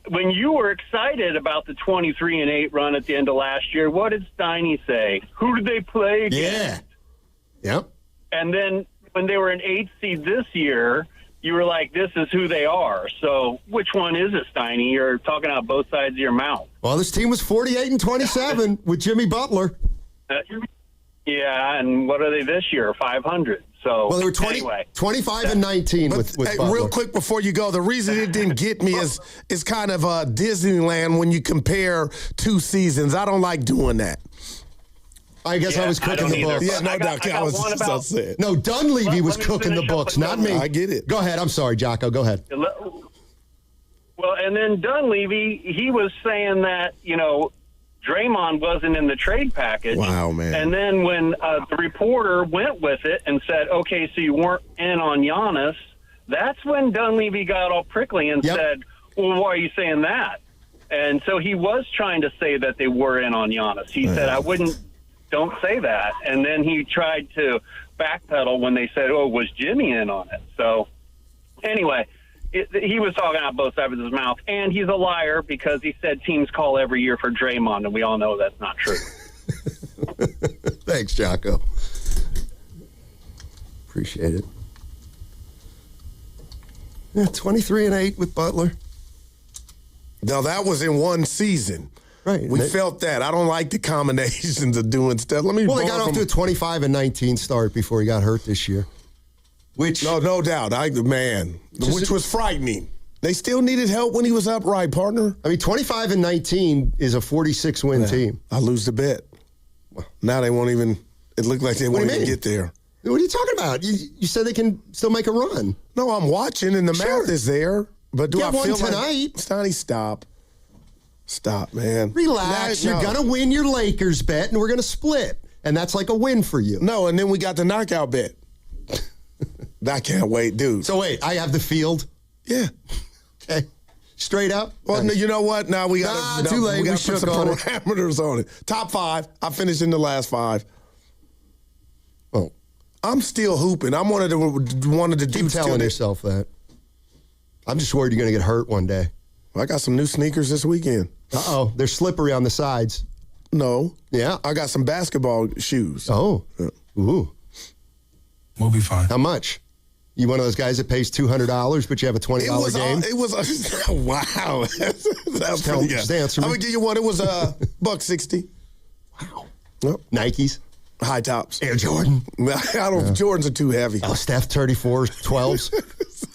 when you were excited about the 23-8 run at the end of last year, what did Steiny say? Who did they play against? Yeah. Yep. And then when they were an 8th seed this year, you were like, this is who they are. So which one is it, Steiny? You're talking out both sides of your mouth. Well, this team was 48-27 with Jimmy Butler. Yeah, and what are they this year? 500. So, well, they were 25-19 with Butler. Real quick before you go, the reason it didn't get me is kind of Disneyland when you compare 2 seasons. I don't like doing that. I guess I was cooking the books. Yeah, no doubt. I was just upset. No, Dunleavy was cooking the books, not me. I get it. Go ahead. I'm sorry, Jocko. Go ahead. Well, and then Dunleavy, he was saying that, Draymond wasn't in the trade package. Wow, man. And then when the reporter went with it and said, okay, so you weren't in on Giannis, that's when Dunleavy got all prickly and said, well, why are you saying that? And so he was trying to say that they were in on Giannis. He said, don't say that. And then he tried to backpedal when they said, was Jimmy in on it? So anyway, he was talking out both sides of his mouth, and he's a liar because he said teams call every year for Draymond, and we all know that's not true. Thanks, Jocko. Appreciate it. Yeah, 23-8 with Butler. Now, that was in one season. Right. We felt that. I don't like the combinations of doing stuff. They got off to a 25-19 start before he got hurt this year. Which no doubt. Which was frightening. They still needed help when he was upright, partner. I mean, 25-19 is a 46-win team. I lose the bet. Now they won't even. It looked like they won't even get there. What are you talking about? You said they can still make a run. No, I'm watching, and the math is there. But do I feel tonight? Like Stoney, stop, man. Relax. You're gonna win your Lakers bet, and we're gonna split, and that's like a win for you. No, and then we got the knockout bet. I can't wait, dude. So wait, I have the field. Yeah. Okay. Straight up. Well, you know what? Now we got too late. We got to put some on parameters on it. Top 5. I finished in the last 5. Oh, I'm still hooping. I'm one of the dudes. Keep telling yourself that. I'm just worried you're going to get hurt one day. I got some new sneakers this weekend. Uh-oh. They're slippery on the sides. No. Yeah. I got some basketball shoes. Oh. Yeah. Ooh. We'll be fine. How much? You one of those guys that pays $200, but you have a $20 game? It was wow. That's pretty good. Just answer me. I'm going to give you one. It was $160. Wow. Yep. Nikes? High tops. Air Jordan? Jordans are too heavy. Oh, Steph 34s, 12s?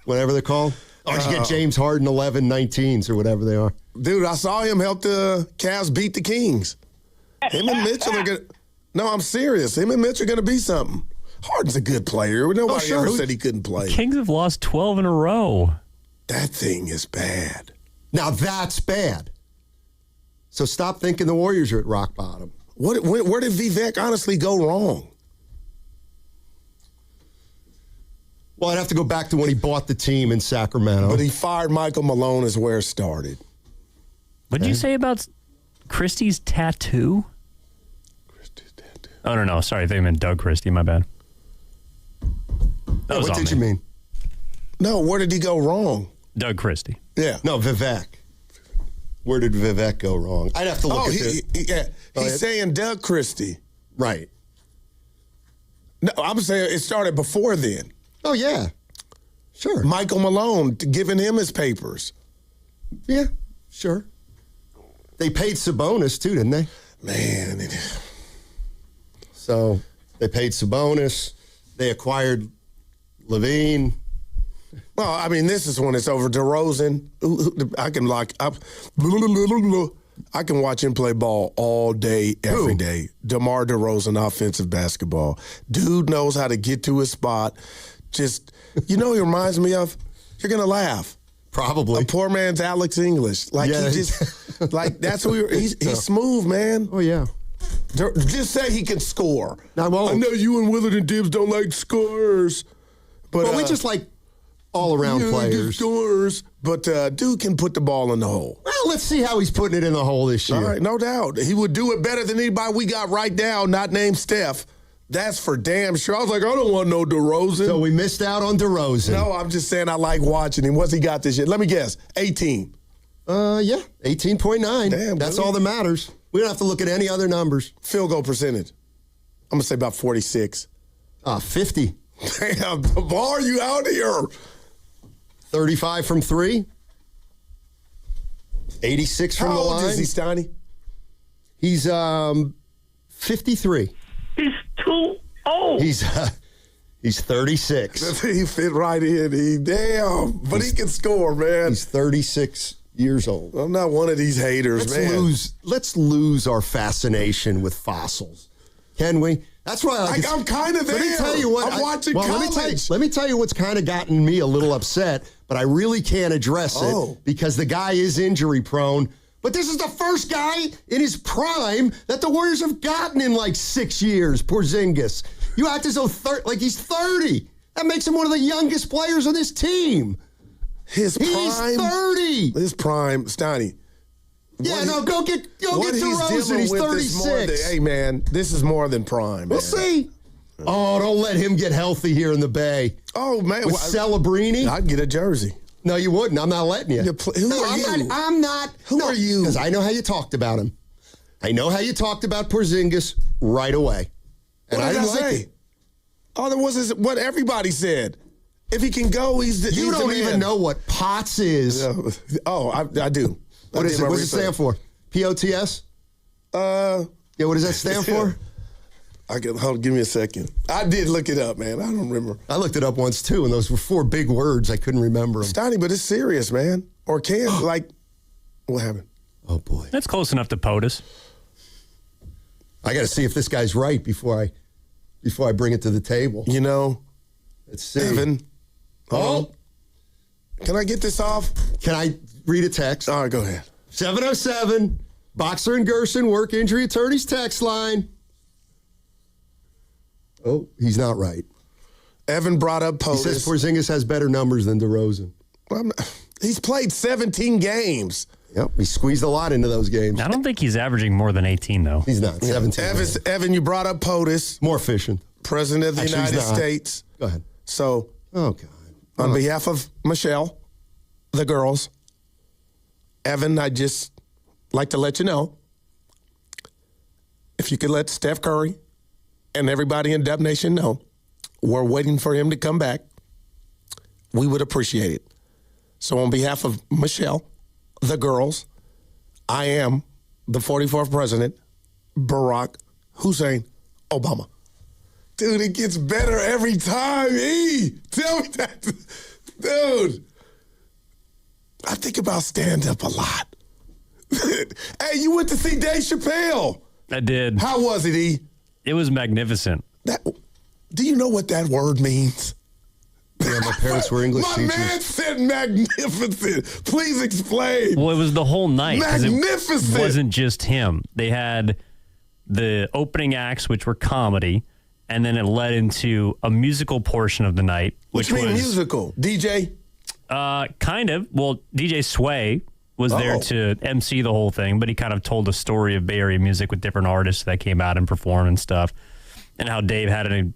Whatever they're called? Or did you get James Harden 19s or whatever they are? Dude, I saw him help the Cavs beat the Kings. Him and Mitchell are going to... No, I'm serious. Him and Mitchell are going to be something. Harden's a good player. Nobody ever said he couldn't play. Kings have lost 12 in a row. That thing is bad. Now that's bad. So stop thinking the Warriors are at rock bottom. Where did Vivek honestly go wrong? Well, I'd have to go back to when he bought the team in Sacramento. But he fired Michael Malone is where it started. What did you say about Christie's tattoo? Christie's tattoo. Oh, no. Sorry, I think I meant Doug Christie. My bad. What did you mean? No, where did he go wrong? Doug Christie. Yeah. No, Vivek. Where did Vivek go wrong? I'd have to look at it. He's saying Doug Christie. Right. No, I'm saying it started before then. Oh, yeah. Sure. Michael Malone giving him his papers. Yeah, sure. They paid Sabonis, too, didn't they? Man. So they paid Sabonis. They acquired Levine. Well, I mean, this is when it's over. DeRozan, I can lock up. I can watch him play ball all day, every day. DeMar DeRozan, offensive basketball. Dude knows how to get to his spot. Just, he reminds me of, you're going to laugh. Probably. A poor man's Alex English. Like, yeah, that's who he's smooth, man. Oh, yeah. Just say he can score. I won't. I know you and Willard and Dibbs don't like scores. But we just like all-around players. Scores, but dude can put the ball in the hole. Well, let's see how he's putting it in the hole this year. All right, no doubt. He would do it better than anybody we got right now, not named Steph. That's for damn sure. I was like, I don't want no DeRozan. So we missed out on DeRozan. No, I'm just saying I like watching him. What's he got this year? Let me guess. 18. Yeah, 18.9. Damn, that's really? all that matters. We don't have to look at any other numbers. Field goal percentage. I'm going to say about 46. 50. Damn, Bar, you out here. 35 from 3. 86 from the line. How old is he, Steiny? He's 53. He's too old. He's 36. He fit right in. But he can score, man. He's 36 years old. I'm not one of these haters, man. Let's lose our fascination with fossils. Can we? That's why I'm kind of there. Let me tell you what. I'm watching college. Let me tell you what's kind of gotten me a little upset, but I really can't address it because the guy is injury prone. But this is the first guy in his prime that the Warriors have gotten in like 6 years, Porzingis. You act as though he's 30. That makes him one of the youngest players on this team. He's 30. His prime, Steiny. Yeah, go get DeRozan. He's 36. Hey, man, this is more than prime. We'll see. Oh, don't let him get healthy here in the Bay. Oh, man. With Celebrini? I'd get a jersey. No, you wouldn't. I'm not letting you. Who are you? I'm not. Who are you? Because I know how you talked about him. I know how you talked about Porzingis right away. And I didn't like it. All there was is what everybody said. If he can go, he's the You don't even know what POTS is. Oh, I do. What is it? What does it stand for? POTS? Yeah, what does that stand for? Give me a second. I did look it up, man. I don't remember. I looked it up once, too, and those were 4 big words. I couldn't remember them. Steiny, but it's serious, man. Or what happened? Oh, boy. That's close enough to POTUS. I got to see if this guy's right before I bring it to the table. You know, let's see. Evan. Oh. Can I get this off? Can I read a text? All right, go ahead. 707, Boxer and Gerson, work injury attorneys text line. Oh, he's not right. Evan brought up POTUS. He says Porzingis has better numbers than DeRozan. He's played 17 games. Yep, he squeezed a lot into those games. I don't think he's averaging more than 18, though. He's not. 17. Evan, you brought up POTUS. More efficient. President of the United States. Go ahead. So, oh, God. On behalf of Michelle, the girls, Evan, I'd just like to let you know, if you could let Steph Curry and everybody in Dub Nation know we're waiting for him to come back, we would appreciate it. So on behalf of Michelle, the girls, I am the 44th president, Barack Hussein Obama. Dude, it gets better every time, E. Tell me that. Dude, I think about stand-up a lot. Hey, you went to see Dave Chappelle. I did. How was it, E? It was magnificent. Do you know what that word means? Yeah, my parents were English teachers. My man said magnificent. Please explain. Well, it was the whole night. Magnificent. It wasn't just him. They had the opening acts, which were comedy, and then it led into a musical portion of the night. Which was musical? DJ? Kind of. Well, DJ Sway was there to MC the whole thing, but he kind of told a story of Bay Area music with different artists that came out and performed and stuff, and how Dave had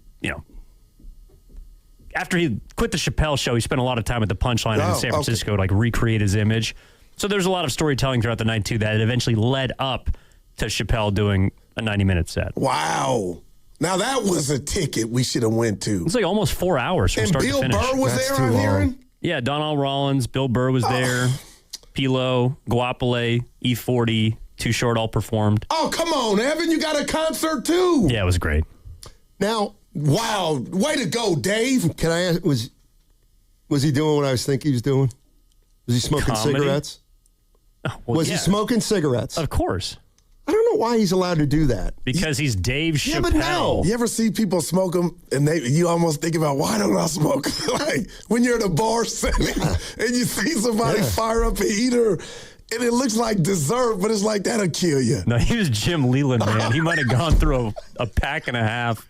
after he quit the Chappelle show, he spent a lot of time at the Punchline in San Francisco to recreate his image. So there's a lot of storytelling throughout the night too that eventually led up to Chappelle doing a 90-minute set. Wow. Now that was a ticket we should have went to. It's like almost 4 hours from start to finish. And Bill Burr was there, I'm hearing? Yeah, Donnell Rollins, Bill Burr was there, Pilo, Guapole, E40, Too Short all performed. Oh, come on, Evan, you got a concert too. Yeah, it was great. Now, wow, way to go, Dave. Can I ask, was he doing what I was thinking he was doing? Was he smoking cigarettes? Was he smoking cigarettes? Of course. I don't know why he's allowed to do that. Because he's Dave Chappelle. Yeah, but no. You ever see people smoke them and you almost think about, why don't I smoke? Like when you're at a bar setting and you see somebody fire up a heater and it looks like dessert, but it's like, that'll kill you. No, he was Jim Leland, man. He might have gone through a pack and a half.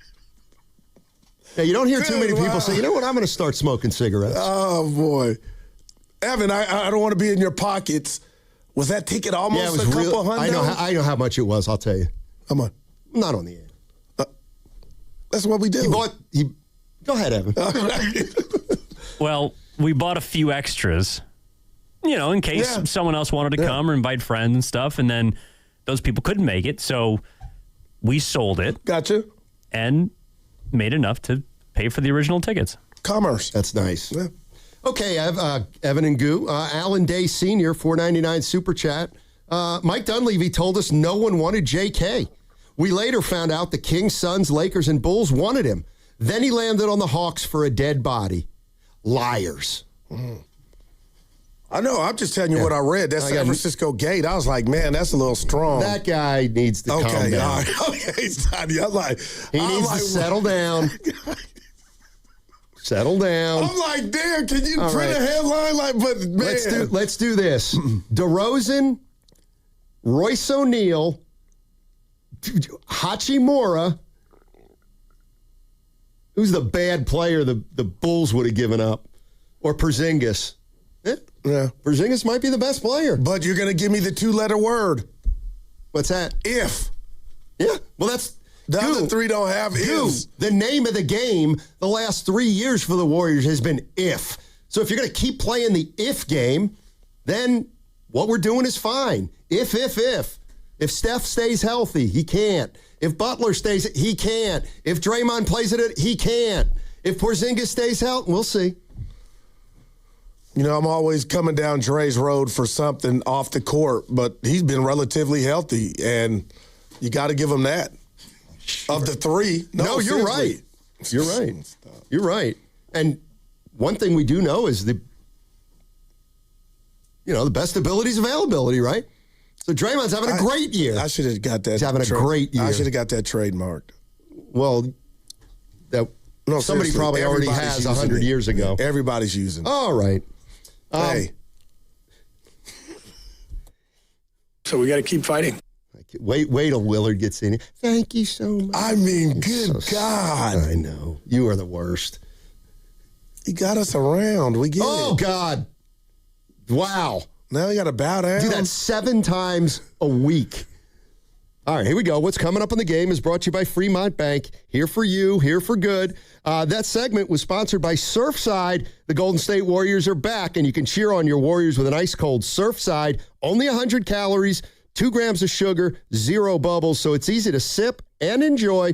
Yeah, you don't hear too many people say, you know what, I'm going to start smoking cigarettes. Oh, boy. Evan, I don't want to be in your pockets. Was that ticket almost a couple hundred? I know how much it was, I'll tell you. How much? Not on the air. That's what we do. Go ahead, Evan. Well, we bought a few extras, in case someone else wanted to come or invite friends and stuff, and then those people couldn't make it, so we sold it. Gotcha. And made enough to pay for the original tickets. Commerce. That's nice. Yeah. Okay, Evan and Goo. Alan Day Sr., $4.99 Super Chat. Mike Dunleavy told us no one wanted J.K. We later found out the Kings, Suns, Lakers, and Bulls wanted him. Then he landed on the Hawks for a dead body. Liars. I know. I'm just telling you what I read. That San Francisco Gate. I was like, man, that's a little strong. That guy needs to calm down. All right. Okay, Sonny. He needs to settle down. Settle down. I'm like, damn, can you print a headline? But man. Let's do this. DeRozan, Royce O'Neal, Hachimura. Who's the bad player the Bulls would have given up? Or Porzingis? Yeah. Porzingis might be the best player. But you're going to give me the 2-letter word. What's that? If. Yeah. Well, that's... The other three don't have ifs. The name of the game the last 3 years for the Warriors has been if. So if you're going to keep playing the if game, then what we're doing is fine. If. If Steph stays healthy, he can't. If Butler stays, he can't. If Draymond plays it, he can't. If Porzingis stays healthy, we'll see. You know, I'm always coming down Dre's road for something off the court, but he's been relatively healthy, and you got to give him that. Sure. Of the three. No, you're right. You're right. You're right. And one thing we do know is the best ability is availability, right? So Draymond's having a great year. I should have got that. He's having a great year. I should have got that trademarked. Well, somebody probably already has 100 years ago. Everybody's using it. All right. Hey. So we got to keep fighting. Wait till Willard gets in here. Thank you so much. I mean, good God. I know. You are the worst. He got us around. We get it. Oh, God. Wow. Now you got to bow down. Do that 7 times a week. All right, here we go. What's coming up in the game is brought to you by Fremont Bank. Here for you, here for good. That segment was sponsored by Surfside. The Golden State Warriors are back, and you can cheer on your Warriors with an ice-cold Surfside. Only 100 calories, 2 grams of sugar, 0 bubbles, so it's easy to sip and enjoy.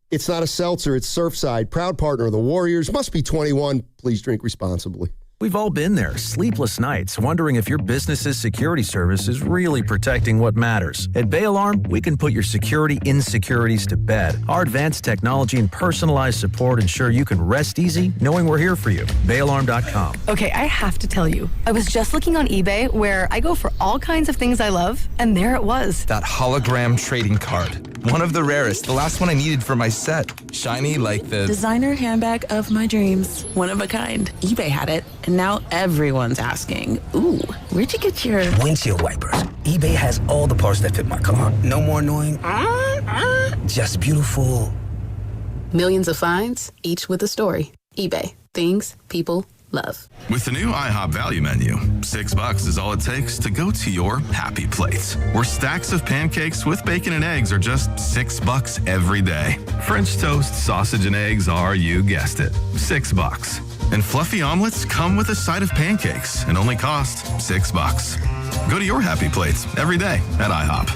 It's not a seltzer, it's Surfside. Proud partner of the Warriors. Must be 21. Please drink responsibly. We've all been there, sleepless nights, wondering if your business's security service is really protecting what matters. At Bay Alarm, we can put your security insecurities to bed. Our advanced technology and personalized support ensure you can rest easy knowing we're here for you. BayAlarm.com. Okay, I have to tell you, I was just looking on eBay where I go for all kinds of things I love, and there it was. That hologram trading card. One of the rarest, the last one I needed for my set. Shiny like the designer handbag of my dreams. One of a kind. eBay had it. And now everyone's asking, ooh, where'd you get your windshield wipers? eBay has all the parts that fit my car. No more annoying. Just beautiful. Millions of finds, each with a story. eBay. Things people love. With the new IHOP value menu, $6 is all it takes to go to your happy place, where stacks of pancakes with bacon and eggs are just $6 every day. French toast, sausage, and eggs are, you guessed it, $6. And fluffy omelets come with a side of pancakes and only cost $6. Go to your happy plates every day at IHOP.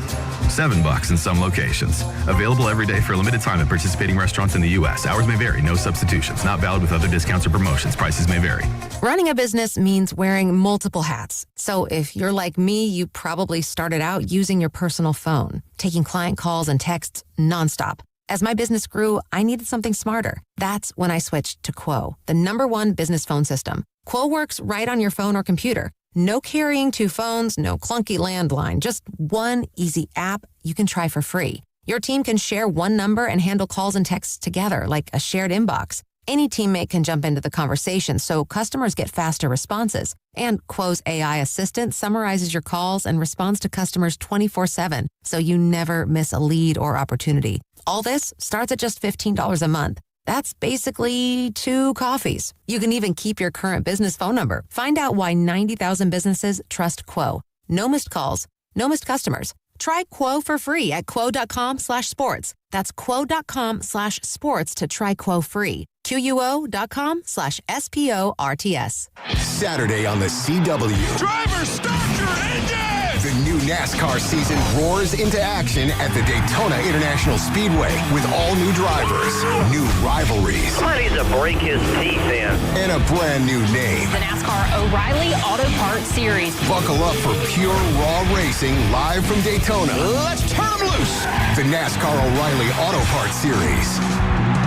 $7 in some locations. Available every day for a limited time at participating restaurants in the U.S. Hours may vary. No substitutions. Not valid with other discounts or promotions. Prices may vary. Running a business means wearing multiple hats. So if you're like me, you probably started out using your personal phone, taking client calls and texts nonstop. As my business grew, I needed something smarter. That's when I switched to Quo, the #1 business phone system. Quo works right on your phone or computer. No carrying 2 phones, no clunky landline, just one easy app you can try for free. Your team can share one number and handle calls and texts together like a shared inbox. Any teammate can jump into the conversation so customers get faster responses. And Quo's AI assistant summarizes your calls and responds to customers 24/7, so you never miss a lead or opportunity. All this starts at just $15 a month. That's basically 2 coffees. You can even keep your current business phone number. Find out why 90,000 businesses trust Quo. No missed calls, no missed customers. Try Quo for free at quo.com/sports. That's quo.com/sports to try Quo free. QUO.com/SPORTS. Saturday on the CW. Driver, stop your engine! The new NASCAR season roars into action at the Daytona International Speedway with all new drivers, new rivalries. Somebody needs to break his teeth in. And a brand new name. The NASCAR O'Reilly Auto Parts Series. Buckle up for pure raw racing live from Daytona. Let's turn them loose. The NASCAR O'Reilly Auto Parts Series.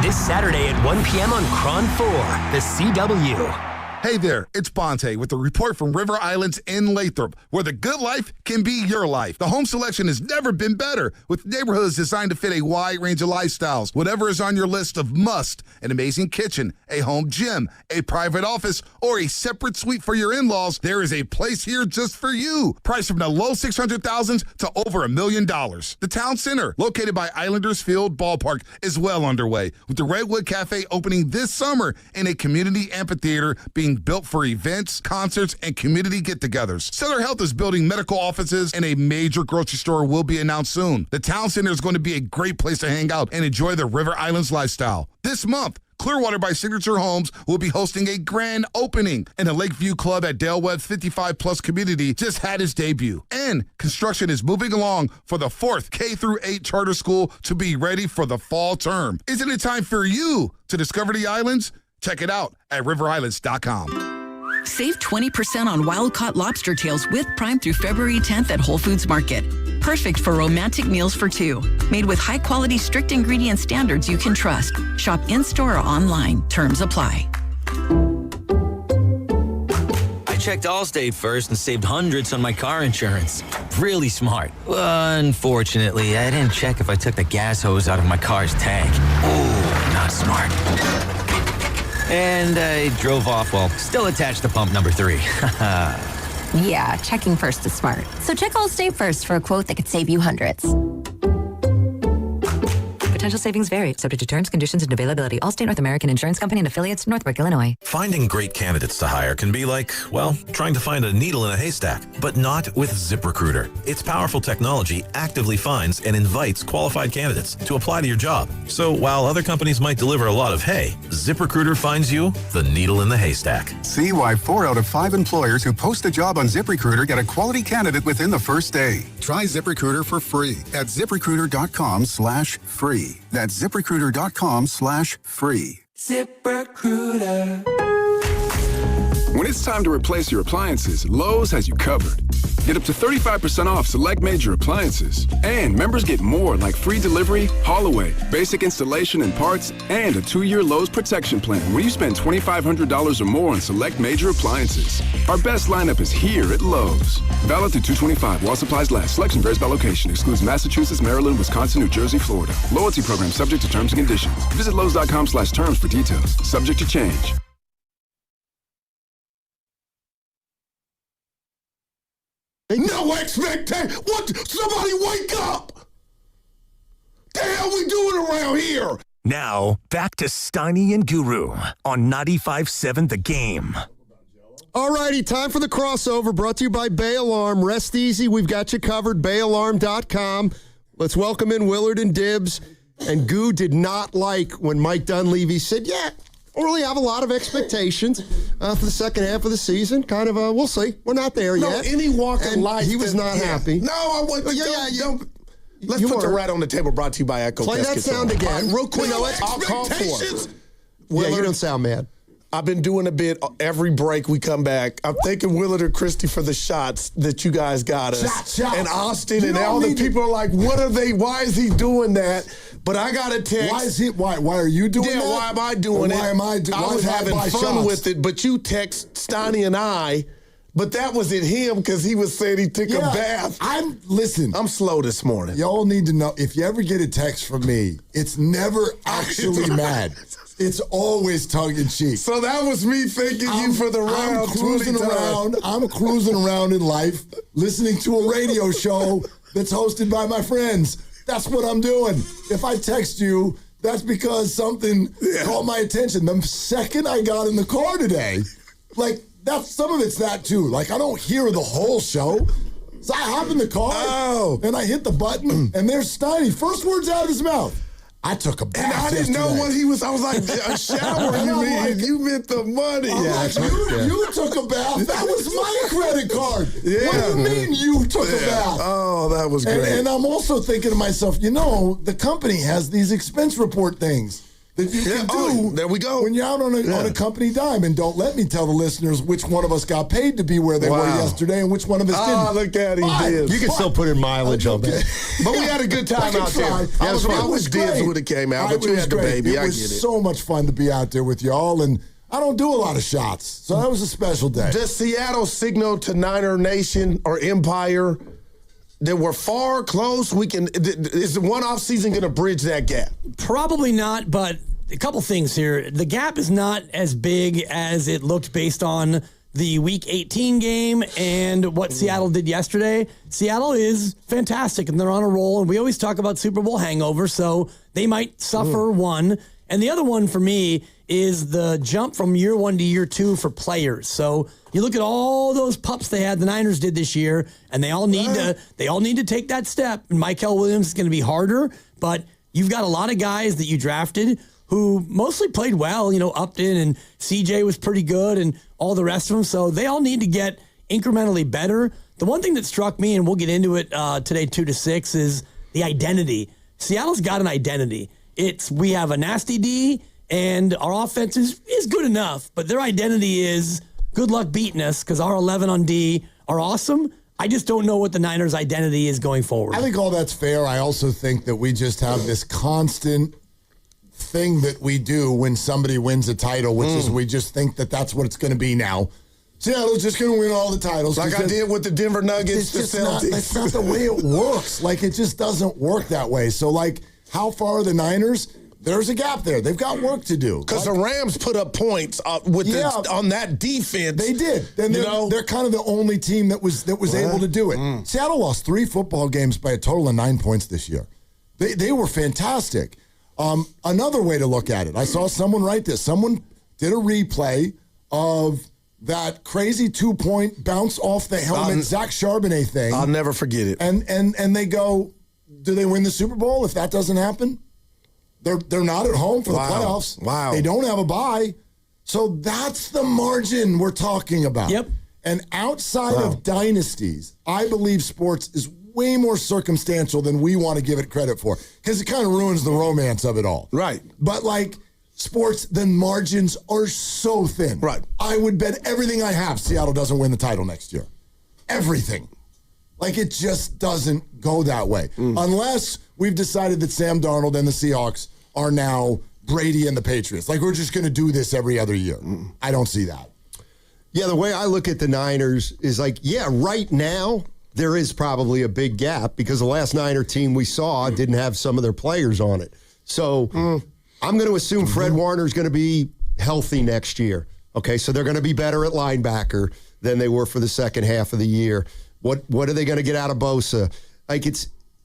This Saturday at 1 p.m. on Cron 4, the CW. Hey there, it's Bonte with a report from River Islands in Lathrop, where the good life can be your life. The home selection has never been better, with neighborhoods designed to fit a wide range of lifestyles. Whatever is on your list of must, an amazing kitchen, a home gym, a private office, or a separate suite for your in-laws, there is a place here just for you. Priced from the low 600,000s to over $1 million. The town center, located by Islanders Field Ballpark, is well underway, with the Redwood Cafe opening this summer and a community amphitheater being built for events, concerts, and community get-togethers. Sutter Health is building medical offices, and a major grocery store will be announced soon. The town center is going to be a great place to hang out and enjoy the River Islands lifestyle. This month, Clearwater by Signature Homes will be hosting a grand opening, and the Lakeview Club at Dale Webb's 55-plus community just had its debut. And construction is moving along for the 4th K-8 charter school to be ready for the fall term. Isn't it time for you to discover the islands? Check it out at riverislands.com. Save 20% on wild-caught lobster tails with Prime through February 10th at Whole Foods Market. Perfect for romantic meals for two. Made with high-quality, strict ingredient standards you can trust. Shop in-store or online. Terms apply. I checked Allstate first and saved hundreds on my car insurance. Really smart. Unfortunately, I didn't check if I took the gas hose out of my car's tank. Ooh, not smart. And I drove off while still attached to pump number 3. Yeah, checking first is smart. So check Allstate first for a quote that could save you hundreds. Potential savings vary, subject to terms, conditions, and availability. Allstate North American Insurance Company and affiliates, Northbrook, Illinois. Finding great candidates to hire can be like, well, trying to find a needle in a haystack, but not with ZipRecruiter. Its powerful technology actively finds and invites qualified candidates to apply to your job. So while other companies might deliver a lot of hay, ZipRecruiter finds you the needle in the haystack. See why 4 out of 5 employers who post a job on ZipRecruiter get a quality candidate within the first day. Try ZipRecruiter for free at ZipRecruiter.com/free. That's ZipRecruiter.com/free. ZipRecruiter. When it's time to replace your appliances, Lowe's has you covered. Get up to 35% off select major appliances. And members get more like free delivery, haul away, basic installation and parts, and a 2-year Lowe's protection plan when you spend $2,500 or more on select major appliances. Our best lineup is here at Lowe's. Valid through 2/25 while supplies last. Selection varies by location. Excludes Massachusetts, Maryland, Wisconsin, New Jersey, Florida. Loyalty program subject to terms and conditions. Visit Lowe's.com/terms for details. Subject to change. No expectation. What? Somebody wake up! The hell we doing around here? Now, back to Steiny and Guru on 95.7 The Game. All righty, time for the crossover brought to you by Bay Alarm. Rest easy. We've got you covered. BayAlarm.com. Let's welcome in Willard and Dibbs. And Goo did not like when Mike Dunleavy said, yeah, I don't really have a lot of expectations for the second half of the season. Kind of, we'll see. We're not there yet. No, any walk of life. He was not happy. No, I wasn't. Let's put the rat on the table brought to you by Echo. Play that sound again. Real quick. No I'll call for it. Yeah, you don't sound mad. I've been doing a bit every break we come back. I'm thanking Willard or Christy for the shots that you guys got us. Shots. And Austin and all the people are like, what are they? Why is he doing that? But I got a text. Why is he? Why are you doing that? Yeah, why am I doing it? Why am I doing? I was having fun with it, but you text Steiny and I. But that was at him because he was saying he took a bath. I'm slow this morning. Y'all need to know, if you ever get a text from me, it's never actually mad. It's always tongue-in-cheek. So that was me thanking you for the round. I'm cruising around in life, listening to a radio show that's hosted by my friends. That's what I'm doing. If I text you, that's because something caught my attention. The second I got in the car today, some of it's that too. Like, I don't hear the whole show. So I hop in the car and I hit the button, and there's Steiny. First words out of his mouth. I took a bath. And I didn't know what he was. I was like, a shower. You meant the money. You took a bath. That was my credit card. Yeah. What do you mean you took a bath? Oh, that was great. And I'm also thinking to myself, the company has these expense report things that you can do. There we go. When you're out on a company dime. And don't let me tell the listeners which one of us got paid to be where they were yesterday and which one of us didn't. Oh, look at him. You can still put in mileage on that. But we had a good time out there. I wish Dibbs would have came out, but you had the baby. I get it. It was so much fun to be out there with y'all, and I don't do a lot of shots, so that was a special day. Does Seattle signal to Niner Nation or Empire that we're far close? Is the one-off season going to bridge that gap? Probably not, but a couple things here. The gap is not as big as it looked based on the Week 18 game and what Seattle did yesterday. Seattle is fantastic, and they're on a roll, and we always talk about Super Bowl hangover, so they might suffer one. And the other one for me is the jump from year 1 to year 2 for players. So you look at all those pups the Niners did this year, and they all need to take that step. And Michael Williams is going to be harder, but you've got a lot of guys that you drafted who mostly played well. Upton and CJ was pretty good and all the rest of them. So they all need to get incrementally better. The one thing that struck me, and we'll get into it today 2-6, is the identity. Seattle's got an identity. We have a nasty D, and our offense is good enough, but their identity is good luck beating us because our 11 on D are awesome. I just don't know what the Niners' identity is going forward. I think all that's fair. I also think that we just have this constant thing that we do when somebody wins a title, which is we just think that that's what it's going to be now. Seattle's just going to win all the titles. Like I did with the Denver Nuggets, the Celtics. That's not the way it works. Like, it just doesn't work that way. So, like, how far are the Niners? There's a gap there. They've got work to do. Because the Rams put up points on that defense. They did. And they're kind of the only team that was able to do it. Seattle lost 3 football games by a total of 9 points this year. They were fantastic. Another way to look at it, I saw someone write this. Someone did a replay of that crazy 2-point bounce off the helmet Zach Charbonnet thing. I'll never forget it. And they go, do they win the Super Bowl if that doesn't happen? They're not at home for the playoffs. Wow. They don't have a bye. So that's the margin we're talking about. Yep. And outside of dynasties, I believe sports is way more circumstantial than we want to give it credit for, because it kind of ruins the romance of it all. Right. But like sports, the margins are so thin. Right. I would bet everything I have Seattle doesn't win the title next year. Everything. Like, it just doesn't go that way. Unless we've decided that Sam Darnold and the Seahawks are now Brady and the Patriots. Like, we're just going to do this every other year. I don't see that. Yeah, the way I look at the Niners is like, right now, there is probably a big gap because the last Niner team we saw didn't have some of their players on it. So I'm going to assume Fred Warner's going to be healthy next year. Okay, so they're going to be better at linebacker than they were for the second half of the year. What are they going to get out of Bosa?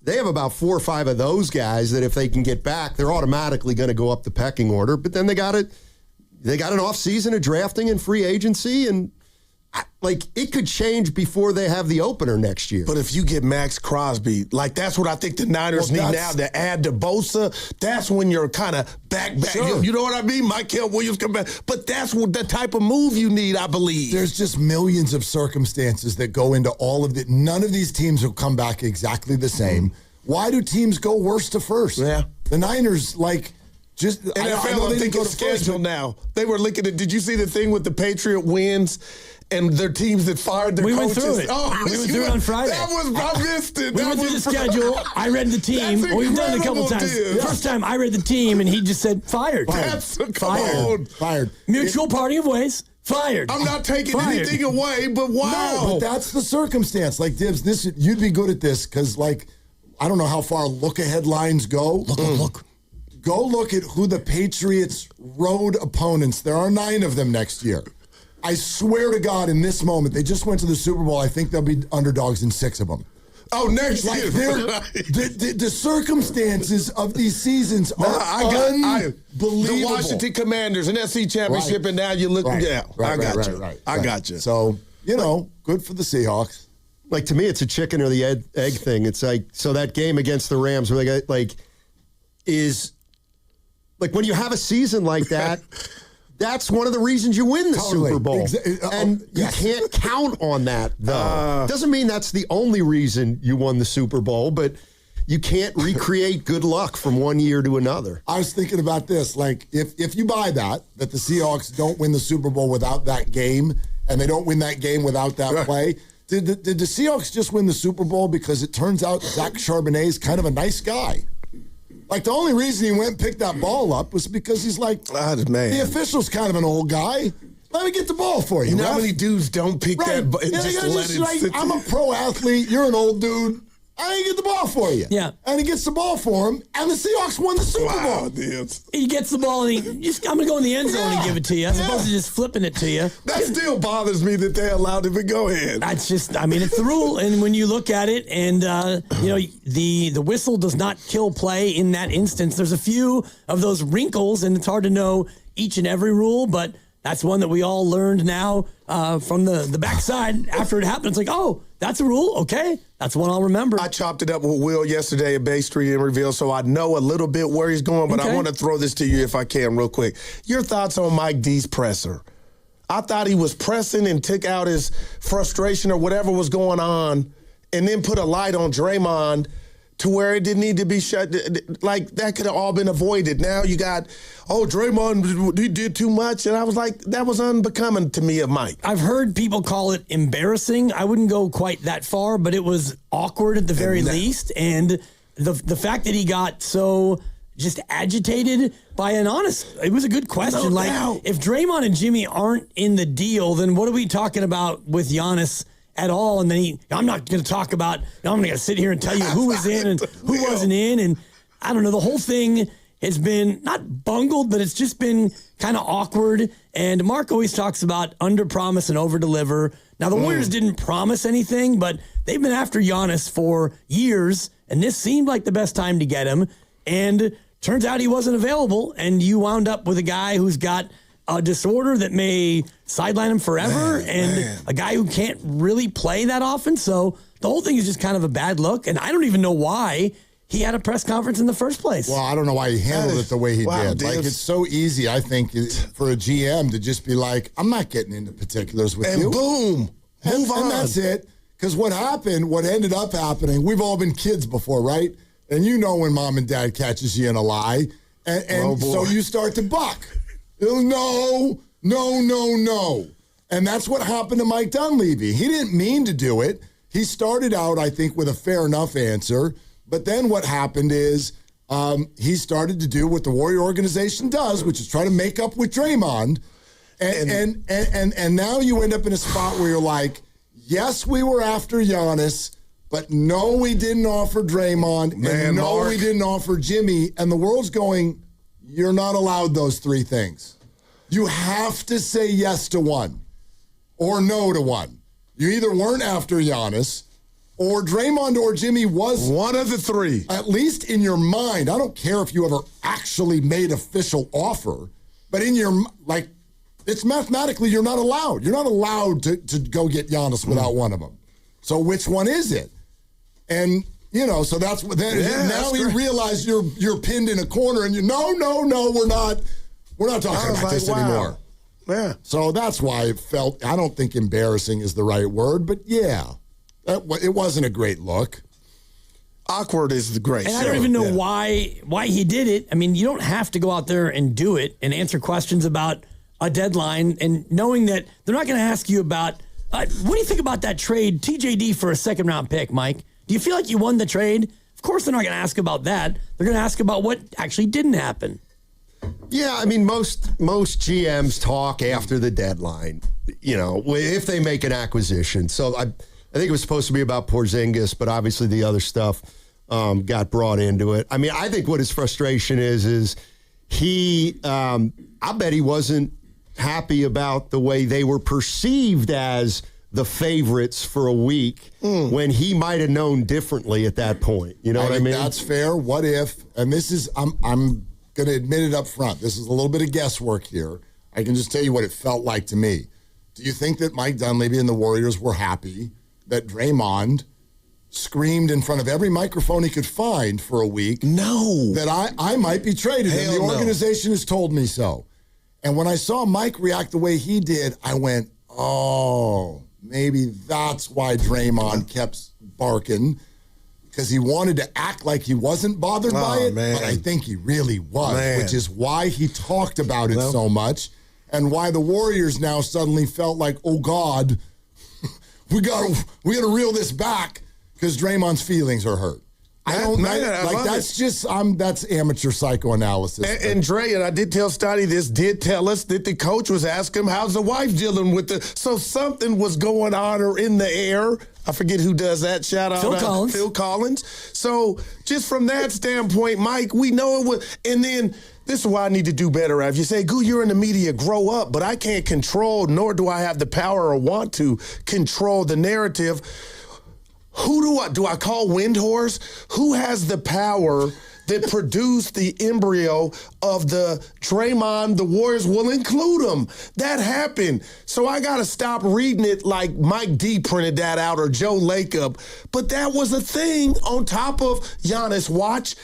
They have about 4 or 5 of those guys that if they can get back, they're automatically going to go up the pecking order. But then they got an offseason of drafting and free agency, and it could change before they have the opener next year. But if you get Max Crosby, that's what I think the Niners need now to add to Bosa. That's when you're kind of back. Sure. You know what I mean? Michael Williams come back. But that's what the type of move you need, I believe. There's just millions of circumstances that go into all of it. None of these teams will come back exactly the same. Why do teams go worst to first? Yeah. The Niners, just... NFL, I think it's scheduled now. They were looking at... Did you see the thing with the Patriot wins and their teams that fired their coaches? We went through it. We went through it on Friday. I missed it. We went through the schedule. I read the team. We've done it a couple times. The first time I read the team, and he just said, fired. Fired. Mutual parting of ways. Fired. I'm not taking anything away, but wow. No, but that's the circumstance. Dibs, you'd be good at this because, I don't know how far look-ahead lines go. Look. Go look at who the Patriots' road opponents. There are 9 of them next year. I swear to God, in this moment, they just went to the Super Bowl. I think they'll be underdogs in 6 of them. Oh, next year. The circumstances of these seasons are unbelievable. The Washington Commanders, an SC championship, and now you look. Right. Yeah, I got you. So, good for the Seahawks. To me, it's a chicken or the egg thing. It's so that game against the Rams where they got, is when you have a season like that, that's one of the reasons you win the Super Bowl. And you can't count on that, though. Doesn't mean that's the only reason you won the Super Bowl, but you can't recreate good luck from one year to another. I was thinking about this. If you buy that the Seahawks don't win the Super Bowl without that game, and they don't win that game without that play, did the Seahawks just win the Super Bowl because it turns out Zach Charbonnet is kind of a nice guy? The only reason he went and picked that ball up was because he's the official's kind of an old guy. Let me get the ball for you. You know how many dudes don't pick that ball? I'm a pro athlete. You're an old dude. I ain't get the ball for you. Yeah. And he gets the ball for him, and the Seahawks won the Super Bowl. He gets the ball, and I'm going to go in the end zone and give it to you, as opposed to just flipping it to you. That still bothers me that they allowed it to go in. That's just, it's the rule. And when you look at it, and, the whistle does not kill play in that instance. There's a few of those wrinkles, and it's hard to know each and every rule, but that's one that we all learned now from the backside after it happened. It's That's a rule. Okay. That's one I'll remember. I chopped it up with Will yesterday at Bay Street in Reveal, so I know a little bit where he's going, but I want to throw this to you if I can real quick. Your thoughts on Mike D's presser? I thought he was pressing and took out his frustration or whatever was going on and then put a light on Draymond to where it didn't need to be shut. Like, that could have all been avoided. Now you got, Draymond, he did too much. And I was like, that was unbecoming to me of Mike. I've heard people call it embarrassing. I wouldn't go quite that far, but it was awkward at the very least. And the fact that he got so just agitated by an honest, it was a good question. If Draymond and Jimmy aren't in the deal, then what are we talking about with Giannis at all? And then I'm not going to talk about, I'm going to sit here and tell you who was in and who wasn't in. And I don't know, the whole thing has been not bungled, but it's just been kind of awkward. And Mark always talks about under promise and over deliver. Now, the Warriors didn't promise anything, but they've been after Giannis for years. And this seemed like the best time to get him. And turns out he wasn't available. And you wound up with a guy who's got a disorder that may sideline him forever a guy who can't really play that often. So the whole thing is just kind of a bad look. And I don't even know why he had a press conference in the first place. Well, I don't know why he handled it the way he did. Like, it's so easy, I think, for a GM to just be like, I'm not getting into particulars with you. And boom, move on. And that's it. Because what ended up happening, we've all been kids before, right? And you know when mom and dad catches you in a lie. And so you start to buck. No. And that's what happened to Mike Dunleavy. He didn't mean to do it. He started out, I think, with a fair enough answer. But then what happened is he started to do what the Warrior organization does, which is try to make up with Draymond. And now you end up in a spot where you're like, yes, we were after Giannis, but no, we didn't offer Draymond. We didn't offer Jimmy. And the world's going, you're not allowed those three things. You have to say yes to one or no to one. You either weren't after Giannis or Draymond or Jimmy was one of the three. At least in your mind. I don't care if you ever actually made official offer, but in your, it's mathematically you're not allowed. You're not allowed to go get Giannis without one of them. So which one is it? And so that's what now you realize you're pinned in a corner and no, we're not talking about this anymore. Yeah. So that's why it felt, I don't think embarrassing is the right word, but yeah, it wasn't a great look. Awkward is the great. And I don't even know why he did it. I mean, you don't have to go out there and do it and answer questions about a deadline and knowing that they're not going to ask you about, what do you think about that trade, TJD for a second-round pick, Mike? Do you feel like you won the trade? Of course they're not going to ask about that. They're going to ask about what actually didn't happen. Yeah, I mean, most GMs talk after the deadline, if they make an acquisition. So I think it was supposed to be about Porzingis, but obviously the other stuff got brought into it. I mean, I think what his frustration is he, I bet he wasn't happy about the way they were perceived as the favorites for a week when he might have known differently at that point. You know what I mean? That's fair. What if, and this is, I'm going to admit it up front. This is a little bit of guesswork here. I can just tell you what it felt like to me. Do you think that Mike Dunleavy and the Warriors were happy that Draymond screamed in front of every microphone he could find for a week? No. That I might be traded and the organization has told me so. And when I saw Mike react the way he did, I went, oh, maybe that's why Draymond kept barking, because he wanted to act like he wasn't bothered by it, but I think he really was, which is why he talked about it so much and why the Warriors now suddenly felt like, oh, God, we got to reel this back because Draymond's feelings are hurt. That's amateur psychoanalysis. And Dre, and I did tell Stotty this, did tell us that the coach was asking him, how's the wife dealing with so something was going on or in the air. I forget who does that. Shout out Phil Collins. So just from that standpoint, Mike, we know it was, and then this is why I need to do better. If you say, Goo, you're in the media, grow up, but I can't control, nor do I have the power or want to control the narrative. Who do I call Windhorse? Who has the power that produced the embryo of the Draymond, the Warriors will include him. That happened. So I got to stop reading it like Mike D printed that out or Joe Lacob. But that was a thing on top of Giannis' watch.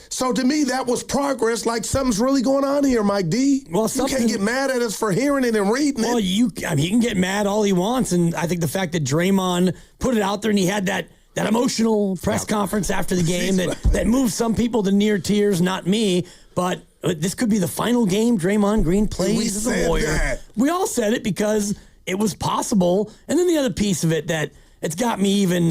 So to me, that was progress, like something's really going on here, Mike D. Well, you can't get mad at us for hearing it and reading it. Well, he can get mad all he wants, and I think the fact that Draymond put it out there and he had that emotional press conference after the game that moved some people to near tears, not me, but this could be the final game Draymond Green plays as a Warrior. We all said it because it was possible. And then the other piece of it that it's got me even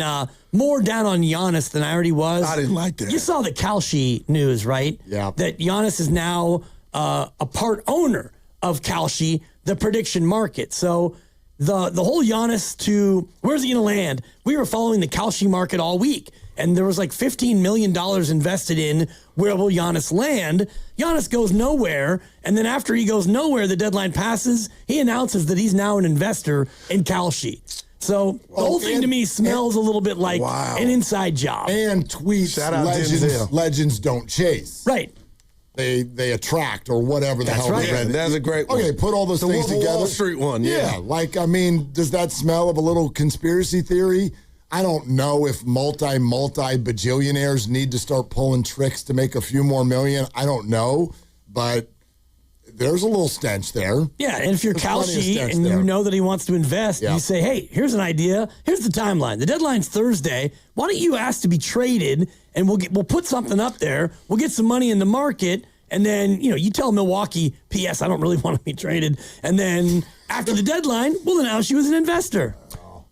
more down on Giannis than I already was. I didn't like that. You saw the Kalshi news, right? Yeah. That Giannis is now a part owner of Kalshi, the prediction market. So the whole Giannis to where's he going to land? We were following the Kalshi market all week, and there was like $15 million invested in where will Giannis land. Giannis goes nowhere, and then after he goes nowhere, the deadline passes. He announces that he's now an investor in Kalshi. So the whole thing to me smells a little bit like an inside job. And tweets legends don't chase. Right. They attract or whatever the hell. Right. That's a great one. Okay, put all those things together. Wall Street one, yeah. Like, I mean, does that smell of a little conspiracy theory? I don't know if multi-bajillionaires need to start pulling tricks to make a few more million. I don't know, but there's a little stench there. Yeah, and if you're Kalshi and you know that he wants to invest, you say, hey, here's an idea. Here's the timeline. The deadline's Thursday. Why don't you ask to be traded, and we'll put something up there. We'll get some money in the market, and then, you tell Milwaukee, P.S., I don't really want to be traded. And then after the deadline, we'll announce you as an investor.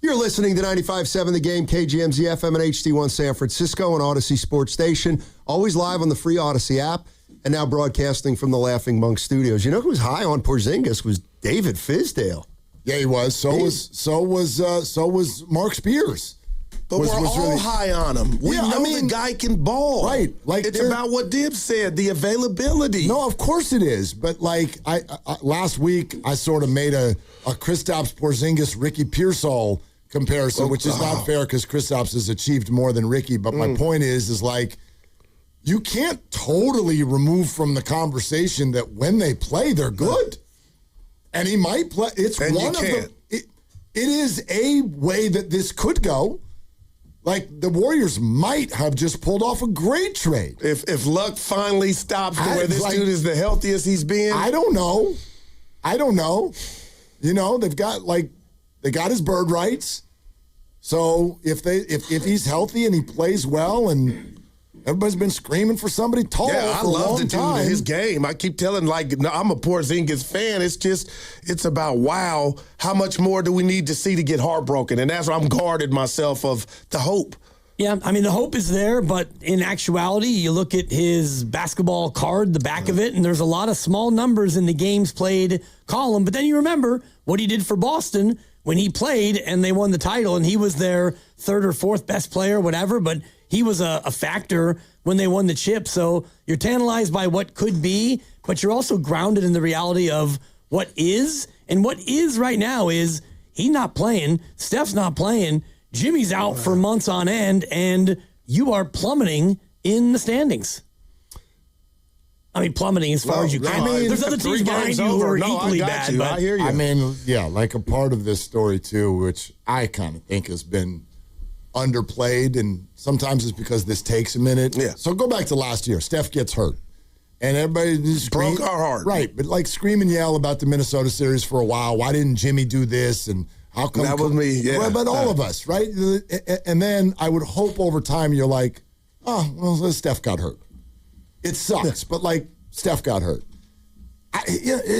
You're listening to 95.7 The Game, KGMZ FM and HD1 San Francisco and Odyssey Sports Station. Always live on the free Odyssey app. And now broadcasting from the Laughing Monk Studios. You know who was high on Porzingis was David Fizdale. Yeah, he was. So was Mark Spears. But we're all high on him. We know the guy can ball. Right. Like it's about what Dib said, the availability. No, of course it is. But like I last week, I sort of made a Kristaps Porzingis Ricky Pearsall comparison, which is not fair because Kristaps has achieved more than Ricky. But my point is like, you can't totally remove from the conversation that when they play, they're good. And he might play. It's and one of them. It is a way that this could go. Like, the Warriors might have just pulled off a great trade. If luck finally stops to where this dude is the healthiest he's been. I don't know. They've got, they got his bird rights. So if he's healthy and he plays well and everybody's been screaming for somebody tall for a long time. Yeah, I love the dude in his game. I keep telling, I'm a Porzingis fan. It's about, wow, how much more do we need to see to get heartbroken? And that's why I'm guarded myself of the hope. Yeah, I mean, the hope is there, but in actuality, you look at his basketball card, the back of it, and there's a lot of small numbers in the games played column. But then you remember what he did for Boston when he played and they won the title, and he was their third or fourth best player, whatever, but he was a factor when they won the chip. So you're tantalized by what could be, but you're also grounded in the reality of what is. And what is right now is he's not playing. Steph's not playing. Jimmy's out for months on end, and you are plummeting in the standings. I mean, plummeting as far as you can. There's other teams behind you who are equally bad. But I hear you. I mean, like a part of this story, too, which I kind of think has been underplayed, and sometimes it's because this takes a minute. Yeah. So go back to last year. Steph gets hurt. And everybody just broke our heart. Right. But scream and yell about the Minnesota series for a while. Why didn't Jimmy do this? And how come that was me? Yeah. Well, but all of us, right? And then I would hope over time you're like, oh, well, Steph got hurt. It sucks, but Steph got hurt.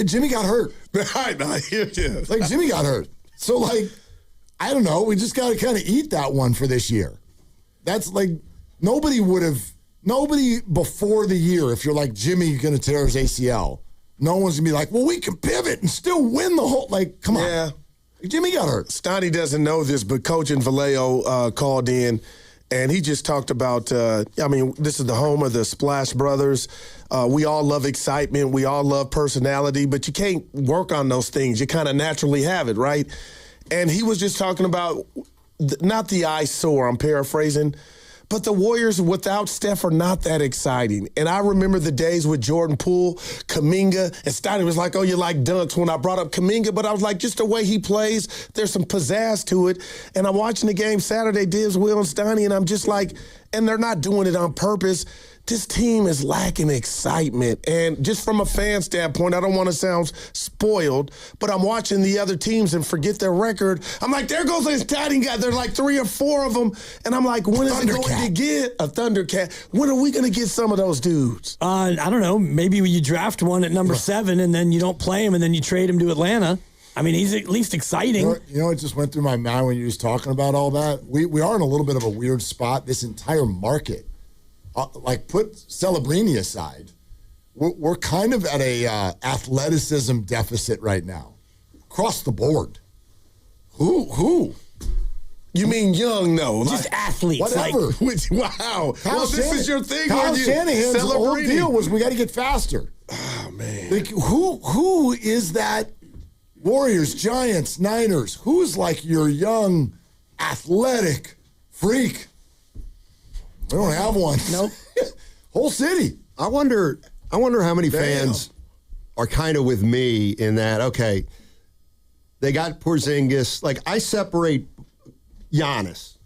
Jimmy got hurt. I hear you. Jimmy got hurt. So I don't know. We just got to kind of eat that one for this year. That's nobody before the year, if you're like Jimmy going to tear his ACL, no one's going to be like, well, we can pivot and still win the whole, come on. Yeah. Jimmy got hurt. Stoney doesn't know this, but Coach and Vallejo called in, and he just talked about, this is the home of the Splash Brothers. We all love excitement. We all love personality, but you can't work on those things. You kind of naturally have it, right? And he was just talking about, not the eyesore, I'm paraphrasing, But the Warriors without Steph are not that exciting. And I remember the days with Jordan Poole, Kuminga, and Steiny was like, oh, you like dunks when I brought up Kuminga. But I was like, just the way he plays, there's some pizzazz to it. And I'm watching the game Saturday, Dibbs, Will, and Steiny, and I'm just like, and they're not doing it on purpose. This team is lacking excitement. And just from a fan standpoint, I don't want to sound spoiled, but I'm watching the other teams and forget their record. I'm like, there goes this exciting guy. There's like 3 or 4 of them. And I'm like, when is it going to get a Thundercat? When are we going to get some of those dudes? I don't know. Maybe when you draft one at number 7 and then you don't play him and then you trade him to Atlanta. I mean, he's at least exciting. You know what just went through my mind when you was talking about all that? We are in a little bit of a weird spot. This entire market, like put Celebrini aside, we're kind of at a athleticism deficit right now, across the board. Who? You mean young, though? Just athletes. Whatever. Wow. Well, this is your thing. Kyle Shanahan's whole Celebrini. deal was we got to get faster. Oh, man. Like, who is that? Warriors, Giants, Niners. Who's like your young, athletic freak? We don't have one. Nope. Whole city. I wonder how many fans are kind of with me in that, okay, they got Porzingis. Like, I separate Giannis.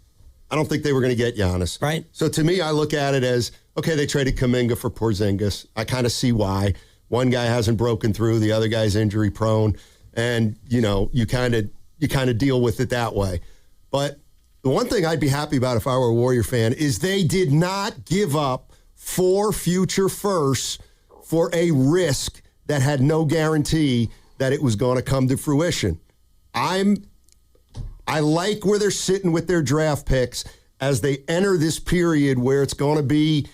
I don't think they were going to get Giannis. Right. So to me, I look at it as, okay, they traded Kuminga for Porzingis. I kind of see why. One guy hasn't broken through. The other guy's injury prone. And, you know, you kind of deal with it that way. But the one thing I'd be happy about if I were a Warrior fan is they did not give up 4 future firsts for a risk that had no guarantee that it was going to come to fruition. I like where they're sitting with their draft picks as they enter this period where it's going to be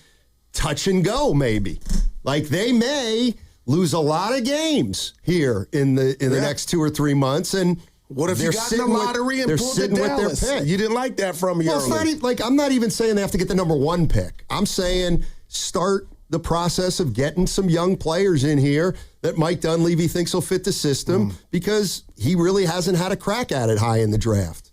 touch and go, maybe. Like, they may lose a lot of games here in the next 2 or 3 months, and what if you got in the lottery and pulled the Dallas? With their pick. You didn't like that from me earlier. I'm not even saying they have to get the number 1 pick. I'm saying start the process of getting some young players in here that Mike Dunleavy thinks will fit the system because he really hasn't had a crack at it high in the draft.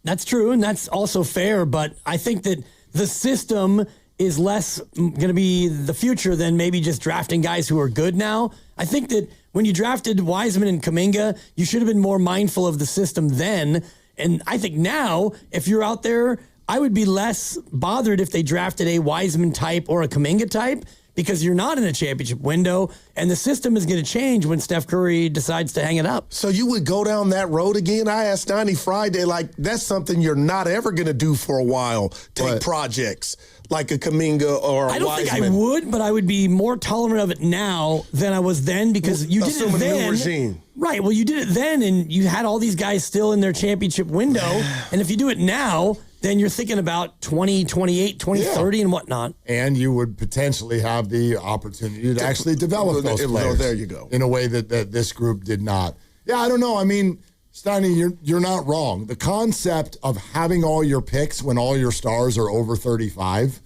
That's true, and that's also fair, but I think that the system is less going to be the future than maybe just drafting guys who are good now. I think that when you drafted Wiseman and Kuminga, you should have been more mindful of the system then. And I think now, if you're out there, I would be less bothered if they drafted a Wiseman type or a Kuminga type because you're not in a championship window, and the system is going to change when Steph Curry decides to hang it up. So you would go down that road again? I asked Donnie Friday, like, that's something you're not ever going to do for a while, take projects like a Kuminga or a I don't Wiseman. think I would, but I would be more tolerant of it now than I was then because you did it then. New regime. Right, well, you did it then, and you had all these guys still in their championship window, and if you do it now, then you're thinking about 2028, 2030 and whatnot. And you would potentially have the opportunity to actually develop those players. There you go. In a way that this group did not. Yeah, I don't know. I mean, Steiny, you're not wrong. The concept of having all your picks when all your stars are over 35,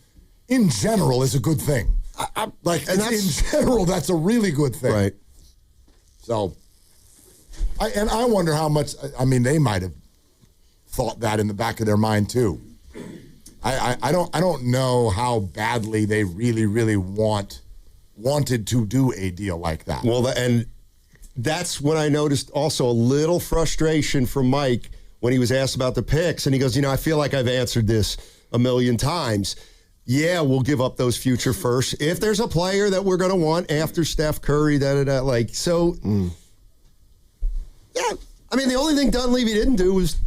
in general, is a good thing. In general, that's a really good thing. Right. So, I wonder how much, I mean, they might have thought that in the back of their mind too. I don't know how badly they really, really wanted to do a deal like that. Well, and that's when I noticed also a little frustration from Mike when he was asked about the picks. And he goes, I feel like I've answered this a million times. Yeah, we'll give up those future firsts. If there's a player that we're going to want after Steph Curry, Yeah, I mean, the only thing Dunleavy didn't do was,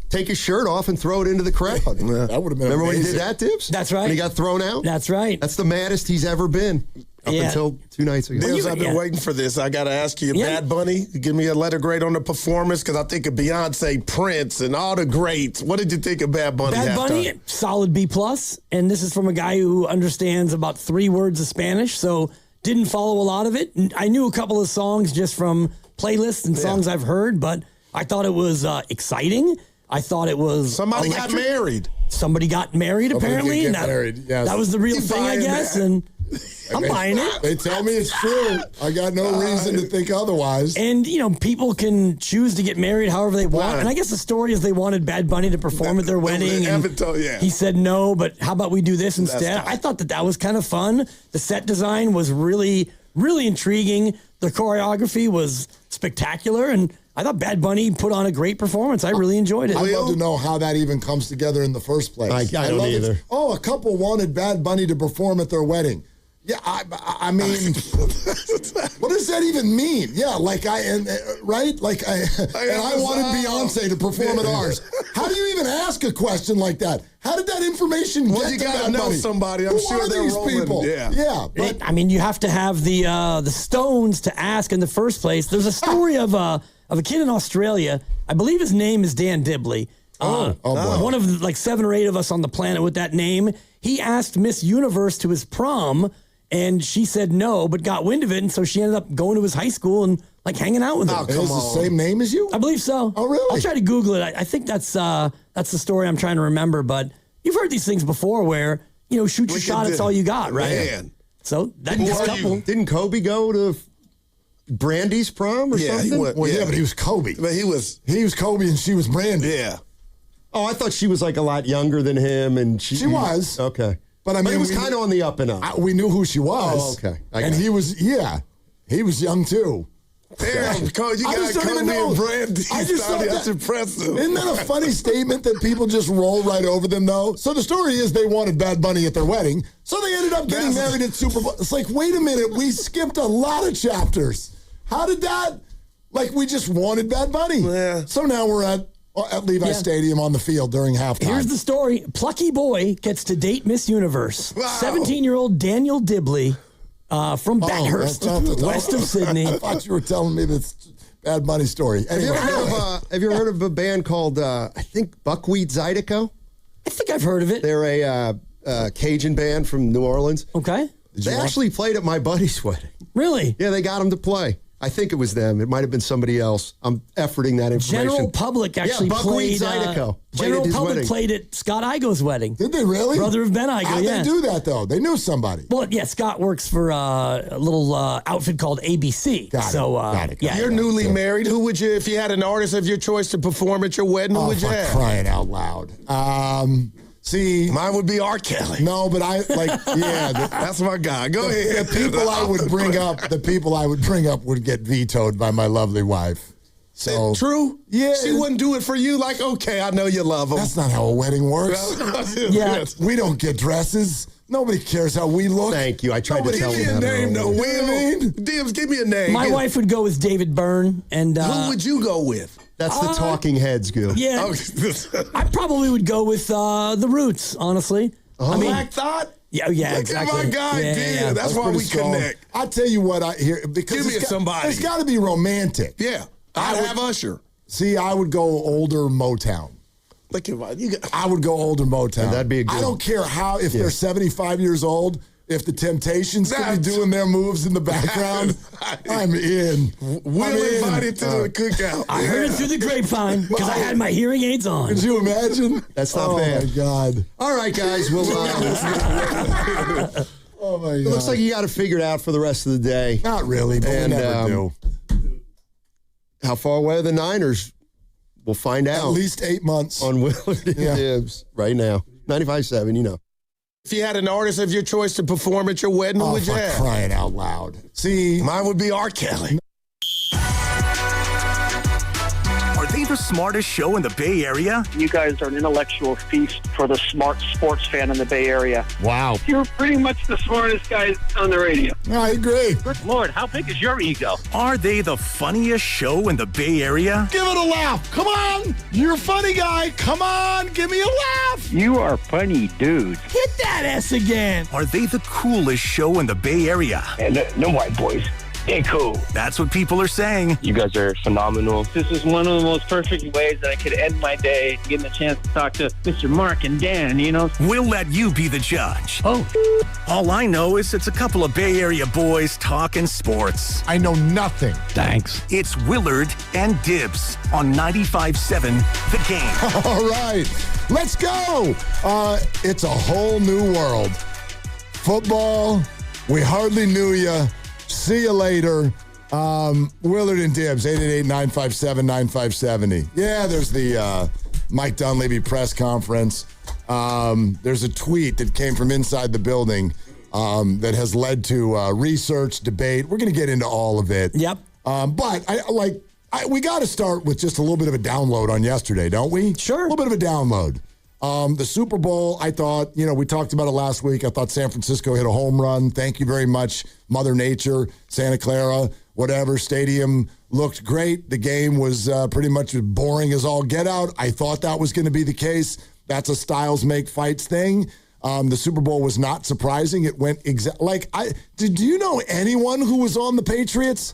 take his shirt off and throw it into the crowd. That would have been Remember amazing. when he did that, Tibbs? That's right. When he got thrown out? That's right. That's the maddest he's ever been up until 2 nights ago. Dibbs, I've been waiting for this. I got to ask you, Bad Bunny, give me a letter grade on the performance because I think of Beyonce, Prince, and all the greats. What did you think of Bad Bunny? Bad Bunny, solid B+, and this is from a guy who understands about 3 words of Spanish, so didn't follow a lot of it. I knew a couple of songs just from playlists and songs I've heard, but I thought it was exciting. I thought it was Somebody got married. Somebody got married, apparently. Somebody did get married, yes. That was the real thing, I guess. And I'm buying it. They tell me it's true. I got no reason to think otherwise. And, people can choose to get married however they want. Right. And I guess the story is they wanted Bad Bunny to perform at their wedding. And he said no, but how about we do this instead? I thought that was kind of fun. The set design was really, really intriguing. The choreography was spectacular. And I thought Bad Bunny put on a great performance. I really enjoyed it. I'd love to know how that even comes together in the first place. I don't either. Oh, a couple wanted Bad Bunny to perform at their wedding. Yeah, I mean, what does that even mean? Yeah, right? And I wanted Beyonce to perform at ours. How do you even ask a question like that? How did that information get you to gotta Bad know Bunny? somebody. I'm Who sure are they're these rolling. people? Yeah. But You have to have the stones to ask in the first place. There's a story of a kid in Australia. I believe his name is Dan Dibley. boy. One of 7 or 8 of us on the planet with that name. He asked Miss Universe to his prom, and she said no, but got wind of it, and so she ended up going to his high school and hanging out with him. It is the same name as you? I believe so. Oh, really? I'll try to Google it. I think that's the story I'm trying to remember. But you've heard these things before, where shoot your shot, it's all you got, right? Man. So that couple. Didn't Kobe go to Brandy's prom or something? He went, Well, but he was Kobe. But he was Kobe, and she was Brandy. Yeah. Oh, I thought she was a lot younger than him, and she was. Okay. But I mean, it was kind of on the up and up. We knew who she was. Oh, okay. And he was young too. Damn, Cole, you got Kobe and Brandy. That's impressive. Isn't that a funny statement that people just roll right over them, though? So the story is they wanted Bad Bunny at their wedding, so they ended up getting married at Super Bowl. It's like, wait a minute, we skipped a lot of chapters. How did that? We just wanted Bad Bunny. Yeah. So now we're at Levi Stadium on the field during halftime. Here's the story. Plucky boy gets to date Miss Universe. Wow. 17-year-old Daniel Dibley from Bathurst, west of Sydney. I thought you were telling me this Bad Bunny story. Anyway, have you ever heard of a band called, I think, Buckwheat Zydeco? I think I've heard of it. They're a Cajun band from New Orleans. Okay. They actually played at my buddy's wedding. Really? Yeah, they got them to play. I think it was them. It might have been somebody else. I'm efforting that information. General Public actually Buckwheat played. Zydeco. General Public played at Scott Igo's wedding. Did they really? Brother of Ben Igo, How'd they do that, though? They knew somebody. Well, yeah, Scott works for a little outfit called ABC. Got it. You're newly married. Who would you, if you had an artist of your choice to perform at your wedding, who would you have? Crying out loud. See, mine would be R. Kelly. No, but that's my guy. Go ahead. The people I would bring up would get vetoed by my lovely wife. So true? Yeah. She wouldn't do it for you. Okay, I know you love him. That's not how a wedding works. We don't get dresses. Nobody cares how we look. Thank you. I tried to tell you that. Give me a name, though. Dibbs, give me a name. My wife would go with David Byrne. And who would you go with? That's the Talking Heads, Goo. Yeah. I probably would go with the Roots, honestly. Black Thought? Yeah, Look exactly. at my guy, yeah. That's why we connect. I tell you what, because Give me somebody. It's got to be romantic. Yeah. I'd have Usher. See, I would go older Motown. Look at I would go older Motown. And that'd be a good I don't care if they're 75 years old. If the Temptations could be doing their moves in the background, I'm in. We're invited to the cookout. I heard it through the grapevine because I had my hearing aids on. Could you imagine? That's not bad. Oh, my God. All right, guys. Well, oh, my God. It looks like you got to figure it out for the rest of the day. Not really, but we never do. How far away are the Niners? We'll find out. At least 8 months. On Willard and Dibbs right now. 95.7, If you had an artist of your choice to perform at your wedding, who would you have? Crying out loud. See, mine would be R. Kelly. Are they the smartest show in the Bay Area? You guys are an intellectual feast for the smart sports fan in the Bay Area. Wow. You're pretty much the smartest guys on the radio. I agree. Good Lord, how big is your ego? Are they the funniest show in the Bay Area? Give it a laugh. Come on. You're a funny guy. Come on. Give me a laugh. You are funny, dude. Hit that S again. Are they the coolest show in the Bay Area? And no white boys. They're cool. That's what people are saying. You guys are phenomenal. This is one of the most perfect ways that I could end my day, getting the chance to talk to Mr. Mark and Dan, We'll let you be the judge. Oh. All I know is it's a couple of Bay Area boys talking sports. I know nothing. Thanks. It's Willard and Dibbs on 95.7 The Game. All right. Let's go. It's a whole new world. Football, We hardly knew you. See you later. Willard and Dibbs, 888-957-9570. Yeah, there's the Mike Dunleavy press conference. There's a tweet that came from inside the building that has led to research, debate. We're going to get into all of it. Yep. But we got to start with just a little bit of a download on yesterday, don't we? Sure. A little bit of a download. The Super Bowl, I thought, we talked about it last week. I thought San Francisco hit a home run. Thank you very much, Mother Nature, Santa Clara, whatever. Stadium looked great. The game was pretty much boring as all get out. I thought that was going to be the case. That's a styles make fights thing. The Super Bowl was not surprising. It went do you know anyone who was on the Patriots?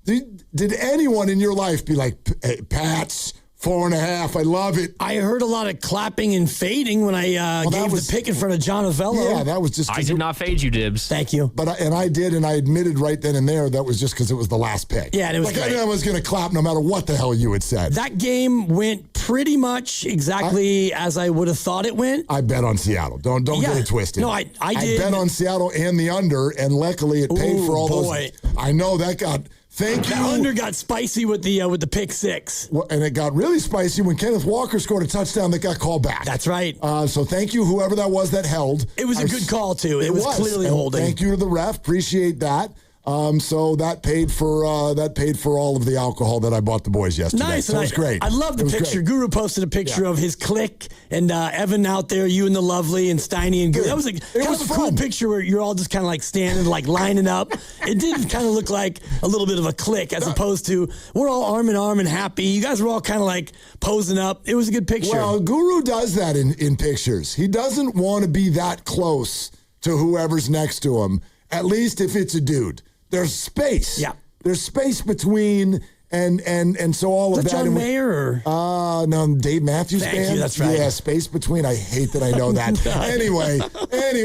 Did anyone in your life be like, hey, Pats, 4.5, I love it? I heard a lot of clapping and fading when I gave the pick in front of John Avello. Yeah, that was just... I did not fade you, Dibbs. Thank you. But I did, and I admitted right then and there that was just because it was the last pick. Yeah, and it was great. I knew I was going to clap no matter what the hell you had said. That game went pretty much exactly as I would have thought it went. I bet on Seattle. Don't get it twisted. No, I did. I bet on Seattle and the under, and luckily it paid for all those. I know that got... Thank you. That under got spicy with the pick six. Well, and it got really spicy when Kenneth Walker scored a touchdown that got called back. That's right. So thank you, whoever that was that held. It was a good call, too. It was clearly holding. Thank you to the ref. Appreciate that. So that paid for all of the alcohol that I bought the boys yesterday. Nice. So it was great. I love the picture. Great. Guru posted a picture of his clique and Evan out there, you and the lovely, and Steiny and Guru. That was a cool picture where you're all just kind of like standing, like lining up. It did kind of look like a little bit of a clique as opposed to we're all arm in arm and happy. You guys were all kind of like posing up. It was a good picture. Well, Guru does that in pictures. He doesn't want to be that close to whoever's next to him, at least if it's a dude. There's space. Yeah. There's space between and so all of that. John Mayer or? No, Dave Matthews Thank Band. you, that's right. Yeah, space between. I hate that I know that.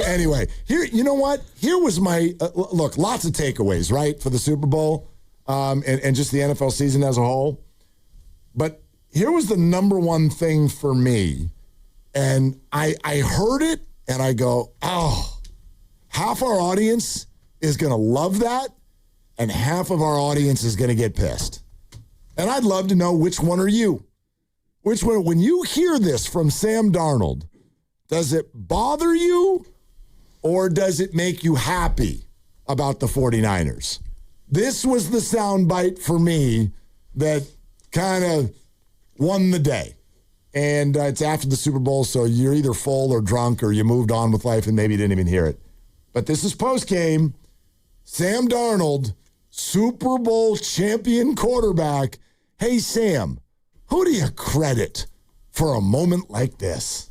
Anyway. Here, you know what? Here was my look. Lots of takeaways, right, for the Super Bowl, and just the NFL season as a whole. But here was the number one thing for me, and I heard it, and I go, oh, half our audience is going to love that, and half of our audience is going to get pissed. And I'd love to know which one are you. Which one, when you hear this from Sam Darnold, does it bother you or does it make you happy about the 49ers? This was the soundbite for me that kind of won the day. And it's after the Super Bowl, so you're either full or drunk or you moved on with life and maybe you didn't even hear it. But this is post-game. Sam Darnold, Super Bowl champion quarterback. Hey, Sam, who do you credit for a moment like this?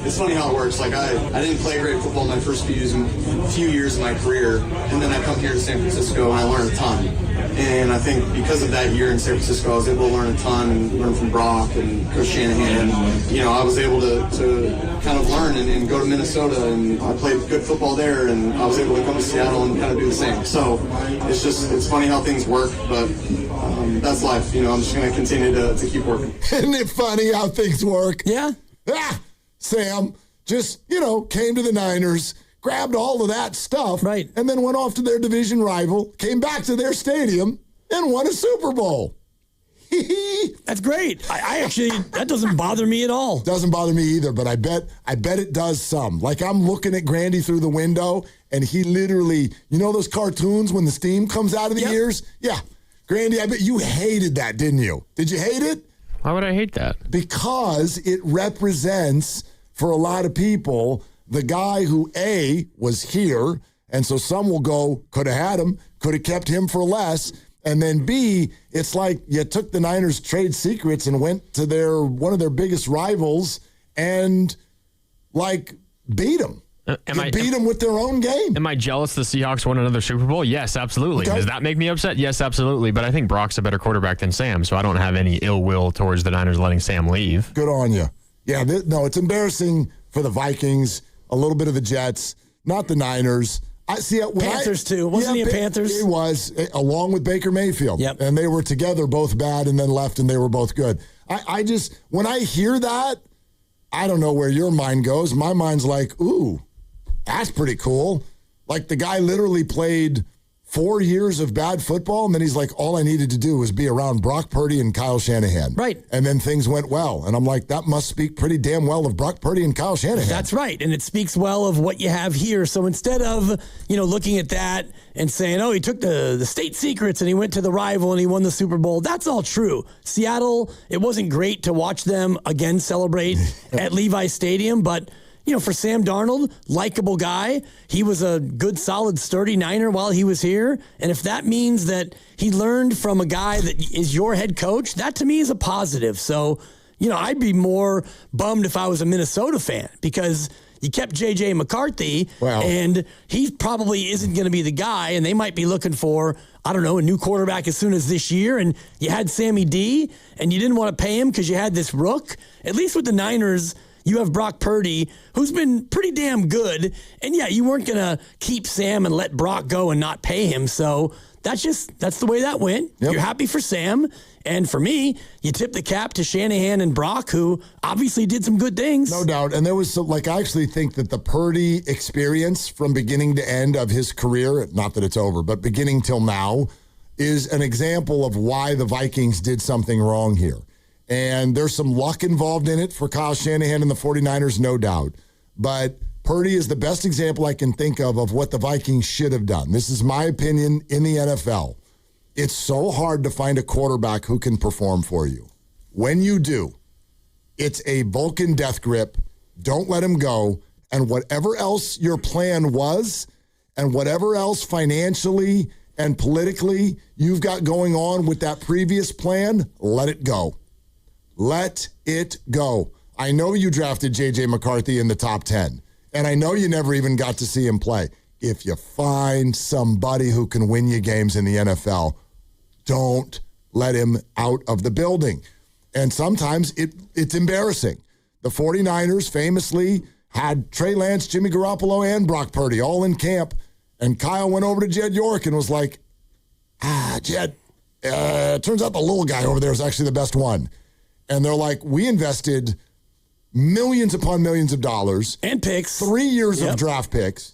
It's funny how it works. Like I didn't play great football in my first few years of my career, and then I come here to San Francisco and I learned a ton. And I think because of that year in San Francisco, I was able to learn a ton and learn from Brock and Coach Shanahan. And, I was able to kind of learn and go to Minnesota, and I played good football there, and I was able to come to Seattle and kind of do the same. So it's funny how things work, but that's life. I'm just going to continue to keep working. Isn't it funny how things work? Yeah. Sam just, came to the Niners, grabbed all of that stuff, right, and then went off to their division rival, came back to their stadium, and won a Super Bowl. That's great. I actually, that doesn't bother me at all. Doesn't bother me either, but I bet it does some. Like I'm looking at Grandy through the window, and he literally, those cartoons when the steam comes out of the ears? Yeah. Grandy, I bet you hated that, didn't you? Did you hate it? Why would I hate that? Because it represents, for a lot of people, the guy who, A, was here, and so some will go, could have had him, could have kept him for less, and then B, it's like you took the Niners' trade secrets and went to one of their biggest rivals and, beat them. Beat them with their own game. Am I jealous the Seahawks won another Super Bowl? Yes, absolutely. Okay. Does that make me upset? Yes, absolutely. But I think Brock's a better quarterback than Sam, so I don't have any ill will towards the Niners letting Sam leave. Good on you. Yeah, it's embarrassing for the Vikings, a little bit of the Jets, not the Niners. Panthers, too. Wasn't he a Panthers? He was, along with Baker Mayfield. Yep. And they were together, both bad, and then left, and they were both good. When I hear that, I don't know where your mind goes. My mind's like, ooh, that's pretty cool. Like the guy literally played 4 years of bad football, and then he's like, all I needed to do was be around Brock Purdy and Kyle Shanahan. Right. And then things went well. And I'm like, that must speak pretty damn well of Brock Purdy and Kyle Shanahan. That's right. And it speaks well of what you have here. So instead of, looking at that and saying, oh, he took the state secrets and he went to the rival and he won the Super Bowl, that's all true. Seattle, it wasn't great to watch them again celebrate at Levi's Stadium, but for Sam Darnold, likable guy. He was a good, solid, sturdy Niner while he was here. And if that means that he learned from a guy that is your head coach, that to me is a positive. So, I'd be more bummed if I was a Minnesota fan because you kept J.J. McCarthy, and he probably isn't going to be the guy, and they might be looking for, a new quarterback as soon as this year. And you had Sammy D, and you didn't want to pay him because you had this rook. At least with the Niners, you have Brock Purdy, who's been pretty damn good. And, yeah, you weren't going to keep Sam and let Brock go and not pay him. So that's the way that went. Yep. You're happy for Sam. And for me, you tip the cap to Shanahan and Brock, who obviously did some good things. No doubt. And there was I actually think that the Purdy experience from beginning to end of his career, not that it's over, but beginning till now, is an example of why the Vikings did something wrong here. And there's some luck involved in it for Kyle Shanahan and the 49ers, no doubt. But Purdy is the best example I can think of what the Vikings should have done. This is my opinion in the NFL. It's so hard to find a quarterback who can perform for you. When you do, it's a Vulcan death grip. Don't let him go. And whatever else your plan was, and whatever else financially and politically you've got going on with that previous plan, let it go. Let it go. I know you drafted J.J. McCarthy in the top 10, and I know you never even got to see him play. If you find somebody who can win you games in the NFL, don't let him out of the building. And sometimes it's embarrassing. The 49ers famously had Trey Lance, Jimmy Garoppolo, and Brock Purdy all in camp, and Kyle went over to Jed York and was like, Jed, turns out the little guy over there is actually the best one. And they're like, we invested millions upon millions of dollars. And picks. 3 years of draft picks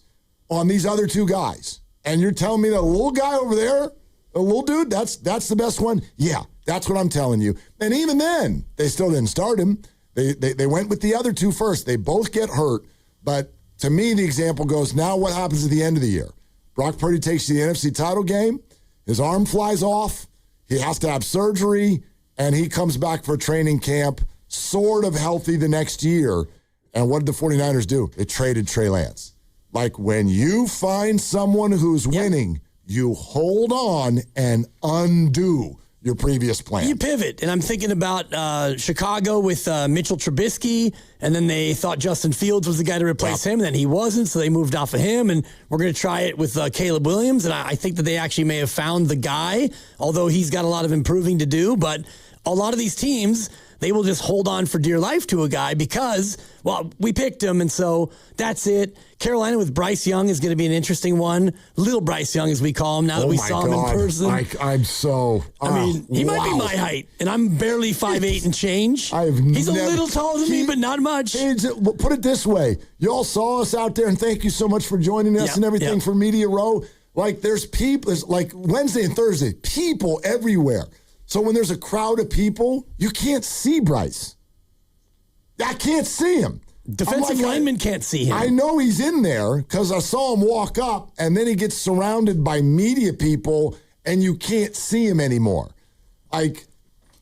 on these other two guys. And you're telling me that little guy over there, a little dude, that's the best one? Yeah, that's what I'm telling you. And even then, they still didn't start him. They went with the other two first. They both get hurt. But to me, the example goes, now what happens at the end of the year? Brock Purdy takes you to the NFC title game. His arm flies off. He has to have surgery. And he comes back for training camp, sort of healthy the next year. And what did the 49ers do? They traded Trey Lance. Like when you find someone who's winning, you hold on and undo your previous plan. You pivot. And I'm thinking about Chicago with Mitchell Trubisky, and then they thought Justin Fields was the guy to replace him, and then he wasn't, so they moved off of him, and we're going to try it with Caleb Williams, and I think that they actually may have found the guy, although he's got a lot of improving to do, but a lot of these teams, they will just hold on for dear life to a guy because, well, we picked him, and so that's it. Carolina with Bryce Young is going to be an interesting one. Little Bryce Young, as we call him, now that we saw him in person. He might be my height, and I'm barely 5'8" and change. He's a little taller than me, but not much. Put it this way. Y'all saw us out there, and thank you so much for joining us and everything for Media Row. Like, there's people, like Wednesday and Thursday, people everywhere. So when there's a crowd of people, you can't see Bryce. I can't see him. Defensive lineman can't see him. I know he's in there because I saw him walk up, and then he gets surrounded by media people, and you can't see him anymore. Like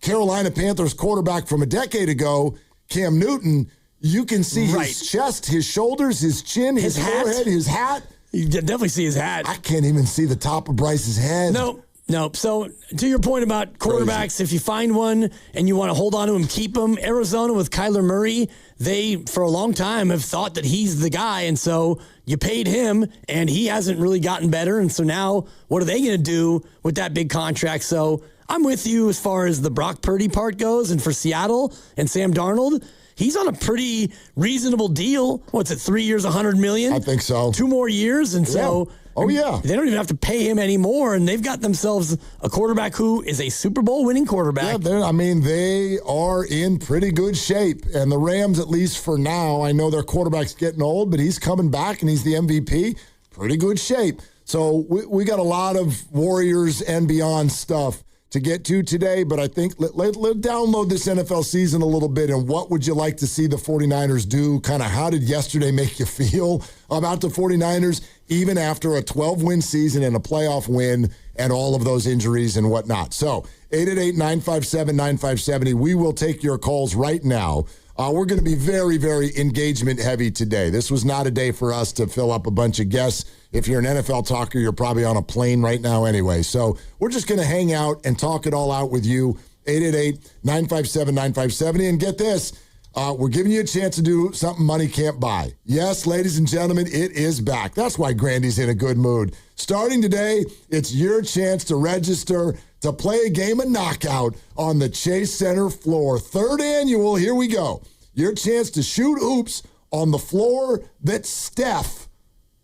Carolina Panthers quarterback from a decade ago, Cam Newton, you can see his chest, his shoulders, his chin, his forehead, his hat. You can definitely see his hat. I can't even see the top of Bryce's head. Nope. So to your point about quarterbacks, if you find one and you want to hold on to him, keep him. Arizona with Kyler Murray, they, for a long time, have thought that he's the guy. And so you paid him, and he hasn't really gotten better. And so now what are they going to do with that big contract? So I'm with you as far as the Brock Purdy part goes. And for Seattle and Sam Darnold, he's on a pretty reasonable deal. What's it, 3 years, $100 million? I think so. 2 more years. And so... Oh, yeah. They don't even have to pay him anymore, and they've got themselves a quarterback who is a Super Bowl winning quarterback. Yeah, they are in pretty good shape. And the Rams, at least for now, I know their quarterback's getting old, but he's coming back, and he's the MVP. pretty good shape. So we got a lot of Warriors and beyond stuff to get to today, but I think let download this NFL season a little bit, and what would you like to see the 49ers do? Kind of how did yesterday make you feel about the 49ers, even after a 12-win season and a playoff win and all of those injuries and whatnot? So 888-957-9570. We will take your calls right now. We're going to be very, very engagement heavy today. This was not a day for us to fill up a bunch of guests. If you're an NFL talker, you're probably on a plane right now anyway. So we're just going to hang out and talk it all out with you. 888-957-9570. And get this, we're giving you a chance to do something money can't buy. Yes, ladies and gentlemen, it is back. That's why Grandy's in a good mood. Starting today, it's your chance to register to play a game of knockout on the Chase Center floor. 3rd annual, here we go. Your chance to shoot hoops on the floor that Steph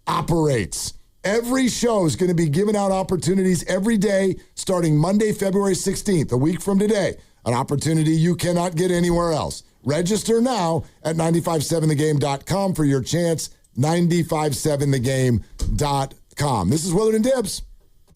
operates. Every show is going to be giving out opportunities every day starting Monday, February 16th, a week from today. An opportunity you cannot get anywhere else. Register now at 957thegame.com for your chance. 957thegame.com. This is Willard and Dibbs.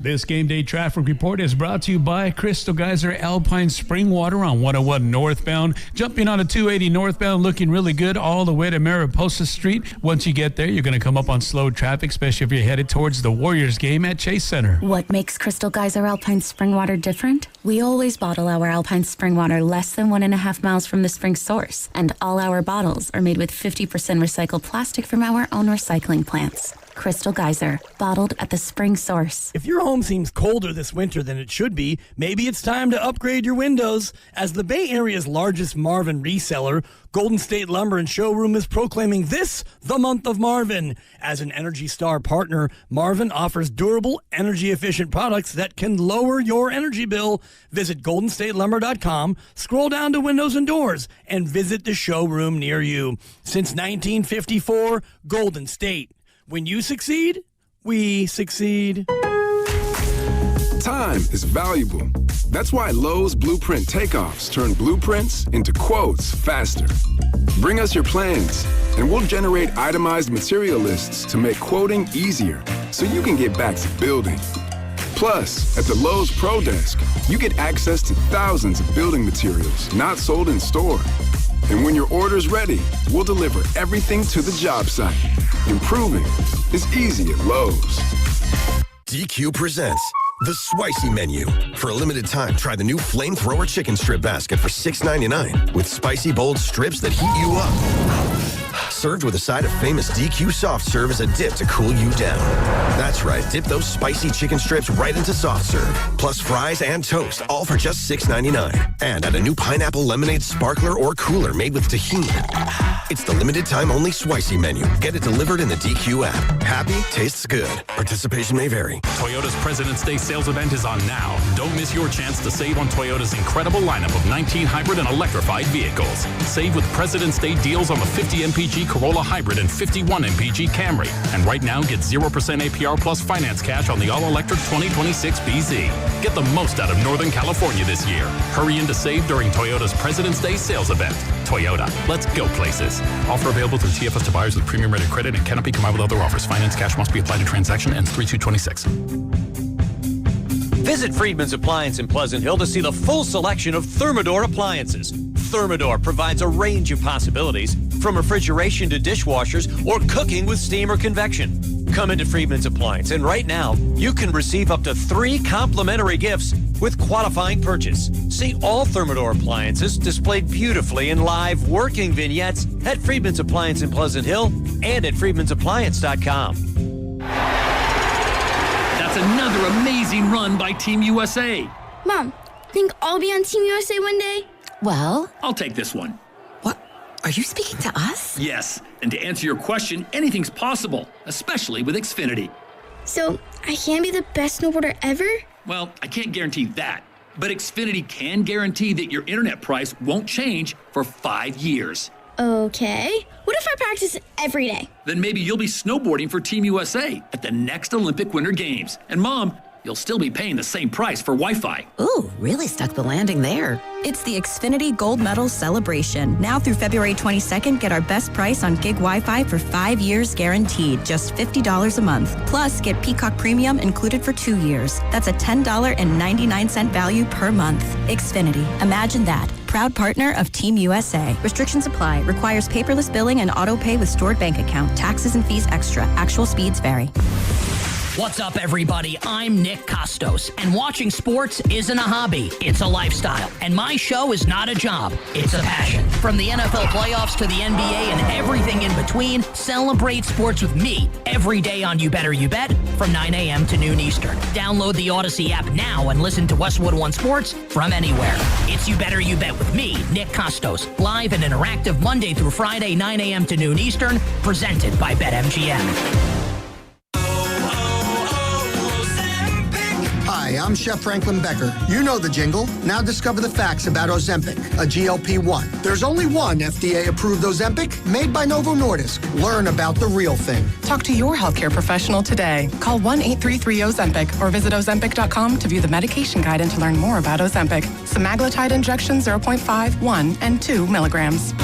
This game day traffic report is brought to you by Crystal Geyser Alpine Spring Water on 101 northbound. Jumping on a 280 northbound, looking really good all the way to Mariposa Street. Once you get there, you're going to come up on slow traffic, especially if you're headed towards the Warriors game at Chase Center. What makes Crystal Geyser Alpine Spring Water different? We always bottle our Alpine Spring Water less than 1.5 miles from the spring source, and all our bottles are made with 50% recycled plastic from our own recycling plants. Crystal Geyser, bottled at the spring source. If your home seems colder this winter than it should be, maybe it's time to upgrade your windows. As the Bay Area's largest Marvin reseller, Golden State Lumber and Showroom is proclaiming this the month of Marvin. As an Energy Star partner, Marvin offers durable, energy-efficient products that can lower your energy bill. Visit GoldenStateLumber.com, scroll down to Windows and Doors, and visit the showroom near you. Since 1954, Golden State. When you succeed, we succeed. Time is valuable. That's why Lowe's Blueprint Takeoffs turn blueprints into quotes faster. Bring us your plans, and we'll generate itemized material lists to make quoting easier so you can get back to building. Plus, at the Lowe's Pro Desk, you get access to thousands of building materials not sold in store. And when your order's ready, we'll deliver everything to the job site. Improving is easy at Lowe's. DQ presents the Spicy Menu. For a limited time, try the new Flamethrower Chicken Strip Basket for $6.99 with spicy, bold strips that heat you up. Served with a side of famous DQ Soft Serve as a dip to cool you down. That's right, dip those spicy chicken strips right into Soft Serve, plus fries and toast, all for just $6.99. And add a new pineapple lemonade sparkler or cooler made with tahini. It's the limited time only Spicy Menu. Get it delivered in the DQ app. Happy, tastes good. Participation may vary. Toyota's President's Day sales event is on now. Don't miss your chance to save on Toyota's incredible lineup of 19 hybrid and electrified vehicles. Save with President's Day deals on the 50 MPG Corolla Hybrid and 51 MPG Camry. And right now, get 0% APR plus finance cash on the all-electric 2026 BZ. Get the most out of Northern California this year. Hurry in to save during Toyota's President's Day sales event. Toyota, let's go places. Offer available through TFS to buyers with premium rated credit and cannot be combined with other offers. Finance cash must be applied to transaction ends 3/2/26. Visit Friedman's Appliance in Pleasant Hill to see the full selection of Thermador appliances. Thermador provides a range of possibilities, from refrigeration to dishwashers or cooking with steam or convection. Come into Friedman's Appliance, and right now, you can receive up to 3 complimentary gifts with qualifying purchase. See all Thermador appliances displayed beautifully in live working vignettes at Friedman's Appliance in Pleasant Hill and at Friedman'sAppliance.com. That's another amazing run by Team USA. Mom, think I'll be on Team USA one day? Well, I'll take this one. What? Are you speaking to us? Yes, and to answer your question, anything's possible, especially with Xfinity. So, I can be the best snowboarder ever? Well, I can't guarantee that, but Xfinity can guarantee that your internet price won't change for 5 years. Okay. What if I practice every day? Then maybe you'll be snowboarding for Team USA at the next Olympic Winter Games. And Mom, you'll still be paying the same price for Wi-Fi. Ooh, really stuck the landing there. It's the Xfinity Gold Medal Celebration. Now through February 22nd, get our best price on gig Wi-Fi for 5 years guaranteed, just $50 a month. Plus, get Peacock Premium included for 2 years. That's a $10.99 value per month. Xfinity. Imagine that. Proud partner of Team USA. Restrictions apply. Requires paperless billing and auto pay with stored bank account. Taxes and fees extra. Actual speeds vary. What's up, everybody? I'm Nick Costos, and watching sports isn't a hobby, it's a lifestyle. And my show is not a job, it's a passion. From the NFL playoffs to the NBA and everything in between, celebrate sports with me every day on You Better You Bet from 9 a.m. to noon Eastern. Download the Odyssey app now and listen to Westwood One Sports from anywhere. It's You Better You Bet with me, Nick Costos, live and interactive Monday through Friday, 9 a.m. to noon Eastern, presented by BetMGM. Hi, I'm Chef Franklin Becker. You know the jingle. Now discover the facts about Ozempic, a GLP-1. There's only one FDA-approved Ozempic made by Novo Nordisk. Learn about the real thing. Talk to your healthcare professional today. Call 1-833-OZEMPIC or visit Ozempic.com to view the medication guide and to learn more about Ozempic. Semaglutide injection 0.5, 1, and 2 milligrams.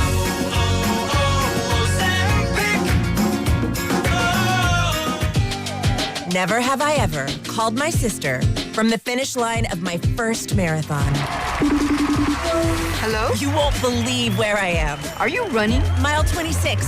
Never have I ever called my sister from the finish line of my first marathon. Hello? You won't believe where I am. Are you running? Mile 26.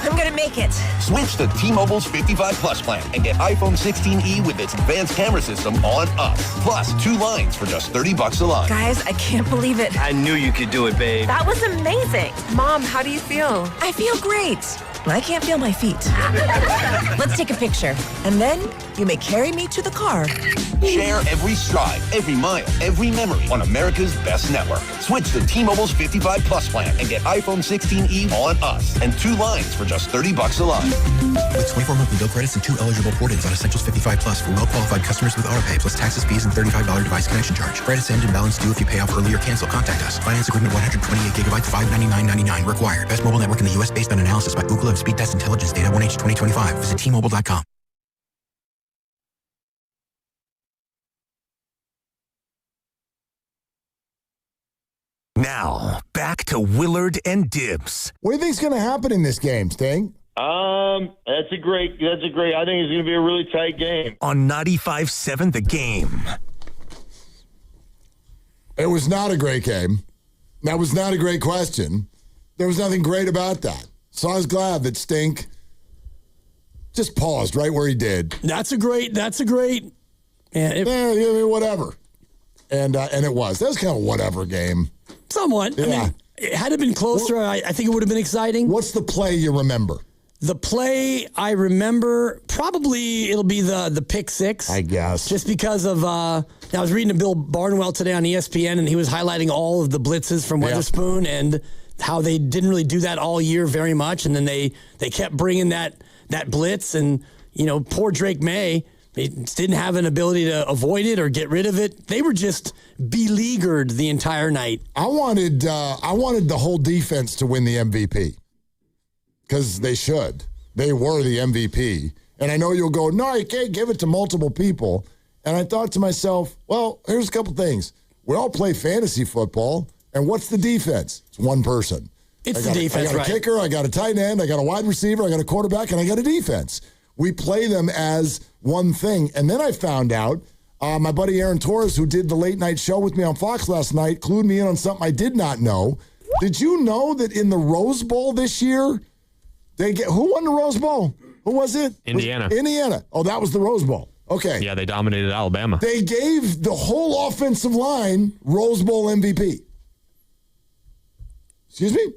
I'm gonna make it. Switch to T-Mobile's 55 Plus plan and get iPhone 16e with its advanced camera system on us. Plus, 2 lines for just $30 a line. Guys, I can't believe it. I knew you could do it, babe. That was amazing. Mom, how do you feel? I feel great. I can't feel my feet. Let's take a picture. And then you may carry me to the car. Share every stride, every mile, every memory on America's best network. Switch to T-Mobile's 55 Plus plan and get iPhone 16e on us and 2 lines for just $30 a line. With 24 monthly bill credits and 2 eligible port-ins on Essentials 55 Plus for well-qualified customers with AutoPay, plus taxes, fees, and $35 device connection charge. Credits end and balance due if you pay off early or cancel. Contact us. Finance agreement 128 gigabytes, $599.99 required. Best mobile network in the U.S. based on analysis by Ookla of Speed Test Intelligence Data 1H 2025. Visit T-Mobile.com. Now, back to Willard and Dibbs. What do you think's going to happen in this game, Sting? That's a great. I think it's going to be a really tight game. On 95.7 The Game. It was not a great game. That was not a great question. There was nothing great about that. So I was glad that Stink just paused right where he did. That's a great. Whatever. And it was. That was kind of a whatever game. Somewhat. Yeah. I mean, had it been closer, I think it would have been exciting. What's the play you remember? The play I remember, probably it'll be the pick six. I guess. Just because of, I was reading to Bill Barnwell today on ESPN, and he was highlighting all of the blitzes from Weatherspoon and how they didn't really do that all year very much. And then they kept bringing that blitz, and, poor Drake May, they didn't have an ability to avoid it or get rid of it. They were just beleaguered the entire night. I wanted the whole defense to win the MVP because they should. They were the MVP. And I know you'll go, no, you can't give it to multiple people. And I thought to myself, well, here's a couple things. We all play fantasy football, and what's the defense? It's one person. It's the defense, I got a kicker, I got a tight end, I got a wide receiver, I got a quarterback, and I got a defense. We play them as one thing. And then I found out, my buddy Aaron Torres, who did the late night show with me on Fox last night, clued me in on something I did not know. Did you know that in the Rose Bowl this year, who won the Rose Bowl? Who was it? Indiana. Indiana. Oh, that was the Rose Bowl. Okay. Yeah, they dominated Alabama. They gave the whole offensive line Rose Bowl MVP. Excuse me?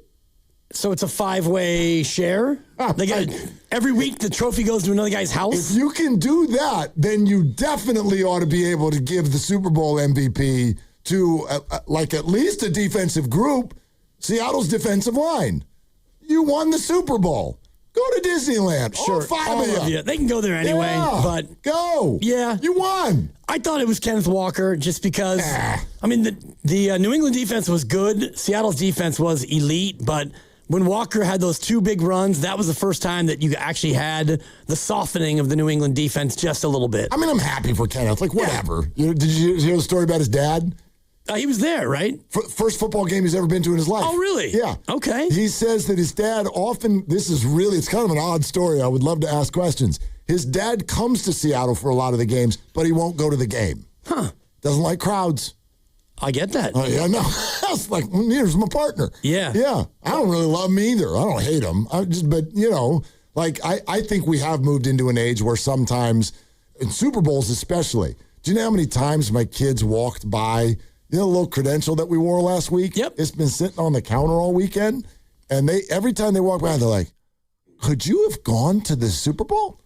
So it's a 5-way share? They got every week the trophy goes to another guy's house? If you can do that, then you definitely ought to be able to give the Super Bowl MVP to at least a defensive group, Seattle's defensive line. You won the Super Bowl. Go to Disneyland. Sure. All 5 of you. They can go there anyway. Yeah, but go. Yeah. You won. I thought it was Kenneth Walker just because, the New England defense was good. Seattle's defense was elite, but when Walker had those 2 big runs, that was the first time that you actually had the softening of the New England defense just a little bit. I mean, I'm happy for Kenneth. Like, whatever. Yeah. Did you hear the story about his dad? He was there, right? First football game he's ever been to in his life. Oh, really? Yeah. Okay. He says that his dad often, it's kind of an odd story. I would love to ask questions. His dad comes to Seattle for a lot of the games, but he won't go to the game. Huh. Doesn't like crowds. I get that. Yeah, no. I was like, here's my partner. Yeah. Yeah. I don't really love him either. I don't hate him. I think we have moved into an age where sometimes, in Super Bowls especially, do you know how many times my kids walked by, the little credential that we wore last week? Yep. It's been sitting on the counter all weekend. And every time they walk by, they're like, could you have gone to the Super Bowl?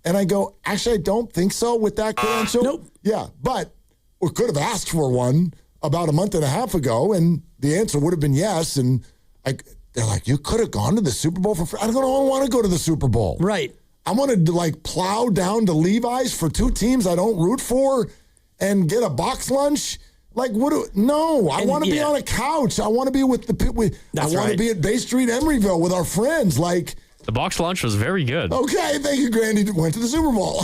And I go, actually, I don't think so with that credential. Nope. Yeah, but we could have asked for one about a month and a half ago, and the answer would have been yes. And they're like, you could have gone to the Super Bowl for free. I don't want to go to the Super Bowl. Right. I want to plow down to Levi's for 2 teams I don't root for and get a box lunch. I want to be on a couch. I want to be with the people. I want to be at Bay Street, Emeryville with our friends. The box lunch was very good. Okay, thank you, Grandy. Went to the Super Bowl.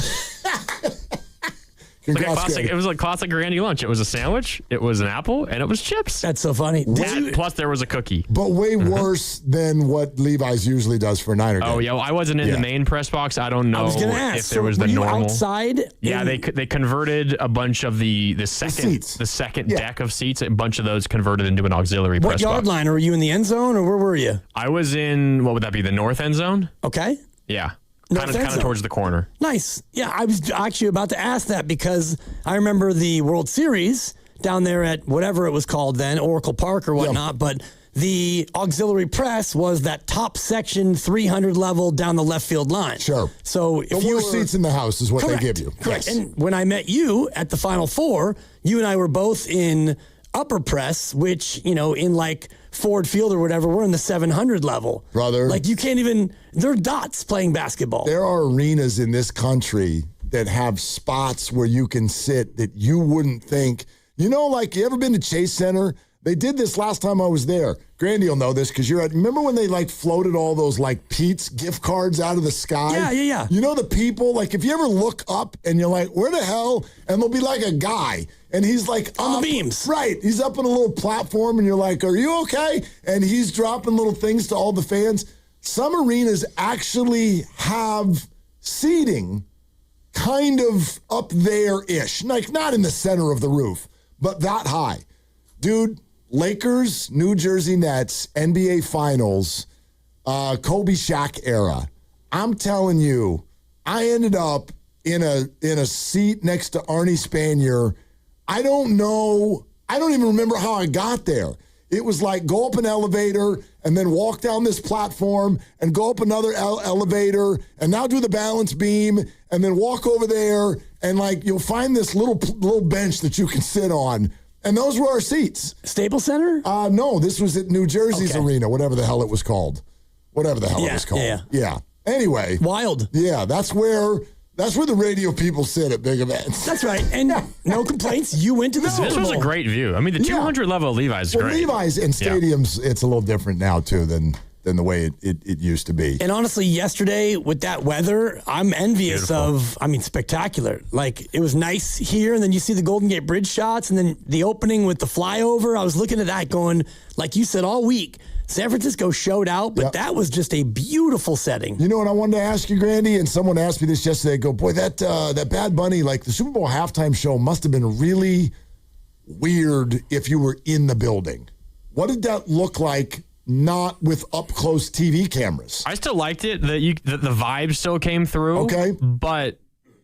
It was a classic Grandy lunch. It was a sandwich, it was an apple, and it was chips. That's so funny. Plus, there was a cookie. But way worse than what Levi's usually does for a Niner game. Oh, yeah. Well, I wasn't in the main press box. I don't know I was gonna ask, if there was the were you normal. outside? Yeah, they converted a bunch of the second deck of seats. A bunch of those converted into an auxiliary What press yard box. line? Were you in the end zone, or where were you? I was in, what would that be, the north end zone? Okay. Yeah. North Kind end of zone. towards the corner. Nice. Yeah, I was actually about to ask that because I remember the World Series down there at whatever it was called then, Oracle Park or whatnot, but the auxiliary press was that top section 300 level down the left field line. Sure. So if the worst seats in the house is what they give you. Correct. Yes. And when I met you at the Final Four, you and I were both in upper press, which, in Ford Field or whatever, we're in the 700 level. Brother. You can't even, they're dots playing basketball. There are arenas in this country that have spots where you can sit that you wouldn't think. You ever been to Chase Center? They did this last time I was there. Grandy will know this because remember when they floated all those Pete's gift cards out of the sky? Yeah. You know the people, if you ever look up and you're like, where the hell? And there'll be a guy and he's on the beams. Right. He's up on a little platform and you're like, are you okay? And he's dropping little things to all the fans. Some arenas actually have seating kind of up there-ish. Not in the center of the roof, but that high. Dude, Lakers, New Jersey Nets, NBA Finals, Kobe Shaq era. I'm telling you, I ended up in a seat next to Arnie Spanier. I don't even remember how I got there. It was go up an elevator and then walk down this platform and go up another elevator and now do the balance beam and then walk over there and you'll find this little bench that you can sit on. And those were our seats. Staples Center? No, this was at New Jersey's arena, whatever the hell it was called. It was called. Yeah. Anyway. Wild. Yeah, that's where the radio people sit at big events. That's right. And no complaints. You went to the Super Bowl. This was a great view. I mean, the 200 level of Levi's is great. Levi's and stadiums, it's a little different now, too, than the way it used to be. And honestly, yesterday with that weather, I'm envious of, spectacular. It was nice here, and then you see the Golden Gate Bridge shots, and then the opening with the flyover. I was looking at that going, like you said, all week, San Francisco showed out, but that was just a beautiful setting. You know what I wanted to ask you, Grandy? And someone asked me this yesterday. I go, boy, that Bad Bunny, the Super Bowl halftime show must have been really weird if you were in the building. What did that look like? Not with up-close TV cameras. I still liked it. The vibe still came through. Okay. But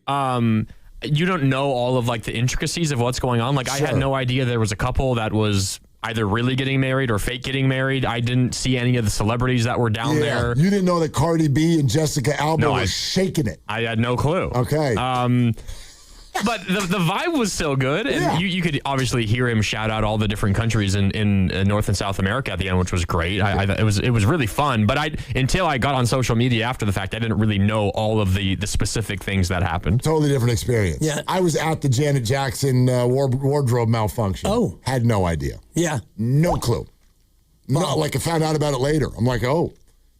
you don't know all of the intricacies of what's going on. I had no idea there was a couple that was either really getting married or fake getting married. I didn't see any of the celebrities that were down there. You didn't know that Cardi B and Jessica Alba were shaking it. I had no clue. Okay. But the vibe was still good, and you could obviously hear him shout out all the different countries in North and South America at the end, which was great. It was really fun. But until I got on social media after the fact, I didn't really know all of the specific things that happened. Totally different experience. Yeah, I was at the Janet Jackson wardrobe malfunction. Oh, had no idea. Yeah, no clue. No, like I found out about it later. I'm like, oh.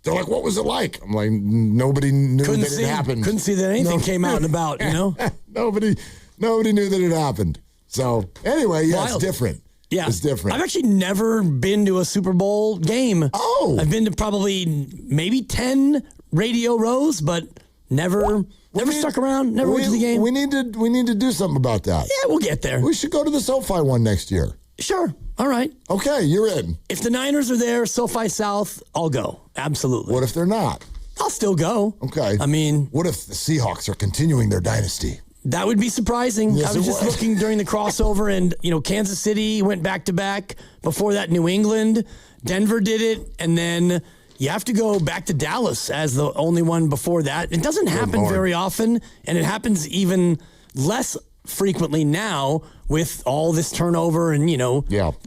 They're like, what was it like? I'm like, nobody knew that it happened. Couldn't see that anything came out and about, you know? Nobody knew that it happened. So, anyway, yeah, Wild. it's different. Yeah. It's different. I've actually never been to a Super Bowl game. Oh. I've been to probably maybe 10 radio rows, but never stuck around, never went to the game. We need to do something about that. Yeah, we'll get there. We should go to the SoFi one next year. Sure. All right. Okay, you're in. If the Niners are there, SoFi South, I'll go. Absolutely. What if they're not? I'll still go. Okay. I mean, what if the Seahawks are continuing their dynasty? That would be surprising. Yes, I was it just would. looking during the crossover, and Kansas City went back to back. Before that, New England, Denver did it, and then you have to go back to Dallas as the only one before that. It doesn't happen very often, and it happens even less frequently now with all this turnover and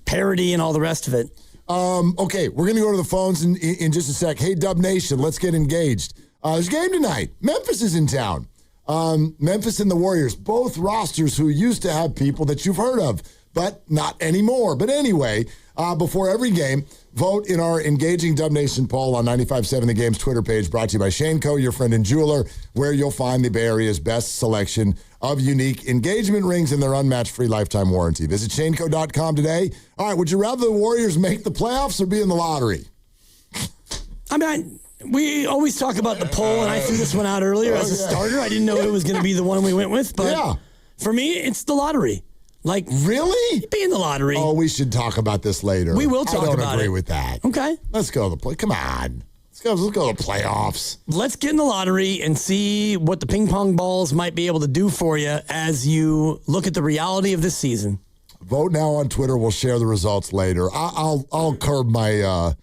parity and all the rest of it. Okay, we're going to go to the phones in just a sec. Hey, Dub Nation, let's get engaged. There's a game tonight. Memphis is in town. Memphis and the Warriors, both rosters who used to have people that you've heard of, but not anymore. But anyway, before every game, vote in our Engaging Dub Nation poll on 95.7 The Game's Twitter page, brought to you by Shane Co., your friend and jeweler, where you'll find the Bay Area's best selection of unique engagement rings and their unmatched free lifetime warranty. Visit shaneco.com today. All right, would you rather the Warriors make the playoffs or be in the lottery? I mean, we always talk about the poll, and I threw this one out earlier as a starter. I didn't know it was going to be the one we went with, but for me, it's the lottery. Like, really? Be in the lottery. Oh, we should talk about this later. We will talk about it. I don't agree with that. Okay. Let's go to the play. Come on. Let's go to the playoffs. Let's get in the lottery and see what the ping pong balls might be able to do for you as you look at the reality of this season. Vote now on Twitter. We'll share the results later. I'll curb my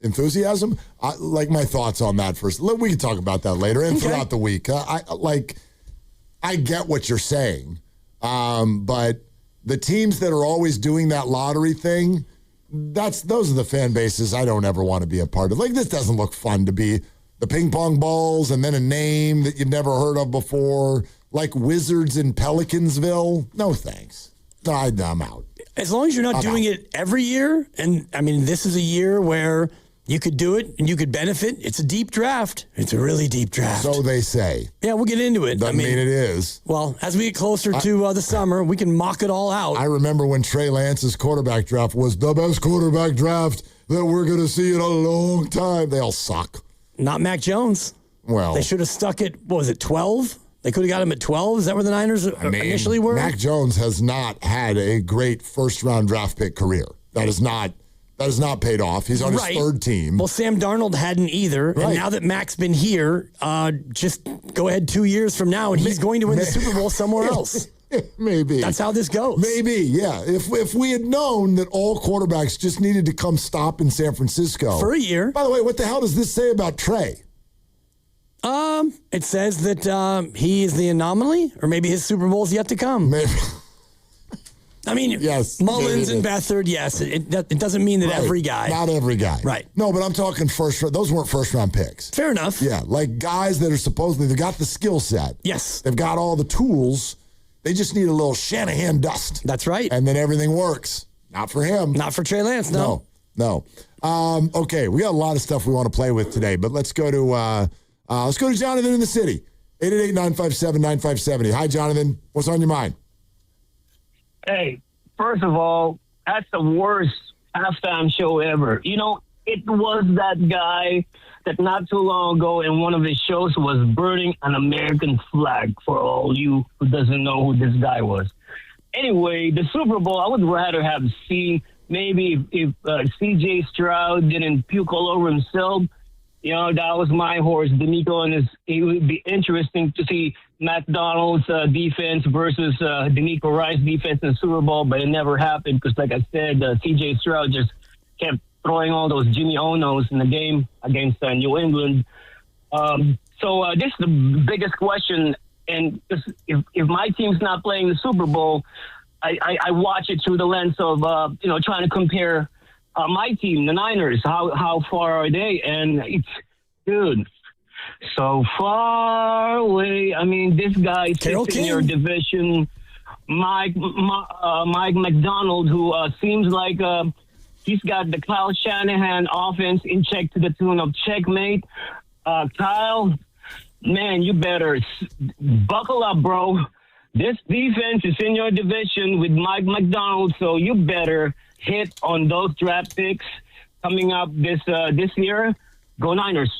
enthusiasm. I like my thoughts on that first. We can talk about that later and throughout the week. I get what you're saying, but the teams that are always doing that lottery thing, those are the fan bases I don't ever want to be a part of. Like, this doesn't look fun to be the ping pong balls and then a name that you've never heard of before, like Wizards in Pelicansville. No thanks. I'm out. As long as you're not doing it every year, and I mean, this is a year where you could do it and you could benefit. It's a deep draft. It's a really deep draft. So they say. Yeah, we'll get into it. Doesn't mean it is. Well, as we get closer to the summer, we can mock it all out. I remember when Trey Lance's quarterback draft was the best quarterback draft that we're going to see in a long time. They all suck. Not Mac Jones. Well, they should have stuck at, 12? They could have got him at 12? Is that where the Niners initially were? Mac Jones has not had a great first-round draft pick career. That has not paid off. He's on his third team. Well, Sam Darnold hadn't either. Right. And now that Mac's been here, just go ahead 2 years from now, and he's going to win the Super Bowl somewhere else. Maybe. That's how this goes. Maybe, yeah. If we had known that all quarterbacks just needed to come stop in San Francisco. For a year. By the way, what the hell does this say about Trey? It says that he is the anomaly, or maybe his Super Bowl's yet to come. Maybe. I mean, yes, Mullins and Beathard, yes. It doesn't mean that every guy. Not every guy. Right. No, but I'm talking first. Those weren't first-round picks. Fair enough. Yeah, like guys that are supposedly, they've got the skill set. Yes. They've got all the tools. They just need a little Shanahan dust. That's right. And then everything works. Not for him. Not for Trey Lance, no. No. Okay, we got a lot of stuff we want to play with today, but let's go to Jonathan in the city. 888-957-9570. Hi, Jonathan. What's on your mind? Hey, first of all, that's the worst halftime show ever. You know, it was that guy that not too long ago in one of his shows was burning an American flag, for all you who doesn't know who this guy was. Anyway, the Super Bowl, I would rather have seen maybe if C.J. Stroud didn't puke all over himself. You know, that was my horse, D'Amico, and it would be interesting to see Matt Donald's defense versus D'Amico Rice's defense in the Super Bowl, but it never happened because, like I said, C.J. Stroud just kept throwing all those Jimmy Onos in the game against New England. So this is the biggest question, and if my team's not playing the Super Bowl, I watch it through the lens of, trying to compare my team, the Niners, how far are they? And it's, dude, so far away. I mean, this guy sits in your division. Mike McDonald, who seems like He's got the Kyle Shanahan offense in check to the tune of checkmate. Kyle, man, you better buckle up, bro. This defense is in your division with Mike McDonald, so you better hit on those draft picks coming up this year. Go Niners.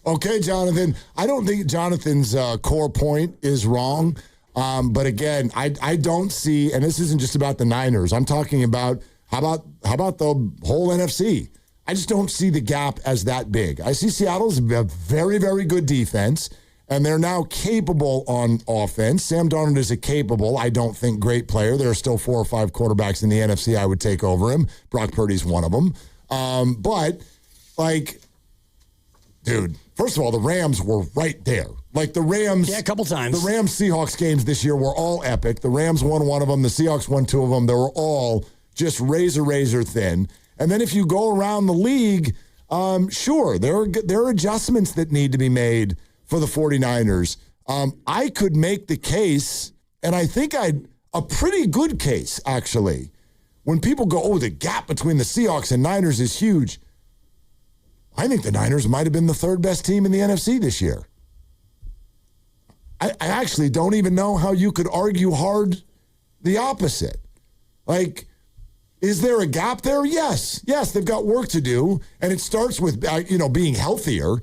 Okay, Jonathan. I don't think Jonathan's core point is wrong. But again, I don't see, and this isn't just about the Niners. I'm talking about how about the whole NFC? I just don't see the gap as that big. I see Seattle's a very, very good defense, and they're now capable on offense. Sam Darnold is a capable, I don't think, great player. There are still 4 or 5 quarterbacks in the NFC I would take over him. Brock Purdy's one of them. But, like, dude, first of all, the Rams were right there. Like the Rams. Yeah, a couple times. The Rams-Seahawks games this year were all epic. The Rams won one of them. The Seahawks won 2 of them. They were all just razor thin. And then if you go around the league, sure, there are adjustments that need to be made for the 49ers. I could make the case, and I think a pretty good case, actually. When people go, oh, the gap between the Seahawks and Niners is huge. I think the Niners might have been the 3rd best team in the NFC this year. I actually don't even know how you could argue hard the opposite. Like, is there a gap there? Yes, they've got work to do, and it starts with being healthier,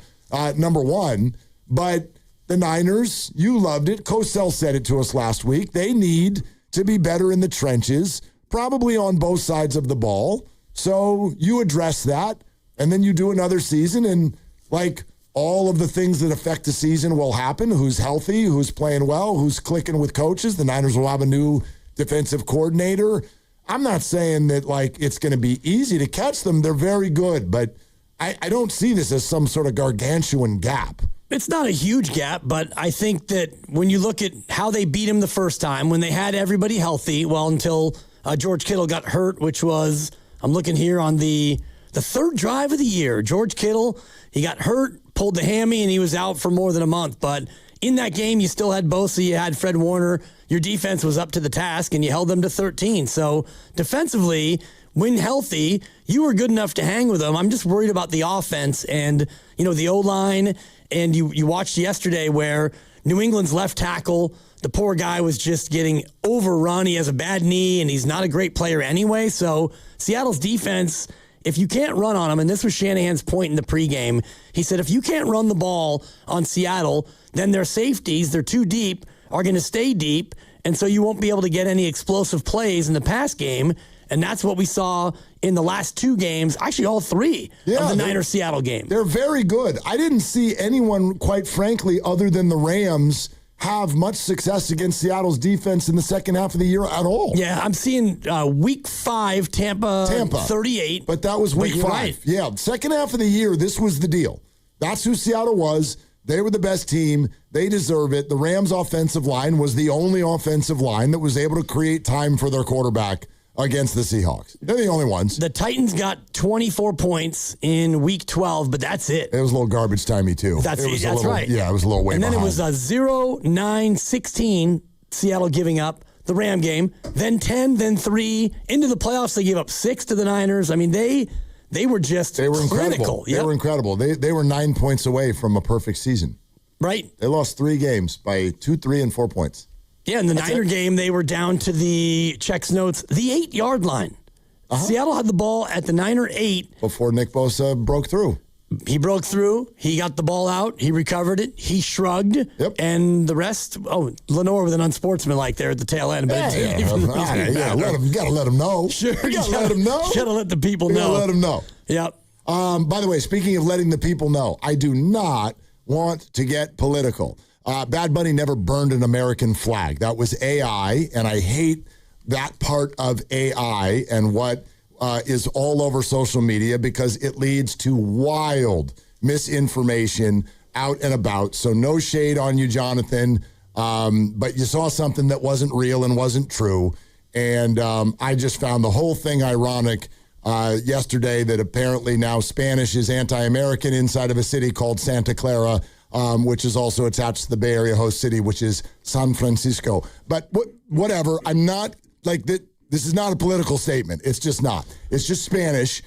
number one. But the Niners, you loved it. Cosell said it to us last week. They need to be better in the trenches, probably on both sides of the ball. So you address that, and then you do another season, and like all of the things that affect the season will happen. Who's healthy, who's playing well, who's clicking with coaches. The Niners will have a new defensive coordinator. I'm not saying that like it's going to be easy to catch them. They're very good, but I don't see this as some sort of gargantuan gap. It's not a huge gap, but I think that when you look at how they beat him the first time, when they had everybody healthy, well, until George Kittle got hurt, which was, I'm looking here on the 3rd drive of the year. George Kittle, he got hurt, pulled the hammy, and he was out for more than a month. But in that game, you still had Bosa, you had Fred Warner. Your defense was up to the task, and you held them to 13. So defensively, when healthy, you were good enough to hang with them. I'm just worried about the offense and, the O-line. And you watched yesterday where New England's left tackle, the poor guy was just getting overrun. He has a bad knee, and he's not a great player anyway. So Seattle's defense, if you can't run on them, and this was Shanahan's point in the pregame, he said if you can't run the ball on Seattle, then their safeties, they're too deep, are going to stay deep, and so you won't be able to get any explosive plays in the pass game. And that's what we saw in the last 2 games, actually all 3 of the Niners-Seattle game. They're very good. I didn't see anyone, quite frankly, other than the Rams, have much success against Seattle's defense in the second half of the year at all. Yeah, I'm seeing week 5, Tampa 38. But that was week 5. Right. Yeah, second half of the year, this was the deal. That's who Seattle was. They were the best team. They deserve it. The Rams' offensive line was the only offensive line that was able to create time for their quarterback against the Seahawks. They're the only ones. The Titans got 24 points in week 12, but that's it. It was a little garbage timey, too. That's right. Yeah, it was a little way behind. And then it was 0-9-16, Seattle giving up the Ram game, then 10, then 3. Into the playoffs, they gave up 6 to the Niners. I mean, they were just incredible. Yep. They were incredible. They were 9 points away from a perfect season. Right. They lost 3 games by 2, 3, and 4 points. Yeah, in the Niner game, they were down to the checks notes, the 8-yard line. Seattle had the ball at the Niner 8. Before Nick Bosa broke through. He broke through. He got the ball out. He recovered it. He shrugged. Yep. And the rest, Lenore with an unsportsmanlike there at the tail end. But you got to let him know. Sure. You got to let him know. Got to let the people know. You got to let him know. Yep. By the way, speaking of letting the people know, I do not want to get political. Bad Bunny never burned an American flag. That was AI, and I hate that part of AI and what is all over social media because it leads to wild misinformation out and about. So no shade on you, Jonathan, but you saw something that wasn't real and wasn't true, and I just found the whole thing ironic yesterday that apparently now Spanish is anti-American inside of a city called Santa Clara, which is also attached to the Bay Area host city, which is San Francisco. But whatever, I'm not like that. This is not a political statement. It's just not. It's just Spanish.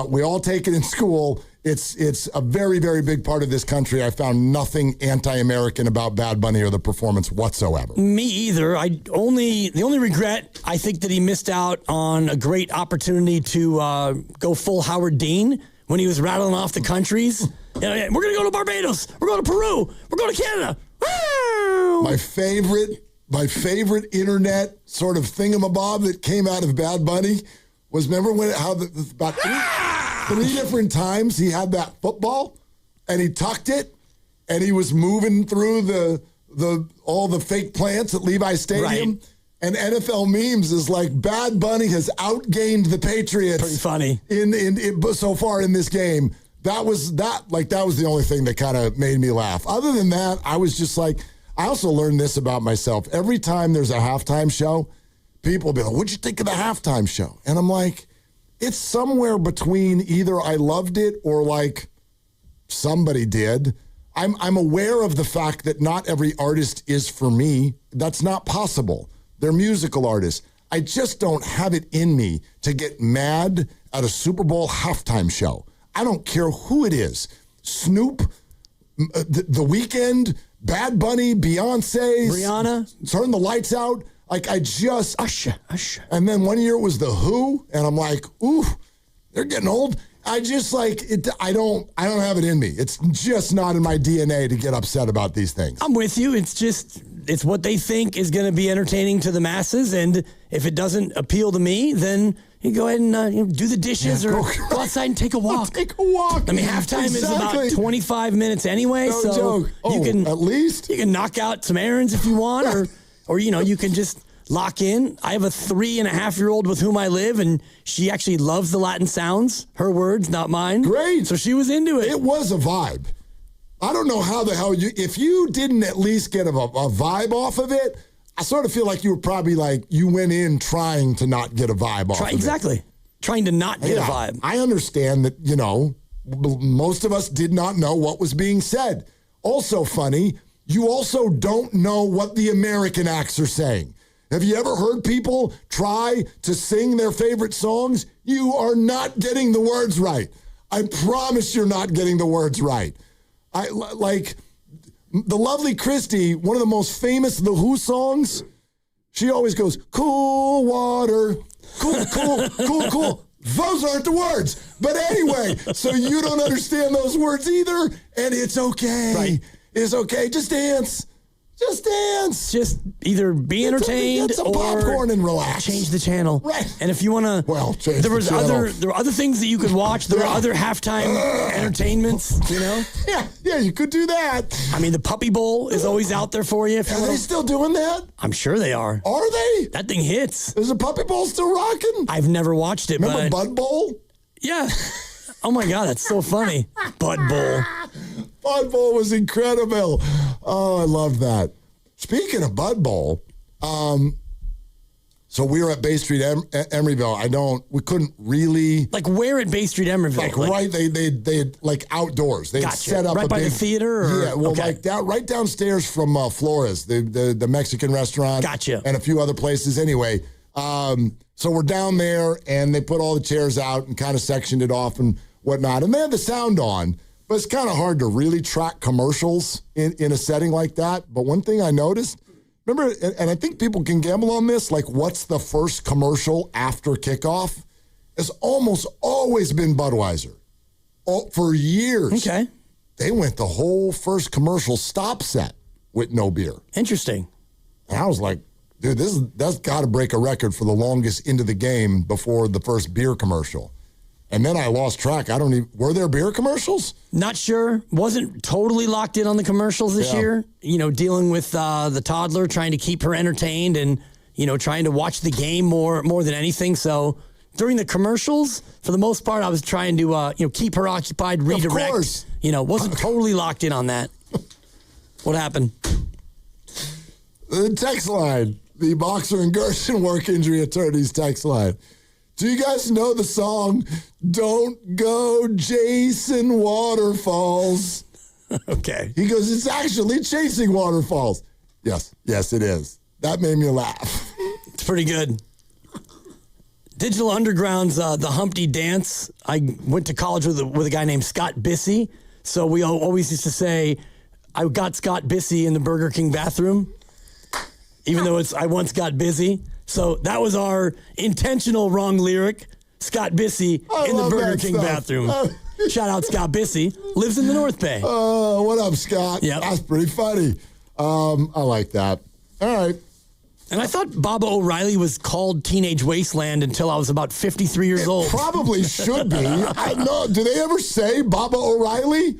We all take it in school. It's a very, very big part of this country. I found nothing anti-American about Bad Bunny or the performance whatsoever. Me either. The only regret, I think that he missed out on a great opportunity to go full Howard Dean when he was rattling off the countries. We're going to go to Barbados. We're going to Peru. We're going to Canada. My favorite internet sort of thingamabob that came out of Bad Bunny was, remember about three different times he had that football and he tucked it and he was moving through all the fake plants at Levi Stadium. Right. And NFL memes is like, Bad Bunny has outgained the Patriots. Pretty funny. In so far in this game. That was the only thing that kind of made me laugh. Other than that, I was just like, I also learned this about myself. Every time there's a halftime show, people will be like, what'd you think of the halftime show? And I'm like, it's somewhere between either I loved it or like somebody did. I'm aware of the fact that not every artist is for me. That's not possible. They're musical artists. I just don't have it in me to get mad at a Super Bowl halftime show. I don't care who it is. Snoop, The Weeknd, Bad Bunny, Beyonce, Rihanna, turn the lights out. Like Usher. And then one year it was The Who, and I'm like, ooh, they're getting old. I just like it. I don't have it in me. It's just not in my DNA to get upset about these things. I'm with you. It's what they think is going to be entertaining to the masses, and if it doesn't appeal to me, then you go ahead and do the dishes or go outside and take a walk. Take a walk. I mean, halftime is about 25 minutes anyway, No so joke. you can at least you can knock out some errands if you want, or you can just lock in. I have a 3.5-year-old with whom I live, and she actually loves the Latin sounds. Her words, not mine. Great. So she was into it. It was a vibe. I don't know how the hell if you didn't at least get a vibe off of it, I sort of feel like you were probably like, you went in trying to not get a vibe off of it. Exactly. Trying to not get a vibe. I understand that, most of us did not know what was being said. Also funny, you also don't know what the American acts are saying. Have you ever heard people try to sing their favorite songs? You are not getting the words right. I promise you're not getting the words right. Like the lovely Christy, one of the most famous The Who songs, she always goes, cool water, cool. Those aren't the words. But anyway, so you don't understand those words either, and it's okay. Right. It's okay. Just dance. Just dance. Just either be entertained get some or popcorn and relax. Change the channel. Right. And if you want to, there were other things that you could watch. There were other halftime entertainments. Yeah, you could do that. I mean, the Puppy Bowl is always out there for you. Are they still doing that? I'm sure they are. Are they? That thing hits. Is the Puppy Bowl still rocking? I've never watched it. Remember but Bud Bowl? Yeah. Oh my God, that's so funny. Bud Bowl. Bud Bowl was incredible. Oh, I love that. Speaking of Bud Bowl, so we were at Bay Street, Emeryville. We couldn't really. Like where at Bay Street, Emeryville? Like right, they like outdoors. They gotcha. set up right by the theater? Or? Yeah, well, like that, right downstairs from Flores, the Mexican restaurant. Gotcha. And a few other places anyway. So we're down there, and they put all the chairs out and kind of sectioned it off and whatnot. And they had the sound on. But it's kind of hard to really track commercials in a setting like that. But one thing I noticed, remember, and I think people can gamble on this, like what's the first commercial after kickoff? It's almost always been Budweiser. For years. Okay. They went the whole first commercial stop set with no beer. Interesting. And I was like, dude, that's got to break a record for the longest into the game before the first beer commercial. And then I lost track. Were there beer commercials? Not sure. Wasn't totally locked in on the commercials this year. Dealing with the toddler, trying to keep her entertained and, trying to watch the game more than anything. So during the commercials, for the most part, I was trying to, keep her occupied, redirect. Of course. Wasn't totally locked in on that. What happened? The text line. The Boxer and Gershon work injury attorneys text line. Do you guys know the song, Don't Go Chasing Waterfalls? Okay. He goes, it's actually Chasing Waterfalls. Yes, it is. That made me laugh. It's pretty good. Digital Underground's the Humpty Dance. I went to college with a guy named Scott Bissey. So we always used to say, I got Scott Bissey in the Burger King bathroom, even though I once got busy. So that was our intentional wrong lyric. Scott Bissey in the Burger King bathroom. Shout out Scott Bissey. Lives in the North Bay. Oh, what up, Scott? Yep. That's pretty funny. I like that. All right. And I thought Baba O'Reilly was called Teenage Wasteland until I was about 53 years old. Probably should be. Do they ever say Baba O'Reilly?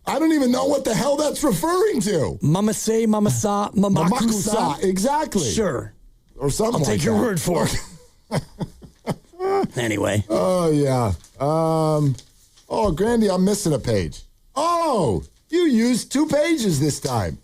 I don't even know what the hell that's referring to. Mama say, Mama sa, Mamakusa. Exactly. Sure. Or something I'll take your word for it. Anyway. Oh, yeah. Grandy, I'm missing a page. Oh, you used 2 pages this time.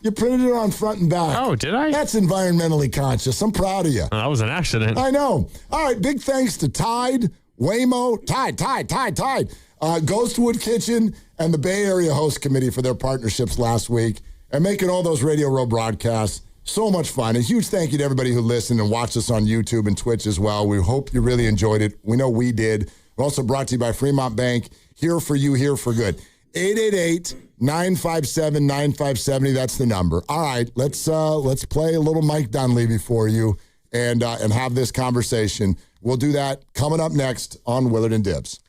You printed it on front and back. Oh, did I? That's environmentally conscious. I'm proud of you. That was an accident. I know. All right, big thanks to Tide, Waymo, Tide, Ghostwood Kitchen, and the Bay Area Host Committee for their partnerships last week and making all those Radio Row broadcasts so much fun. A huge thank you to everybody who listened and watched us on YouTube and Twitch as well. We hope you really enjoyed it. We know we did. We're also brought to you by Fremont Bank. Here for you, here for good. 888-957-9570. That's the number. All right, let's play a little Mike Dunleavy for you and have this conversation. We'll do that coming up next on Willard and Dibs.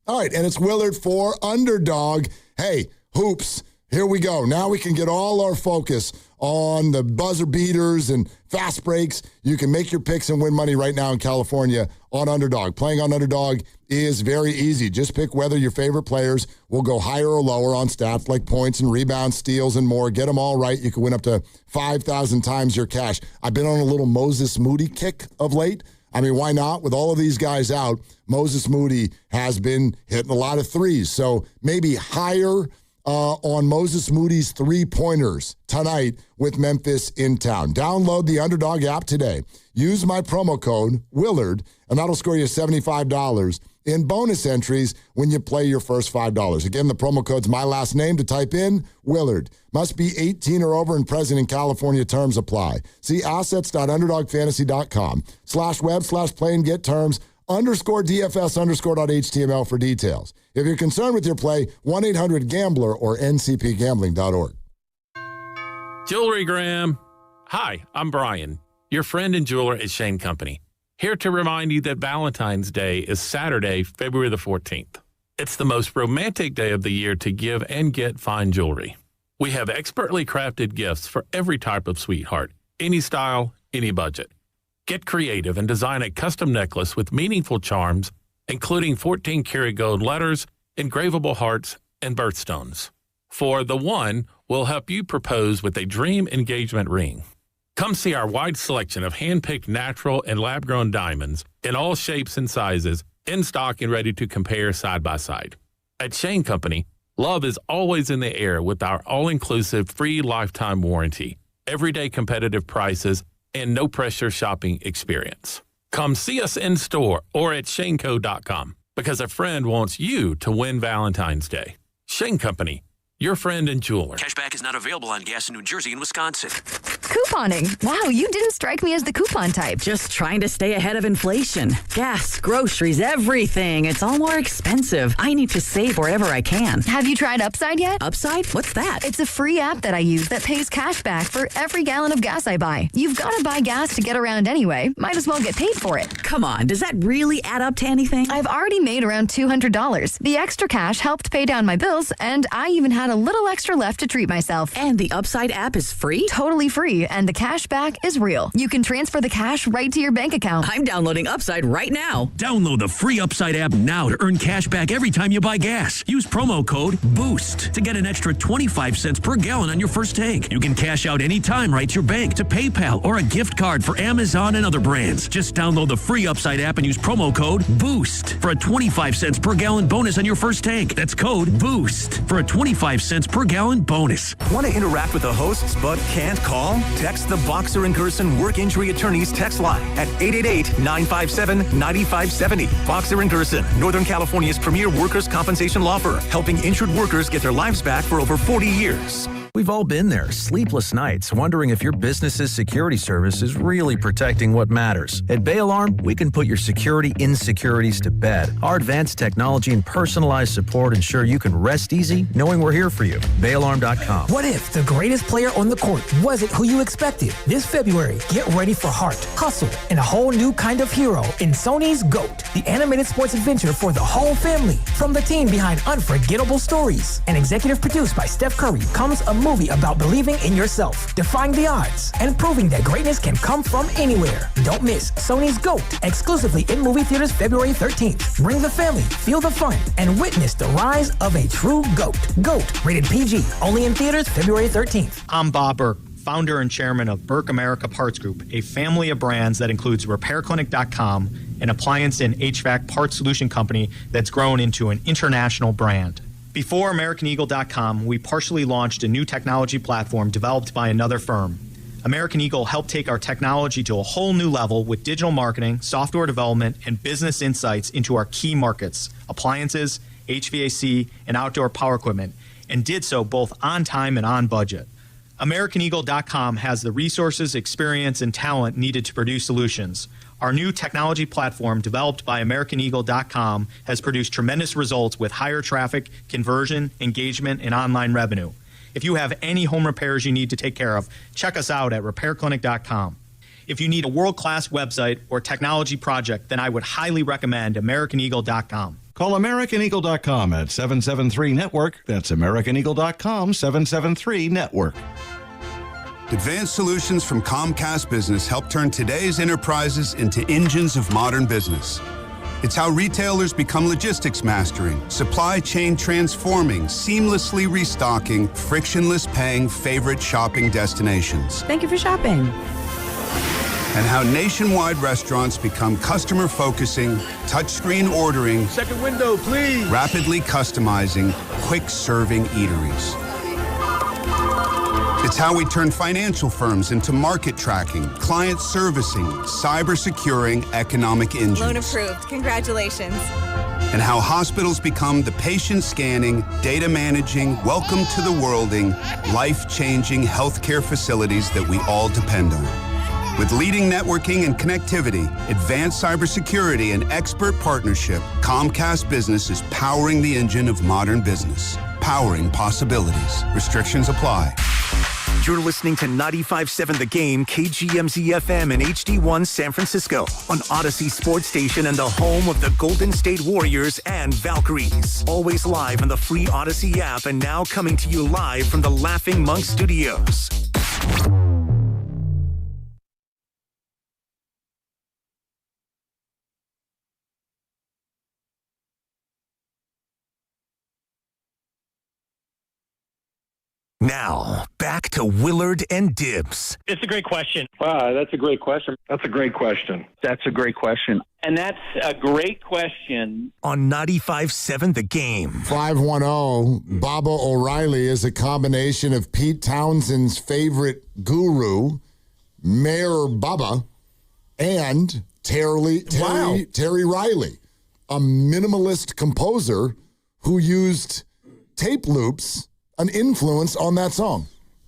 All right, and it's Willard for Underdog. Hey, hoops, here we go. Now we can get all our focus on the buzzer beaters and fast breaks. You can make your picks and win money right now in California on Underdog. Playing on Underdog is very easy. Just pick whether your favorite players will go higher or lower on stats like points and rebounds, steals, and more. Get them all right. You can win up to 5,000 times your cash. I've been on a little Moses Moody kick of late. I mean, why not? With all of these guys out, Moses Moody has been hitting a lot of threes. So maybe higher on Moses Moody's three-pointers tonight with Memphis in town. Download the Underdog app today. Use my promo code, Willard, and that'll score you $75 in bonus entries when you play your first $5. Again, the promo code's my last name to type in, Willard. Must be 18 or over and present in California. Terms apply. See assets.underdogfantasy.com/web/play and get terms _DFS_.html for details. If you're concerned with your play, 1-800-GAMBLER or ncpgambling.org. Jewelry Gram. Hi, I'm Brian, your friend and jeweler at Shane Company. Here to remind you that Valentine's Day is Saturday, February the 14th. It's the most romantic day of the year to give and get fine jewelry. We have expertly crafted gifts for every type of sweetheart, any style, any budget. Get creative and design a custom necklace with meaningful charms, including 14-karat gold letters, engravable hearts, and birthstones. For the one, we'll help you propose with a dream engagement ring. Come see our wide selection of hand-picked natural and lab-grown diamonds in all shapes and sizes, in stock and ready to compare side by side. At Shane Company, love is always in the air with our all-inclusive free lifetime warranty, everyday competitive prices, and no-pressure shopping experience. Come see us in store or at shaneco.com because a friend wants you to win Valentine's Day. Shane Company, your friend and jeweler. Cashback is not available on gas in New Jersey and Wisconsin. Couponing. Wow, you didn't strike me as the coupon type. Just trying to stay ahead of inflation. Gas, groceries, everything. It's all more expensive. I need to save wherever I can. Have you tried Upside yet? Upside? What's that? It's a free app that I use that pays cash back for every gallon of gas I buy. You've got to buy gas to get around anyway. Might as well get paid for it. Come on, does that really add up to anything? I've already made around $200. The extra cash helped pay down my bills, and I even had a little extra left to treat myself. And the Upside app is free? Totally free, and the cash back is real. You can transfer the cash right to your bank account. I'm downloading Upside right now. Download the free Upside app now to earn cash back every time you buy gas. Use promo code BOOST to get an extra 25 cents per gallon on your first tank. You can cash out anytime right to your bank, to PayPal, or a gift card for Amazon and other brands. Just download the free Upside app and use promo code BOOST for a 25 cents per gallon bonus on your first tank. That's code BOOST for a 25 cents per gallon bonus. Want to interact with the hosts but can't call? Text the Boxer and Gerson Work Injury Attorneys text line at 888-957-9570. Boxer and Gerson, Northern California's premier workers' compensation law firm, helping injured workers get their lives back for over 40 years. We've all been there, sleepless nights, wondering if your business's security service is really protecting what matters. At Bay Alarm, we can put your security insecurities to bed. Our advanced technology and personalized support ensure you can rest easy knowing we're here for you. BayAlarm.com. What if the greatest player on the court wasn't who you expected? This February, get ready for heart, hustle, and a whole new kind of hero in Sony's GOAT, the animated sports adventure for the whole family. From the team behind Unforgettable Stories and executive produced by Steph Curry comes a movie about believing in yourself, defying the odds, and proving that greatness can come from anywhere. Don't miss Sony's GOAT, exclusively in movie theaters February 13th. Bring the family, feel the fun, and witness the rise of a true GOAT. GOAT, rated PG, only in theaters February 13th. I'm Bob Burke, founder and chairman of Burke America Parts Group, a family of brands that includes RepairClinic.com, an appliance and HVAC parts solution company that's grown into an international brand. Before AmericanEagle.com, we partially launched a new technology platform developed by another firm. American Eagle helped take our technology to a whole new level with digital marketing, software development, and business insights into our key markets, appliances, HVAC, and outdoor power equipment, and did so both on time and on budget. AmericanEagle.com has the resources, experience, and talent needed to produce solutions. Our new technology platform, developed by AmericanEagle.com, has produced tremendous results with higher traffic, conversion, engagement, and online revenue. If you have any home repairs you need to take care of, check us out at RepairClinic.com. If you need a world-class website or technology project, then I would highly recommend AmericanEagle.com. Call AmericanEagle.com at 773-NETWORK. That's AmericanEagle.com, 773-NETWORK. Advanced solutions from Comcast Business help turn today's enterprises into engines of modern business. It's how retailers become logistics mastering, supply chain transforming, seamlessly restocking, frictionless paying favorite shopping destinations. Thank you for shopping. And how nationwide restaurants become customer focusing, touchscreen ordering, second window, please, rapidly customizing, quick serving eateries. It's how we turn financial firms into market tracking, client servicing, cyber securing economic engines. Loan approved. Congratulations. And how hospitals become the patient scanning, data managing, welcome to the worlding, life-changing healthcare facilities that we all depend on. With leading networking and connectivity, advanced cybersecurity, and expert partnership, Comcast Business is powering the engine of modern business. Powering possibilities. Restrictions apply. You're listening to 95.7 The Game, KGMZ-FM and HD1 San Francisco on Odyssey Sports Station and the home of the Golden State Warriors and Valkyries. Always live on the free Odyssey app and now coming to you live from the Laughing Monk Studios. Now, back to Willard and Dibbs. It's a great question. Wow, that's a great question. That's a great question. That's a great question. And that's a great question. On 95.7 The Game. 510, Baba O'Reilly is a combination of Pete Townsend's favorite guru, Mayor Baba, and Terry Riley, a minimalist composer who used tape loops, an influence on that song.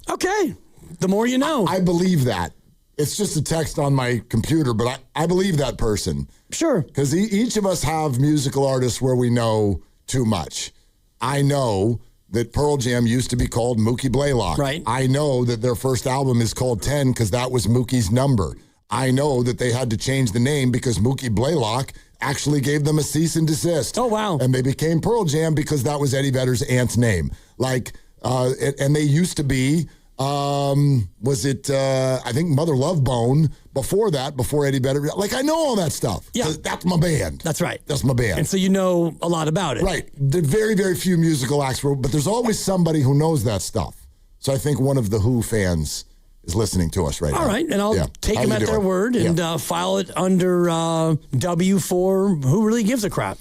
Okay. The more you know. I believe that. It's just a text on my computer, but I believe that person. Sure. Because each of us have musical artists where we know too much. I know that Pearl Jam used to be called Mookie Blaylock. Right. I know that their first album is called 10 because that was Mookie's number. I know that they had to change the name because Mookie Blaylock actually gave them a cease and desist. Oh, wow. And they became Pearl Jam because that was Eddie Vedder's aunt's name. And they used to be, I think Mother Love Bone before that, before Eddie Vedder. I know all that stuff. Yeah. That's my band. That's right. That's my band. And so you know a lot about it. Right. There are very, very few musical acts, but there's always somebody who knows that stuff. So I think one of the Who fans is listening to us right now. All right, and I'll take them at their word and file it under W for Who Really Gives a Crap.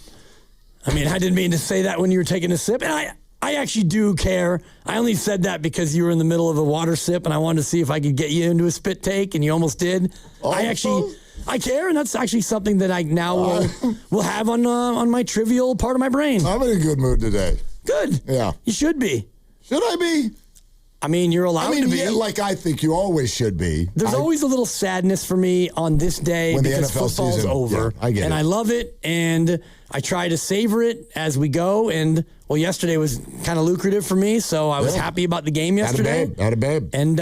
I mean, I didn't mean to say that when you were taking a sip. And I actually do care. I only said that because you were in the middle of a water sip, and I wanted to see if I could get you into a spit take, and you almost did. I care, and that's actually something that I now will have on my trivial part of my brain. I'm in a good mood today. Good. Yeah. You should be. Should I be? I mean, you're allowed to be. Yeah, like I think you always should be. There's always a little sadness for me on this day when because the NFL football's season, over. Yeah, I get it. I love it, and I try to savor it as we go. And, well, yesterday was kind of lucrative for me, so I was happy about the game yesterday. Atta babe. And,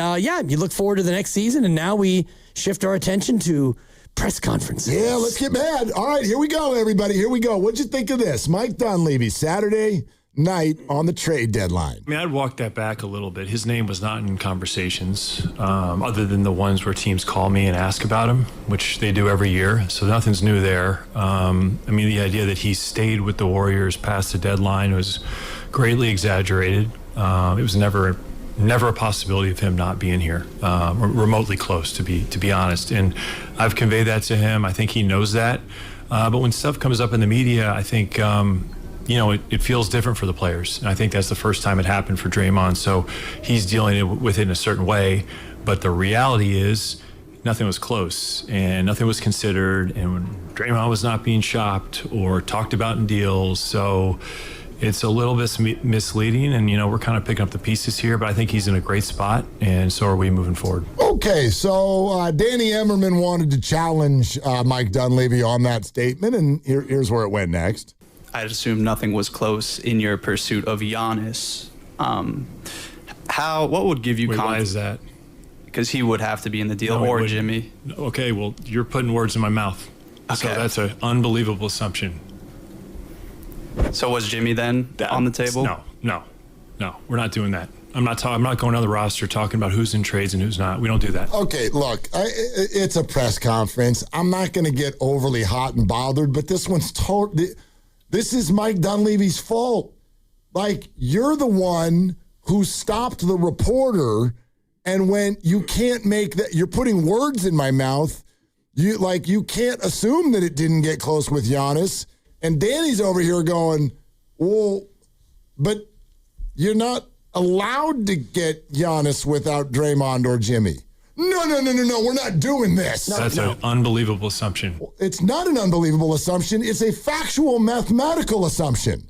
you look forward to the next season, and now we shift our attention to press conferences. Yeah, let's get mad. All right, here we go, everybody. Here we go. What'd you think of this? Mike Dunleavy, Saturday night on the trade deadline. I mean, I'd walk that back a little bit. His name was not in conversations other than the ones where teams call me and ask about him, which they do every year. So nothing's new there. I mean, the idea that he stayed with the Warriors past the deadline was greatly exaggerated. It was never a possibility of him not being here, remotely close, to be honest. And I've conveyed that to him. I think he knows that. But when stuff comes up in the media, I think it feels different for the players. And I think that's the first time it happened for Draymond. So he's dealing with it in a certain way. But the reality is nothing was close and nothing was considered. And when Draymond was not being shopped or talked about in deals. So it's a little bit misleading. And, we're kind of picking up the pieces here. But I think he's in a great spot. And so are we moving forward. Okay, so Danny Emmerman wanted to challenge Mike Dunleavy on that statement. And here's where it went next. I'd assume nothing was close in your pursuit of Giannis. What would give you confidence? Why is that? Because he would have to be in the deal, or Jimmy. Okay, well, you're putting words in my mouth. Okay. So that's an unbelievable assumption. So was Jimmy then on the table? No. We're not doing that. I'm not going on the roster talking about who's in trades and who's not. We don't do that. Okay, look, it's a press conference. I'm not going to get overly hot and bothered, but this one's totally... This is Mike Dunleavy's fault. Like, you're the one who stopped the reporter, and when you can't make that, you're putting words in my mouth. You can't assume that it didn't get close with Giannis. And Danny's over here going, well, but you're not allowed to get Giannis without Draymond or Jimmy. No, we're not doing this. That's an unbelievable assumption. It's not an unbelievable assumption. It's a factual mathematical assumption.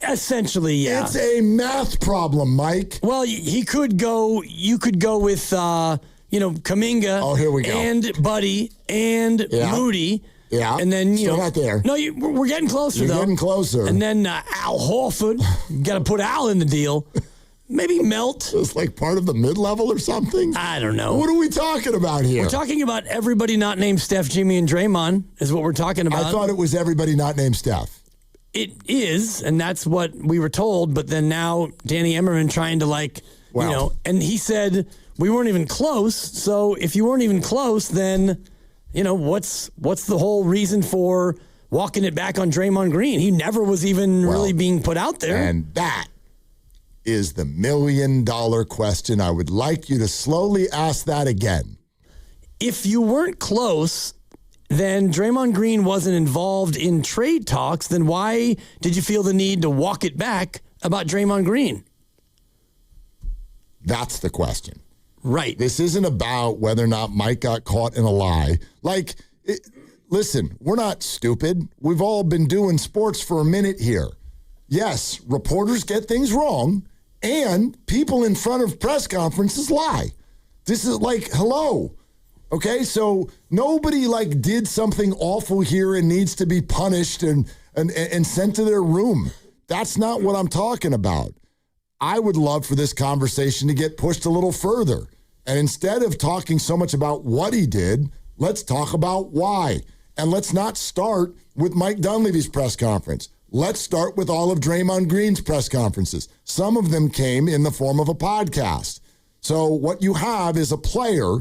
Essentially, yeah. It's a math problem, Mike. Well, you could go with, Kuminga. Oh, here we go. And Buddy and Moody. Yeah. And then, Still not there. No, we're getting closer, You're though. getting closer. And then Al Horford. Got to put Al in the deal. Maybe Melt. It's like part of the mid-level or something? I don't know. What are we talking about here? We're talking about everybody not named Steph, Jimmy, and Draymond is what we're talking about. I thought it was everybody not named Steph. It is, and that's what we were told. But then now Danny Emmerman trying to and he said we weren't even close. So if you weren't even close, then, what's the whole reason for walking it back on Draymond Green? He never was even really being put out there. And that is the $1 million question. I would like you to slowly ask that again. If you weren't close, then Draymond Green wasn't involved in trade talks, then why did you feel the need to walk it back about Draymond Green? That's the question. Right. This isn't about whether or not Mike got caught in a lie. Listen, we're not stupid. We've all been doing sports for a minute here. Yes, reporters get things wrong, and people in front of press conferences lie. This is hello. Okay, so nobody did something awful here and needs to be punished and sent to their room. That's not what I'm talking about. I would love for this conversation to get pushed a little further. And instead of talking so much about what he did, let's talk about why. And let's not start with Mike Dunleavy's press conference. Let's start with all of Draymond Green's press conferences. Some of them came in the form of a podcast. So what you have is a player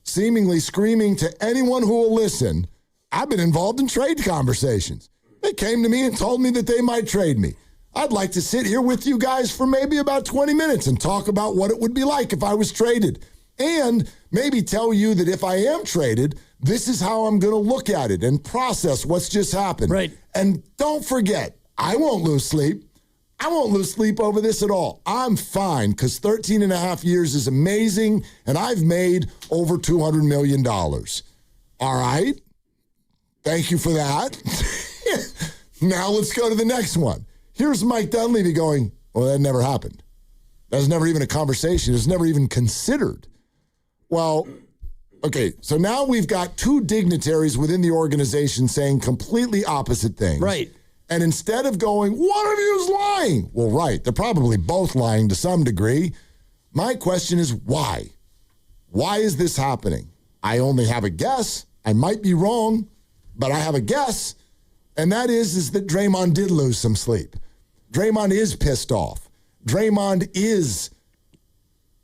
seemingly screaming to anyone who will listen, I've been involved in trade conversations. They came to me and told me that they might trade me. I'd like to sit here with you guys for maybe about 20 minutes and talk about what it would be like if I was traded. And maybe tell you that if I am traded, this is how I'm going to look at it and process what's just happened. Right. And don't forget, I won't lose sleep. I won't lose sleep over this at all. I'm fine because 13 and a half years is amazing, and I've made over $200 million. All right? Thank you for that. Now let's go to the next one. Here's Mike Dunleavy going, well, that never happened. That's never even a conversation. It's never even considered. Well, okay, so now we've got two dignitaries within the organization saying completely opposite things. Right. And instead of going, one of you is lying. Well, right, they're probably both lying to some degree. My question is why? Why is this happening? I only have a guess. I might be wrong, but I have a guess. And that is that Draymond did lose some sleep. Draymond is pissed off. Draymond is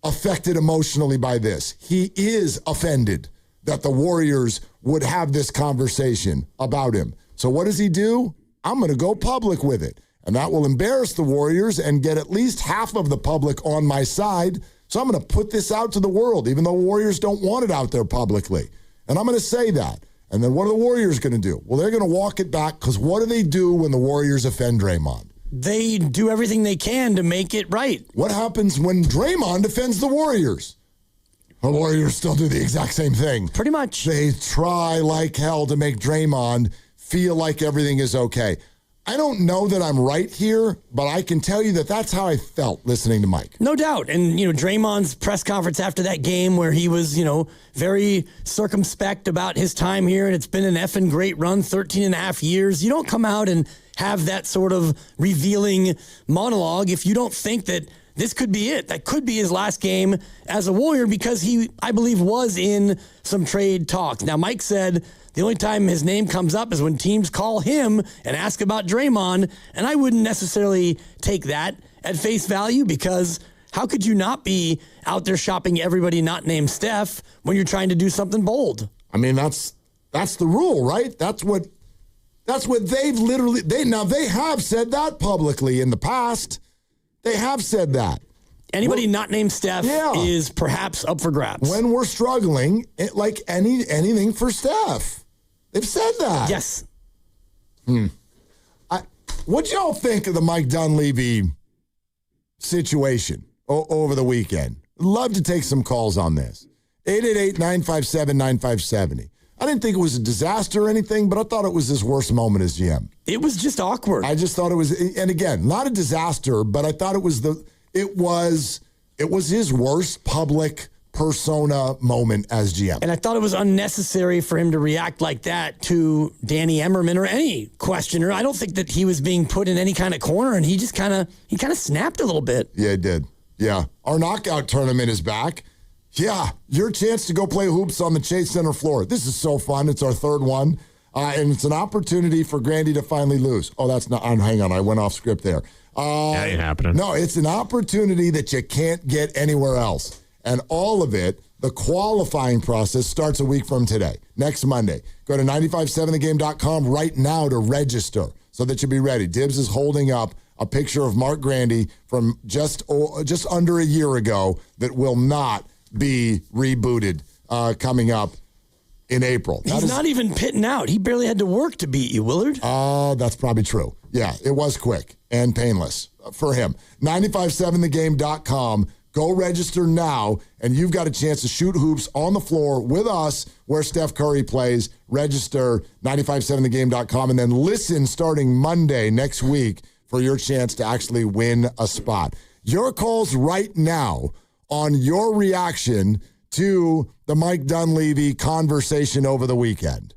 affected emotionally by this. He is offended that the Warriors would have this conversation about him. So what does he do? I'm going to go public with it. And that will embarrass the Warriors and get at least half of the public on my side. So I'm going to put this out to the world, even though Warriors don't want it out there publicly. And I'm going to say that. And then what are the Warriors going to do? Well, they're going to walk it back because what do they do when the Warriors offend Draymond? They do everything they can to make it right. What happens when Draymond offends the Warriors? The Warriors still do the exact same thing. Pretty much. They try like hell to make Draymond feel like everything is okay. I don't know that I'm right here, but I can tell you that that's how I felt listening to Mike. No doubt. And, Draymond's press conference after that game where he was, very circumspect about his time here, and it's been an effing great run, 13 and a half years. You don't come out and have that sort of revealing monologue if you don't think that this could be it. That could be his last game as a Warrior because he, I believe, was in some trade talks. Now, Mike said the only time his name comes up is when teams call him and ask about Draymond, and I wouldn't necessarily take that at face value because how could you not be out there shopping everybody not named Steph when you're trying to do something bold? I mean, that's the rule, right? That's what they've literally they have said that publicly in the past. They have said that. Anybody not named Steph is perhaps up for grabs. When we're struggling, like anything for Steph. They've said that. Yes. What'd y'all think of the Mike Dunleavy situation over the weekend? Love to take some calls on this. 888-957-9570. I didn't think it was a disaster or anything, but I thought it was his worst moment as GM. It was just awkward. I just thought it was, and again, not a disaster, but I thought it was his worst public persona moment as GM. And I thought it was unnecessary for him to react like that to Danny Emmerman or any questioner. I don't think that he was being put in any kind of corner, and he kind of snapped a little bit. Yeah, he did. Yeah. Our knockout tournament is back. Yeah, your chance to go play hoops on the Chase Center floor. This is so fun. It's our third one. And it's an opportunity for Grandy to finally lose. Oh, that's not, hang on, I went off script there. That ain't happening. No, it's an opportunity that you can't get anywhere else. And all of it, the qualifying process starts a week from today, next Monday. Go to 957thegame.com right now to register so that you'll be ready. Dibbs is holding up a picture of Mark Grandy from just under a year ago that will not be rebooted coming up in April. He's not even pitting out. He barely had to work to beat you, Willard. That's probably true. Yeah, it was quick and painless for him. 957thegame.com. Go register now, and you've got a chance to shoot hoops on the floor with us where Steph Curry plays. Register 957thegame.com, and then listen starting Monday next week for your chance to actually win a spot. Your calls right now on your reaction to the Mike Dunleavy conversation over the weekend.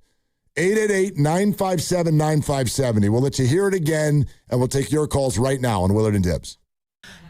888-957-9570. We'll let you hear it again, and we'll take your calls right now on Willard and Dibbs.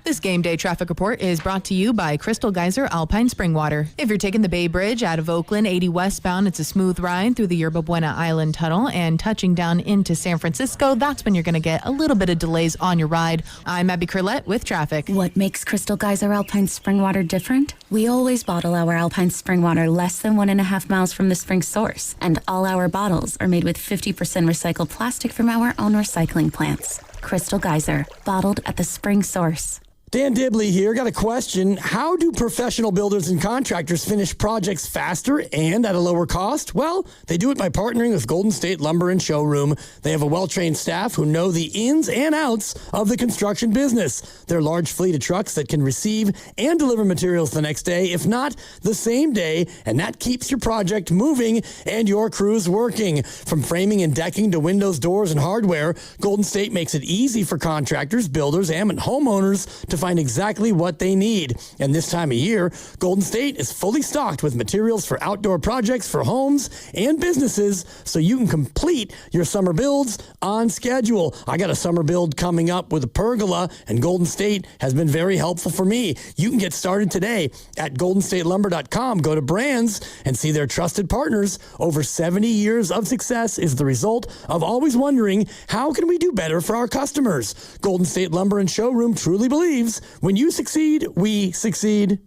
This game day traffic report is brought to you by Crystal Geyser Alpine Spring Water. If you're taking the Bay Bridge out of Oakland 80 westbound, it's a smooth ride through the Yerba Buena Island Tunnel and touching down into San Francisco. That's when you're going to get a little bit of delays on your ride. I'm Abby Curlette with traffic. What makes Crystal Geyser Alpine Spring Water different? We always bottle our Alpine Spring Water less than 1.5 miles from the spring source, and all our bottles are made with 50% recycled plastic from our own recycling plants. Crystal Geyser, bottled at the spring source. Dan Dibley here. Got a question. How do professional builders and contractors finish projects faster and at a lower cost? Well, they do it by partnering with Golden State Lumber and Showroom. They have a well-trained staff who know the ins and outs of the construction business. Their large fleet of trucks that can receive and deliver materials the next day, if not the same day, and that keeps your project moving and your crews working. From framing and decking to windows, doors, and hardware, Golden State makes it easy for contractors, builders, and homeowners to find exactly what they need. And this time of year, Golden State is fully stocked with materials for outdoor projects for homes and businesses, so you can complete your summer builds on schedule. I got a summer build coming up with a pergola, and Golden State has been very helpful for me. You can get started today at goldenstatelumber.com. Go to brands and see their trusted partners. Over 70 years of success is the result of always wondering, how can we do better for our customers? Golden State Lumber and Showroom truly believes when you succeed, we succeed.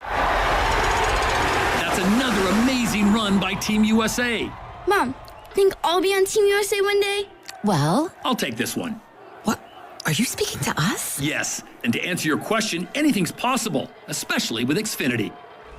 That's another amazing run by Team USA. Mom, think I'll be on Team USA one day? Well, I'll take this one. What? Are you speaking to us? Yes, and to answer your question, anything's possible, especially with Xfinity.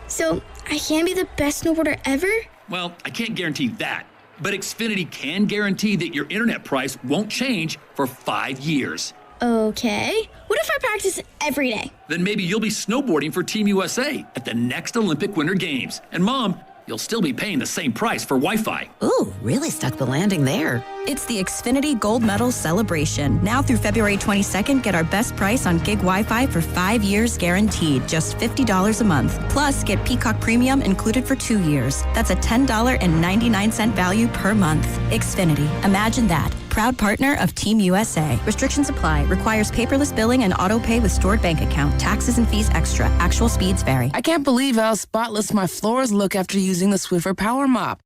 So, I can be the best snowboarder ever? Well, I can't guarantee that, but Xfinity can guarantee that your internet price won't change for 5 years. Okay. What if I practice every day? Then maybe you'll be snowboarding for Team USA at the next Olympic Winter Games. And Mom, you'll still be paying the same price for Wi-Fi. Ooh, really stuck the landing there. It's the Xfinity Gold Medal Celebration. Now through February 22nd, get our best price on gig Wi-Fi for 5 years guaranteed, just $50 a month. Plus, get Peacock Premium included for 2 years. That's a $10.99 value per month. Xfinity. Imagine that. Proud partner of Team USA. Restrictions apply. Requires paperless billing and auto pay with stored bank account. Taxes and fees extra. Actual speeds vary. I can't believe how spotless my floors look after using the Swiffer Power Mop.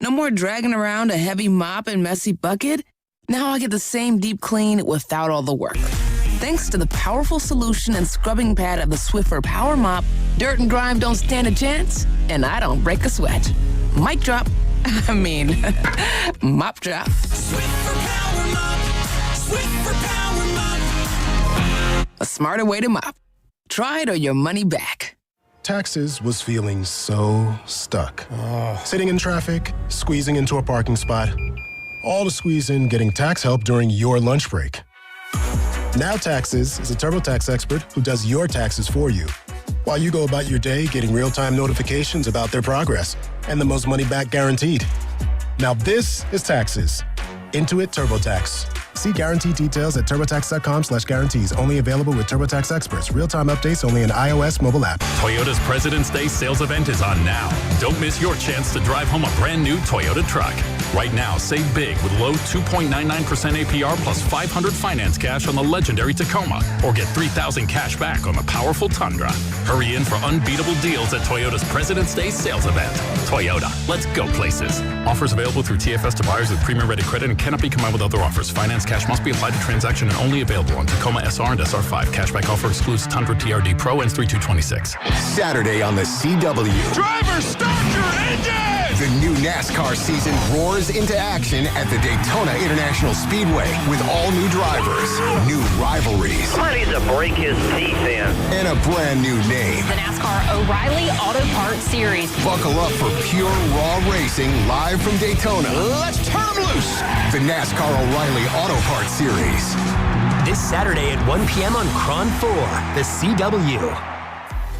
No more dragging around a heavy mop and messy bucket. Now I get the same deep clean without all the work. Thanks to the powerful solution and scrubbing pad of the Swiffer Power Mop, dirt and grime don't stand a chance, and I don't break a sweat. Mic drop. I mean, mop drop. Swiffer Power Mop. Swiffer Power Mop. A smarter way to mop. Try it or your money back. Taxes was feeling so stuck. Sitting in traffic, squeezing into a parking spot, all to squeeze in getting tax help during your lunch break. Now Taxes is a TurboTax expert who does your taxes for you, while you go about your day getting real-time notifications about their progress and the most money back guaranteed. Now this is Taxes. Intuit TurboTax. See guarantee details at turbotax.com/guarantees. Only available with TurboTax experts. Real-time updates only in iOS mobile app. Toyota's President's Day sales event is on now. Don't miss your chance to drive home a brand new Toyota truck. Right now, save big with low 2.99% APR plus $500 finance cash on the legendary Tacoma, or get $3,000 cash back on the powerful Tundra. Hurry in for unbeatable deals at Toyota's President's Day sales event. Toyota, let's go places. Offers available through TFS to buyers with premium ready credit and cannot be combined with other offers. Finance cash must be applied to transaction and only available on Tacoma SR and SR5. Cashback offer excludes Tundra TRD Pro and 3226. Saturday on the CW. Drivers, start your engine! The new NASCAR season roars into action at the Daytona International Speedway with all new drivers, new rivalries, Ready to break his teeth in. and a brand new name. The NASCAR O'Reilly Auto Parts Series. Buckle up for pure raw racing live from Daytona. Let's turn them loose! The NASCAR O'Reilly Auto Parts Series. This Saturday at 1 p.m. on Cron 4, the CW.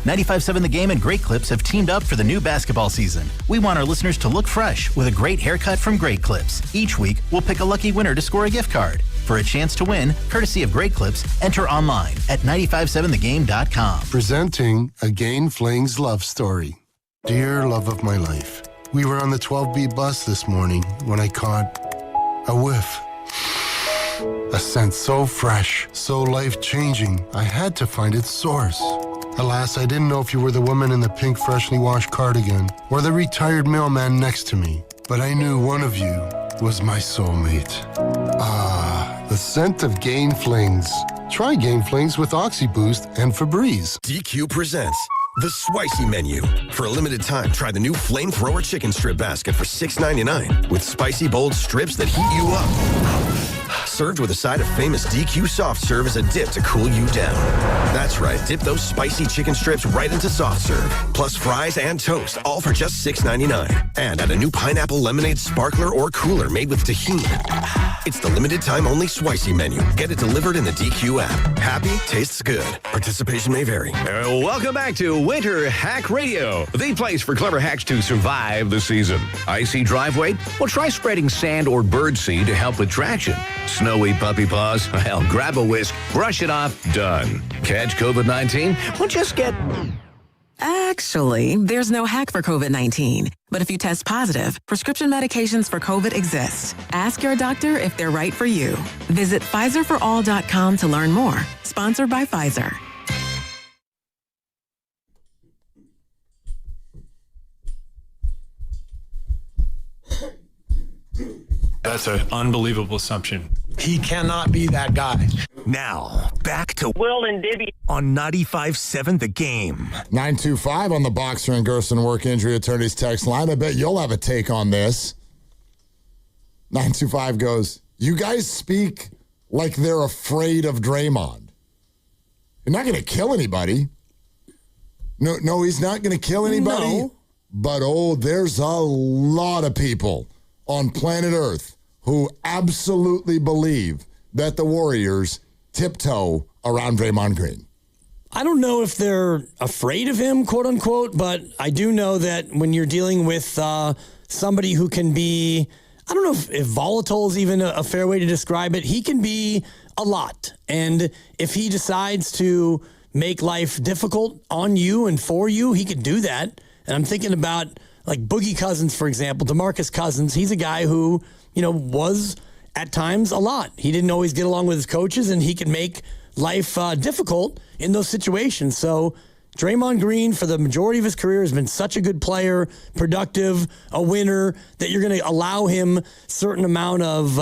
95.7 The Game and Great Clips have teamed up for the new basketball season. We want our listeners to look fresh with a great haircut from Great Clips. Each week, we'll pick a lucky winner to score a gift card. For a chance to win, courtesy of Great Clips, enter online at 957thegame.com. Presenting a Gain Flings love story. Dear love of my life, we were on the 12B bus this morning when I caught a whiff. A scent so fresh, so life-changing, I had to find its source. Alas, I didn't know if you were the woman in the pink freshly washed cardigan or the retired mailman next to me, but I knew one of you was my soulmate. Ah, the scent of Gain Flings. Try Gain Flings with OxyBoost and Febreze. DQ presents The Spicy Menu. For a limited time, try the new Flamethrower Chicken Strip Basket for $6.99 with spicy, bold strips that heat you up. Served with a side of famous DQ soft serve as a dip to cool you down. That's right, dip those spicy chicken strips right into soft serve. Plus fries and toast, all for just $6.99. And add a new pineapple lemonade sparkler or cooler made with tahini. It's the limited time only Swicey menu. Get it delivered in the DQ app. Happy tastes good. Participation may vary. Welcome back to Winter Hack Radio, the place for clever hacks to survive the season. Icy driveway? Well, try spreading sand or birdseed to help with traction. Snowy puppy paws? Well, grab a whisk, brush it off, done. Catch COVID-19? Well, just get... Actually, there's no hack for COVID-19. But if you test positive, prescription medications for COVID exist. Ask your doctor if they're right for you. Visit PfizerForAll.com to learn more. Sponsored by Pfizer. That's an unbelievable assumption. He cannot be that guy. Now, back to Will and Dibby on 95.7 The Game. 925 on the Boxer and Gerson Work Injury Attorneys text line. I bet you'll have a take on this. 925 goes, you guys speak like they're afraid of Draymond. You're not going to kill anybody. No, he's not going to kill anybody. No. But, there's a lot of people on planet Earth who absolutely believe that the Warriors tiptoe around Draymond Green. I don't know if they're afraid of him, quote unquote, but I do know that when you're dealing with somebody who can be, I don't know if volatile is even a fair way to describe it. He can be a lot. And if he decides to make life difficult on you and for you, he could do that. And I'm thinking about like Boogie Cousins, for example, DeMarcus Cousins. He's a guy who, was at times a lot. He didn't always get along with his coaches, and he could make life difficult in those situations. So Draymond Green, for the majority of his career, has been such a good player, productive, a winner, that you're going to allow him certain amount of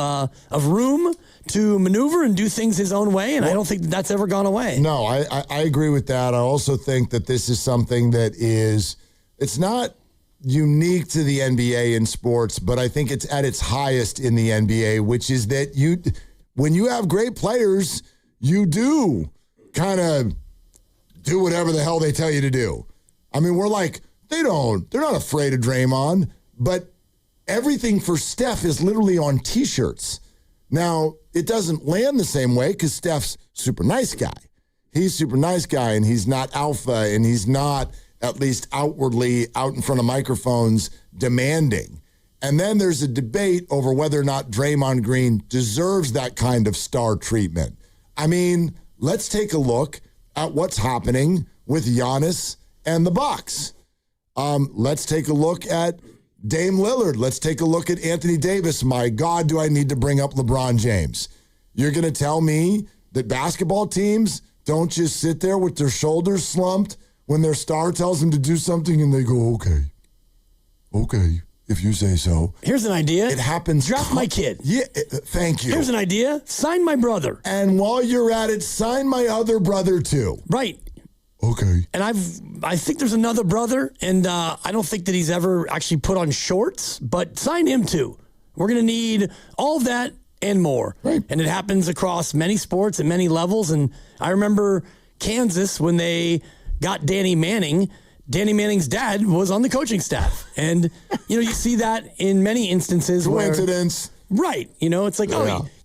room to maneuver and do things his own way, and I don't think that's ever gone away. No, I agree with that. I also think that this is something that it's not unique to the NBA in sports, but I think it's at its highest in the NBA, which is that when you have great players, you do kind of do whatever the hell they tell you to do. I mean, we're like, they're not afraid of Draymond, but everything for Steph is literally on T-shirts. Now, it doesn't land the same way because Steph's super nice guy. He's super nice guy, and he's not alpha, and he's not, at least outwardly, out in front of microphones, demanding. And then there's a debate over whether or not Draymond Green deserves that kind of star treatment. I mean, let's take a look at what's happening with Giannis and the Bucks. Let's take a look at Dame Lillard. Let's take a look at Anthony Davis. My God, do I need to bring up LeBron James? You're going to tell me that basketball teams don't just sit there with their shoulders slumped when their star tells them to do something and they go, okay, if you say so. Here's an idea. It happens. Draft my kid. Yeah, thank you. Here's an idea. Sign my brother. And while you're at it, sign my other brother too. Right. Okay. And I think there's another brother, and I don't think that he's ever actually put on shorts, but sign him too. We're going to need all of that and more. Right. And it happens across many sports at many levels. And I remember Kansas when they got Danny Manning. Danny Manning's dad was on the coaching staff. And, you see that in many instances. Coincidence. Right. It's like,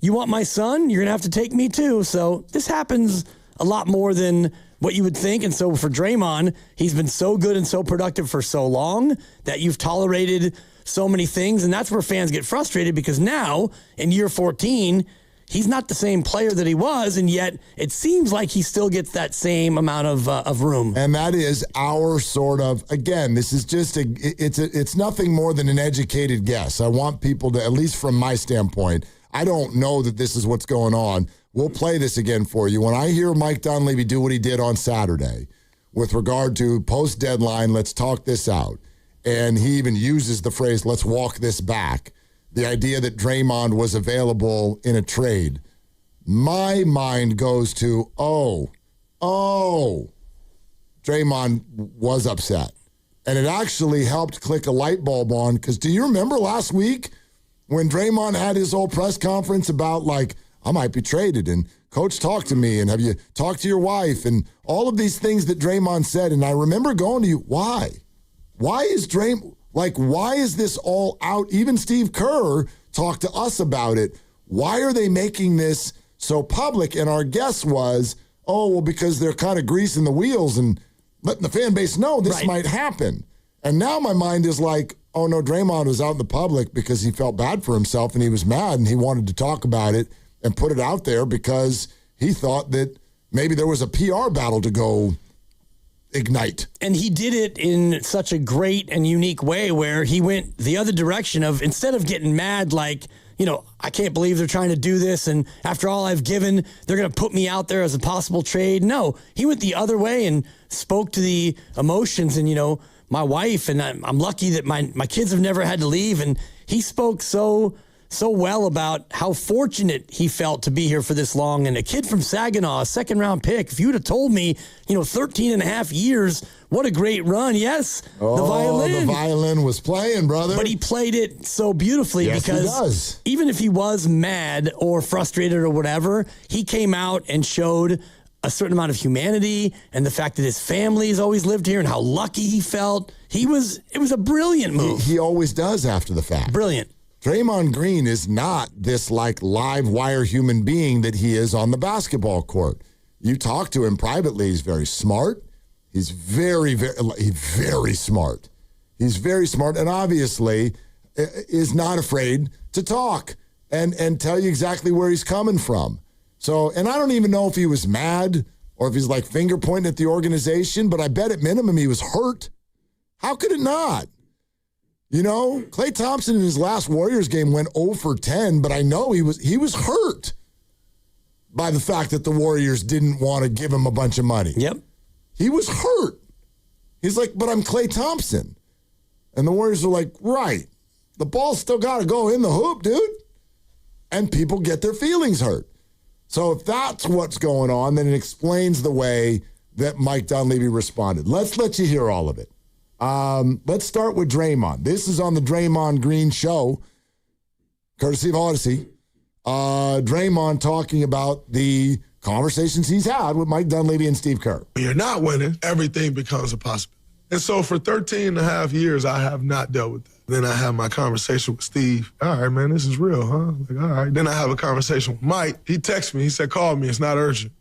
you want my son? You're going to have to take me too. So this happens a lot more than what you would think. And so for Draymond, he's been so good and so productive for so long that you've tolerated so many things. And that's where fans get frustrated because now in year 14, he's not the same player that he was, and yet it seems like he still gets that same amount of room. And that is our sort of, again, this is just it's nothing more than an educated guess. I want people to, at least from my standpoint, I don't know that this is what's going on. We'll play this again for you. When I hear Mike Dunleavy do what he did on Saturday with regard to post-deadline, let's talk this out, and he even uses the phrase, let's walk this back. The idea that Draymond was available in a trade, my mind goes to, Draymond was upset. And it actually helped click a light bulb on, because do you remember last week when Draymond had his whole press conference about, I might be traded, and coach talked to me, and have you talked to your wife, and all of these things that Draymond said. And I remember going to you, why? Why is why is this all out? Even Steve Kerr talked to us about it. Why are they making this so public? And our guess was, oh, well, because they're kind of greasing the wheels and letting the fan base know this might happen. And now my mind is like, oh, no, Draymond was out in the public because he felt bad for himself and he was mad and he wanted to talk about it and put it out there because he thought that maybe there was a PR battle to go ignite. And he did it in such a great and unique way where he went the other direction of, instead of getting mad like, I can't believe they're trying to do this, and after all I've given, they're going to put me out there as a possible trade. No, he went the other way and spoke to the emotions and, my wife, and I'm lucky that my kids have never had to leave, and he spoke so well about how fortunate he felt to be here for this long. And a kid from Saginaw, a second-round pick, if you would have told me, 13 and a half years, what a great run. Yes, the violin. The violin was playing, brother. But he played it so beautifully because even if he was mad or frustrated or whatever, he came out and showed a certain amount of humanity and the fact that his family has always lived here and how lucky he felt. It was a brilliant move. He always does after the fact. Brilliant. Draymond Green is not this live wire human being that he is on the basketball court. You talk to him privately, he's very smart. He's very smart. He's very smart and obviously is not afraid to talk and tell you exactly where he's coming from. So, and I don't even know if he was mad or if he's like finger pointing at the organization, but I bet at minimum he was hurt. How could it not? Klay Thompson in his last Warriors game went 0 for 10, but I know he was hurt by the fact that the Warriors didn't want to give him a bunch of money. Yep. He was hurt. He's like, but I'm Klay Thompson. And the Warriors are like, right. The ball's still got to go in the hoop, dude. And people get their feelings hurt. So if that's what's going on, then it explains the way that Mike Dunleavy responded. Let's let you hear all of it. Let's start with Draymond. This is on the Draymond Green Show, courtesy of Odyssey. Draymond talking about the conversations he's had with Mike Dunleavy and Steve Kerr. When you're not winning, everything becomes a possibility. And so for 13 and a half years, I have not dealt with that. Then I have my conversation with Steve. All right, man, this is real, huh? Like, all right. Then I have a conversation with Mike. He texts me. He said, call me. It's not urgent.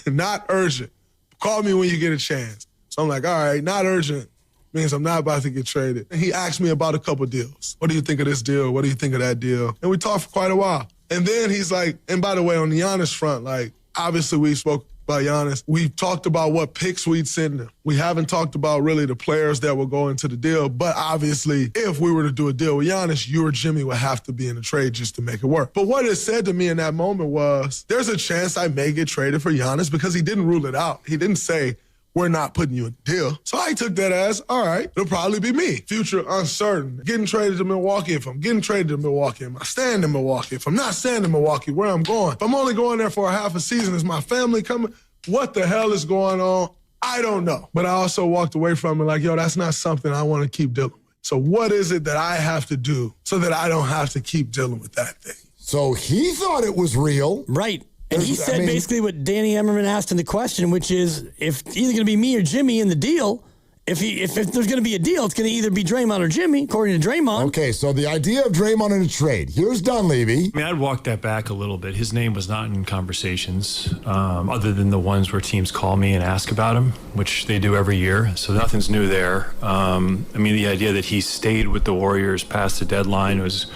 Not urgent. Call me when you get a chance. So I'm like, all right, not urgent means I'm not about to get traded. And he asked me about a couple deals. What do you think of this deal? What do you think of that deal? And we talked for quite a while. And then he's like, and by the way, on the Giannis front, like, obviously we spoke about Giannis. We've talked about what picks we'd send him. We haven't talked about really the players that will go into the deal, but obviously if we were to do a deal with Giannis, you or Jimmy would have to be in the trade just to make it work. But what it said to me in that moment was, there's a chance I may get traded for Giannis because he didn't rule it out. He didn't say, we're not putting you in a deal. So I took that as, all right, it'll probably be me. Future uncertain. Getting traded to Milwaukee. If I'm getting traded to Milwaukee, am I staying in Milwaukee? If I'm not staying in Milwaukee, where I'm going? If I'm only going there for a half a season, is my family coming? What the hell is going on? I don't know. But I also walked away from it like, yo, that's not something I want to keep dealing with. So what is it that I have to do so that I don't have to keep dealing with that thing? So he thought it was real. Right. And he said basically what Danny Emmerman asked in the question, which is, if it's either going to be me or Jimmy in the deal, if there's going to be a deal, it's going to either be Draymond or Jimmy, according to Draymond. Okay, so the idea of Draymond in a trade. Here's Dunleavy. I mean, I'd walk that back a little bit. His name was not in conversations, other than the ones where teams call me and ask about him, which they do every year. So nothing's new there. I mean, the idea that he stayed with the Warriors past the deadline was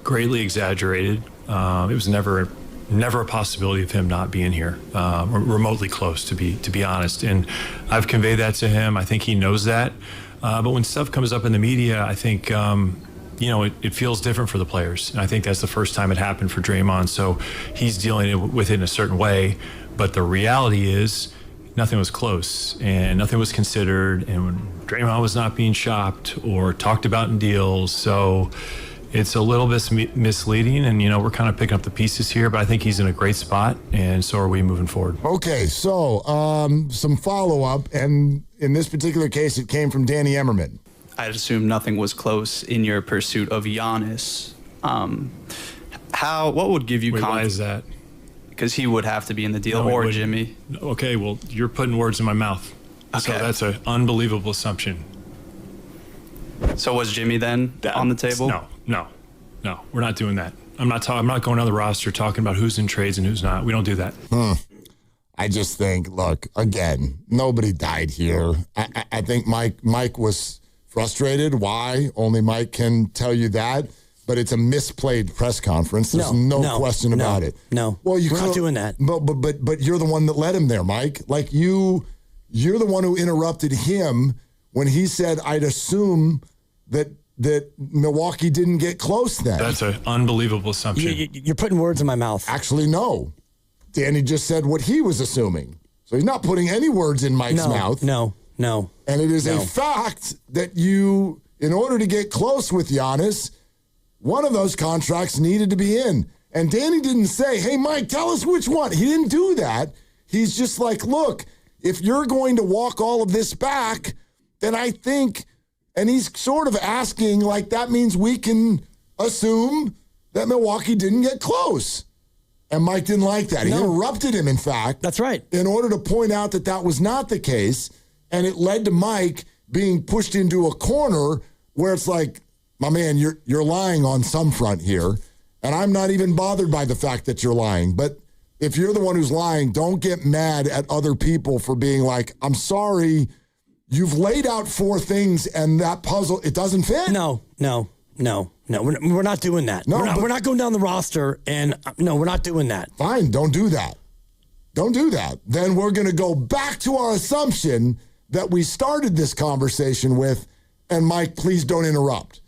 greatly exaggerated. It was never a possibility of him not being here, remotely close, to be honest. And I've conveyed that to him. I think he knows that. But when stuff comes up in the media, I think, it feels different for the players. And I think that's the first time it happened for Draymond. So he's dealing with it in a certain way. But the reality is nothing was close and nothing was considered. And when Draymond was not being shopped or talked about in deals. So it's a little bit misleading, and, we're kind of picking up the pieces here, but I think he's in a great spot, and so are we moving forward. Okay, so some follow-up, and in this particular case, it came from Danny Emmerman. I'd assume nothing was close in your pursuit of Giannis. What would give you confidence? Why is that? Because he would have to be in the deal, or Jimmy. Okay, well, you're putting words in my mouth. Okay. So that's an unbelievable assumption. So was Jimmy then on the table? No, we're not doing that. I'm not going on the roster talking about who's in trades and who's not. We don't do that. I just think, look, again, nobody died here. I think Mike was frustrated. Why? Only Mike can tell you that. But it's a misplayed press conference. There's no question about it. No. Well, we're not doing that. But you're the one that led him there, Mike. Like you're the one who interrupted him when he said, "I'd assume that Milwaukee didn't get close then." That's an unbelievable assumption. You're putting words in my mouth. Actually, no. Danny just said what he was assuming. So he's not putting any words in Mike's mouth. No. And it is a fact that you, in order to get close with Giannis, one of those contracts needed to be in. And Danny didn't say, "Hey, Mike, tell us which one." He didn't do that. He's just like, look, if you're going to walk all of this back, then I think, and he's sort of asking, like, that means we can assume that Milwaukee didn't get close. And Mike didn't like that. He interrupted him, in fact. That's right. In order to point out that was not the case. And it led to Mike being pushed into a corner where it's like, my man, you're lying on some front here, and I'm not even bothered by the fact that you're lying. But if you're the one who's lying, don't get mad at other people for being like, I'm sorry, you've laid out 4 things, and that puzzle, it doesn't fit. No. We're not doing that. No, we're not going down the roster, and no, we're not doing that. Fine, don't do that. Don't do that. Then we're going to go back to our assumption that we started this conversation with, and Mike, please don't interrupt.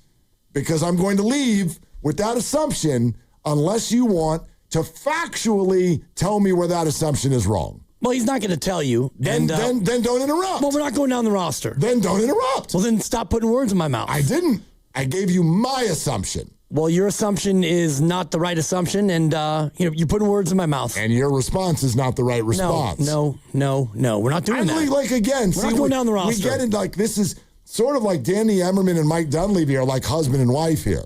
Because I'm going to leave with that assumption unless you want to factually tell me where that assumption is wrong. Well, he's not going to tell you. Then don't interrupt. Well, we're not going down the roster. Then don't interrupt. Well, then stop putting words in my mouth. I didn't. I gave you my assumption. Well, your assumption is not the right assumption, and you're putting words in my mouth. And your response is not the right response. No. We're not doing that. Like again, we're not going down the roster. We get it like this is sort of like Danny Emmerman and Mike Dunleavy are like husband and wife here.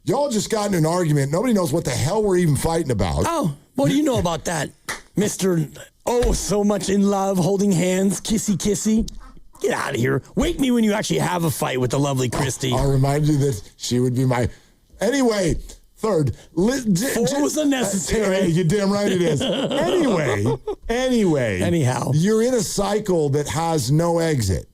Y'all just got in an argument. Nobody knows what the hell we're even fighting about. Oh, what do you know about that, Mr. Oh, so much in love, holding hands, kissy. Get out of here. Wake me when you actually have a fight with the lovely Christy. I'll remind you that she would be my... Anyway, third. 4 was unnecessary. You're damn right it is. Anyway. Anyhow. You're in a cycle that has no exit.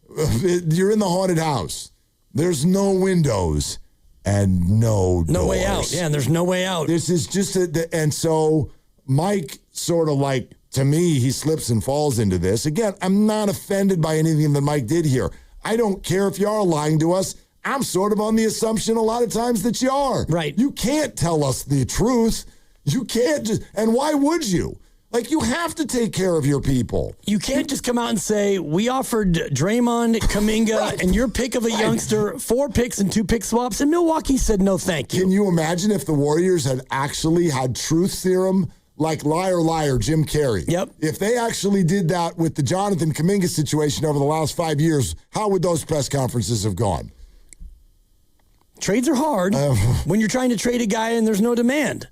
You're in the haunted house. There's no windows and no doors. No way out. Yeah, and there's no way out. This is just and so Mike sort of like, to me, he slips and falls into this. Again, I'm not offended by anything that Mike did here. I don't care if you are lying to us. I'm sort of on the assumption a lot of times that you are. Right. You can't tell us the truth. You can't just, and why would you? Like, you have to take care of your people. You can't just come out and say, we offered Draymond, Kuminga, and your pick of a youngster, 4 picks and 2 pick swaps, and Milwaukee said no thank you. Can you imagine if the Warriors had actually had truth serum, like Liar Liar, Jim Carrey? Yep. If they actually did that with the Jonathan Kuminga situation over the last 5 years, how would those press conferences have gone? Trades are hard when you're trying to trade a guy and there's no demand.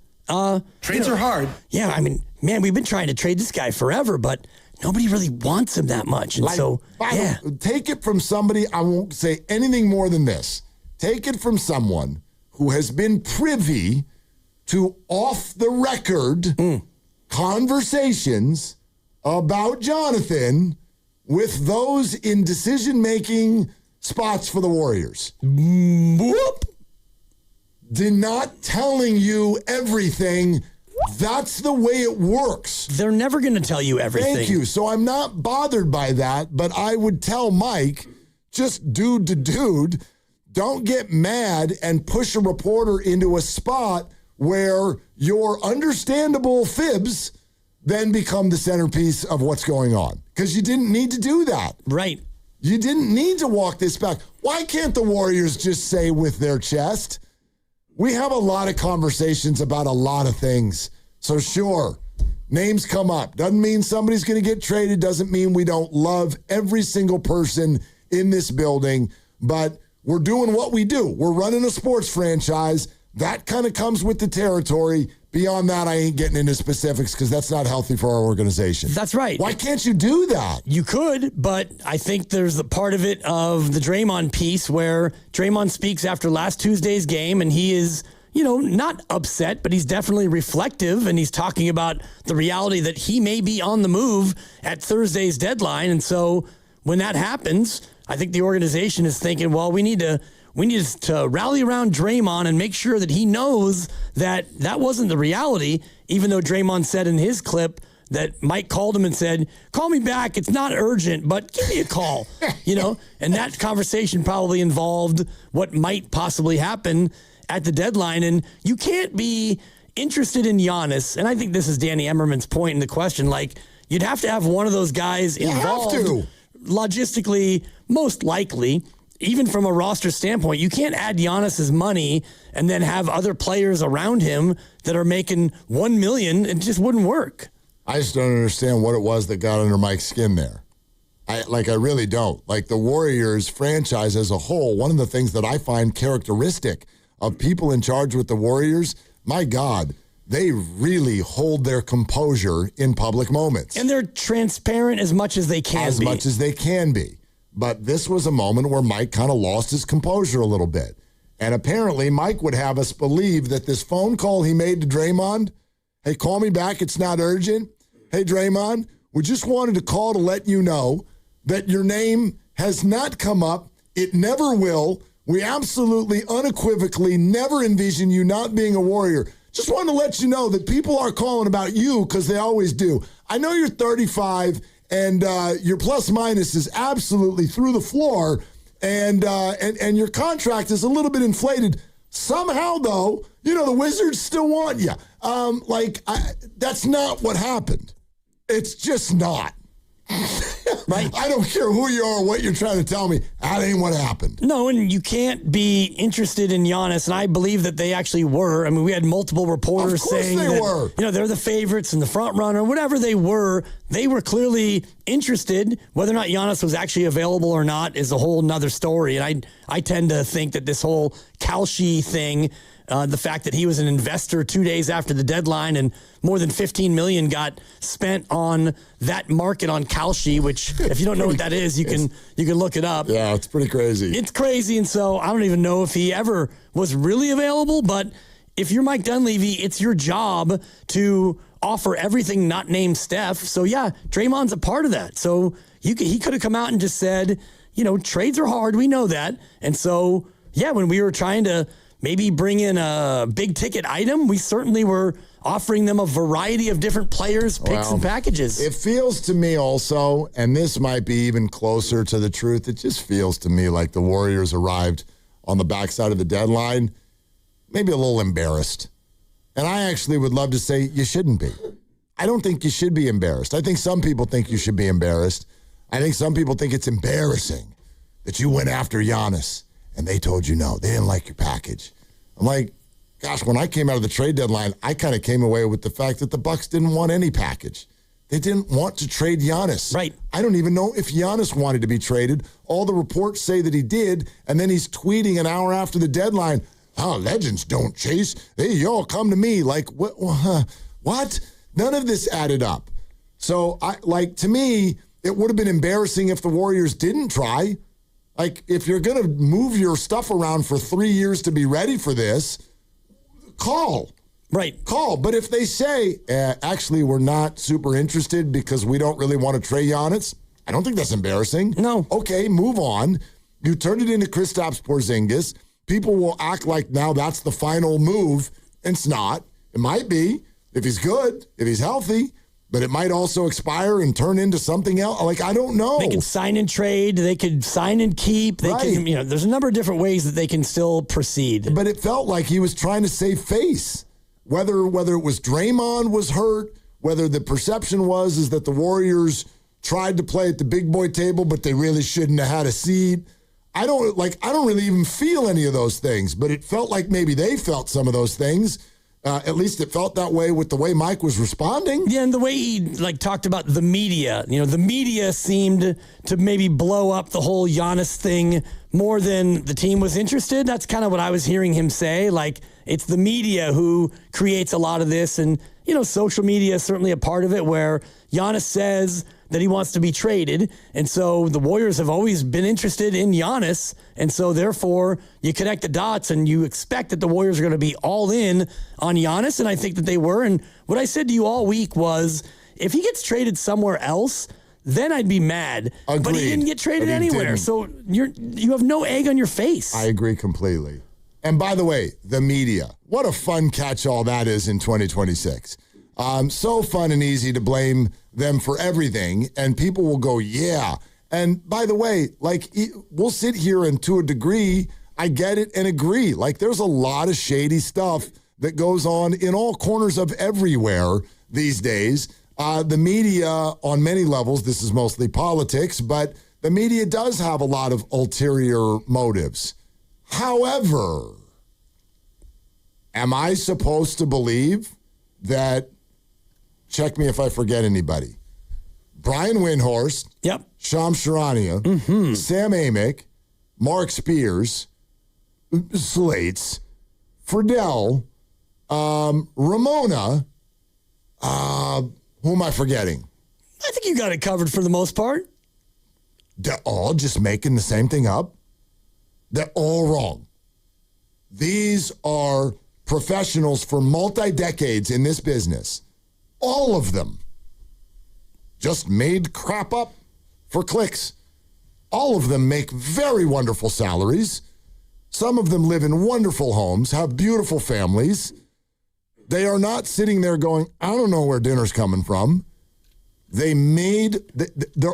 Trades are hard. Yeah, I mean, man, we've been trying to trade this guy forever, but nobody really wants him that much. And take it from somebody, I won't say anything more than this. Take it from someone who has been privy to off-the-record conversations about Jonathan with those in decision-making spots for the Warriors. Whoop. Not telling you everything. That's the way it works. They're never going to tell you everything. Thank you. So I'm not bothered by that, but I would tell Mike, just dude to dude, don't get mad and push a reporter into a spot where your understandable fibs then become the centerpiece of what's going on. Because you didn't need to do that. Right. You didn't need to walk this back. Why can't the Warriors just say with their chest, we have a lot of conversations about a lot of things. So sure, names come up. Doesn't mean somebody's going to get traded. Doesn't mean we don't love every single person in this building. But we're doing what we do. We're running a sports franchise. That kind of comes with the territory. Beyond that, I ain't getting into specifics because that's not healthy for our organization. That's right. Why can't you do that? You could, but I think there's the part of it of the Draymond piece where Draymond speaks after last Tuesday's game, and he is, not upset, but he's definitely reflective, and he's talking about the reality that he may be on the move at Thursday's deadline. And so when that happens, I think the organization is thinking, well, we need to rally around Draymond and make sure that he knows that that wasn't the reality, even though Draymond said in his clip that Mike called him and said, call me back. It's not urgent, but give me a call, and that conversation probably involved what might possibly happen at the deadline. And you can't be interested in Giannis. And I think this is Danny Emmerman's point in the question. Like, you'd have to have one of those guys involved logistically, most likely. Even from a roster standpoint, you can't add Giannis's money and then have other players around him that are making $1 million. It just wouldn't work. I just don't understand what it was that got under Mike's skin there. I really don't. Like, the Warriors franchise as a whole, one of the things that I find characteristic of people in charge with the Warriors, my God, they really hold their composure in public moments. And they're transparent as much as they can be. As much as they can be. But this was a moment where Mike kind of lost his composure a little bit. And apparently Mike would have us believe that this phone call he made to Draymond, hey, call me back, it's not urgent. Hey, Draymond, we just wanted to call to let you know that your name has not come up. It never will. We absolutely, unequivocally never envision you not being a Warrior. Just wanted to let you know that people are calling about you because they always do. I know you're 35 and your plus minus is absolutely through the floor, and your contract is a little bit inflated. Somehow, though, the Wizards still want you. That's not what happened. It's just not. Right? I don't care who you are or what you're trying to tell me. That ain't what happened. No, and you can't be interested in Giannis, and I believe that they actually were. I mean, we had multiple reporters saying they were. They're the favorites and the front runner, whatever they were clearly interested. Whether or not Giannis was actually available or not is a whole nother story. And I tend to think that this whole Kalshi thing, the fact that he was an investor 2 days after the deadline and more than $15 million got spent on that market on Kalshi, which if you don't know what that is, you can look it up. Yeah, it's pretty crazy. It's crazy, and so I don't even know if he ever was really available, but if you're Mike Dunleavy, it's your job to offer everything not named Steph. So yeah, Draymond's a part of that. So he could have come out and just said, trades are hard, we know that. And so, yeah, when we were trying to maybe bring in a big ticket item, we certainly were offering them a variety of different players, picks, and packages. It feels to me also, and this might be even closer to the truth, it just feels to me like the Warriors arrived on the backside of the deadline, maybe a little embarrassed. And I actually would love to say you shouldn't be. I don't think you should be embarrassed. I think some people think you should be embarrassed. I think some people think it's embarrassing that you went after Giannis and they told you no. They didn't like your package. I'm like, gosh, when I came out of the trade deadline, I kind of came away with the fact that the Bucks didn't want any package. They didn't want to trade Giannis. Right. I don't even know if Giannis wanted to be traded. All the reports say that he did, and then he's tweeting an hour after the deadline, legends don't chase. Hey, y'all come to me. Like, what? None of this added up. So, to me, it would have been embarrassing if the Warriors didn't try. Like, if you're going to move your stuff around for 3 years to be ready for this, call. Right. Call. But if they say, actually, we're not super interested because we don't really want to trade Giannis, I don't think that's embarrassing. No. Okay, move on. You turned it into Kristaps Porzingis. People will act like now that's the final move. It's not. It might be if he's good, if he's healthy. But it might also expire and turn into something else. Like, I don't know. They could sign and trade. They could sign and keep. They can, there's a number of different ways that they can still proceed. But it felt like he was trying to save face. Whether it was Draymond was hurt, whether the perception is that the Warriors tried to play at the big boy table, but they really shouldn't have had a seat. I don't really even feel any of those things, but it felt like maybe they felt some of those things. At least it felt that way with the way Mike was responding. Yeah, and the way he talked about the media. The media seemed to maybe blow up the whole Giannis thing more than the team was interested. That's kind of what I was hearing him say. Like, it's the media who creates a lot of this. And, social media is certainly a part of it where Giannis says that he wants to be traded. And so the Warriors have always been interested in Giannis. And so therefore you connect the dots and you expect that the Warriors are going to be all in on Giannis. And I think that they were. And what I said to you all week was, if he gets traded somewhere else, then I'd be mad. Agreed. But he didn't get traded anywhere. Didn't. So you have no egg on your face. I agree completely. And by the way, the media, what a fun catch-all that is in 2026. So fun and easy to blame them for everything, and people will go, yeah. And by the way, like, we'll sit here and to a degree, I get it and agree. Like, there's a lot of shady stuff that goes on in all corners of everywhere these days. The media, on many levels, this is mostly politics, but the media does have a lot of ulterior motives. However, am I supposed to believe that, check me if I forget anybody, Brian Windhorst, Shams Charania, Sam Amick, Mark Spears, Slates, Friedel, Ramona, who am I forgetting? I think you got it covered for the most part. They're all just making the same thing up. They're all wrong. These are professionals for multi-decades in this business. All of them just made crap up for clicks. All of them make very wonderful salaries. Some of them live in wonderful homes, have beautiful families. They are not sitting there going, I don't know where dinner's coming from. They're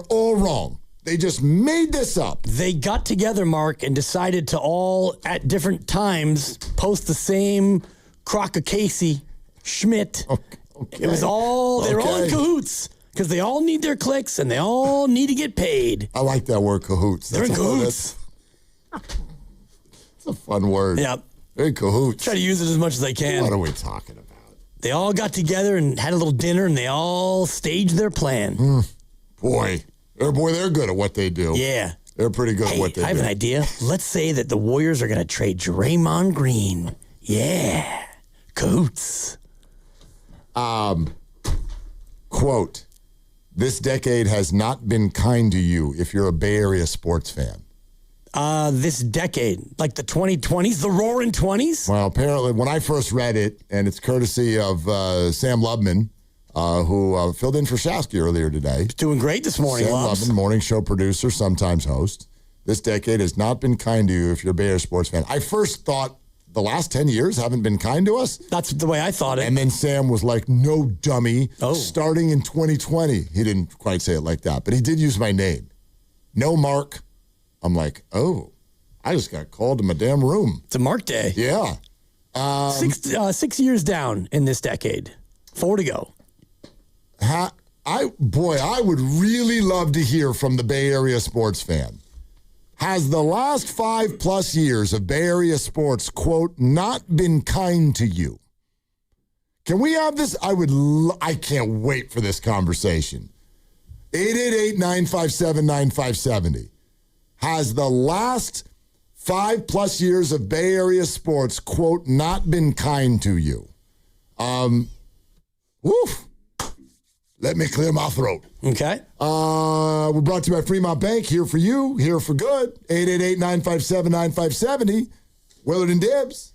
all wrong. They just made this up. They got together, Mark, and decided to all, at different times, post the same crock of Casey, Schmidt. Okay. It was all, they were all in cahoots because they all need their clicks and they all need to get paid. I like that word, cahoots. They're in cahoots. It's a fun word. Yeah. They're in cahoots. Try to use it as much as I can. What are we talking about? They all got together and had a little dinner and they all staged their plan. Boy, they're good at what they do. Yeah. They're pretty good at what they do. I have an idea. Let's say that the Warriors are going to trade Draymond Green. Yeah. Cahoots. Quote, this decade has not been kind to you if you're a Bay Area sports fan. This decade, like the 2020s, the roaring 20s? Well, apparently, when I first read it, and it's courtesy of Sam Lubman, who filled in for Shasky earlier today. He's doing great this morning, Sam Lubs. Lubman, morning show producer, sometimes host. This decade has not been kind to you if you're a Bay Area sports fan. I first thought the last 10 years haven't been kind to us. That's the way I thought it. And then Sam was like, no, dummy. Oh. Starting in 2020. He didn't quite say it like that, but he did use my name. No, Mark. I'm like, oh, I just got called to my damn room. It's a Mark day. Yeah. 6 years down in this decade. 4 to go. I would really love to hear from the Bay Area sports fan. Has the last 5+ years of Bay Area sports, quote, not been kind to you? Can we have this? I can't wait for this conversation. 888-957-9570. Has the last 5+ years of Bay Area sports, quote, not been kind to you? Woof. Let me clear my throat. Okay. We're brought to you by Fremont Bank. Here for you, here for good. 888-957-9570. Willard and Dibbs.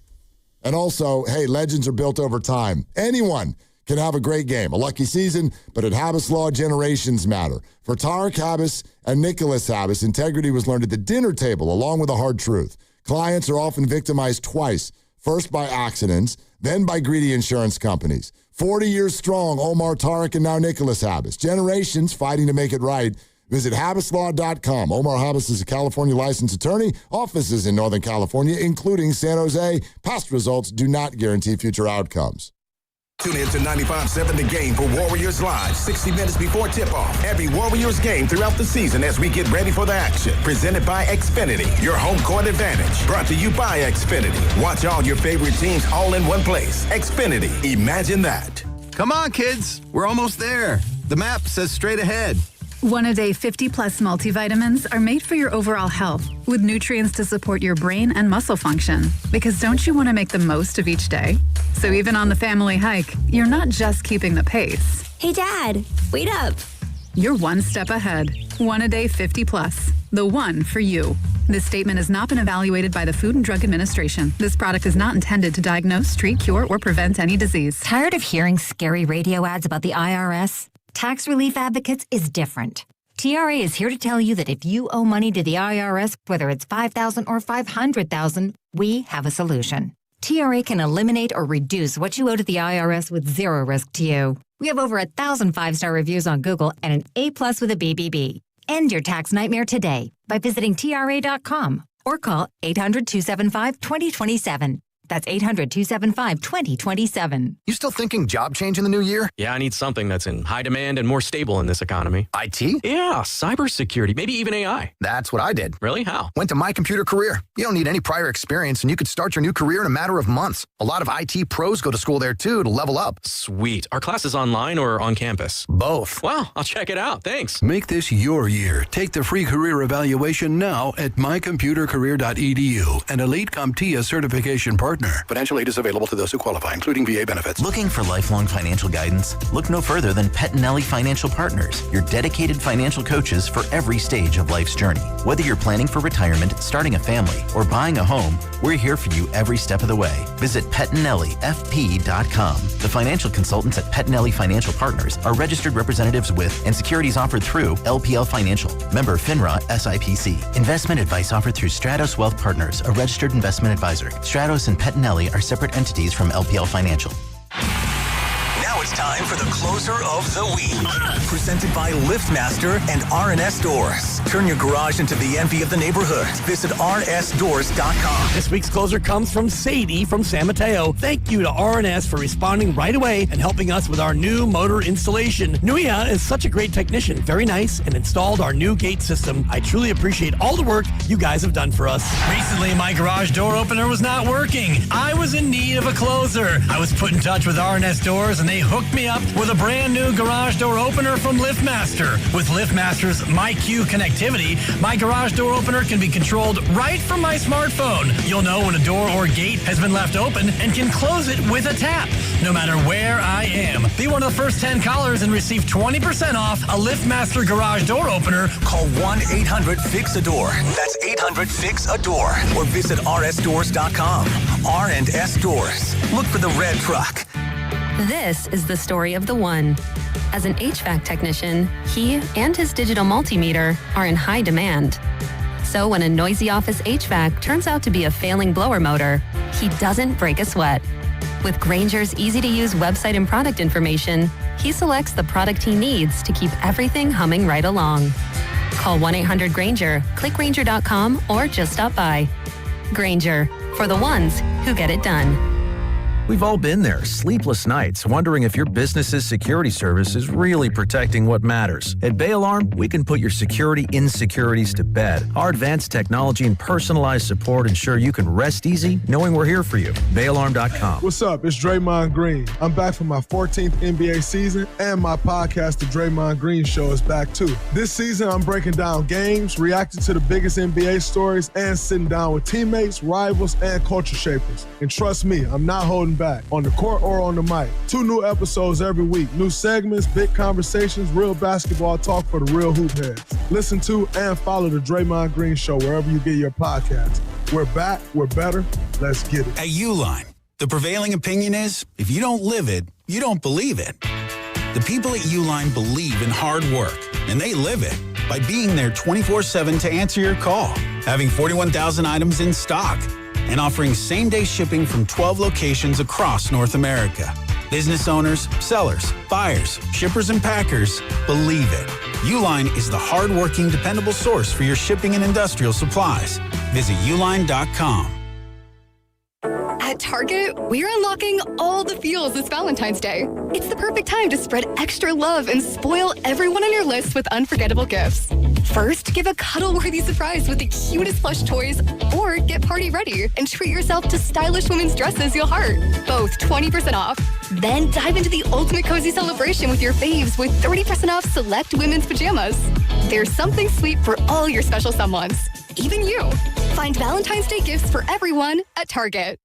And also, hey, legends are built over time. Anyone can have a great game, a lucky season, but at Habas Law, generations matter. For Tarek Habas and Nicholas Habas, integrity was learned at the dinner table, along with a hard truth. Clients are often victimized twice, first by accidents, then by greedy insurance companies. 40 years strong, Omar, Tarek, and now Nicholas Habas. Generations fighting to make it right. Visit HabasLaw.com. Omar Habas is a California licensed attorney. Offices in Northern California, including San Jose. Past results do not guarantee future outcomes. Tune in to 95.7 The Game for Warriors Live, 60 minutes before tip-off. Every Warriors game throughout the season as we get ready for the action. Presented by Xfinity, your home court advantage. Brought to you by Xfinity. Watch all your favorite teams all in one place. Xfinity, imagine that. Come on, kids. We're almost there. The map says straight ahead. One-a-day 50-plus multivitamins are made for your overall health, with nutrients to support your brain and muscle function. Because don't you want to make the most of each day? So even on the family hike, you're not just keeping the pace. Hey, Dad, wait up. You're one step ahead. One a day 50 plus. The one for you. This statement has not been evaluated by the Food and Drug Administration. This product is not intended to diagnose, treat, cure, or prevent any disease. Tired of hearing scary radio ads about the IRS? Tax Relief Advocates is different. TRA is here to tell you that if you owe money to the IRS, whether it's $5,000 or $500,000, we have a solution. TRA can eliminate or reduce what you owe to the IRS with zero risk to you. We have over 1,000 5-star reviews on Google and an A+ with a BBB. End your tax nightmare today by visiting TRA.com or call 800-275-2027. That's 800-275-2027. You still thinking job change in the new year? Yeah, I need something that's in high demand and more stable in this economy. IT? Yeah, cybersecurity, maybe even AI. That's what I did. Really? How? Went to My Computer Career. You don't need any prior experience, and you could start your new career in a matter of months. A lot of IT pros go to school there, too, to level up. Sweet. Are classes online or on campus? Both. Wow, I'll check it out. Thanks. Make this your year. Take the free career evaluation now at mycomputercareer.edu, an Elite CompTIA certification partner. Financial aid is available to those who qualify, including VA benefits. Looking for lifelong financial guidance? Look no further than Pettinelli Financial Partners, your dedicated financial coaches for every stage of life's journey. Whether you're planning for retirement, starting a family, or buying a home, we're here for you every step of the way. Visit PettinelliFP.com. The financial consultants at Pettinelli Financial Partners are registered representatives with and securities offered through LPL Financial, member FINRA SIPC. Investment advice offered through Stratos Wealth Partners, a registered investment advisor. Stratos and Pettinelli are separate entities from LPL Financial. Now it's time for the closer of the week. Presented by LiftMaster and RNS Doors. Turn your garage into the envy of the neighborhood. Visit rnsdoors.com. This week's closer comes from Sadie from San Mateo. Thank you to RNS for responding right away and helping us with our new motor installation. Nuia is such a great technician, very nice, and installed our new gate system. I truly appreciate all the work you guys have done for us. Recently, my garage door opener was not working. I was in need of a closer. I was put in touch with RNS Doors, and they hooked me up with a brand new garage door opener from LiftMaster. With LiftMaster's MyQ connectivity, my garage door opener can be controlled right from my smartphone. You'll know when a door or gate has been left open and can close it with a tap, no matter where I am. Be one of the first 10 callers and receive 20% off a LiftMaster garage door opener. Call 1-800-FIX-A-DOOR. That's 800-FIX-A-DOOR. Or visit rsdoors.com. R&S Doors. Look for the red truck. This is the story of the one. As an HVAC technician, he and his digital multimeter are in high demand. So when a noisy office HVAC turns out to be a failing blower motor, he doesn't break a sweat. With Grainger's easy-to-use website and product information, he selects the product he needs to keep everything humming right along. Call 1-800-GRAINGER, click Grainger.com, or just stop by. Grainger, for the ones who get it done. We've all been there, sleepless nights, wondering if your business's security service is really protecting what matters. At Bay Alarm, we can put your security insecurities to bed. Our advanced technology and personalized support ensure you can rest easy knowing we're here for you. BayAlarm.com. What's up? It's Draymond Green. I'm back for my 14th NBA season, and my podcast, The Draymond Green Show, is back too. This season, I'm breaking down games, reacting to the biggest NBA stories, and sitting down with teammates, rivals, and culture shapers. And trust me, I'm not holding back, on the court or on the mic. 2 new episodes every week. New segments, big conversations, real basketball talk for the real hoop heads. Listen to and follow the Draymond Green Show wherever you get your podcasts. We're back. We're better. Let's get it. At Uline, the prevailing opinion is, if you don't live it, you don't believe it. The people at Uline believe in hard work, and they live it by being there 24/7 to answer your call, having 41,000 items in stock, and offering same-day shipping from 12 locations across North America. Business owners, sellers, buyers, shippers, and packers believe it. Uline is the hard-working, dependable source for your shipping and industrial supplies. Visit uline.com. At Target, we're unlocking all the feels this Valentine's Day. It's the perfect time to spread extra love and spoil everyone on your list with unforgettable gifts. First, give a cuddle-worthy surprise with the cutest plush toys, or get party ready and treat yourself to stylish women's dresses you'll heart. Both 20% off. Then dive into the ultimate cozy celebration with your faves with 30% off select women's pajamas. There's something sweet for all your special someones, even you. Find Valentine's Day gifts for everyone at Target.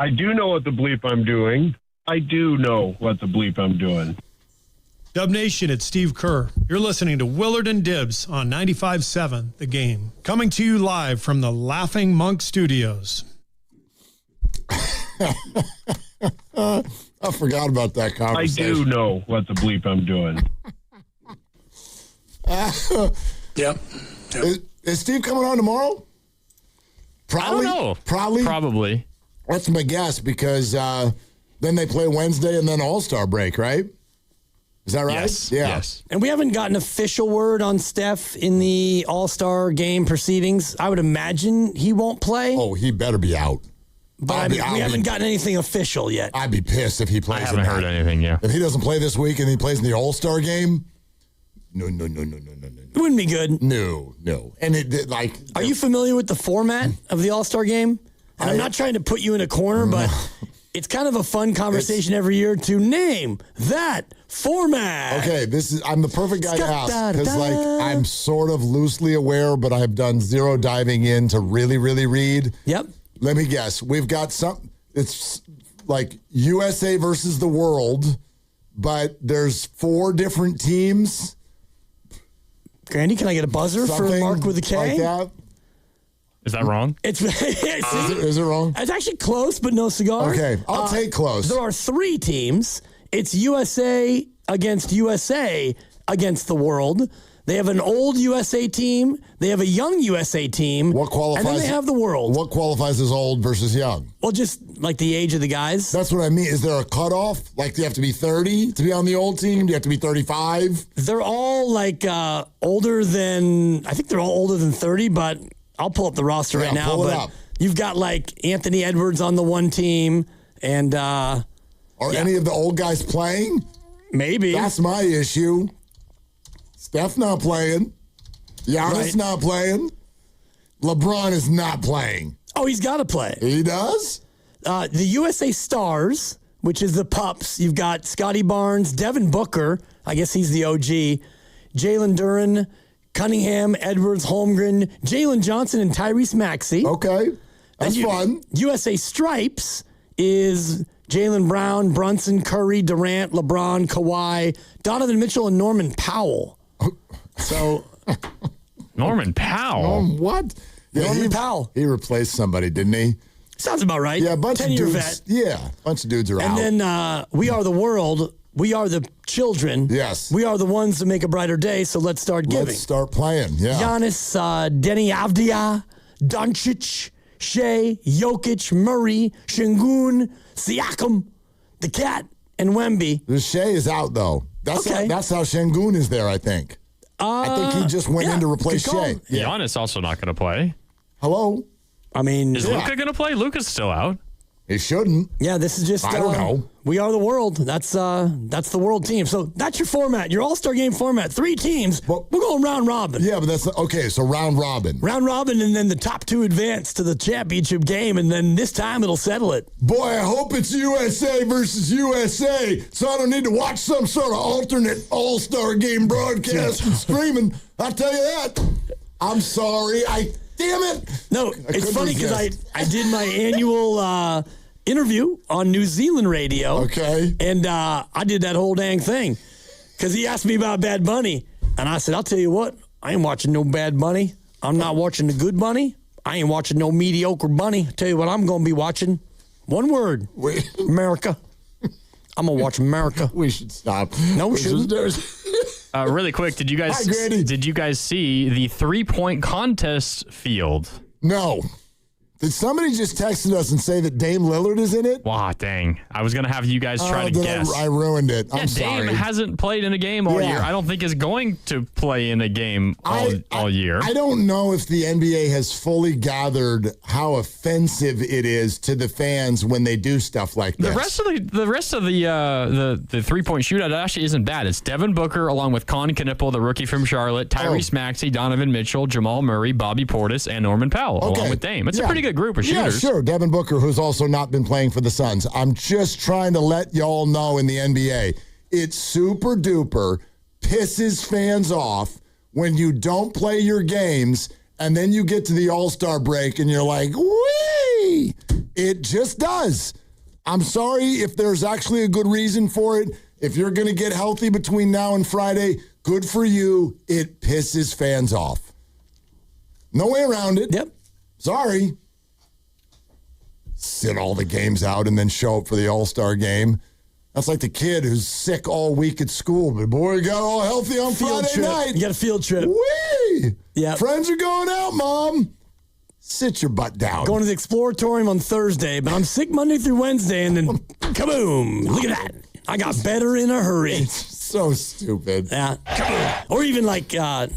I do know what the bleep I'm doing. I do know what the bleep I'm doing. Dub Nation, it's Steve Kerr. You're listening to Willard and Dibbs on 95.7 The Game. Coming to you live from the Laughing Monk Studios. I forgot about that conversation. I do know what the bleep I'm doing. Yep. Is Steve coming on tomorrow? Probably. I don't know. Probably. That's my guess because then they play Wednesday and then All-Star break, right? Is that right? Yes. Yeah. Yes. And we haven't gotten official word on Steph in the All-Star game proceedings. I would imagine he won't play. Oh, he better be out. But we haven't gotten anything official yet. I'd be pissed if he plays. I haven't heard anything yet. If he doesn't play this week and he plays in the All-Star game, no. It wouldn't be good. No. And are you familiar with the format of the All-Star game? And I'm not trying to put you in a corner, but it's kind of a fun conversation every year to name that format. Okay, I'm the perfect guy to ask because I'm sort of loosely aware, but I've done zero diving in to really, really read. Yep. Let me guess. We've got it's like USA versus the world, but there's 4 different teams. Grandy, can I get a buzzer for Mark with a K? Like that? Is that wrong? Is it wrong? It's actually close, but no cigar. Okay, I'll take close. There are 3 teams. It's USA against the world. They have an old USA team. They have a young USA team. What qualifies? And then they have the world. What qualifies as old versus young? Well, just like the age of the guys. That's what I mean. Is there a cutoff? Like, do you have to be 30 to be on the old team? Do you have to be 35? They're all like older than, I think they're all older than 30, but I'll pull up the roster right now. Pull it but up. You've got like Anthony Edwards on the one team. And are any of the old guys playing? Maybe. That's my issue. Steph not playing. Giannis not playing. LeBron is not playing. Oh, he's got to play. He does? The USA Stars, which is the Pups. You've got Scotty Barnes, Devin Booker. I guess he's the OG. Jalen Duren, Cunningham, Edwards, Holmgren, Jalen Johnson, and Tyrese Maxey. Okay. That's fun. USA Stripes is Jaylen Brown, Brunson, Curry, Durant, LeBron, Kawhi, Donovan Mitchell, and Norman Powell. So, Norman Powell? What? Yeah, Norman Powell. He replaced somebody, didn't he? Sounds about right. Yeah, a bunch of 10-year dudes. vet. Yeah, a bunch of dudes are out. And then We Are the World. We are the children. Yes. We are the ones that make a brighter day, so let's start giving. Let's start playing, yeah. Giannis, Denny Avdia, Doncic, Shea, Jokic, Murray, Şengün, Siakam, the Cat, and Wemby. The Shea is out, though. That's how Şengün is there, I think. I think he just went in to replace Shea. Yeah. Giannis also not going to play. Hello? I mean... Is Luka going to play? Luka's still out. He shouldn't. Yeah, this is just... I don't know. We are the world. That's the world team. So that's your format, your All-Star game format. 3 teams. We're going round robin. Yeah, but that's... Okay, so round robin. Round robin, and then the top 2 advance to the championship game, and then this time it'll settle it. Boy, I hope it's USA versus USA, so I don't need to watch some sort of alternate All-Star game broadcast and streaming. I'll tell you that. I'm sorry. Damn it. No, it's funny because I did my annual interview on New Zealand radio. Okay. And I did that whole dang thing because he asked me about Bad Bunny. And I said, I'll tell you what, I ain't watching no Bad Bunny. I'm not watching the good Bunny. I ain't watching no mediocre Bunny. I'll tell you what I'm going to be watching. One word. America. I'm going to watch America. We should stop. No, we shouldn't. Really quick, did you guys see the 3-point contest field? No. Did somebody just texted us and say that Dame Lillard is in it? Wow, dang. I was going to have you guys try to guess. I ruined it. I'm Dame sorry. hasn't played in a game all year. I don't think is going to play in a game all year. I don't know if the NBA has fully gathered how offensive it is to the fans when they do stuff like this. The rest of the 3-point shootout actually isn't bad. It's Devin Booker along with Con Knippel, the rookie from Charlotte, Tyrese Maxey, Donovan Mitchell, Jamal Murray, Bobby Portis, and Norman Powell along with Dame. It's a pretty good group of shooters. Yeah, sure. Devin Booker, who's also not been playing for the Suns. I'm just trying to let y'all know in the NBA, it's super duper pisses fans off when you don't play your games and then you get to the All-Star break and you're like, wee! It just does. I'm sorry if there's actually a good reason for it. If you're going to get healthy between now and Friday, good for you. It pisses fans off. No way around it. Yep. Sorry. Sit all the games out and then show up for the All-Star game. That's like the kid who's sick all week at school, but boy, he got all healthy on Friday night. You got a field trip. Whee! Yeah. Friends are going out, Mom. Sit your butt down. Going to the Exploratorium on Thursday, but I'm sick Monday through Wednesday, and then kaboom! Look at that. I got better in a hurry. It's so stupid. Yeah. Or even like, game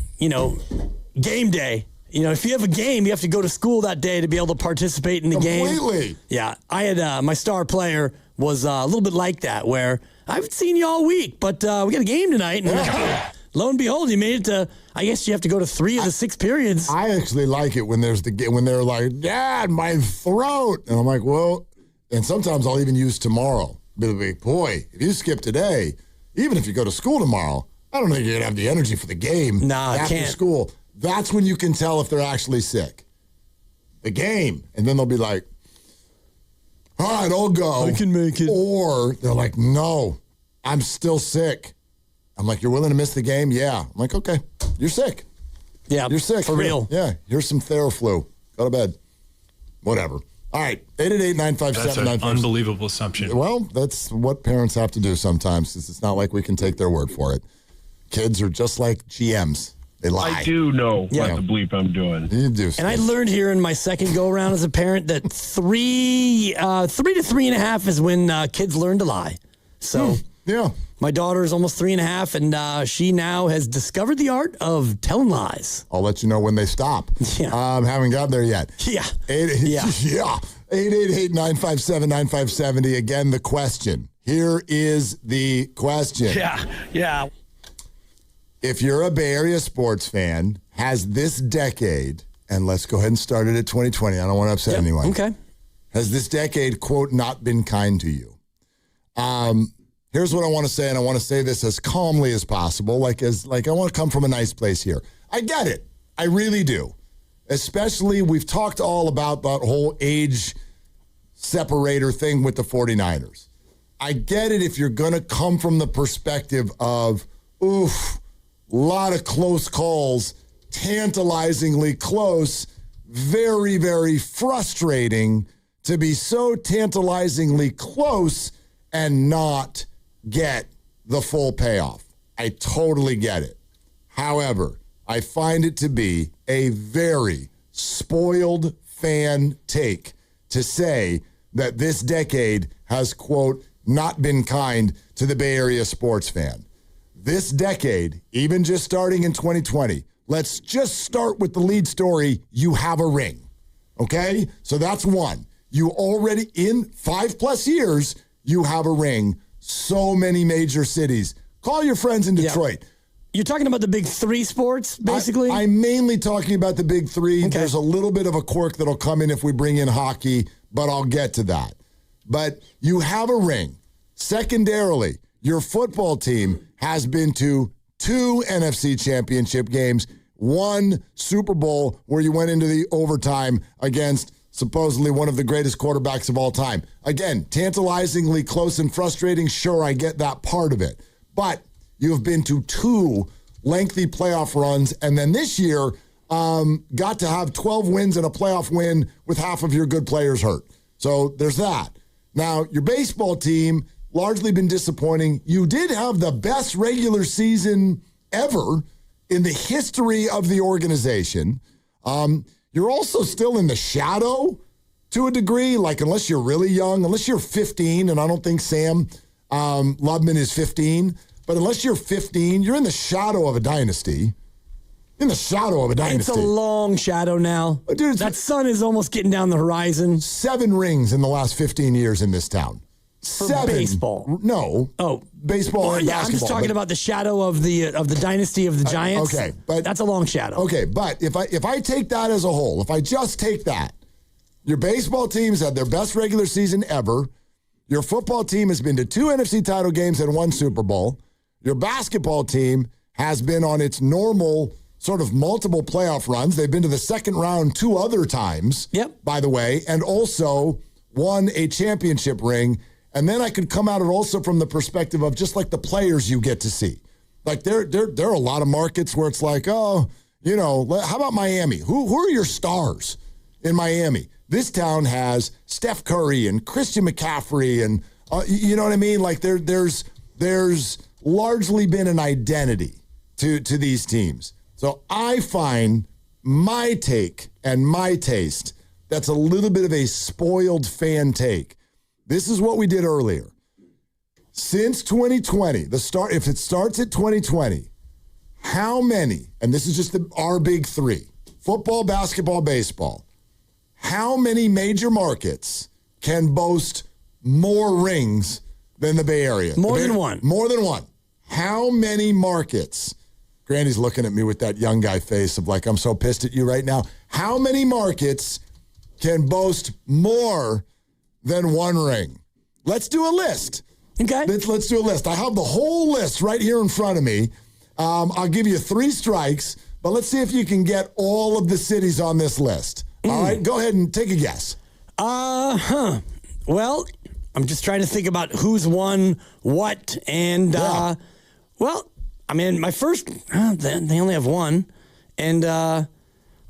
day. If you have a game, you have to go to school that day to be able to participate in the game. Completely. Yeah. I had my star player was a little bit like that, where I haven't seen you all week, but we got a game tonight. And lo and behold, you made it to, I guess you have to go to 3 of the 6 periods. I actually like it when when they're like, Dad, my throat. And I'm like, well, and sometimes I'll even use tomorrow. Boy, if you skip today, even if you go to school tomorrow, I don't think you're going to have the energy for the game after school. That's when you can tell if they're actually sick. The game. And then they'll be like, all right, I'll go. I can make it. Or they're like, no, I'm still sick. I'm like, you're willing to miss the game? Yeah. I'm like, okay, you're sick. Yeah. You're sick. For real. Yeah. Here's some Theraflu. Go to bed. Whatever. All right. 888-957-95. That's an unbelievable assumption. Well, that's what parents have to do sometimes, because it's not like we can take their word for it. Kids are just like GMs. They lie. I do know what the bleep I'm doing. You do. And I learned here in my second go-around as a parent that 3 to 3.5 is when kids learn to lie. So yeah, my daughter is almost 3.5, and she now has discovered the art of telling lies. I'll let you know when they stop. Yeah. Haven't got there yet. Yeah. Yeah. 888-957-9570. Again, the question. Here is the question. Yeah. If you're a Bay Area sports fan, has this decade, and let's go ahead and start it at 2020. I don't want to upset anyone. Okay. Has this decade, quote, not been kind to you? Here's what I want to say, and I want to say this as calmly as possible, like I want to come from a nice place here. I get it. I really do. Especially, we've talked all about that whole age separator thing with the 49ers. I get it if you're going to come from the perspective of, oof, a lot of close calls, tantalizingly close, very, very frustrating to be so tantalizingly close and not get the full payoff. I totally get it. However, I find it to be a very spoiled fan take to say that this decade has, quote, not been kind to the Bay Area sports fan. This decade, even just starting in 2020, let's just start with the lead story. You have a ring. Okay? So that's one. You already, in 5+ years, you have a ring. So many major cities. Call your friends in Detroit. Yeah. You're talking about the big 3 sports, basically? I'm mainly talking about the big 3. Okay. There's a little bit of a quirk that'll come in if we bring in hockey, but I'll get to that. But you have a ring. Secondarily, your football team has been to 2 NFC championship games, 1 Super Bowl where you went into the overtime against supposedly one of the greatest quarterbacks of all time. Again, tantalizingly close and frustrating. Sure, I get that part of it. But you have been to 2 lengthy playoff runs, and then this year got to have 12 wins and a playoff win with half of your good players hurt. So there's that. Now, your baseball team, largely been disappointing. You did have the best regular season ever in the history of the organization. You're also still in the shadow to a degree, like unless you're really young, unless you're 15, and I don't think Sam Lubman is 15, but unless you're 15, you're in the shadow of a dynasty. In the shadow of a dynasty. It's a long shadow now. Dude, that sun is almost getting down the horizon. 7 rings in the last 15 years in this town. For 7. baseball. No. Oh, baseball and basketball. I'm just talking about the shadow of the dynasty of the Giants. Okay, but that's a long shadow. Okay, but if I take that as a whole, if I just take that, your baseball team's had their best regular season ever. Your football team has been to 2 NFC title games and 1 Super Bowl. Your basketball team has been on its normal sort of multiple playoff runs. They've been to the second round 2 other times. Yep. By the way, and also won a championship ring. And then I could come at it also from the perspective of just like the players you get to see. Like there are a lot of markets where it's like, oh, you know, how about Miami? Who are your stars in Miami? This town has Steph Curry and Christian McCaffrey and you know what I mean? Like there's largely been an identity to these teams. So I find my take and my taste that's a little bit of a spoiled fan take. This is what we did earlier. Since 2020, if it starts at 2020, how many, and this is just our big three, football, basketball, baseball, how many major markets can boast more rings than the Bay Area? More than one. More than one. How many markets? Granny's looking at me with that young guy face of like, I'm so pissed at you right now. How many markets can boast more than one ring? Let's do a list. Okay. Let's do a list. I have the whole list right here in front of me. I'll give you 3 strikes, but let's see if you can get all of the cities on this list. All right, go ahead and take a guess. Well, I'm just trying to think about who's won what, and well, I mean, my first, they only have one, and I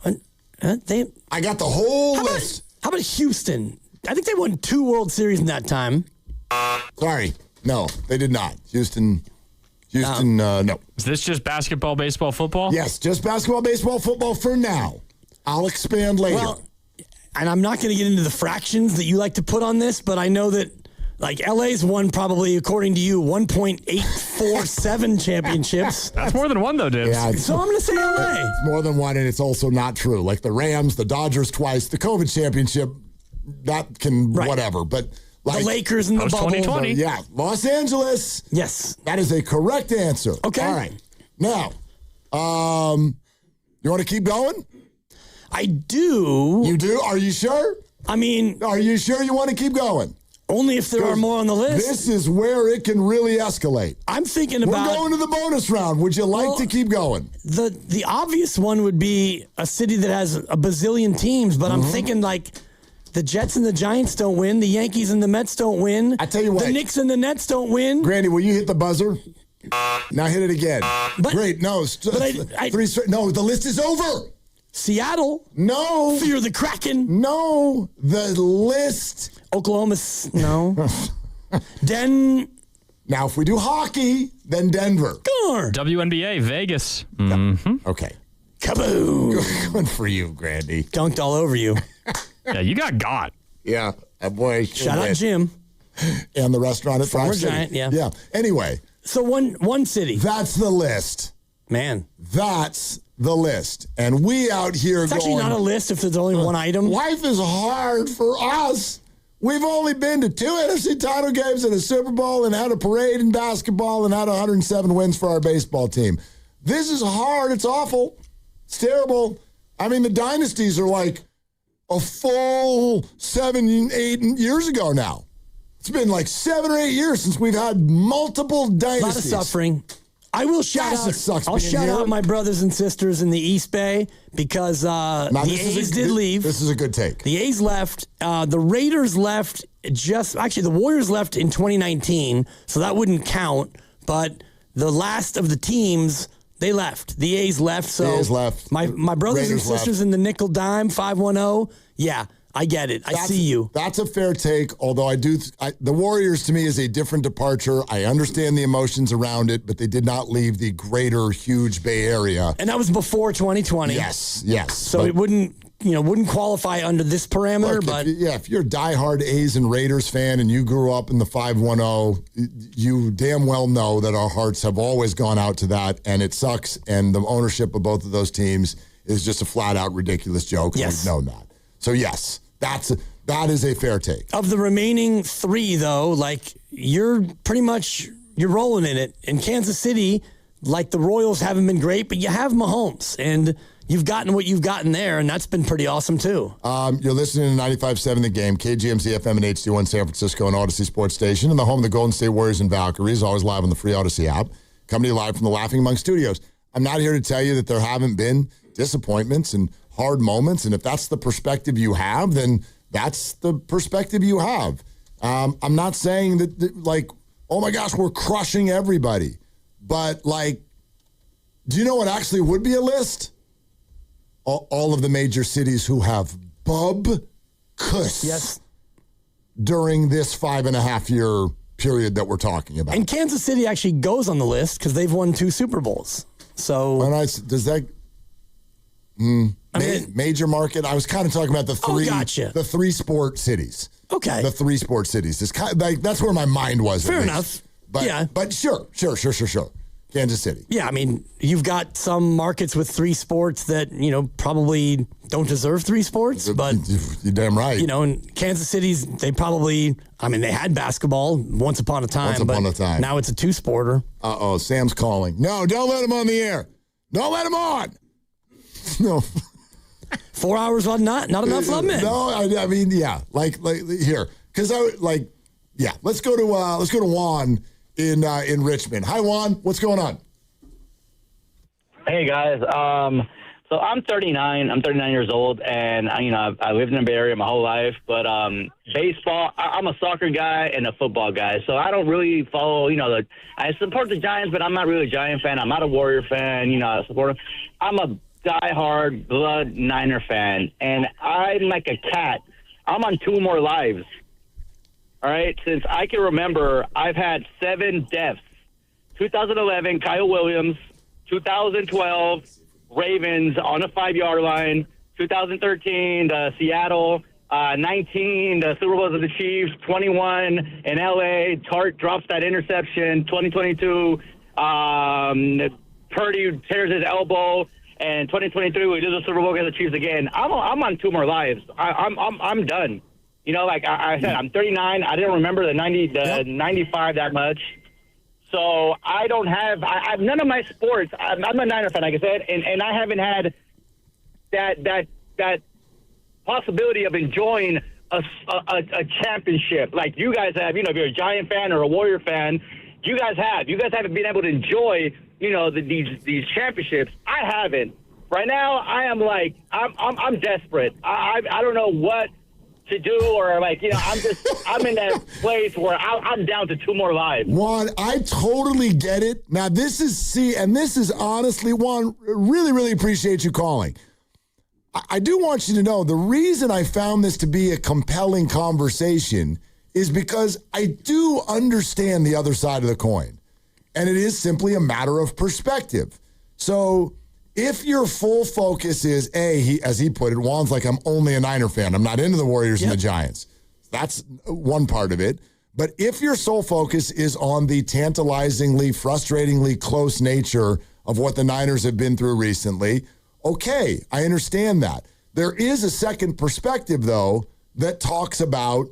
got the whole list. How about Houston? I think they won 2 World Series in that time. Sorry, no, they did not. Houston, no. Is this just basketball, baseball, football? Yes, just basketball, baseball, football for now. I'll expand later. Well, and I'm not going to get into the fractions that you like to put on this, but I know that, like, LA's won probably, according to you, 1.847 championships. That's more than one, though, Dibs. Yeah, so I'm going to say LA. It's more than one, and it's also not true. Like the Rams, the Dodgers twice, the COVID championship, that can whatever. But like, the Lakers and the bubble. 2020. Yeah, Los Angeles. Yes. That is a correct answer. Okay. All right. Now, you want to keep going? I do. You do? Are you sure? I mean, are you sure you want to keep going? Only if there are more on the list. This is where it can really escalate. I'm thinking about... We're going to the bonus round. Would you like to keep going? The obvious one would be a city that has a bazillion teams, but I'm thinking like the Jets and the Giants don't win, the Yankees and the Mets don't win. I tell you what. The Knicks and the Nets don't win. Granny, will you hit the buzzer? Now hit it again. Great. No. No, the list is over. Seattle. No. Fear the Kraken. No. The list. Oklahoma. No. Now, if we do hockey, then Denver. WNBA, Vegas. Okay. Kaboom. Good for you, Grandy. Dunked all over you. Yeah, you got. Yeah. Boy. Shout out Jim. And the restaurant at Former Fox City. Giant, yeah. Yeah. Anyway. So one city. That's the list. Man. That's the list. And we out here It's actually not a list if there's only one item. Life is hard for us. We've only been to 2 NFC title games and a Super Bowl and had a parade in basketball and had 107 wins for our baseball team. This is hard. It's awful. It's terrible. I mean, the dynasties are like a full 7, 8 years ago now. It's been like 7 or 8 years since we've had multiple dynasties. A lot of suffering. I will shout out my brothers and sisters in the East Bay because the A's did leave. This is a good take. The A's left. The Raiders left the Warriors left in 2019, so that wouldn't count. But the last of the teams, they left. The A's left. So the A's left. My brothers Raiders and sisters in the nickel dime 510. Yeah. I get it. I see you. That's a fair take, although the Warriors to me is a different departure. I understand the emotions around it, but they did not leave the greater, huge Bay Area. And that was before 2020. Yes. So it wouldn't qualify under this parameter. Look, if you're a diehard A's and Raiders fan and you grew up in the 510, you damn well know that our hearts have always gone out to that, and it sucks. And the ownership of both of those teams is just a flat-out ridiculous joke. Yes. We've known that. So, yes. That is a fair take. Of the remaining 3, though, like you're rolling in it. In Kansas City, like the Royals haven't been great, but you have Mahomes, and you've gotten what you've gotten there, and that's been pretty awesome too. You're listening to 95.7 The Game, KGMZ FM and HD1 San Francisco and Odyssey Sports Station, and the home of the Golden State Warriors and Valkyries, always live on the free Odyssey app. Coming to you live from the Laughing Monk Studios. I'm not here to tell you that there haven't been disappointments and hard moments, and if that's the perspective you have, then that's the perspective you have. I'm not saying that, like, oh my gosh, we're crushing everybody. But, like, do you know what actually would be a list? All of the major cities who have bub kuss during this 5.5-year period that we're talking about. And Kansas City actually goes on the list because they've won 2 Super Bowls. So does that major market? I was kind of talking about the three sport cities. Okay, the 3 sport cities. It's kind of like, that's where my mind was. Fair enough. But sure. Kansas City. Yeah, I mean, you've got some markets with 3 sports that, probably don't deserve 3 sports, but you're damn right. In Kansas City's, they had basketball once upon a time. Now it's a 2-sporter. Uh-oh, Sam's calling. No, don't let him on the air. Don't let him on. No. 4 hours on not enough love, man. No, I mean, yeah. Like here. Because let's go to Juan in Richmond. Hi, Juan. What's going on? Hey, guys. So I'm 39. I'm 39 years old, and I lived in the Bay Area my whole life. But baseball, I'm a soccer guy and a football guy, so I don't really follow. I support the Giants, but I'm not really a Giant fan. I'm not a Warrior fan. I'm a diehard blood Niner fan, and I'm like a cat. I'm on 2 more lives. All right, since I can remember, I've had 7 deaths. 2011, Kyle Williams. 2012, Ravens on the 5-yard line. 2013, Seattle. 19, the Super Bowls of the Chiefs. 21 in L.A., Tart drops that interception. 2022, Purdy tears his elbow. And 2023, we do the Super Bowl against the Chiefs again. I'm on 2 more lives. I'm done. Like I said, I'm 39. I didn't remember the 95 that much. So I don't have I've none of my sports. I'm a Niner fan, like I said, and I haven't had that possibility of enjoying a championship like you guys have. If you're a Giant fan or a Warrior fan, you guys haven't been able to enjoy these championships. I haven't. Right now, I am like I'm desperate. I don't know what to do, or I'm in that place where I'm down to 2 more lives. Juan, I totally get it. Now this is honestly, Juan, really, really appreciate you calling. I do want you to know the reason I found this to be a compelling conversation is because I do understand the other side of the coin. And it is simply a matter of perspective. So if your full focus is, as he put it, Juan's like, I'm only a Niner fan. I'm not into the Warriors and the Giants. That's one part of it. But if your sole focus is on the tantalizingly, frustratingly close nature of what the Niners have been through recently, okay, I understand that. There is a second perspective, though, that talks about,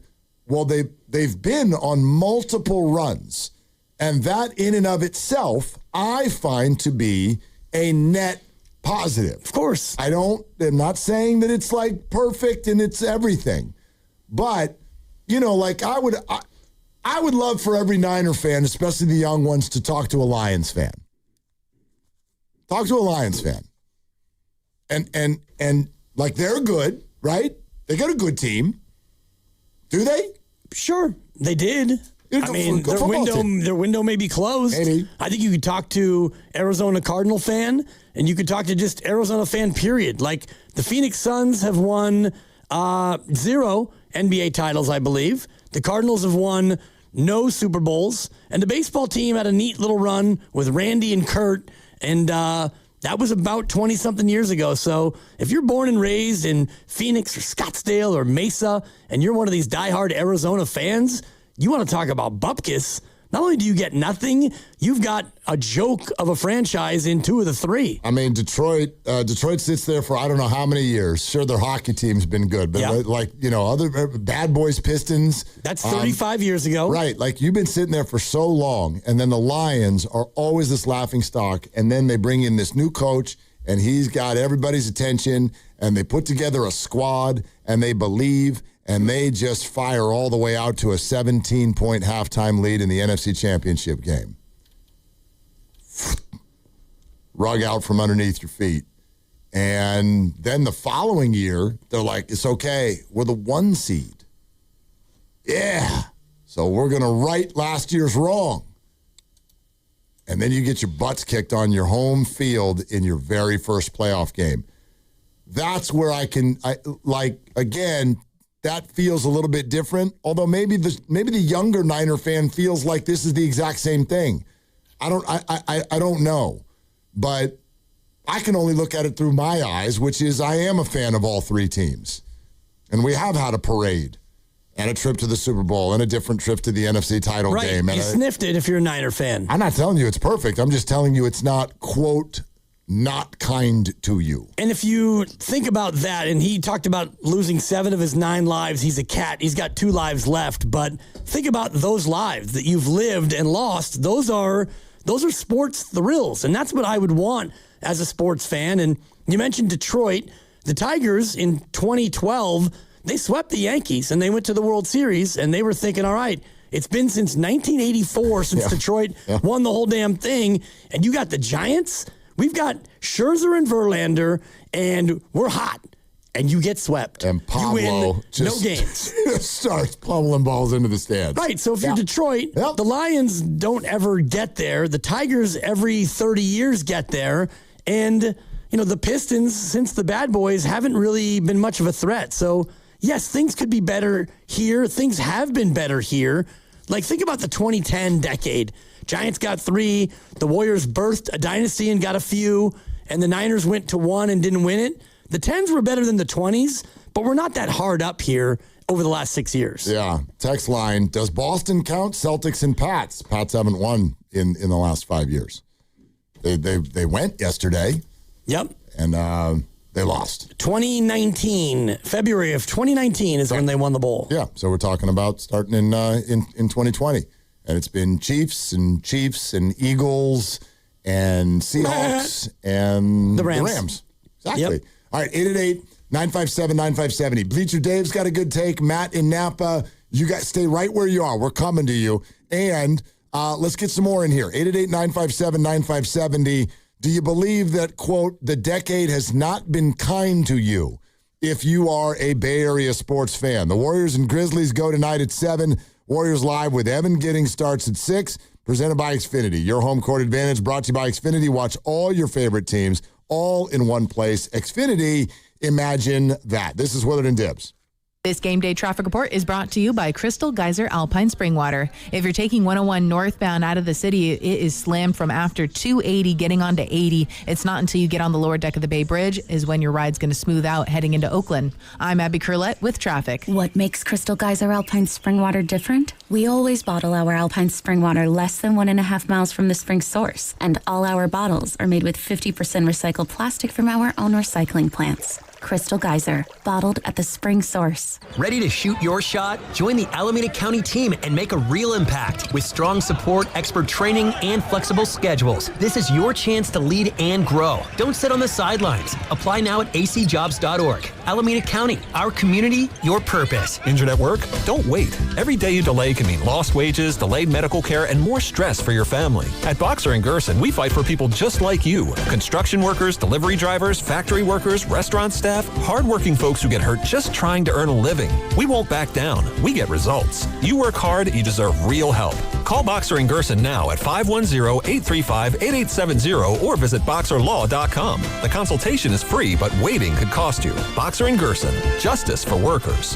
well, they've been on multiple runs. And that in and of itself, I find to be a net positive. Of course. I'm not saying that it's like perfect and it's everything. But, like I would love for every Niner fan, especially the young ones, to talk to a Lions fan. Talk to a Lions fan. And like they're good, right? They got a good team. Do they? Sure, they did. Their window may be closed. Maybe. I think you could talk to Arizona Cardinal fan, and you could talk to just Arizona fan, period. Like, the Phoenix Suns have won 0 NBA titles, I believe. The Cardinals have won no Super Bowls. And the baseball team had a neat little run with Randy and Kurt, and that was about 20-something years ago. So if you're born and raised in Phoenix or Scottsdale or Mesa, and you're one of these diehard Arizona fans, you want to talk about bupkis. Not only do you get nothing, you've got a joke of a franchise in 2 of the 3. I mean, Detroit sits there for I don't know how many years. Sure, their hockey team's been good, but other Bad Boys Pistons. That's 35 years ago. Right. Like, you've been sitting there for so long, and then the Lions are always this laughing stock, and then they bring in this new coach, and he's got everybody's attention, and they put together a squad, and they believe, and they just fire all the way out to a 17-point halftime lead in the NFC Championship game. Rug out from underneath your feet. And then the following year, they're like, it's okay. We're the 1 seed. Yeah. So we're going to right last year's wrong. And then you get your butts kicked on your home field in your very first playoff game. That's where again, that feels a little bit different. Although maybe the younger Niner fan feels like this is the exact same thing. I don't know. But I can only look at it through my eyes, which is I am a fan of all 3 teams. And we have had a parade and a trip to the Super Bowl and a different trip to the NFC title game. You sniffed it if you're a Niner fan. I'm not telling you it's perfect. I'm just telling you it's not, quote, not kind to you. And if you think about that, and he talked about losing 7 of his 9 lives. He's a cat. He's got 2 lives left. But think about those lives that you've lived and lost. Those are sports thrills. And that's what I would want as a sports fan. And you mentioned Detroit. The Tigers in 2012, they swept the Yankees and they went to the World Series, and they were thinking, all right, it's been since 1984 since Detroit won the whole damn thing. And you got the Giants. We've got Scherzer and Verlander, and we're hot. And you get swept. And Pablo you win just no games. starts pummeling balls into the stands. Right. So if you're Detroit, the Lions don't ever get there. The Tigers every 30 years get there. And, the Pistons, since the Bad Boys, haven't really been much of a threat. So, yes, things could be better here. Things have been better here. Like, think about the 2010 decade. Giants got 3. The Warriors birthed a dynasty and got a few. And the Niners went to 1 and didn't win it. The 10s were better than the 20s, but we're not that hard up here over the last 6 years. Yeah. Text line, does Boston count Celtics and Pats? Pats haven't won in the last 5 years. They went yesterday. Yep. And they lost. 2019, February of 2019 is when they won the bowl. Yeah. So we're talking about starting in 2020. And it's been Chiefs and Eagles and Seahawks and the Rams. Exactly. Yep. All right, 888-957-9570. Bleacher Dave's got a good take. Matt in Napa, you guys stay right where you are. We're coming to you. And let's get some more in here. 888-957-9570. Do you believe that, quote, the decade has not been kind to you if you are a Bay Area sports fan? The Warriors and Grizzlies go tonight at 7. Warriors Live with Evan Giddings starts at 6. Presented by Xfinity. Your home court advantage brought to you by Xfinity. Watch all your favorite teams all in one place. Xfinity, imagine that. This is Willard and Dibbs. This game day traffic report is brought to you by Crystal Geyser Alpine Spring Water. If you're taking 101 northbound out of the city, it is slammed from after 280 getting onto 80. It's not until you get on the lower deck of the Bay Bridge is when your ride's going to smooth out heading into Oakland. I'm Abby Curlett with traffic. What makes Crystal Geyser Alpine Spring Water different? We always bottle our Alpine Spring Water less than 1.5 miles from the spring source, and all our bottles are made with 50% recycled plastic from our own recycling plants. Crystal Geyser, bottled at the spring source. Ready to shoot your shot? Join the Alameda County team and make a real impact. With strong support, expert training, and flexible schedules, this is your chance to lead and grow. Don't sit on the sidelines. Apply now at acjobs.org. Alameda County, our community, your purpose. Injured at work? Don't wait. Every day you delay can mean lost wages, delayed medical care, and more stress for your family. At Boxer & Gerson, we fight for people just like you. Construction workers, delivery drivers, factory workers, restaurant staff, hardworking folks who get hurt just trying to earn a living. We won't back down. We get results. You work hard, you deserve real help. Call Boxer & Gerson now at 510-835-8870 or visit boxerlaw.com. The consultation is free, but waiting could cost you. Boxer & Gerson, justice for workers.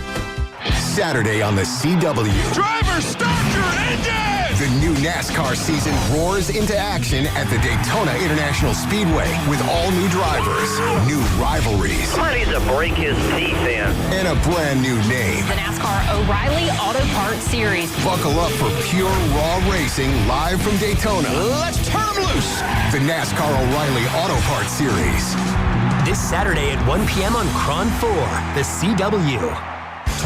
Saturday on the CW. Driver, start your engine! The new NASCAR season roars into action at the Daytona International Speedway with all new drivers, new rivalries. Somebody needs to break his teeth in. And a brand new name. The NASCAR O'Reilly Auto Parts Series. Buckle up for pure raw racing live from Daytona. Let's turn them loose. The NASCAR O'Reilly Auto Parts Series. This Saturday at 1 p.m. on Cron 4, the CW.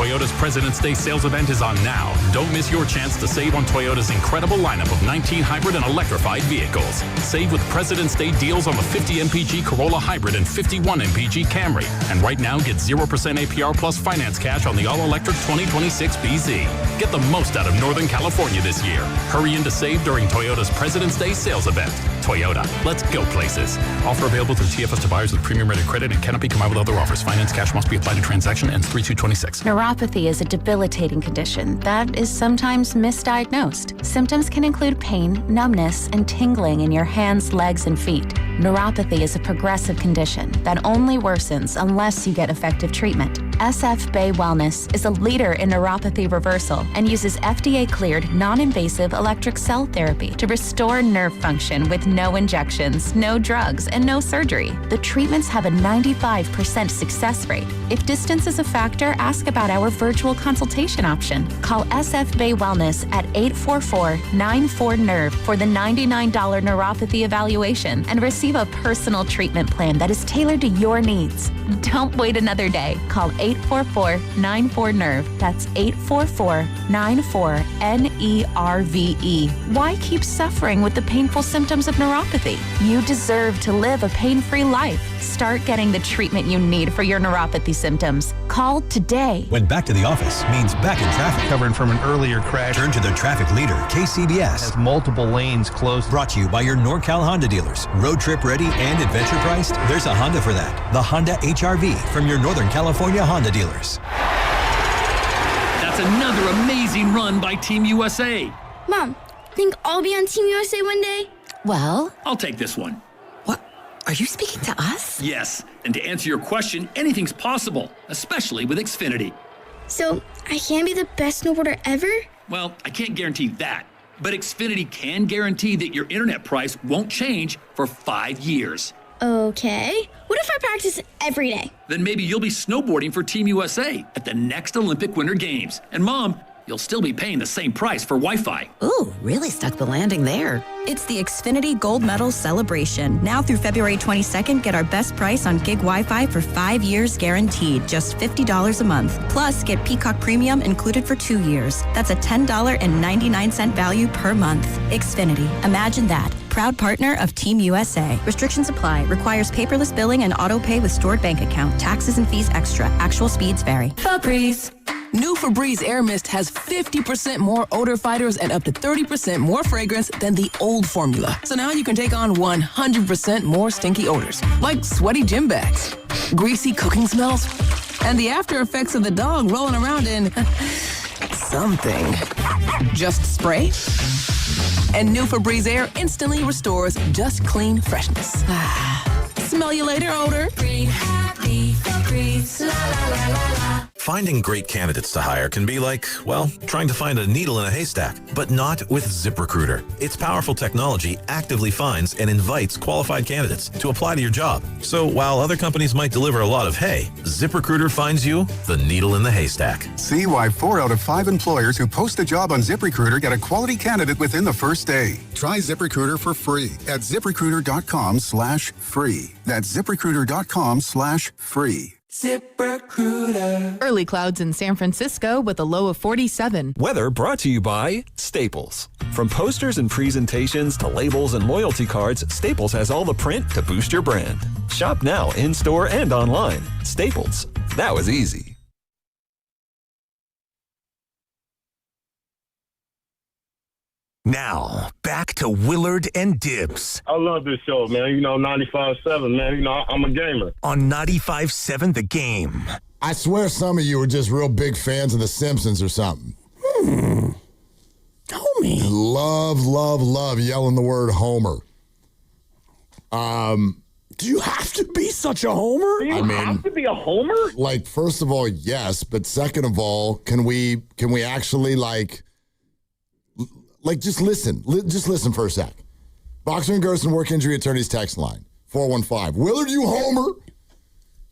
Toyota's President's Day sales event is on now. Don't miss your chance to save on Toyota's incredible lineup of 19 hybrid and electrified vehicles. Save with President's Day deals on the 50 mpg Corolla Hybrid and 51 mpg Camry. And right now, get 0% APR plus finance cash on the all-electric 2026 BZ. Get the most out of Northern California this year. Hurry in to save during Toyota's President's Day sales event. Toyota, let's go places. Offer available through TFS to buyers with premium rated credit and cannot be combined with other offers. Finance cash must be applied to transaction ends 3/2/26. Neuropathy is a debilitating condition that is sometimes misdiagnosed. Symptoms can include pain, numbness, and tingling in your hands, legs, and feet. Neuropathy is a progressive condition that only worsens unless you get effective treatment. SF Bay Wellness is a leader in neuropathy reversal and uses FDA-cleared, non-invasive electric cell therapy to restore nerve function with no injections, no drugs, and no surgery. The treatments have a 95% success rate. If distance is a factor, ask about our virtual consultation option. Call SF Bay Wellness at 844-94-NERVE for the $99 neuropathy evaluation and receive a personal treatment plan that is tailored to your needs. Don't wait another day. Call 844-94-NERVE. That's 844-94-NERVE. Why keep suffering with the painful symptoms of neuropathy? You deserve to live a pain-free life. Start getting the treatment you need for your neuropathy symptoms. Call today. When back to the office means back in traffic. Recovering from an earlier crash. Turn to the traffic leader, KCBS. Has multiple lanes closed. Brought to you by your NorCal Honda dealers. Road trip ready and adventure priced? There's a Honda for that. The Honda HR-V from your Northern California Honda dealers. That's another amazing run by Team USA. Mom, think I'll be on Team USA one day? Well, I'll take this one. What? Are you speaking to us? Yes, and to answer your question, anything's possible, especially with Xfinity. So, I can be the best snowboarder ever? Well, I can't guarantee that, but Xfinity can guarantee that your internet price won't change for 5 years. Okay. What if I practice every day? Then maybe you'll be snowboarding for Team USA at the next Olympic Winter Games. And Mom, you'll still be paying the same price for Wi-Fi. Ooh, really stuck the landing there. It's the Xfinity Gold Medal Celebration. Now through February 22nd, get our best price on gig Wi-Fi for 5 years guaranteed, just $50 a month. Plus, get Peacock Premium included for 2 years. That's a $10.99 value per month. Xfinity, imagine that. Proud partner of Team USA. Restrictions apply. Requires paperless billing and auto pay with stored bank account. Taxes and fees extra. Actual speeds vary. Febreze. New Febreze Air Mist has 50% more odor fighters and up to 30% more fragrance than the old formula. So now you can take on 100% more stinky odors, like sweaty gym bags, greasy cooking smells, and the after effects of the dog rolling around in something. Just spray, and new Febreze Air instantly restores just clean freshness. Smell you later, odor. Breathe happy, Febreze, la la la la la. Finding great candidates to hire can be like, well, trying to find a needle in a haystack, but not with ZipRecruiter. Its powerful technology actively finds and invites qualified candidates to apply to your job. So while other companies might deliver a lot of hay, ZipRecruiter finds you the needle in the haystack. See why 4 out of 5 employers who post a job on ZipRecruiter get a quality candidate within the first day. Try ZipRecruiter for free at ZipRecruiter.com/free. That's ZipRecruiter.com/free. ZipRecruiter. Early clouds in San Francisco with a low of 47. Weather brought to you by Staples. From posters and presentations to labels and loyalty cards, Staples has all the print to boost your brand. Shop now in-store and online. Staples. That was easy. Now, back to Willard and Dibbs. I love this show, man. 95.7, man. I'm a gamer. On 95.7 The Game. I swear some of you are just real big fans of The Simpsons or something. Homie. Love yelling the word Homer. Do you have to be such a homer? Do you have to be a homer? Like, first of all, yes, but second of all, can we actually just listen. Just listen for a sec. Boxer and Gerson Work Injury Attorneys text line, 415. Willard, you homer?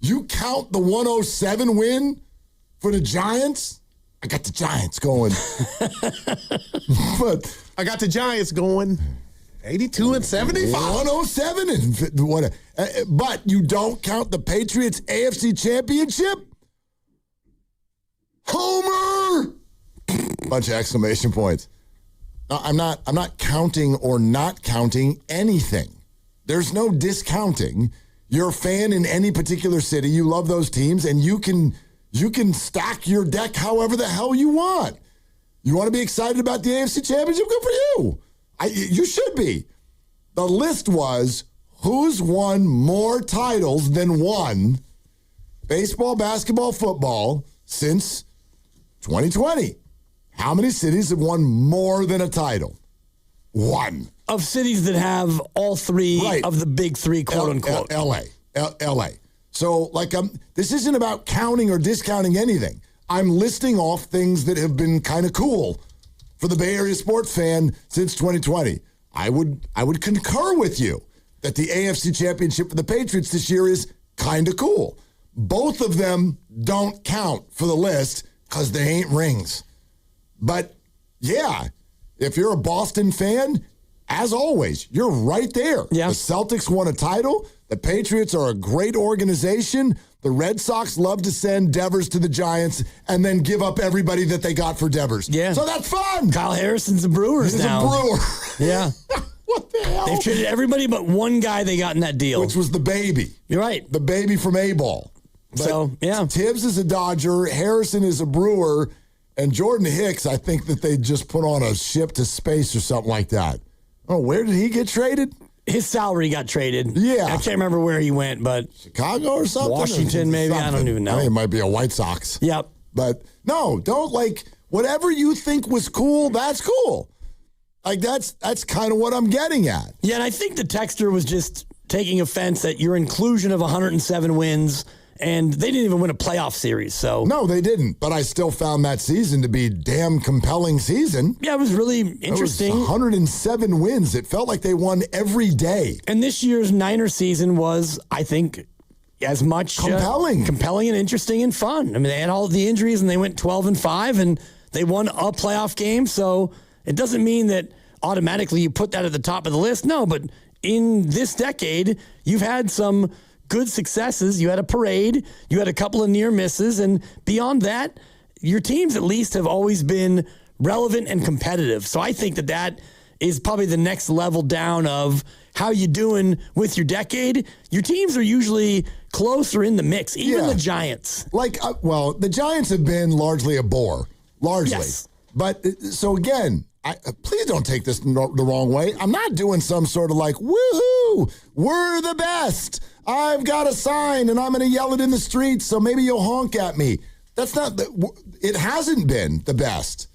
You count the 107 win for the Giants? I got the Giants going. But I got the Giants going 82 and 75. 107 and what? But you don't count the Patriots AFC Championship? Homer! Bunch of exclamation points. No, I'm not counting or not counting anything. There's no discounting. You're a fan in any particular city. You love those teams, and you can stack your deck however the hell you want. You want to be excited about the AFC Championship? Good for you. You should be. The list was who's won more titles than one baseball, basketball, football since 2020. How many cities have won more than a title? One. Of cities that have all three of the big three, quote unquote. LA. So, this isn't about counting or discounting anything. I'm listing off things that have been kind of cool for the Bay Area sports fan since 2020. I would concur with you that the AFC Championship for the Patriots this year is kind of cool. Both of them don't count for the list because they ain't rings. But, yeah, if you're a Boston fan, as always, you're right there. Yeah. The Celtics won a title. The Patriots are a great organization. The Red Sox love to send Devers to the Giants and then give up everybody that they got for Devers. Yeah. So that's fun. Kyle Harrison's a Brewers now. He's a Brewer. Yeah. What the hell? They've traded everybody but one guy they got in that deal. Which was the baby. You're right. The baby from A-Ball. So, yeah. Tibbs is a Dodger. Harrison is a Brewer. And Jordan Hicks, I think that they just put on a ship to space or something like that. Oh, where did he get traded? His salary got traded. Yeah. I can't remember where he went, but... Chicago or something? Washington, maybe. I don't even know. I think it might be a White Sox. Yep. But, no, don't, whatever you think was cool, that's cool. That's kind of what I'm getting at. Yeah, and I think the texter was just taking offense at your inclusion of 107 wins, and they didn't even win a playoff series. So no, they didn't. But I still found that season to be a damn compelling season. Yeah, it was really interesting. It was 107 wins. It felt like they won every day. And this year's Niners season was, I think, as much compelling and interesting and fun. I mean, they had all the injuries and they went 12-5 and they won a playoff game. So it doesn't mean that automatically you put that at the top of the list. No, but in this decade, you've had some good successes. You had a parade. You had a couple of near misses. And beyond that, your teams at least have always been relevant and competitive. So I think that is probably the next level down of how you doing with your decade. Your teams are usually close or in the mix, even the Giants. The Giants have been largely a bore, largely. Yes. But so again, please don't take this the wrong way. I'm not doing some sort of woohoo, we're the best. I've got a sign and I'm going to yell it in the streets, so maybe you'll honk at me. That's not, it hasn't been the best.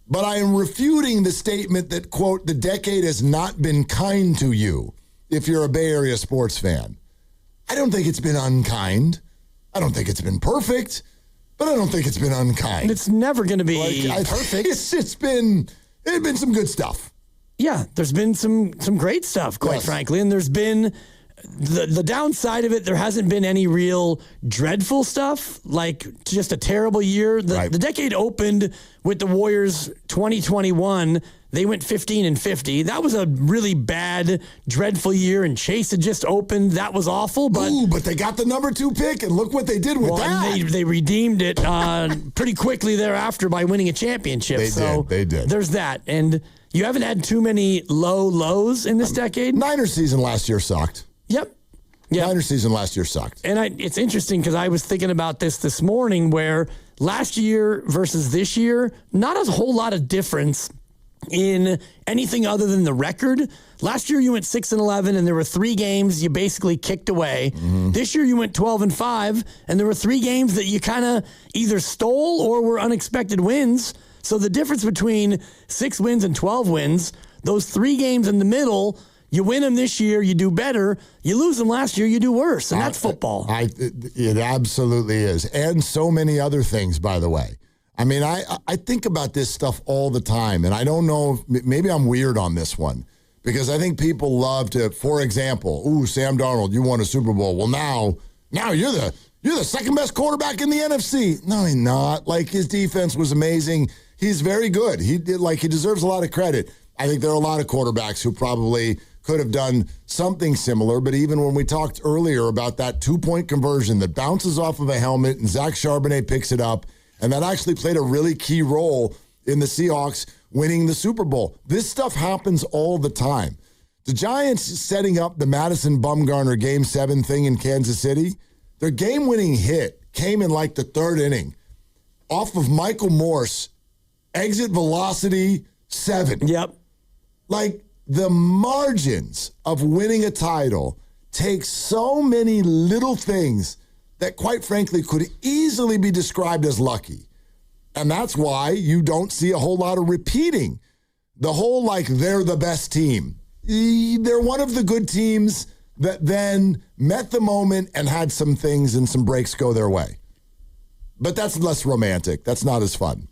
But I am refuting the statement that, quote, the decade has not been kind to you if you're a Bay Area sports fan. I don't think it's been unkind. I don't think it's been perfect, but I don't think it's been unkind. It's never going to be perfect. It's been some good stuff. Yeah, there's been some great stuff, quite frankly, and there's been the downside of it. There hasn't been any real dreadful stuff, like just a terrible year. The decade opened with the Warriors 2021. They went 15-50. That was a really bad, dreadful year, and Chase had just opened. That was awful. But they got the number 2 pick, and look what they did with that. And they redeemed it pretty quickly thereafter by winning a championship. They did. There's that. And you haven't had too many low lows in this decade. Niners season last year sucked. Yep. Niners season last year sucked. And it's interesting because I was thinking about this morning where last year versus this year, not a whole lot of difference in anything other than the record. Last year you went 6-11 and there were 3 games you basically kicked away. Mm-hmm. This year you went 12-5 and there were 3 games that you kind of either stole or were unexpected wins. So the difference between 6 wins and 12 wins, those 3 games in the middle, you win them this year, you do better. You lose them last year, you do worse. And that's football. It absolutely is. And so many other things, by the way. I mean, I think about this stuff all the time, and I don't know, maybe I'm weird on this one, because I think people love to, for example, Sam Darnold, you won a Super Bowl. Well, now you're the second best quarterback in the NFC. No, he's not. His defense was amazing. He's very good. He deserves a lot of credit. I think there are a lot of quarterbacks who probably could have done something similar, but even when we talked earlier about that 2-point conversion that bounces off of a helmet and Zach Charbonnet picks it up, And that actually played a really key role in the Seahawks winning the Super Bowl. This stuff happens all the time. The Giants setting up the Madison Bumgarner Game 7 thing in Kansas City, their game-winning hit came in like the third inning off of Michael Morse, exit velocity 7. Yep. Like, the margins of winning a title take so many little things that, quite frankly, could easily be described as lucky. And that's why you don't see a whole lot of repeating. The whole, like, they're the best team. They're one of the good teams that then met the moment and had some things and some breaks go their way. But that's less romantic. That's not as fun.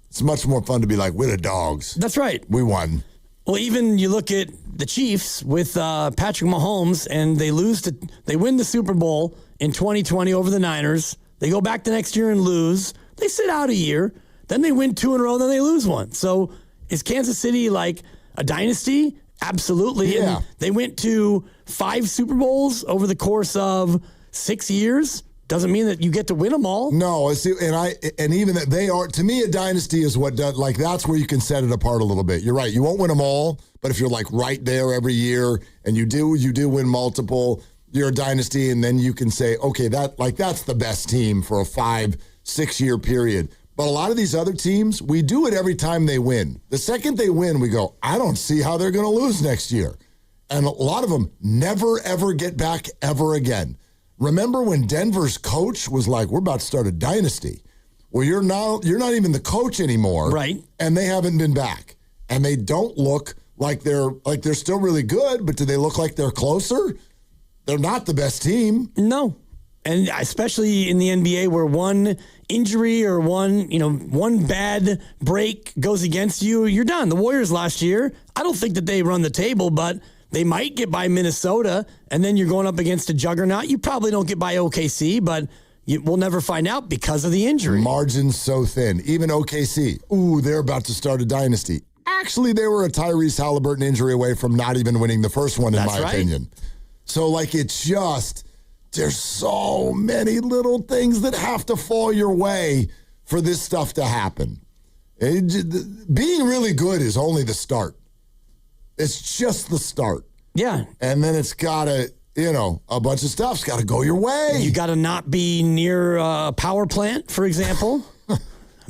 It's much more fun to be like, we're the dogs. That's right. We won. Well, even you look at the Chiefs with Patrick Mahomes, and they win the Super Bowl in 2020 over the Niners. They go back the next year and lose. They sit out a year. Then they win 2 in a row, then they lose 1. So is Kansas City like a dynasty? Absolutely. Yeah. And they went to 5 Super Bowls over the course of 6 years. Doesn't mean that you get to win them all. No, and even that they are, to me, a dynasty is what does, like, that's where you can set it apart a little bit. You're right. You won't win them all, but if you're like right there every year and you do win multiple, you're a dynasty, and then you can say, okay, that's the best team for a 5-6 year period. But a lot of these other teams, we do it every time they win. The second they win, we go, I don't see how they're going to lose next year. And a lot of them never, ever get back ever again. Remember when Denver's coach was like, we're about to start a dynasty. Well, you're not even the coach anymore. Right. And they haven't been back. And they don't look like they're still really good, but do they look like they're closer? They're not the best team. No. And especially in the NBA where one injury or one bad break goes against you, you're done. The Warriors last year, I don't think that they run the table, but they might get by Minnesota, and then you're going up against a juggernaut. You probably don't get by OKC, but we'll never find out because of the injury. Margin's so thin. Even OKC, they're about to start a dynasty. Actually, they were a Tyrese Halliburton injury away from not even winning the first one, in my opinion. So, like, it's just, there's so many little things that have to fall your way for this stuff to happen. Being really good is only the start. It's just the start. Yeah. And then it's got to, a bunch of stuff's got to go your way. You got to not be near a power plant, for example. I'm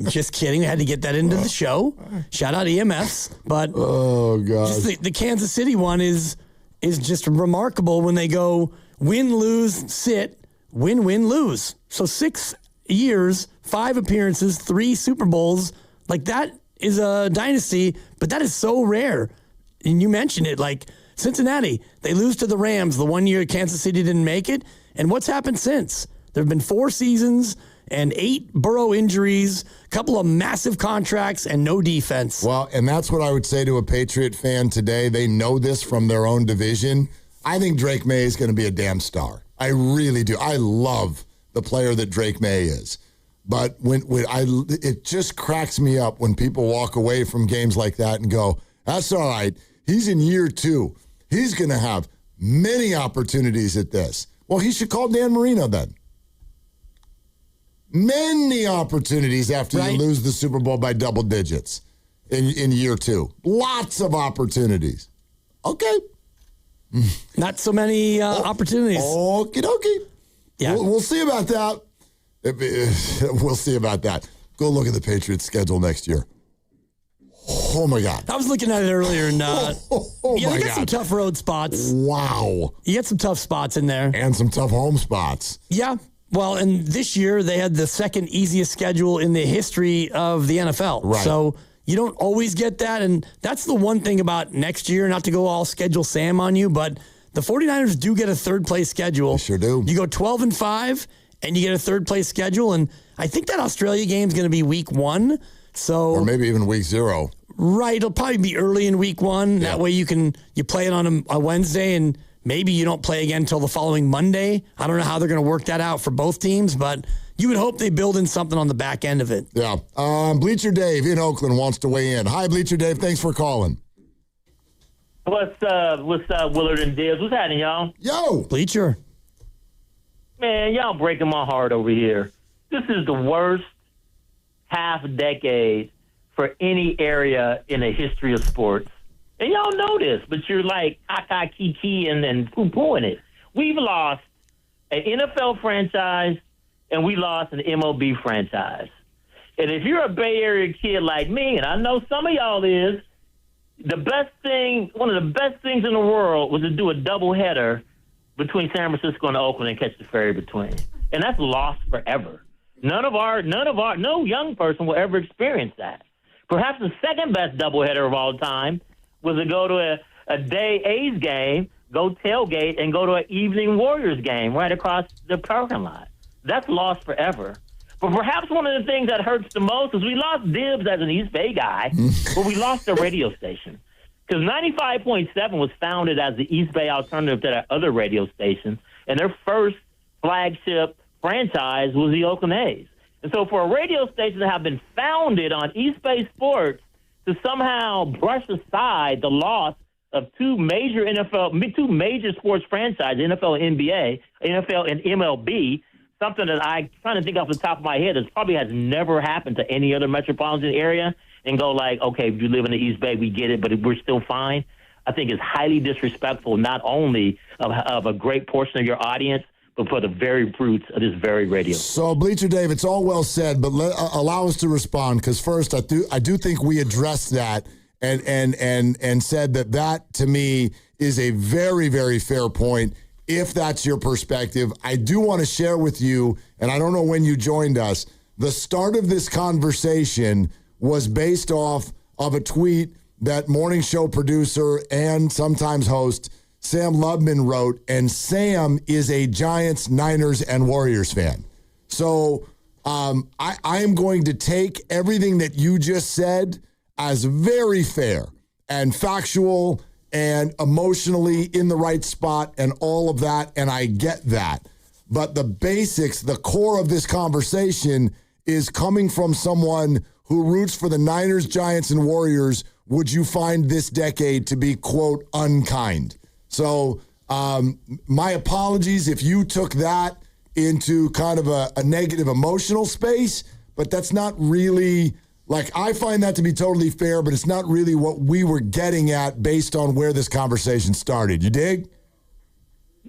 just kidding. I had to get that into the show. Shout out EMFs. But oh, God. Just the Kansas City one is just remarkable when they go win, lose, sit, win, win, lose. So 6 years, 5 appearances, 3 Super Bowls. Like, that is a dynasty, but that is so rare. And you mentioned it, like Cincinnati, they lose to the Rams the one year Kansas City didn't make it. And what's happened since? There have been 4 seasons and 8 Burrow injuries, a couple of massive contracts, and no defense. Well, and that's what I would say to a Patriot fan today. They know this from their own division. I think Drake May is going to be a damn star. I really do. I love the player that Drake May is. But it just cracks me up when people walk away from games like that and go, that's all right. He's in year 2. He's going to have many opportunities at this. Well, he should call Dan Marino then. Many opportunities after you lose the Super Bowl by double digits in year 2. Lots of opportunities. Okay. Not so many opportunities. Okie dokie. Yeah. We'll see about that. We'll see about that. Go look at the Patriots' schedule next year. Oh, my God. I was looking at it earlier, and you got some tough road spots. Wow. You got some tough spots in there. And some tough home spots. Yeah. Well, and this year they had the second easiest schedule in the history of the NFL. Right. So you don't always get that, and that's the one thing about next year, not to go all schedule Sam on you, but the 49ers do get a third-place schedule. They sure do. You go 12-5, and you get a third-place schedule, and I think that Australia game is going to be week 1. Or maybe even week 0. Right. It'll probably be early in week 1. Yeah. That way you play it on a Wednesday, and maybe you don't play again until the following Monday. I don't know how they're going to work that out for both teams, but you would hope they build in something on the back end of it. Yeah. Bleacher Dave in Oakland wants to weigh in. Hi, Bleacher Dave. Thanks for calling. What's up, Willard and Diaz? What's happening, y'all? Yo! Bleacher. Man, y'all breaking my heart over here. This is the worst half decade for any area in the history of sports. And y'all know this, but you're like kiki and poo-pooing it. We've lost an NFL franchise and we lost an MLB franchise. And if you're a Bay Area kid like me, and I know some of y'all is, one of the best things in the world was to do a doubleheader between San Francisco and Oakland and catch the ferry between. And that's lost forever. No young person will ever experience that. Perhaps the second best doubleheader of all time was to go to a day A's game, go tailgate, and go to an evening Warriors game right across the parking lot. That's lost forever. But perhaps one of the things that hurts the most is we lost dibs as an East Bay guy, but we lost the radio station. Because 95.7 was founded as the East Bay alternative to that other radio station, and their first flagship franchise was the Oakland A's. And so for a radio station to have been founded on East Bay sports to somehow brush aside the loss of two major sports franchises, NFL and NBA, NFL and MLB, something that I'm trying to think off the top of my head that probably has never happened to any other metropolitan area, and go like, okay, if you live in the East Bay, we get it, but we're still fine. I think it's highly disrespectful not only of a great portion of your audience, but for the very fruits of this very radio. So, Bleacher Dave, it's all well said, but allow us to respond, because first, I do think we addressed that and said that to me is a very, very fair point. If that's your perspective, I do want to share with you, and I don't know when you joined us, the start of this conversation was based off of a tweet that morning show producer and sometimes host Sam Lubman wrote, and Sam is a Giants, Niners, and Warriors fan. So I am going to take everything that you just said as very fair and factual and emotionally in the right spot and all of that, and I get that. But the basics, the core of this conversation is coming from someone who roots for the Niners, Giants, and Warriors. Would you find this decade to be, quote, unkind? So my apologies if you took that into kind of a negative emotional space, but that's not really, like, I find that to be totally fair, but it's not really what we were getting at based on where this conversation started. You dig?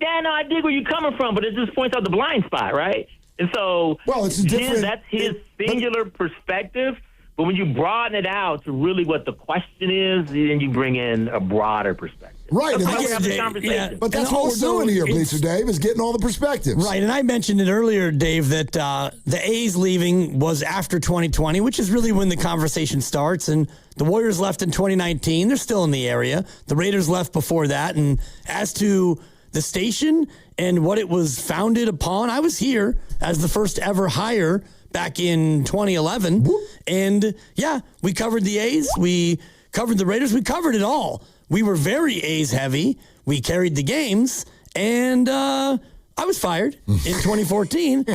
Yeah, no, I dig where you're coming from, but it just points out the blind spot, right? And so, well, it's different. That's his singular perspective. But when you broaden it out to really what the question is, then you bring in a broader perspective. Right. That's how we have the conversation. Yeah, but that's what we're doing here, Bleacher Dave, is getting all the perspectives. Right, and I mentioned it earlier, Dave, that the A's leaving was after 2020, which is really when the conversation starts, and the Warriors left in 2019. They're still in the area. The Raiders left before that, and as to the station and what it was founded upon, I was here as the first ever hire back in 2011. And yeah, we covered the A's, we covered the Raiders, we covered it all. We were very A's heavy. We carried the games, and I was fired in 2014,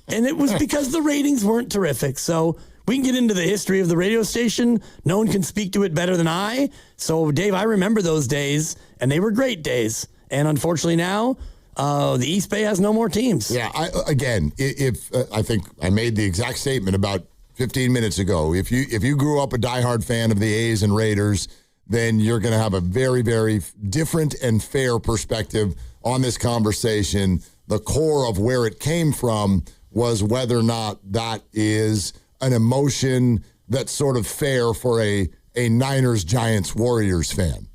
and it was because the ratings weren't terrific. So we can get into the history of the radio station. No one can speak to it better than I. So, Dave, I remember those days, and they were great days. And unfortunately now, the East Bay has no more teams. Yeah, I think I made the exact statement about 15 minutes ago. If you grew up a diehard fan of the A's and Raiders, then you're going to have a very, very different and fair perspective on this conversation. The core of where it came from was whether or not that is an emotion that's sort of fair for a Niners, Giants, Warriors fan.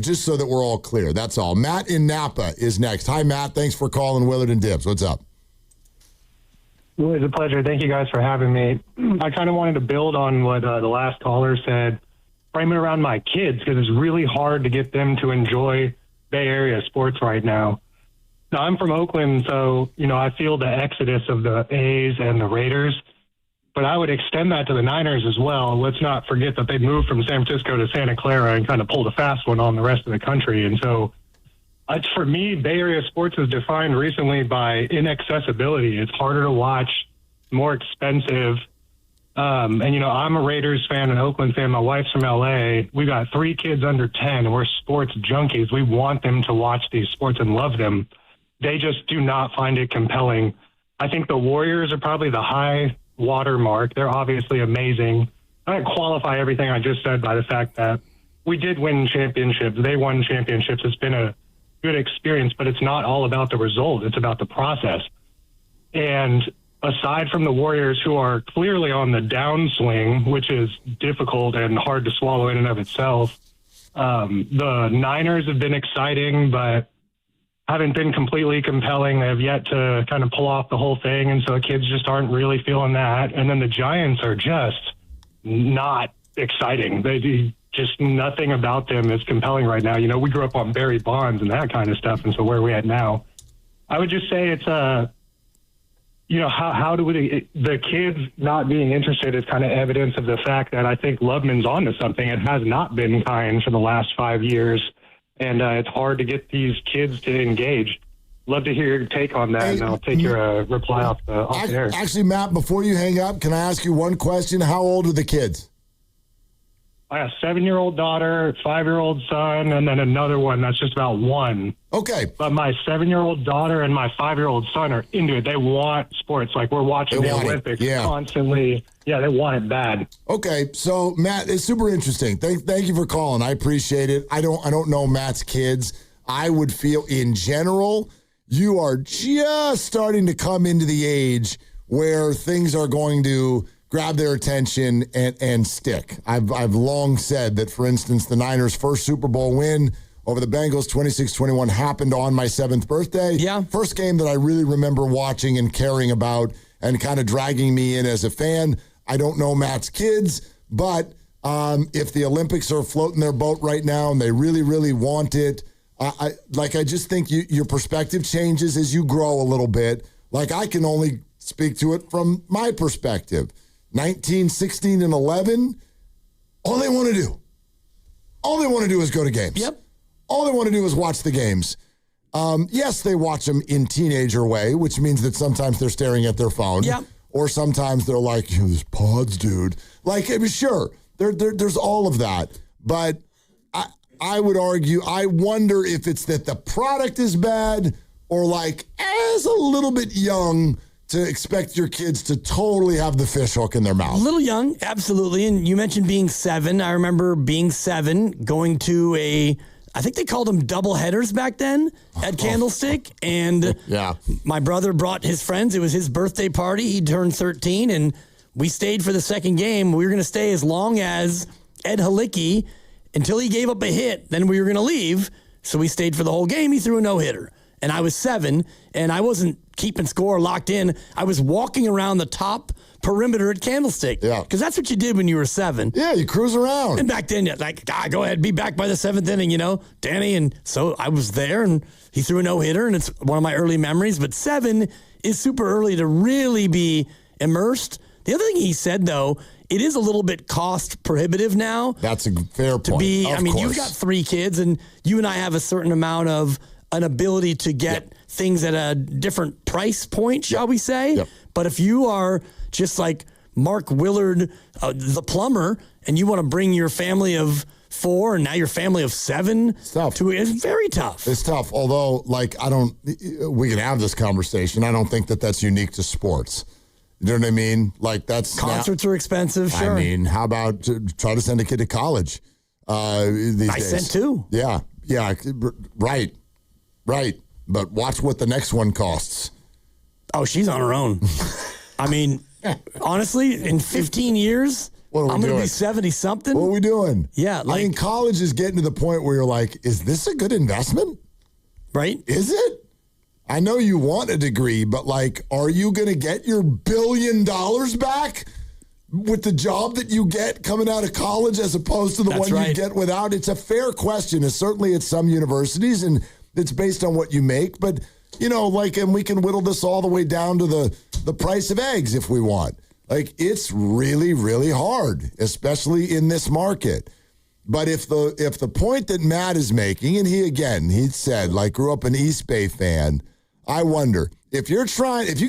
Just so that we're all clear. That's all. Matt in Napa is next. Hi, Matt. Thanks for calling Willard and Dibs. What's up? Well, it's a pleasure. Thank you guys for having me. I kind of wanted to build on what the last caller said, frame it around my kids, because it's really hard to get them to enjoy Bay Area sports right now. Now, I'm from Oakland, so, I feel the exodus of the A's and the Raiders. But I would extend that to the Niners as well. Let's not forget that they moved from San Francisco to Santa Clara and kind of pulled a fast one on the rest of the country. And so for me, Bay Area sports is defined recently by inaccessibility. It's harder to watch, more expensive. And I'm a Raiders fan, an Oakland fan. My wife's from LA. We got 3 kids under 10. We're sports junkies. We want them to watch these sports and love them. They just do not find it compelling. I think the Warriors are probably the high watermark. They're obviously amazing. I don't qualify everything I just said by the fact that we did win championships. They won championships. It's been a good experience, but it's not all about the result. It's about the process. And aside from the Warriors, who are clearly on the downswing, which is difficult and hard to swallow in and of itself, the Niners have been exciting, but haven't been completely compelling. They have yet to kind of pull off the whole thing, and so the kids just aren't really feeling that. And then the Giants are just not exciting. They just nothing about them is compelling right now. You know, we grew up on Barry Bonds and that kind of stuff, and so where are we at now? I would just say it's how do the kids not being interested is kind of evidence of the fact that I think Loveman's onto something. It has not been kind for the last 5 years, and it's hard to get these kids to engage. Love to hear your take on that, and I'll take your reply off the air. Actually, Matt, before you hang up, can I ask you one question? How old are the kids? I have a 7-year-old daughter, 5-year-old son, and then another one that's just about 1. Okay. But my 7-year-old daughter and my 5-year-old son are into it. They want sports. Like, we're watching the Olympics constantly. Yeah, they want it bad. Okay, so Matt, it's super interesting. Thank you for calling. I appreciate it. I don't know Matt's kids. I would feel in general you are just starting to come into the age where things are going to grab their attention and stick. I've long said that, for instance, the Niners' first Super Bowl win over the Bengals, 26-21, happened on my 7th birthday. Yeah. First game that I really remember watching and caring about and kind of dragging me in as a fan. I don't know Matt's kids, but if the Olympics are floating their boat right now and they really, really want it, I just think your perspective changes as you grow a little bit. Like, I can only speak to it from my perspective. 19, 16, and 11, all they want to do is go to games. Yep. All they want to do is watch the games. Yes, they watch them in teenager way, which means that sometimes they're staring at their phone. Yep. Or sometimes they're like, this pods, dude. Like, I mean, sure, there's all of that. But I would argue, I wonder if it's that the product is bad or like as a little bit young to expect your kids to totally have the fish hook in their mouth. A little young, absolutely. And you mentioned being 7. I remember being 7, going to I think they called them double headers back then at Candlestick. And my brother brought his friends. It was his birthday party. He turned 13, and we stayed for the second game. We were going to stay as long as Ed Halicki until he gave up a hit. Then we were going to leave. So we stayed for the whole game. He threw a no-hitter. And I was 7, and I wasn't keeping score locked in. I was walking around the top perimeter at Candlestick. Yeah. Because that's what you did when you were 7. Yeah, you cruise around. And back then, like, go ahead, be back by the 7th inning, Danny. And so I was there, and he threw a no-hitter, and it's one of my early memories. But 7 is super early to really be immersed. The other thing he said, though, it is a little bit cost prohibitive now. That's a fair point. You've got 3 kids, and you and I have a certain amount of an ability to get things at a different price point, shall we say. Yep. But if you are just like Mark Willard, the plumber, and you want to bring your family of 4 and now your family of 7, it's very tough. It's tough. Although, we can have this conversation. I don't think that that's unique to sports. You know what I mean? Like, that's concerts are expensive. Sure. I mean, how about try to send a kid to college these days? I sent 2. Yeah. Right. But watch what the next one costs. Oh, she's on her own. I mean, honestly, in 15 years, I'm going to be 70-something. What are we doing? Yeah. I mean, college is getting to the point where you're like, is this a good investment? Right. Is it? I know you want a degree, but like, are you going to get your $1 billion back with the job that you get coming out of college as opposed to the one you get without? It's a fair question. It's certainly at some universities, and it's based on what you make. But, and we can whittle this all the way down to the price of eggs if we want. Like, it's really, really hard, especially in this market. But if the point that Matt is making, and he said, like, grew up an East Bay fan, I wonder, if you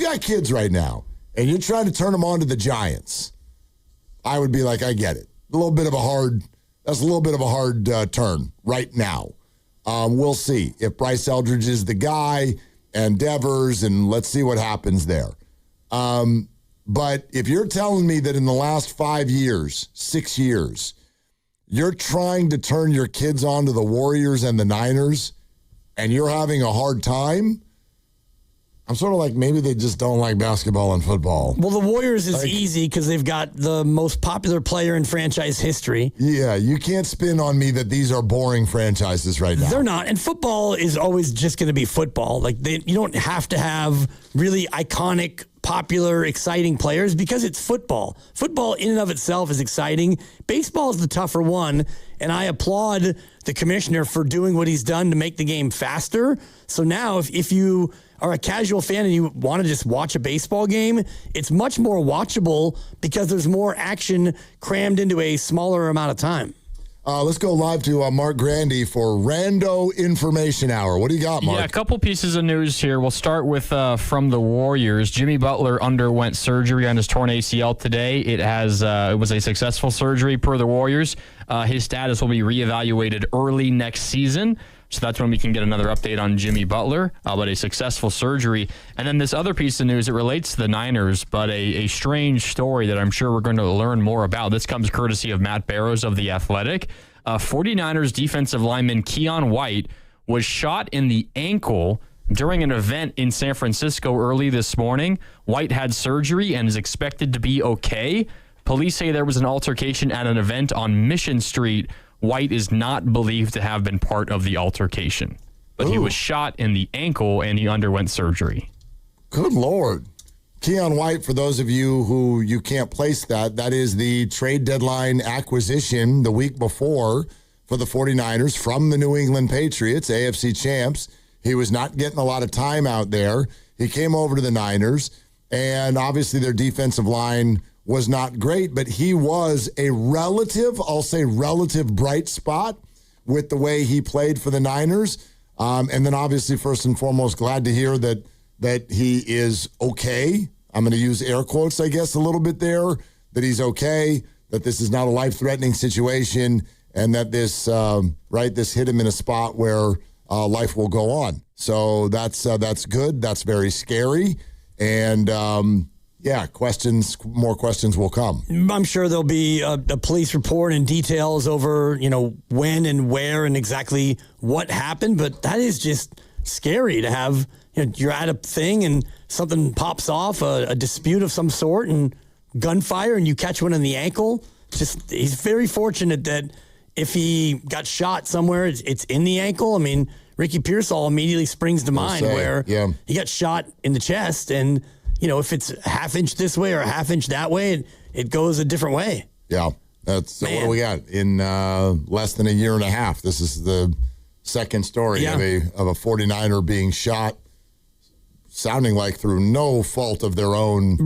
got kids right now and you're trying to turn them on to the Giants, I would be like, I get it. That's a little bit of a hard turn right now. We'll see if Bryce Eldridge is the guy and Devers, and let's see what happens there. But if you're telling me that in the last 5 years, 6 years, you're trying to turn your kids on to the Warriors and the Niners, and you're having a hard time, I'm sort of like, maybe they just don't like basketball and football. Well, the Warriors is easy because they've got the most popular player in franchise history. Yeah, you can't spin on me that these are boring franchises right now. They're not. And football is always just going to be football. Like, you don't have to have really iconic, popular, exciting players because it's football. Football in and of itself is exciting. Baseball is the tougher one, and I applaud the commissioner for doing what he's done to make the game faster. So now if you are a casual fan and you want to just watch a baseball game, it's much more watchable because there's more action crammed into a smaller amount of time. Let's go live to Mark Grandy for Rando Information Hour. What do you got, Mark? Yeah, a couple pieces of news here. We'll start with from the Warriors. Jimmy Butler underwent surgery on his torn ACL today. It was a successful surgery per the Warriors. His status will be reevaluated early next season. So that's when we can get another update on Jimmy Butler, but a successful surgery. And then this other piece of news, it relates to the Niners, but a strange story that I'm sure we're going to learn more about. This comes courtesy of Matt Barrows of The Athletic. 49ers defensive lineman Keon White was shot in the ankle during an event in San Francisco early this morning. White had surgery and is expected to be okay. Police say there was an altercation at an event on Mission Street. White is not believed to have been part of the altercation, but he was shot in the ankle and he underwent surgery. Good Lord. Keon White, for those of you who you can't place that is the trade deadline acquisition the week before for the 49ers from the New England Patriots, AFC champs. He was not getting a lot of time out there. He came over to the Niners, and obviously their defensive line was not great, but he was a relative bright spot with the way he played for the Niners. And then obviously, first and foremost, glad to hear that he is okay. I'm going to use air quotes, I guess, a little bit there, that he's okay, that this is not a life-threatening situation, and that this hit him in a spot where life will go on. So that's good. That's very scary. And, more questions will come. I'm sure there'll be a police report and details over, when and where and exactly what happened. But that is just scary to have, you're at a thing and something pops off, a dispute of some sort, and gunfire, and you catch one in the ankle. He's very fortunate that if he got shot somewhere, it's in the ankle. I mean, Ricky Pearsall immediately springs to mind where he got shot in the chest, and if it's a half inch this way or a half inch that way, it goes a different way. Yeah. That's what do we got? In less than a year and a half, this is the second story of a 49er being shot, sounding like through no fault of their own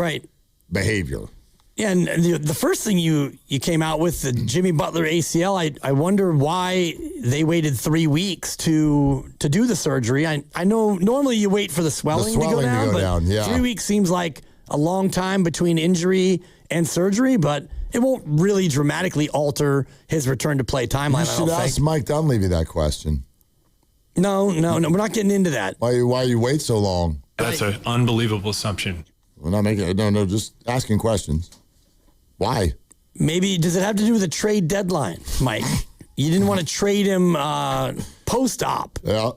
behavior. Yeah, and the first thing you came out with, the Jimmy Butler ACL, I wonder why they waited 3 weeks to do the surgery. I know normally you wait for the swelling to go down, but 3 weeks seems like a long time between injury and surgery, but it won't really dramatically alter his return to play timeline. You should ask Mike Dunleavy that question. No, we're not getting into that. Why you wait so long? That's an unbelievable assumption. We're not making just asking questions. Why? Maybe, does it have to do with the trade deadline, Mike? You didn't want to trade him post-op. Yeah.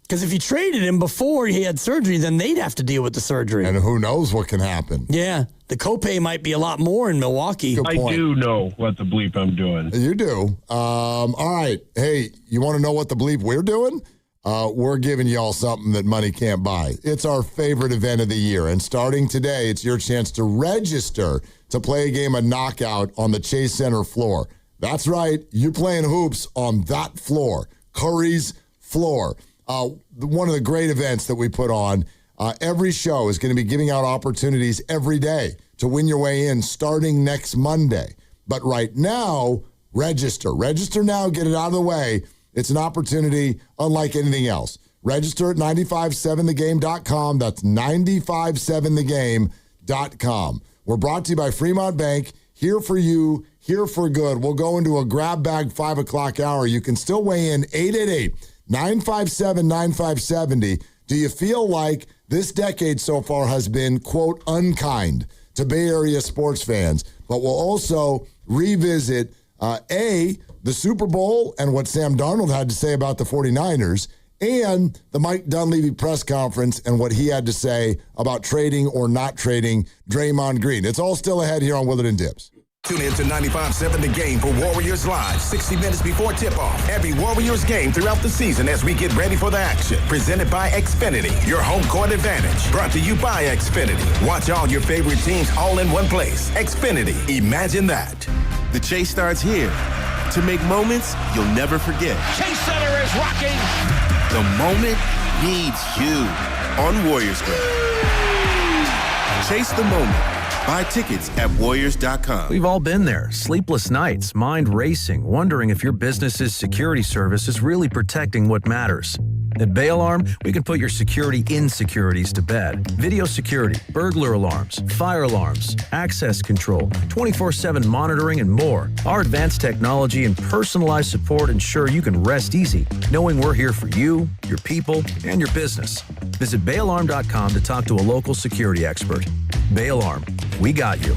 Because if you traded him before he had surgery, then they'd have to deal with the surgery. And who knows what can happen. Yeah. The copay might be a lot more in Milwaukee. I do know what the bleep I'm doing. You do. All right. Hey, you want to know what the bleep we're doing? We're giving y'all something that money can't buy. It's our favorite event of the year. And starting today, it's your chance to register to play a game of Knockout on the Chase Center floor. That's right. You're playing hoops on that floor, Curry's floor. One of the great events that we put on. Every show is going to be giving out opportunities every day to win your way in starting next Monday. But right now, register. Register now. Get it out of the way. It's an opportunity unlike anything else. Register at 957thegame.com. That's 957thegame.com. We're brought to you by Fremont Bank. Here for you, here for good. We'll go into a grab bag 5 o'clock hour. You can still weigh in 888-957-9570. Do you feel like this decade so far has been, quote, unkind to Bay Area sports fans. But we'll also revisit, the Super Bowl and what Sam Darnold had to say about the 49ers, and the Mike Dunleavy press conference and what he had to say about trading or not trading Draymond Green. It's all still ahead here on Willard and Dibs. Tune in to 95.7 The Game for Warriors Live, 60 minutes before tip-off. Every Warriors game throughout the season as we get ready for the action. Presented by Xfinity, your home court advantage. Brought to you by Xfinity. Watch all your favorite teams all in one place. Xfinity, imagine that. The chase starts here. To make moments you'll never forget. Chase Center is rocking. The moment needs you on Warriors Day. Chase the moment. Buy tickets at Warriors.com. We've all been there. Sleepless nights, mind racing, wondering if your business's security service is really protecting what matters. At Bay Alarm, we can put your security insecurities to bed. Video security, burglar alarms, fire alarms, access control, 24/7 monitoring, and more. Our advanced technology and personalized support ensure you can rest easy, knowing we're here for you, your people, and your business. Visit bayalarm.com to talk to a local security expert. Bay Alarm, we got you.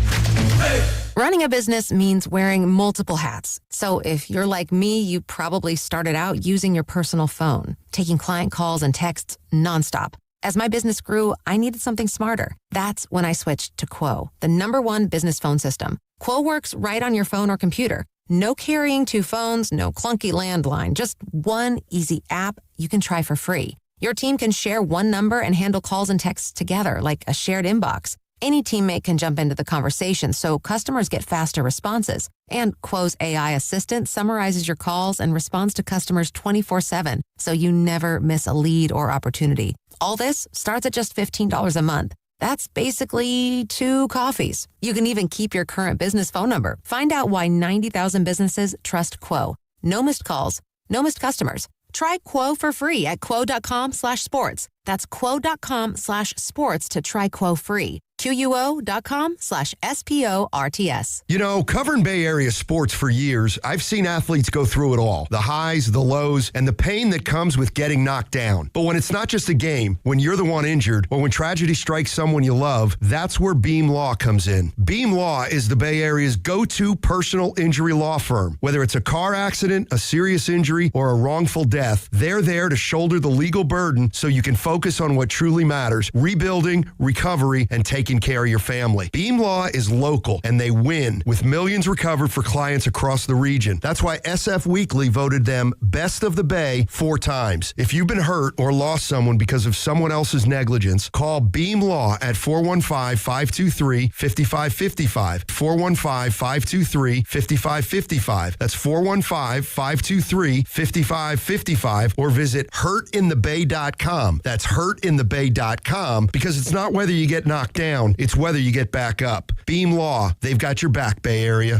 Running a business means wearing multiple hats. So if you're like me, you probably started out using your personal phone, taking client calls and texts nonstop. As my business grew, I needed something smarter. That's when I switched to Quo, the #1 business phone system. Quo works right on your phone or computer. No carrying 2 phones, no clunky landline, just one easy app you can try for free. Your team can share one number and handle calls and texts together like a shared inbox. Any teammate can jump into the conversation, so customers get faster responses. And Quo's AI assistant summarizes your calls and responds to customers 24/7, so you never miss a lead or opportunity. All this starts at just $15 a month. That's basically 2 coffees. You can even keep your current business phone number. Find out why 90,000 businesses trust Quo. No missed calls, no missed customers. Try Quo for free at quo.com/sports. That's quo.com/sports to try Quo free. QUO.com/SPORTS. You know, covering Bay Area sports for years, I've seen athletes go through it all. The highs, the lows, and the pain that comes with getting knocked down. But when it's not just a game, when you're the one injured, or when tragedy strikes someone you love, that's where Beam Law comes in. Beam Law is the Bay Area's go-to personal injury law firm. Whether it's a car accident, a serious injury, or a wrongful death, they're there to shoulder the legal burden so you can focus on what truly matters: rebuilding, recovery, and taking care of your family. Beam Law is local, and they win, with millions recovered for clients across the region. That's why SF Weekly voted them Best of the Bay 4 times. If you've been hurt or lost someone because of someone else's negligence, call Beam Law at 415-523-5555. 415-523-5555. That's 415-523-5555, or visit hurtinthebay.com. That's hurtinthebay.com, because it's not whether you get knocked down, it's whether you get back up. Beam Law, they've got your back, Bay Area.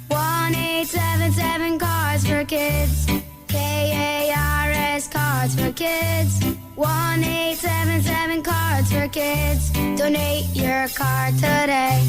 1-877 Cars for Kids. KARS Cards for Kids. 1-877 Cards for Kids. Donate your card today.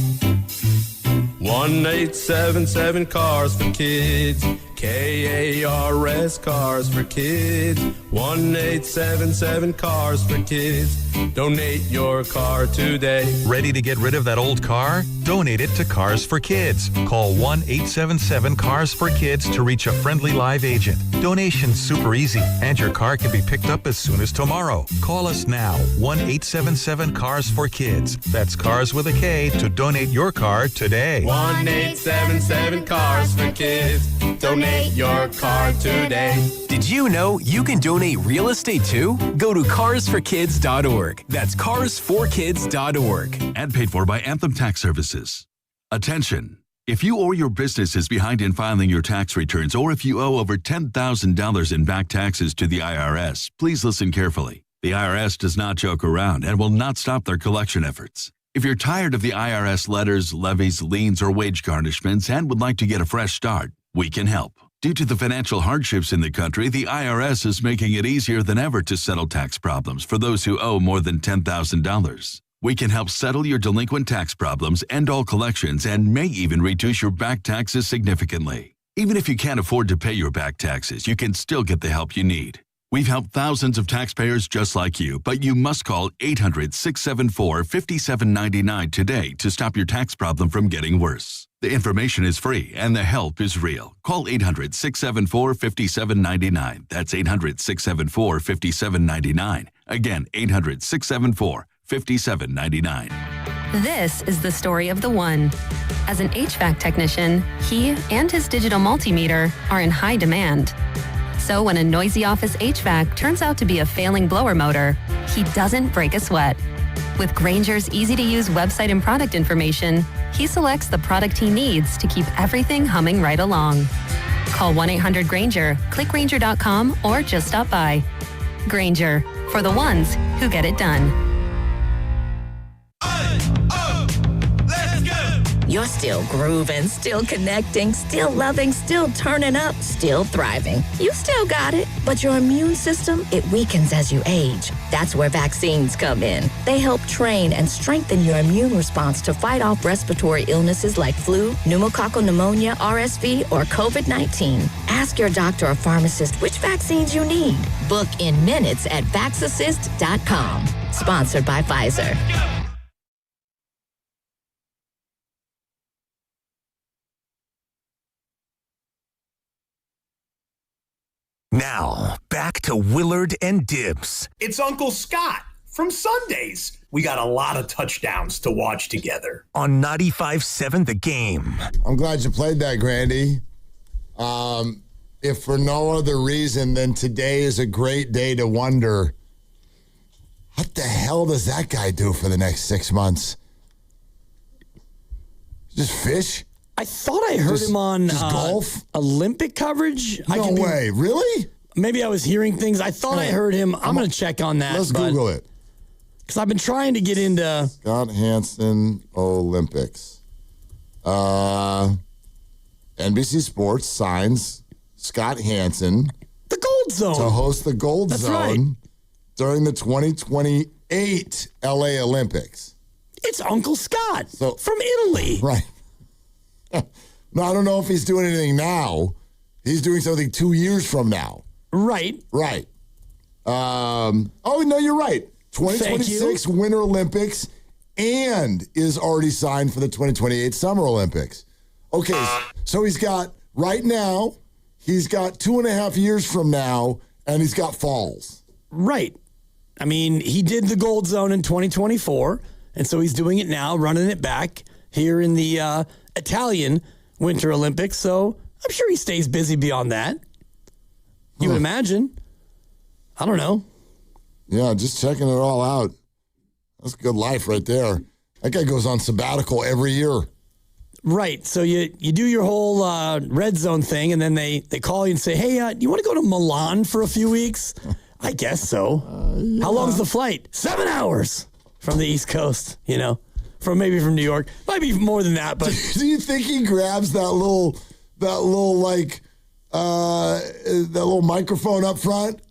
1-877 Cars for Kids. KARS Cars for Kids. 1-877 Cars for Kids. Donate your car today. Ready to get rid of that old car? Donate it to Cars for Kids. Call 1-877-CARS for Kids to reach a friendly live agent. Donation's super easy, and your car can be picked up as soon as tomorrow. Call us now, 1-877-CARS for Kids. That's Cars with a K to donate your car today. 1-877 Cars for Kids. Donate your car today. Did you know you can donate real estate too? Go to carsforkids.org. That's carsforkids.org. And paid for by Anthem Tax Services. Attention. If you or your business is behind in filing your tax returns, or if you owe over $10,000 in back taxes to the IRS, please listen carefully. The IRS does not joke around and will not stop their collection efforts. If you're tired of the IRS letters, levies, liens, or wage garnishments and would like to get a fresh start, we can help. Due to the financial hardships in the country, the IRS is making it easier than ever to settle tax problems for those who owe more than $10,000. We can help settle your delinquent tax problems, end all collections, and may even reduce your back taxes significantly. Even if you can't afford to pay your back taxes, you can still get the help you need. We've helped thousands of taxpayers just like you, but you must call 800-674-5799 today to stop your tax problem from getting worse. The information is free and the help is real. Call 800-674-5799. That's 800-674-5799. Again, 800-674-5799. This is the story of the one. As an HVAC technician, he and his digital multimeter are in high demand. So when a noisy office HVAC turns out to be a failing blower motor, he doesn't break a sweat. With Grainger's easy-to-use website and product information, he selects the product he needs to keep everything humming right along. Call 1-800-GRAINGER, click Grainger.com, or just stop by. Grainger, for the ones who get it done. You're still grooving, still connecting, still loving, still turning up, still thriving. You still got it, but your immune system, it weakens as you age. That's where vaccines come in. They help train and strengthen your immune response to fight off respiratory illnesses like flu, pneumococcal pneumonia, RSV, or COVID-19. Ask your doctor or pharmacist which vaccines you need. Book in minutes at VaxAssist.com. Sponsored by Pfizer. Now, back to Willard and Dibs. It's Uncle Scott from Sundays. We got a lot of touchdowns to watch together. On 95.7 The Game. I'm glad you played that, Grandy. If for no other reason than today is a great day to wonder, what the hell does that guy do for the next 6 months? Just fish? I thought I heard him on golf Olympic coverage. No way. Really? Maybe I was hearing things. I thought I heard him. I'm going to check on that. Let's Google it. Because I've been trying to get into Scott Hansen Olympics. NBC Sports signs Scott Hansen the Gold Zone to host the Gold Zone right. during the 2028 LA Olympics. It's Uncle Scott from Italy. Right. No, I don't know if he's doing anything now. He's doing something 2 years from now. Right. Right. Oh, no, you're right. 2026 Winter Olympics and is already signed for the 2028 Summer Olympics. Okay, so he's got, right now, he's got 2.5 years from now, and he's got falls. Right. I mean, he did the Gold Zone in 2024, and so he's doing it now, running it back here in the Italian Winter Olympics, so I'm sure he stays busy beyond that. You would imagine. I don't know. Yeah, just checking it all out. That's a good life right there. That guy goes on sabbatical every year. Right. So you do your whole red zone thing, and then they call you and say, hey, you want to go to Milan for a few weeks? I guess so. Yeah. How long's the flight? 7 hours from the East Coast, from New York. Might be more than that, but do you think he grabs that little microphone up front?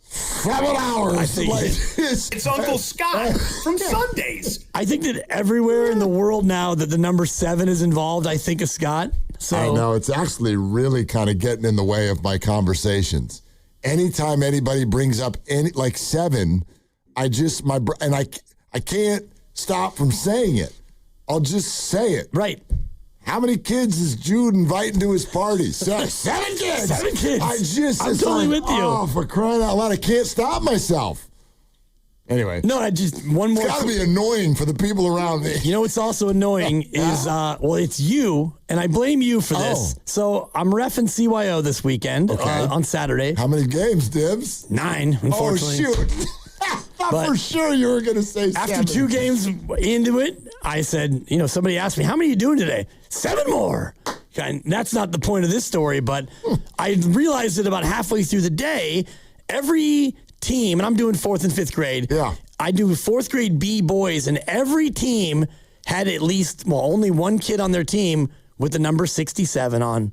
7 hours. I think it's Uncle Scott from Sundays. I think that everywhere in the world now that the number 7 is involved, I think of Scott. So I know it's actually really kind of getting in the way of my conversations. Anytime anybody brings up 7, I can't stop from saying it. I'll just say it. Right. How many kids is Jude inviting to his party? 7 kids. 7 kids. I'm totally with you. Oh, for crying out loud, I can't stop myself. Anyway. No, I just one more. It's got to be annoying for the people around me. You know what's also annoying is, it's you, and I blame you for this. So I'm reffing CYO this weekend on Saturday. How many games, Dibs? 9, unfortunately. Oh, shoot. But for sure you were going to say 7. After 2 games into it, I said, somebody asked me, how many are you doing today? 7 more. And that's not the point of this story, but I realized that about halfway through the day, every team, and I'm doing 4th and 5th grade. Yeah. I do 4th grade B boys, and every team had at least, only one kid on their team with the number 67 on.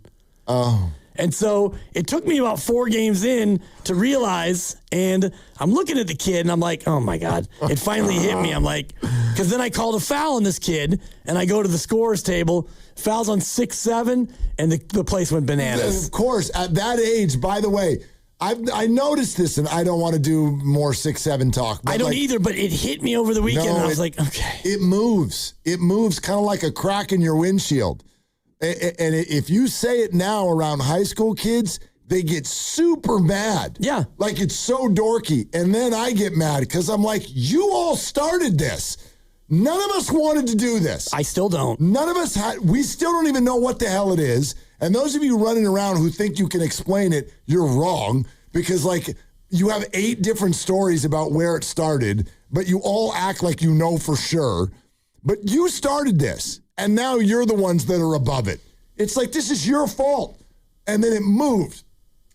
Oh. And so it took me about 4 games in to realize, and I'm looking at the kid, and I'm like, oh, my God. It finally hit me. I'm like, because then I called a foul on this kid, and I go to the scorer's table, fouls on 6-7, and the place went bananas. Of course, at that age, by the way, I noticed this, and I don't want to do more 6-7 talk. I don't either, but it hit me over the weekend, and I was like, okay. It moves. It moves kind of like a crack in your windshield. And if you say it now around high school kids, they get super mad. Yeah. Like it's so dorky. And then I get mad because I'm like, you all started this. None of us wanted to do this. I still don't. None of us we still don't even know what the hell it is. And those of you running around who think you can explain it, you're wrong because like you have 8 different stories about where it started, but you all act like you know for sure. But you started this, and now you're the ones that are above it. It's like, this is your fault. And then it moved,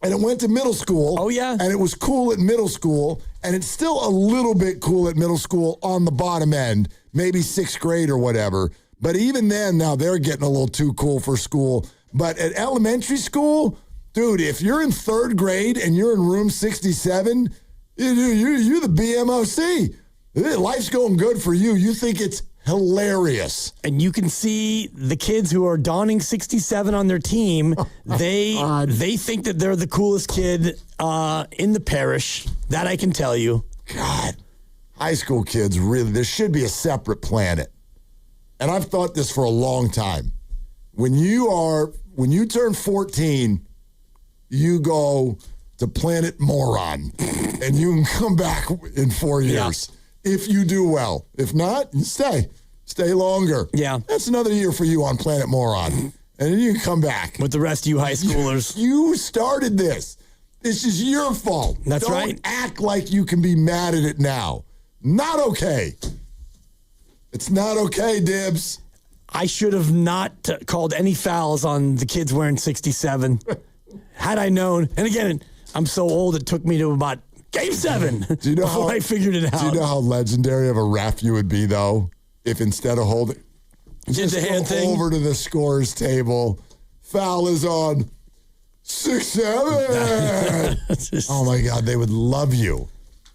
and it went to middle school. Oh, yeah. And it was cool at middle school, and it's still a little bit cool at middle school on the bottom end, maybe 6th grade or whatever. But even then, now they're getting a little too cool for school. But at elementary school, dude, if you're in 3rd grade and you're in room 67, you're the BMOC. Life's going good for you. You think it's hilarious. And you can see the kids who are donning 67 on their team. They think that they're the coolest kid in the parish. That I can tell you. God, high school kids, really, there should be a separate planet. And I've thought this for a long time. When you turn 14, you go to Planet Moron, and you can come back in 4 years if you do well. If not, you stay longer. Yeah, that's another year for you on Planet Moron, and then you can come back with the rest of you high schoolers. You started this. This is your fault. That's right. Don't act like you can be mad at it now. Not okay. It's not okay, Dibs. I should have not called any fouls on the kids wearing 67. Had I known. And again, I'm so old, it took me to about game 7 before I figured it out. Do you know how legendary of a ref you would be, though, if instead of holding, just the hand thing over to the scores table, foul is on 6-7. Oh, my God, they would love you.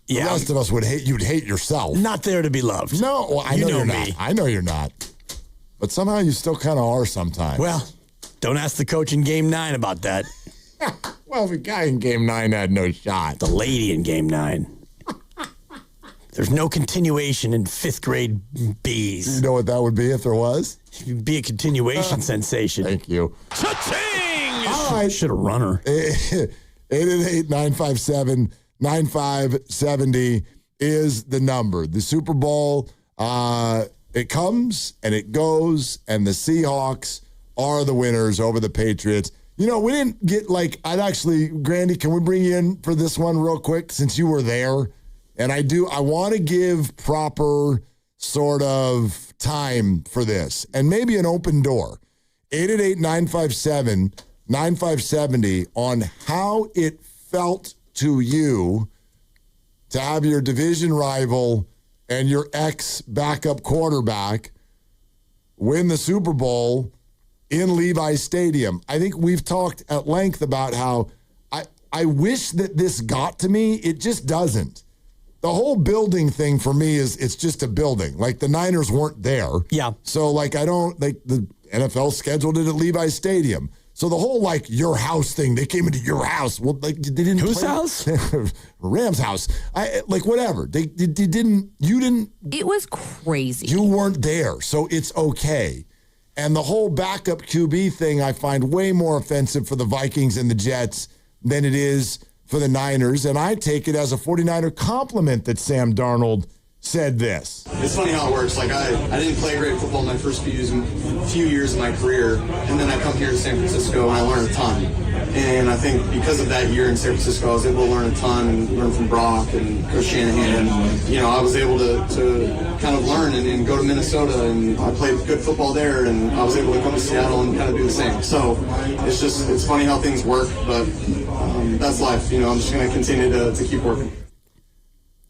Yeah. The rest of us would hate you'd hate yourself. Not there to be loved. No, well, I know you're not. I know you're not. But somehow you still kind of are sometimes. Well, don't ask the coach in Game 9 about that. Well, the guy in Game 9 had no shot. The lady in Game 9. There's no continuation in 5th grade Bs. You know what that would be if there was? It'd be a continuation sensation. Thank you. Cha-ching! All right. Should have run her. 888-957-9570 is the number. The Super Bowl, it comes and it goes, and the Seahawks are the winners over the Patriots. You know, we didn't get Grandy, can we bring you in for this one real quick since you were there? And I want to give proper sort of time for this and maybe an open door. 888-957-9570 on how it felt to you to have your division rival and your ex-backup quarterback win the Super Bowl in Levi's Stadium. I think we've talked at length about how I wish that this got to me. It just doesn't. The whole building thing for me it's just a building. Like the Niners weren't there. Yeah. So the NFL scheduled it at Levi's Stadium. So the whole your house thing, they came into your house. Well, they didn't. Whose house? Rams' house. Whatever. They didn't. You didn't. It was crazy. You weren't there, so it's okay. And the whole backup QB thing, I find way more offensive for the Vikings and the Jets than it is for the Niners. And I take it as a 49er compliment that Sam Darnold said this. It's funny how it works. I didn't play great football my first few years of my career, and then I come here to San Francisco and I learned a ton. And I think because of that year in San Francisco, I was able to learn a ton and learn from Brock and Coach Shanahan. And, I was able to kind of learn and go to Minnesota, and I played good football there, and I was able to come to Seattle and kind of do the same. So it's funny how things work, but that's life. I'm just going to continue to keep working.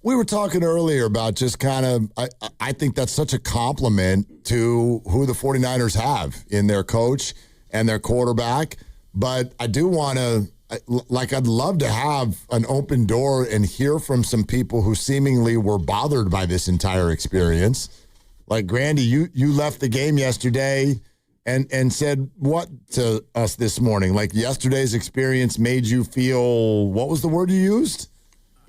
We were talking earlier about just kind of, I think that's such a compliment to who the 49ers have in their coach and their quarterback. But I do want to, I'd love to have an open door and hear from some people who seemingly were bothered by this entire experience. Like, Grandy, you left the game yesterday and said what to us this morning? Like yesterday's experience made you feel, what was the word you used?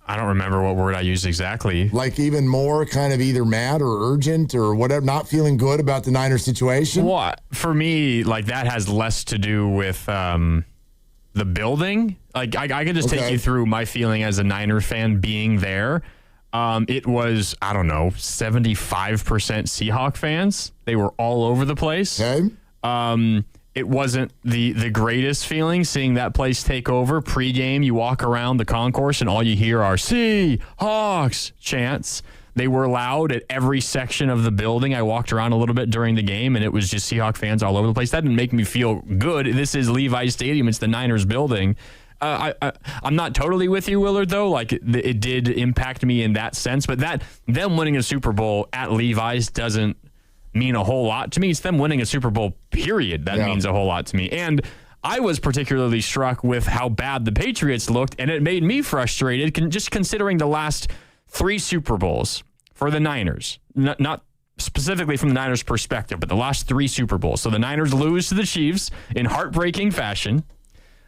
I don't remember what word I used exactly. Like even more kind of either mad or urgent or whatever, not feeling good about the Niners situation? Well, for me, like that has less to do with the building. Like I could just take you through my feeling as a Niner fan being there. It was, I don't know, 75% Seahawk fans. They were all over the place. Okay. It wasn't the greatest feeling seeing that place take over. Pre-game, you walk around the concourse and all you hear are Seahawks chants. They were loud at every section of the building. I walked around a little bit during the game, and it was just Seahawk fans all over the place. That didn't make me feel good. This is Levi Stadium. It's the Niners building. I'm not totally with you, Willard, though. Like, it did impact me in that sense. But them winning a Super Bowl at Levi's doesn't mean a whole lot to me. It's them winning a Super Bowl, period. That means a whole lot to me. And I was particularly struck with how bad the Patriots looked, and it made me frustrated just considering the last 3 Super Bowls for the Niners. Not specifically from the Niners' perspective, but the last 3 Super Bowls. So the Niners lose to the Chiefs in heartbreaking fashion.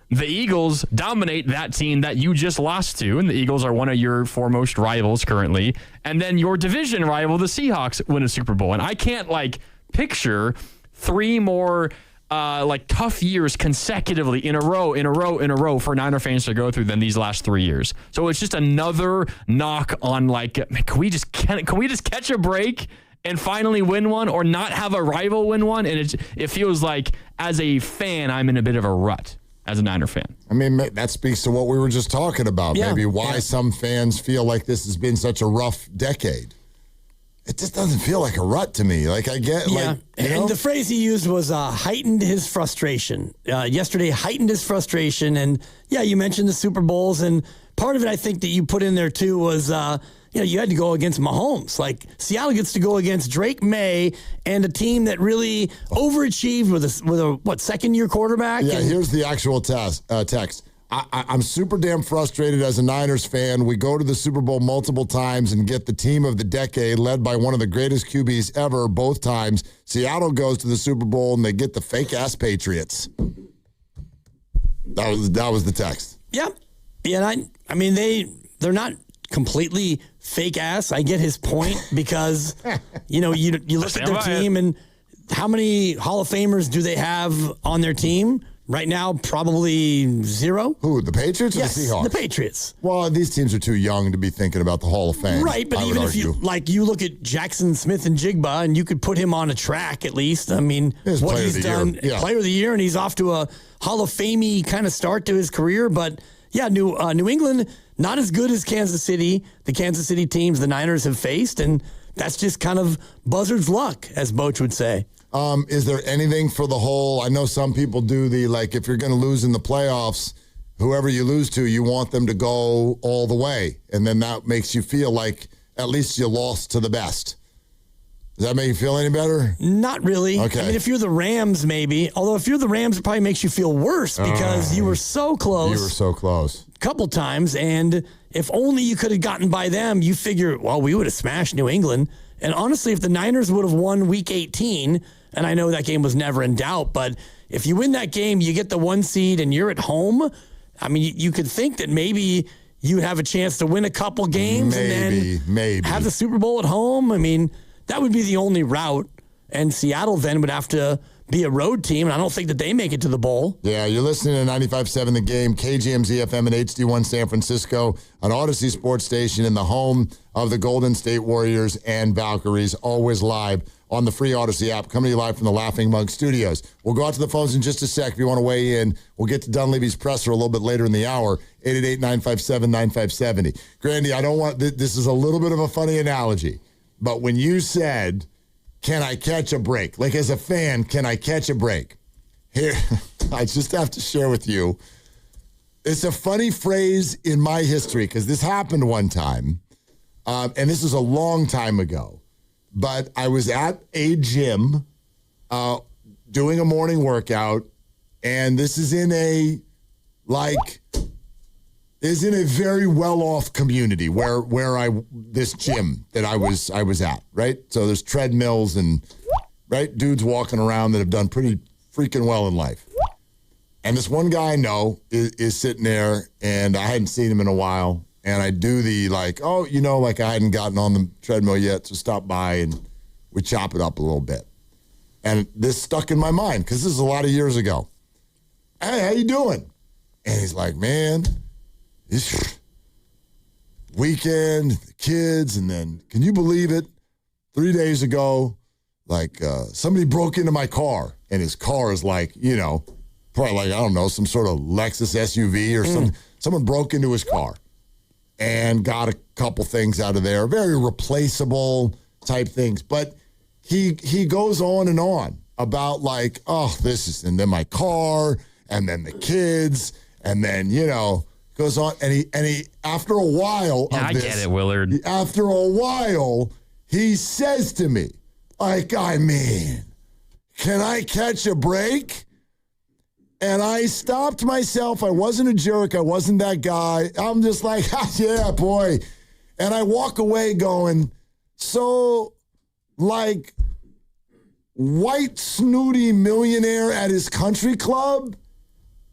The Eagles dominate that team that you just lost to, and the Eagles are one of your foremost rivals currently. And then your division rival, the Seahawks, win a Super Bowl. And I can't, picture 3 more, tough years consecutively in a row for Niner fans to go through than these last 3 years. So it's just another knock on, can we just catch a break and finally win one, or not have a rival win one? And it feels like, as a fan, I'm in a bit of a rut as a Niner fan. I mean, that speaks to what we were just talking about. Maybe why some fans feel like this has been such a rough decade. It just doesn't feel like a rut to me. I get, and the phrase he used was heightened his frustration. Yesterday heightened his frustration. And you mentioned the Super Bowls, and part of it I think that you put in there too was, you had to go against Mahomes. Seattle gets to go against Drake May and a team that really overachieved with a second-year quarterback. Yeah, here's the actual text. I'm super damn frustrated as a Niners fan. We go to the Super Bowl multiple times and get the team of the decade led by one of the greatest QBs ever both times. Seattle goes to the Super Bowl and they get the fake-ass Patriots. That was the text. Yeah. Yeah, I mean, they're not completely fake ass. I get his point because, you look at their team and how many Hall of Famers do they have on their team? Right now, probably 0. Who, the Patriots or yes, the Seahawks? The Patriots. Well, these teams are too young to be thinking about the Hall of Fame. Right, but even if you look at Jackson Smith and Jigba, and you could put him on a track at least. I mean, what he's done, Player of the Year, and he's off to a Hall of Fame-y kind of start to his career. But New England, not as good as Kansas City. The Kansas City teams the Niners have faced, and that's just kind of buzzard's luck, as Boch would say. Is there anything for the whole, I know some people do if you're going to lose in the playoffs, whoever you lose to, you want them to go all the way. And then that makes you feel like at least you lost to the best. Does that make you feel any better? Not really. Okay. I mean, if you're the Rams, maybe. Although if you're the Rams, it probably makes you feel worse because you were so close. You were so close. A couple times. And if only you could have gotten by them, you figure, well, we would have smashed New England. And honestly, if the Niners would have won Week 18, and I know that game was never in doubt, but if you win that game, you get the 1 seed and you're at home, I mean, you could think that maybe you'd have a chance to win a couple games and then have the Super Bowl at home. I mean, that would be the only route. And Seattle then would have to be a road team, and I don't think that they make it to the bowl. Yeah, you're listening to 95.7 The Game, KGMZ FM and HD1 San Francisco, an Odyssey sports station in the home of the Golden State Warriors and Valkyries, always live on the free Odyssey app, coming to you live from the Laughing Monk Studios. We'll go out to the phones in just a sec if you want to weigh in. We'll get to Dunleavy's presser a little bit later in the hour, 888-957-9570. Grandy, I don't want, this is a little bit of a funny analogy, but when you said, can I catch a break? Like, as a fan, can I catch a break? Here, I just have to share with you. It's a funny phrase in my history because this happened one time, and this is a long time ago. But I was at a gym doing a morning workout, and this is in a very well-off community where this gym that I was at, right? So there's treadmills and right? Dudes walking around that have done pretty freaking well in life. And this one guy I know is sitting there, and I hadn't seen him in a while. And I do the like I hadn't gotten on the treadmill yet, so stop by and we chop it up a little bit. And this stuck in my mind because this is a lot of years ago. Hey, how you doing? And he's like, man, this weekend, the kids, and then, can you believe it? 3 days ago, somebody broke into my car, and his car is probably some sort of Lexus SUV or something. Someone broke into his car and got a couple things out of there, very replaceable type things. But he goes on and on about and then my car, and then the kids, and then, goes on. And he after a while I get it, Willard. After a while, he says to me, can I catch a break? And I stopped myself. I wasn't a jerk. I wasn't that guy. I'm just like, yeah, boy. And I walk away going, so, white snooty millionaire at his country club?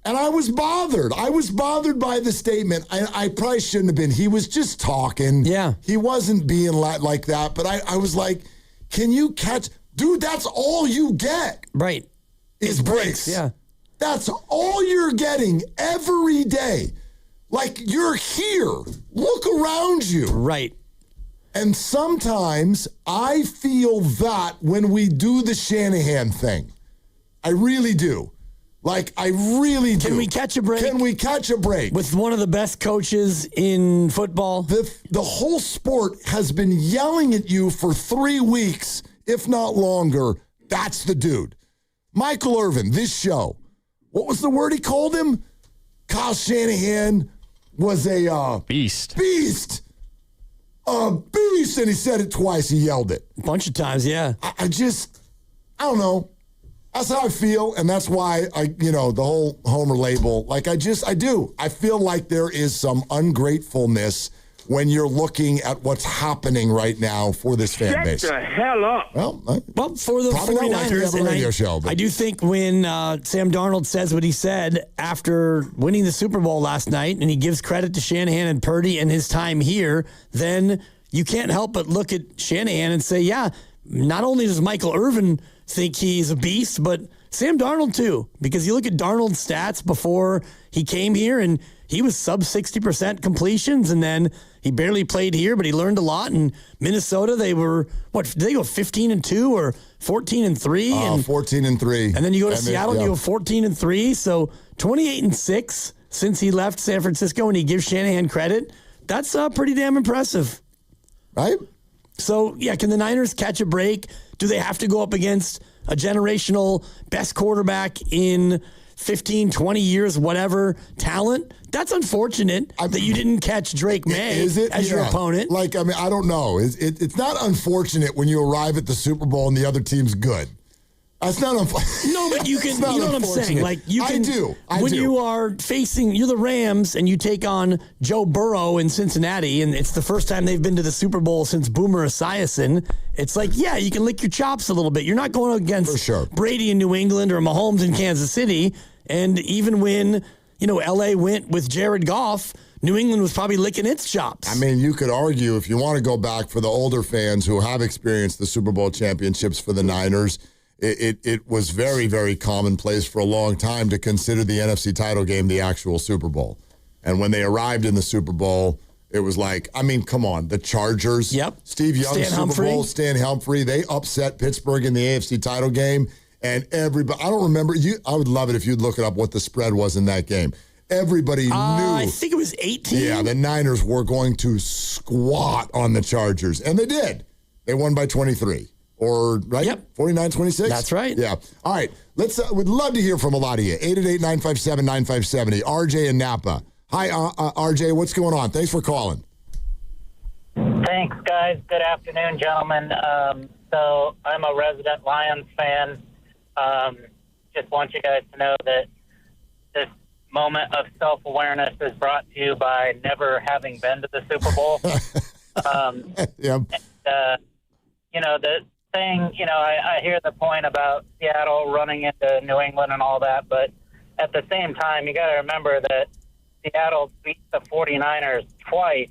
And I was bothered. I was bothered by the statement. I probably shouldn't have been. He was just talking. Yeah. He wasn't being like that. But I was like, can you catch? Dude, that's all you get. Right. Is breaks. Yeah. That's all you're getting every day. You're here. Look around you. Right. And sometimes I feel that when we do the Shanahan thing. I really do. I really do. Can we catch a break? Can we catch a break? With one of the best coaches in football? The whole sport has been yelling at you for 3 weeks, if not longer. That's the dude. Michael Irvin, this show. What was the word he called him? Kyle Shanahan was a beast. Beast. A beast. And he said it twice. He yelled it. A bunch of times, yeah. I don't know. That's how I feel. And that's why the whole Homer label, I do. I feel like there is some ungratefulness when you're looking at what's happening right now for this fan base. Shut the hell up. Well, for the 49ers, a radio show, but I do think when Sam Darnold says what he said after winning the Super Bowl last night, and he gives credit to Shanahan and Purdy and his time here, then you can't help but look at Shanahan and say, yeah, not only does Michael Irvin think he's a beast, but Sam Darnold too, because you look at Darnold's stats before he came here, and he was sub 60% completions, and then he barely played here, but he learned a lot. In Minnesota, they were, did they go 15-2 or 14-3? 14-3. And then you go to Seattle, you go 14-3. So 28-6 since he left San Francisco, and he gives Shanahan credit. That's pretty damn impressive. Right? So, yeah, can the Niners catch a break? Do they have to go up against a generational best quarterback in 15, 20 years, whatever, talent? That's unfortunate that you didn't catch Drake May as your opponent. I don't know. It's not unfortunate when you arrive at the Super Bowl and the other team's good. That's not unfortunate. No, but you can, you know what I'm saying? I do. You are you're the Rams and you take on Joe Burrow in Cincinnati, and it's the first time they've been to the Super Bowl since Boomer Esiason. It's you can lick your chops a little bit. You're not going against Brady in New England or Mahomes in Kansas City. And even when, L.A. went with Jared Goff, New England was probably licking its chops. You could argue, if you want to go back for the older fans who have experienced the Super Bowl championships for the Niners, it was very, very commonplace for a long time to consider the NFC title game the actual Super Bowl. And when they arrived in the Super Bowl, it was come on, the Chargers. Yep. Steve Young, Super Bowl, Stan Humphrey, they upset Pittsburgh in the AFC title game. And everybody, I don't remember, I would love it if you'd look it up what the spread was in that game. Everybody knew. I think it was 18. Yeah, the Niners were going to squat on the Chargers. And they did. They won by 23. Or, right? Yep. 49-26? That's right. Yeah. All right. We'd love to hear from a lot of you. 888-957-9570. RJ in Napa. Hi, RJ. What's going on? Thanks for calling. Thanks, guys. Good afternoon, gentlemen. So I'm a resident Lions fan. Just want you guys to know that this moment of self-awareness is brought to you by never having been to the Super Bowl. Yeah. saying, I hear the point about Seattle running into New England and all that, but at the same time, you got to remember that Seattle beat the 49ers twice,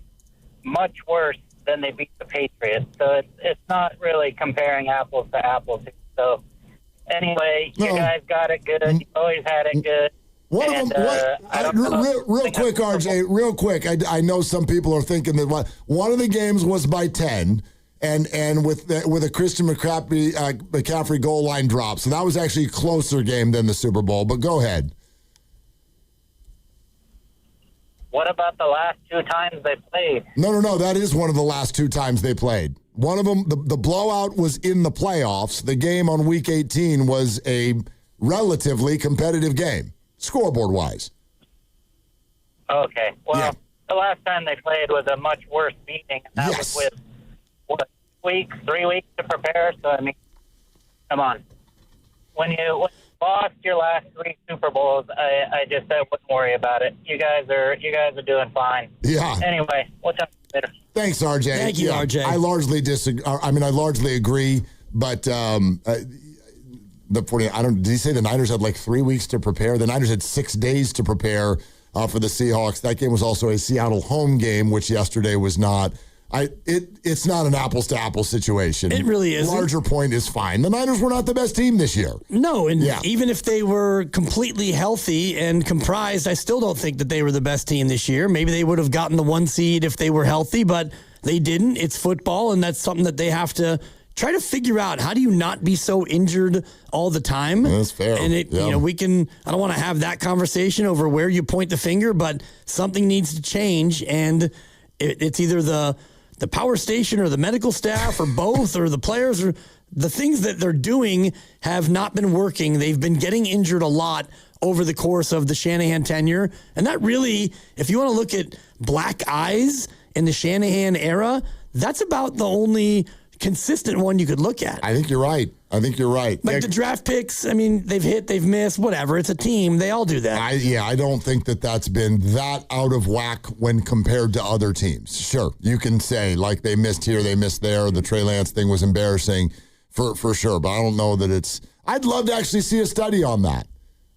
much worse than they beat the Patriots. So it's not really comparing apples to apples. So anyway, you guys got it good. You always had it good. Real quick, RJ, real quick. I know some people are thinking that one of the games was by 10, and with a Christian McCaffrey goal line drop. So that was actually a closer game than the Super Bowl. But go ahead. What about the last 2 times they played? No. That is one of the last 2 times they played. One of them, the blowout was in the playoffs. The game on Week 18 was a relatively competitive game, scoreboard-wise. Okay. Well, the last time they played was a much worse beating. And that was with, 3 weeks to prepare? So, I mean, come on. When you lost your last 3 Super Bowls, I just said wouldn't worry about it. You guys are doing fine. Yeah. Anyway, we'll talk later. Thanks, RJ. Thank you, RJ. I largely disagree. I largely agree, but did he say the Niners had like 3 weeks to prepare? The Niners had 6 days to prepare for the Seahawks. That game was also a Seattle home game, which yesterday was not. It's not an apples to apples situation. It really isn't. Larger point is fine. The Niners were not the best team this year. No, and even if they were completely healthy and comprised, I still don't think that they were the best team this year. Maybe they would have gotten the 1 seed if they were healthy, but they didn't. It's football, and that's something that they have to try to figure out. How do you not be so injured all the time? That's fair. And I don't want to have that conversation over where you point the finger, but something needs to change, and it's either the power station or the medical staff or both or the players, or the things that they're doing have not been working. They've been getting injured a lot over the course of the Shanahan tenure. And that really, if you want to look at black eyes in the Shanahan era, that's about the only consistent one you could look at. I think you're right. Like the draft picks, I mean, they've hit, they've missed, whatever. It's a team. They all do that. I don't think that's been that out of whack when compared to other teams. Sure, you can say, like, they missed here, they missed there. The Trey Lance thing was embarrassing for sure, but I don't know that it's – I'd love to actually see a study on that.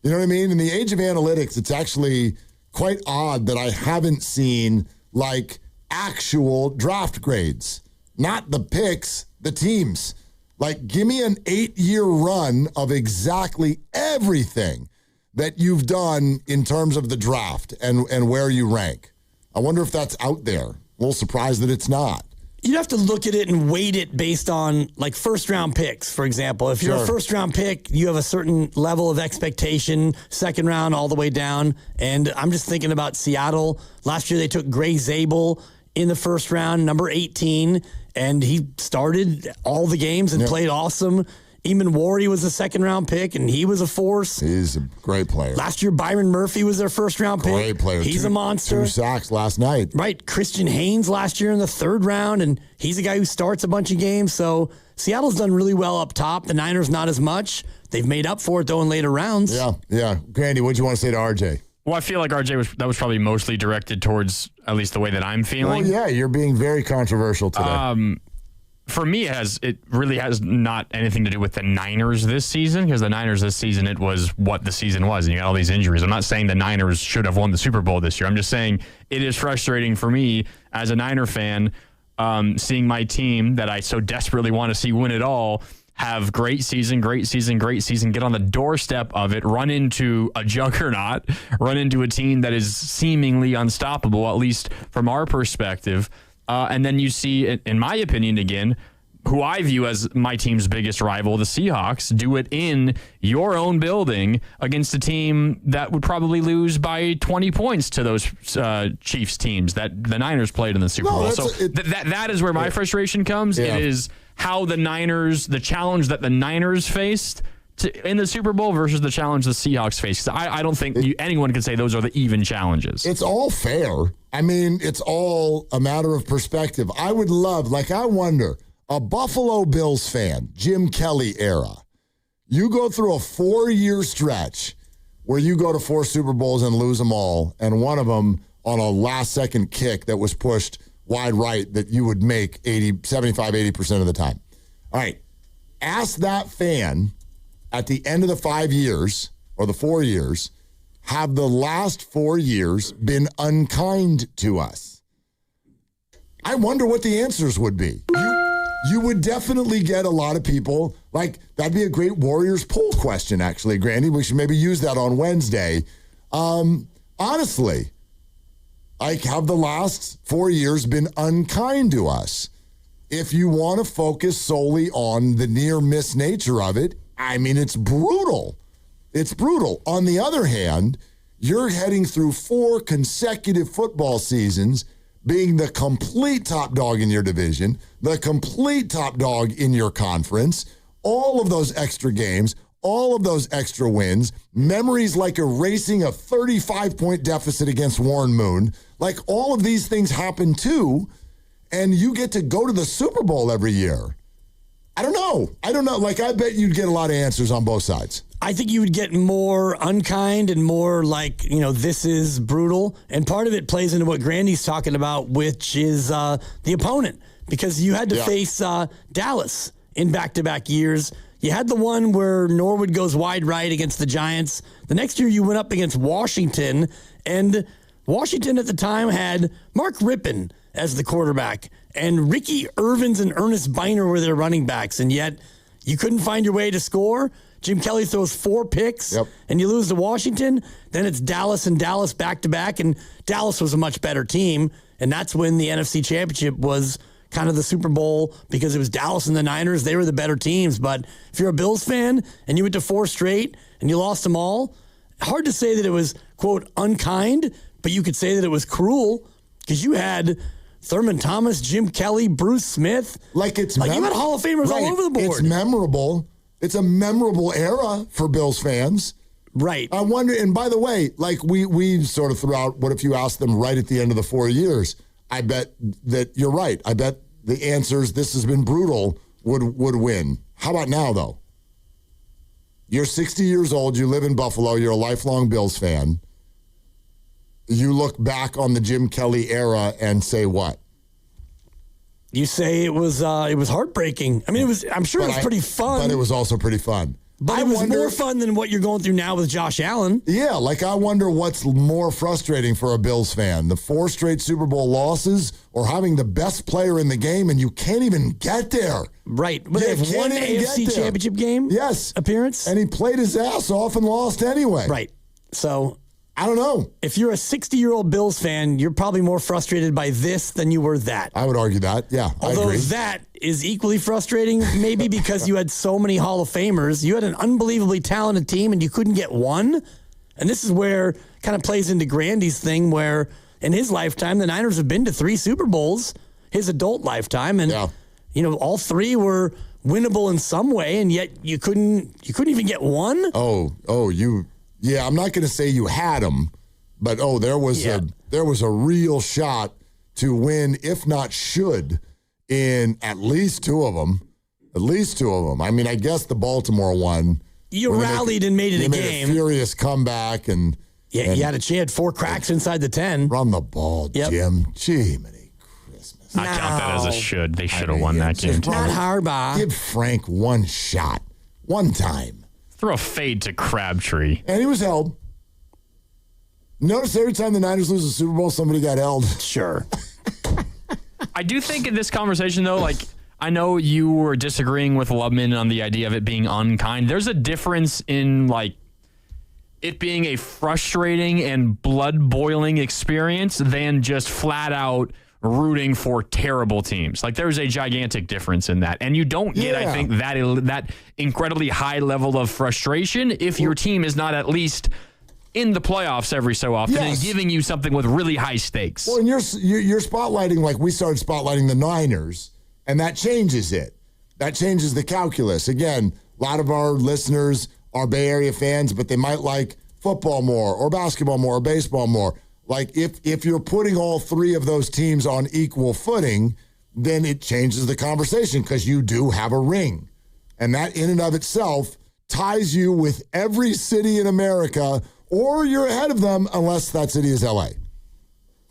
You know what I mean? In the age of analytics, it's actually quite odd that I haven't seen, like, actual draft grades. Not the picks, the teams. Like, give me an 8-year run of exactly everything that you've done in terms of the draft and where you rank. I wonder if that's out there. A little surprised that it's not. You'd have to look at it and weight it based on, like, first-round picks, for example. If you're a first-round pick, you have a certain level of expectation, second round all the way down. And I'm just thinking about Seattle. Last year they took Gray Zabel in the first round, number 18, and he started all the games and played awesome. Eamon Wardy was a second-round pick, and he was a force. He's a great player. Last year, Byron Murphy was their first-round pick. Great player. He's a monster. 2 sacks last night. Right. Christian Haynes last year in the 3rd round, and he's a guy who starts a bunch of games. So Seattle's done really well up top. The Niners not as much. They've made up for it, though, in later rounds. Yeah. Grandy, what do you want to say to RJ? Well, I feel like RJ was probably mostly directed towards at least the way that I'm feeling. Well, yeah, you're being very controversial today. For me, it really has not anything to do with the Niners this season, because the Niners this season, it was what the season was, and you got all these injuries. I'm not saying the Niners should have won the Super Bowl this year. I'm just saying it is frustrating for me as a Niner fan, seeing my team that I so desperately want to see win it all have great season, get on the doorstep of it, run into a juggernaut, run into a team that is seemingly unstoppable, at least from our perspective. And then you see, in my opinion, again, who I view as my team's biggest rival, the Seahawks, do it in your own building against a team that would probably lose by 20 points to those Chiefs teams that the Niners played in the Super Bowl. So that is where my frustration comes. Yeah. It is how the challenge that the Niners faced in the Super Bowl versus the challenge the Seahawks faced. I don't think anyone can say those are the even challenges. It's all fair. I mean, it's all a matter of perspective. I wonder, a Buffalo Bills fan, Jim Kelly era, you go through a 4-year stretch where you go to 4 Super Bowls and lose them all, and one of them on a last-second kick that was pushed wide right that you would make 80% of the time. All right, Ask that fan at the end of the 5 years or the 4 years, have the last 4 years been unkind to us? I wonder what the answers would be. You would definitely get a lot of people, like, that'd be a great Warriors poll question, actually, Grandy. We should maybe use that on Wednesday. Honestly, like, have the last 4 years been unkind to us? If you want to focus solely on the near-miss nature of it, I mean, it's brutal. It's brutal. On the other hand, you're heading through 4 consecutive football seasons being the complete top dog in your division, the complete top dog in your conference, all of those extra games, all of those extra wins, memories like erasing a 35-point deficit against Warren Moon. Like, all of these things happen too, and you get to go to the Super Bowl every year. I don't know. Like, I bet you'd get a lot of answers on both sides. I think you would get more unkind and more like, this is brutal. And part of it plays into what Grandy's talking about, which is the opponent. Because you had to face Dallas in back-to-back years. You had the one where Norwood goes wide right against the Giants. The next year you went up against Washington. And Washington at the time had Mark Rippon as the quarterback. And Ricky Irvins and Ernest Biner were their running backs. And yet you couldn't find your way to score. Jim Kelly throws 4 picks, and you lose to Washington. Then it's Dallas and Dallas back-to-back, and Dallas was a much better team, and that's when the NFC Championship was kind of the Super Bowl because it was Dallas and the Niners. They were the better teams. But if you're a Bills fan and you went to 4 straight and you lost them all, hard to say that it was, quote, unkind, but you could say that it was cruel because you had Thurman Thomas, Jim Kelly, Bruce Smith. You had Hall of Famers all over the board. It's memorable. It's a memorable era for Bills fans. Right. I wonder, and by the way, like we sort of threw out, what if you asked them right at the end of the 4 years? I bet that you're right. I bet the answers, this has been brutal, would win. How about now, though? You're 60 years old. You live in Buffalo. You're a lifelong Bills fan. You look back on the Jim Kelly era and say what? You say it was heartbreaking. I mean, I'm sure it was pretty fun. But it was also pretty fun. But it was more fun than what you're going through now with Josh Allen. Yeah, I wonder what's more frustrating for a Bills fan, the 4 straight Super Bowl losses or having the best player in the game and you can't even get there. Right. But they have one AFC Championship game appearance. And he played his ass off and lost anyway. Right. So I don't know. If you're a 60-year-old Bills fan, you're probably more frustrated by this than you were that. I would argue that, yeah. Although I agree. that is equally frustrating, maybe because you had so many Hall of Famers. You had an unbelievably talented team, and you couldn't get one. And this is where kind of plays into Grandy's thing, where in his lifetime, the Niners have been to 3 Super Bowls, his adult lifetime, and all 3 were winnable in some way, and yet you couldn't even get one. Yeah, I'm not going to say you had them, but there was a real shot to win, if not should, in at least 2 of them. At least 2 of them. I mean, I guess the Baltimore one. You rallied and made it a game. A furious comeback and you had 4 cracks inside the 10. Run the ball, Jim. Gee, many Christmas. I count that as a should. They should have won that game. Not Harbaugh. Give Frank one shot, one time. Throw a fade to Crabtree. And he was held. Notice every time the Niners lose a Super Bowl, somebody got held. Sure. I do think in this conversation, though, I know you were disagreeing with Lubman on the idea of it being unkind. There's a difference in, it being a frustrating and blood-boiling experience than just flat-out rooting for terrible teams. There's a gigantic difference in that. And you don't get, I think, that incredibly high level of frustration if your team is not at least in the playoffs every so often and giving you something with really high stakes. Well, and you're spotlighting, we started spotlighting the Niners, and that changes it. That changes the calculus. Again, a lot of our listeners are Bay Area fans, but they might like football more or basketball more or baseball more. If you're putting all 3 of those teams on equal footing, then it changes the conversation because you do have a ring. And that in and of itself ties you with every city in America, or you're ahead of them unless that city is LA.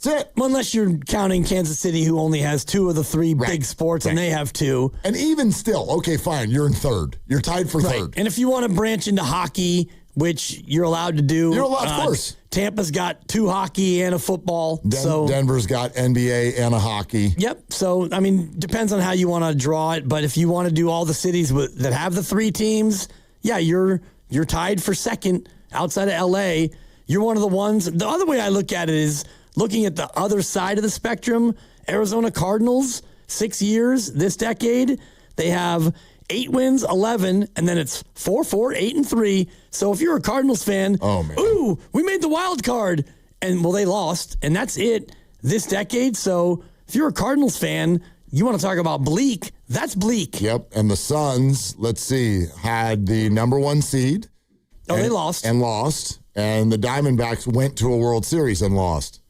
That's it. Well, unless you're counting Kansas City, who only has 2 of the 3 big sports, and they have 2. And even still, okay, fine, you're in third. You're tied for third. And if you want to branch into hockey, which you're allowed to do. You're allowed, of course. Tampa's got 2 hockey and a football. Denver's got NBA and a hockey. Yep. So, I mean, depends on how you want to draw it. But if you want to do all the cities that have the 3 teams, yeah, you're tied for second outside of LA. You're one of the ones. The other way I look at it is looking at the other side of the spectrum. Arizona Cardinals, 6 years this decade. They have 8 wins, 11, and then it's 4-4, 8-3. So if you're a Cardinals fan, ooh, we made the wild card. And, well, they lost, and that's it this decade. So if you're a Cardinals fan, you want to talk about bleak, that's bleak. Yep, and the Suns, let's see, had the number 1 seed. They lost. And lost. And the Diamondbacks went to a World Series and lost.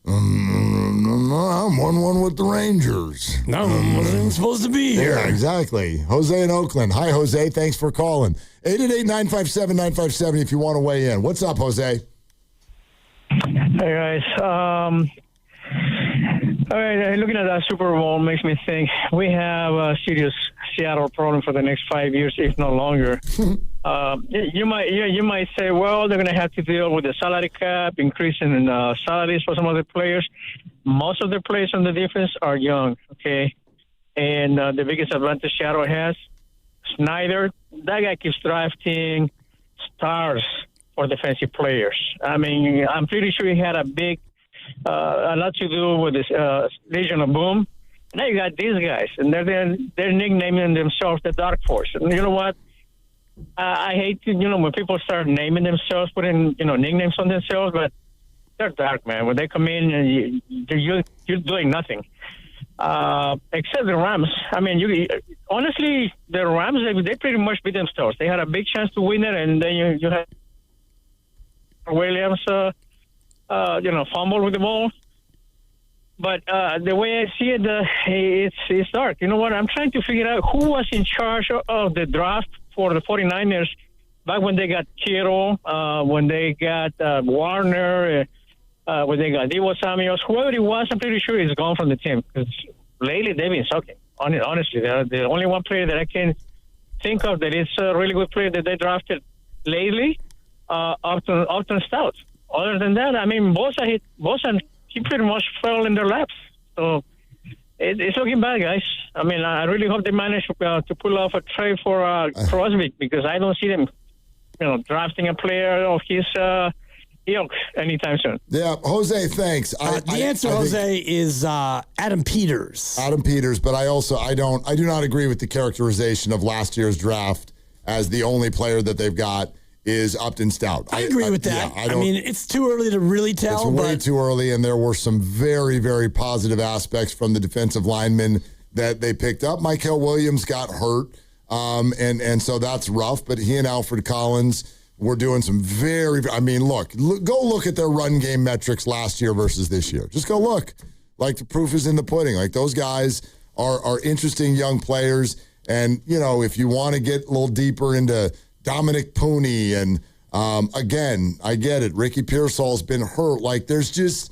I'm 1-1 with the Rangers. No, wasn't even supposed to be here. Yeah, exactly. Jose in Oakland. Hi, Jose. Thanks for calling. 888-957-957 if you want to weigh in. What's up, Jose? Hey, guys. All right, looking at that Super Bowl makes me think we have a serious Seattle problem for the next 5 years, if not longer. You might say, well, they're going to have to deal with the salary cap, increasing in salaries for some of the players. Most of the players on the defense are young, okay? And the biggest advantage Seattle has, Snyder, that guy keeps drafting stars for defensive players. I mean, I'm pretty sure he had a lot to do with this Legion of Boom. Now you got these guys, and they're nicknaming themselves the Dark Force. And you know what? I hate to, when people start naming themselves, putting, nicknames on themselves, but they're dark, man. When they come in, and you're doing nothing. Except the Rams. I mean, honestly, the Rams, they pretty much beat themselves. They had a big chance to win it, and then you had Williams, fumble with the ball. But the way I see it, it's dark. You know what? I'm trying to figure out who was in charge of the draft for the 49ers back when they got Kittle, when they got Warner, when they got Deebo Samuels. Whoever it was, I'm pretty sure he's gone from the team. Because lately, they've been sucking. Honestly, they're the only one player that I can think of that is a really good player that they drafted lately, Upton Stout. Other than that, I mean, Bosa, he pretty much fell in their laps. So it's looking bad, guys. I mean, I really hope they manage to pull off a trade for Crosby, because I don't see them, drafting a player of his ilk anytime soon. Yeah, Jose, thanks. The answer, Jose, is Adam Peters. Adam Peters, but I do not agree with the characterization of last year's draft as the only player that they've got is Upton Stout. I agree with that. Yeah, I mean, it's too early to really tell. It's way too early, and there were some very, very positive aspects from the defensive linemen that they picked up. Mykel Williams got hurt, and so that's rough, but he and Alfred Collins were doing some go look at their run game metrics last year versus this year. Just go look. Like, the proof is in the pudding. Like, those guys are interesting young players, and, if you want to get a little deeper into Dominic Pooney, and again, I get it. Ricky Pearsall's been hurt. Like, there's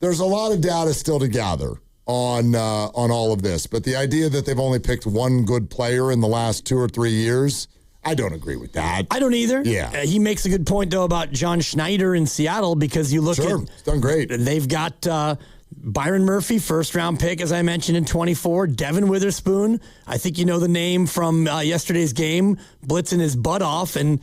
a lot of data still to gather on all of this. But the idea that they've only picked one good player in the last 2 or 3 years, I don't agree with that. I don't either. Yeah, he makes a good point though about John Schneider in Seattle, because you look at it's done great. They've got Byron Murphy, first-round pick, as I mentioned, in 24. Devin Witherspoon, I think you know the name from yesterday's game, blitzing his butt off and,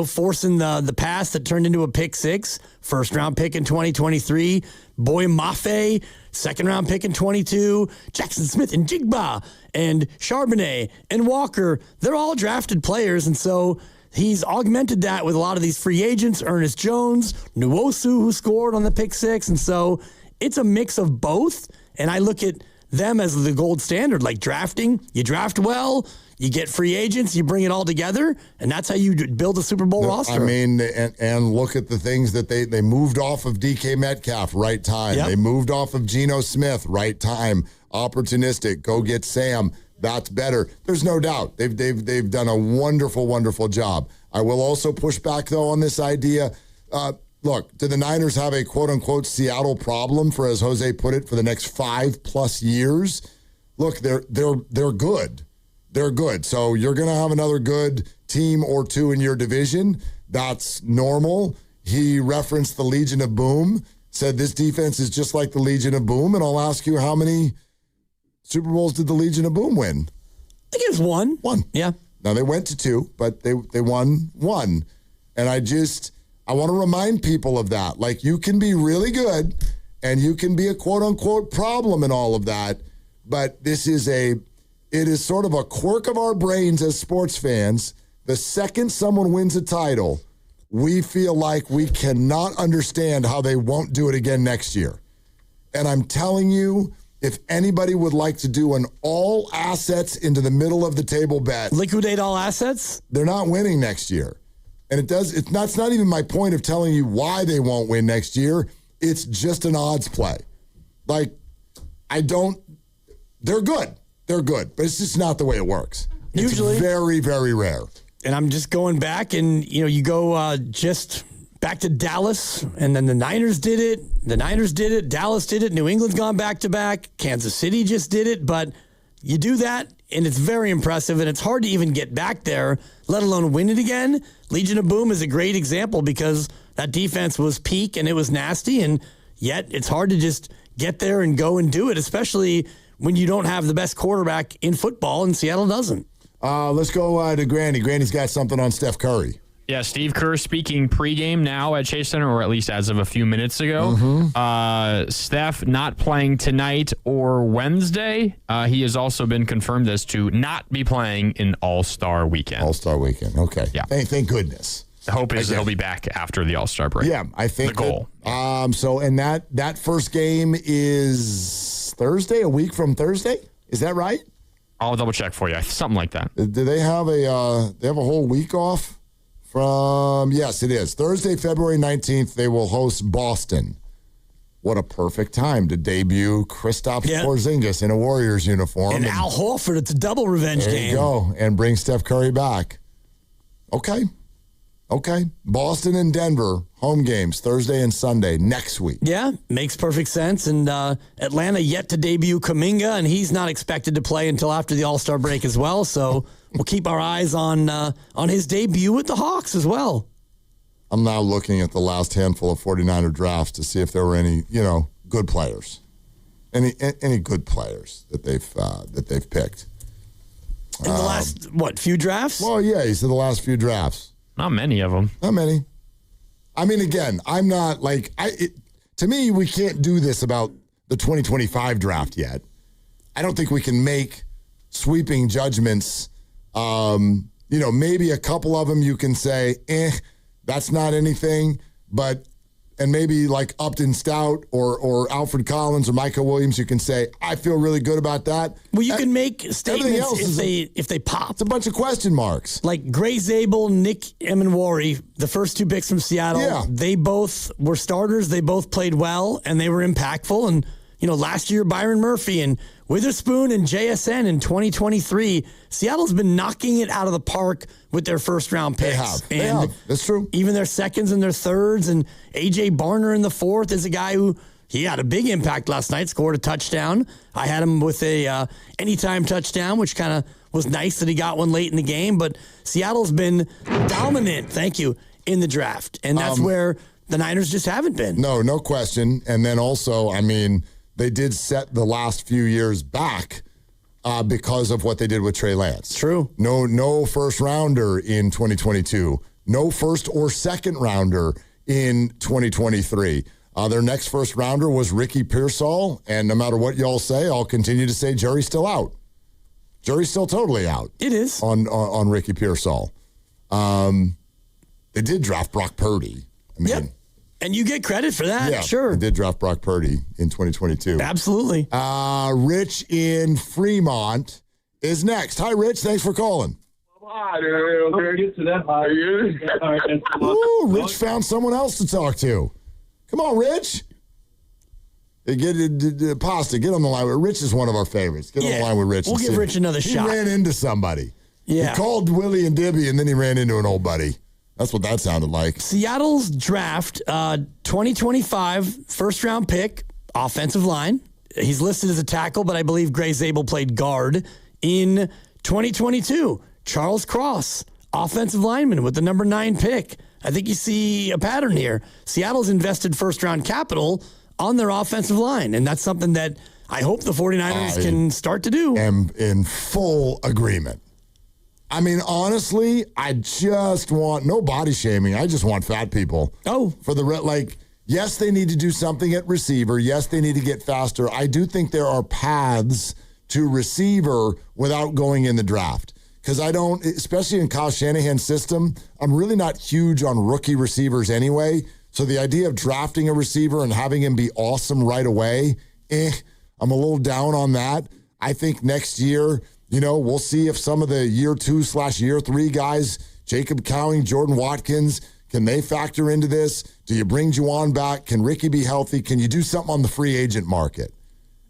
forcing the pass that turned into a pick six. First-round pick in 2023. Boy Mafe, second-round pick in 22. Jackson Smith and Jigba and Charbonnet and Walker, they're all drafted players, and so he's augmented that with a lot of these free agents, Ernest Jones, Nwosu, who scored on the pick six, and so it's a mix of both, and I look at them as the gold standard. Like drafting, you draft well, you get free agents, you bring it all together, and that's how you build a Super Bowl roster. I mean, and look at the things that they moved off of DK Metcalf, right time. Yep. They moved off of Geno Smith, right time. Opportunistic, go get Sam. That's better. There's no doubt. They've done a wonderful, wonderful job. I will also push back, though, on this idea. look, do the Niners have a quote-unquote Seattle problem for, as Jose put it, for the next 5+ years? Look, they're good. They're good. So you're going to have another good team or two in your division. That's normal. He referenced the Legion of Boom, said this defense is just like the Legion of Boom, and I'll ask you, how many Super Bowls did the Legion of Boom win? I think it was one. One. Yeah. Now, they went to 2, but they won 1. And I want to remind people of that. Like, you can be really good, and you can be a quote-unquote problem and all of that, but it is sort of a quirk of our brains as sports fans. The second someone wins a title, we feel like we cannot understand how they won't do it again next year. And I'm telling you, if anybody would like to do an all assets into the middle of the table bet. Liquidate all assets? They're not winning next year. And it's not even my point of telling you why they won't win next year. It's just an odds play. Like, they're good. They're good. But it's just not the way it works. Usually. It's very, very rare. And I'm just going back, and you go just back to Dallas, and then the Niners did it. The Niners did it. Dallas did it. New England's gone back-to-back. Kansas City just did it. But you do that, and it's very impressive, and it's hard to even get back there, let alone win it again. Legion of Boom is a great example because that defense was peak, and it was nasty, and yet it's hard to just get there and go and do it, especially when you don't have the best quarterback in football, and Seattle doesn't. Let's go to Granny. Granny's got something on Steph Curry. Yeah, Steve Kerr speaking pregame now at Chase Center, or at least as of a few minutes ago. Steph not playing tonight or Wednesday. He has also been confirmed as to not be playing in All-Star Weekend. All-Star Weekend, okay. Yeah. Thank goodness. The hope is that he'll be back after the All-Star break. Yeah, I think the goal. And that first game is Thursday, a week from Thursday? Is that right? I'll double check for you. Something like that. Do they have a whole week off? Yes, it is. Thursday, February 19th, they will host Boston. What a perfect time to debut Kristaps Porzingis in a Warriors uniform. And Al Horford, it's a double revenge game. There you go. And bring Steph Curry back. Okay. Boston and Denver, home games, Thursday and Sunday next week. Yeah, makes perfect sense. And Atlanta yet to debut Kuminga, and he's not expected to play until after the All-Star break as well. So we'll keep our eyes on his debut with the Hawks as well. I'm now looking at the last handful of 49er drafts to see if there were any, good players, any good players that they've picked. In the last few drafts? Well, yeah, he said the last few drafts. Not many of them. Not many. I mean, again, I'm not to me, we can't do this about the 2025 draft yet. I don't think we can make sweeping judgments. Maybe a couple of them you can say, that's not anything, and maybe like Upton Stout or Alfred Collins or Micah Williams, you can say, I feel really good about that. Well, you can make statements if they pop. It's a bunch of question marks. Like Gray Zabel, Nick Emenwari, the first 2 picks from Seattle, they both were starters. They both played well, and they were impactful. And, last year, Byron Murphy and Witherspoon and JSN in 2023, Seattle's been knocking it out of the park with their first-round picks. They have. That's true. Even their seconds and their thirds. And A.J. Barner in the 4th is a guy who he had a big impact last night, scored a touchdown. I had him with a anytime touchdown, which kind of was nice that he got one late in the game. But Seattle's been dominant, in the draft. And that's where the Niners just haven't been. No question. And then also, they did set the last few years back because of what they did with Trey Lance. True. No first rounder in 2022. No first or second rounder in 2023. Their next first rounder was Ricky Pearsall, and no matter what y'all say, I'll continue to say Jerry's still out. Jerry's still totally out. It is. On Ricky Pearsall. They did draft Brock Purdy. Yep. And you get credit for that, sure. They did draft Brock Purdy in 2022. Absolutely. Rich in Fremont is next. Hi, Rich. Thanks for calling. Hi, get to that. How are you? Ooh, Rich found someone else to talk to. Come on, Rich. Get Pasta. Get on the line. Rich is one of our favorites. Get on the line with Rich. We'll give Rich another shot. He ran into somebody. Yeah. He called Willie and Dibby, and then he ran into an old buddy. That's what that sounded like. Seattle's draft, 2025 first-round pick, offensive line. He's listed as a tackle, but I believe Gray Zabel played guard. In 2022, Charles Cross, offensive lineman with the number 9 pick. I think you see a pattern here. Seattle's invested first-round capital on their offensive line, and that's something that I hope the 49ers can start to do. I'm in full agreement. I mean, honestly, I just want no body shaming. I just want fat people. For the yes, they need to do something at receiver. Yes, they need to get faster. I do think there are paths to receiver without going in the draft. Because I don't, especially in Kyle Shanahan's system, I'm really not huge on rookie receivers anyway. So the idea of drafting a receiver and having him be awesome right away, I'm a little down on that. I think next year, we'll see if some of the year 2/year 3 guys, Jacob Cowing, Jordan Watkins, can they factor into this? Do you bring Juwan back? Can Ricky be healthy? Can you do something on the free agent market?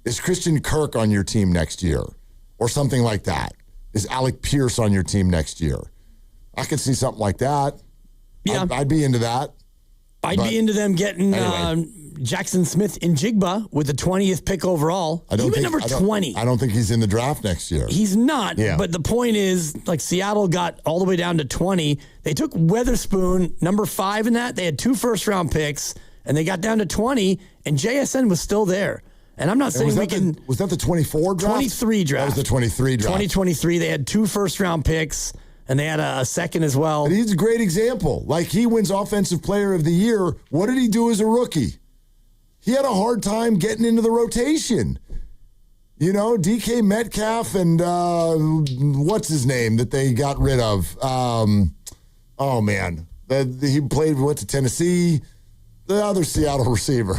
Is Christian Kirk on your team next year or something like that? Is Alec Pierce on your team next year? I could see something like that. Yeah. I'd be into that. I'd be into them getting Jackson Smith-Njigba with the 20th pick overall. He went number 20. I don't think he's in the draft next year. He's not. Yeah. But the point is, Seattle got all the way down to 20. They took Weatherspoon, number 5 in that. They had 2 first-round picks, and they got down to 20, and JSN was still there. And I'm not saying was that the 24 draft? 23 draft. That was the 23 draft. 2023, they had 2 first-round picks, and they had a second as well. And he's a great example. He wins Offensive Player of the Year. What did he do as a rookie? He had a hard time getting into the rotation. DK Metcalf and what's his name that they got rid of? He went to Tennessee. The other Seattle receiver.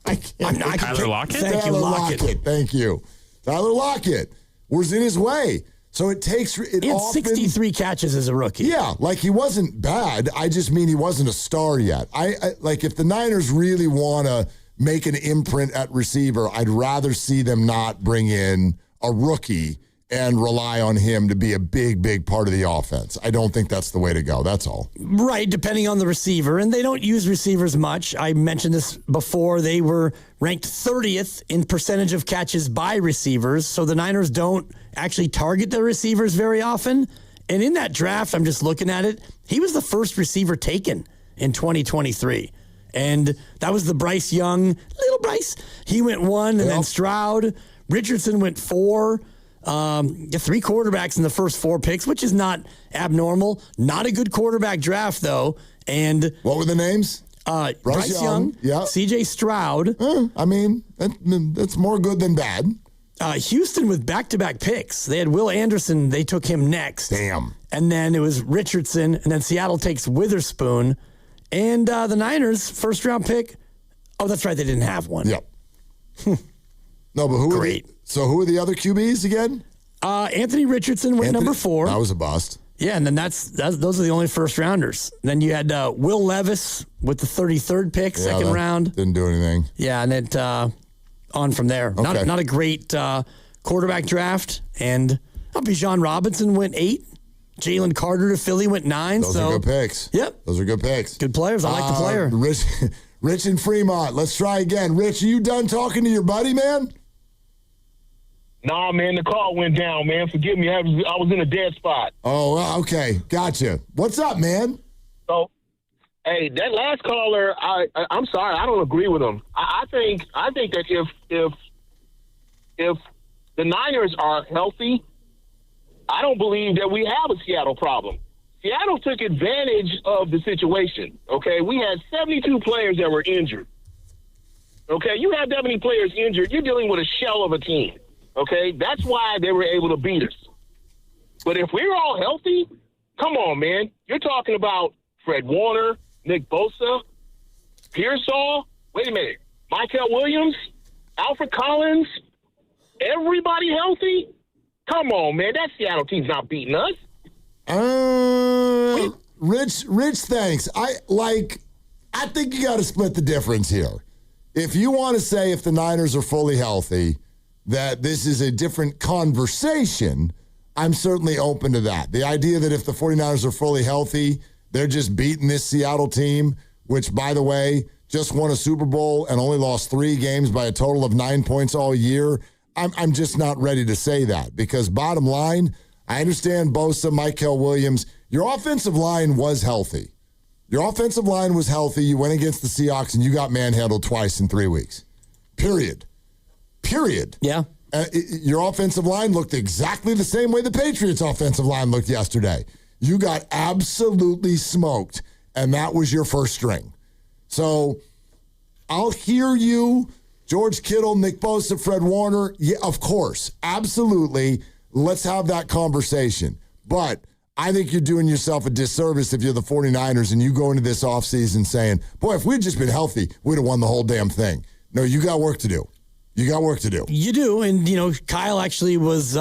Tyler Lockett? Tyler Lockett. Thank you. Tyler Lockett was in his way. So it takes... He had 63 catches as a rookie. Yeah, he wasn't bad. I just mean he wasn't a star yet. I if the Niners really want to make an imprint at receiver, I'd rather see them not bring in a rookie and rely on him to be a big, big part of the offense. I don't think that's the way to go. That's all. Right, depending on the receiver. And they don't use receivers much. I mentioned this before. They were ranked 30th in percentage of catches by receivers. So the Niners don't actually target their receivers very often. And in that draft, I'm just looking at it, he was the first receiver taken in 2023. And that was the Bryce Young, little Bryce. He went 1, and then Stroud. Richardson went 4. 3 quarterbacks in the first 4 picks, which is not abnormal. Not a good quarterback draft, though. And what were the names? Bryce Young, C.J. Stroud. That's more good than bad. Houston with back-to-back picks. They had Will Anderson. They took him next. Damn. And then it was Richardson, and then Seattle takes Witherspoon. And the Niners, first-round pick. Oh, that's right. They didn't have one. Yep. No, but who? Great. So who are the other QBs again? Anthony Richardson went number 4. That was a bust. Yeah, and then those are the only first-rounders. Then you had Will Levis with the 33rd pick, second round. Didn't do anything. Yeah, and then on from there. Okay. Not a great quarterback draft. And Bijan Robinson went 8. Jalen Carter to Philly went 9. Those are good picks. Yep. Those are good picks. Good players. I like the player. Rich in Fremont. Let's try again. Rich, are you done talking to your buddy, man? Nah, man, the call went down, man. Forgive me. I was in a dead spot. Oh, okay. Gotcha. What's up, man? So, hey, that last caller, I'm sorry. I don't agree with him. I think that if the Niners are healthy, I don't believe that we have a Seattle problem. Seattle took advantage of the situation, okay? We had 72 players that were injured. Okay, you have that many players injured, you're dealing with a shell of a team. Okay, that's why they were able to beat us. But if we're all healthy, come on, man. You're talking about Fred Warner, Nick Bosa, Pearsall. Wait a minute. Michael Williams, Alfred Collins, everybody healthy? Come on, man. That Seattle team's not beating us. Rich, thanks. I think you got to split the difference here. If you want to say if the Niners are fully healthy, that this is a different conversation, I'm certainly open to that. The idea that if the 49ers are fully healthy, They're just beating this Seattle team, which, by the way, just won a Super Bowl and only lost 3 games by a total of 9 points all year. I'm just not ready to say that because bottom line, I understand Bosa, Michael Williams. Your offensive line was healthy. Your offensive line was healthy. You went against the Seahawks and you got manhandled twice in 3 weeks. Period. Yeah. Your offensive line looked exactly the same way the Patriots' offensive line looked yesterday. You got absolutely smoked, and that was your first string. So I'll hear you, George Kittle, Nick Bosa, Fred Warner. Yeah, of course. Absolutely. Let's have that conversation. But I think you're doing yourself a disservice if you're the 49ers and you go into this offseason saying, boy, if we'd just been healthy, we'd have won the whole damn thing. No, you got work to do. You got work to do. You do. And, Kyle actually was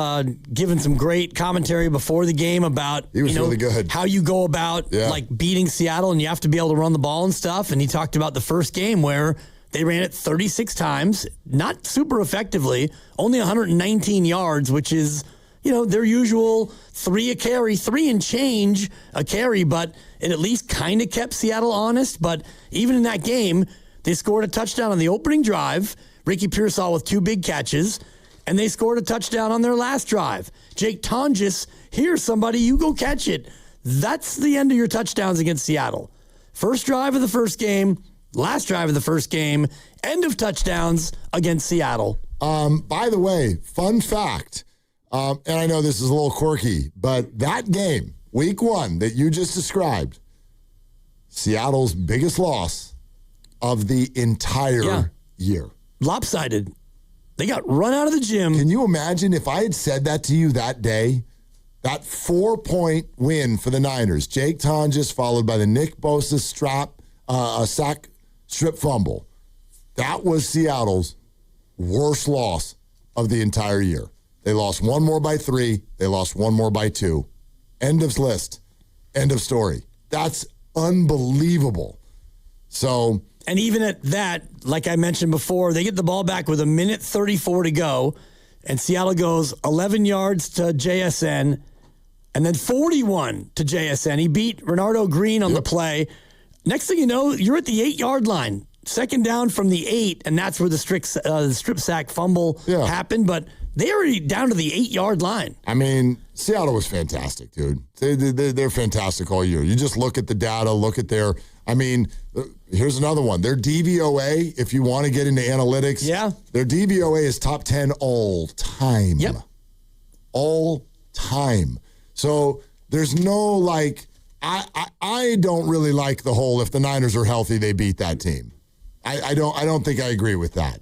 giving some great commentary before the game about he was really good. How you go about beating Seattle, and you have to be able to run the ball and stuff. And he talked about the first game where they ran it 36 times, not super effectively, only 119 yards, which is, their usual 3 a carry, 3 and change a carry, but it at least kind of kept Seattle honest. But even in that game, they scored a touchdown on the opening drive. Ricky Pearsall with 2 big catches, and they scored a touchdown on their last drive. Jake Tonjes, here's somebody, you go catch it. That's the end of your touchdowns against Seattle. First drive of the first game, last drive of the first game, end of touchdowns against Seattle. By the way, fun fact, and I know this is a little quirky, but that game, week 1 that you just described, Seattle's biggest loss of the entire year. Lopsided. They got run out of the gym. Can you imagine if I had said that to you that day? That 4-point win for the Niners. Jake Tonjes followed by the Nick Bosa sack strip fumble. That was Seattle's worst loss of the entire year. They lost 1 more by 3. They lost 1 more by 2. End of list. End of story. That's unbelievable. So... And even at that, like I mentioned before, they get the ball back with 1:34 to go, and Seattle goes 11 yards to JSN, and then 41 to JSN. He beat Renardo Green on the play. Next thing you know, you're at the 8-yard line. Second down from the 8, and that's where the strip sack fumble happened. But they already down to the 8-yard line. I mean, Seattle was fantastic, dude. They're fantastic all year. You just look at the data, look at their... I mean, here's another one. Their DVOA, if you want to get into analytics, their DVOA is top 10 all time. Yep. All time. So there's no I don't really like the whole if the Niners are healthy, they beat that team. I don't think I agree with that.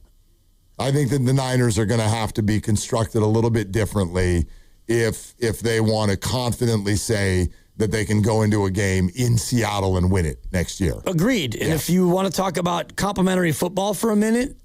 I think that the Niners are going to have to be constructed a little bit differently if they want to confidently say that they can go into a game in Seattle and win it next year. Agreed. And if you want to talk about complimentary football for a minute,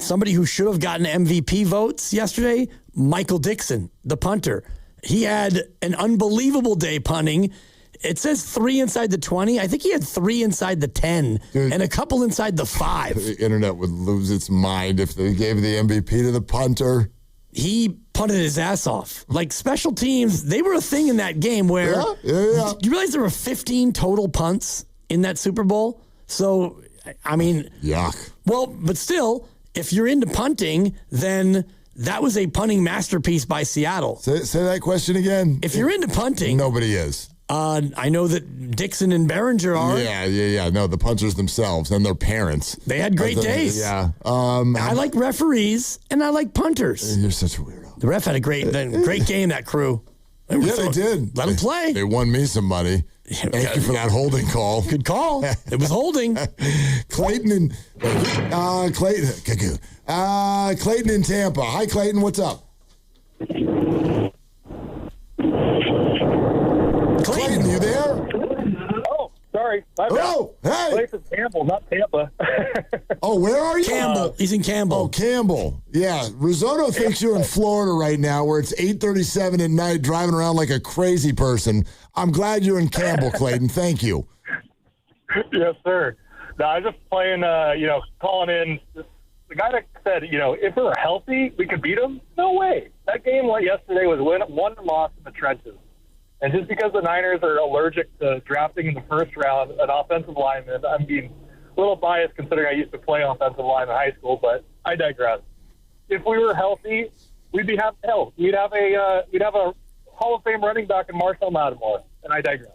somebody who should have gotten MVP votes yesterday, Michael Dixon, the punter. He had an unbelievable day punting. It says 3 inside the 20. I think he had 3 inside the 10 and a couple inside the 5. The internet would lose its mind if they gave the MVP to the punter. He punted his ass off. Like special teams, they were a thing in that game where you realize there were 15 total punts in that Super Bowl? So, I mean... Yuck. Well, but still, if you're into punting, then that was a punting masterpiece by Seattle. Say that question again. If you're into punting... Nobody is. I know that Dixon and Behringer are. Yeah. No, the punters themselves and their parents. They had great days. Yeah. I like referees and I like punters. You're such a weirdo. The ref had a great game, that crew. They did. Let them play. They won me some money. Thank you for that holding call. Good call. It was holding. Clayton in Tampa. Hi, Clayton. What's up? Clayton, you there? Oh, sorry. Oh, hey. Place is Campbell, not Tampa. Oh, where are you? Campbell. He's in Campbell. Oh, Campbell. Yeah. Risotto thinks you're in Florida right now where it's 8:37 at night driving around like a crazy person. I'm glad you're in Campbell, Clayton. Thank you. Yes, sir. No, I was just playing, calling in. The guy that said, if we were healthy, we could beat them. No way. That game yesterday was won and lost in the trenches. And just because the Niners are allergic to drafting in the first round an offensive lineman, I'm being a little biased considering I used to play offensive line in high school, but I digress. If we were healthy, we'd be happy. Hell, we'd have a Hall of Fame running back in Marshall Lattimore, and I digress.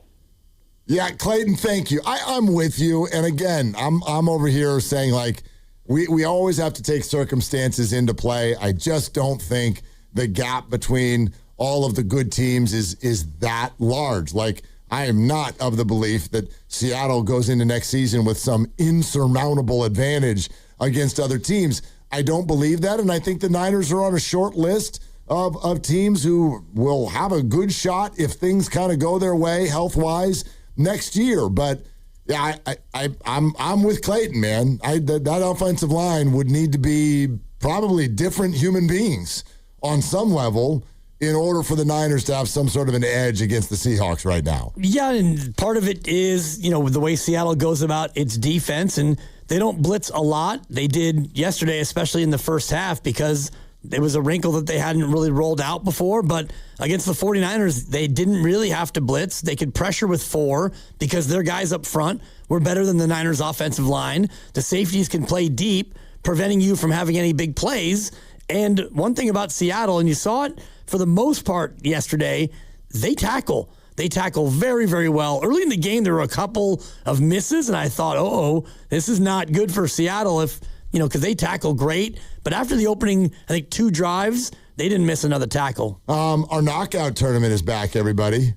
Yeah, Clayton, thank you. I'm with you. And again, I'm over here saying, like, we always have to take circumstances into play. I just don't think the gap between all of the good teams is that large. Like, I am not of the belief that Seattle goes into next season with some insurmountable advantage against other teams. I don't believe that, and I think the Niners are on a short list of teams who will have a good shot if things kind of go their way health-wise next year. But yeah, I'm with Clayton, man. That offensive line would need to be probably different human beings on some level in order for the Niners to have some sort of an edge against the Seahawks right now. Yeah, and part of it is, the way Seattle goes about its defense, and they don't blitz a lot. They did yesterday, especially in the first half, because it was a wrinkle that they hadn't really rolled out before. But against the 49ers, they didn't really have to blitz. They could pressure with 4 because their guys up front were better than the Niners' offensive line. The safeties can play deep, preventing you from having any big plays. And one thing about Seattle, and you saw it for the most part yesterday, they tackle. They tackle very, very well. Early in the game, there were a couple of misses, and I thought, this is not good for Seattle if, because they tackle great. But after the opening, I think 2 drives, they didn't miss another tackle. Our knockout tournament is back, everybody.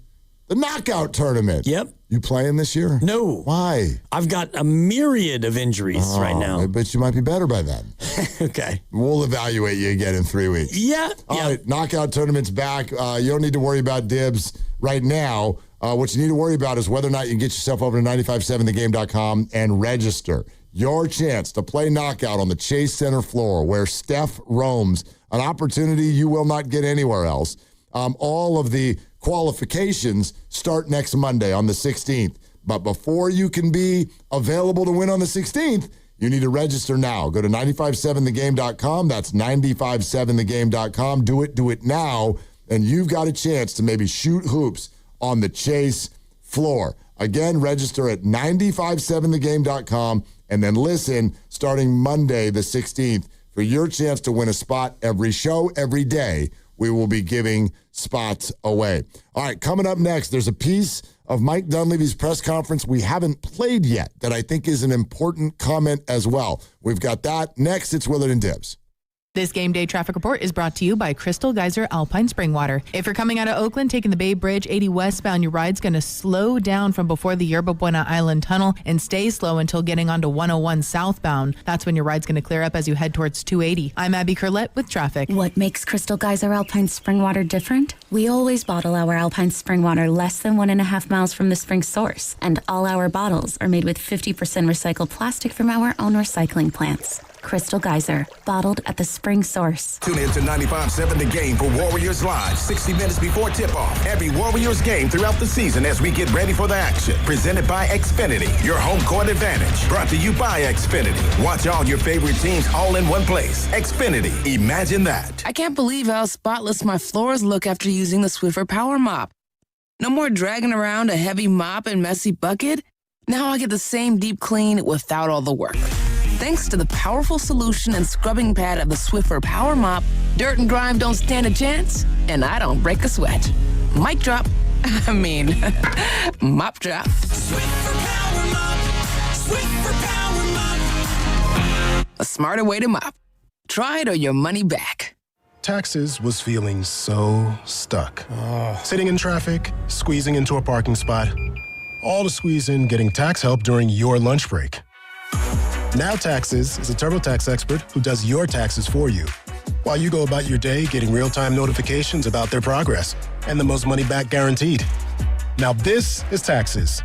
The knockout tournament. Yep. You playing this year? No. Why? I've got a myriad of injuries right now. I bet you might be better by then. Okay. We'll evaluate you again in 3 weeks. Yeah. All right. Knockout tournament's back. You don't need to worry about dibs right now. What you need to worry about is whether or not you can get yourself over to 957thegame.com and register. Your chance to play knockout on the Chase Center floor where Steph roams, an opportunity you will not get anywhere else. All of the qualifications start next Monday on the 16th. But before you can be available to win on the 16th, you need to register now. Go to 957thegame.com. That's 957thegame.com. Do it now, and you've got a chance to maybe shoot hoops on the Chase floor. Again, register at 957thegame.com, and then listen starting Monday the 16th for your chance to win a spot every show, every day. We will be giving spots away. All right, coming up next, there's a piece of Mike Dunleavy's press conference we haven't played yet that I think is an important comment as well. We've got that. Next, it's Willard and Dibs. This game day traffic report is brought to you by Crystal Geyser Alpine Spring Water. If you're coming out of Oakland, taking the Bay Bridge 80 westbound, your ride's going to slow down from before the Yerba Buena Island Tunnel and stay slow until getting onto 101 southbound. That's when your ride's going to clear up as you head towards 280. I'm Abby Curlett with traffic. What makes Crystal Geyser Alpine Spring Water different? We always bottle our Alpine Spring Water less than 1.5 miles from the spring source, and all our bottles are made with 50% recycled plastic from our own recycling plants. Crystal Geyser, bottled at the spring source. Tune in to 95.7 The Game for Warriors Live, 60 minutes before tip-off. Every Warriors game throughout the season as we get ready for the action. Presented by Xfinity, your home court advantage. Brought to you by Xfinity. Watch all your favorite teams all in one place. Xfinity, imagine that. I can't believe how spotless my floors look after using the Swiffer Power Mop. No more dragging around a heavy mop and messy bucket. Now I get the same deep clean without all the work. Thanks to the powerful solution and scrubbing pad of the Swiffer Power Mop, dirt and grime don't stand a chance, and I don't break a sweat. Mic drop. Mop drop. Swiffer Power Mop. Swiffer Power Mop. A smarter way to mop. Try it or your money back. Taxes was feeling so stuck. Sitting in traffic, squeezing into a parking spot, all to squeeze in getting tax help during your lunch break. Now Taxes is a TurboTax expert who does your taxes for you, while you go about your day getting real-time notifications about their progress and the most money back guaranteed. Now this is Taxes.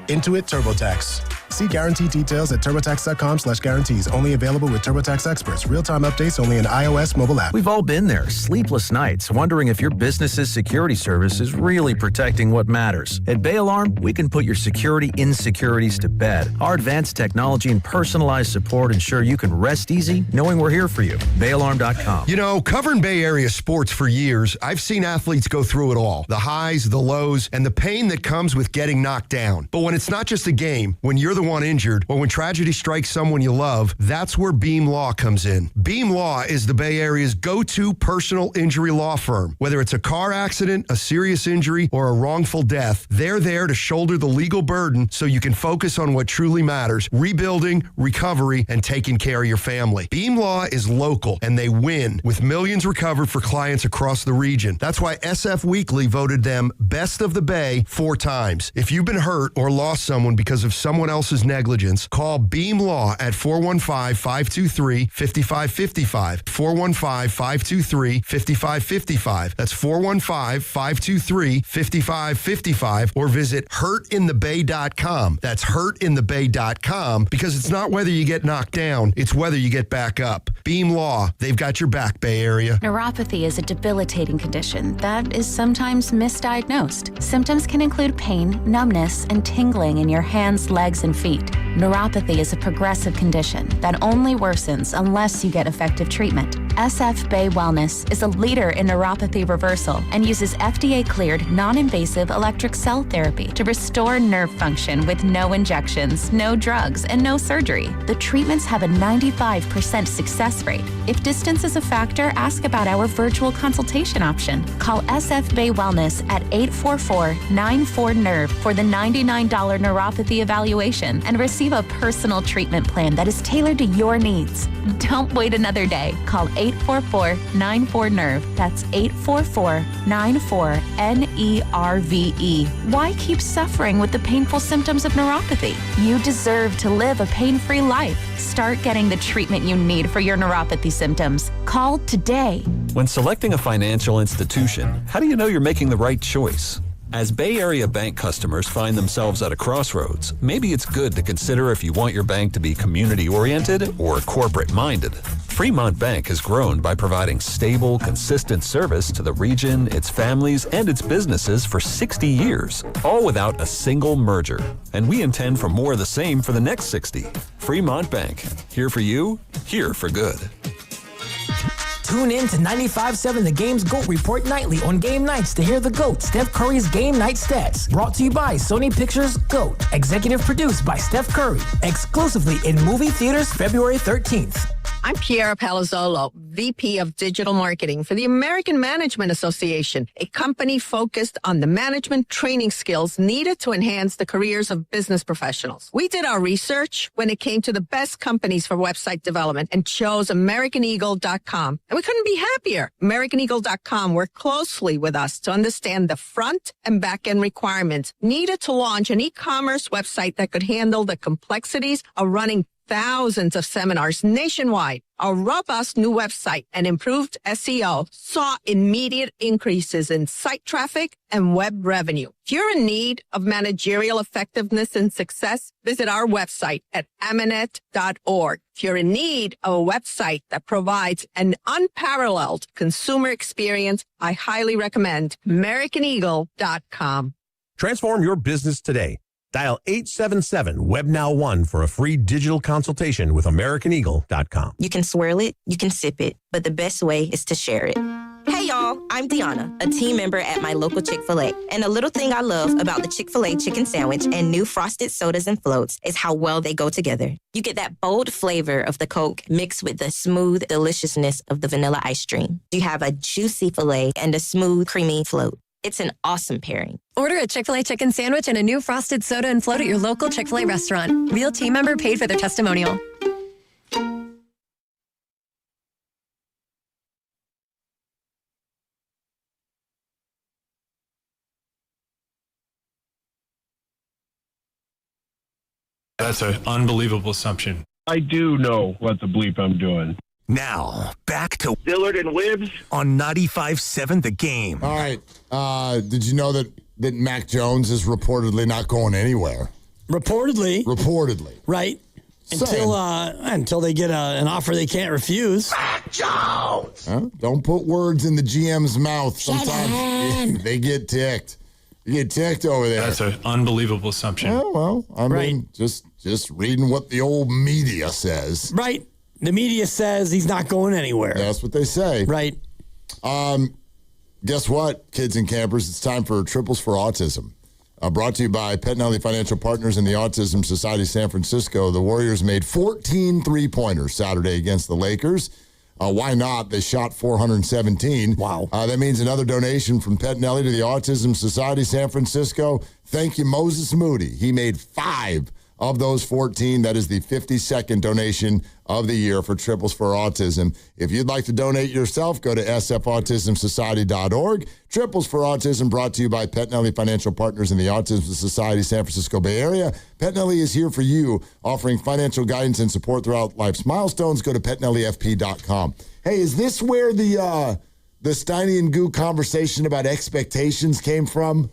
Intuit TurboTax. See guarantee details at turbotax.com/guarantees. Only available with TurboTax experts. Real-time updates only in iOS mobile app. We've all been there. Sleepless nights, wondering if your business's security service is really protecting what matters. At Bay Alarm, we can put your security insecurities to bed. Our advanced technology and personalized support ensure you can rest easy knowing we're here for you. BayAlarm.com. You know, covering Bay Area sports for years, I've seen athletes go through it all. The highs, the lows, and the pain that comes with getting knocked down. But when it's not just a game, when you're the one injured, or when tragedy strikes someone you love, that's where Beam Law comes in. Beam Law is the Bay Area's go-to personal injury law firm. Whether it's a car accident, a serious injury, or a wrongful death, they're there to shoulder the legal burden so you can focus on what truly matters: rebuilding, recovery, and taking care of your family. Beam Law is local, and they win, with millions recovered for clients across the region. That's why SF Weekly voted them Best of the Bay 4 times. If you've been hurt or lost someone because of someone else's negligence, call Beam Law at 415-523-5555. 415-523-5555. That's 415-523-5555. Or visit hurtinthebay.com. That's hurtinthebay.com, because it's not whether you get knocked down, it's whether you get back up. Beam Law, they've got your back, Bay Area. Neuropathy is a debilitating condition that is sometimes misdiagnosed. Symptoms can include pain, numbness, and tingling in your hands, legs, and feet. Neuropathy is a progressive condition that only worsens unless you get effective treatment. SF Bay Wellness is a leader in neuropathy reversal and uses FDA-cleared, non-invasive electric cell therapy to restore nerve function with no injections, no drugs, and no surgery. The treatments have a 95% success rate. If distance is a factor, ask about our virtual consultation option. Call SF Bay Wellness at 844-94-NERVE for the $99 neuropathy evaluation and receive a personal treatment plan that is tailored to your needs. Don't wait another day. Call 844-94-NERVE. That's 844-94-NERVE. Why keep suffering with the painful symptoms of neuropathy? You deserve to live a pain-free life. Start getting the treatment you need for your neuropathy symptoms. Call today. When selecting a financial institution, how do you know you're making the right choice? As Bay Area bank customers find themselves at a crossroads, maybe it's good to consider if you want your bank to be community-oriented or corporate-minded. Fremont Bank has grown by providing stable, consistent service to the region, its families, and its businesses for 60 years, all without a single merger. And we intend for more of the same for the next 60. Fremont Bank, here for you, here for good. Tune in to 95.7 The Game's GOAT Report nightly on game nights to hear the GOAT, Steph Curry's game night stats. Brought to you by Sony Pictures GOAT. Executive produced by Steph Curry. Exclusively in movie theaters February 13th. I'm Piera Palazzolo, VP of Digital Marketing for the American Management Association, a company focused on the management training skills needed to enhance the careers of business professionals. We did our research when it came to the best companies for website development and chose AmericanEagle.com. And we couldn't be happier. AmericanEagle.com worked closely with us to understand the front and back end requirements needed to launch an e-commerce website that could handle the complexities of running thousands of seminars nationwide. Our robust new website and improved SEO saw immediate increases in site traffic and web revenue. If you're in need of managerial effectiveness and success, visit our website at amanet.org. If you're in need of a website that provides an unparalleled consumer experience, I highly recommend AmericanEagle.com. Transform your business today. Dial 877-WebNow1 for a free digital consultation with AmericanEagle.com. You can swirl it, you can sip it, but the best way is to share it. Hey y'all, I'm Deanna, a team member at my local Chick-fil-A. And a little thing I love about the Chick-fil-A chicken sandwich and new frosted sodas and floats is how well they go together. You get that bold flavor of the Coke mixed with the smooth deliciousness of the vanilla ice cream. You have a juicy filet and a smooth, creamy float. It's an awesome pairing. Order a Chick-fil-A chicken sandwich and a new frosted soda and float at your local Chick-fil-A restaurant. Real team member paid for their testimonial. That's an unbelievable assumption. I do know what the bleep I'm doing. Now, back to Dillard and Wibbs on 95.7 The Game. All right. Did you know that Mac Jones is reportedly not going anywhere? Reportedly. Right. Until they get an offer they can't refuse. Don't put words in the GM's mouth. Sometimes they get ticked. You get ticked over there. That's an unbelievable assumption. Yeah, well, I mean, just reading what the old media says. Right. The media says he's not going anywhere. That's what they say. Right. Guess what, kids and campers? It's time for Triples for Autism. Brought to you by Pettinelli Financial Partners and the Autism Society San Francisco. The Warriors made 14 three-pointers Saturday against the Lakers. Why not? They shot 417. Wow. That means another donation from Pettinelli to the Autism Society San Francisco. Thank you, Moses Moody. He made 5 of those 14. That is the 52nd donation of the year for Triples for Autism. If you'd like to donate yourself, go to sfautismsociety.org. Triples for Autism brought to you by Pettinelli Financial Partners in the Autism Society San Francisco Bay Area. Pettinelli is here for you, offering financial guidance and support throughout life's milestones. Go to PettinelliFP.com. Hey, is this where the Steiny and Goo conversation about expectations came from?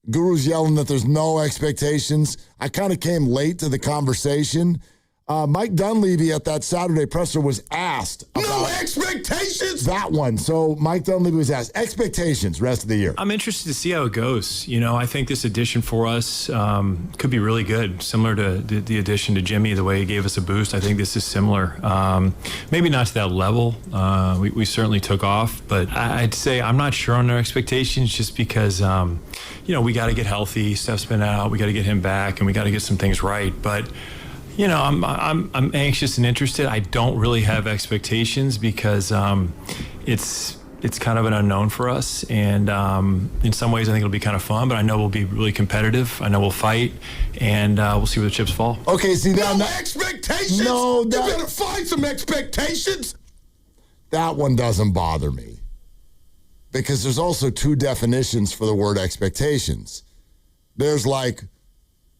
Guru's yelling that there's no expectations. I kind of came late to the conversation. Mike Dunleavy at that Saturday presser was asked about no expectations. That one. So Mike Dunleavy was asked expectations rest of the year. I'm interested to see how it goes. You know, I think this addition for us could be really good, similar to the addition to Jimmy, the way he gave us a boost. I think this is similar. Maybe not to that level. We certainly took off, but I'd say I'm not sure on their expectations just because, we got to get healthy. Steph's been out. We got to get him back, and we got to get some things right. But I'm anxious and interested. I don't really have expectations because it's kind of an unknown for us. And in some ways, I think it'll be kind of fun. But I know we'll be really competitive. I know we'll fight, and we'll see where the chips fall. Okay, see now. No expectations. No, you better find some expectations. That one doesn't bother me because there's also 2 definitions for the word expectations. There's like,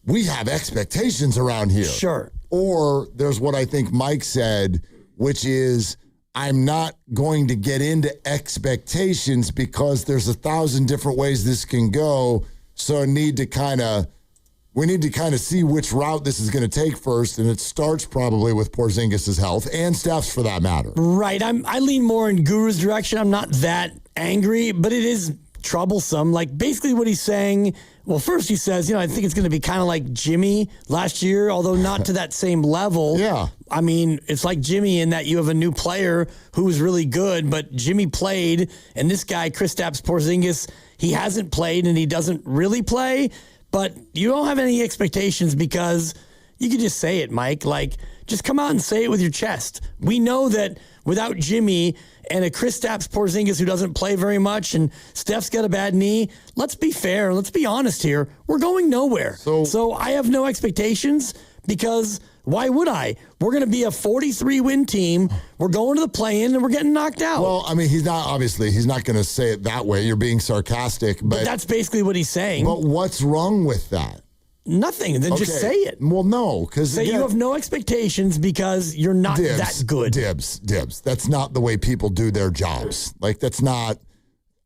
we have expectations around here. Sure. Or there's what I think Mike said, which is, I'm not going to get into expectations because there's 1,000 different ways this can go. So we need to kind of see which route this is going to take first. And it starts probably with Porzingis' health and Steph's for that matter. Right. I lean more in Guru's direction. I'm not that angry, but it is troublesome. Like basically what he's saying, well, first he says, I think it's going to be kind of like Jimmy last year, although not to that same level. Yeah. I mean, it's like Jimmy in that you have a new player who was really good, but Jimmy played, and this guy, Kristaps Porzingis, he hasn't played and he doesn't really play, but you don't have any expectations because you can just say it, Mike. Like, just come out and say it with your chest. We know that without Jimmy and a Kristaps Porzingis who doesn't play very much and Steph's got a bad knee, let's be fair. Let's be honest here. We're going nowhere. So I have no expectations because why would I? We're going to be a 43-win team. We're going to the play-in and we're getting knocked out. Well, I mean, he's not going to say it that way. You're being sarcastic. But that's basically what he's saying. But what's wrong with that? Nothing. Then just say it. Well, no, because you have no expectations because you're not that good. Dibs. That's not the way people do their jobs. Like, that's not.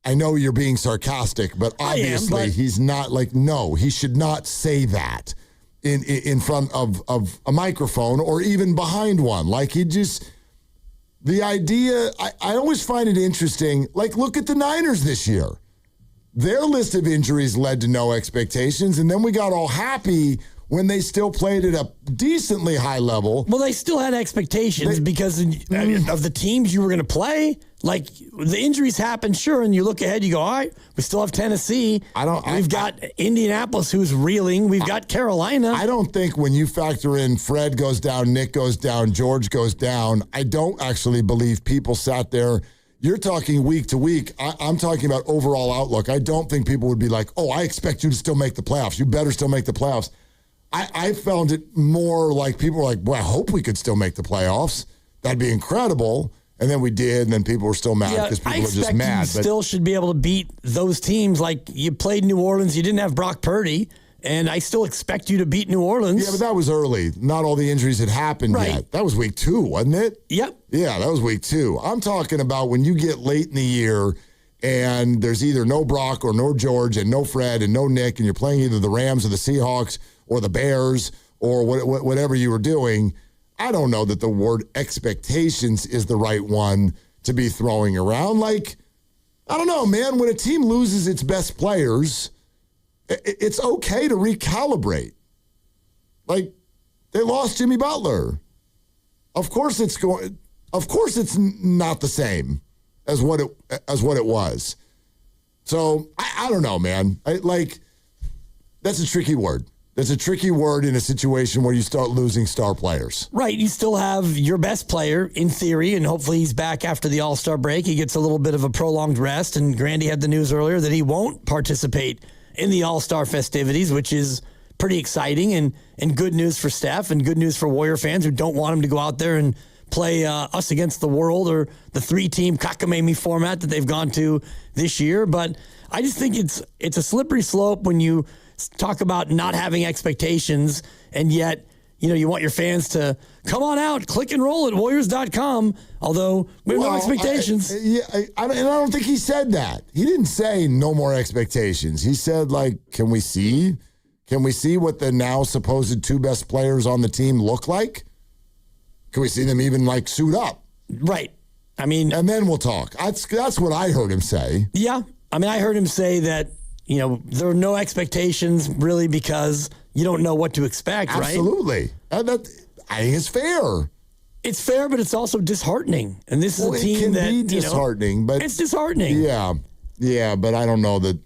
I know you're being sarcastic, but obviously he's not. Like, no, he should not say that in front of a microphone or even behind one. Like, the idea. I always find it interesting. Like, look at the Niners this year. Their list of injuries led to no expectations, and then we got all happy when they still played at a decently high level. Well, they still had expectations because of the teams you were going to play. Like, the injuries happen, sure, and you look ahead, you go, all right, we still have Tennessee. We've got Indianapolis, who's reeling. We've got Carolina. I don't think when you factor in Fred goes down, Nick goes down, George goes down, I don't actually believe people sat there. You're talking week to week. I'm talking about overall outlook. I don't think people would be like, oh, I expect you to still make the playoffs. You better still make the playoffs. I found it more like people were like, well, I hope we could still make the playoffs. That'd be incredible. And then we did, and then people were still mad because people were just mad. You still should be able to beat those teams. Like, you played New Orleans. You didn't have Brock Purdy. And I still expect you to beat New Orleans. Yeah, but that was early. Not all the injuries had happened yet. That was week 2, wasn't it? Yep. Yeah, that was week 2. I'm talking about when you get late in the year and there's either no Brock or no George and no Fred and no Nick, and you're playing either the Rams or the Seahawks or the Bears or whatever you were doing, I don't know that the word expectations is the right one to be throwing around. Like, I don't know, man. When a team loses its best players, it's okay to recalibrate. Like, they lost Jimmy Butler. Of course it's not the same as what it was. So I don't know, man. That's a tricky word. That's a tricky word in a situation where you start losing star players. Right. You still have your best player in theory, and hopefully he's back after the All-Star break. He gets a little bit of a prolonged rest, and Grandy had the news earlier that he won't participate in the All-Star festivities, which is pretty exciting and good news for Steph and good news for Warrior fans who don't want him to go out there and play us against the world or the 3-team cockamamie format that they've gone to this year. But I just think it's a slippery slope when you talk about not having expectations, and yet, you want your fans to come on out, click and roll at Warriors.com, although we have no expectations. I don't think he said that. He didn't say no more expectations. He said, can we see what the now supposed 2 best players on the team look like? Can we see them even suit up? Right. And then we'll talk. That's what I heard him say. Yeah. I heard him say that, there are no expectations really because you don't know what to expect, Absolutely. right? Absolutely. I think it's fair. It's fair, but it's also disheartening. And this is a team that, it can be disheartening, but it's disheartening. Yeah. Yeah, but I don't know that.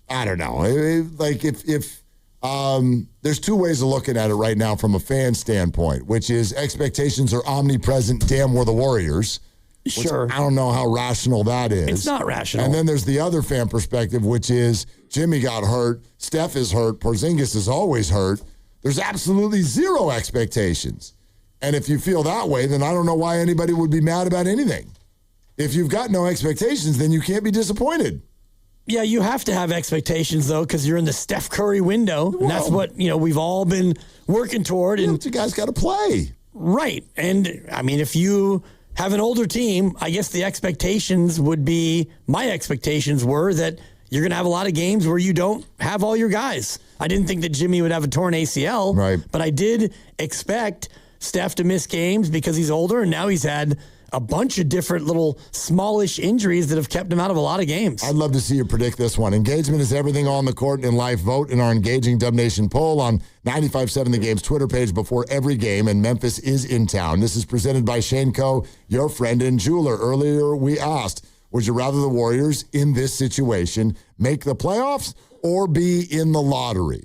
I don't know. If there's 2 ways of looking at it right now from a fan standpoint, which is expectations are omnipresent. Damn, we're the Warriors. Sure. I don't know how rational that is. It's not rational. And then there's the other fan perspective, which is Jimmy got hurt, Steph is hurt, Porzingis is always hurt. There's absolutely 0 expectations. And if you feel that way, then I don't know why anybody would be mad about anything. If you've got no expectations, then you can't be disappointed. Yeah, you have to have expectations, though, because you're in the Steph Curry window. And that's what, we've all been working toward. And you guys got to play. Right. And, if you have an older team, I guess the expectations would be, my expectations were that you're going to have a lot of games where you don't have all your guys. I didn't think that Jimmy would have a torn ACL, right? But I did expect Steph to miss games because he's older, and now he's had a bunch of different little smallish injuries that have kept him out of a lot of games. I'd love to see you predict this one. Engagement is everything on the court and in life. Vote in our Engaging Dub Nation poll on 95.7 The Game's Twitter page before every game, and Memphis is in town. This is presented by Shane Co., your friend and jeweler. Earlier we asked, would you rather the Warriors in this situation make the playoffs or be in the lottery?